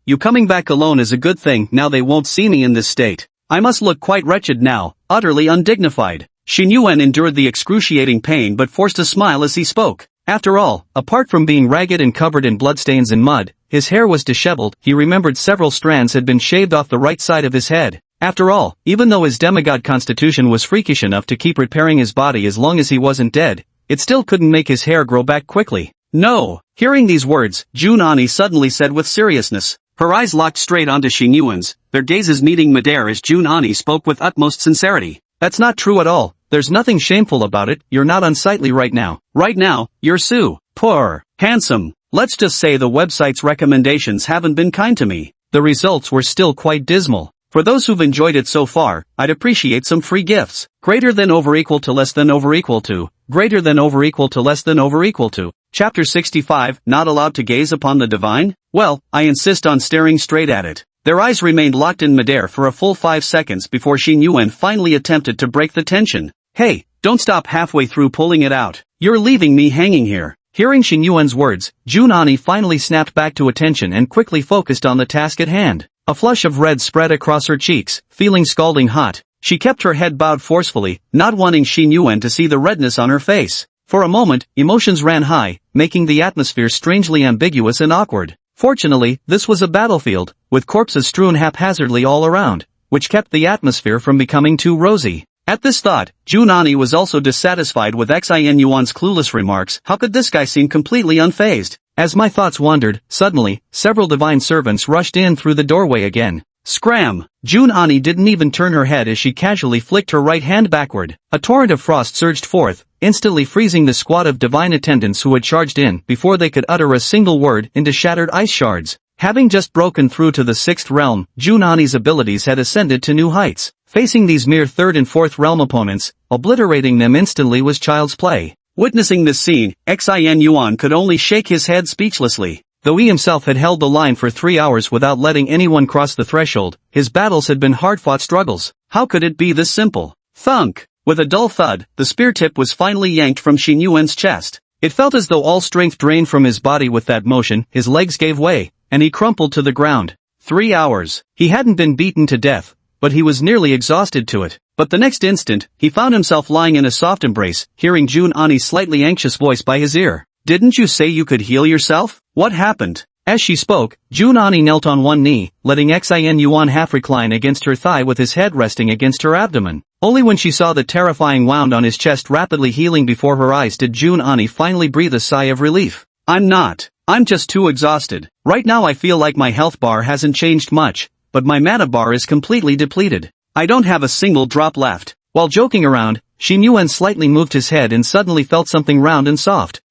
You coming back alone is a good thing. Now they won't see me in this state. I must look quite wretched now, utterly undignified. Xin Yuan endured the excruciating pain but forced a smile as he spoke. After all, apart from being ragged and covered in bloodstains and mud, his hair was disheveled. He remembered several strands had been shaved off the right side of his head. After all, even though his demigod constitution was freakish enough to keep repairing his body as long as he wasn't dead, it still couldn't make his hair grow back quickly. No! Hearing these words, Jun Ani suddenly said with seriousness. Her eyes locked straight onto Xin Yuan's, their gazes meeting midair as Jun Ani spoke with utmost sincerity. That's not true at all. There's nothing shameful about it. You're not unsightly right now. Right now, you're poor, handsome. Let's just say the website's recommendations haven't been kind to me. The results were still quite dismal. For those who've enjoyed it so far, I'd appreciate some free gifts. Greater than over equal to less than over equal to. Greater than over equal to less than over equal to. Chapter 65, Not allowed to gaze upon the divine? Well, I insist on staring straight at it. Their eyes remained locked in midair for a full 5 seconds before Xin Yuan finally attempted to break the tension. Hey, don't stop halfway through pulling it out. You're leaving me hanging here. Hearing Xin Yuan's words, Jun Ani finally snapped back to attention and quickly focused on the task at hand. A flush of red spread across her cheeks, feeling scalding hot. She kept her head bowed forcefully, not wanting Xin Yuan to see the redness on her face. For a moment, emotions ran high, making the atmosphere strangely ambiguous and awkward. Fortunately, this was a battlefield, with corpses strewn haphazardly all around, which kept the atmosphere from becoming too rosy. At this thought, Jun Ani was also dissatisfied with Xin Yuan's clueless remarks. How could this guy seem completely unfazed? As my thoughts wandered, suddenly, several divine servants rushed in through the doorway again. Scram! Jun Ani didn't even turn her head as she casually flicked her right hand backward. A torrent of frost surged forth, instantly freezing the squad of divine attendants who had charged in before they could utter a single word into shattered ice shards. Having just broken through to the 6th realm, Jun Ani's abilities had ascended to new heights. Facing these mere 3rd and 4th realm opponents, obliterating them instantly was child's play. Witnessing this scene, Xin Yuan could only shake his head speechlessly. Though he himself had held the line for 3 hours without letting anyone cross the threshold, his battles had been hard-fought struggles. How could it be this simple? Thunk! With a dull thud, the spear tip was finally yanked from Xin Yuan's chest. It felt as though all strength drained from his body with that motion, his legs gave way, and he crumpled to the ground. 3 hours. He hadn't been beaten to death, but he was nearly exhausted to it. But the next instant, he found himself lying in a soft embrace, hearing Jun Ani's slightly anxious voice by his ear. "Didn't you say you could heal yourself? What happened?" As she spoke, Jun Ani knelt on one knee, letting Xin Yuan half recline against her thigh with his head resting against her abdomen. Only when she saw the terrifying wound on his chest rapidly healing before her eyes did Jun Ani finally breathe a sigh of relief. I'm just too exhausted. Right now I feel like my health bar hasn't changed much, but my mana bar is completely depleted. I don't have a single drop left." While joking around, Xin Yuan slightly moved his head and suddenly felt something round and soft.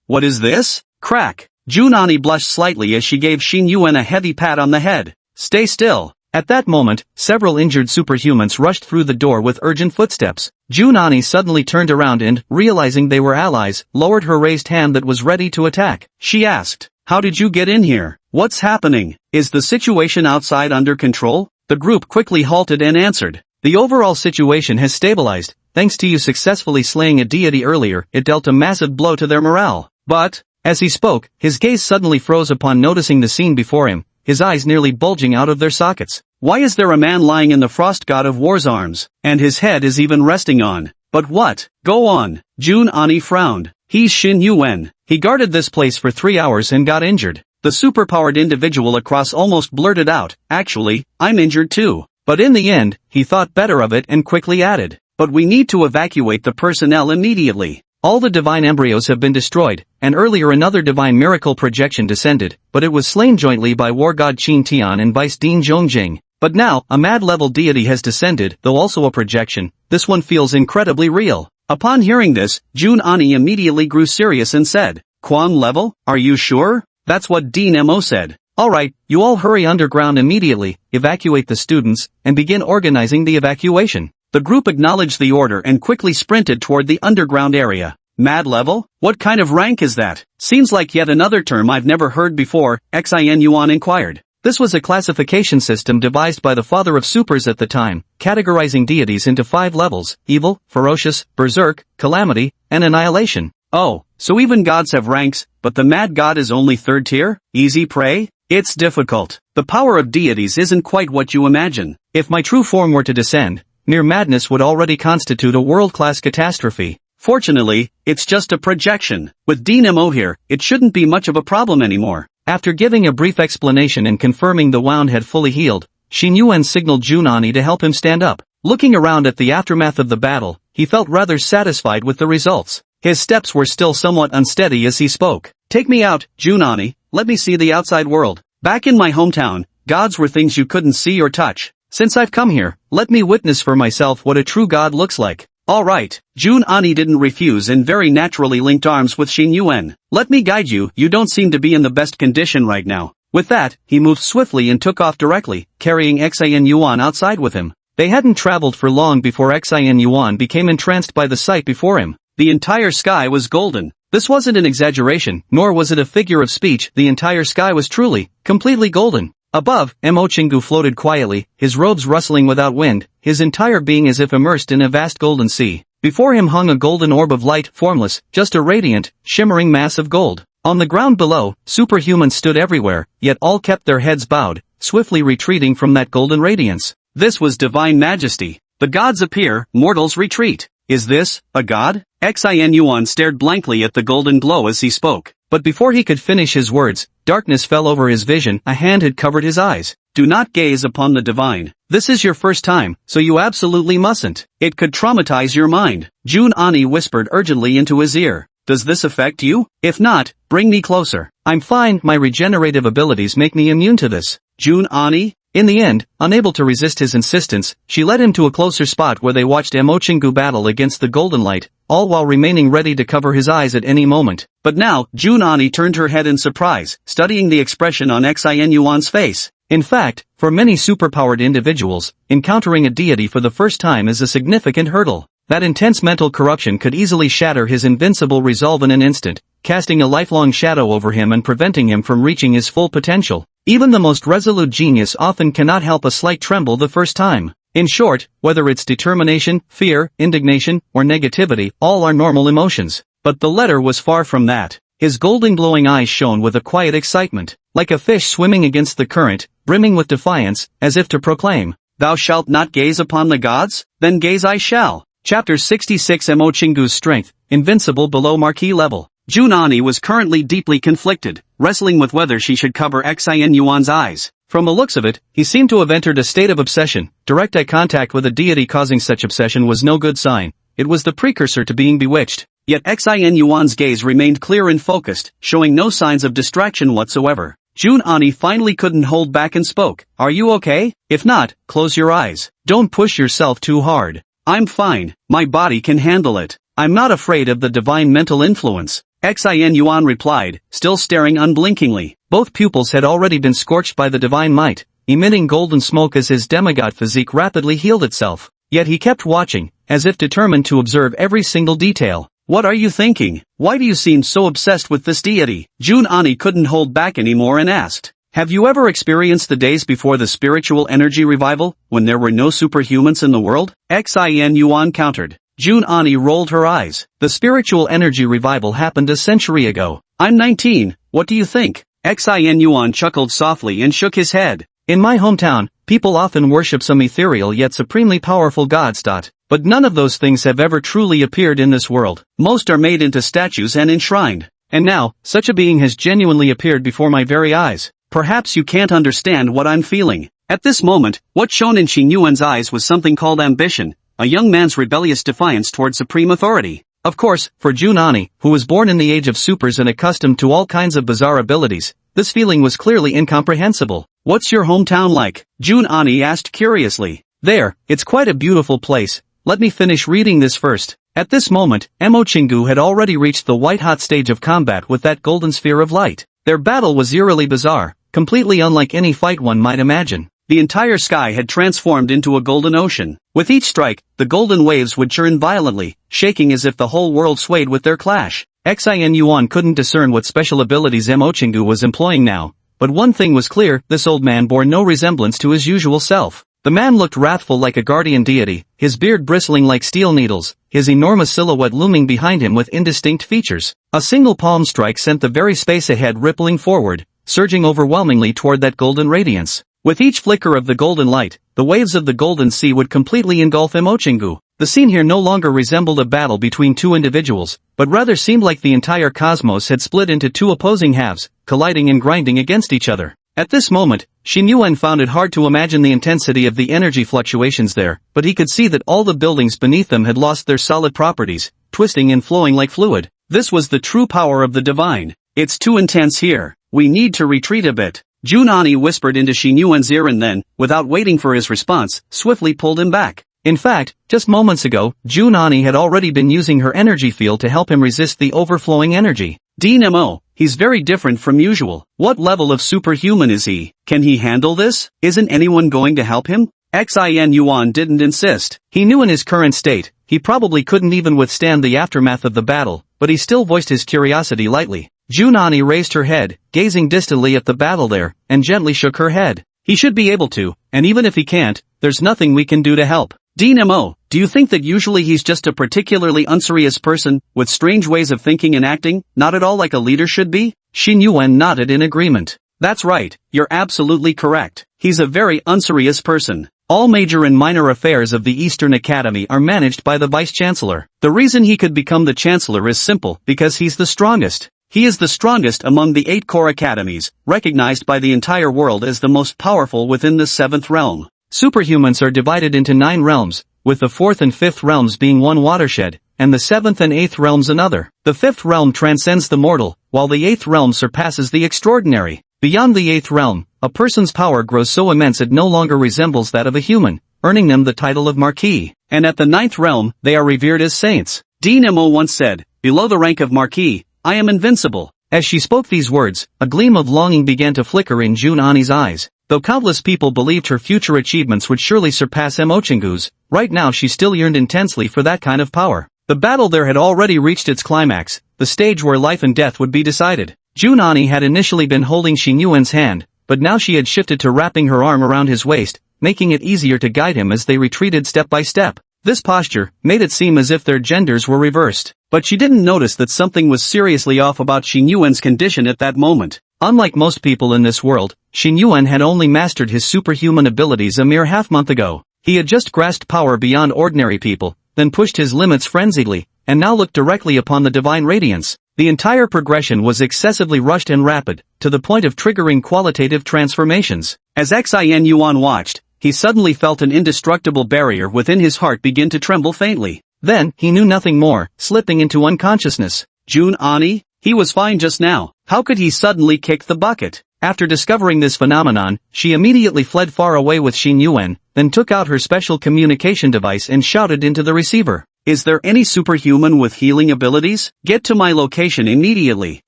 What is this? Crack! Jun Ani blushed slightly as she gave Xin Yuan a heavy pat on the head. "Stay still." At that moment, several injured superhumans rushed through the door with urgent footsteps. Jun Ani suddenly turned around and, realizing they were allies, lowered her raised hand that was ready to attack. She asked, "How did you get in here? What's happening? Is the situation outside under control?" The group quickly halted and answered, "The overall situation has stabilized, thanks to you successfully slaying a deity earlier." It dealt a massive blow to their morale. But, as he spoke, his gaze suddenly froze upon noticing the scene before him, his eyes nearly bulging out of their sockets. Why is there a man lying in the frost god of war's arms, and his head is even resting on? But what? Go on. Jun Ani frowned. He's Xin Yuan. He guarded this place for 3 hours and got injured. The superpowered individual across almost blurted out, "Actually, I'm injured too." But in the end, he thought better of it and quickly added, "But we need to evacuate the personnel immediately. All the divine embryos have been destroyed, and earlier another divine miracle projection descended, but it was slain jointly by war god Qin Tian and vice Dean Zhongjing. But now, a mad-level deity has descended, though also a projection. This one feels incredibly real." Upon hearing this, Jun Ani immediately grew serious and said, "Quan level? Are you sure? That's what Dean Mo said." "Alright, you all hurry underground immediately, evacuate the students, and begin organizing the evacuation." The group acknowledged the order and quickly sprinted toward the underground area. "Mad level? What kind of rank is that? Seems like yet another term I've never heard before," Xin Yuan inquired. This was a classification system devised by the father of supers at the time, categorizing deities into 5 levels: evil, ferocious, berserk, calamity, and annihilation. Oh, so even gods have ranks, but the mad god is only 3rd tier? Easy prey? It's difficult. The power of deities isn't quite what you imagine. If my true form were to descend, mere madness would already constitute a world-class catastrophe. Fortunately, it's just a projection. With Dean Mo here, it shouldn't be much of a problem anymore. After giving a brief explanation and confirming the wound had fully healed, Xin Yuan signaled Jun Ani to help him stand up. Looking around at the aftermath of the battle, he felt rather satisfied with the results. His steps were still somewhat unsteady as he spoke. "Take me out, Jun Ani, let me see the outside world. Back in my hometown, gods were things you couldn't see or touch. Since I've come here, let me witness for myself what a true god looks like." "Alright." Jun Ani didn't refuse and very naturally linked arms with Xin Yuan. "Let me guide you, you don't seem to be in the best condition right now." With that, he moved swiftly and took off directly, carrying Xin Yuan outside with him. They hadn't traveled for long before Xin Yuan became entranced by the sight before him. The entire sky was golden. This wasn't an exaggeration, nor was it a figure of speech. The entire sky was truly, completely golden. Above, Mo Chingu floated quietly, his robes rustling without wind, his entire being as if immersed in a vast golden sea. Before him hung a golden orb of light, formless, just a radiant, shimmering mass of gold. On the ground below, superhumans stood everywhere, yet all kept their heads bowed, swiftly retreating from that golden radiance. This was divine majesty. The gods appear, mortals retreat. Is this a god? Xin Yuan stared blankly at the golden glow as he spoke. But before he could finish his words, darkness fell over his vision. A hand had covered his eyes. "Do not gaze upon the divine. This is your first time, so you absolutely mustn't. It could traumatize your mind." Jun Ani whispered urgently into his ear. "Does this affect you? If not, bring me closer." "I'm fine, my regenerative abilities make me immune to this." Jun Ani? In the end, unable to resist his insistence, she led him to a closer spot where they watched Mo Chingu battle against the golden light, all while remaining ready to cover his eyes at any moment. But now, Jun Ani turned her head in surprise, studying the expression on Xin Yuan's face. In fact, for many superpowered individuals, encountering a deity for the first time is a significant hurdle. That intense mental corruption could easily shatter his invincible resolve in an instant, casting a lifelong shadow over him and preventing him from reaching his full potential. Even the most resolute genius often cannot help a slight tremble the first time. In short, whether it's determination, fear, indignation, or negativity, all are normal emotions. But the letter was far from that. His golden glowing eyes shone with a quiet excitement, like a fish swimming against the current, brimming with defiance, as if to proclaim, "Thou shalt not gaze upon the gods? Then gaze I shall." Chapter 66 Mo Chingu's strength, invincible below marquee level. Junani was currently deeply conflicted, wrestling with whether she should cover Xin Yuan's eyes. From the looks of it, he seemed to have entered a state of obsession. Direct eye contact with a deity causing such obsession was no good sign. It was the precursor to being bewitched. Yet Xin Yuan's gaze remained clear and focused, showing no signs of distraction whatsoever. Junani finally couldn't hold back and spoke. "Are you okay? If not, close your eyes. Don't push yourself too hard." "I'm fine, my body can handle it. I'm not afraid of the divine mental influence," Xin Yuan replied, still staring unblinkingly. Both pupils had already been scorched by the divine might, emitting golden smoke as his demigod physique rapidly healed itself. Yet he kept watching, as if determined to observe every single detail. "What are you thinking? Why do you seem so obsessed with this deity?" Junani couldn't hold back anymore and asked. "Have you ever experienced the days before the spiritual energy revival, when there were no superhumans in the world?" Xin Yuan countered. Junani rolled her eyes. "The spiritual energy revival happened a century ago. I'm 19, what do you think?" Xin Yuan chuckled softly and shook his head. "In my hometown, people often worship some ethereal yet supremely powerful gods. But none of those things have ever truly appeared in this world. Most are made into statues and enshrined. And now, such a being has genuinely appeared before my very eyes. Perhaps you can't understand what I'm feeling." At this moment, what shone in Xin Yuan's eyes was something called ambition, a young man's rebellious defiance toward supreme authority. Of course, for Junani, who was born in the age of supers and accustomed to all kinds of bizarre abilities, this feeling was clearly incomprehensible. "What's your hometown like?" Junani asked curiously. "There, it's quite a beautiful place. Let me finish reading this first." At this moment, Mo Chingu had already reached the white-hot stage of combat with that golden sphere of light. Their battle was eerily bizarre, completely unlike any fight one might imagine. The entire sky had transformed into a golden ocean. With each strike, the golden waves would churn violently, shaking as if the whole world swayed with their clash. Xin Yuan couldn't discern what special abilities Mo Chingu was employing now, but one thing was clear, this old man bore no resemblance to his usual self. The man looked wrathful like a guardian deity, his beard bristling like steel needles, his enormous silhouette looming behind him with indistinct features. A single palm strike sent the very space ahead rippling forward, surging overwhelmingly toward that golden radiance. With each flicker of the golden light, the waves of the golden sea would completely engulf Mo Chingu. The scene here no longer resembled a battle between two individuals, but rather seemed like the entire cosmos had split into two opposing halves, colliding and grinding against each other. At this moment, Xin Yuan found it hard to imagine the intensity of the energy fluctuations there, but he could see that all the buildings beneath them had lost their solid properties, twisting and flowing like fluid. This was the true power of the divine. "It's too intense here. We need to retreat a bit," Junani whispered into Xin Yuan's ear and then, without waiting for his response, swiftly pulled him back. In fact, just moments ago, Junani had already been using her energy field to help him resist the overflowing energy. "Dynamo, he's very different from usual. What level of superhuman is he? Can he handle this? Isn't anyone going to help him?" Xin Yuan didn't insist. He knew in his current state, he probably couldn't even withstand the aftermath of the battle, but he still voiced his curiosity lightly. Junani raised her head, gazing distantly at the battle there, and gently shook her head. "He should be able to, and even if he can't, there's nothing we can do to help." "Dynamo, do you think that usually he's just a particularly unserious person, with strange ways of thinking and acting, not at all like a leader should be?" Xin Yuan nodded in agreement. "That's right, you're absolutely correct. He's a very unserious person. All major and minor affairs of the Eastern Academy are managed by the Vice-Chancellor. The reason he could become the Chancellor is simple, because he's the strongest. He is the strongest among the 8 core academies, recognized by the entire world as the most powerful within the 7th realm. Superhumans are divided into 9 realms, with the 4th and 5th realms being one watershed, and the 7th and 8th realms another. The 5th realm transcends the mortal, while the 8th realm surpasses the extraordinary. Beyond the 8th realm, a person's power grows so immense it no longer resembles that of a human, earning them the title of Marquis. And at the 9th realm, they are revered as saints. Dynamo once said, "Below the rank of Marquis, I am invincible." As she spoke these words, a gleam of longing began to flicker in Junani's eyes. Though countless people believed her future achievements would surely surpass Mochingu's, right now she still yearned intensely for that kind of power. The battle there had already reached its climax, the stage where life and death would be decided. Junani had initially been holding Xing Yuan's hand, but now she had shifted to wrapping her arm around his waist, making it easier to guide him as they retreated step by step. This posture made it seem as if their genders were reversed, but she didn't notice that something was seriously off about Xing Yuan's condition at that moment. Unlike most people in this world, Xing Yuan had only mastered his superhuman abilities a mere half-month ago. He had just grasped power beyond ordinary people, then pushed his limits frenziedly, and now looked directly upon the divine radiance. The entire progression was excessively rushed and rapid, to the point of triggering qualitative transformations. As Xin Yuan watched, he suddenly felt an indestructible barrier within his heart begin to tremble faintly. Then, he knew nothing more, slipping into unconsciousness. Junani? He was fine just now. How could he suddenly kick the bucket? After discovering this phenomenon, she immediately fled far away with Xing Yuan, then took out her special communication device and shouted into the receiver. Is there any superhuman with healing abilities? Get to my location immediately.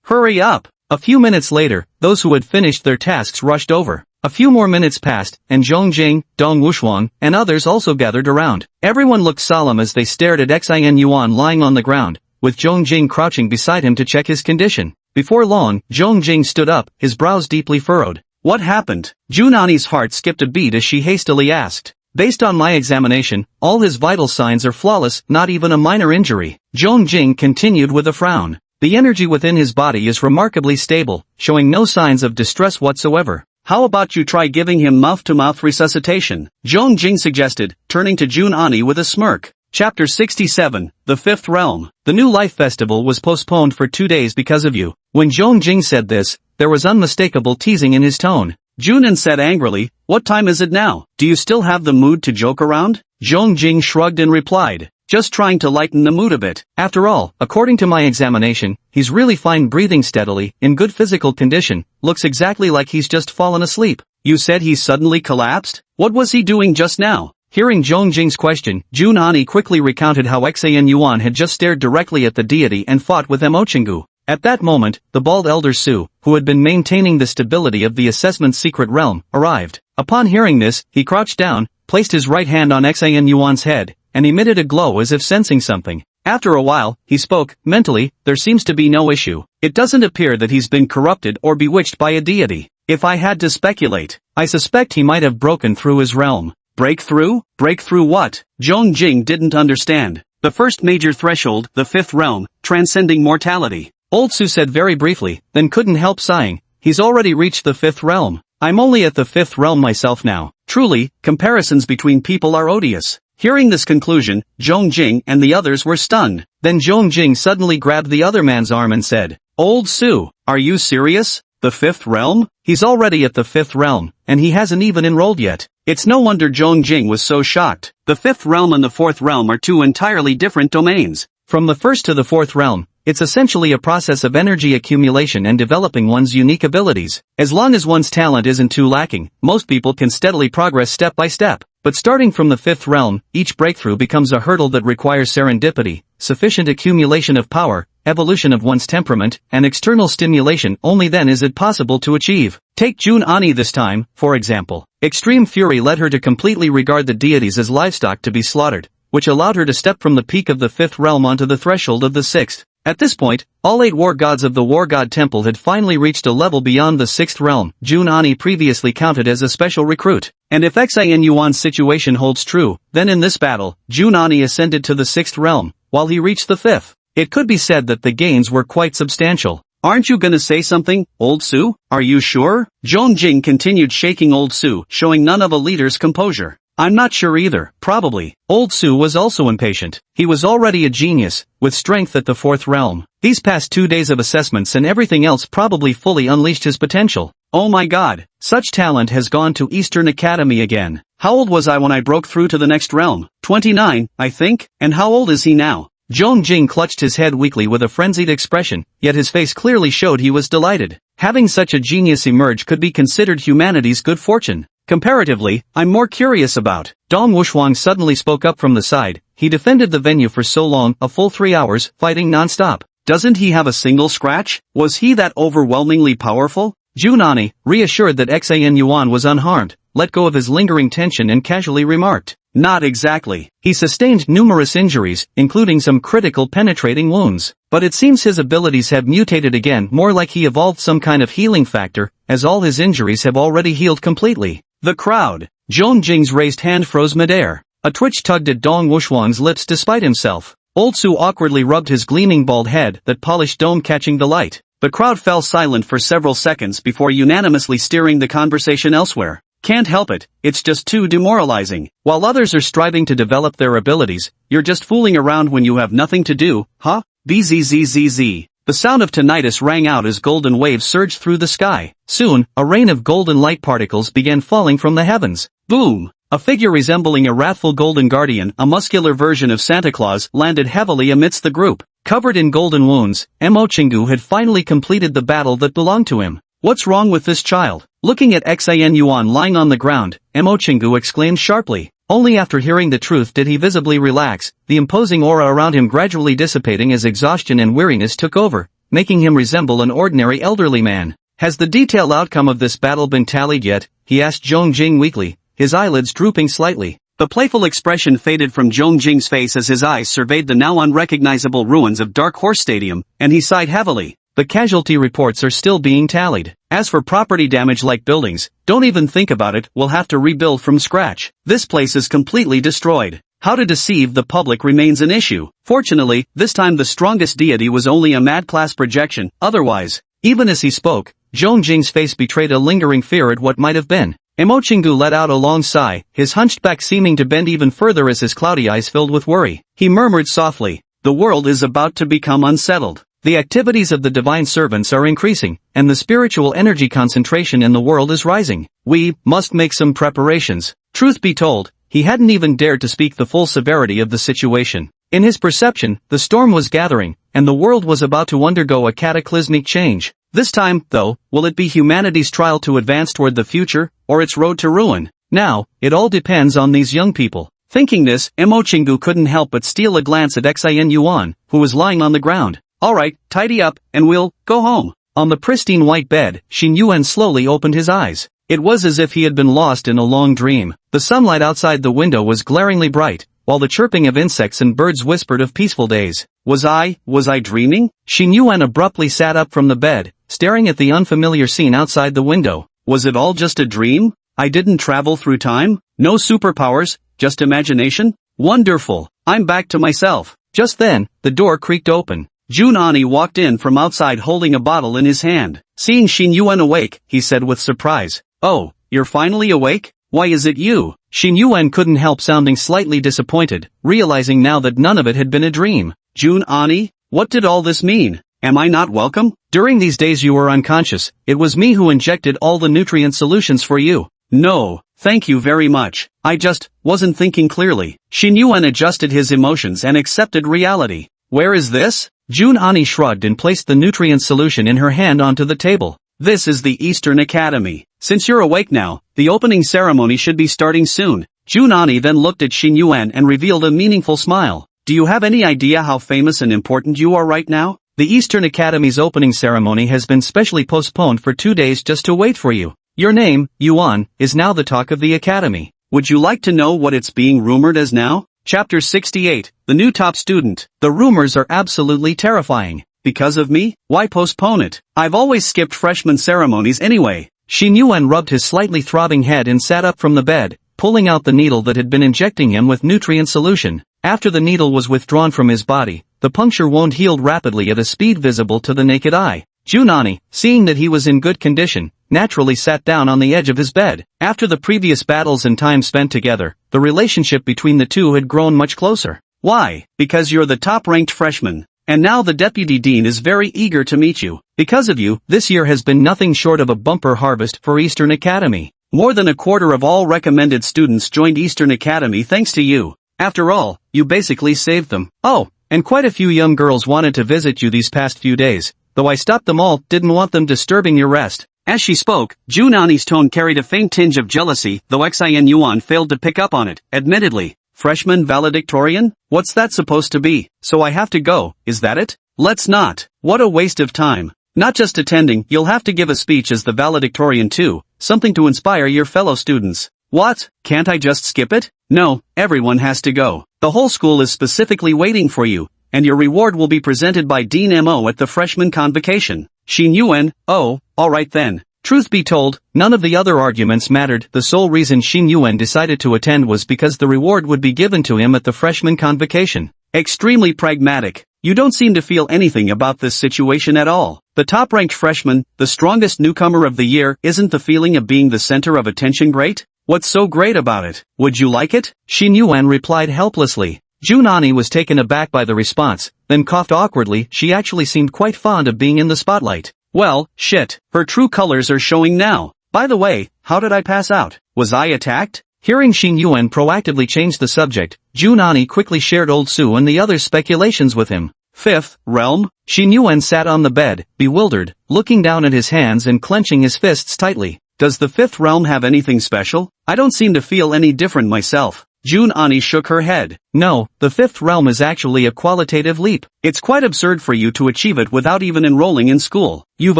Hurry up. A few minutes later, those who had finished their tasks rushed over. A few more minutes passed, and Zhongjing, Dong Wushuang, and others also gathered around. Everyone looked solemn as they stared at Xin Yuan lying on the ground, with Zhongjing crouching beside him to check his condition. Before long, Zhongjing stood up, his brows deeply furrowed. What happened? Junani's heart skipped a beat as she hastily asked. Based on my examination, all his vital signs are flawless, not even a minor injury. Zhongjing continued with a frown. The energy within his body is remarkably stable, showing no signs of distress whatsoever. How about you try giving him mouth-to-mouth resuscitation? Zhongjing suggested, turning to Junani with a smirk. Chapter 67, The Fifth Realm. The new life festival was postponed for 2 days because of you. When Zhongjing said this, there was unmistakable teasing in his tone. Junan said angrily, what time is it now? Do you still have the mood to joke around? Zhongjing shrugged and replied, just trying to lighten the mood a bit. After all, according to my examination, he's really fine, breathing steadily, in good physical condition, looks exactly like he's just fallen asleep. You said he suddenly collapsed? What was he doing just now? Hearing Zhongjing's question, Junani quickly recounted how Xin Yuan had just stared directly at the deity and fought with Mochingu. At that moment, the bald elder Su, who had been maintaining the stability of the assessment's secret realm, arrived. Upon hearing this, he crouched down, placed his right hand on Xin Yuan's head, and emitted a glow as if sensing something. After a while, he spoke. Mentally, there seems to be no issue. It doesn't appear that he's been corrupted or bewitched by a deity. If I had to speculate, I suspect he might have broken through his realm. Breakthrough? Breakthrough what? Zhongjing didn't understand. The first major threshold, the fifth realm, transcending mortality. Old Su said very briefly, then couldn't help sighing. He's already reached the fifth realm. I'm only at the fifth realm myself now. Truly, comparisons between people are odious. Hearing this conclusion, Zhongjing and the others were stunned. Then Zhongjing suddenly grabbed the other man's arm and said, Old Su, are you serious? The fifth realm? He's already at the fifth realm, and he hasn't even enrolled yet. It's no wonder Zhongjing was so shocked. The fifth realm and the fourth realm are two entirely different domains. From the first to the fourth realm, it's essentially a process of energy accumulation and developing one's unique abilities. As long as one's talent isn't too lacking, most people can steadily progress step by step. But starting from the fifth realm, each breakthrough becomes a hurdle that requires serendipity, sufficient accumulation of power, evolution of one's temperament, and external stimulation. Only then is it possible to achieve. Take Junani this time, for example. Extreme fury led her to completely regard the deities as livestock to be slaughtered, which allowed her to step from the peak of the fifth realm onto the threshold of the sixth. At this point, all 8 war gods of the War God Temple had finally reached a level beyond the 6th realm. Junani previously counted as a special recruit. And if Xin Yuan's situation holds true, then in this battle, Junani ascended to the 6th realm, while he reached the 5th. It could be said that the gains were quite substantial. Aren't you gonna say something, Old Su? Are you sure? Zhongjing continued shaking Old Su, showing none of a leader's composure. I'm not sure either, probably. Old Su was also impatient. He was already a genius, with strength at the 4th realm. These past 2 days of assessments and everything else probably fully unleashed his potential. Oh my god, such talent has gone to Eastern Academy again. How old was I when I broke through to the next realm? 29, I think? And how old is he now? Zhongjing clutched his head weakly with a frenzied expression, yet his face clearly showed he was delighted. Having such a genius emerge could be considered humanity's good fortune. Comparatively, I'm more curious about. Dong Wushuang suddenly spoke up from the side. He defended the venue for so long, a full 3 hours, fighting non-stop. Doesn't he have a single scratch? Was he that overwhelmingly powerful? Junani, reassured that Xan Yuan was unharmed, let go of his lingering tension and casually remarked, "Not exactly. He sustained numerous injuries, including some critical penetrating wounds. But it seems his abilities have mutated again, more like he evolved some kind of healing factor, as all his injuries have already healed completely." The crowd. Zhong Jing's raised hand froze midair. A twitch tugged at Dong Wuxuan's lips despite himself. Old Su awkwardly rubbed his gleaming bald head, that polished dome catching the light. The crowd fell silent for several seconds before unanimously steering the conversation elsewhere. Can't help it, it's just too demoralizing. While others are striving to develop their abilities, you're just fooling around when you have nothing to do, huh? Bzzzzz. The sound of tinnitus rang out as golden waves surged through the sky. Soon, a rain of golden light particles began falling from the heavens. Boom! A figure resembling a wrathful golden guardian, a muscular version of Santa Claus, landed heavily amidst the group. Covered in golden wounds, Mo Chingu had finally completed the battle that belonged to him. What's wrong with this child? Looking at Xan Yuan lying on the ground, Mo Chingu exclaimed sharply. Only after hearing the truth did he visibly relax, the imposing aura around him gradually dissipating as exhaustion and weariness took over, making him resemble an ordinary elderly man. Has the detailed outcome of this battle been tallied yet? He asked Zhong Jing weakly, his eyelids drooping slightly. The playful expression faded from Zhong Jing's face as his eyes surveyed the now unrecognizable ruins of Dark Horse Stadium, and he sighed heavily. The casualty reports are still being tallied. As for property damage like buildings, don't even think about it, we'll have to rebuild from scratch. This place is completely destroyed. How to deceive the public remains an issue. Fortunately, this time the strongest deity was only a mad class projection, otherwise. Even as he spoke, Zhong Jing's face betrayed a lingering fear at what might have been. Mo Chingu let out a long sigh, his hunched back seeming to bend even further as his cloudy eyes filled with worry. He murmured softly, "The world is about to become unsettled. The activities of the divine servants are increasing, and the spiritual energy concentration in the world is rising. We must make some preparations." Truth be told, he hadn't even dared to speak the full severity of the situation. In his perception, the storm was gathering, and the world was about to undergo a cataclysmic change. This time, though, will it be humanity's trial to advance toward the future, or its road to ruin? Now, it all depends on these young people. Thinking this, Mo Chingu couldn't help but steal a glance at Xan Yuan, who was lying on the ground. "Alright, tidy up, and we'll go home." On the pristine white bed, Xin Yuan slowly opened his eyes. It was as if he had been lost in a long dream. The sunlight outside the window was glaringly bright, while the chirping of insects and birds whispered of peaceful days. Was I dreaming? Xin Yuan abruptly sat up from the bed, staring at the unfamiliar scene outside the window. Was it all just a dream? I didn't travel through time? No superpowers, just imagination? Wonderful, I'm back to myself. Just then, the door creaked open. Junani walked in from outside holding a bottle in his hand. Seeing Xin Yuan awake, he said with surprise, "Oh, you're finally awake? Why is it you?" Xin Yuan couldn't help sounding slightly disappointed, realizing now that none of it had been a dream. "Junani, what did all this mean? Am I not welcome? During these days you were unconscious, it was me who injected all the nutrient solutions for you." "No, thank you very much. I just wasn't thinking clearly." Xin Yuan adjusted his emotions and accepted reality. "Where is this?" Junani shrugged and placed the nutrient solution in her hand onto the table. "This is the Eastern Academy. Since you're awake now, the opening ceremony should be starting soon." Junani then looked at Xin Yuan and revealed a meaningful smile. "Do you have any idea how famous and important you are right now? The Eastern Academy's opening ceremony has been specially postponed for 2 days just to wait for you. Your name, Yuan, is now the talk of the Academy. Would you like to know what it's being rumored as now?" Chapter 68, The New Top Student. The rumors are absolutely terrifying. Because of me? Why postpone it? I've always skipped freshman ceremonies anyway. Xin Yuan rubbed his slightly throbbing head and sat up from the bed, pulling out the needle that had been injecting him with nutrient solution. After the needle was withdrawn from his body, the puncture wound healed rapidly at a speed visible to the naked eye. Junani, seeing that he was in good condition, naturally sat down on the edge of his bed. After the previous battles and time spent together, the relationship between the two had grown much closer. "Why? Because you're the top-ranked freshman. And now the deputy dean is very eager to meet you. Because of you, this year has been nothing short of a bumper harvest for Eastern Academy. More than a quarter of all recommended students joined Eastern Academy thanks to you. After all, you basically saved them. Oh, and quite a few young girls wanted to visit you these past few days, though I stopped them all, didn't want them disturbing your rest." As she spoke, Junani's tone carried a faint tinge of jealousy, though Xan Yuan failed to pick up on it. Admittedly, freshman valedictorian? What's that supposed to be? So I have to go, is that it? Let's not. What a waste of time. Not just attending, you'll have to give a speech as the valedictorian too, something to inspire your fellow students. What? Can't I just skip it? No, everyone has to go. The whole school is specifically waiting for you, and your reward will be presented by Dean Mo at the freshman convocation. Xin Yuan, oh, alright then. Truth be told, none of the other arguments mattered. The sole reason Xin Yuan decided to attend was because the reward would be given to him at the freshman convocation. Extremely pragmatic. You don't seem to feel anything about this situation at all. The top-ranked freshman, the strongest newcomer of the year, isn't the feeling of being the center of attention great? What's so great about it? Would you like it? Xin Yuan replied helplessly. Junani was taken aback by the response, then coughed awkwardly. She actually seemed quite fond of being in the spotlight. Well, shit, her true colors are showing now. By the way, how did I pass out? Was I attacked? Hearing Xin Yuan proactively change the subject, Junani quickly shared Old Su and the other's speculations with him. Fifth realm? Xin Yuan sat on the bed, bewildered, looking down at his hands and clenching his fists tightly. Does the fifth realm have anything special? I don't seem to feel any different myself. Junani shook her head. No, the fifth realm is actually a qualitative leap. It's quite absurd for you to achieve it without even enrolling in school. You've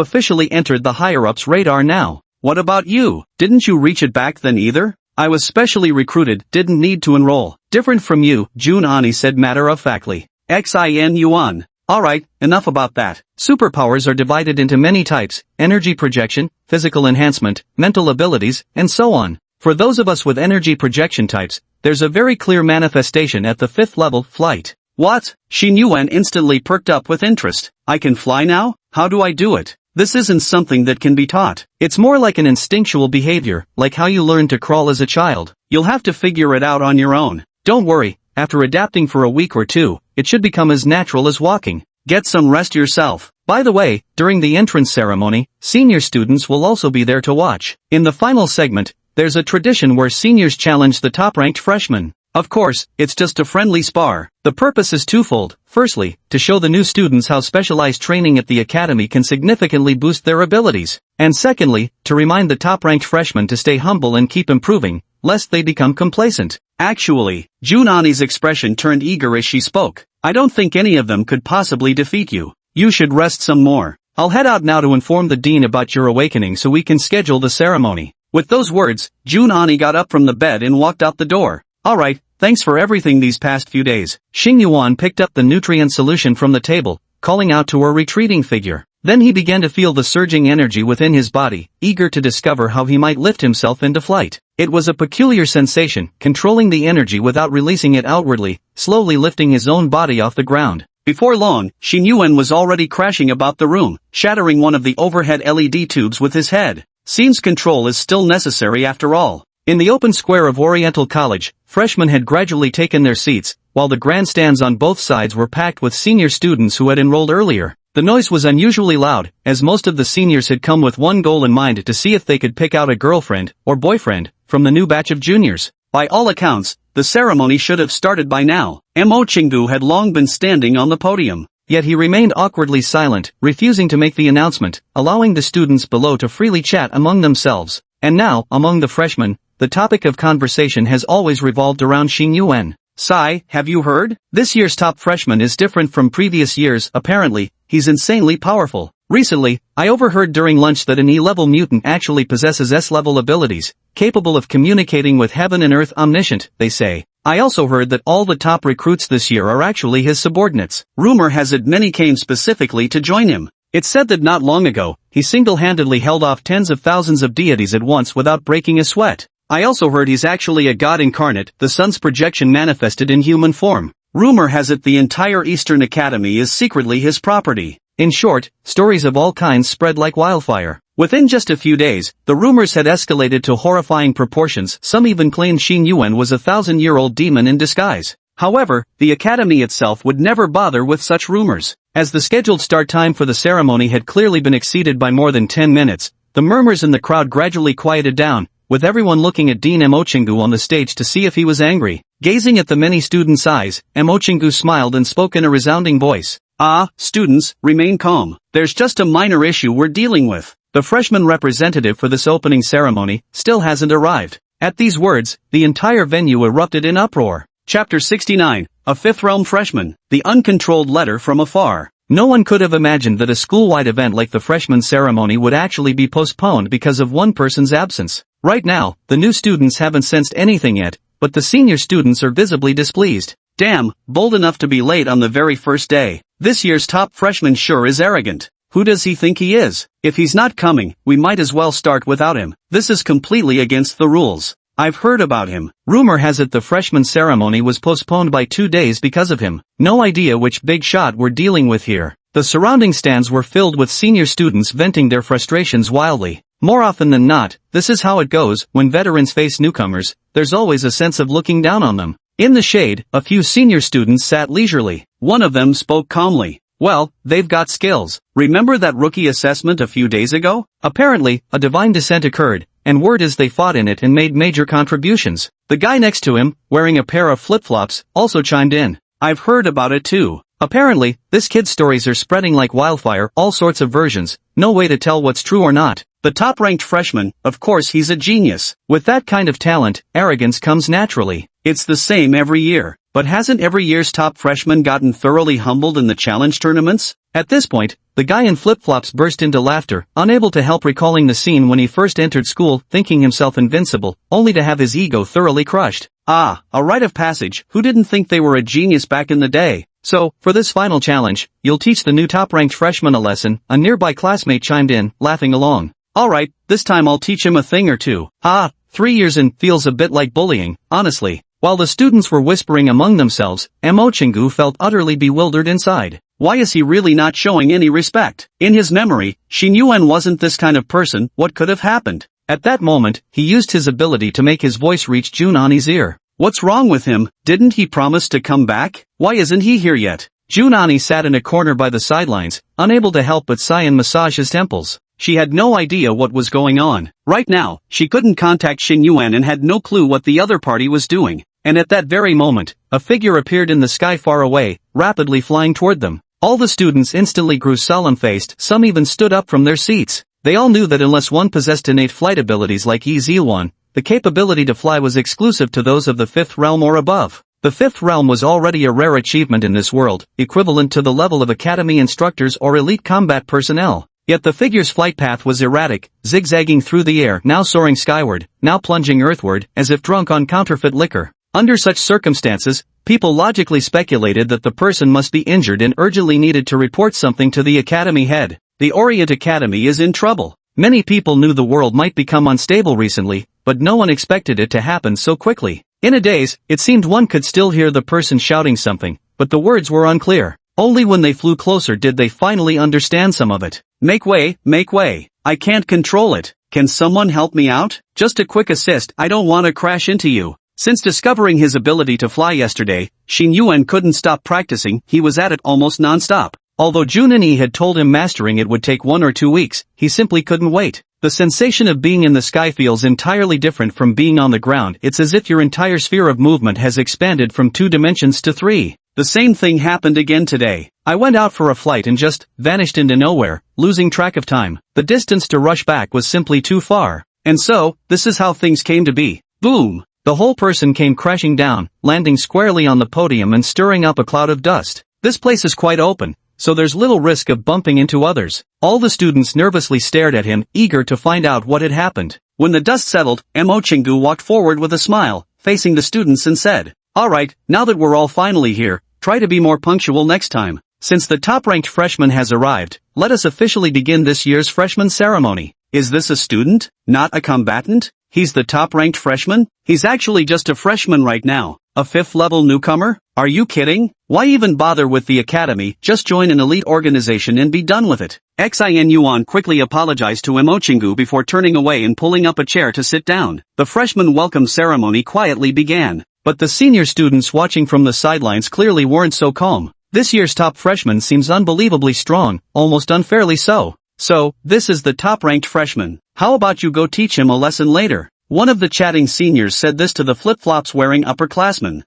officially entered the higher-ups' radar now. What about you? Didn't you reach it back then either? I was specially recruited, didn't need to enroll. Different from you, Junani said matter-of-factly. Xin Yuan. Alright, enough about that. Superpowers are divided into many types: energy projection, physical enhancement, mental abilities, and so on. For those of us with energy projection types, there's a very clear manifestation at the 5th level, flight. What? Xin Yuan instantly perked up with interest. I can fly now? How do I do it? This isn't something that can be taught. It's more like an instinctual behavior, like how you learn to crawl as a child. You'll have to figure it out on your own. Don't worry, after adapting for a week or two, it should become as natural as walking. Get some rest yourself. By the way, during the entrance ceremony, senior students will also be there to watch. In the final segment, there's a tradition where seniors challenge the top-ranked freshmen. Of course, it's just a friendly spar. The purpose is twofold. Firstly, to show the new students how specialized training at the academy can significantly boost their abilities. And secondly, to remind the top-ranked freshmen to stay humble and keep improving, lest they become complacent. Actually, Junani's expression turned eager as she spoke. I don't think any of them could possibly defeat you. You should rest some more. I'll head out now to inform the dean about your awakening so we can schedule the ceremony. With those words, Junani got up from the bed and walked out the door. Alright, thanks for everything these past few days. Xin Yuan picked up the nutrient solution from the table, calling out to her retreating figure. Then he began to feel the surging energy within his body, eager to discover how he might lift himself into flight. It was a peculiar sensation, controlling the energy without releasing it outwardly, slowly lifting his own body off the ground. Before long, Xin Yuan was already crashing about the room, shattering one of the overhead LED tubes with his head. Seems control is still necessary after all. In the open square of Oriental College, freshmen had gradually taken their seats, while the grandstands on both sides were packed with senior students who had enrolled earlier. The noise was unusually loud, as most of the seniors had come with one goal in mind: to see if they could pick out a girlfriend, or boyfriend, from the new batch of juniors. By all accounts, the ceremony should have started by now. Mo Qinggu had long been standing on the podium. Yet he remained awkwardly silent, refusing to make the announcement, allowing the students below to freely chat among themselves. And now, among the freshmen, the topic of conversation has always revolved around Xin Yuan. Sai, have you heard? This year's top freshman is different from previous years. Apparently, he's insanely powerful. Recently, I overheard during lunch that an E-level mutant actually possesses S-level abilities, capable of communicating with heaven and earth. Omniscient, they say. I also heard that all the top recruits this year are actually his subordinates. Rumor has it many came specifically to join him. It's said that not long ago, he single-handedly held off tens of thousands of deities at once without breaking a sweat. I also heard he's actually a god incarnate, the sun's projection manifested in human form. Rumor has it the entire Eastern Academy is secretly his property. In short, stories of all kinds spread like wildfire. Within just a few days, the rumors had escalated to horrifying proportions. Some even claimed Xin Yuan was a 1,000-year-old demon in disguise. However, the academy itself would never bother with such rumors. As the scheduled start time for the ceremony had clearly been exceeded by more than 10 minutes, the murmurs in the crowd gradually quieted down, with everyone looking at Dean Mo Qinggu on the stage to see if he was angry. Gazing at the many students' eyes, Mo Qinggu smiled and spoke in a resounding voice. Ah, students, remain calm. There's just a minor issue we're dealing with. The freshman representative for this opening ceremony still hasn't arrived. At these words, the entire venue erupted in uproar. Chapter 69, A Fifth Realm Freshman, The Uncontrolled Letter from Afar. No one could have imagined that a school-wide event like the freshman ceremony would actually be postponed because of one person's absence. Right now, the new students haven't sensed anything yet, but the senior students are visibly displeased. Damn, bold enough to be late on the very first day. This year's top freshman sure is arrogant. Who does he think he is? If he's not coming, we might as well start without him. This is completely against the rules. I've heard about him. Rumor has it the freshman ceremony was postponed by 2 days because of him. No idea which big shot we're dealing with here. The surrounding stands were filled with senior students venting their frustrations wildly. More often than not, this is how it goes when veterans face newcomers. There's always a sense of looking down on them. In the shade, a few senior students sat leisurely. One of them spoke calmly. Well, they've got skills. Remember that rookie assessment a few days ago? Apparently, a divine descent occurred, and word is they fought in it and made major contributions. The guy next to him, wearing a pair of flip-flops, also chimed in. I've heard about it too. Apparently, this kid's stories are spreading like wildfire, all sorts of versions, no way to tell what's true or not. The top-ranked freshman, of course he's a genius. With that kind of talent, arrogance comes naturally. It's the same every year. But hasn't every year's top freshman gotten thoroughly humbled in the challenge tournaments? At this point, the guy in flip-flops burst into laughter, unable to help recalling the scene when he first entered school, thinking himself invincible, only to have his ego thoroughly crushed. Ah, a rite of passage. Who didn't think they were a genius back in the day? So, for this final challenge, you'll teach the new top-ranked freshman a lesson, a nearby classmate chimed in, laughing along. Alright, this time I'll teach him a thing or two. 3 years in feels a bit like bullying, honestly. While the students were whispering among themselves, Mo Chingu felt utterly bewildered inside. Why is he really not showing any respect? In his memory, Xin Yuan wasn't this kind of person. What could have happened? At that moment, he used his ability to make his voice reach Junani's ear. What's wrong with him? Didn't he promise to come back? Why isn't he here yet? Junani sat in a corner by the sidelines, unable to help but sigh and massage his temples. She had no idea what was going on. Right now, she couldn't contact Xin Yuan and had no clue what the other party was doing. And at that very moment, a figure appeared in the sky far away, rapidly flying toward them. All the students instantly grew solemn-faced, some even stood up from their seats. They all knew that unless one possessed innate flight abilities like Yi Zilwan, the capability to fly was exclusive to those of the fifth realm or above. The fifth realm was already a rare achievement in this world, equivalent to the level of academy instructors or elite combat personnel. Yet the figure's flight path was erratic, zigzagging through the air, now soaring skyward, now plunging earthward, as if drunk on counterfeit liquor. Under such circumstances, people logically speculated that the person must be injured and urgently needed to report something to the academy head. The Orient Academy is in trouble. Many people knew the world might become unstable recently, but no one expected it to happen so quickly. In a daze, it seemed one could still hear the person shouting something, but the words were unclear. Only when they flew closer did they finally understand some of it. Make way, make way. I can't control it. Can someone help me out? Just a quick assist, I don't want to crash into you. Since discovering his ability to fly yesterday, Xin Yuan couldn't stop practicing. He was at it almost non-stop. Although Junani had told him mastering it would take 1 or 2 weeks, he simply couldn't wait. The sensation of being in the sky feels entirely different from being on the ground. It's as if your entire sphere of movement has expanded from 2 dimensions to 3. The same thing happened again today. I went out for a flight and just vanished into nowhere, losing track of time. The distance to rush back was simply too far. And so, this is how things came to be. Boom! The whole person came crashing down, landing squarely on the podium and stirring up a cloud of dust. This place is quite open, so there's little risk of bumping into others. All the students nervously stared at him, eager to find out what had happened. When the dust settled, Mo Chingu walked forward with a smile, facing the students and said, Alright, now that we're all finally here, try to be more punctual next time. Since the top-ranked freshman has arrived, let us officially begin this year's freshman ceremony. Is this a student, not a combatant? He's the top-ranked freshman? He's actually just a freshman right now. A 5th-level newcomer? Are you kidding? Why even bother with the academy? Just join an elite organization and be done with it. Xin Yuan quickly apologized to Mo Chingu before turning away and pulling up a chair to sit down. The freshman welcome ceremony quietly began. But the senior students watching from the sidelines clearly weren't so calm. This year's top freshman seems unbelievably strong, almost unfairly so. So, this is the top-ranked freshman. How about you go teach him a lesson later? One of the chatting seniors said this to the flip-flops wearing upperclassmen.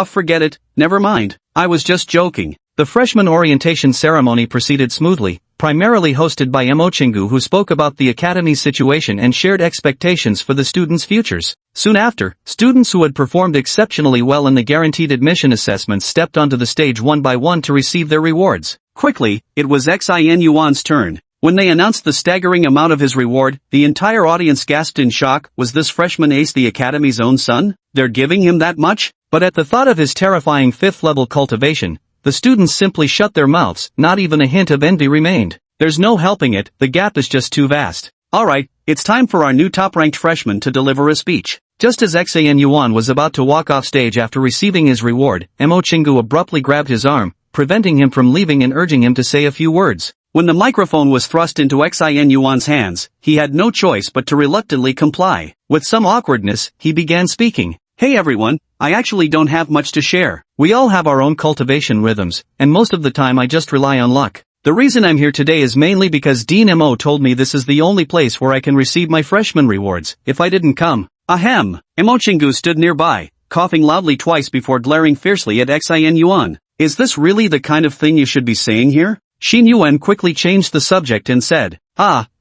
Forget it, never mind. I was just joking. The freshman orientation ceremony proceeded smoothly, primarily hosted by Mo Chingu, who spoke about the academy's situation and shared expectations for the students' futures. Soon after, students who had performed exceptionally well in the guaranteed admission assessments stepped onto the stage one by one to receive their rewards. Quickly, it was Xin Yuan's turn. When they announced the staggering amount of his reward, the entire audience gasped in shock. Was this freshman ace the academy's own son? They're giving him that much? But at the thought of his terrifying 5th level cultivation, the students simply shut their mouths. Not even a hint of envy remained. There's no helping it, the gap is just too vast. Alright, it's time for our new top-ranked freshman to deliver a speech. Just as Xin Yuan was about to walk off stage after receiving his reward, Mo Chingu abruptly grabbed his arm, preventing him from leaving and urging him to say a few words. When the microphone was thrust into Xin Yuan's hands, he had no choice but to reluctantly comply. With some awkwardness, he began speaking. Hey everyone, I actually don't have much to share. We all have our own cultivation rhythms, and most of the time I just rely on luck. The reason I'm here today is mainly because Dean Mo told me this is the only place where I can receive my freshman rewards. If I didn't come. Ahem. Mo Chingu stood nearby, coughing loudly twice before glaring fiercely at Xin Yuan. Is this really the kind of thing you should be saying here? Xin Yuan quickly changed the subject and said,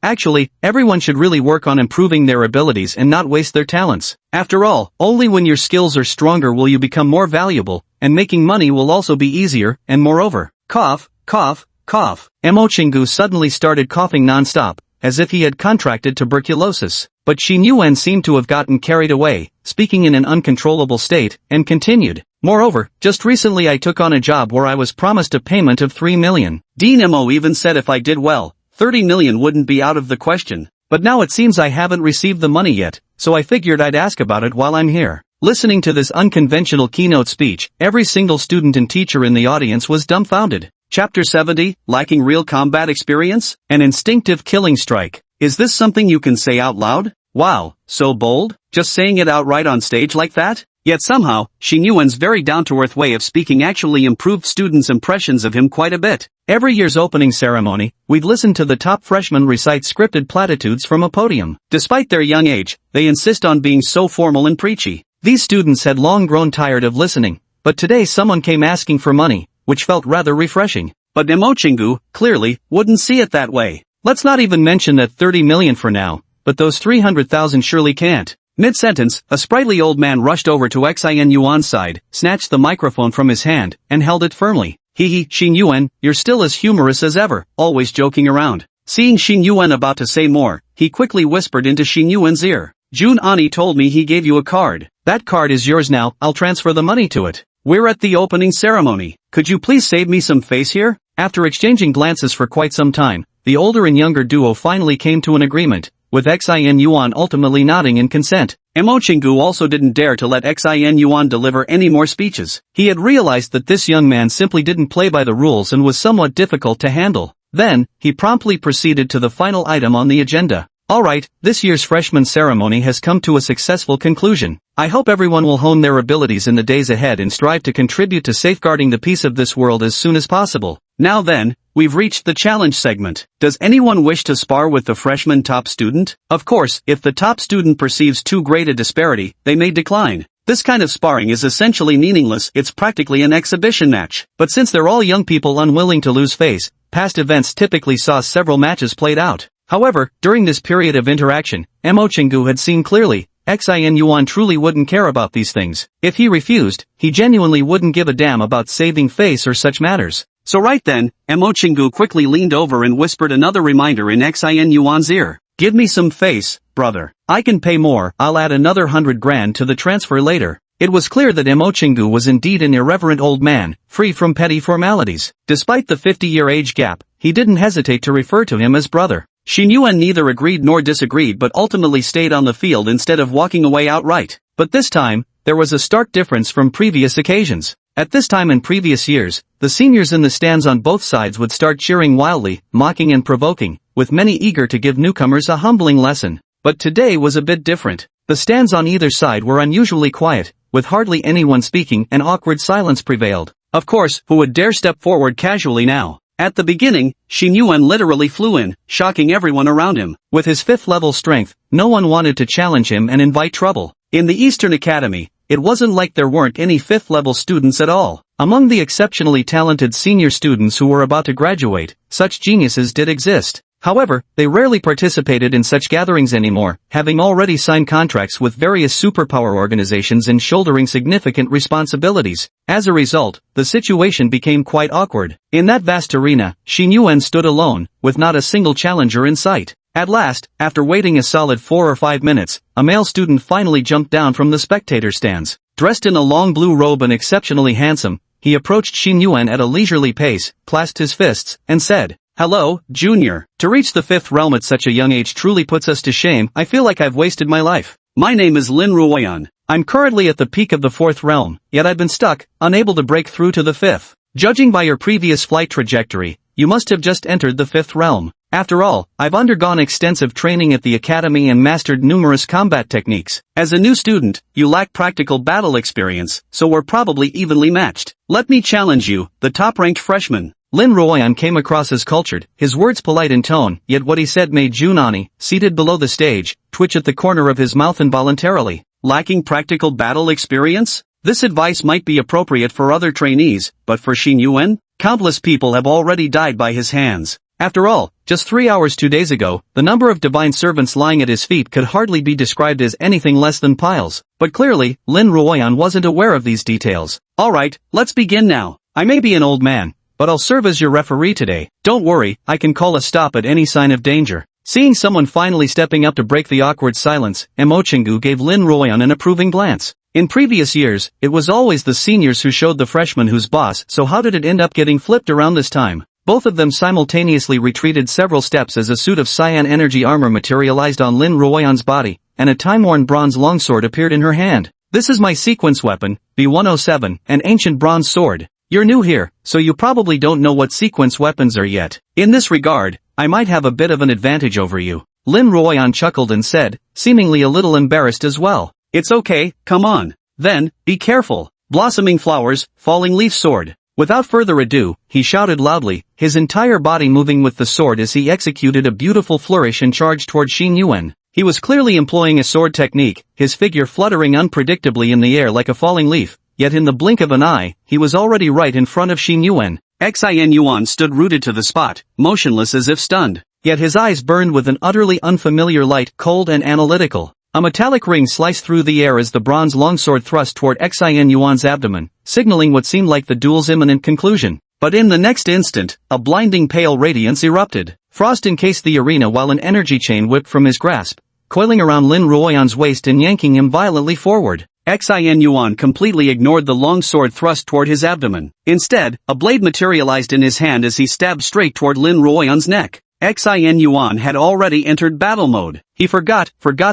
actually, everyone should really work on improving their abilities and not waste their talents. After all, only when your skills are stronger will you become more valuable, and making money will also be easier, and moreover, cough, cough, cough. Mo Chingu suddenly started coughing non-stop, as if he had contracted tuberculosis. But Xin Yuan seemed to have gotten carried away, speaking in an uncontrollable state, and continued. Moreover, just recently I took on a job where I was promised a payment of 3 million. Dean Mo even said if I did well, 30 million wouldn't be out of the question. But now it seems I haven't received the money yet, so I figured I'd ask about it while I'm here. Listening to this unconventional keynote speech, every single student and teacher in the audience was dumbfounded. Chapter 70, Lacking Real Combat Experience? An Instinctive Killing Strike. Is this something you can say out loud? Wow, so bold? Just saying it outright on stage like that? Yet somehow, Xin Yuan's very down-to-earth way of speaking actually improved students' impressions of him quite a bit. Every year's opening ceremony, we'd listen to the top freshmen recite scripted platitudes from a podium. Despite their young age, they insist on being so formal and preachy. These students had long grown tired of listening, but today someone came asking for money, which felt rather refreshing. But Mo Chingu, clearly, wouldn't see it that way. Let's not even mention that 30 million for now, but those 300,000 surely can't. Mid-sentence, a sprightly old man rushed over to Xin Yuan's side, snatched the microphone from his hand, and held it firmly. Hee, Xin Yuan, you're still as humorous as ever, always joking around. Seeing Xin Yuan about to say more, he quickly whispered into Xin Yuan's ear. Jun Ani told me he gave you a card. That card is yours now, I'll transfer the money to it. We're at the opening ceremony. Could you please save me some face here? After exchanging glances for quite some time, the older and younger duo finally came to an agreement, with Xin Yuan ultimately nodding in consent. Mo Chingu also didn't dare to let Xin Yuan deliver any more speeches. He had realized that this young man simply didn't play by the rules and was somewhat difficult to handle. Then, he promptly proceeded to the final item on the agenda. Alright, this year's freshman ceremony has come to a successful conclusion. I hope everyone will hone their abilities in the days ahead and strive to contribute to safeguarding the peace of this world as soon as possible. Now then, we've reached the challenge segment. Does anyone wish to spar with the freshman top student? Of course, if the top student perceives too great a disparity, they may decline. This kind of sparring is essentially meaningless, it's practically an exhibition match. But since they're all young people unwilling to lose face, past events typically saw several matches played out. However, during this period of interaction, Mo Chingu had seen clearly, Xin Yuan truly wouldn't care about these things. If he refused, he genuinely wouldn't give a damn about saving face or such matters. So right then, Mo Chingu quickly leaned over and whispered another reminder in Xin Yuan's ear. Give me some face, brother. I can pay more, I'll add another 100 grand to the transfer later. It was clear that Mo Chingu was indeed an irreverent old man, free from petty formalities. Despite the 50-year age gap, he didn't hesitate to refer to him as brother. Xin Yuan neither agreed nor disagreed but ultimately stayed on the field instead of walking away outright. But this time, there was a stark difference from previous occasions. At this time in previous years, the seniors in the stands on both sides would start cheering wildly, mocking and provoking, with many eager to give newcomers a humbling lesson. But today was a bit different. The stands on either side were unusually quiet, with hardly anyone speaking and awkward silence prevailed. Of course, who would dare step forward casually now? At the beginning, Xin Yuan literally flew in, shocking everyone around him. With his 5th level strength, no one wanted to challenge him and invite trouble. In the Eastern Academy, it wasn't like there weren't any 5th level students at all. Among the exceptionally talented senior students who were about to graduate, such geniuses did exist. However, they rarely participated in such gatherings anymore, having already signed contracts with various superpower organizations and shouldering significant responsibilities. As a result, the situation became quite awkward. In that vast arena, Xin Yuan stood alone, with not a single challenger in sight. At last, after waiting a solid 4 or 5 minutes, a male student finally jumped down from the spectator stands. Dressed in a long blue robe and exceptionally handsome, he approached Xin Yuan at a leisurely pace, clasped his fists, and said, "Hello, Junior. To reach the 5th realm at such a young age truly puts us to shame. I feel like I've wasted my life. My name is Lin Ruoyan. I'm currently at the peak of the 4th realm, yet I've been stuck, unable to break through to the 5th. Judging by your previous flight trajectory, you must have just entered the 5th realm. After all, I've undergone extensive training at the academy and mastered numerous combat techniques. As a new student, you lack practical battle experience, so we're probably evenly matched. Let me challenge you, the top-ranked freshman." Lin Ruoyan came across as cultured, his words polite in tone, yet what he said made Junani, seated below the stage, twitch at the corner of his mouth involuntarily. Lacking practical battle experience? This advice might be appropriate for other trainees, but for Xin Yuan? Countless people have already died by his hands. After all, just 3 hours 2 days ago, the number of divine servants lying at his feet could hardly be described as anything less than piles. But clearly, Lin Ruoyan wasn't aware of these details. "Alright, let's begin now. I may be an old man, but I'll serve as your referee today. Don't worry, I can call a stop at any sign of danger." Seeing someone finally stepping up to break the awkward silence, Mo Chingu gave Lin Ruoyan an approving glance. In previous years, it was always the seniors who showed the freshmen who's boss, so how did it end up getting flipped around this time? Both of them simultaneously retreated several steps as a suit of cyan energy armor materialized on Lin Ruoyan's body, and a time-worn bronze longsword appeared in her hand. "This is my sequence weapon, B-107, an ancient bronze sword. You're new here, so you probably don't know what sequence weapons are yet. In this regard, I might have a bit of an advantage over you." Lin Ruoyan chuckled and said, seemingly a little embarrassed as well, "It's okay, come on. Then, be careful. Blossoming flowers, falling leaf sword." Without further ado, he shouted loudly, his entire body moving with the sword as he executed a beautiful flourish and charged toward Xin Yuan. He was clearly employing a sword technique, his figure fluttering unpredictably in the air like a falling leaf, yet in the blink of an eye, he was already right in front of Xin Yuan. Xin Yuan stood rooted to the spot, motionless as if stunned. Yet his eyes burned with an utterly unfamiliar light, cold and analytical. A metallic ring sliced through the air as the bronze longsword thrust toward Xin Yuan's abdomen, signaling what seemed like the duel's imminent conclusion. But in the next instant, a blinding pale radiance erupted. Frost encased the arena while an energy chain whipped from his grasp, coiling around Lin Ruoyan's waist and yanking him violently forward. Xin Yuan completely ignored the long sword thrust toward his abdomen. Instead, a blade materialized in his hand as he stabbed straight toward Lin Ruoyan's neck. Xin Yuan had already entered battle mode. He forgot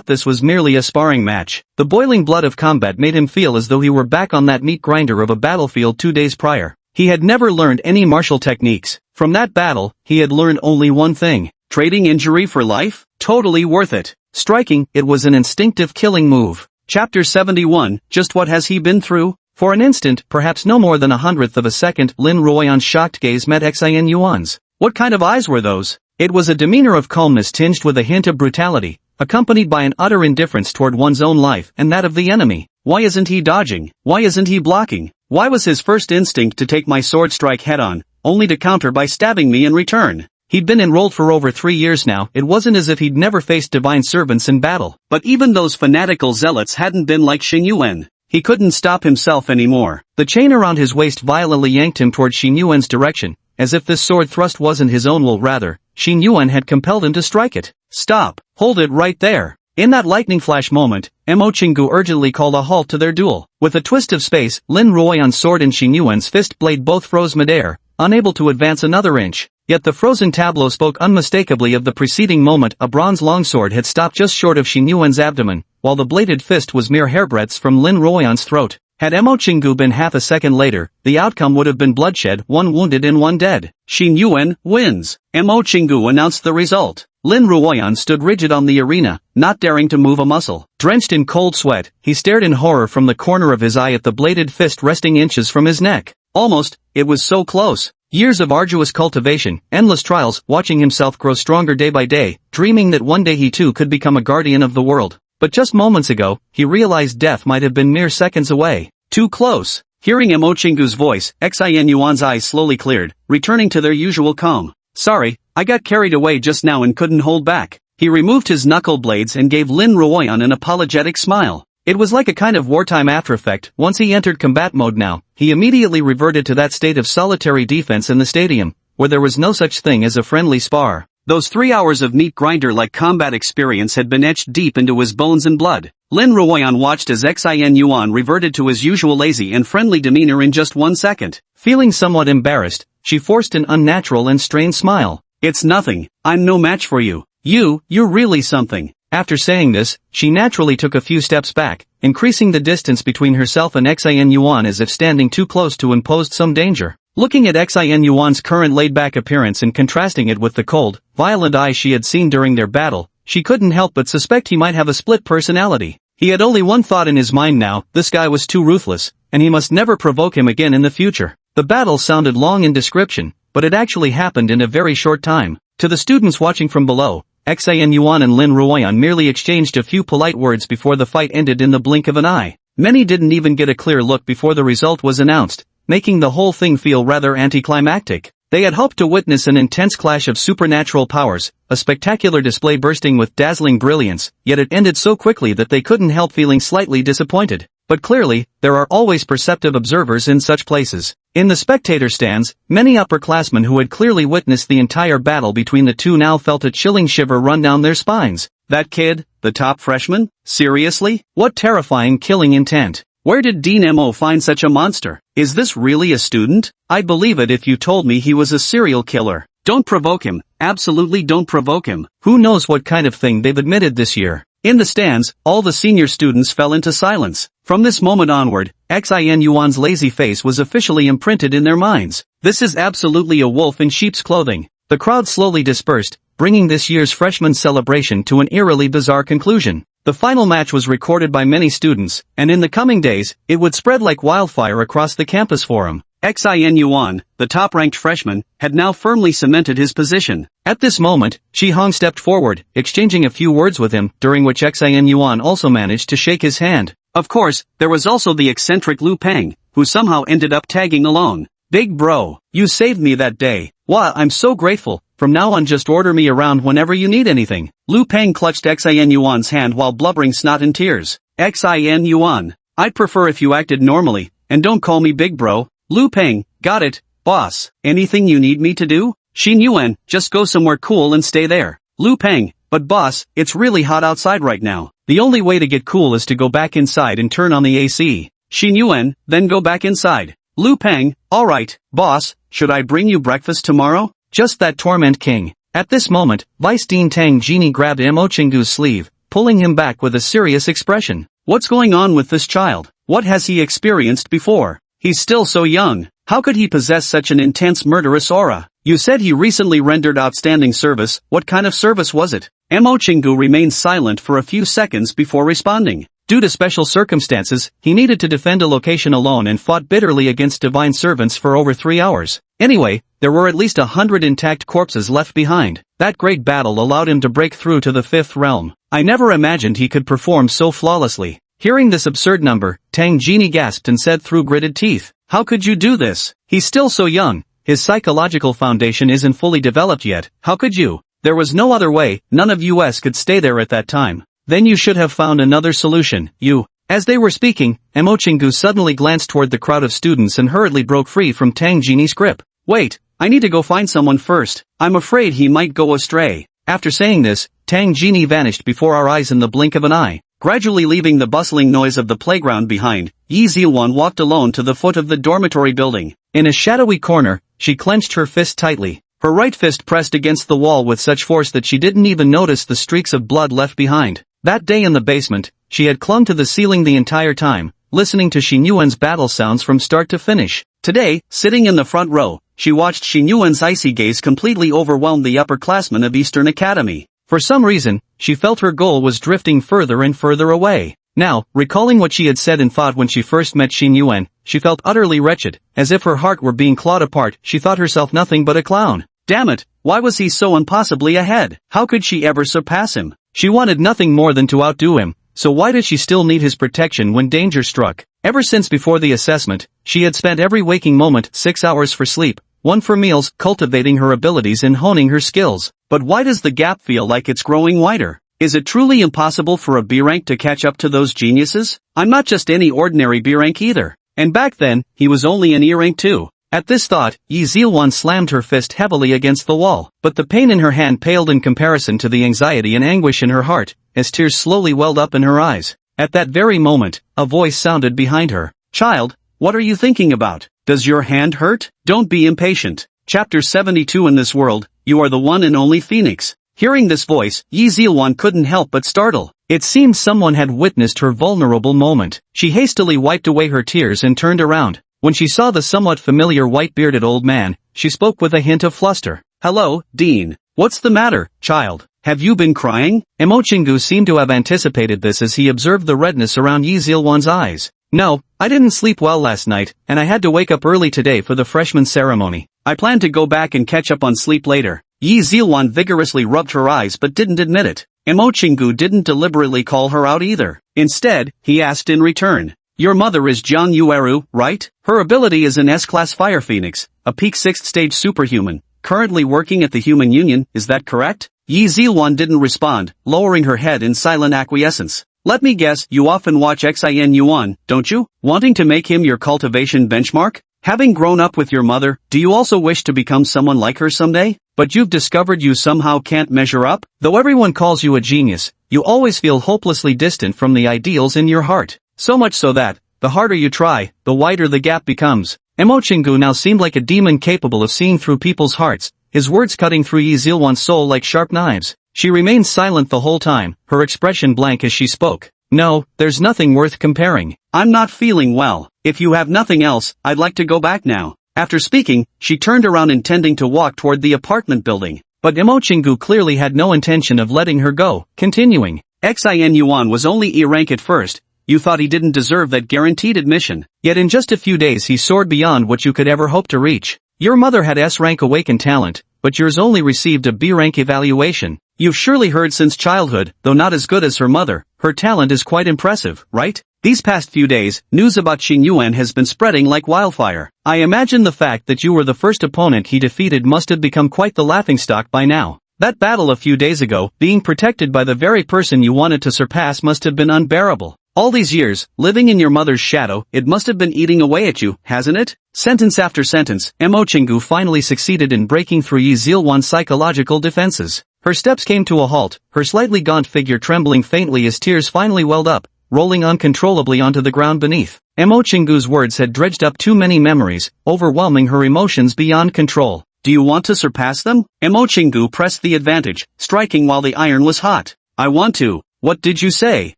this was merely a sparring match. The boiling blood of combat made him feel as though he were back on that meat grinder of a battlefield 2 days prior. He had never learned any martial techniques. From that battle, he had learned only one thing. Trading injury for life? Totally worth it. Striking, it was an instinctive killing move. Chapter 71, just what has he been through? For an instant, perhaps no more than 1/100th of a second, Lin Ruoyan's shocked gaze met Xin Yuan's. What kind of eyes were those? It was a demeanor of calmness tinged with a hint of brutality, accompanied by an utter indifference toward one's own life and that of the enemy. Why isn't he dodging? Why isn't he blocking? Why was his first instinct to take my sword strike head-on, only to counter by stabbing me in return? He'd been enrolled for over 3 years now. It wasn't as if he'd never faced divine servants in battle. But even those fanatical zealots hadn't been like Xin Yuan. He couldn't stop himself anymore. The chain around his waist violently yanked him toward Xin Yuan's direction, as if this sword thrust wasn't his own will, rather, Xin Yuan had compelled him to strike it. "Stop! Hold it right there!" In that lightning flash moment, Mo Chingu urgently called a halt to their duel. With a twist of space, Lin Ruoyan's sword and Xin Yuan's fist blade both froze midair, unable to advance another inch. Yet the frozen tableau spoke unmistakably of the preceding moment. A bronze longsword had stopped just short of Xin Yuan's abdomen, while the bladed fist was mere hairbreadths from Lin Ruoyan's throat. Had Mo Chingu been half a second later, the outcome would have been bloodshed, 1 wounded and 1 dead. Xin Yuan wins. Mo Chingu announced the result. Lin Ruoyan stood rigid on the arena, not daring to move a muscle. Drenched in cold sweat, he stared in horror from the corner of his eye at the bladed fist resting inches from his neck. Almost, it was so close. Years of arduous cultivation, endless trials, watching himself grow stronger day by day, dreaming that one day he too could become a guardian of the world. But just moments ago, he realized death might have been mere seconds away. Too close. Hearing Mo Chingu's voice, Xin Yuan's eyes slowly cleared, returning to their usual calm. Sorry, I got carried away just now and couldn't hold back. He removed his knuckle blades and gave Lin Ruoyan an apologetic smile. It was like a kind of wartime after effect. Once he entered combat mode now, he immediately reverted to that state of solitary defense in the stadium, where there was no such thing as a friendly spar. Those 3 hours of meat grinder-like combat experience had been etched deep into his bones and blood. Lin Ruoyan watched as Xin Yuan reverted to his usual lazy and friendly demeanor in just 1 second. Feeling somewhat embarrassed, she forced an unnatural and strained smile. It's nothing, I'm no match for you. You're really something. After saying this, she naturally took a few steps back, increasing the distance between herself and Xin Yuan as if standing too close to imposed some danger. Looking at Xin Yuan's current laid-back appearance and contrasting it with the cold, violent eyes she had seen during their battle, she couldn't help but suspect he might have a split personality. He had only one thought in his mind now: this guy was too ruthless, and he must never provoke him again in the future. The battle sounded long in description, but it actually happened in a very short time. To the students watching from below, Xin Yuan and Lin Ruoyan merely exchanged a few polite words before the fight ended in the blink of an eye. Many didn't even get a clear look before the result was announced, making the whole thing feel rather anticlimactic. They had hoped to witness an intense clash of supernatural powers, a spectacular display bursting with dazzling brilliance, yet it ended so quickly that they couldn't help feeling slightly disappointed. But clearly, there are always perceptive observers in such places. In the spectator stands, many upperclassmen who had clearly witnessed the entire battle between the two now felt a chilling shiver run down their spines. That kid, the top freshman? Seriously? What terrifying killing intent. Where did Dean Mo find such a monster? Is this really a student? I'd believe it if you told me he was a serial killer. Don't provoke him, absolutely don't provoke him. Who knows what kind of thing they've admitted this year. In the stands, all the senior students fell into silence. From this moment onward, Xin Yuan's lazy face was officially imprinted in their minds. This is absolutely a wolf in sheep's clothing. The crowd slowly dispersed, bringing this year's freshman celebration to an eerily bizarre conclusion. The final match was recorded by many students, and in the coming days, it would spread like wildfire across the campus forum. Xin Yuan, the top-ranked freshman, had now firmly cemented his position. At this moment, Shi Hong stepped forward, exchanging a few words with him, during which Xin Yuan also managed to shake his hand. Of course, there was also the eccentric Lu Peng, who somehow ended up tagging along. Big bro, you saved me that day. Wow, I'm so grateful. From now on just order me around whenever you need anything. Lu Peng clutched Xin Yuan's hand while blubbering snot and tears. Xin Yuan, I'd prefer if you acted normally, and don't call me big bro. Lu Peng, got it, boss. Anything you need me to do? Xin Yuan, just go somewhere cool and stay there. Lu Peng, but boss, it's really hot outside right now. The only way to get cool is to go back inside and turn on the AC. Xin Yuan, then go back inside. Lu Peng, alright, boss, should I bring you breakfast tomorrow? Just that torment king. At this moment, Vice Dean Tang Genie grabbed Mo Chingu's sleeve, pulling him back with a serious expression. What's going on with this child? What has he experienced before? He's still so young. How could he possess such an intense murderous aura? You said he recently rendered outstanding service. What kind of service was it? Mo Chingu remained silent for a few seconds before responding. Due to special circumstances, he needed to defend a location alone and fought bitterly against divine servants for over 3 hours. Anyway, there were at least 100 intact corpses left behind. That great battle allowed him to break through to the 5th realm. I never imagined he could perform so flawlessly. Hearing this absurd number, Tang Genie gasped and said through gritted teeth, how could you do this? He's still so young. His psychological foundation isn't fully developed yet. How could you? There was no other way. None of us could stay there at that time. Then you should have found another solution. You. As they were speaking, Mo Chingu suddenly glanced toward the crowd of students and hurriedly broke free from Tang Genie's grip. Wait, I need to go find someone first. I'm afraid he might go astray. After saying this, Tang Genie vanished before our eyes in the blink of an eye. Gradually leaving the bustling noise of the playground behind, Yi Ziwan walked alone to the foot of the dormitory building. In a shadowy corner, she clenched her fist tightly. Her right fist pressed against the wall with such force that she didn't even notice the streaks of blood left behind. That day in the basement, she had clung to the ceiling the entire time, listening to Xin Yuan's battle sounds from start to finish. Today, sitting in the front row, she watched Xin Yuan's icy gaze completely overwhelm the upperclassmen of Eastern Academy. For some reason, she felt her goal was drifting further and further away. Now, recalling what she had said and thought when she first met Xin Yuan, she felt utterly wretched, as if her heart were being clawed apart. She thought herself nothing but a clown. Damn it, why was he so impossibly ahead? How could she ever surpass him? She wanted nothing more than to outdo him, so why did she still need his protection when danger struck? Ever since before the assessment, she had spent every waking moment 6 hours for sleep, one for meals, cultivating her abilities and honing her skills. But why does the gap feel like it's growing wider? Is it truly impossible for a B rank to catch up to those geniuses? I'm not just any ordinary B rank either. And back then, he was only an E rank too. At this thought, Yi Zilwan slammed her fist heavily against the wall, but the pain in her hand paled in comparison to the anxiety and anguish in her heart, as tears slowly welled up in her eyes. At that very moment, a voice sounded behind her. Child, what are you thinking about? Does your hand hurt? Don't be impatient. Chapter 72. In this world, you are the one and only Phoenix. Hearing this voice, Yi Zilwan couldn't help but startle. It seemed someone had witnessed her vulnerable moment. She hastily wiped away her tears and turned around. When she saw the somewhat familiar white-bearded old man, she spoke with a hint of fluster. Hello, Dean. What's the matter, child? Have you been crying? Emochingu seemed to have anticipated this as he observed the redness around Yi Zilwan's eyes. No, I didn't sleep well last night, and I had to wake up early today for the freshman ceremony. I plan to go back and catch up on sleep later. Yi Zilwan vigorously rubbed her eyes but didn't admit it. Emochingu didn't deliberately call her out either. Instead, he asked in return. Your mother is Jiang Yueru, right? Her ability is an S-class Fire Phoenix, a peak 6th stage superhuman, currently working at the Human Union, is that correct? Yi Zilwan didn't respond, lowering her head in silent acquiescence. Let me guess, you often watch Xin Yuan, don't you? Wanting to make him your cultivation benchmark? Having grown up with your mother, do you also wish to become someone like her someday? But you've discovered you somehow can't measure up? Though everyone calls you a genius, you always feel hopelessly distant from the ideals in your heart. So much so that, the harder you try, the wider the gap becomes. Emochingu now seemed like a demon capable of seeing through people's hearts, his words cutting through Yi Zilwan's soul like sharp knives. She remained silent the whole time, her expression blank as she spoke. No, there's nothing worth comparing. I'm not feeling well. If you have nothing else, I'd like to go back now. After speaking, she turned around intending to walk toward the apartment building. But Emochingu clearly had no intention of letting her go, continuing. Xin Yuan was only E rank at first. You thought he didn't deserve that guaranteed admission. Yet in just a few days he soared beyond what you could ever hope to reach. Your mother had S-rank awakened talent, but yours only received a B-rank evaluation. You've surely heard since childhood, though not as good as her mother, her talent is quite impressive, right? These past few days, news about Xing Yuan has been spreading like wildfire. I imagine the fact that you were the first opponent he defeated must have become quite the laughingstock by now. That battle a few days ago, being protected by the very person you wanted to surpass must have been unbearable. All these years, living in your mother's shadow, it must have been eating away at you, hasn't it? Sentence after sentence, Emochingu finally succeeded in breaking through Yi Zilwan's psychological defenses. Her steps came to a halt, her slightly gaunt figure trembling faintly as tears finally welled up, rolling uncontrollably onto the ground beneath. Emochingu's words had dredged up too many memories, overwhelming her emotions beyond control. Do you want to surpass them? Emochingu pressed the advantage, striking while the iron was hot. I want to. What did you say?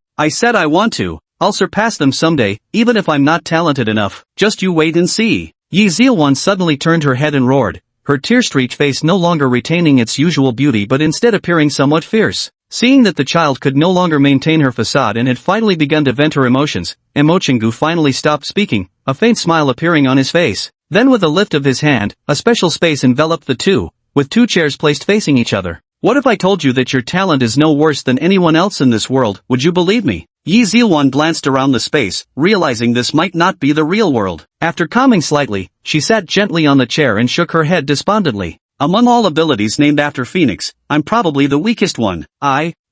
I said I want to. I'll surpass them someday, even if I'm not talented enough. Just you wait and see. Yi Zilwan suddenly turned her head and roared, her tear-streaked face no longer retaining its usual beauty but instead appearing somewhat fierce. Seeing that the child could no longer maintain her facade and had finally begun to vent her emotions, Emochingu finally stopped speaking, a faint smile appearing on his face. Then with a lift of his hand, a special space enveloped the two, with two chairs placed facing each other. What if I told you that your talent is no worse than anyone else in this world, would you believe me? Yi Zilwan glanced around the space, realizing this might not be the real world. After calming slightly, she sat gently on the chair and shook her head despondently. Among all abilities named after Phoenix, I'm probably the weakest one.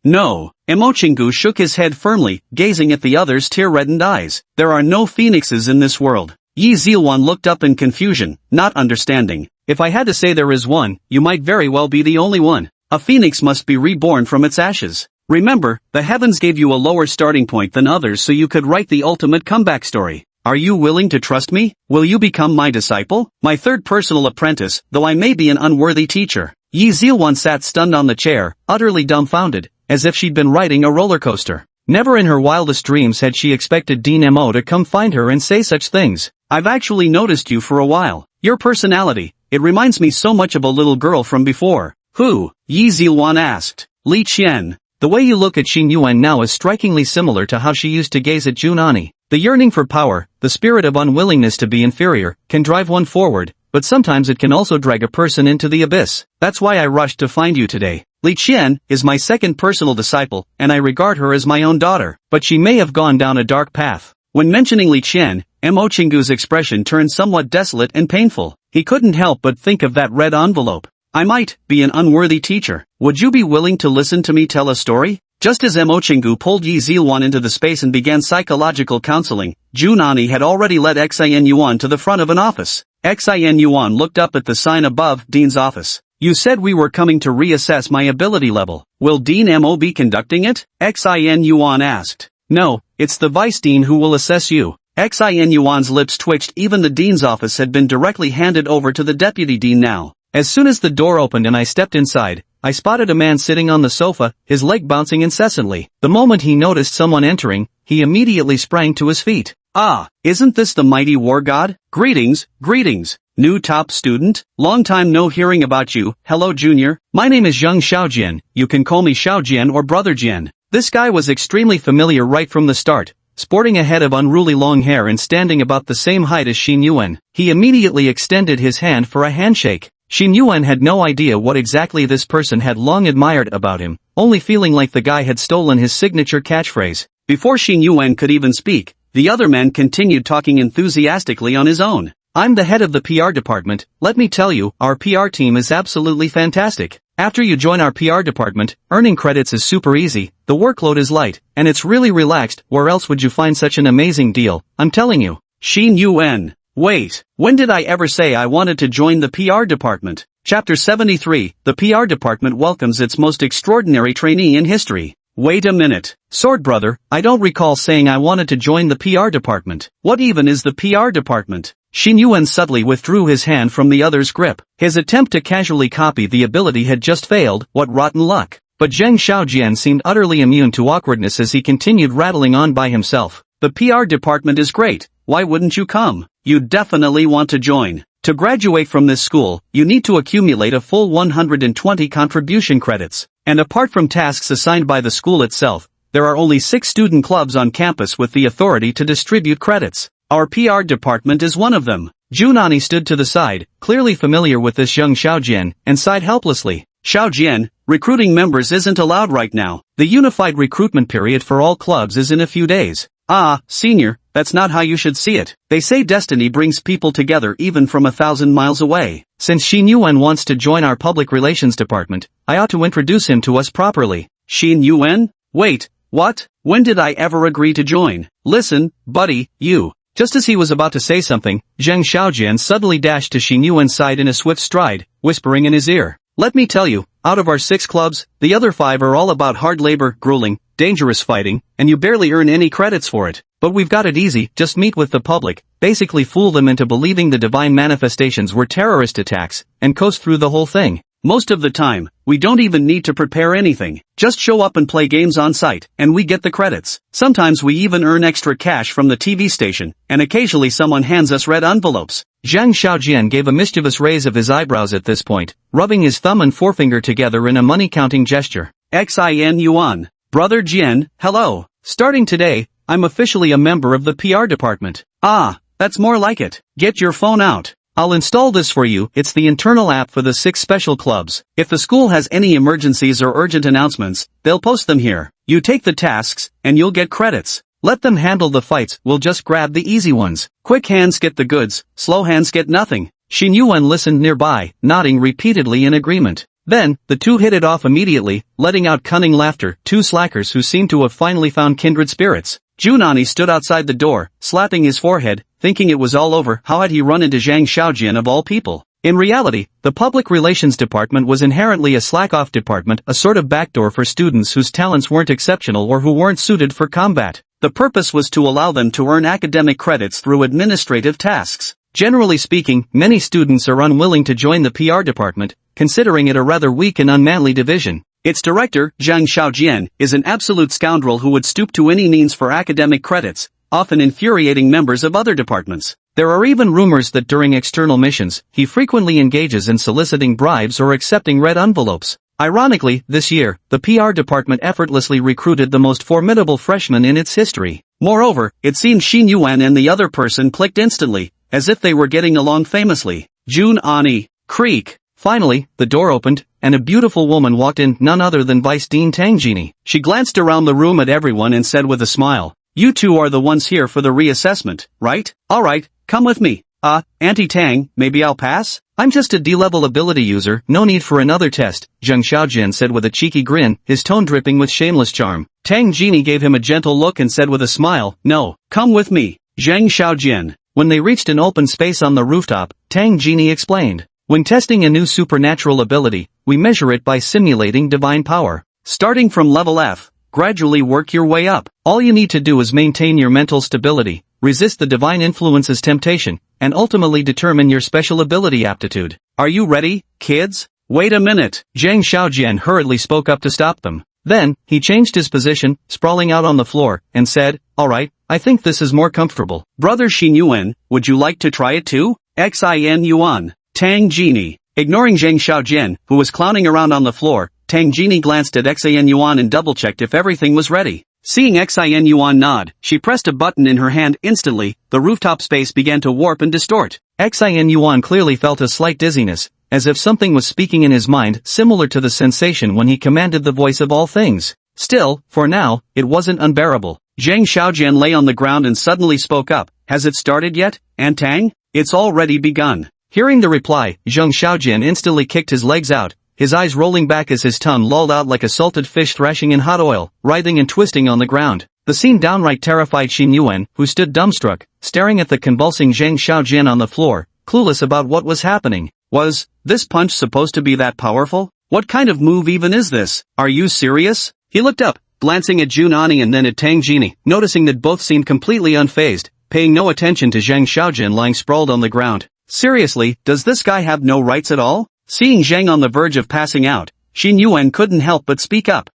No. Emochingu shook his head firmly, gazing at the other's tear-reddened eyes. There are no phoenixes in this world. Yi Zilwan looked up in confusion, not understanding. If I had to say there is one, you might very well be the only one. A phoenix must be reborn from its ashes. Remember, the heavens gave you a lower starting point than others so you could write the ultimate comeback story. Are you willing to trust me? Will you become my disciple? My third personal apprentice, though I may be an unworthy teacher. Yi Zilwan sat stunned on the chair, utterly dumbfounded, as if she'd been riding a roller coaster. Never in her wildest dreams had she expected Dean Mo to come find her and say such things. I've actually noticed you for a while. Your personality, it reminds me so much of a little girl from before. Who? Yi Zilwan asked. Li Qian. The way you look at Xing Yuan now is strikingly similar to how she used to gaze at Junani. The yearning for power, the spirit of unwillingness to be inferior, can drive one forward, but sometimes it can also drag a person into the abyss. That's why I rushed to find you today. Li Qian is my second personal disciple, and I regard her as my own daughter, but she may have gone down a dark path. When mentioning Li Qian, Emochingu's expression turned somewhat desolate and painful. He couldn't help but think of that red envelope. I might be an unworthy teacher. Would you be willing to listen to me tell a story? Just as Mochingu pulled Yi Zilwan into the space and began psychological counseling, Junani had already led Xin Yuan to the front of an office. Xin Yuan looked up at the sign above, Dean's office. You said we were coming to reassess my ability level. Will Dean Mo be conducting it? Xin Yuan asked. No, it's the Vice Dean who will assess you. Xin Yuan's lips twitched. Even the Dean's office had been directly handed over to the Deputy Dean now. As soon as the door opened and I stepped inside, I spotted a man sitting on the sofa, his leg bouncing incessantly. The moment he noticed someone entering, he immediately sprang to his feet. Ah, isn't this the mighty war god? Greetings, greetings. New top student? Long time no hearing about you. Hello junior. My name is Zheng Xiaojian. You can call me Xiaojian or Brother Jian. This guy was extremely familiar right from the start, sporting a head of unruly long hair and standing about the same height as Xin Yuan. He immediately extended his hand for a handshake. Xin Yuan had no idea what exactly this person had long admired about him, only feeling like the guy had stolen his signature catchphrase. Before Xin Yuan could even speak, the other man continued talking enthusiastically on his own. I'm the head of the PR department. Let me tell you, our PR team is absolutely fantastic. After you join our PR department, earning credits is super easy, the workload is light, and it's really relaxed. Where else would you find such an amazing deal? I'm telling you. Xin Yuan. Wait, when did I ever say I wanted to join the PR department? Chapter 73, the PR department welcomes its most extraordinary trainee in history. Wait a minute. Sword brother, I don't recall saying I wanted to join the PR department. What even is the PR department? Xin Yuan subtly withdrew his hand from the other's grip. His attempt to casually copy the ability had just failed. What rotten luck. But Zheng Xiaojian seemed utterly immune to awkwardness as he continued rattling on by himself. The PR department is great. Why wouldn't you come? You definitely want to join. To graduate from this school, you need to accumulate a full 120 contribution credits. And apart from tasks assigned by the school itself, there are only 6 student clubs on campus with the authority to distribute credits. Our PR department is one of them. Junani stood to the side, clearly familiar with this young Xiaojian, and sighed helplessly. Xiaojian, recruiting members isn't allowed right now. The unified recruitment period for all clubs is in a few days. Ah, senior, that's not how you should see it. They say destiny brings people together even from 1,000 miles away. Since Xin Yuan wants to join our public relations department, I ought to introduce him to us properly. Xin Yuan? Wait, what? When did I ever agree to join? Listen, buddy, you. Just as he was about to say something, Zheng Xiaojian suddenly dashed to Xin Yuan's side in a swift stride, whispering in his ear. Let me tell you, out of our 6 clubs, the other 5 are all about hard labor, grueling, dangerous fighting, and you barely earn any credits for it. But we've got it easy, just meet with the public, basically fool them into believing the divine manifestations were terrorist attacks, and coast through the whole thing. Most of the time, we don't even need to prepare anything. Just show up and play games on site, and we get the credits. Sometimes we even earn extra cash from the TV station, and occasionally someone hands us red envelopes. Zhang Xiaojian gave a mischievous raise of his eyebrows at this point, rubbing his thumb and forefinger together in a money-counting gesture. Xin Yuan. Brother Jian, hello. Starting today, I'm officially a member of the PR department. Ah, that's more like it. Get your phone out. I'll install this for you. It's the internal app for the 6 special clubs. If the school has any emergencies or urgent announcements, they'll post them here. You take the tasks, and you'll get credits. Let them handle the fights, we'll just grab the easy ones. Quick hands get the goods, slow hands get nothing. Xin Yuan listened nearby, nodding repeatedly in agreement. Then, the two hit it off immediately, letting out cunning laughter, 2 slackers who seemed to have finally found kindred spirits. Junani stood outside the door, slapping his forehead, thinking it was all over. How had he run into Zhang Xiaojian of all people? In reality, the public relations department was inherently a slack-off department, a sort of backdoor for students whose talents weren't exceptional or who weren't suited for combat. The purpose was to allow them to earn academic credits through administrative tasks. Generally speaking, many students are unwilling to join the PR department, considering it a rather weak and unmanly division. Its director, Zhang Xiaojian, is an absolute scoundrel who would stoop to any means for academic credits, often infuriating members of other departments. There are even rumors that during external missions, he frequently engages in soliciting bribes or accepting red envelopes. Ironically, this year, the PR department effortlessly recruited the most formidable freshman in its history. Moreover, it seemed Xin Yuan and the other person clicked instantly, as if they were getting along famously. June Ani. Creak. Finally, the door opened, and a beautiful woman walked in, none other than Vice Dean Tang Jini. She glanced around the room at everyone and said with a smile, "You two are the ones here for the reassessment, right? Alright, come with me." Auntie Tang, maybe I'll pass? I'm just a D-level ability user, no need for another test, Zheng Xiaojian said with a cheeky grin, his tone dripping with shameless charm. Tang Genie gave him a gentle look and said with a smile, no, come with me, Zheng Xiaojian. When they reached an open space on the rooftop, Tang Genie explained. When testing a new supernatural ability, we measure it by simulating divine power. Starting from level F, gradually work your way up. All you need to do is maintain your mental stability, resist the divine influence's temptation, and ultimately determine your special ability aptitude. Are you ready, kids? Wait a minute. Zheng Xiaojian hurriedly spoke up to stop them. Then, he changed his position, sprawling out on the floor, and said, alright, I think this is more comfortable. Brother Xin Yuan, would you like to try it too? Xin Yuan. Tang Genie. Ignoring Zheng Xiaojian, who was clowning around on the floor, Tang Genie glanced at Xin Yuan and double-checked if everything was ready. Seeing Xin Yuan nod, she pressed a button in her hand. Instantly, the rooftop space began to warp and distort. Xin Yuan clearly felt a slight dizziness, as if something was speaking in his mind, similar to the sensation when he commanded the voice of all things. Still, for now, it wasn't unbearable. Zheng Xiaojian lay on the ground and suddenly spoke up. Has it started yet, Aunt Tang? It's already begun. Hearing the reply, Zheng Xiaojian instantly kicked his legs out, his eyes rolling back as his tongue lolled out like a salted fish thrashing in hot oil, writhing and twisting on the ground. The scene downright terrified Xin Yuan, who stood dumbstruck, staring at the convulsing Zheng Xiaojian on the floor, clueless about what was happening. Was this punch supposed to be that powerful? What kind of move even is this? Are you serious? He looked up, glancing at Junani and then at Tang Genie, noticing that both seemed completely unfazed, paying no attention to Zheng Xiaojian lying sprawled on the ground. Seriously, does this guy have no rights at all? Seeing Zheng on the verge of passing out, Xin Yuan couldn't help but speak up.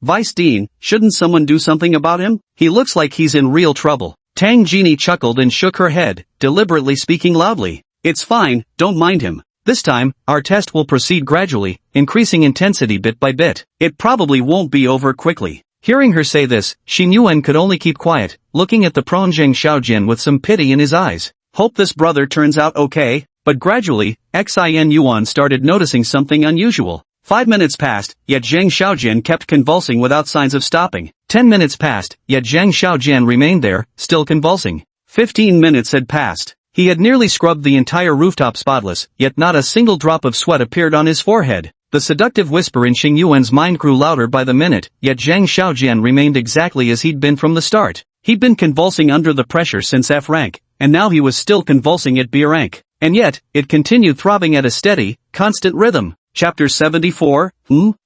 Vice Dean, shouldn't someone do something about him? He looks like he's in real trouble. Tang Genie chuckled and shook her head, deliberately speaking loudly. It's fine, don't mind him. This time, our test will proceed gradually, increasing intensity bit by bit. It probably won't be over quickly. Hearing her say this, Xin Yuan could only keep quiet, looking at the prone Zheng Xiaojian with some pity in his eyes. Hope this brother turns out okay. But gradually, Xin Yuan started noticing something unusual. 5 minutes passed, yet Zheng Xiaojian kept convulsing without signs of stopping. 10 minutes passed, yet Zheng Xiaojian remained there, still convulsing. 15 minutes had passed. He had nearly scrubbed the entire rooftop spotless, yet not a single drop of sweat appeared on his forehead. The seductive whisper in Xing Yuan's mind grew louder by the minute, yet Zheng Xiaojian remained exactly as he'd been from the start. He'd been convulsing under the pressure since F rank, and now he was still convulsing at B rank. And yet, it continued throbbing at a steady, constant rhythm. Chapter 74,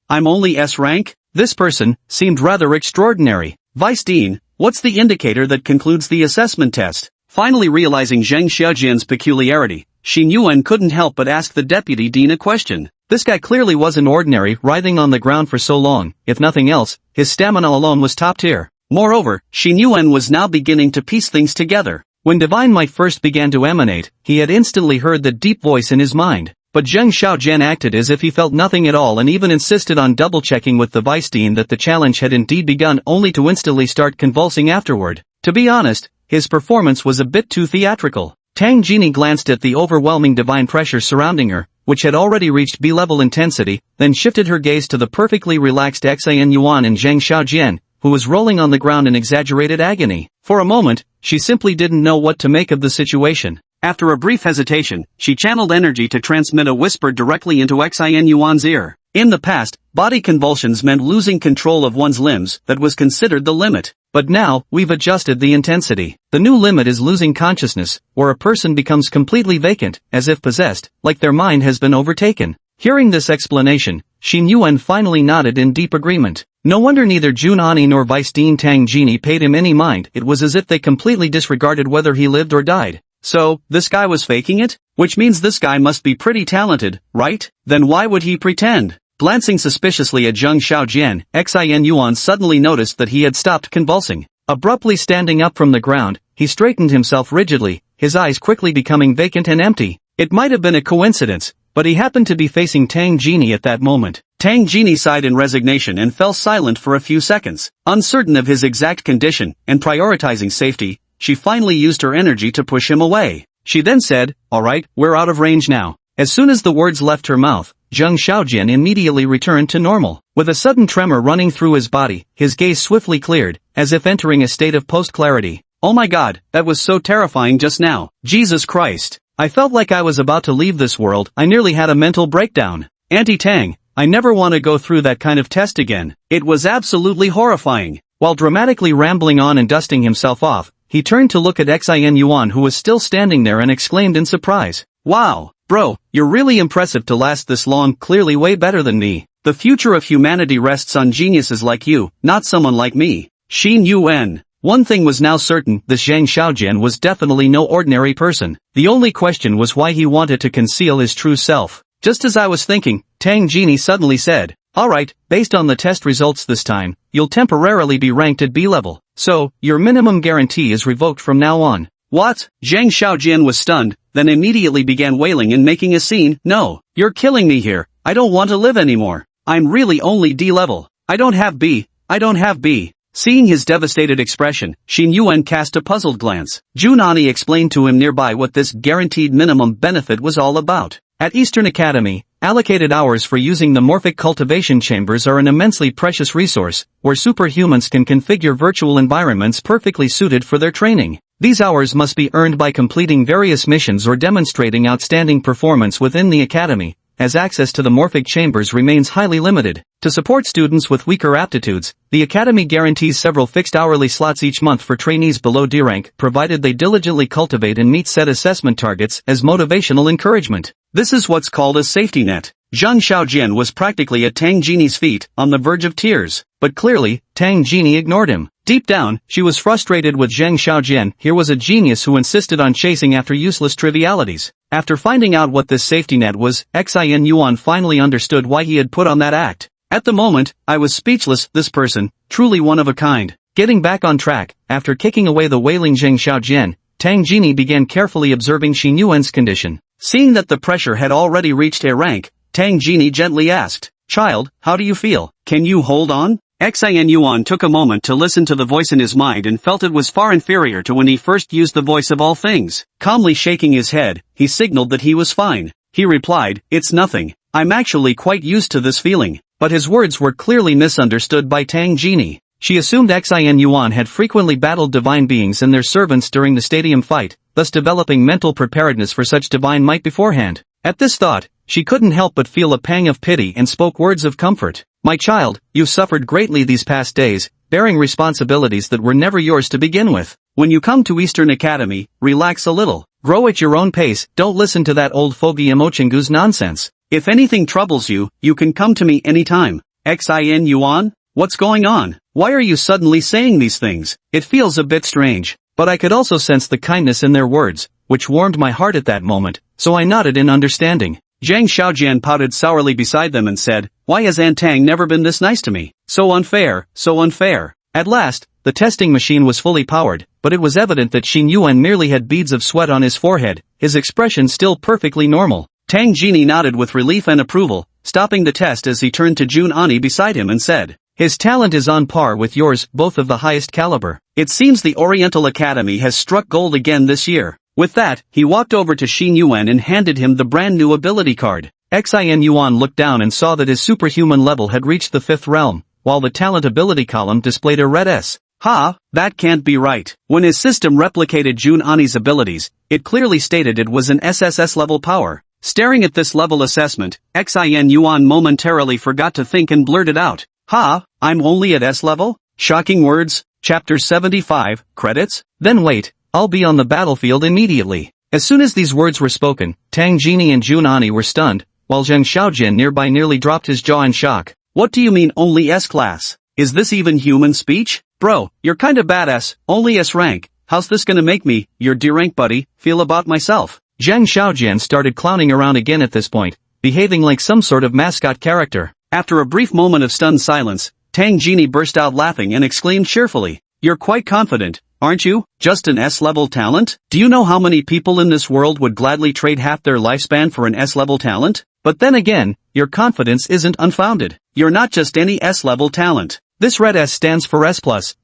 I'm only S rank? This person seemed rather extraordinary. Vice Dean, what's the indicator that concludes the assessment test? Finally realizing Zheng Xiaojian's peculiarity, Xin Yuan couldn't help but ask the deputy dean a question. This guy clearly wasn't ordinary, writhing on the ground for so long. If nothing else, his stamina alone was top tier. Moreover, Xin Yuan was now beginning to piece things together. When divine might first began to emanate, he had instantly heard the deep voice in his mind. But Zheng Xiaojian acted as if he felt nothing at all and even insisted on double-checking with the vice dean that the challenge had indeed begun, only to instantly start convulsing afterward. To be honest, his performance was a bit too theatrical. Tang Genie glanced at the overwhelming divine pressure surrounding her, which had already reached B-level intensity, then shifted her gaze to the perfectly relaxed Xin Yuan and Zheng Xiaojian, who was rolling on the ground in exaggerated agony. For a moment, she simply didn't know what to make of the situation. After a brief hesitation, she channeled energy to transmit a whisper directly into Xin Yuan's ear. In the past, body convulsions meant losing control of one's limbs. That was considered the limit. But now, we've adjusted the intensity. The new limit is losing consciousness, where a person becomes completely vacant, as if possessed, like their mind has been overtaken. Hearing this explanation, Xin Yuan finally nodded in deep agreement. No wonder neither Junani nor Vice Dean Tang Genie paid him any mind. It was as if they completely disregarded whether he lived or died. So, this guy was faking it? Which means this guy must be pretty talented, right? Then why would he pretend? Glancing suspiciously at Zheng Xiaojian, Xin Yuan suddenly noticed that he had stopped convulsing. Abruptly standing up from the ground, he straightened himself rigidly, his eyes quickly becoming vacant and empty. It might have been a coincidence, but he happened to be facing Tang Genie at that moment. Tang Genie sighed in resignation and fell silent for a few seconds. Uncertain of his exact condition, and prioritizing safety, she finally used her energy to push him away. She then said, "Alright, we're out of range now." As soon as the words left her mouth, Zheng Xiaojian immediately returned to normal. With a sudden tremor running through his body, his gaze swiftly cleared, as if entering a state of post-clarity. Oh my god, that was so terrifying just now. Jesus Christ. I felt like I was about to leave this world. I nearly had a mental breakdown. Auntie Tang, I never want to go through that kind of test again. It was absolutely horrifying. While dramatically rambling on and dusting himself off, he turned to look at Xin Yuan, who was still standing there, and exclaimed in surprise. Wow, bro, you're really impressive to last this long, clearly way better than me. The future of humanity rests on geniuses like you, not someone like me. Xin Yuan. One thing was now certain, this Zhang Xiaojian was definitely no ordinary person. The only question was why he wanted to conceal his true self. Just as I was thinking, Tang Genie suddenly said, alright, based on the test results this time, you'll temporarily be ranked at B level. So, your minimum guarantee is revoked from now on. What? Zhang Xiaojian was stunned, then immediately began wailing and making a scene. No, you're killing me here. I don't want to live anymore. I'm really only D level. I don't have B. I don't have B. Seeing his devastated expression, Xin Yuan cast a puzzled glance. Junani explained to him nearby what this guaranteed minimum benefit was all about. At Eastern Academy, allocated hours for using the morphic cultivation chambers are an immensely precious resource, where superhumans can configure virtual environments perfectly suited for their training. These hours must be earned by completing various missions or demonstrating outstanding performance within the academy, as access to the morphic chambers remains highly limited. To support students with weaker aptitudes, the Academy guarantees several fixed hourly slots each month for trainees below D rank, provided they diligently cultivate and meet set assessment targets as motivational encouragement. This is what's called a safety net. Zhang Xiaojian was practically at Tang Genie's feet, on the verge of tears. But clearly, Tang Genie ignored him. Deep down, she was frustrated with Zhang Xiaojian. Here was a genius who insisted on chasing after useless trivialities. After finding out what this safety net was, Xin Yuan finally understood why he had put on that act. At the moment, I was speechless. This person, truly one of a kind. Getting back on track, after kicking away the wailing Zhang Xiaojian, Tang Genie began carefully observing Xin Yuan's condition. Seeing that the pressure had already reached A rank, Tang Genie gently asked, "Child, how do you feel? Can you hold on?" Xin Yuan took a moment to listen to the voice in his mind and felt it was far inferior to when he first used the voice of all things. Calmly shaking his head, he signaled that he was fine. He replied, "It's nothing. I'm actually quite used to this feeling." But his words were clearly misunderstood by Tang Genie. She assumed Xin Yuan had frequently battled divine beings and their servants during the stadium fight, thus developing mental preparedness for such divine might beforehand. At this thought, she couldn't help but feel a pang of pity and spoke words of comfort. "My child, you've suffered greatly these past days, bearing responsibilities that were never yours to begin with. When you come to Eastern Academy, relax a little. Grow at your own pace, don't listen to that old fogey Imochingu's nonsense. If anything troubles you, you can come to me anytime." Xin Yuan? What's going on? Why are you suddenly saying these things? It feels a bit strange. But I could also sense the kindness in their words, which warmed my heart at that moment, so I nodded in understanding. Zhang Xiaojian pouted sourly beside them and said, "Why has Aunt Tang never been this nice to me? So unfair, so unfair." At last, the testing machine was fully powered, but it was evident that Xin Yuan merely had beads of sweat on his forehead, his expression still perfectly normal. Tang Genie nodded with relief and approval, stopping the test as he turned to Jun Ani beside him and said, "His talent is on par with yours, both of the highest caliber. It seems the Oriental Academy has struck gold again this year." With that, he walked over to Xin Yuan and handed him the brand new ability card. Xin Yuan looked down and saw that his superhuman level had reached the 5th realm, while the talent ability column displayed a red S. Ha, that can't be right. When his system replicated Jun Ani's abilities, it clearly stated it was an SSS level power. Staring at this level assessment, Xin Yuan momentarily forgot to think and blurted out, "Ha, I'm only at S level? Shocking words." Chapter 75, Credits? Then wait, I'll be on the battlefield immediately. As soon as these words were spoken, Tang Genie and Jun Ani were stunned, while Zhang Xiaojian nearby nearly dropped his jaw in shock. "What do you mean only S class? Is this even human speech? Bro, you're kinda badass, only S rank. How's this gonna make me, your D rank buddy, feel about myself?" Zhang Xiaojian started clowning around again at this point, behaving like some sort of mascot character. After a brief moment of stunned silence, Tang Genie burst out laughing and exclaimed cheerfully, "You're quite confident, aren't you? Just an S-level talent? Do you know how many people in this world would gladly trade half their lifespan for an S-level talent? But then again, your confidence isn't unfounded. You're not just any S-level talent. This red S stands for S+,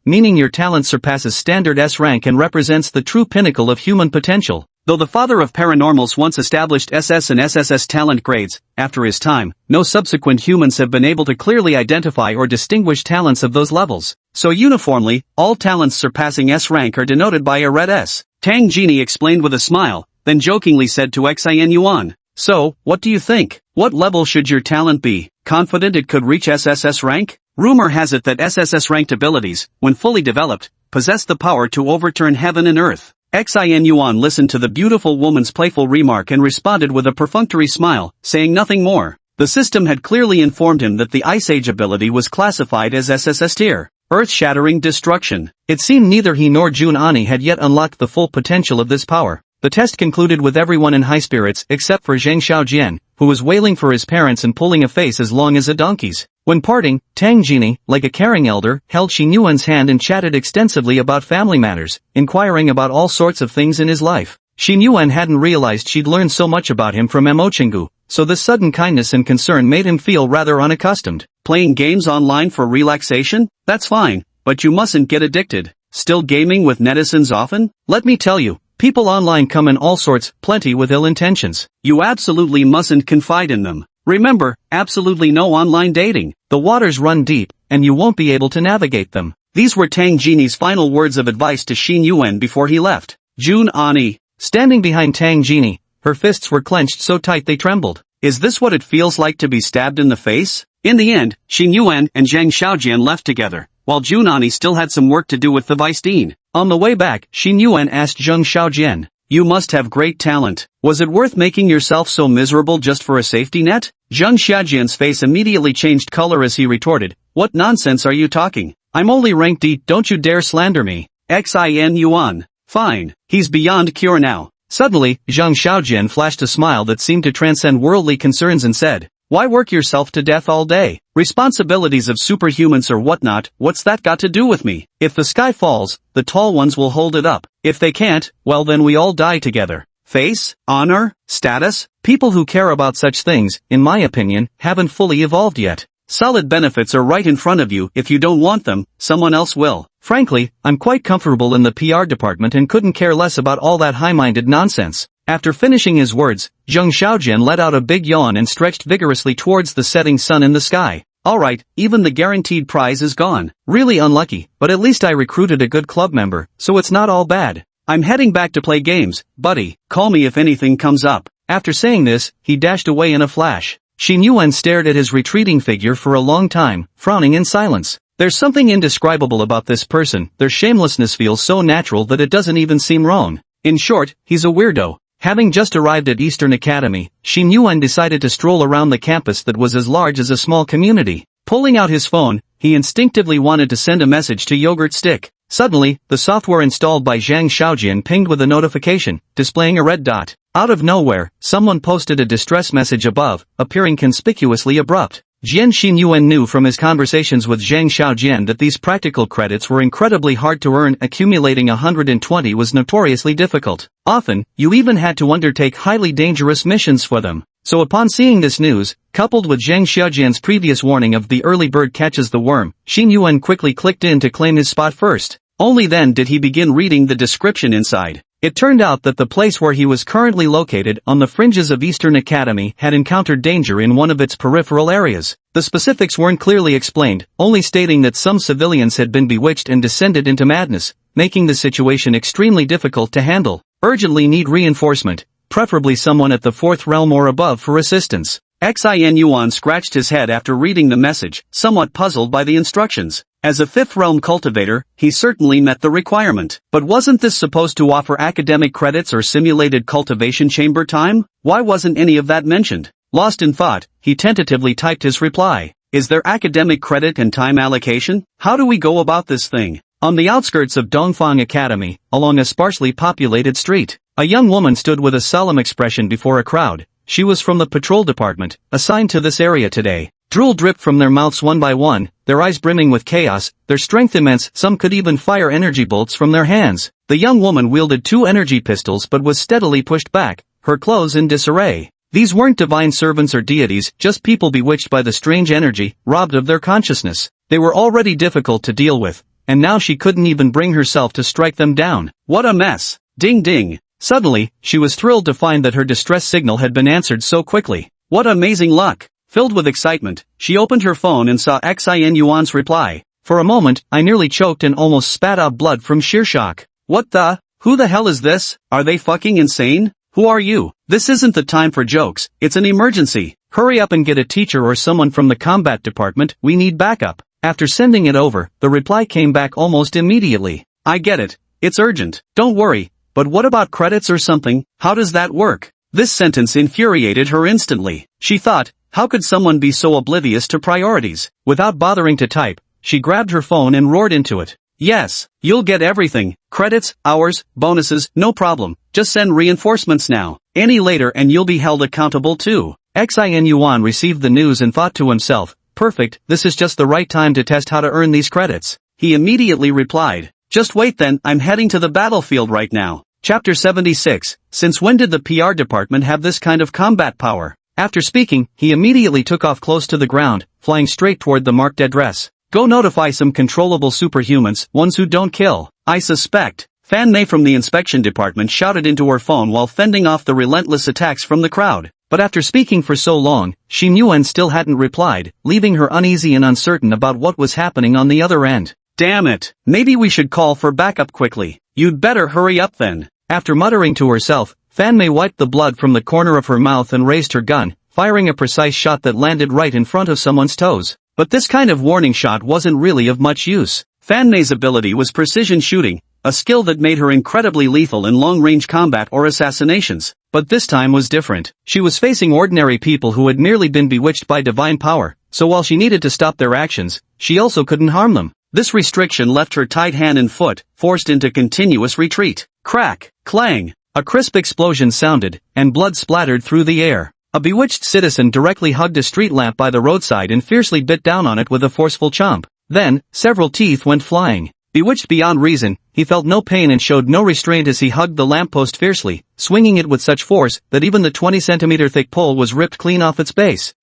meaning your talent surpasses standard S rank and represents the true pinnacle of human potential. Though the father of paranormals once established SS and SSS talent grades, after his time, no subsequent humans have been able to clearly identify or distinguish talents of those levels. So uniformly, all talents surpassing S rank are denoted by a red S. Tang Genie explained with a smile, then jokingly said to Xin Yuan. So, what do you think? What level should your talent be? Confident it could reach SSS rank? Rumor has it that SSS ranked abilities, when fully developed, possess the power to overturn heaven and earth. Xin Yuan listened to the beautiful woman's playful remark and responded with a perfunctory smile, saying nothing more. The system had clearly informed him that the Ice Age ability was classified as SSS tier. Earth-shattering destruction. It seemed neither he nor Jun Ani had yet unlocked the full potential of this power. The test concluded with everyone in high spirits except for Zhang Xiaojian, who was wailing for his parents and pulling a face as long as a donkey's. When parting, Tang Genie, like a caring elder, held Xin Yuan's hand and chatted extensively about family matters, inquiring about all sorts of things in his life. Xin Yuan hadn't realized she'd learned so much about him from Mo Chingu, so this sudden kindness and concern made him feel rather unaccustomed. Playing games online for relaxation? That's fine, but you mustn't get addicted. Still gaming with netizens often? Let me tell you, people online come in all sorts, plenty with ill intentions. You absolutely mustn't confide in them. Remember, absolutely no online dating. The waters run deep, and you won't be able to navigate them. These were Tang Genie's final words of advice to Xin Yuan before he left. Jun Ani, standing behind Tang Genie, her fists were clenched so tight they trembled. Is this what it feels like to be stabbed in the face? In the end, Xin Yuan and Zhang Xiaojian left together, while Jun Ani still had some work to do with the vice dean. On the way back, Xin Yuan asked Zhang Xiaojian, "You must have great talent. Was it worth making yourself so miserable just for a safety net?" Zhang Xiaojian's face immediately changed color as he retorted, "What nonsense are you talking? I'm only rank D, don't you dare slander me." Xin Yuan. Fine. He's beyond cure now. Suddenly, Zhang Xiaojian flashed a smile that seemed to transcend worldly concerns and said, "Why work yourself to death all day? Responsibilities of superhumans or whatnot, what's that got to do with me? If the sky falls, the tall ones will hold it up. If they can't, well then we all die together." Face, honor, status, people who care about such things, in my opinion, haven't fully evolved yet. Solid benefits are right in front of you. If you don't want them, someone else will. Frankly, I'm quite comfortable in the PR department and couldn't care less about all that high-minded nonsense. After finishing his words, Zhang Xiaojian let out a big yawn and stretched vigorously towards the setting sun in the sky. Alright, even the guaranteed prize is gone. Really unlucky, but at least I recruited a good club member, so it's not all bad. I'm heading back to play games, buddy. Call me if anything comes up. After saying this, he dashed away in a flash. Xin Yuan stared at his retreating figure for a long time, frowning in silence. There's something indescribable about this person. Their shamelessness feels so natural that it doesn't even seem wrong. In short, he's a weirdo. Having just arrived at Eastern Academy, Xin Yuan decided to stroll around the campus that was as large as a small community. Pulling out his phone, he instinctively wanted to send a message to Yogurt Stick. Suddenly, the software installed by Zhang Xiaojian pinged with a notification, displaying a red dot. Out of nowhere, someone posted a distress message above, appearing conspicuously abrupt. Xin Yuan knew from his conversations with Zhang Xiaojian that these practical credits were incredibly hard to earn. Accumulating 120 was notoriously difficult. Often, you even had to undertake highly dangerous missions for them. So upon seeing this news, coupled with Zhang Xiaojian's previous warning of the early bird catches the worm, Xin Yuan quickly clicked in to claim his spot first. Only then did he begin reading the description inside. It turned out that the place where he was currently located, on the fringes of Eastern Academy, had encountered danger in one of its peripheral areas. The specifics weren't clearly explained, only stating that some civilians had been bewitched and descended into madness, making the situation extremely difficult to handle. Urgently need reinforcement, preferably someone at the 4th realm or above for assistance. Xin Yuan scratched his head after reading the message, somewhat puzzled by the instructions. As a 5th realm cultivator, he certainly met the requirement. But wasn't this supposed to offer academic credits or simulated cultivation chamber time? Why wasn't any of that mentioned? Lost in thought, he tentatively typed his reply. Is there academic credit and time allocation? How do we go about this thing? On the outskirts of Dongfang Academy, along a sparsely populated street, a young woman stood with a solemn expression before a crowd. She was from the patrol department, assigned to this area today. Drool dripped from their mouths one by one, their eyes brimming with chaos, their strength immense. Some could even fire energy bolts from their hands. The young woman wielded 2 energy pistols but was steadily pushed back, her clothes in disarray. These weren't divine servants or deities, just people bewitched by the strange energy, robbed of their consciousness. They were already difficult to deal with, and now she couldn't even bring herself to strike them down. What a mess! Ding ding! Suddenly, she was thrilled to find that her distress signal had been answered so quickly. What amazing luck! Filled with excitement, she opened her phone and saw Xin Yuan's reply. For a moment, I nearly choked and almost spat out blood from sheer shock. What the? Who the hell is this? Are they fucking insane? Who are you? This isn't the time for jokes, it's an emergency. Hurry up and get a teacher or someone from the combat department, we need backup. After sending it over, the reply came back almost immediately. I get it. It's urgent. Don't worry. But what about credits or something? How does that work? This sentence infuriated her instantly. She thought, how could someone be so oblivious to priorities? Without bothering to type, she grabbed her phone and roared into it. Yes, you'll get everything. Credits, hours, bonuses, no problem. Just send reinforcements now. Any later and you'll be held accountable too. Xin Yuan received the news and thought to himself, perfect, this is just the right time to test how to earn these credits. He immediately replied, just wait then, I'm heading to the battlefield right now. Chapter 76, Since when did the PR department have this kind of combat power? After speaking, he immediately took off close to the ground, flying straight toward the marked address. Go notify some controllable superhumans, ones who don't kill. I suspect. Fan Mei from the inspection department shouted into her phone while fending off the relentless attacks from the crowd. But after speaking for so long, Xin Yuan still hadn't replied, leaving her uneasy and uncertain about what was happening on the other end. Damn it, maybe we should call for backup quickly. You'd better hurry up then. After muttering to herself, Fan Mei wiped the blood from the corner of her mouth and raised her gun, firing a precise shot that landed right in front of someone's toes. But this kind of warning shot wasn't really of much use. Fan Mei's ability was precision shooting, a skill that made her incredibly lethal in long-range combat or assassinations. But this time was different. She was facing ordinary people who had merely been bewitched by divine power, so while she needed to stop their actions, she also couldn't harm them. This restriction left her tied hand and foot, forced into continuous retreat. Crack, clang, a crisp explosion sounded, and blood splattered through the air. A bewitched citizen directly hugged a street lamp by the roadside and fiercely bit down on it with a forceful chomp. Then, several teeth went flying. Bewitched beyond reason, he felt no pain and showed no restraint as he hugged the lamppost fiercely, swinging it with such force that even the 20-centimeter-thick pole was ripped clean off its base.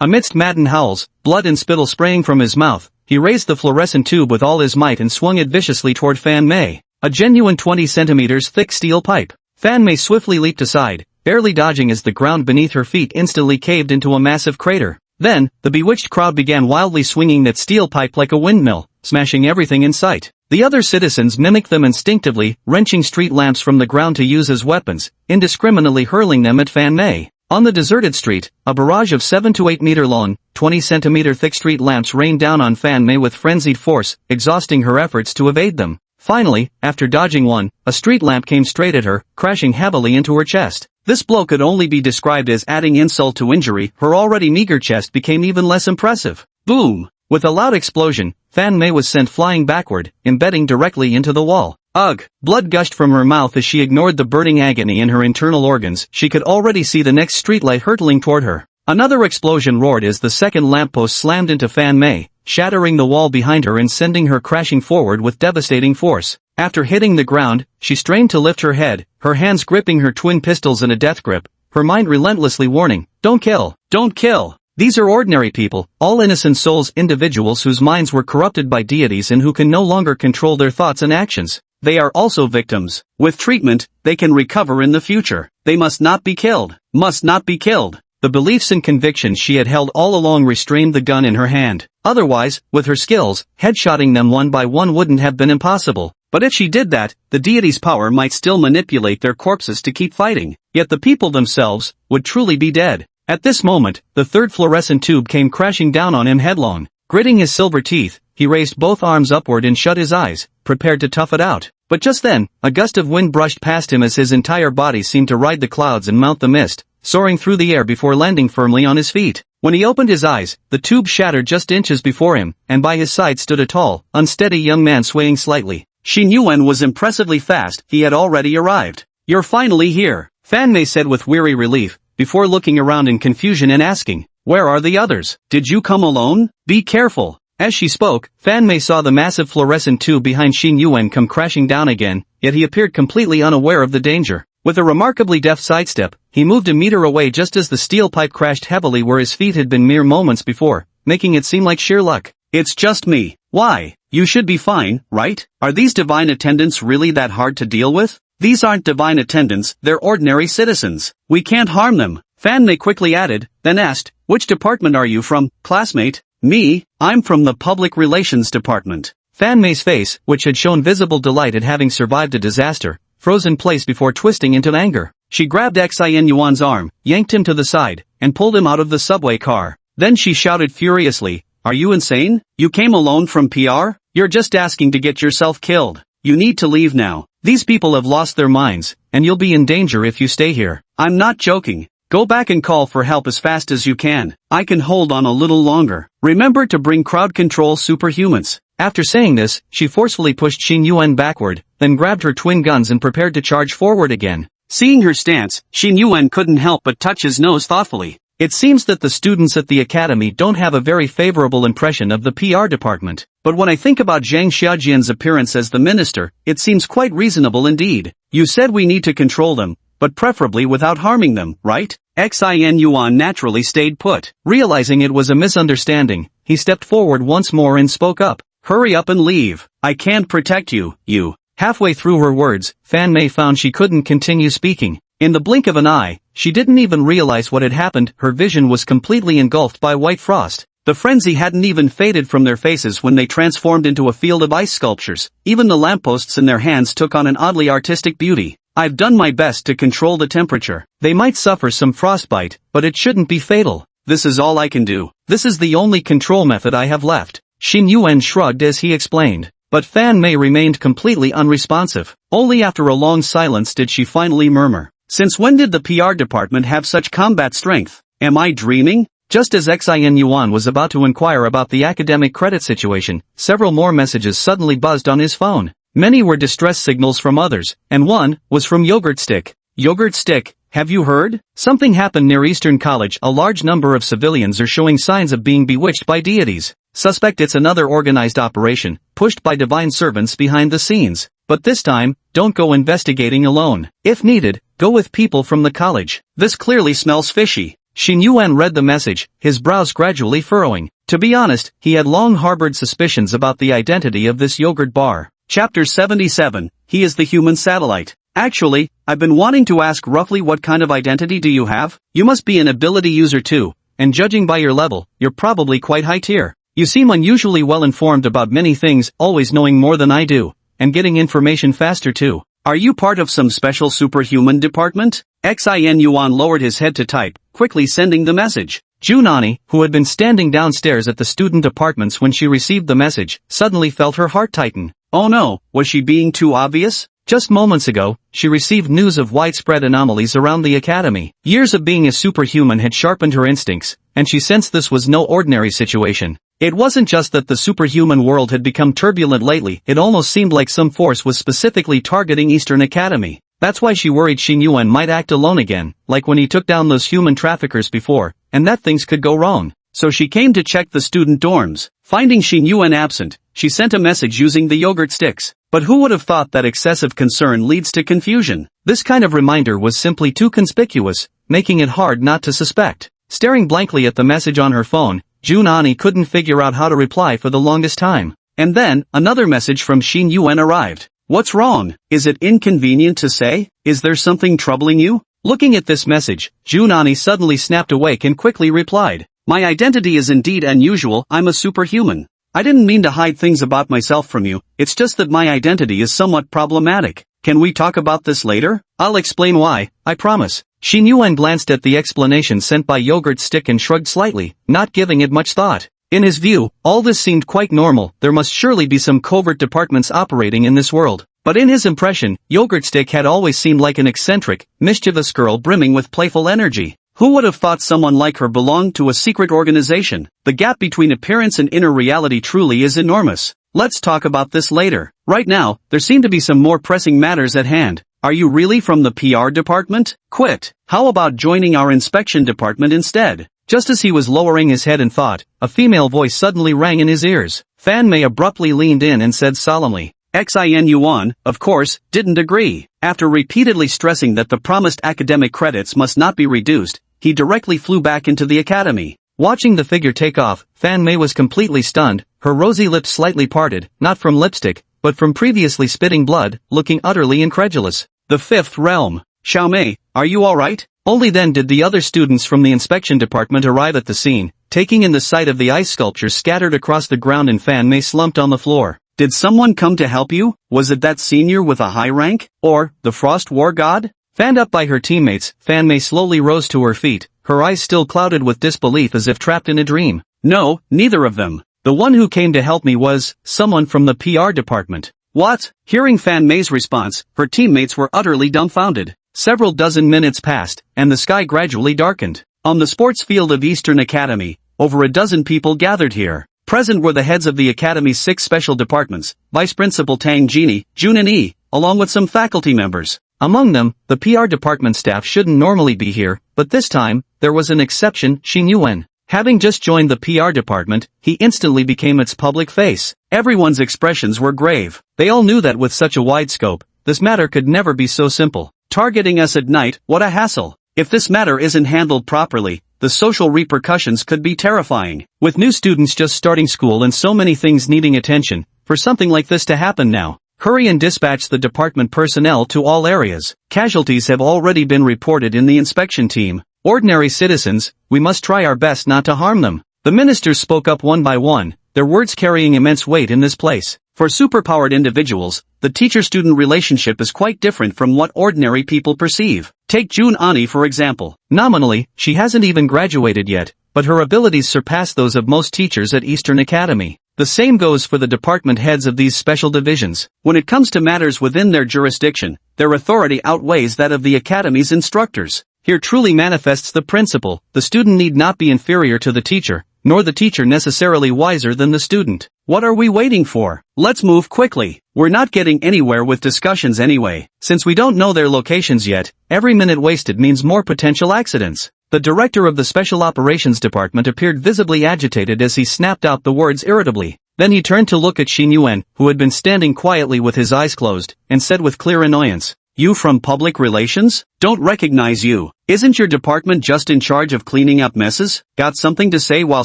Amidst maddened howls, blood and spittle spraying from his mouth, he raised the fluorescent tube with all his might and swung it viciously toward Fan Mei. A genuine 20 centimeters thick steel pipe. Fan Mei swiftly leaped aside, barely dodging as the ground beneath her feet instantly caved into a massive crater. Then, the bewitched crowd began wildly swinging that steel pipe like a windmill, smashing everything in sight. The other citizens mimicked them instinctively, wrenching street lamps from the ground to use as weapons, indiscriminately hurling them at Fan Mei. On the deserted street, a barrage of 7 to 8 meter long, 20 centimeter thick street lamps rained down on Fan Mei with frenzied force, exhausting her efforts to evade them. Finally, after dodging one, a street lamp came straight at her, crashing heavily into her chest. This blow could only be described as adding insult to injury. Her already meager chest became even less impressive. Boom! With a loud explosion, Fan Mei was sent flying backward, embedding directly into the wall. Ugh! Blood gushed from her mouth as she ignored the burning agony in her internal organs. She could already see the next streetlight hurtling toward her. Another explosion roared as the second lamppost slammed into Fan Mei, shattering the wall behind her and sending her crashing forward with devastating force. After hitting the ground, she strained to lift her head, her hands gripping her twin pistols in a death grip, her mind relentlessly warning, "Don't kill! Don't kill! These are ordinary people, all innocent souls, individuals whose minds were corrupted by deities and who can no longer control their thoughts and actions. They are also victims. With treatment, they can recover in the future. They must not be killed. Must not be killed." The beliefs and convictions she had held all along restrained the gun in her hand. Otherwise, with her skills, headshotting them one by one wouldn't have been impossible. But if she did that, the deity's power might still manipulate their corpses to keep fighting. Yet the people themselves would truly be dead. At this moment, the third fluorescent tube came crashing down on him headlong. Gritting his silver teeth, he raised both arms upward and shut his eyes, prepared to tough it out. But just then, a gust of wind brushed past him as his entire body seemed to ride the clouds and mount the mist, soaring through the air before landing firmly on his feet. When he opened his eyes, the tube shattered just inches before him, and by his side stood a tall, unsteady young man swaying slightly. Xin Yuan was impressively fast. He had already arrived. "You're finally here," Fan Mei said with weary relief, before looking around in confusion and asking, "Where are the others? Did you come alone? Be careful." As she spoke, Fan Mei saw the massive fluorescent tube behind Xin Yuan come crashing down again, yet he appeared completely unaware of the danger. With a remarkably deft sidestep, he moved a meter away just as the steel pipe crashed heavily where his feet had been mere moments before, making it seem like sheer luck. "It's just me. Why? You should be fine, right? Are these divine attendants really that hard to deal with?" These aren't divine attendants, they're ordinary citizens. We can't harm them. Fan Mei quickly added, then asked, which department are you from, classmate? Me, I'm from the Public Relations Department. Fan Mei's face, which had shown visible delight at having survived a disaster, froze in place before twisting into anger. She grabbed Xin Yuan's arm, yanked him to the side, and pulled him out of the subway car. Then she shouted furiously, are you insane? You came alone from PR? You're just asking to get yourself killed. You need to leave now. These people have lost their minds, and you'll be in danger if you stay here. I'm not joking. Go back and call for help as fast as you can. I can hold on a little longer. Remember to bring crowd control superhumans. After saying this, she forcefully pushed Xin Yuan backward, then grabbed her twin guns and prepared to charge forward again. Seeing her stance, Xin Yuan couldn't help but touch his nose thoughtfully. It seems that the students at the academy don't have a very favorable impression of the PR department. But when I think about Zhang Xiaojian's appearance as the minister, it seems quite reasonable indeed. You said we need to control them, but preferably without harming them, right? Xin Yuan naturally stayed put. Realizing it was a misunderstanding, he stepped forward once more and spoke up. Hurry up and leave. I can't protect you, you. Halfway through her words, Fan Mei found she couldn't continue speaking. In the blink of an eye, she didn't even realize what had happened. Her vision was completely engulfed by white frost. The frenzy hadn't even faded from their faces when they transformed into a field of ice sculptures. Even the lampposts in their hands took on an oddly artistic beauty. I've done my best to control the temperature. They might suffer some frostbite, but it shouldn't be fatal. This is all I can do. This is the only control method I have left. Xin Yuan shrugged as he explained. But Fan Mei remained completely unresponsive. Only after a long silence did she finally murmur. Since when did the PR department have such combat strength? Am I dreaming? Just as Xin Yuan was about to inquire about the academic credit situation, several more messages suddenly buzzed on his phone. Many were distress signals from others, and one was from Yogurt Stick. Yogurt Stick, have you heard? Something happened near Eastern College. A large number of civilians are showing signs of being bewitched by deities. Suspect it's another organized operation, pushed by divine servants behind the scenes. But this time, don't go investigating alone. If needed, go with people from the college. This clearly smells fishy. Xin Yuan read the message, his brows gradually furrowing. To be honest, he had long harbored suspicions about the identity of this yogurt bar. Chapter 77, He is the Human Satellite. Actually, I've been wanting to ask roughly what kind of identity do you have? You must be an ability user too, and judging by your level, you're probably quite high tier. You seem unusually well informed about many things, always knowing more than I do, and getting information faster too. Are you part of some special superhuman department? Xin Yuan lowered his head to type, quickly sending the message. Junani, who had been standing downstairs at the student apartments when she received the message, suddenly felt her heart tighten. Oh no, was she being too obvious? Just moments ago, she received news of widespread anomalies around the academy. Years of being a superhuman had sharpened her instincts, and she sensed this was no ordinary situation. It wasn't just that the superhuman world had become turbulent lately, it almost seemed like some force was specifically targeting Eastern Academy. That's why she worried Xin Yuan might act alone again, like when he took down those human traffickers before, and that things could go wrong. So she came to check the student dorms. Finding Xin Yuan absent, she sent a message using the yogurt sticks. But who would have thought that excessive concern leads to confusion? This kind of reminder was simply too conspicuous, making it hard not to suspect. Staring blankly at the message on her phone, Junani couldn't figure out how to reply for the longest time. And then, another message from Xin Yuan arrived. What's wrong? Is it inconvenient to say? Is there something troubling you? Looking at this message, Junani suddenly snapped awake and quickly replied. My identity is indeed unusual, I'm a superhuman. I didn't mean to hide things about myself from you, it's just that my identity is somewhat problematic. Can we talk about this later? I'll explain why, I promise. Xin Yuan glanced at the explanation sent by Yogurt Stick and shrugged slightly, not giving it much thought. In his view, all this seemed quite normal, there must surely be some covert departments operating in this world. But in his impression, Yogurt Stick had always seemed like an eccentric, mischievous girl brimming with playful energy. Who would have thought someone like her belonged to a secret organization? The gap between appearance and inner reality truly is enormous. Let's talk about this later. Right now, there seem to be some more pressing matters at hand. Are you really from the PR department? Quit. How about joining our inspection department instead? Just as he was lowering his head in thought, a female voice suddenly rang in his ears. Fan Mei abruptly leaned in and said solemnly. Xin Yuan, of course, didn't agree. After repeatedly stressing that the promised academic credits must not be reduced, he directly flew back into the academy. Watching the figure take off, Fan Mei was completely stunned, her rosy lips slightly parted, not from lipstick, but from previously spitting blood, looking utterly incredulous. The fifth realm. Xiaomei, are you alright? Only then did the other students from the inspection department arrive at the scene, taking in the sight of the ice sculptures scattered across the ground and Fan Mei slumped on the floor. Did someone come to help you? Was it that senior with a high rank? Or, the Frost War God? Fanned up by her teammates, Fan Mei slowly rose to her feet, her eyes still clouded with disbelief as if trapped in a dream. No, neither of them. The one who came to help me was someone from the PR department. What? Hearing Fan Mei's response, her teammates were utterly dumbfounded. Several dozen minutes passed, and the sky gradually darkened. On the sports field of Eastern Academy, over a dozen people gathered here. Present were the heads of the Academy's 6 special departments, Vice Principal Tang Jini, Jun and Yi, along with some faculty members. Among them, the PR department staff shouldn't normally be here, but this time, there was an exception, Xin Yuan. Having just joined the PR department, he instantly became its public face. Everyone's expressions were grave. They all knew that with such a wide scope, this matter could never be so simple. Targeting us at night, what a hassle. If this matter isn't handled properly, the social repercussions could be terrifying. With new students just starting school and so many things needing attention, for something like this to happen now, hurry and dispatch the department personnel to all areas. Casualties have already been reported in the inspection team. Ordinary citizens, we must try our best not to harm them. The ministers spoke up one by one, their words carrying immense weight in this place. For superpowered individuals, the teacher-student relationship is quite different from what ordinary people perceive. Take Jun Ani for example. Nominally, she hasn't even graduated yet, but her abilities surpass those of most teachers at Eastern Academy. The same goes for the department heads of these special divisions. When it comes to matters within their jurisdiction, their authority outweighs that of the Academy's instructors. Here truly manifests the principle, the student need not be inferior to the teacher, nor the teacher necessarily wiser than the student. What are we waiting for? Let's move quickly. We're not getting anywhere with discussions anyway. Since we don't know their locations yet, every minute wasted means more potential accidents. The director of the Special Operations Department appeared visibly agitated as he snapped out the words irritably. Then he turned to look at Xin Yuan, who had been standing quietly with his eyes closed, and said with clear annoyance, "You from public relations? Don't recognize you. Isn't your department just in charge of cleaning up messes? Got something to say while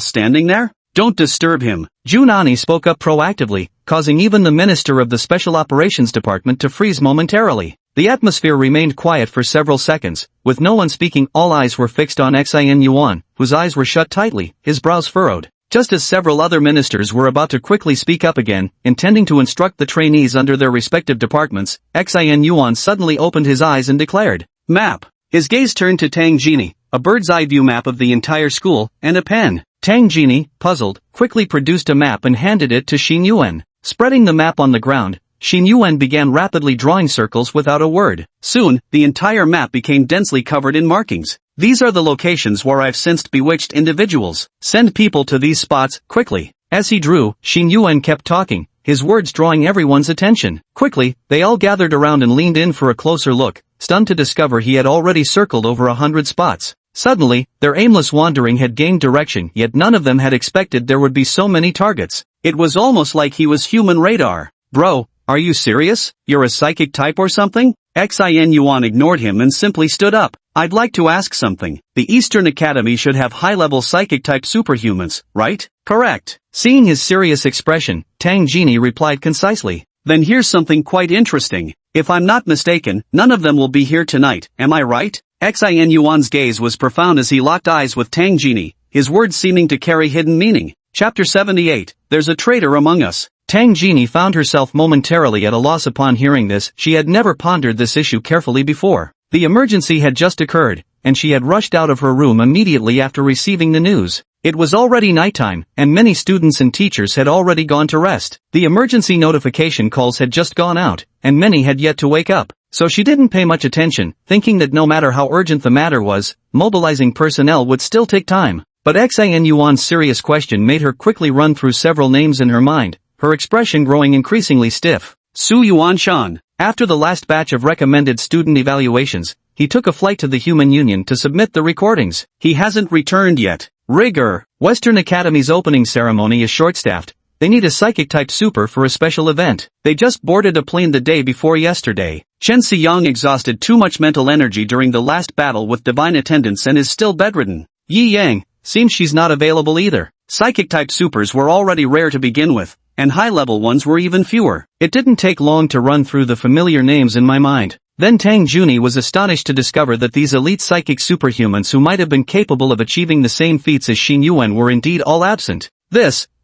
standing there? Don't disturb him." Jun Ani spoke up proactively, causing even the minister of the Special Operations Department to freeze momentarily. The atmosphere remained quiet for several seconds, with no one speaking. All eyes were fixed on Xin Yuan, whose eyes were shut tightly, his brows furrowed. Just as several other ministers were about to quickly speak up again, intending to instruct the trainees under their respective departments, Xin Yuan suddenly opened his eyes and declared, "Map." His gaze turned to Tang Jini, a bird's-eye view map of the entire school, and a pen. Tang Jini, puzzled, quickly produced a map and handed it to Xin Yuan. Spreading the map on the ground, Xin Yuan began rapidly drawing circles without a word. Soon, the entire map became densely covered in markings. "These are the locations where I've sensed bewitched individuals. Send people to these spots, quickly." As he drew, Xin Yuan kept talking, his words drawing everyone's attention. Quickly, they all gathered around and leaned in for a closer look, stunned to discover he had already circled over 100 spots. Suddenly, their aimless wandering had gained direction, yet none of them had expected there would be so many targets. It was almost like he was human radar. "Bro, are you serious? You're a psychic type or something?" Xin Yuan ignored him and simply stood up. "I'd like to ask something. The Eastern Academy should have high-level psychic-type superhumans, right?" "Correct." Seeing his serious expression, Tang Jini replied concisely. "Then here's something quite interesting. If I'm not mistaken, none of them will be here tonight, am I right?" Xin Yuan's gaze was profound as he locked eyes with Tang Jini, his words seeming to carry hidden meaning. Chapter 78, There's a Traitor Among Us. Tang Jini found herself momentarily at a loss upon hearing this. She had never pondered this issue carefully before. The emergency had just occurred, and she had rushed out of her room immediately after receiving the news. It was already nighttime, and many students and teachers had already gone to rest. The emergency notification calls had just gone out, and many had yet to wake up. So she didn't pay much attention, thinking that no matter how urgent the matter was, mobilizing personnel would still take time. But Xin Yuan's serious question made her quickly run through several names in her mind, her expression growing increasingly stiff. Su Yuanshan. After the last batch of recommended student evaluations, he took a flight to the Human Union to submit the recordings. He hasn't returned yet. Rigor. Western Academy's opening ceremony is short-staffed. They need a psychic-type super for a special event. They just boarded a plane the day before yesterday. Chen Xiyang exhausted too much mental energy during the last battle with divine attendants and is still bedridden. Yi Yang, seems she's not available either. Psychic-type supers were already rare to begin with, and high-level ones were even fewer. It didn't take long to run through the familiar names in my mind. Then Tang Juni was astonished to discover that these elite psychic superhumans who might have been capable of achieving the same feats as Xin Yuan were indeed all absent.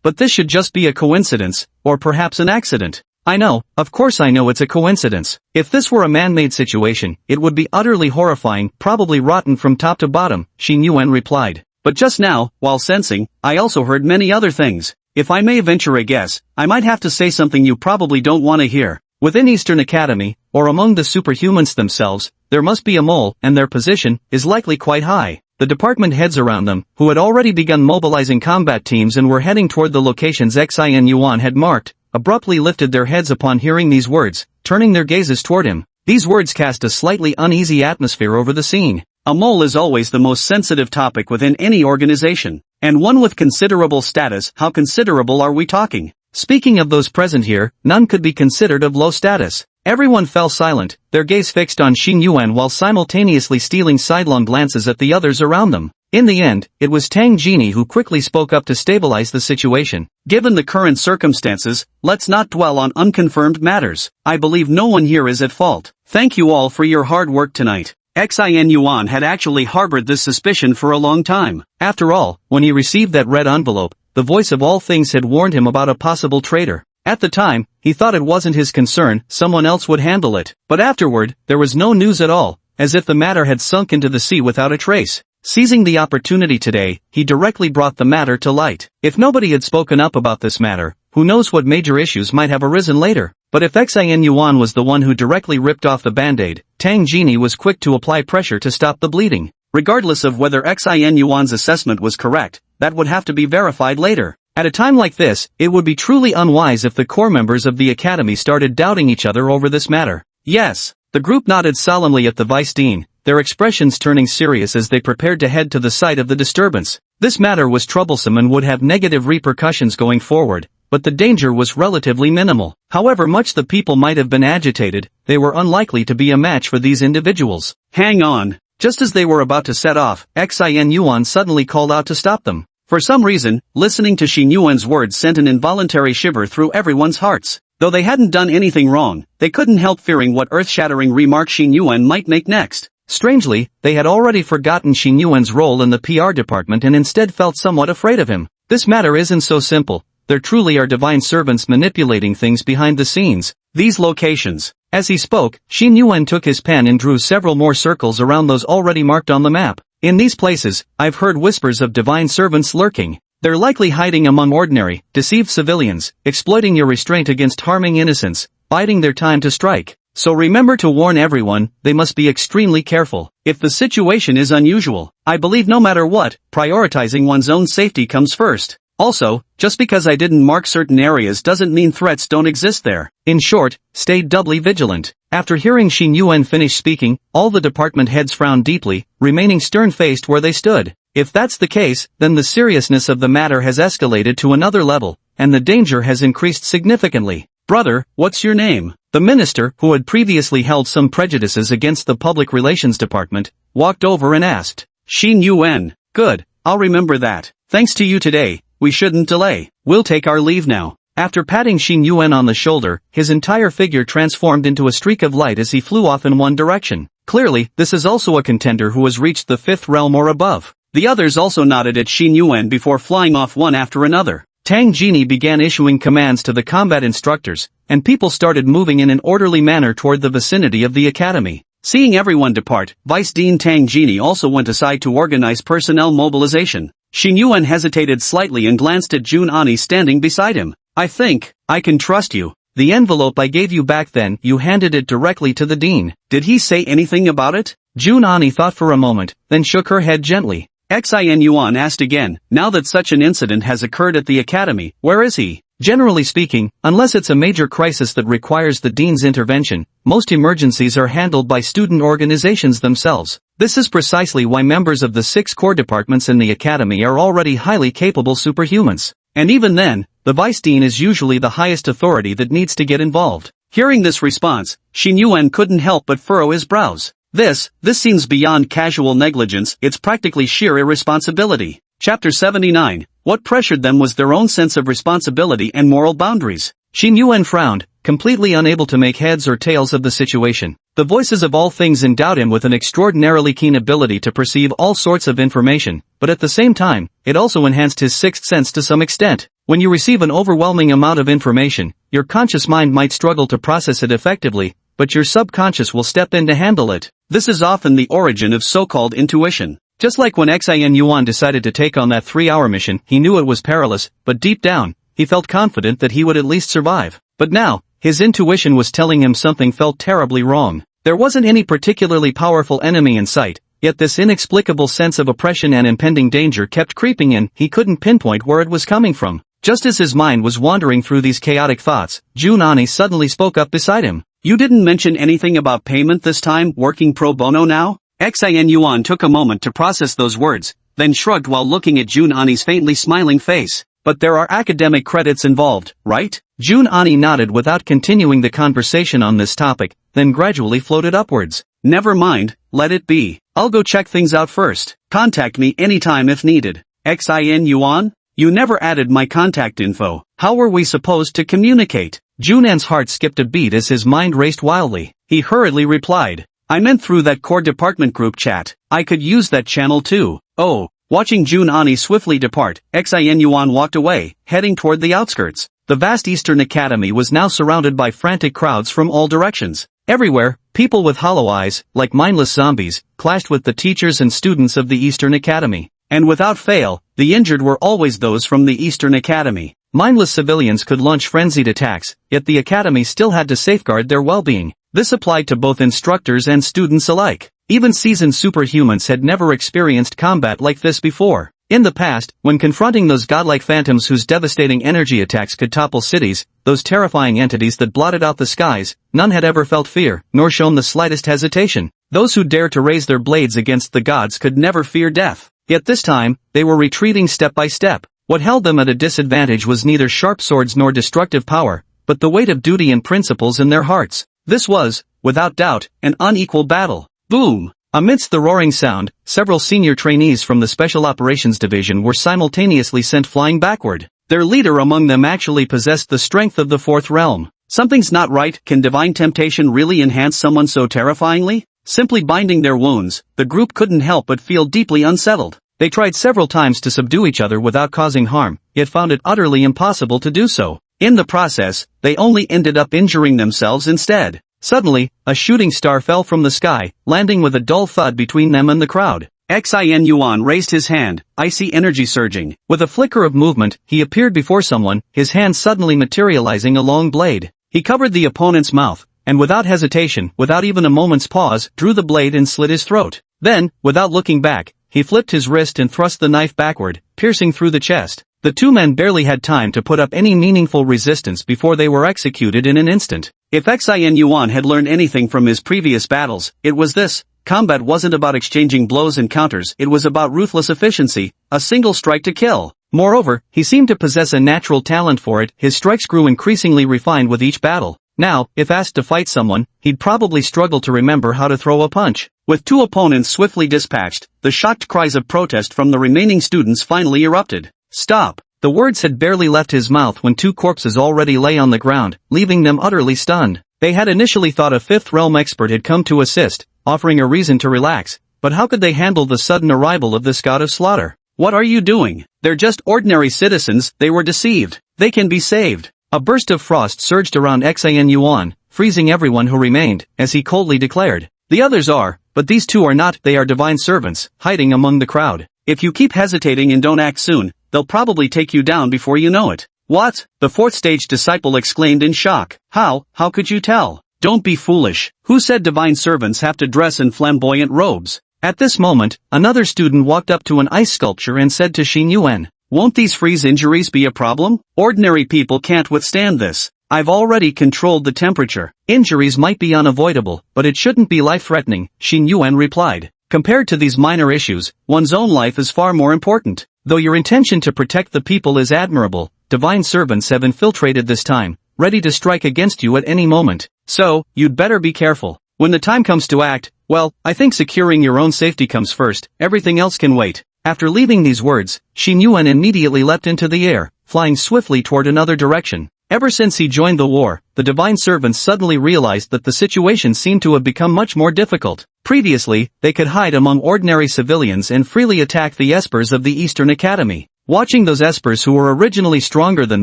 But this should just be a coincidence, or perhaps an accident. I know, of course I know it's a coincidence. If this were a man-made situation, it would be utterly horrifying, probably rotten from top to bottom, Xin Yuan replied. But just now, while sensing, I also heard many other things. If I may venture a guess, I might have to say something you probably don't want to hear. Within Eastern Academy, or among the superhumans themselves, there must be a mole, and their position is likely quite high. The department heads around them, who had already begun mobilizing combat teams and were heading toward the locations Xin Yuan had marked, abruptly lifted their heads upon hearing these words, turning their gazes toward him. These words cast a slightly uneasy atmosphere over the scene. A mole is always the most sensitive topic within any organization, and one with considerable status. How considerable are we talking? Speaking of those present here, none could be considered of low status. Everyone fell silent, their gaze fixed on Xin Yuan while simultaneously stealing sidelong glances at the others around them. In the end, it was Tang Jini who quickly spoke up to stabilize the situation. Given the current circumstances, let's not dwell on unconfirmed matters. I believe no one here is at fault. Thank you all for your hard work tonight. Xin Yuan had actually harbored this suspicion for a long time. After all, when he received that red envelope, the voice of all things had warned him about a possible traitor. At the time, he thought it wasn't his concern, someone else would handle it. But afterward, there was no news at all, as if the matter had sunk into the sea without a trace. Seizing the opportunity today, he directly brought the matter to light. If nobody had spoken up about this matter, who knows what major issues might have arisen later. But if Xin Yuan was the one who directly ripped off the band-aid, Tang Jini was quick to apply pressure to stop the bleeding. Regardless of whether Xin Yuan's assessment was correct, that would have to be verified later. At a time like this, it would be truly unwise if the core members of the academy started doubting each other over this matter. Yes. The group nodded solemnly at the vice dean, their expressions turning serious as they prepared to head to the site of the disturbance. This matter was troublesome and would have negative repercussions going forward, but the danger was relatively minimal. However much the people might have been agitated, they were unlikely to be a match for these individuals. Hang on. Just as they were about to set off, Xin Yuan suddenly called out to stop them. For some reason, listening to Xin Yuan's words sent an involuntary shiver through everyone's hearts. Though they hadn't done anything wrong, they couldn't help fearing what earth-shattering remark Xin Yuan might make next. Strangely, they had already forgotten Xin Yuan's role in the PR department and instead felt somewhat afraid of him. This matter isn't so simple. There truly are divine servants manipulating things behind the scenes. These locations. As he spoke, Xin Yuan took his pen and drew several more circles around those already marked on the map. In these places, I've heard whispers of divine servants lurking. They're likely hiding among ordinary, deceived civilians, exploiting your restraint against harming innocents, biding their time to strike. So remember to warn everyone, they must be extremely careful. If the situation is unusual, I believe no matter what, prioritizing one's own safety comes first. Also, just because I didn't mark certain areas doesn't mean threats don't exist there. In short, stay doubly vigilant. After hearing Xin Yuan finish speaking, all the department heads frowned deeply, remaining stern-faced where they stood. If that's the case, then the seriousness of the matter has escalated to another level, and the danger has increased significantly. Brother, what's your name? The minister, who had previously held some prejudices against the public relations department, walked over and asked. Xin Yuan. Good, I'll remember that. Thanks to you today, we shouldn't delay. We'll take our leave now. After patting Xin Yuan on the shoulder, his entire figure transformed into a streak of light as he flew off in one direction. Clearly, this is also a contender who has reached the 5th realm or above. The others also nodded at Xin Yuan before flying off one after another. Tang Jini began issuing commands to the combat instructors, and people started moving in an orderly manner toward the vicinity of the academy. Seeing everyone depart, Vice Dean Tang Jini also went aside to organize personnel mobilization. Xin Yuan hesitated slightly and glanced at Jun Ani standing beside him. I think, I can trust you. The envelope I gave you back then, you handed it directly to the dean. Did he say anything about it? Jun Ani thought for a moment, then shook her head gently. Xin Yuan asked again, now that such an incident has occurred at the academy, where is he? Generally speaking, unless it's a major crisis that requires the dean's intervention, most emergencies are handled by student organizations themselves. This is precisely why members of the 6 core departments in the academy are already highly capable superhumans. And even then, the vice dean is usually the highest authority that needs to get involved. Hearing this response, Xin Yuan couldn't help but furrow his brows. This seems beyond casual negligence, it's practically sheer irresponsibility. Chapter 79. What pressured them was their own sense of responsibility and moral boundaries. Xin Yuan frowned, completely unable to make heads or tails of the situation. The voices of all things endowed him with an extraordinarily keen ability to perceive all sorts of information, but at the same time, it also enhanced his sixth sense to some extent. When you receive an overwhelming amount of information, your conscious mind might struggle to process it effectively, but your subconscious will step in to handle it. This is often the origin of so-called intuition. Just like when Xin Yuan decided to take on that 3-hour mission, he knew it was perilous, but deep down, he felt confident that he would at least survive. But now, his intuition was telling him something felt terribly wrong. There wasn't any particularly powerful enemy in sight, yet this inexplicable sense of oppression and impending danger kept creeping in. He couldn't pinpoint where it was coming from. Just as his mind was wandering through these chaotic thoughts, Junani suddenly spoke up beside him. "You didn't mention anything about payment this time, working pro bono now?" Xin Yuan took a moment to process those words, then shrugged while looking at Junani's faintly smiling face. "But there are academic credits involved, right?" Junani nodded without continuing the conversation on this topic, then gradually floated upwards. "Never mind, let it be. I'll go check things out first. Contact me anytime if needed." Xin Yuan? "You never added my contact info. How were we supposed to communicate?" Junan's heart skipped a beat as his mind raced wildly. He hurriedly replied, "I meant through that core department group chat. I could use that channel too." "Oh." Watching Junani swiftly depart, Xin Yuan walked away, heading toward the outskirts. The vast Eastern Academy was now surrounded by frantic crowds from all directions. Everywhere, people with hollow eyes, like mindless zombies, clashed with the teachers and students of the Eastern Academy. And without fail, the injured were always those from the Eastern Academy. Mindless civilians could launch frenzied attacks, yet the Academy still had to safeguard their well-being. This applied to both instructors and students alike. Even seasoned superhumans had never experienced combat like this before. In the past, when confronting those godlike phantoms whose devastating energy attacks could topple cities, those terrifying entities that blotted out the skies, none had ever felt fear, nor shown the slightest hesitation. Those who dared to raise their blades against the gods could never fear death. Yet this time, they were retreating step by step. What held them at a disadvantage was neither sharp swords nor destructive power, but the weight of duty and principles in their hearts. This was, without doubt, an unequal battle. Boom! Amidst the roaring sound, several senior trainees from the Special Operations Division were simultaneously sent flying backward. Their leader among them actually possessed the strength of the fourth realm. Something's not right. Can divine temptation really enhance someone so terrifyingly? Simply binding their wounds, the group couldn't help but feel deeply unsettled. They tried several times to subdue each other without causing harm, yet found it utterly impossible to do so. In the process, they only ended up injuring themselves instead. Suddenly, a shooting star fell from the sky, landing with a dull thud between them and the crowd. Xin Yuan raised his hand, icy energy surging. With a flicker of movement, he appeared before someone, his hand suddenly materializing a long blade. He covered the opponent's mouth, and without hesitation, without even a moment's pause, drew the blade and slit his throat. Then, without looking back, he flipped his wrist and thrust the knife backward, piercing through the chest. The two men barely had time to put up any meaningful resistance before they were executed in an instant. If Xin Yuan had learned anything from his previous battles, it was this: combat wasn't about exchanging blows and counters, it was about ruthless efficiency, a single strike to kill. Moreover, he seemed to possess a natural talent for it. His strikes grew increasingly refined with each battle. Now, if asked to fight someone, he'd probably struggle to remember how to throw a punch. With two opponents swiftly dispatched, the shocked cries of protest from the remaining students finally erupted. "Stop!" The words had barely left his mouth when two corpses already lay on the ground, leaving them utterly stunned. They had initially thought a fifth realm expert had come to assist, offering a reason to relax, but how could they handle the sudden arrival of this god of slaughter? "What are you doing? They're just ordinary citizens." They were deceived. They can be saved. A burst of frost surged around Xin Yuan, freezing everyone who remained, as he coldly declared. "The others are, but these two are not. They are divine servants, hiding among the crowd. If you keep hesitating and don't act soon, they'll probably take you down before you know it." "What?" the fourth stage disciple exclaimed in shock. How could you tell?" "Don't be foolish. Who said divine servants have to dress in flamboyant robes?" At this moment, another student walked up to an ice sculpture and said to Xin Yuan, "Won't these freeze injuries be a problem? Ordinary people can't withstand this. I've already controlled the temperature." "Injuries might be unavoidable, but it shouldn't be life-threatening," Xin Yuan replied. "Compared to these minor issues, one's own life is far more important. Though your intention to protect the people is admirable, divine servants have infiltrated this time, ready to strike against you at any moment. So, you'd better be careful. When the time comes to act, well, I think securing your own safety comes first, everything else can wait." After leaving these words, Xin Yuan immediately leapt into the air, flying swiftly toward another direction. Ever since he joined the war, the divine servants suddenly realized that the situation seemed to have become much more difficult. Previously, they could hide among ordinary civilians and freely attack the espers of the Eastern Academy. Watching those espers who were originally stronger than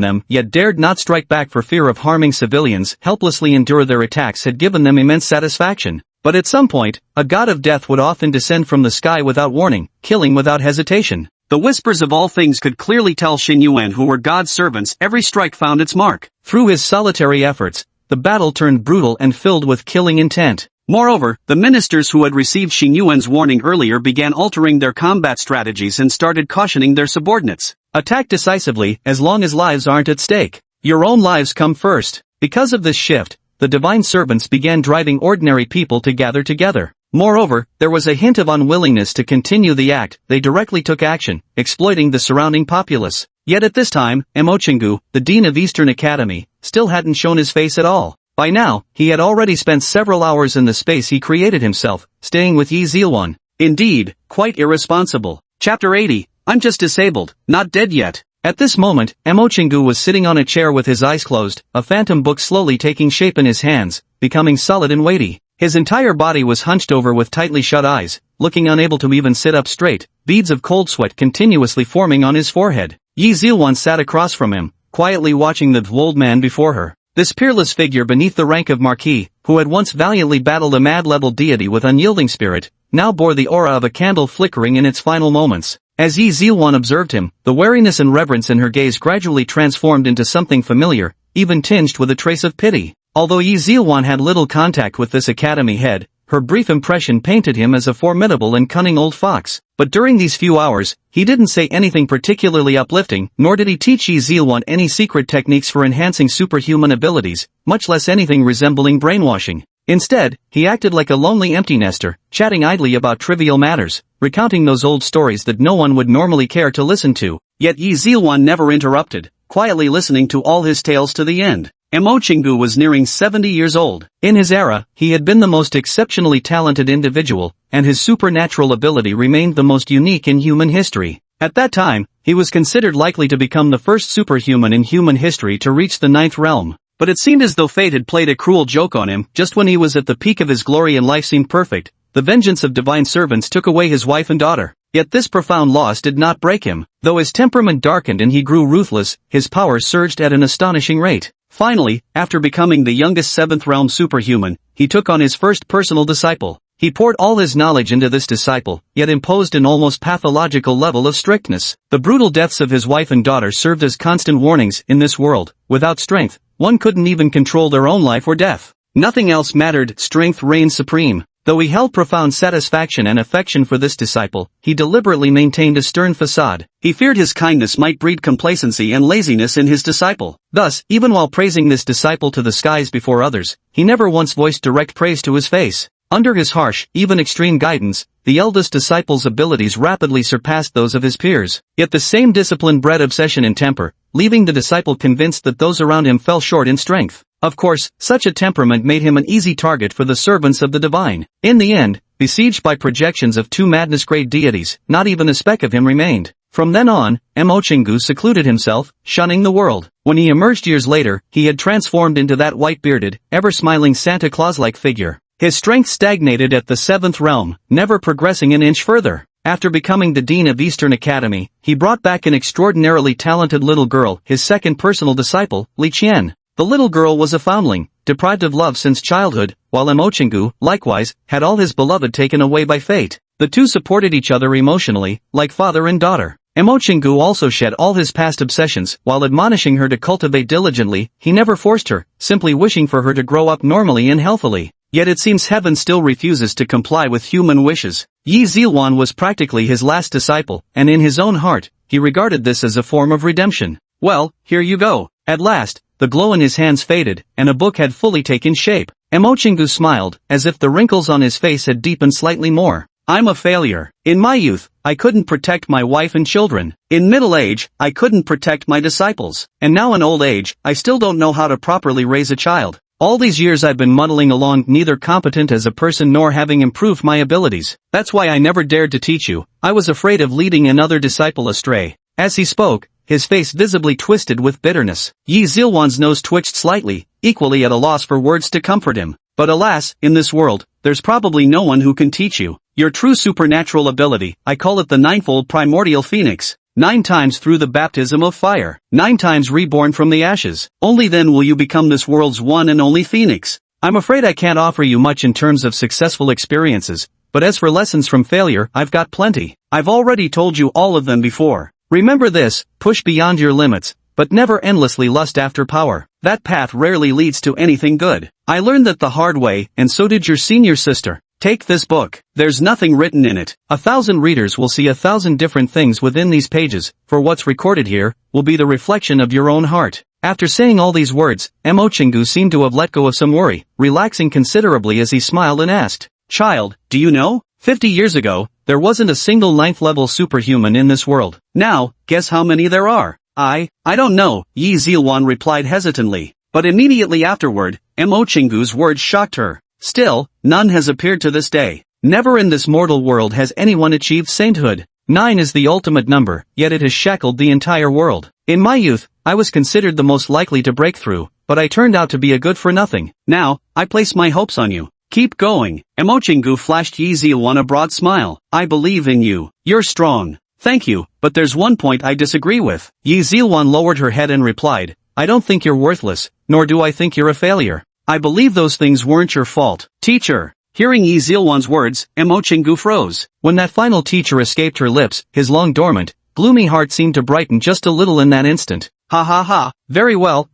them yet dared not strike back for fear of harming civilians helplessly endure their attacks had given them immense satisfaction. But at some point, a god of death would often descend from the sky without warning, killing without hesitation. The whispers of all things could clearly tell Xing Yuan who were God's servants. Every strike found its mark. Through his solitary efforts, the battle turned brutal and filled with killing intent. Moreover, the ministers who had received Xing Yuan's warning earlier began altering their combat strategies and started cautioning their subordinates. Attack decisively, as long as lives aren't at stake. Your own lives come first. Because of this shift, the divine servants began driving ordinary people to gather together. Moreover, there was a hint of unwillingness to continue the act. They directly took action, exploiting the surrounding populace. Yet at this time, Emochingu, the dean of Eastern Academy, still hadn't shown his face at all. By now, he had already spent several hours in the space he created himself, staying with Yi Ziluan. Indeed, quite irresponsible. Chapter 80, I'm just disabled, not dead yet. At this moment, Emochingu was sitting on a chair with his eyes closed, a phantom book slowly taking shape in his hands, becoming solid and weighty. His entire body was hunched over with tightly shut eyes, looking unable to even sit up straight, beads of cold sweat continuously forming on his forehead. Yi Ziluan sat across from him, quietly watching the old man before her. This peerless figure beneath the rank of Marquis, who had once valiantly battled a mad-level deity with unyielding spirit, now bore the aura of a candle flickering in its final moments. As Yi Ziluan observed him, the wariness and reverence in her gaze gradually transformed into something familiar, even tinged with a trace of pity. Although Yi Ziluan had little contact with this academy head, her brief impression painted him as a formidable and cunning old fox. But during these few hours, he didn't say anything particularly uplifting, nor did he teach Yi Ziluan any secret techniques for enhancing superhuman abilities, much less anything resembling brainwashing. Instead, he acted like a lonely empty nester, chatting idly about trivial matters, recounting those old stories that no one would normally care to listen to. Yet Yi Ziluan never interrupted, quietly listening to all his tales to the end. Emochingu was nearing 70 years old. In his era, he had been the most exceptionally talented individual, and his supernatural ability remained the most unique in human history. At that time, he was considered likely to become the first superhuman in human history to reach the 9th realm. But it seemed as though fate had played a cruel joke on him. Just when he was at the peak of his glory and life seemed perfect, the vengeance of divine servants took away his wife and daughter. Yet this profound loss did not break him. Though his temperament darkened and he grew ruthless, his power surged at an astonishing rate. Finally, after becoming the youngest 7th realm superhuman, he took on his first personal disciple. He poured all his knowledge into this disciple, yet imposed an almost pathological level of strictness. The brutal deaths of his wife and daughter served as constant warnings. In this world, without strength, one couldn't even control their own life or death. Nothing else mattered. Strength reigned supreme. Though he held profound satisfaction and affection for this disciple, he deliberately maintained a stern facade. He feared his kindness might breed complacency and laziness in his disciple. Thus, even while praising this disciple to the skies before others, he never once voiced direct praise to his face. Under his harsh, even extreme guidance, the eldest disciple's abilities rapidly surpassed those of his peers. Yet the same discipline bred obsession and temper, leaving the disciple convinced that those around him fell short in strength. Of course, such a temperament made him an easy target for the servants of the divine. In the end, besieged by projections of 2 madness-grade deities, not even a speck of him remained. From then on, Emochingu secluded himself, shunning the world. When he emerged years later, he had transformed into that white-bearded, ever-smiling Santa Claus-like figure. His strength stagnated at the 7th realm, never progressing an inch further. After becoming the dean of Eastern Academy, he brought back an extraordinarily talented little girl, his second personal disciple, Li Qian. The little girl was a foundling, deprived of love since childhood, while Emochingu, likewise, had all his beloved taken away by fate. The two supported each other emotionally, like father and daughter. Emochingu also shed all his past obsessions, while admonishing her to cultivate diligently. He never forced her, simply wishing for her to grow up normally and healthily. Yet it seems heaven still refuses to comply with human wishes. Yi Ziluan was practically his last disciple, and in his own heart, he regarded this as a form of redemption. Well, here you go. At last, the glow in his hands faded, and a book had fully taken shape. Emochingu smiled, as if the wrinkles on his face had deepened slightly more. I'm a failure. In my youth, I couldn't protect my wife and children. In middle age, I couldn't protect my disciples. And now in old age, I still don't know how to properly raise a child. All these years I've been muddling along, neither competent as a person nor having improved my abilities. That's why I never dared to teach you. I was afraid of leading another disciple astray. As he spoke, his face visibly twisted with bitterness. Yi Zilwan's nose twitched slightly, equally at a loss for words to comfort him. But alas, in this world, there's probably no one who can teach you your true supernatural ability. I call it the ninefold primordial phoenix. 9 times through the baptism of fire. 9 times reborn from the ashes. Only then will you become this world's one and only phoenix. I'm afraid I can't offer you much in terms of successful experiences, but as for lessons from failure, I've got plenty. I've already told you all of them before. Remember this, push beyond your limits, but never endlessly lust after power. That path rarely leads to anything good. I learned that the hard way, and so did your senior sister. Take this book. There's nothing written in it. 1,000 readers will see 1,000 different things within these pages, for what's recorded here will be the reflection of your own heart. After saying all these words, Mo Chingu seemed to have let go of some worry, relaxing considerably as he smiled and asked, "Child, do you know? 50 years ago, there wasn't a single 9th level superhuman in this world. Now, guess how many there are?" I don't know, Yi Zilwan replied hesitantly. But immediately afterward, Mo Chingu's words shocked her. Still, none has appeared to this day. Never in this mortal world has anyone achieved sainthood. 9 is the ultimate number, yet it has shackled the entire world. In my youth, I was considered the most likely to break through, but I turned out to be a good for nothing. Now, I place my hopes on you. Keep going. Mo Chingu flashed Yi Zilwan a broad smile. I believe in you. You're strong. Thank you, but there's one point I disagree with. Yi Zilwan lowered her head and replied, I don't think you're worthless, nor do I think you're a failure. I believe those things weren't your fault. Teacher. Hearing Yi Zilwan's words, Mo Chingu froze. When that final teacher escaped her lips, his long dormant, gloomy heart seemed to brighten just a little in that instant. Ha ha ha. Very well,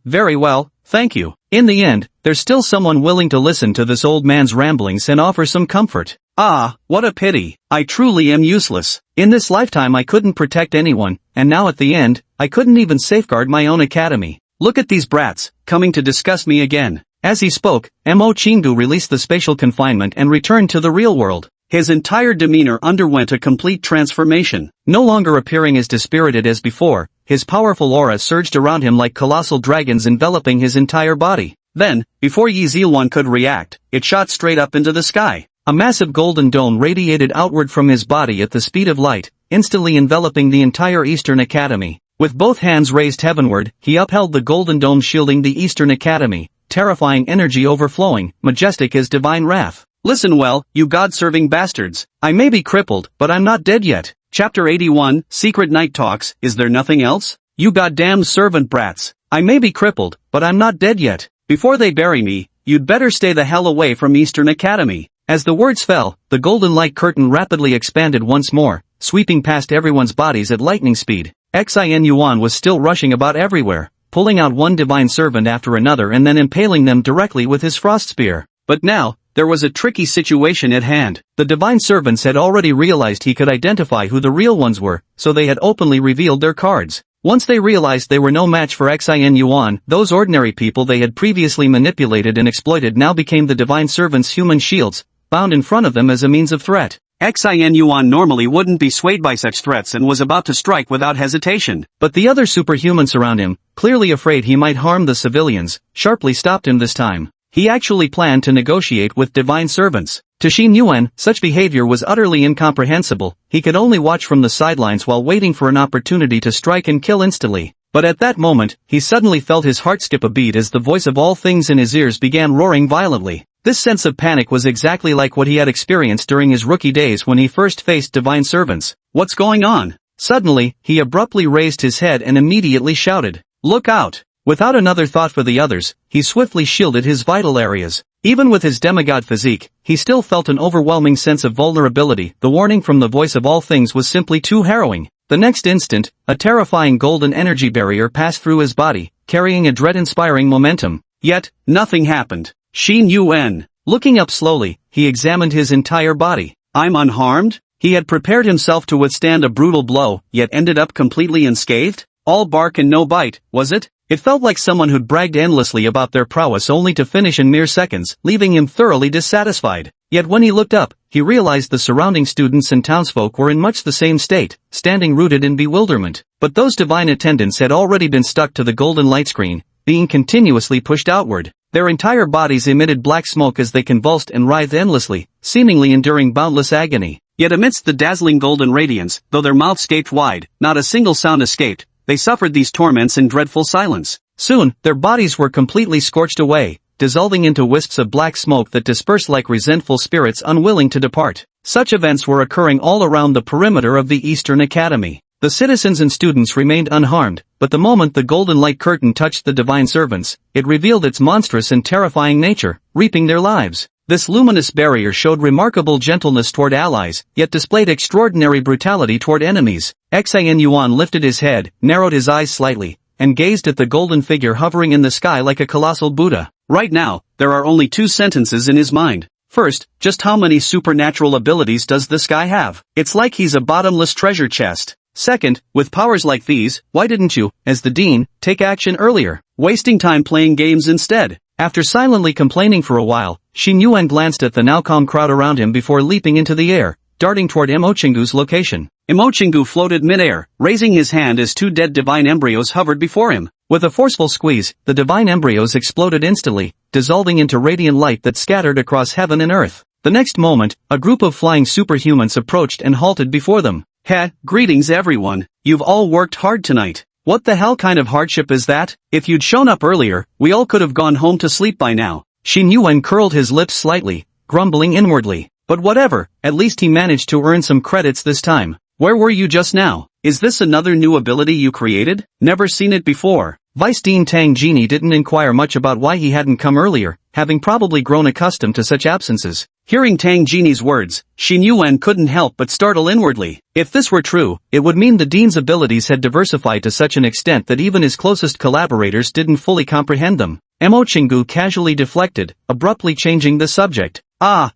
thank you. In the end, there's still someone willing to listen to this old man's ramblings and offer some comfort. Ah, what a pity. I truly am useless. In this lifetime I couldn't protect anyone, and now at the end, I couldn't even safeguard my own academy. Look at these brats, coming to discuss me again. As he spoke, Mo Chingu released the spatial confinement and returned to the real world. His entire demeanor underwent a complete transformation. No longer appearing as dispirited as before, his powerful aura surged around him like colossal dragons enveloping his entire body. Then, before Yi Zilwan could react, it shot straight up into the sky. A massive golden dome radiated outward from his body at the speed of light, instantly enveloping the entire Eastern Academy. With both hands raised heavenward, he upheld the golden dome shielding the Eastern Academy, terrifying energy overflowing, majestic as divine wrath. Listen well, you God-serving bastards. I may be crippled, but I'm not dead yet. Chapter 81, Secret Night Talks. Is there nothing else? You goddamn servant brats. I may be crippled, but I'm not dead yet. Before they bury me, you'd better stay the hell away from Eastern Academy. As the words fell, the golden light curtain rapidly expanded once more, sweeping past everyone's bodies at lightning speed. Xin Yuan was still rushing about everywhere, pulling out one divine servant after another and then impaling them directly with his frost spear. But now, there was a tricky situation at hand. The divine servants had already realized he could identify who the real ones were, so they had openly revealed their cards. Once they realized they were no match for Xin Yuan, those ordinary people they had previously manipulated and exploited now became the divine servants' human shields, bound in front of them as a means of threat. Xin Yuan normally wouldn't be swayed by such threats and was about to strike without hesitation. But the other superhumans around him, clearly afraid he might harm the civilians, sharply stopped him this time. He actually planned to negotiate with divine servants. To Xin Yuan, such behavior was utterly incomprehensible. He could only watch from the sidelines while waiting for an opportunity to strike and kill instantly. But at that moment, he suddenly felt his heart skip a beat as the voice of all things in his ears began roaring violently. This sense of panic was exactly like what he had experienced during his rookie days when he first faced divine servants. What's going on? Suddenly, he abruptly raised his head and immediately shouted, "Look out!" Without another thought for the others, he swiftly shielded his vital areas. Even with his demigod physique, he still felt an overwhelming sense of vulnerability. The warning from the voice of all things was simply too harrowing. The next instant, a terrifying golden energy barrier passed through his body, carrying a dread-inspiring momentum. Yet, nothing happened. Xin Yuan. Looking up slowly, he examined his entire body. I'm unharmed? He had prepared himself to withstand a brutal blow, yet ended up completely unscathed? All bark and no bite, was it? It felt like someone who'd bragged endlessly about their prowess only to finish in mere seconds, leaving him thoroughly dissatisfied. Yet when he looked up, he realized the surrounding students and townsfolk were in much the same state, standing rooted in bewilderment. But those divine attendants had already been stuck to the golden light screen, being continuously pushed outward. Their entire bodies emitted black smoke as they convulsed and writhed endlessly, seemingly enduring boundless agony. Yet amidst the dazzling golden radiance, though their mouths gaped wide, not a single sound escaped. they suffered these torments in dreadful silence. Soon, their bodies were completely scorched away, dissolving into wisps of black smoke that dispersed like resentful spirits unwilling to depart. Such events were occurring all around the perimeter of the Eastern Academy. The citizens and students remained unharmed, but the moment the golden light curtain touched the divine servants, it revealed its monstrous and terrifying nature, reaping their lives. This luminous barrier showed remarkable gentleness toward allies, yet displayed extraordinary brutality toward enemies. Xian Yuan lifted his head, narrowed his eyes slightly, and gazed at the golden figure hovering in the sky like a colossal Buddha. Right now, there are only two sentences in his mind. First, just how many supernatural abilities does this guy have? It's like he's a bottomless treasure chest. Second, with powers like these, why didn't you, as the dean, take action earlier, wasting time playing games instead? After silently complaining for a while, Xin Yuan glanced at the now calm crowd around him before leaping into the air, darting toward Mo Chingu's location. Mo Chingu floated mid-air, raising his hand as two dead divine embryos hovered before him. With a forceful squeeze, the divine embryos exploded instantly, dissolving into radiant light that scattered across heaven and earth. The next moment, a group of flying superhumans approached and halted before them. Greetings everyone, you've all worked hard tonight. What the hell kind of hardship is that? If you'd shown up earlier, we all could have gone home to sleep by now. Xin Yuan curled his lips slightly, grumbling inwardly. But whatever, at least he managed to earn some credits this time. Where were you just now? Is this another new ability you created? Never seen it before. Vice Dean Tang Genie didn't inquire much about why he hadn't come earlier, having probably grown accustomed to such absences. Hearing Tang Genie's words, Xin Yuan couldn't help but startle inwardly. If this were true, it would mean the dean's abilities had diversified to such an extent that even his closest collaborators didn't fully comprehend them. Mo Chingu casually deflected, abruptly changing the subject.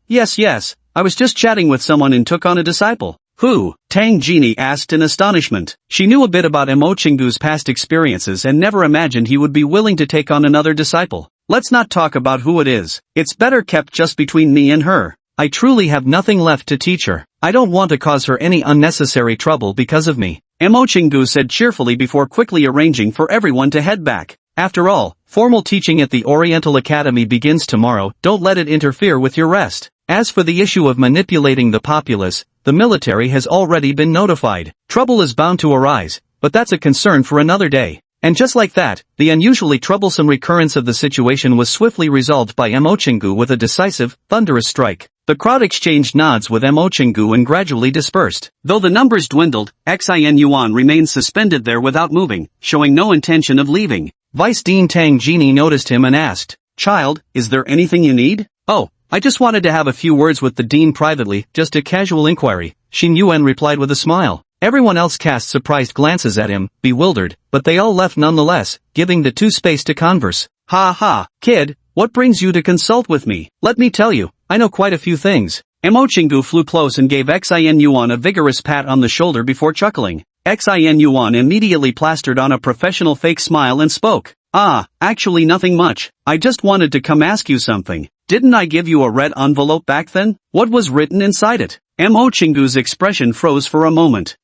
Yes, I was just chatting with someone and took on a disciple. Who? Tang Genie asked in astonishment. She knew a bit about Mo Chingu's past experiences and never imagined he would be willing to take on another disciple. Let's not talk about who it is. It's better kept just between me and her. I truly have nothing left to teach her. I don't want to cause her any unnecessary trouble because of me. Mo Chingu said cheerfully before quickly arranging for everyone to head back. After all, formal teaching at the Oriental Academy begins tomorrow. Don't let it interfere with your rest. As for the issue of manipulating the populace, the military has already been notified. Trouble is bound to arise, but that's a concern for another day. And just like that, the unusually troublesome recurrence of the situation was swiftly resolved by Mo Chingu with a decisive, thunderous strike. The crowd exchanged nods with Mo Chingu and gradually dispersed. Though the numbers dwindled, Xin Yuan remained suspended there without moving, showing no intention of leaving. Vice Dean Tang Genie noticed him and asked, "Child, is there anything you need?" "Oh, I just wanted to have a few words with the dean privately, just a casual inquiry," Xin Yuan replied with a smile. Everyone else cast surprised glances at him, bewildered, but they all left nonetheless, giving the two space to converse. Ha, kid, what brings you to consult with me? Let me tell you, I know quite a few things. Mo Chingu flew close and gave Xin Yuan a vigorous pat on the shoulder before chuckling. Xin Yuan immediately plastered on a professional fake smile and spoke. Actually nothing much. I just wanted to come ask you something. Didn't I give you a red envelope back then? What was written inside it? Mo Chingu's expression froze for a moment.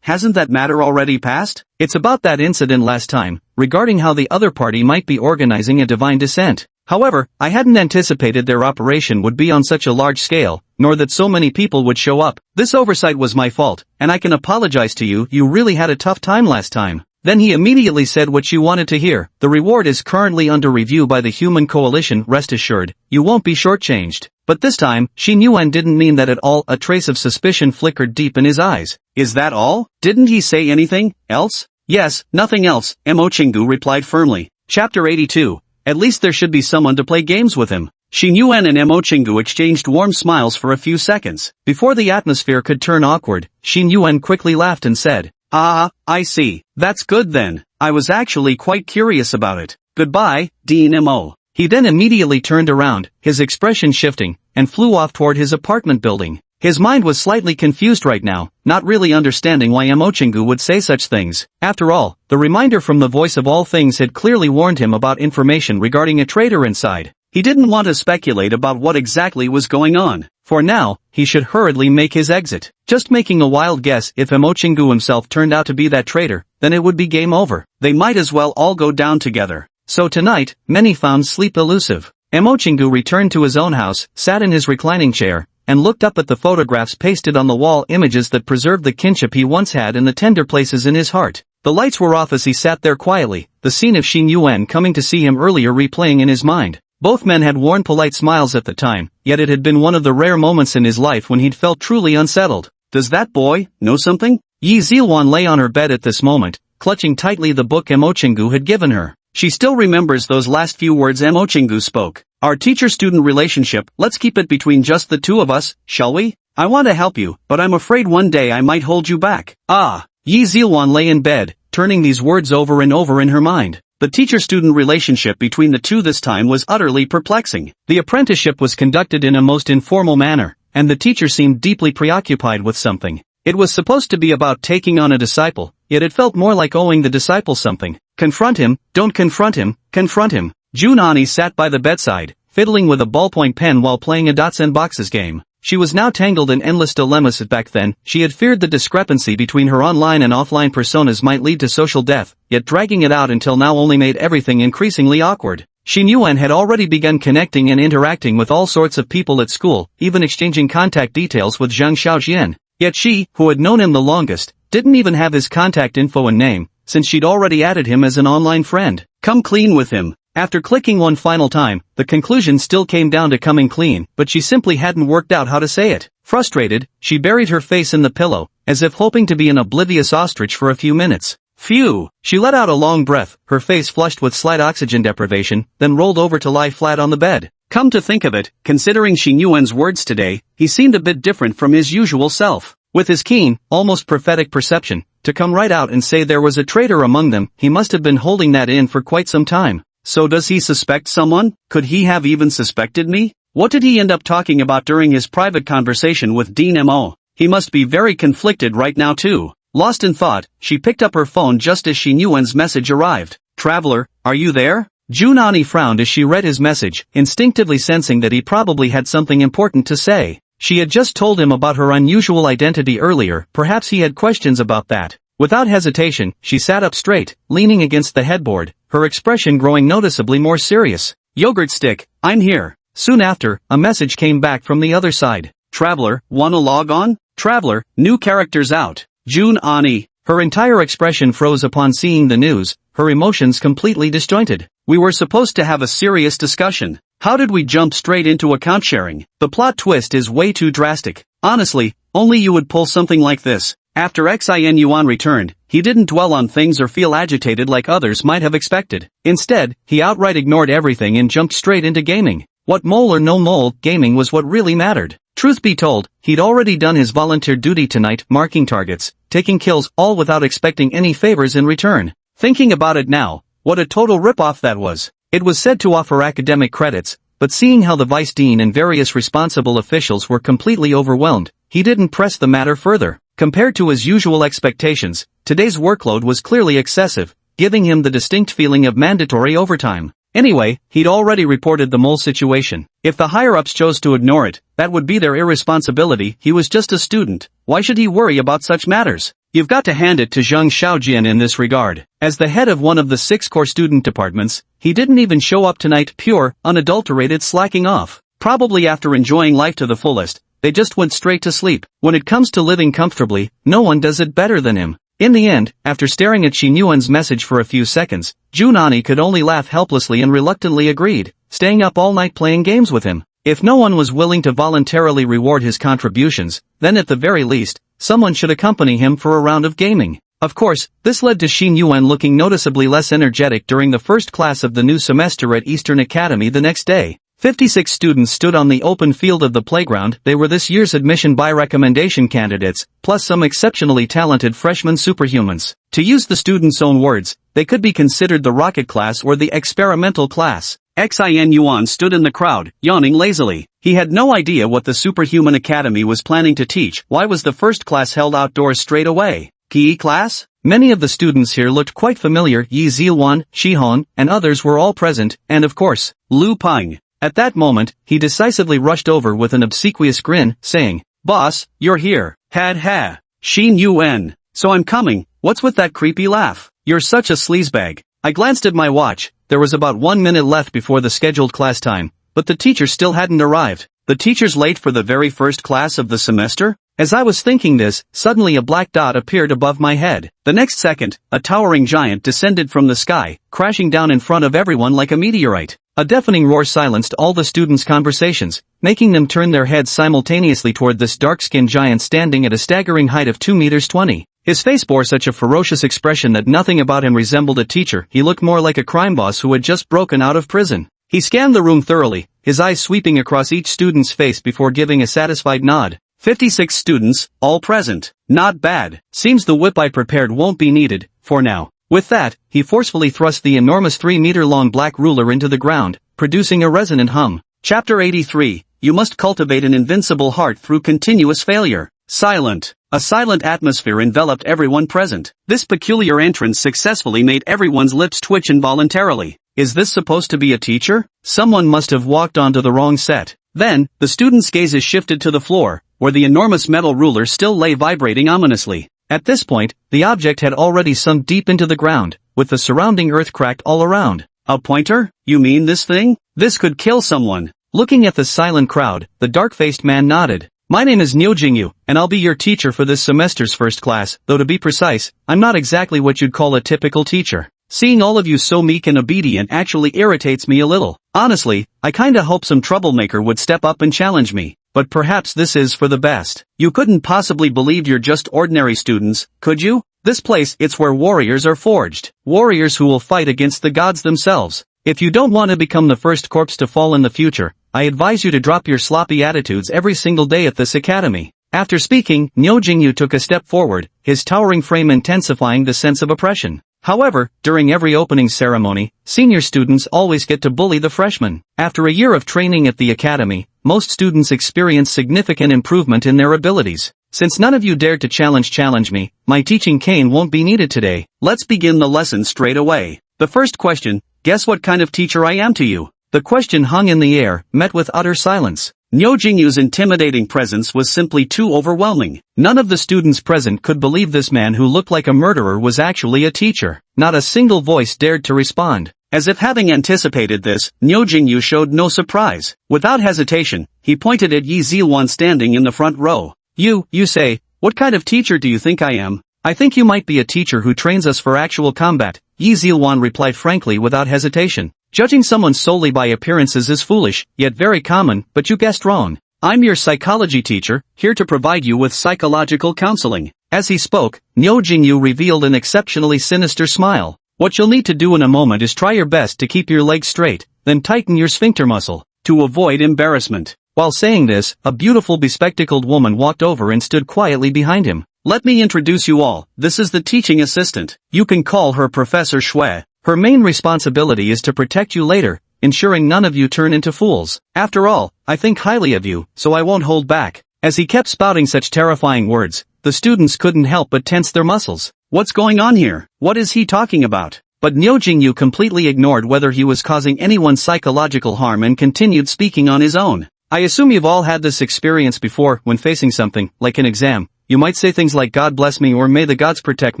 Hasn't that matter already passed? It's about that incident last time, regarding how the other party might be organizing a divine descent. However, I hadn't anticipated their operation would be on such a large scale, nor that so many people would show up. This oversight was my fault, and I can apologize to you. You really had a tough time last time. Then he immediately said what you wanted to hear. The reward is currently under review by the Human Coalition. Rest assured, you won't be shortchanged. But this time, Xin Yuan didn't mean that at all. A trace of suspicion flickered deep in his eyes. Is that all? Didn't he say anything else? Yes, nothing else, Mo Chingu replied firmly. Chapter 82. At least there should be someone to play games with him. Xin Yuan and Mo Chingu exchanged warm smiles for a few seconds. Before the atmosphere could turn awkward, Xin Yuan quickly laughed and said, I see. That's good then. I was actually quite curious about it. Goodbye, Dean Mo. He then immediately turned around, his expression shifting, and flew off toward his apartment building. His mind was slightly confused right now, not really understanding why Mo Chingu would say such things. After all, the reminder from the voice of all things had clearly warned him about information regarding a traitor inside. He didn't want to speculate about what exactly was going on. For now, he should hurriedly make his exit. Just making a wild guess, if Mo Chingu himself turned out to be that traitor, then it would be game over. They might as well all go down together. So tonight, many found sleep elusive. Mo Chingu returned to his own house, sat in his reclining chair, and looked up at the photographs pasted on the wall, images that preserved the kinship he once had in the tender places in his heart. The lights were off as he sat there quietly, the scene of Xin Yuan coming to see him earlier replaying in his mind. Both men had worn polite smiles at the time, yet it had been one of the rare moments in his life when he'd felt truly unsettled. Does that boy know something? Yi Zilwan lay on her bed at this moment, clutching tightly the book Emochingu had given her. She still remembers those last few words Emochingu spoke. Our teacher-student relationship, let's keep it between just the two of us, shall we? I want to help you, but I'm afraid one day I might hold you back. Ah! Yi Zilwan lay in bed, turning these words over and over in her mind. The teacher-student relationship between the two this time was utterly perplexing. The apprenticeship was conducted in a most informal manner, and the teacher seemed deeply preoccupied with something. It was supposed to be about taking on a disciple, yet it felt more like owing the disciple something. Confront him, don't confront him, confront him. Junani sat by the bedside, fiddling with a ballpoint pen while playing a dots and boxes game. She was now tangled in endless dilemmas. Back then, she had feared the discrepancy between her online and offline personas might lead to social death, yet dragging it out until now only made everything increasingly awkward. Xin Yuan had already begun connecting and interacting with all sorts of people at school, even exchanging contact details with Zhang Xiaojian. Yet she, who had known him the longest, didn't even have his contact info and name, since she'd already added him as an online friend. Come clean with him. After clicking one final time, the conclusion still came down to coming clean, but she simply hadn't worked out how to say it. Frustrated, she buried her face in the pillow, as if hoping to be an oblivious ostrich for a few minutes. Phew! She let out a long breath, her face flushed with slight oxygen deprivation, then rolled over to lie flat on the bed. Come to think of it, considering Xin Yuan's words today, he seemed a bit different from his usual self. With his keen, almost prophetic perception, to come right out and say there was a traitor among them, he must have been holding that in for quite some time. So does he suspect someone? Could he have even suspected me? What did he end up talking about during his private conversation with Dean Mo? He must be very conflicted right now too. Lost in thought, she picked up her phone just as Xin Yuan's message arrived. Traveler, are you there? Junani frowned as she read his message, instinctively sensing that he probably had something important to say. She had just told him about her unusual identity earlier, perhaps he had questions about that. Without hesitation, she sat up straight, leaning against the headboard, her expression growing noticeably more serious. Yogurt stick, I'm here. Soon after, a message came back from the other side. Traveler, wanna log on? Traveler, new characters out. Junani. Her entire expression froze upon seeing the news, her emotions completely disjointed. We were supposed to have a serious discussion. How did we jump straight into account sharing? The plot twist is way too drastic. Honestly, only you would pull something like this. After Xin Yuan returned, he didn't dwell on things or feel agitated like others might have expected. Instead, he outright ignored everything and jumped straight into gaming. What mole or no mole, gaming was what really mattered. Truth be told, he'd already done his volunteer duty tonight, marking targets, taking kills, all without expecting any favors in return. Thinking about it now, what a total rip-off that was. It was said to offer academic credits, but seeing how the vice dean and various responsible officials were completely overwhelmed, he didn't press the matter further. Compared to his usual expectations, today's workload was clearly excessive, giving him the distinct feeling of mandatory overtime. Anyway, he'd already reported the mole situation. If the higher-ups chose to ignore it, that would be their irresponsibility. He was just a student. Why should he worry about such matters? You've got to hand it to Zhang Xiaojian in this regard. As the head of one of the 6 core student departments, he didn't even show up tonight, pure, unadulterated slacking off. Probably after enjoying life to the fullest, they just went straight to sleep. When it comes to living comfortably, no one does it better than him. In the end, after staring at Xin Yuan's message for a few seconds, Junani could only laugh helplessly and reluctantly agreed, staying up all night playing games with him. If no one was willing to voluntarily reward his contributions, then at the very least, someone should accompany him for a round of gaming. Of course, this led to Xin Yuan looking noticeably less energetic during the first class of the new semester at Eastern Academy the next day. 56 students stood on the open field of the playground. They were this year's admission by recommendation candidates, plus some exceptionally talented freshman superhumans. To use the students' own words, they could be considered the rocket class or the experimental class. Xin Yuan stood in the crowd, yawning lazily. He had no idea what the Superhuman Academy was planning to teach. Why was the first class held outdoors straight away? PE class? Many of the students here looked quite familiar. Yi Zilwan, Shihon, and others were all present, and of course, Lu Peng. At that moment, he decisively rushed over with an obsequious grin, saying, "Boss, you're here." Had ha. Xin Yuan. So I'm coming. What's with that creepy laugh? You're such a sleazebag. I glanced at my watch. There was about 1 minute left before the scheduled class time, but the teacher still hadn't arrived. The teacher's late for the very first class of the semester? As I was thinking this, suddenly a black dot appeared above my head. The next second, a towering giant descended from the sky, crashing down in front of everyone like a meteorite. A deafening roar silenced all the students' conversations, making them turn their heads simultaneously toward this dark-skinned giant standing at a staggering height of 2 meters 20. His face bore such a ferocious expression that nothing about him resembled a teacher. He looked more like a crime boss who had just broken out of prison. He scanned the room thoroughly, his eyes sweeping across each student's face before giving a satisfied nod. 56 students, all present. Not bad. Seems the whip I prepared won't be needed, for now. With that, he forcefully thrust the enormous 3-meter-long black ruler into the ground, producing a resonant hum. Chapter 83. You must cultivate an invincible heart through continuous failure. Silent. A silent atmosphere enveloped everyone present. This peculiar entrance successfully made everyone's lips twitch involuntarily. Is this supposed to be a teacher? Someone must have walked onto the wrong set. Then, the students' gazes shifted to the floor, where the enormous metal ruler still lay vibrating ominously. At this point, the object had already sunk deep into the ground, with the surrounding earth cracked all around. A pointer? You mean this thing? This could kill someone. Looking at the silent crowd, the dark-faced man nodded. My name is Jingyu, and I'll be your teacher for this semester's first class, though to be precise, I'm not exactly what you'd call a typical teacher. Seeing all of you so meek and obedient actually irritates me a little. Honestly, I kinda hope some troublemaker would step up and challenge me. But perhaps this is for the best. You couldn't possibly believe you're just ordinary students, could you? This place, it's where warriors are forged. Warriors who will fight against the gods themselves. If you don't want to become the first corpse to fall in the future, I advise you to drop your sloppy attitudes every single day at this academy. After speaking, Jingyu took a step forward, his towering frame intensifying the sense of oppression. However, during every opening ceremony, senior students always get to bully the freshmen. After a year of training at the academy, most students experience significant improvement in their abilities. Since none of you dared to challenge me, my teaching cane won't be needed today. Let's begin the lesson straight away. The first question, guess what kind of teacher I am to you? The question hung in the air, met with utter silence. Jingyu's intimidating presence was simply too overwhelming. None of the students present could believe this man who looked like a murderer was actually a teacher. Not a single voice dared to respond. As if having anticipated this, Jingyu showed no surprise. Without hesitation, he pointed at Yi Zilwan standing in the front row. You say, what kind of teacher do you think I am? I think you might be a teacher who trains us for actual combat, Yi Zilwan replied frankly without hesitation. Judging someone solely by appearances is foolish, yet very common, but you guessed wrong. I'm your psychology teacher, here to provide you with psychological counseling. As he spoke, Jingyu revealed an exceptionally sinister smile. What you'll need to do in a moment is try your best to keep your legs straight, then tighten your sphincter muscle, to avoid embarrassment. While saying this, a beautiful bespectacled woman walked over and stood quietly behind him. Let me introduce you all, this is the teaching assistant. You can call her Professor Shui. Her main responsibility is to protect you later, ensuring none of you turn into fools. After all, I think highly of you, so I won't hold back. As he kept spouting such terrifying words, the students couldn't help but tense their muscles. What's going on here? What is he talking about? But Jingyu completely ignored whether he was causing anyone psychological harm and continued speaking on his own. I assume you've all had this experience before when facing something, like an exam. You might say things like God bless me or may the gods protect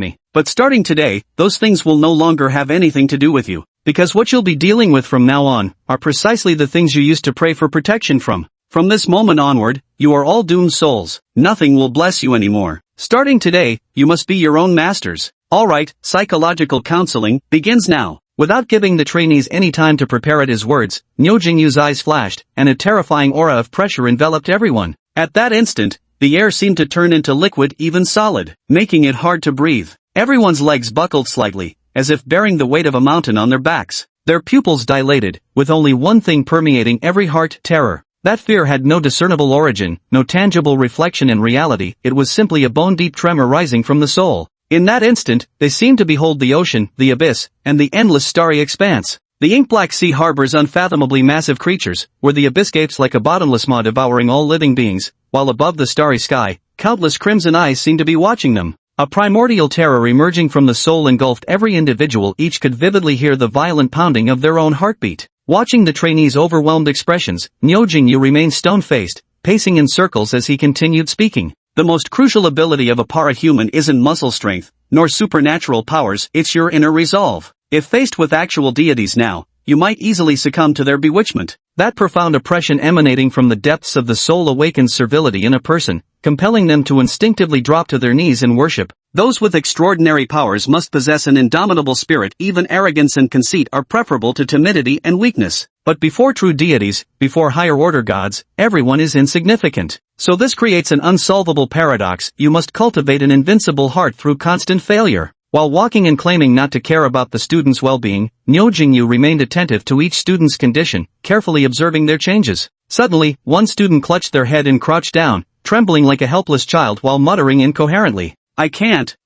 me. But starting today, those things will no longer have anything to do with you. Because what you'll be dealing with from now on, are precisely the things you used to pray for protection from. From this moment onward, you are all doomed souls. Nothing will bless you anymore. Starting today, you must be your own masters. Alright, psychological counseling begins now. Without giving the trainees any time to prepare at his words, Jingyu's eyes flashed, and a terrifying aura of pressure enveloped everyone. At that instant, the air seemed to turn into liquid, even solid, making it hard to breathe. Everyone's legs buckled slightly, as if bearing the weight of a mountain on their backs. Their pupils dilated, with only one thing permeating every heart: terror. That fear had no discernible origin, no tangible reflection in reality, it was simply a bone-deep tremor rising from the soul. In that instant, they seemed to behold the ocean, the abyss, and the endless starry expanse. The ink-black sea harbors unfathomably massive creatures, where the abyss gapes like a bottomless maw devouring all living beings, while above the starry sky, countless crimson eyes seemed to be watching them. A primordial terror emerging from the soul engulfed every individual. Each could vividly hear the violent pounding of their own heartbeat. Watching the trainees' overwhelmed expressions, Jingyu remained stone-faced, pacing in circles as he continued speaking. The most crucial ability of a para-human isn't muscle strength, nor supernatural powers, it's your inner resolve. If faced with actual deities now, you might easily succumb to their bewitchment. That profound oppression emanating from the depths of the soul awakens servility in a person, compelling them to instinctively drop to their knees in worship. Those with extraordinary powers must possess an indomitable spirit. Even arrogance and conceit are preferable to timidity and weakness. But before true deities, before higher-order gods, everyone is insignificant. So this creates an unsolvable paradox: you must cultivate an invincible heart through constant failure. While walking and claiming not to care about the students' well-being, Nyo Jingyu remained attentive to each student's condition, carefully observing their changes. Suddenly, one student clutched their head and crouched down, trembling like a helpless child while muttering incoherently. I can't,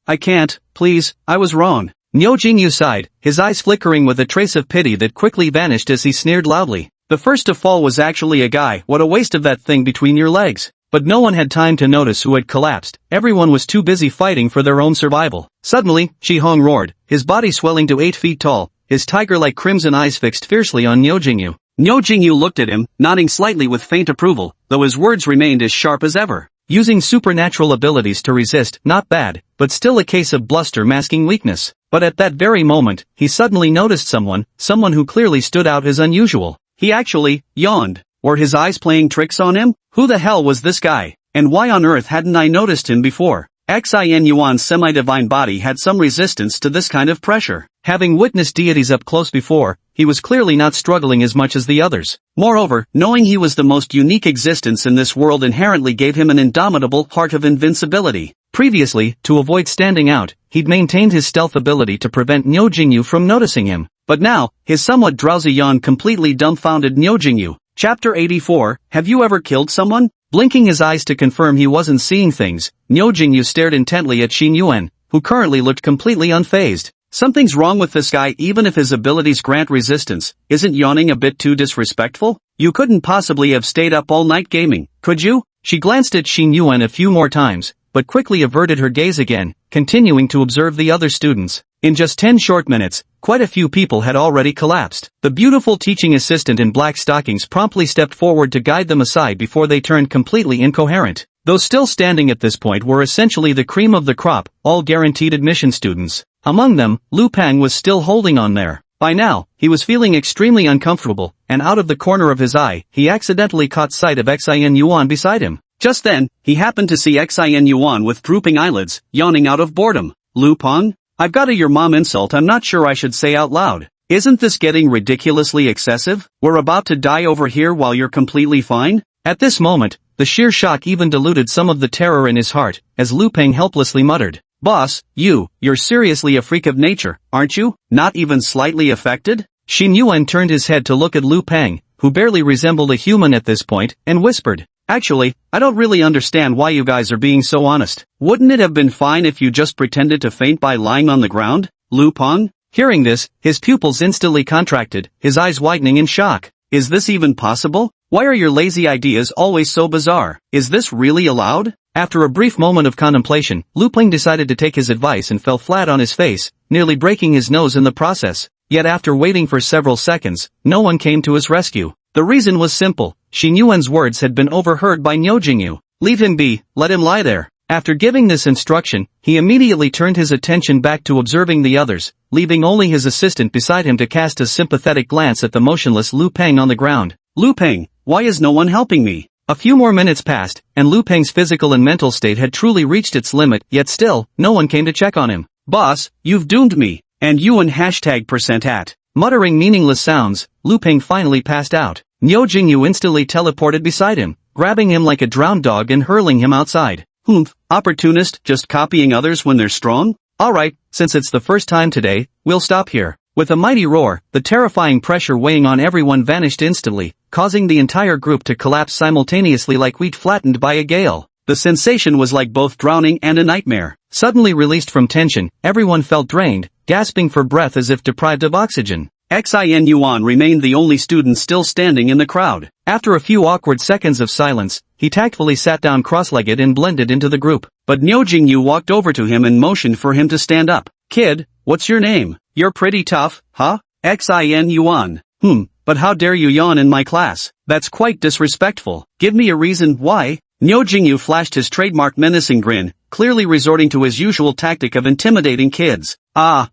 please, I was wrong. Nyo Jingyu sighed, his eyes flickering with a trace of pity that quickly vanished as he sneered loudly. The first to fall was actually a guy. What a waste of that thing between your legs. But no one had time to notice who had collapsed. Everyone was too busy fighting for their own survival. Suddenly, Shi Hong roared, his body swelling to 8 feet tall, his tiger-like crimson eyes fixed fiercely on Nyo Jingyu. Nyo Jingyu looked at him, nodding slightly with faint approval, though his words remained as sharp as ever. Using supernatural abilities to resist, not bad, but still a case of bluster masking weakness. But at that very moment, he suddenly noticed someone who clearly stood out as unusual. He actually yawned. Were his eyes playing tricks on him? Who the hell was this guy? And why on earth hadn't I noticed him before? Xin Yuan's semi-divine body had some resistance to this kind of pressure. Having witnessed deities up close before, he was clearly not struggling as much as the others. Moreover, knowing he was the most unique existence in this world inherently gave him an indomitable heart of invincibility. Previously, to avoid standing out, he'd maintained his stealth ability to prevent Nyo Jingyu from noticing him. But now, his somewhat drowsy yawn completely dumbfounded Nyo Jingyu. Chapter 84, Have you ever killed someone? Blinking his eyes to confirm he wasn't seeing things, Nyo Jingyu stared intently at Xin Yuan, who currently looked completely unfazed. Something's wrong with this guy. Even if his abilities grant resistance, isn't yawning a bit too disrespectful? You couldn't possibly have stayed up all night gaming, could you? She glanced at Xin Yuan a few more times, but quickly averted her gaze again, continuing to observe the other students. In just 10 short minutes, quite a few people had already collapsed. The beautiful teaching assistant in black stockings promptly stepped forward to guide them aside before they turned completely incoherent. Those still standing at this point were essentially the cream of the crop, all guaranteed admission students. Among them, Lu Pang was still holding on there. By now, he was feeling extremely uncomfortable, and out of the corner of his eye, he accidentally caught sight of Xin Yuan beside him. Just then, he happened to see Xin Yuan with drooping eyelids, yawning out of boredom. Lu Pang? I've got a your mom insult I'm not sure I should say out loud. Isn't this getting ridiculously excessive? We're about to die over here while you're completely fine? At this moment, the sheer shock even diluted some of the terror in his heart, as Lu Peng helplessly muttered, Boss, you're seriously a freak of nature, aren't you? Not even slightly affected? Xin Yuan turned his head to look at Lu Peng, who barely resembled a human at this point, and whispered, Actually, I don't really understand why you guys are being so honest. Wouldn't it have been fine if you just pretended to faint by lying on the ground? Lu Peng? Hearing this, his pupils instantly contracted, his eyes widening in shock. Is this even possible? Why are your lazy ideas always so bizarre? Is this really allowed? After a brief moment of contemplation, Lu Peng decided to take his advice and fell flat on his face, nearly breaking his nose in the process. Yet after waiting for several seconds, no one came to his rescue. The reason was simple. Xin Yuan's words had been overheard by Nyo Jingyu. Leave him be, let him lie there. After giving this instruction, he immediately turned his attention back to observing the others, leaving only his assistant beside him to cast a sympathetic glance at the motionless Lu Peng on the ground. Lu Peng, why is no one helping me? A few more minutes passed, and Lu Peng's physical and mental state had truly reached its limit, yet still, no one came to check on him. Boss, you've doomed me. And you and #%hat. Muttering meaningless sounds, Lu Peng finally passed out. Nyo Jingyu instantly teleported beside him, grabbing him like a drowned dog and hurling him outside. Opportunist, just copying others when they're strong? Alright, since it's the first time today, we'll stop here. With a mighty roar, the terrifying pressure weighing on everyone vanished instantly, causing the entire group to collapse simultaneously like wheat flattened by a gale. The sensation was like both drowning and a nightmare. Suddenly released from tension, everyone felt drained, gasping for breath as if deprived of oxygen. Xin Yuan remained the only student still standing in the crowd. After a few awkward seconds of silence, he tactfully sat down cross-legged and blended into the group. But Nyo Jingyu walked over to him and motioned for him to stand up. Kid, what's your name? You're pretty tough, huh? Xin Yuan. But how dare you yawn in my class? That's quite disrespectful. Give me a reason why. Nyo Jingyu flashed his trademark menacing grin, clearly resorting to his usual tactic of intimidating kids.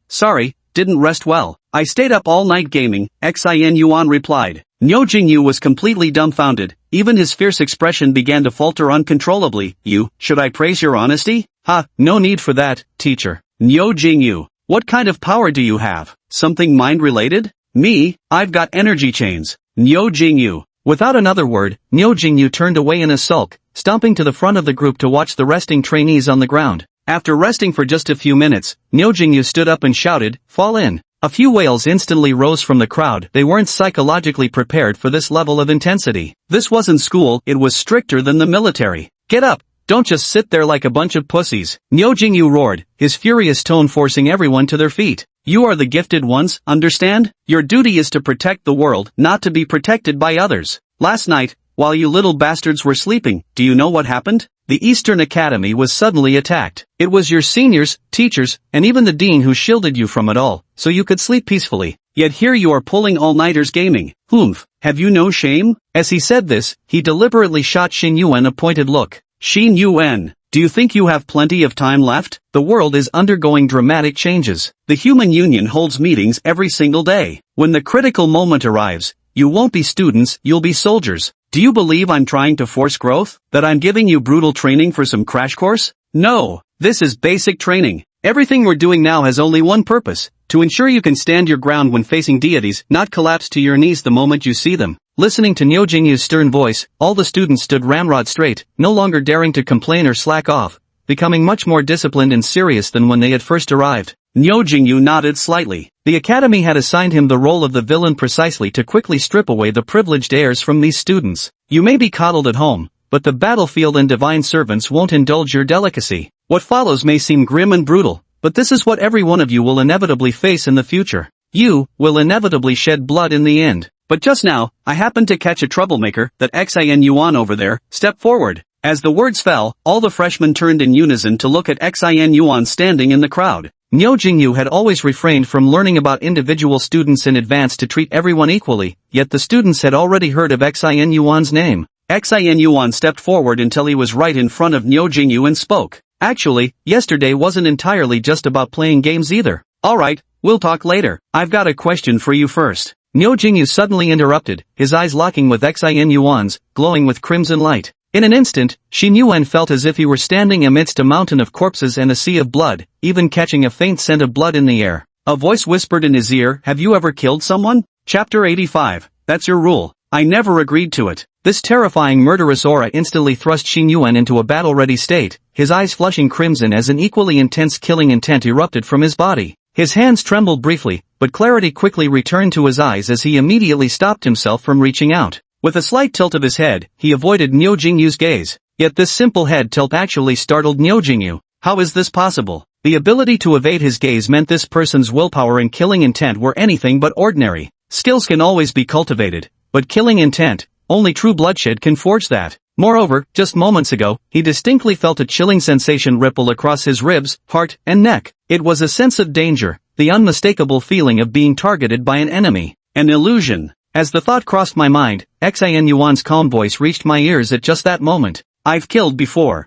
Sorry, didn't rest well. I stayed up all night gaming, Xin Yuan replied. Niu Jingyu was completely dumbfounded, even his fierce expression began to falter uncontrollably. Should I praise your honesty? Ha, no need for that, teacher. Niu Jingyu, what kind of power do you have? Something mind-related? Me, I've got energy chains. Niu Jingyu. Without another word, Niu Jingyu turned away in a sulk, stomping to the front of the group to watch the resting trainees on the ground. After resting for just a few minutes, Niu Jingyu stood up and shouted, "Fall in." A few wails instantly rose from the crowd. They weren't psychologically prepared for this level of intensity. This wasn't school, it was stricter than the military. Get up! Don't just sit there like a bunch of pussies. Niu Jingyu roared, his furious tone forcing everyone to their feet. You are the gifted ones, understand? Your duty is to protect the world, not to be protected by others. Last night, while you little bastards were sleeping, do you know what happened? The Eastern Academy was suddenly attacked. It was your seniors, teachers, and even the dean who shielded you from it all, so you could sleep peacefully. Yet here you are pulling all-nighters gaming. Have you no shame? As he said this, he deliberately shot Xin Yuan a pointed look. Xin Yuan, do you think you have plenty of time left? The world is undergoing dramatic changes. The human union holds meetings every single day. When the critical moment arrives, you won't be students, you'll be soldiers. Do you believe I'm trying to force growth? That I'm giving you brutal training for some crash course? No, this is basic training. Everything we're doing now has only one purpose, to ensure you can stand your ground when facing deities, not collapse to your knees the moment you see them. Listening to Niu Jingyu's stern voice, all the students stood ramrod straight, no longer daring to complain or slack off, becoming much more disciplined and serious than when they had first arrived. Niu Jingyu nodded slightly. The academy had assigned him the role of the villain precisely to quickly strip away the privileged airs from these students. You may be coddled at home, but the battlefield and divine servants won't indulge your delicacy. What follows may seem grim and brutal, but this is what every one of you will inevitably face in the future. You will inevitably shed blood in the end. But just now, I happened to catch a troublemaker, that Xin Yuan over there. Step forward. As the words fell, all the freshmen turned in unison to look at Xin Yuan standing in the crowd. Niu Jingyu had always refrained from learning about individual students in advance to treat everyone equally, yet the students had already heard of Xin Yuan's name. Xin Yuan stepped forward until he was right in front of Niu Jingyu and spoke. Actually, yesterday wasn't entirely just about playing games either. Alright, we'll talk later. I've got a question for you first. Niu Jingyu suddenly interrupted, his eyes locking with Xin Yuan's, glowing with crimson light. In an instant, Xin Yuan felt as if he were standing amidst a mountain of corpses and a sea of blood, even catching a faint scent of blood in the air. A voice whispered in his ear, "Have you ever killed someone?" Chapter 85. That's your rule. I never agreed to it. This terrifying murderous aura instantly thrust Xin Yuan into a battle-ready state, his eyes flushing crimson as an equally intense killing intent erupted from his body. His hands trembled briefly, but clarity quickly returned to his eyes as he immediately stopped himself from reaching out. With a slight tilt of his head, he avoided Niu Jingyu's gaze. Yet this simple head tilt actually startled Niu Jingyu. How is this possible? The ability to evade his gaze meant this person's willpower and killing intent were anything but ordinary. Skills can always be cultivated, but killing intent, only true bloodshed can forge that. Moreover, just moments ago, he distinctly felt a chilling sensation ripple across his ribs, heart, and neck. It was a sense of danger, the unmistakable feeling of being targeted by an enemy. An illusion. As the thought crossed my mind, Xin Yuan's calm voice reached my ears at just that moment. I've killed before.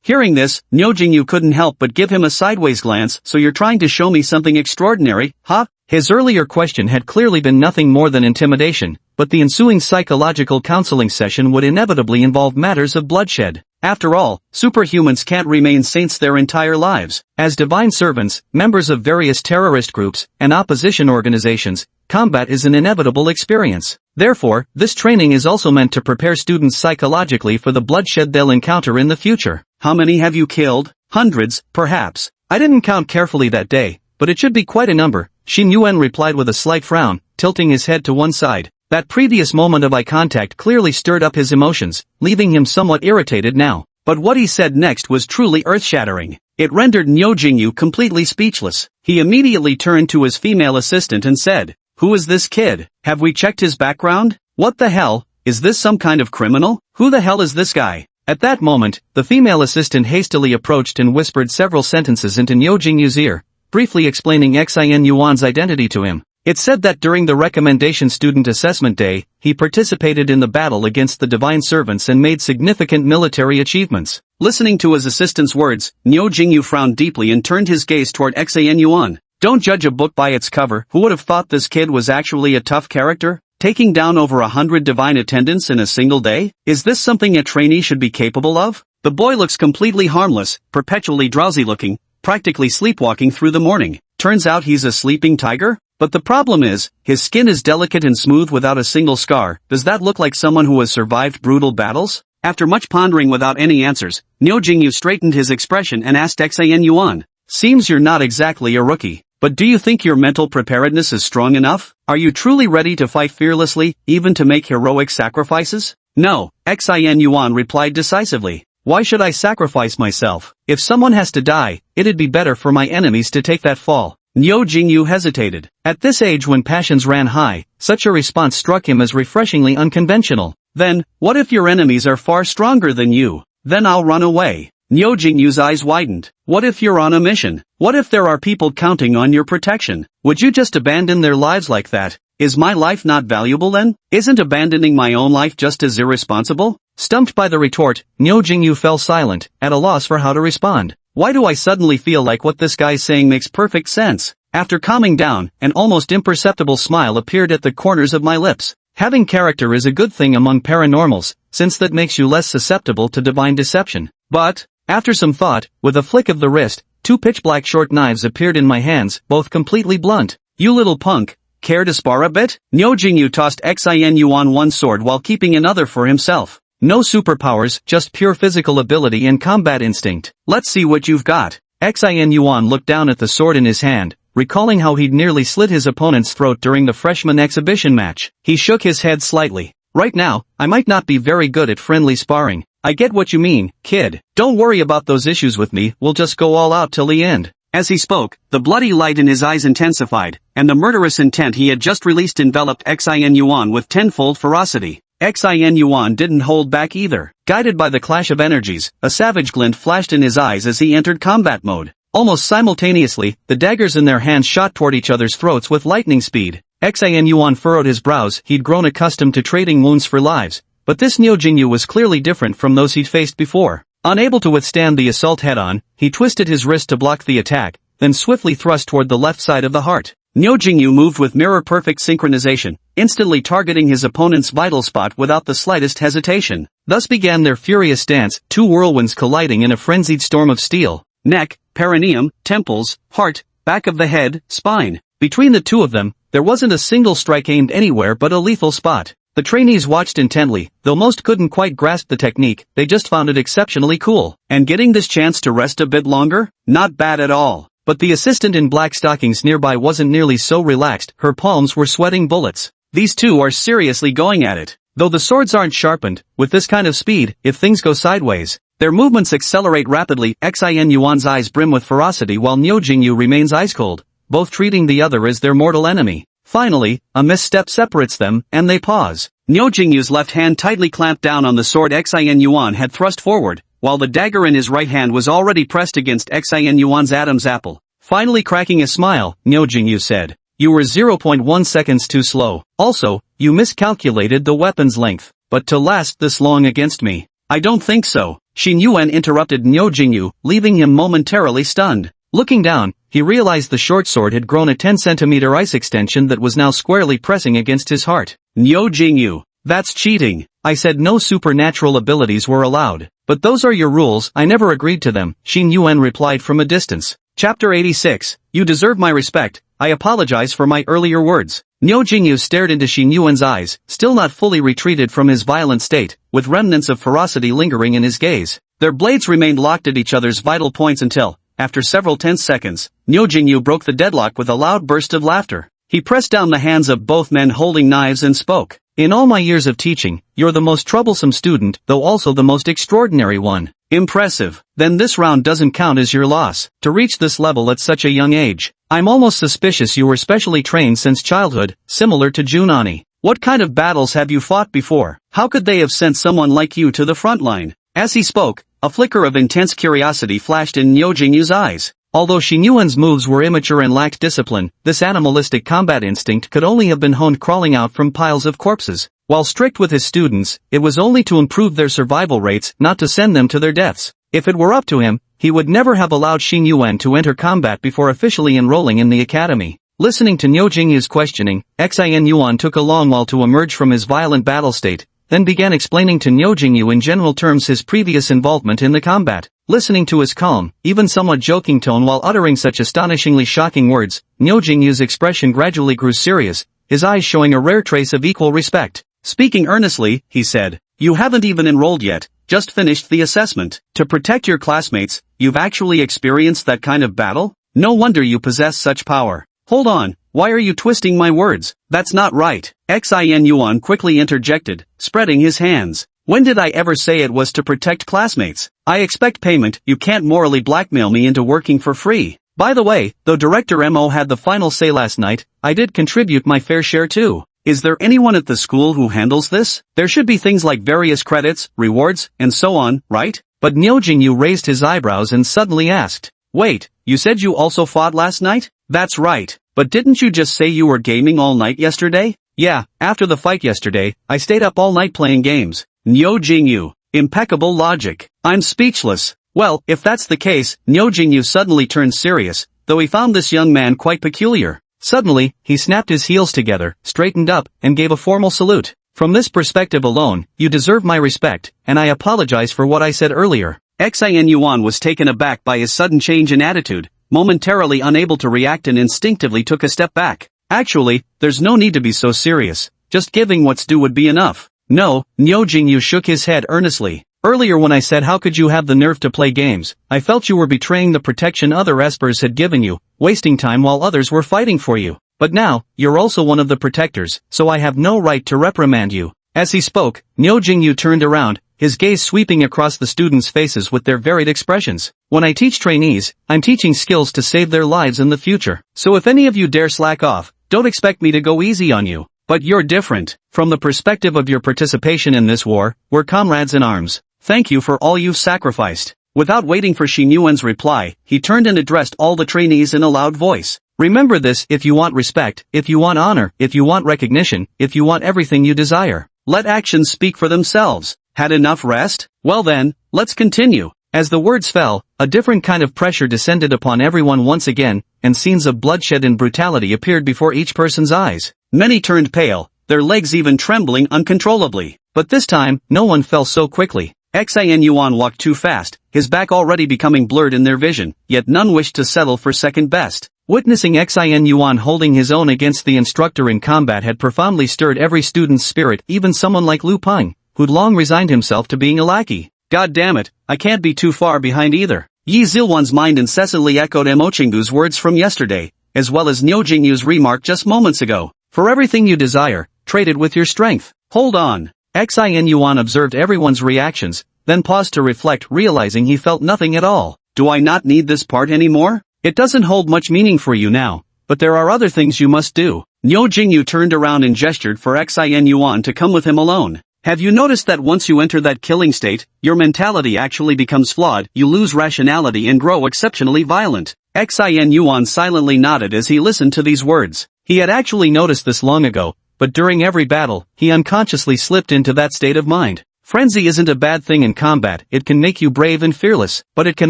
Hearing this, Niu Jingyu couldn't help but give him a sideways glance. So you're trying to show me something extraordinary, huh? His earlier question had clearly been nothing more than intimidation, but the ensuing psychological counseling session would inevitably involve matters of bloodshed. After all, superhumans can't remain saints their entire lives. As divine servants, members of various terrorist groups, and opposition organizations, combat is an inevitable experience. Therefore, this training is also meant to prepare students psychologically for the bloodshed they'll encounter in the future. How many have you killed? Hundreds, perhaps. I didn't count carefully that day, but it should be quite a number. Xin Yuan replied with a slight frown, tilting his head to one side. That previous moment of eye contact clearly stirred up his emotions, leaving him somewhat irritated now. But what he said next was truly earth-shattering. It rendered Niu Jingyu completely speechless. He immediately turned to his female assistant and said, "Who is this kid? Have we checked his background? What the hell? Is this some kind of criminal? Who the hell is this guy?" At that moment, the female assistant hastily approached and whispered several sentences into Niu Jingyu's ear, briefly explaining Xin Yuan's identity to him. It said that during the recommendation student assessment day, he participated in the battle against the divine servants and made significant military achievements. Listening to his assistant's words, Niu Jingyu frowned deeply and turned his gaze toward Xin Yuan. Don't judge a book by its cover. Who would have thought this kid was actually a tough character? Taking down over 100 divine attendants in a single day? Is this something a trainee should be capable of? The boy looks completely harmless, perpetually drowsy looking, practically sleepwalking through the morning. Turns out he's a sleeping tiger? But the problem is, his skin is delicate and smooth without a single scar. Does that look like someone who has survived brutal battles? After much pondering without any answers, Niu Jingyu straightened his expression and asked Xian Yuan. Seems you're not exactly a rookie, but do you think your mental preparedness is strong enough? Are you truly ready to fight fearlessly, even to make heroic sacrifices? No, Xian Yuan replied decisively. Why should I sacrifice myself? If someone has to die, it'd be better for my enemies to take that fall. Niu Jingyu hesitated. At this age when passions ran high, such a response struck him as refreshingly unconventional. Then, what if your enemies are far stronger than you? Then I'll run away. Niu Jingyu's eyes widened. What if you're on a mission? What if there are people counting on your protection? Would you just abandon their lives like that? Is my life not valuable then? Isn't abandoning my own life just as irresponsible? Stumped by the retort, Niu Jingyu fell silent, at a loss for how to respond. Why do I suddenly feel like what this guy's saying makes perfect sense? After calming down, an almost imperceptible smile appeared at the corners of my lips. Having character is a good thing among paranormals, since that makes you less susceptible to divine deception. But, after some thought, with a flick of the wrist, 2 pitch-black short knives appeared in my hands, both completely blunt. You little punk, care to spar a bit? Niu Jingyu tossed Xian Yuan one sword while keeping another for himself. No superpowers, just pure physical ability and combat instinct. Let's see what you've got. Xian Yuan looked down at the sword in his hand, recalling how he'd nearly slit his opponent's throat during the freshman exhibition match. He shook his head slightly. Right now, I might not be very good at friendly sparring. I get what you mean, kid. Don't worry about those issues with me, we'll just go all out till the end. As he spoke, the bloody light in his eyes intensified, and the murderous intent he had just released enveloped Xian Yuan with tenfold ferocity. Xian Yuan didn't hold back either. Guided by the clash of energies, a savage glint flashed in his eyes as he entered combat mode. Almost simultaneously, the daggers in their hands shot toward each other's throats with lightning speed. Xian Yuan furrowed his brows. He'd grown accustomed to trading wounds for lives, but this Niu Jingyu was clearly different from those he'd faced before. Unable to withstand the assault head-on, he twisted his wrist to block the attack, then swiftly thrust toward the left side of the heart. Niu Jingyu moved with mirror-perfect synchronization, instantly targeting his opponent's vital spot without the slightest hesitation. Thus began their furious dance, 2 whirlwinds colliding in a frenzied storm of steel. Neck, perineum, temples, heart, back of the head, spine. Between the two of them, there wasn't a single strike aimed anywhere but a lethal spot. The trainees watched intently, though most couldn't quite grasp the technique, they just found it exceptionally cool. And getting this chance to rest a bit longer? Not bad at all. But the assistant in black stockings nearby wasn't nearly so relaxed, her palms were sweating bullets. These two are seriously going at it. Though the swords aren't sharpened, with this kind of speed, if things go sideways, their movements accelerate rapidly. Xian Yuan's eyes brim with ferocity while Niu Jingyu remains ice cold, both treating the other as their mortal enemy. Finally, a misstep separates them, and they pause. Niu Jingyu's left hand tightly clamped down on the sword Xian Yuan had thrust forward, while the dagger in his right hand was already pressed against Xian Yuan's Adam's apple. Finally cracking a smile, Niu Jingyu said, "You were 0.1 seconds too slow. Also, you miscalculated the weapon's length. But to last this long against me? I don't think so." Xin Yuan interrupted Niu Jingyu, leaving him momentarily stunned. Looking down, he realized the short sword had grown a 10-centimeter ice extension that was now squarely pressing against his heart. Niu Jingyu, that's cheating. I said no supernatural abilities were allowed. But those are your rules, I never agreed to them, Xin Yuan replied from a distance. Chapter 86, You deserve my respect, I apologize for my earlier words. Niu Jingyu stared into Xin Yuan's eyes, still not fully retreated from his violent state, with remnants of ferocity lingering in his gaze. Their blades remained locked at each other's vital points until, after several tense seconds, Niu Jingyu broke the deadlock with a loud burst of laughter. He pressed down the hands of both men holding knives and spoke. In all my years of teaching, you're the most troublesome student, though also the most extraordinary one. Impressive. Then this round doesn't count as your loss. To reach this level at such a young age, I'm almost suspicious you were specially trained since childhood, similar to Junani. What kind of battles have you fought before? How could they have sent someone like you to the front line? As he spoke, a flicker of intense curiosity flashed in Niu Jingyu's eyes. Although Xin Yuan's moves were immature and lacked discipline, this animalistic combat instinct could only have been honed crawling out from piles of corpses. While strict with his students, it was only to improve their survival rates, not to send them to their deaths. If it were up to him, he would never have allowed Xin Yuan to enter combat before officially enrolling in the academy. Listening to Niu Jingyu's questioning, Xin Yuan took a long while to emerge from his violent battle state, then began explaining to Niu Jingyu in general terms his previous involvement in the combat. Listening to his calm, even somewhat joking tone while uttering such astonishingly shocking words, Niu Jingyu's expression gradually grew serious, his eyes showing a rare trace of equal respect. Speaking earnestly, he said, "You haven't even enrolled yet, just finished the assessment. To protect your classmates, you've actually experienced that kind of battle? No wonder you possess such power." "Hold on, why are you twisting my words? That's not right," Xin Yuan quickly interjected, spreading his hands. "When did I ever say it was to protect classmates? I expect payment. You can't morally blackmail me into working for free. By the way, though Director Mo had the final say last night, I did contribute my fair share too. Is there anyone at the school who handles this? There should be things like various credits, rewards, and so on, right?" But Niu Jingyu raised his eyebrows and suddenly asked, "Wait, you said you also fought last night?" "That's right, but didn't you just say you were gaming all night yesterday?" "Yeah, after the fight yesterday, I stayed up all night playing games." Niu Jingyu. Impeccable logic. I'm speechless. Well, if that's the case, Niu Jingyu suddenly turned serious, though he found this young man quite peculiar. Suddenly, he snapped his heels together, straightened up, and gave a formal salute. "From this perspective alone, you deserve my respect, and I apologize for what I said earlier." Xin Yuan was taken aback by his sudden change in attitude, momentarily unable to react and instinctively took a step back. "Actually, there's no need to be so serious, just giving what's due would be enough." "No," Niu Jingyu shook his head earnestly. "Earlier when I said how could you have the nerve to play games, I felt you were betraying the protection other espers had given you, wasting time while others were fighting for you. But now, you're also one of the protectors, so I have no right to reprimand you." As he spoke, Niu Jingyu turned around, his gaze sweeping across the students' faces with their varied expressions. "When I teach trainees, I'm teaching skills to save their lives in the future. So if any of you dare slack off, don't expect me to go easy on you. But you're different. From the perspective of your participation in this war, we're comrades in arms. Thank you for all you've sacrificed." Without waiting for Xing Yuan's reply, he turned and addressed all the trainees in a loud voice. "Remember this: if you want respect, if you want honor, if you want recognition, if you want everything you desire, let actions speak for themselves. Had enough rest? Well then, let's continue." As the words fell, a different kind of pressure descended upon everyone once again, and scenes of bloodshed and brutality appeared before each person's eyes. Many turned pale, their legs even trembling uncontrollably. But this time, no one fell so quickly. Xin Yuan walked too fast, his back already becoming blurred in their vision, yet none wished to settle for second best. Witnessing Xin Yuan holding his own against the instructor in combat had profoundly stirred every student's spirit, even someone like Lu Peng, who'd long resigned himself to being a lackey. God damn it, I can't be too far behind either. Yi Zilwan's mind incessantly echoed Mo Chengdu's words from yesterday, as well as Niu Jingyu's remark just moments ago. For everything you desire, trade it with your strength. Hold on. Xin Yuan observed everyone's reactions, then paused to reflect, realizing he felt nothing at all. Do I not need this part anymore? It doesn't hold much meaning for you now, but there are other things you must do. Niu Jingyu turned around and gestured for Xin Yuan to come with him alone. Have you noticed that once you enter that killing state, your mentality actually becomes flawed, you lose rationality and grow exceptionally violent? Xin Yuan silently nodded as he listened to these words. He had actually noticed this long ago, but during every battle, he unconsciously slipped into that state of mind. Frenzy isn't a bad thing in combat, it can make you brave and fearless, but it can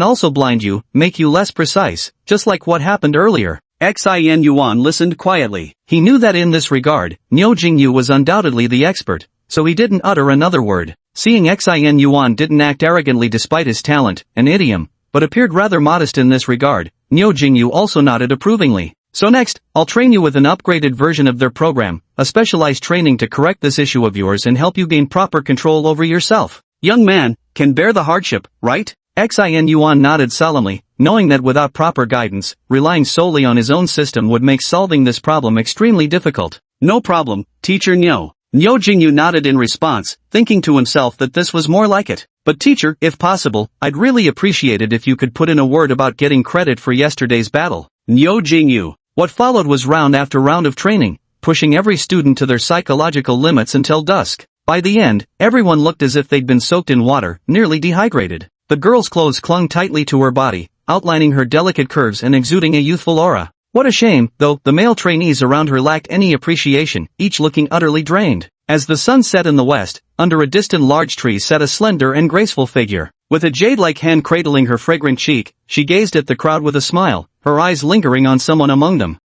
also blind you, make you less precise, just like what happened earlier. Xin Yuan listened quietly. He knew that in this regard, Niu Jingyu was undoubtedly the expert, so he didn't utter another word. Seeing Xin Yuan didn't act arrogantly despite his talent, an idiom, but appeared rather modest in this regard, Niu Jingyu also nodded approvingly. So next, I'll train you with an upgraded version of their program, a specialized training to correct this issue of yours and help you gain proper control over yourself. Young man, can bear the hardship, right? Xin Yuan nodded solemnly, knowing that without proper guidance, relying solely on his own system would make solving this problem extremely difficult. No problem, teacher Niu. Niu Jingyu nodded in response, thinking to himself that this was more like it. But teacher, if possible, I'd really appreciate it if you could put in a word about getting credit for yesterday's battle. Niu Jingyu. What followed was round after round of training, pushing every student to their psychological limits until dusk. By the end, everyone looked as if they'd been soaked in water, nearly dehydrated. The girl's clothes clung tightly to her body, outlining her delicate curves and exuding a youthful aura. What a shame, though, the male trainees around her lacked any appreciation, each looking utterly drained. As the sun set in the west, under a distant large tree sat a slender and graceful figure. With a jade-like hand cradling her fragrant cheek, she gazed at the crowd with a smile, her eyes lingering on someone among them.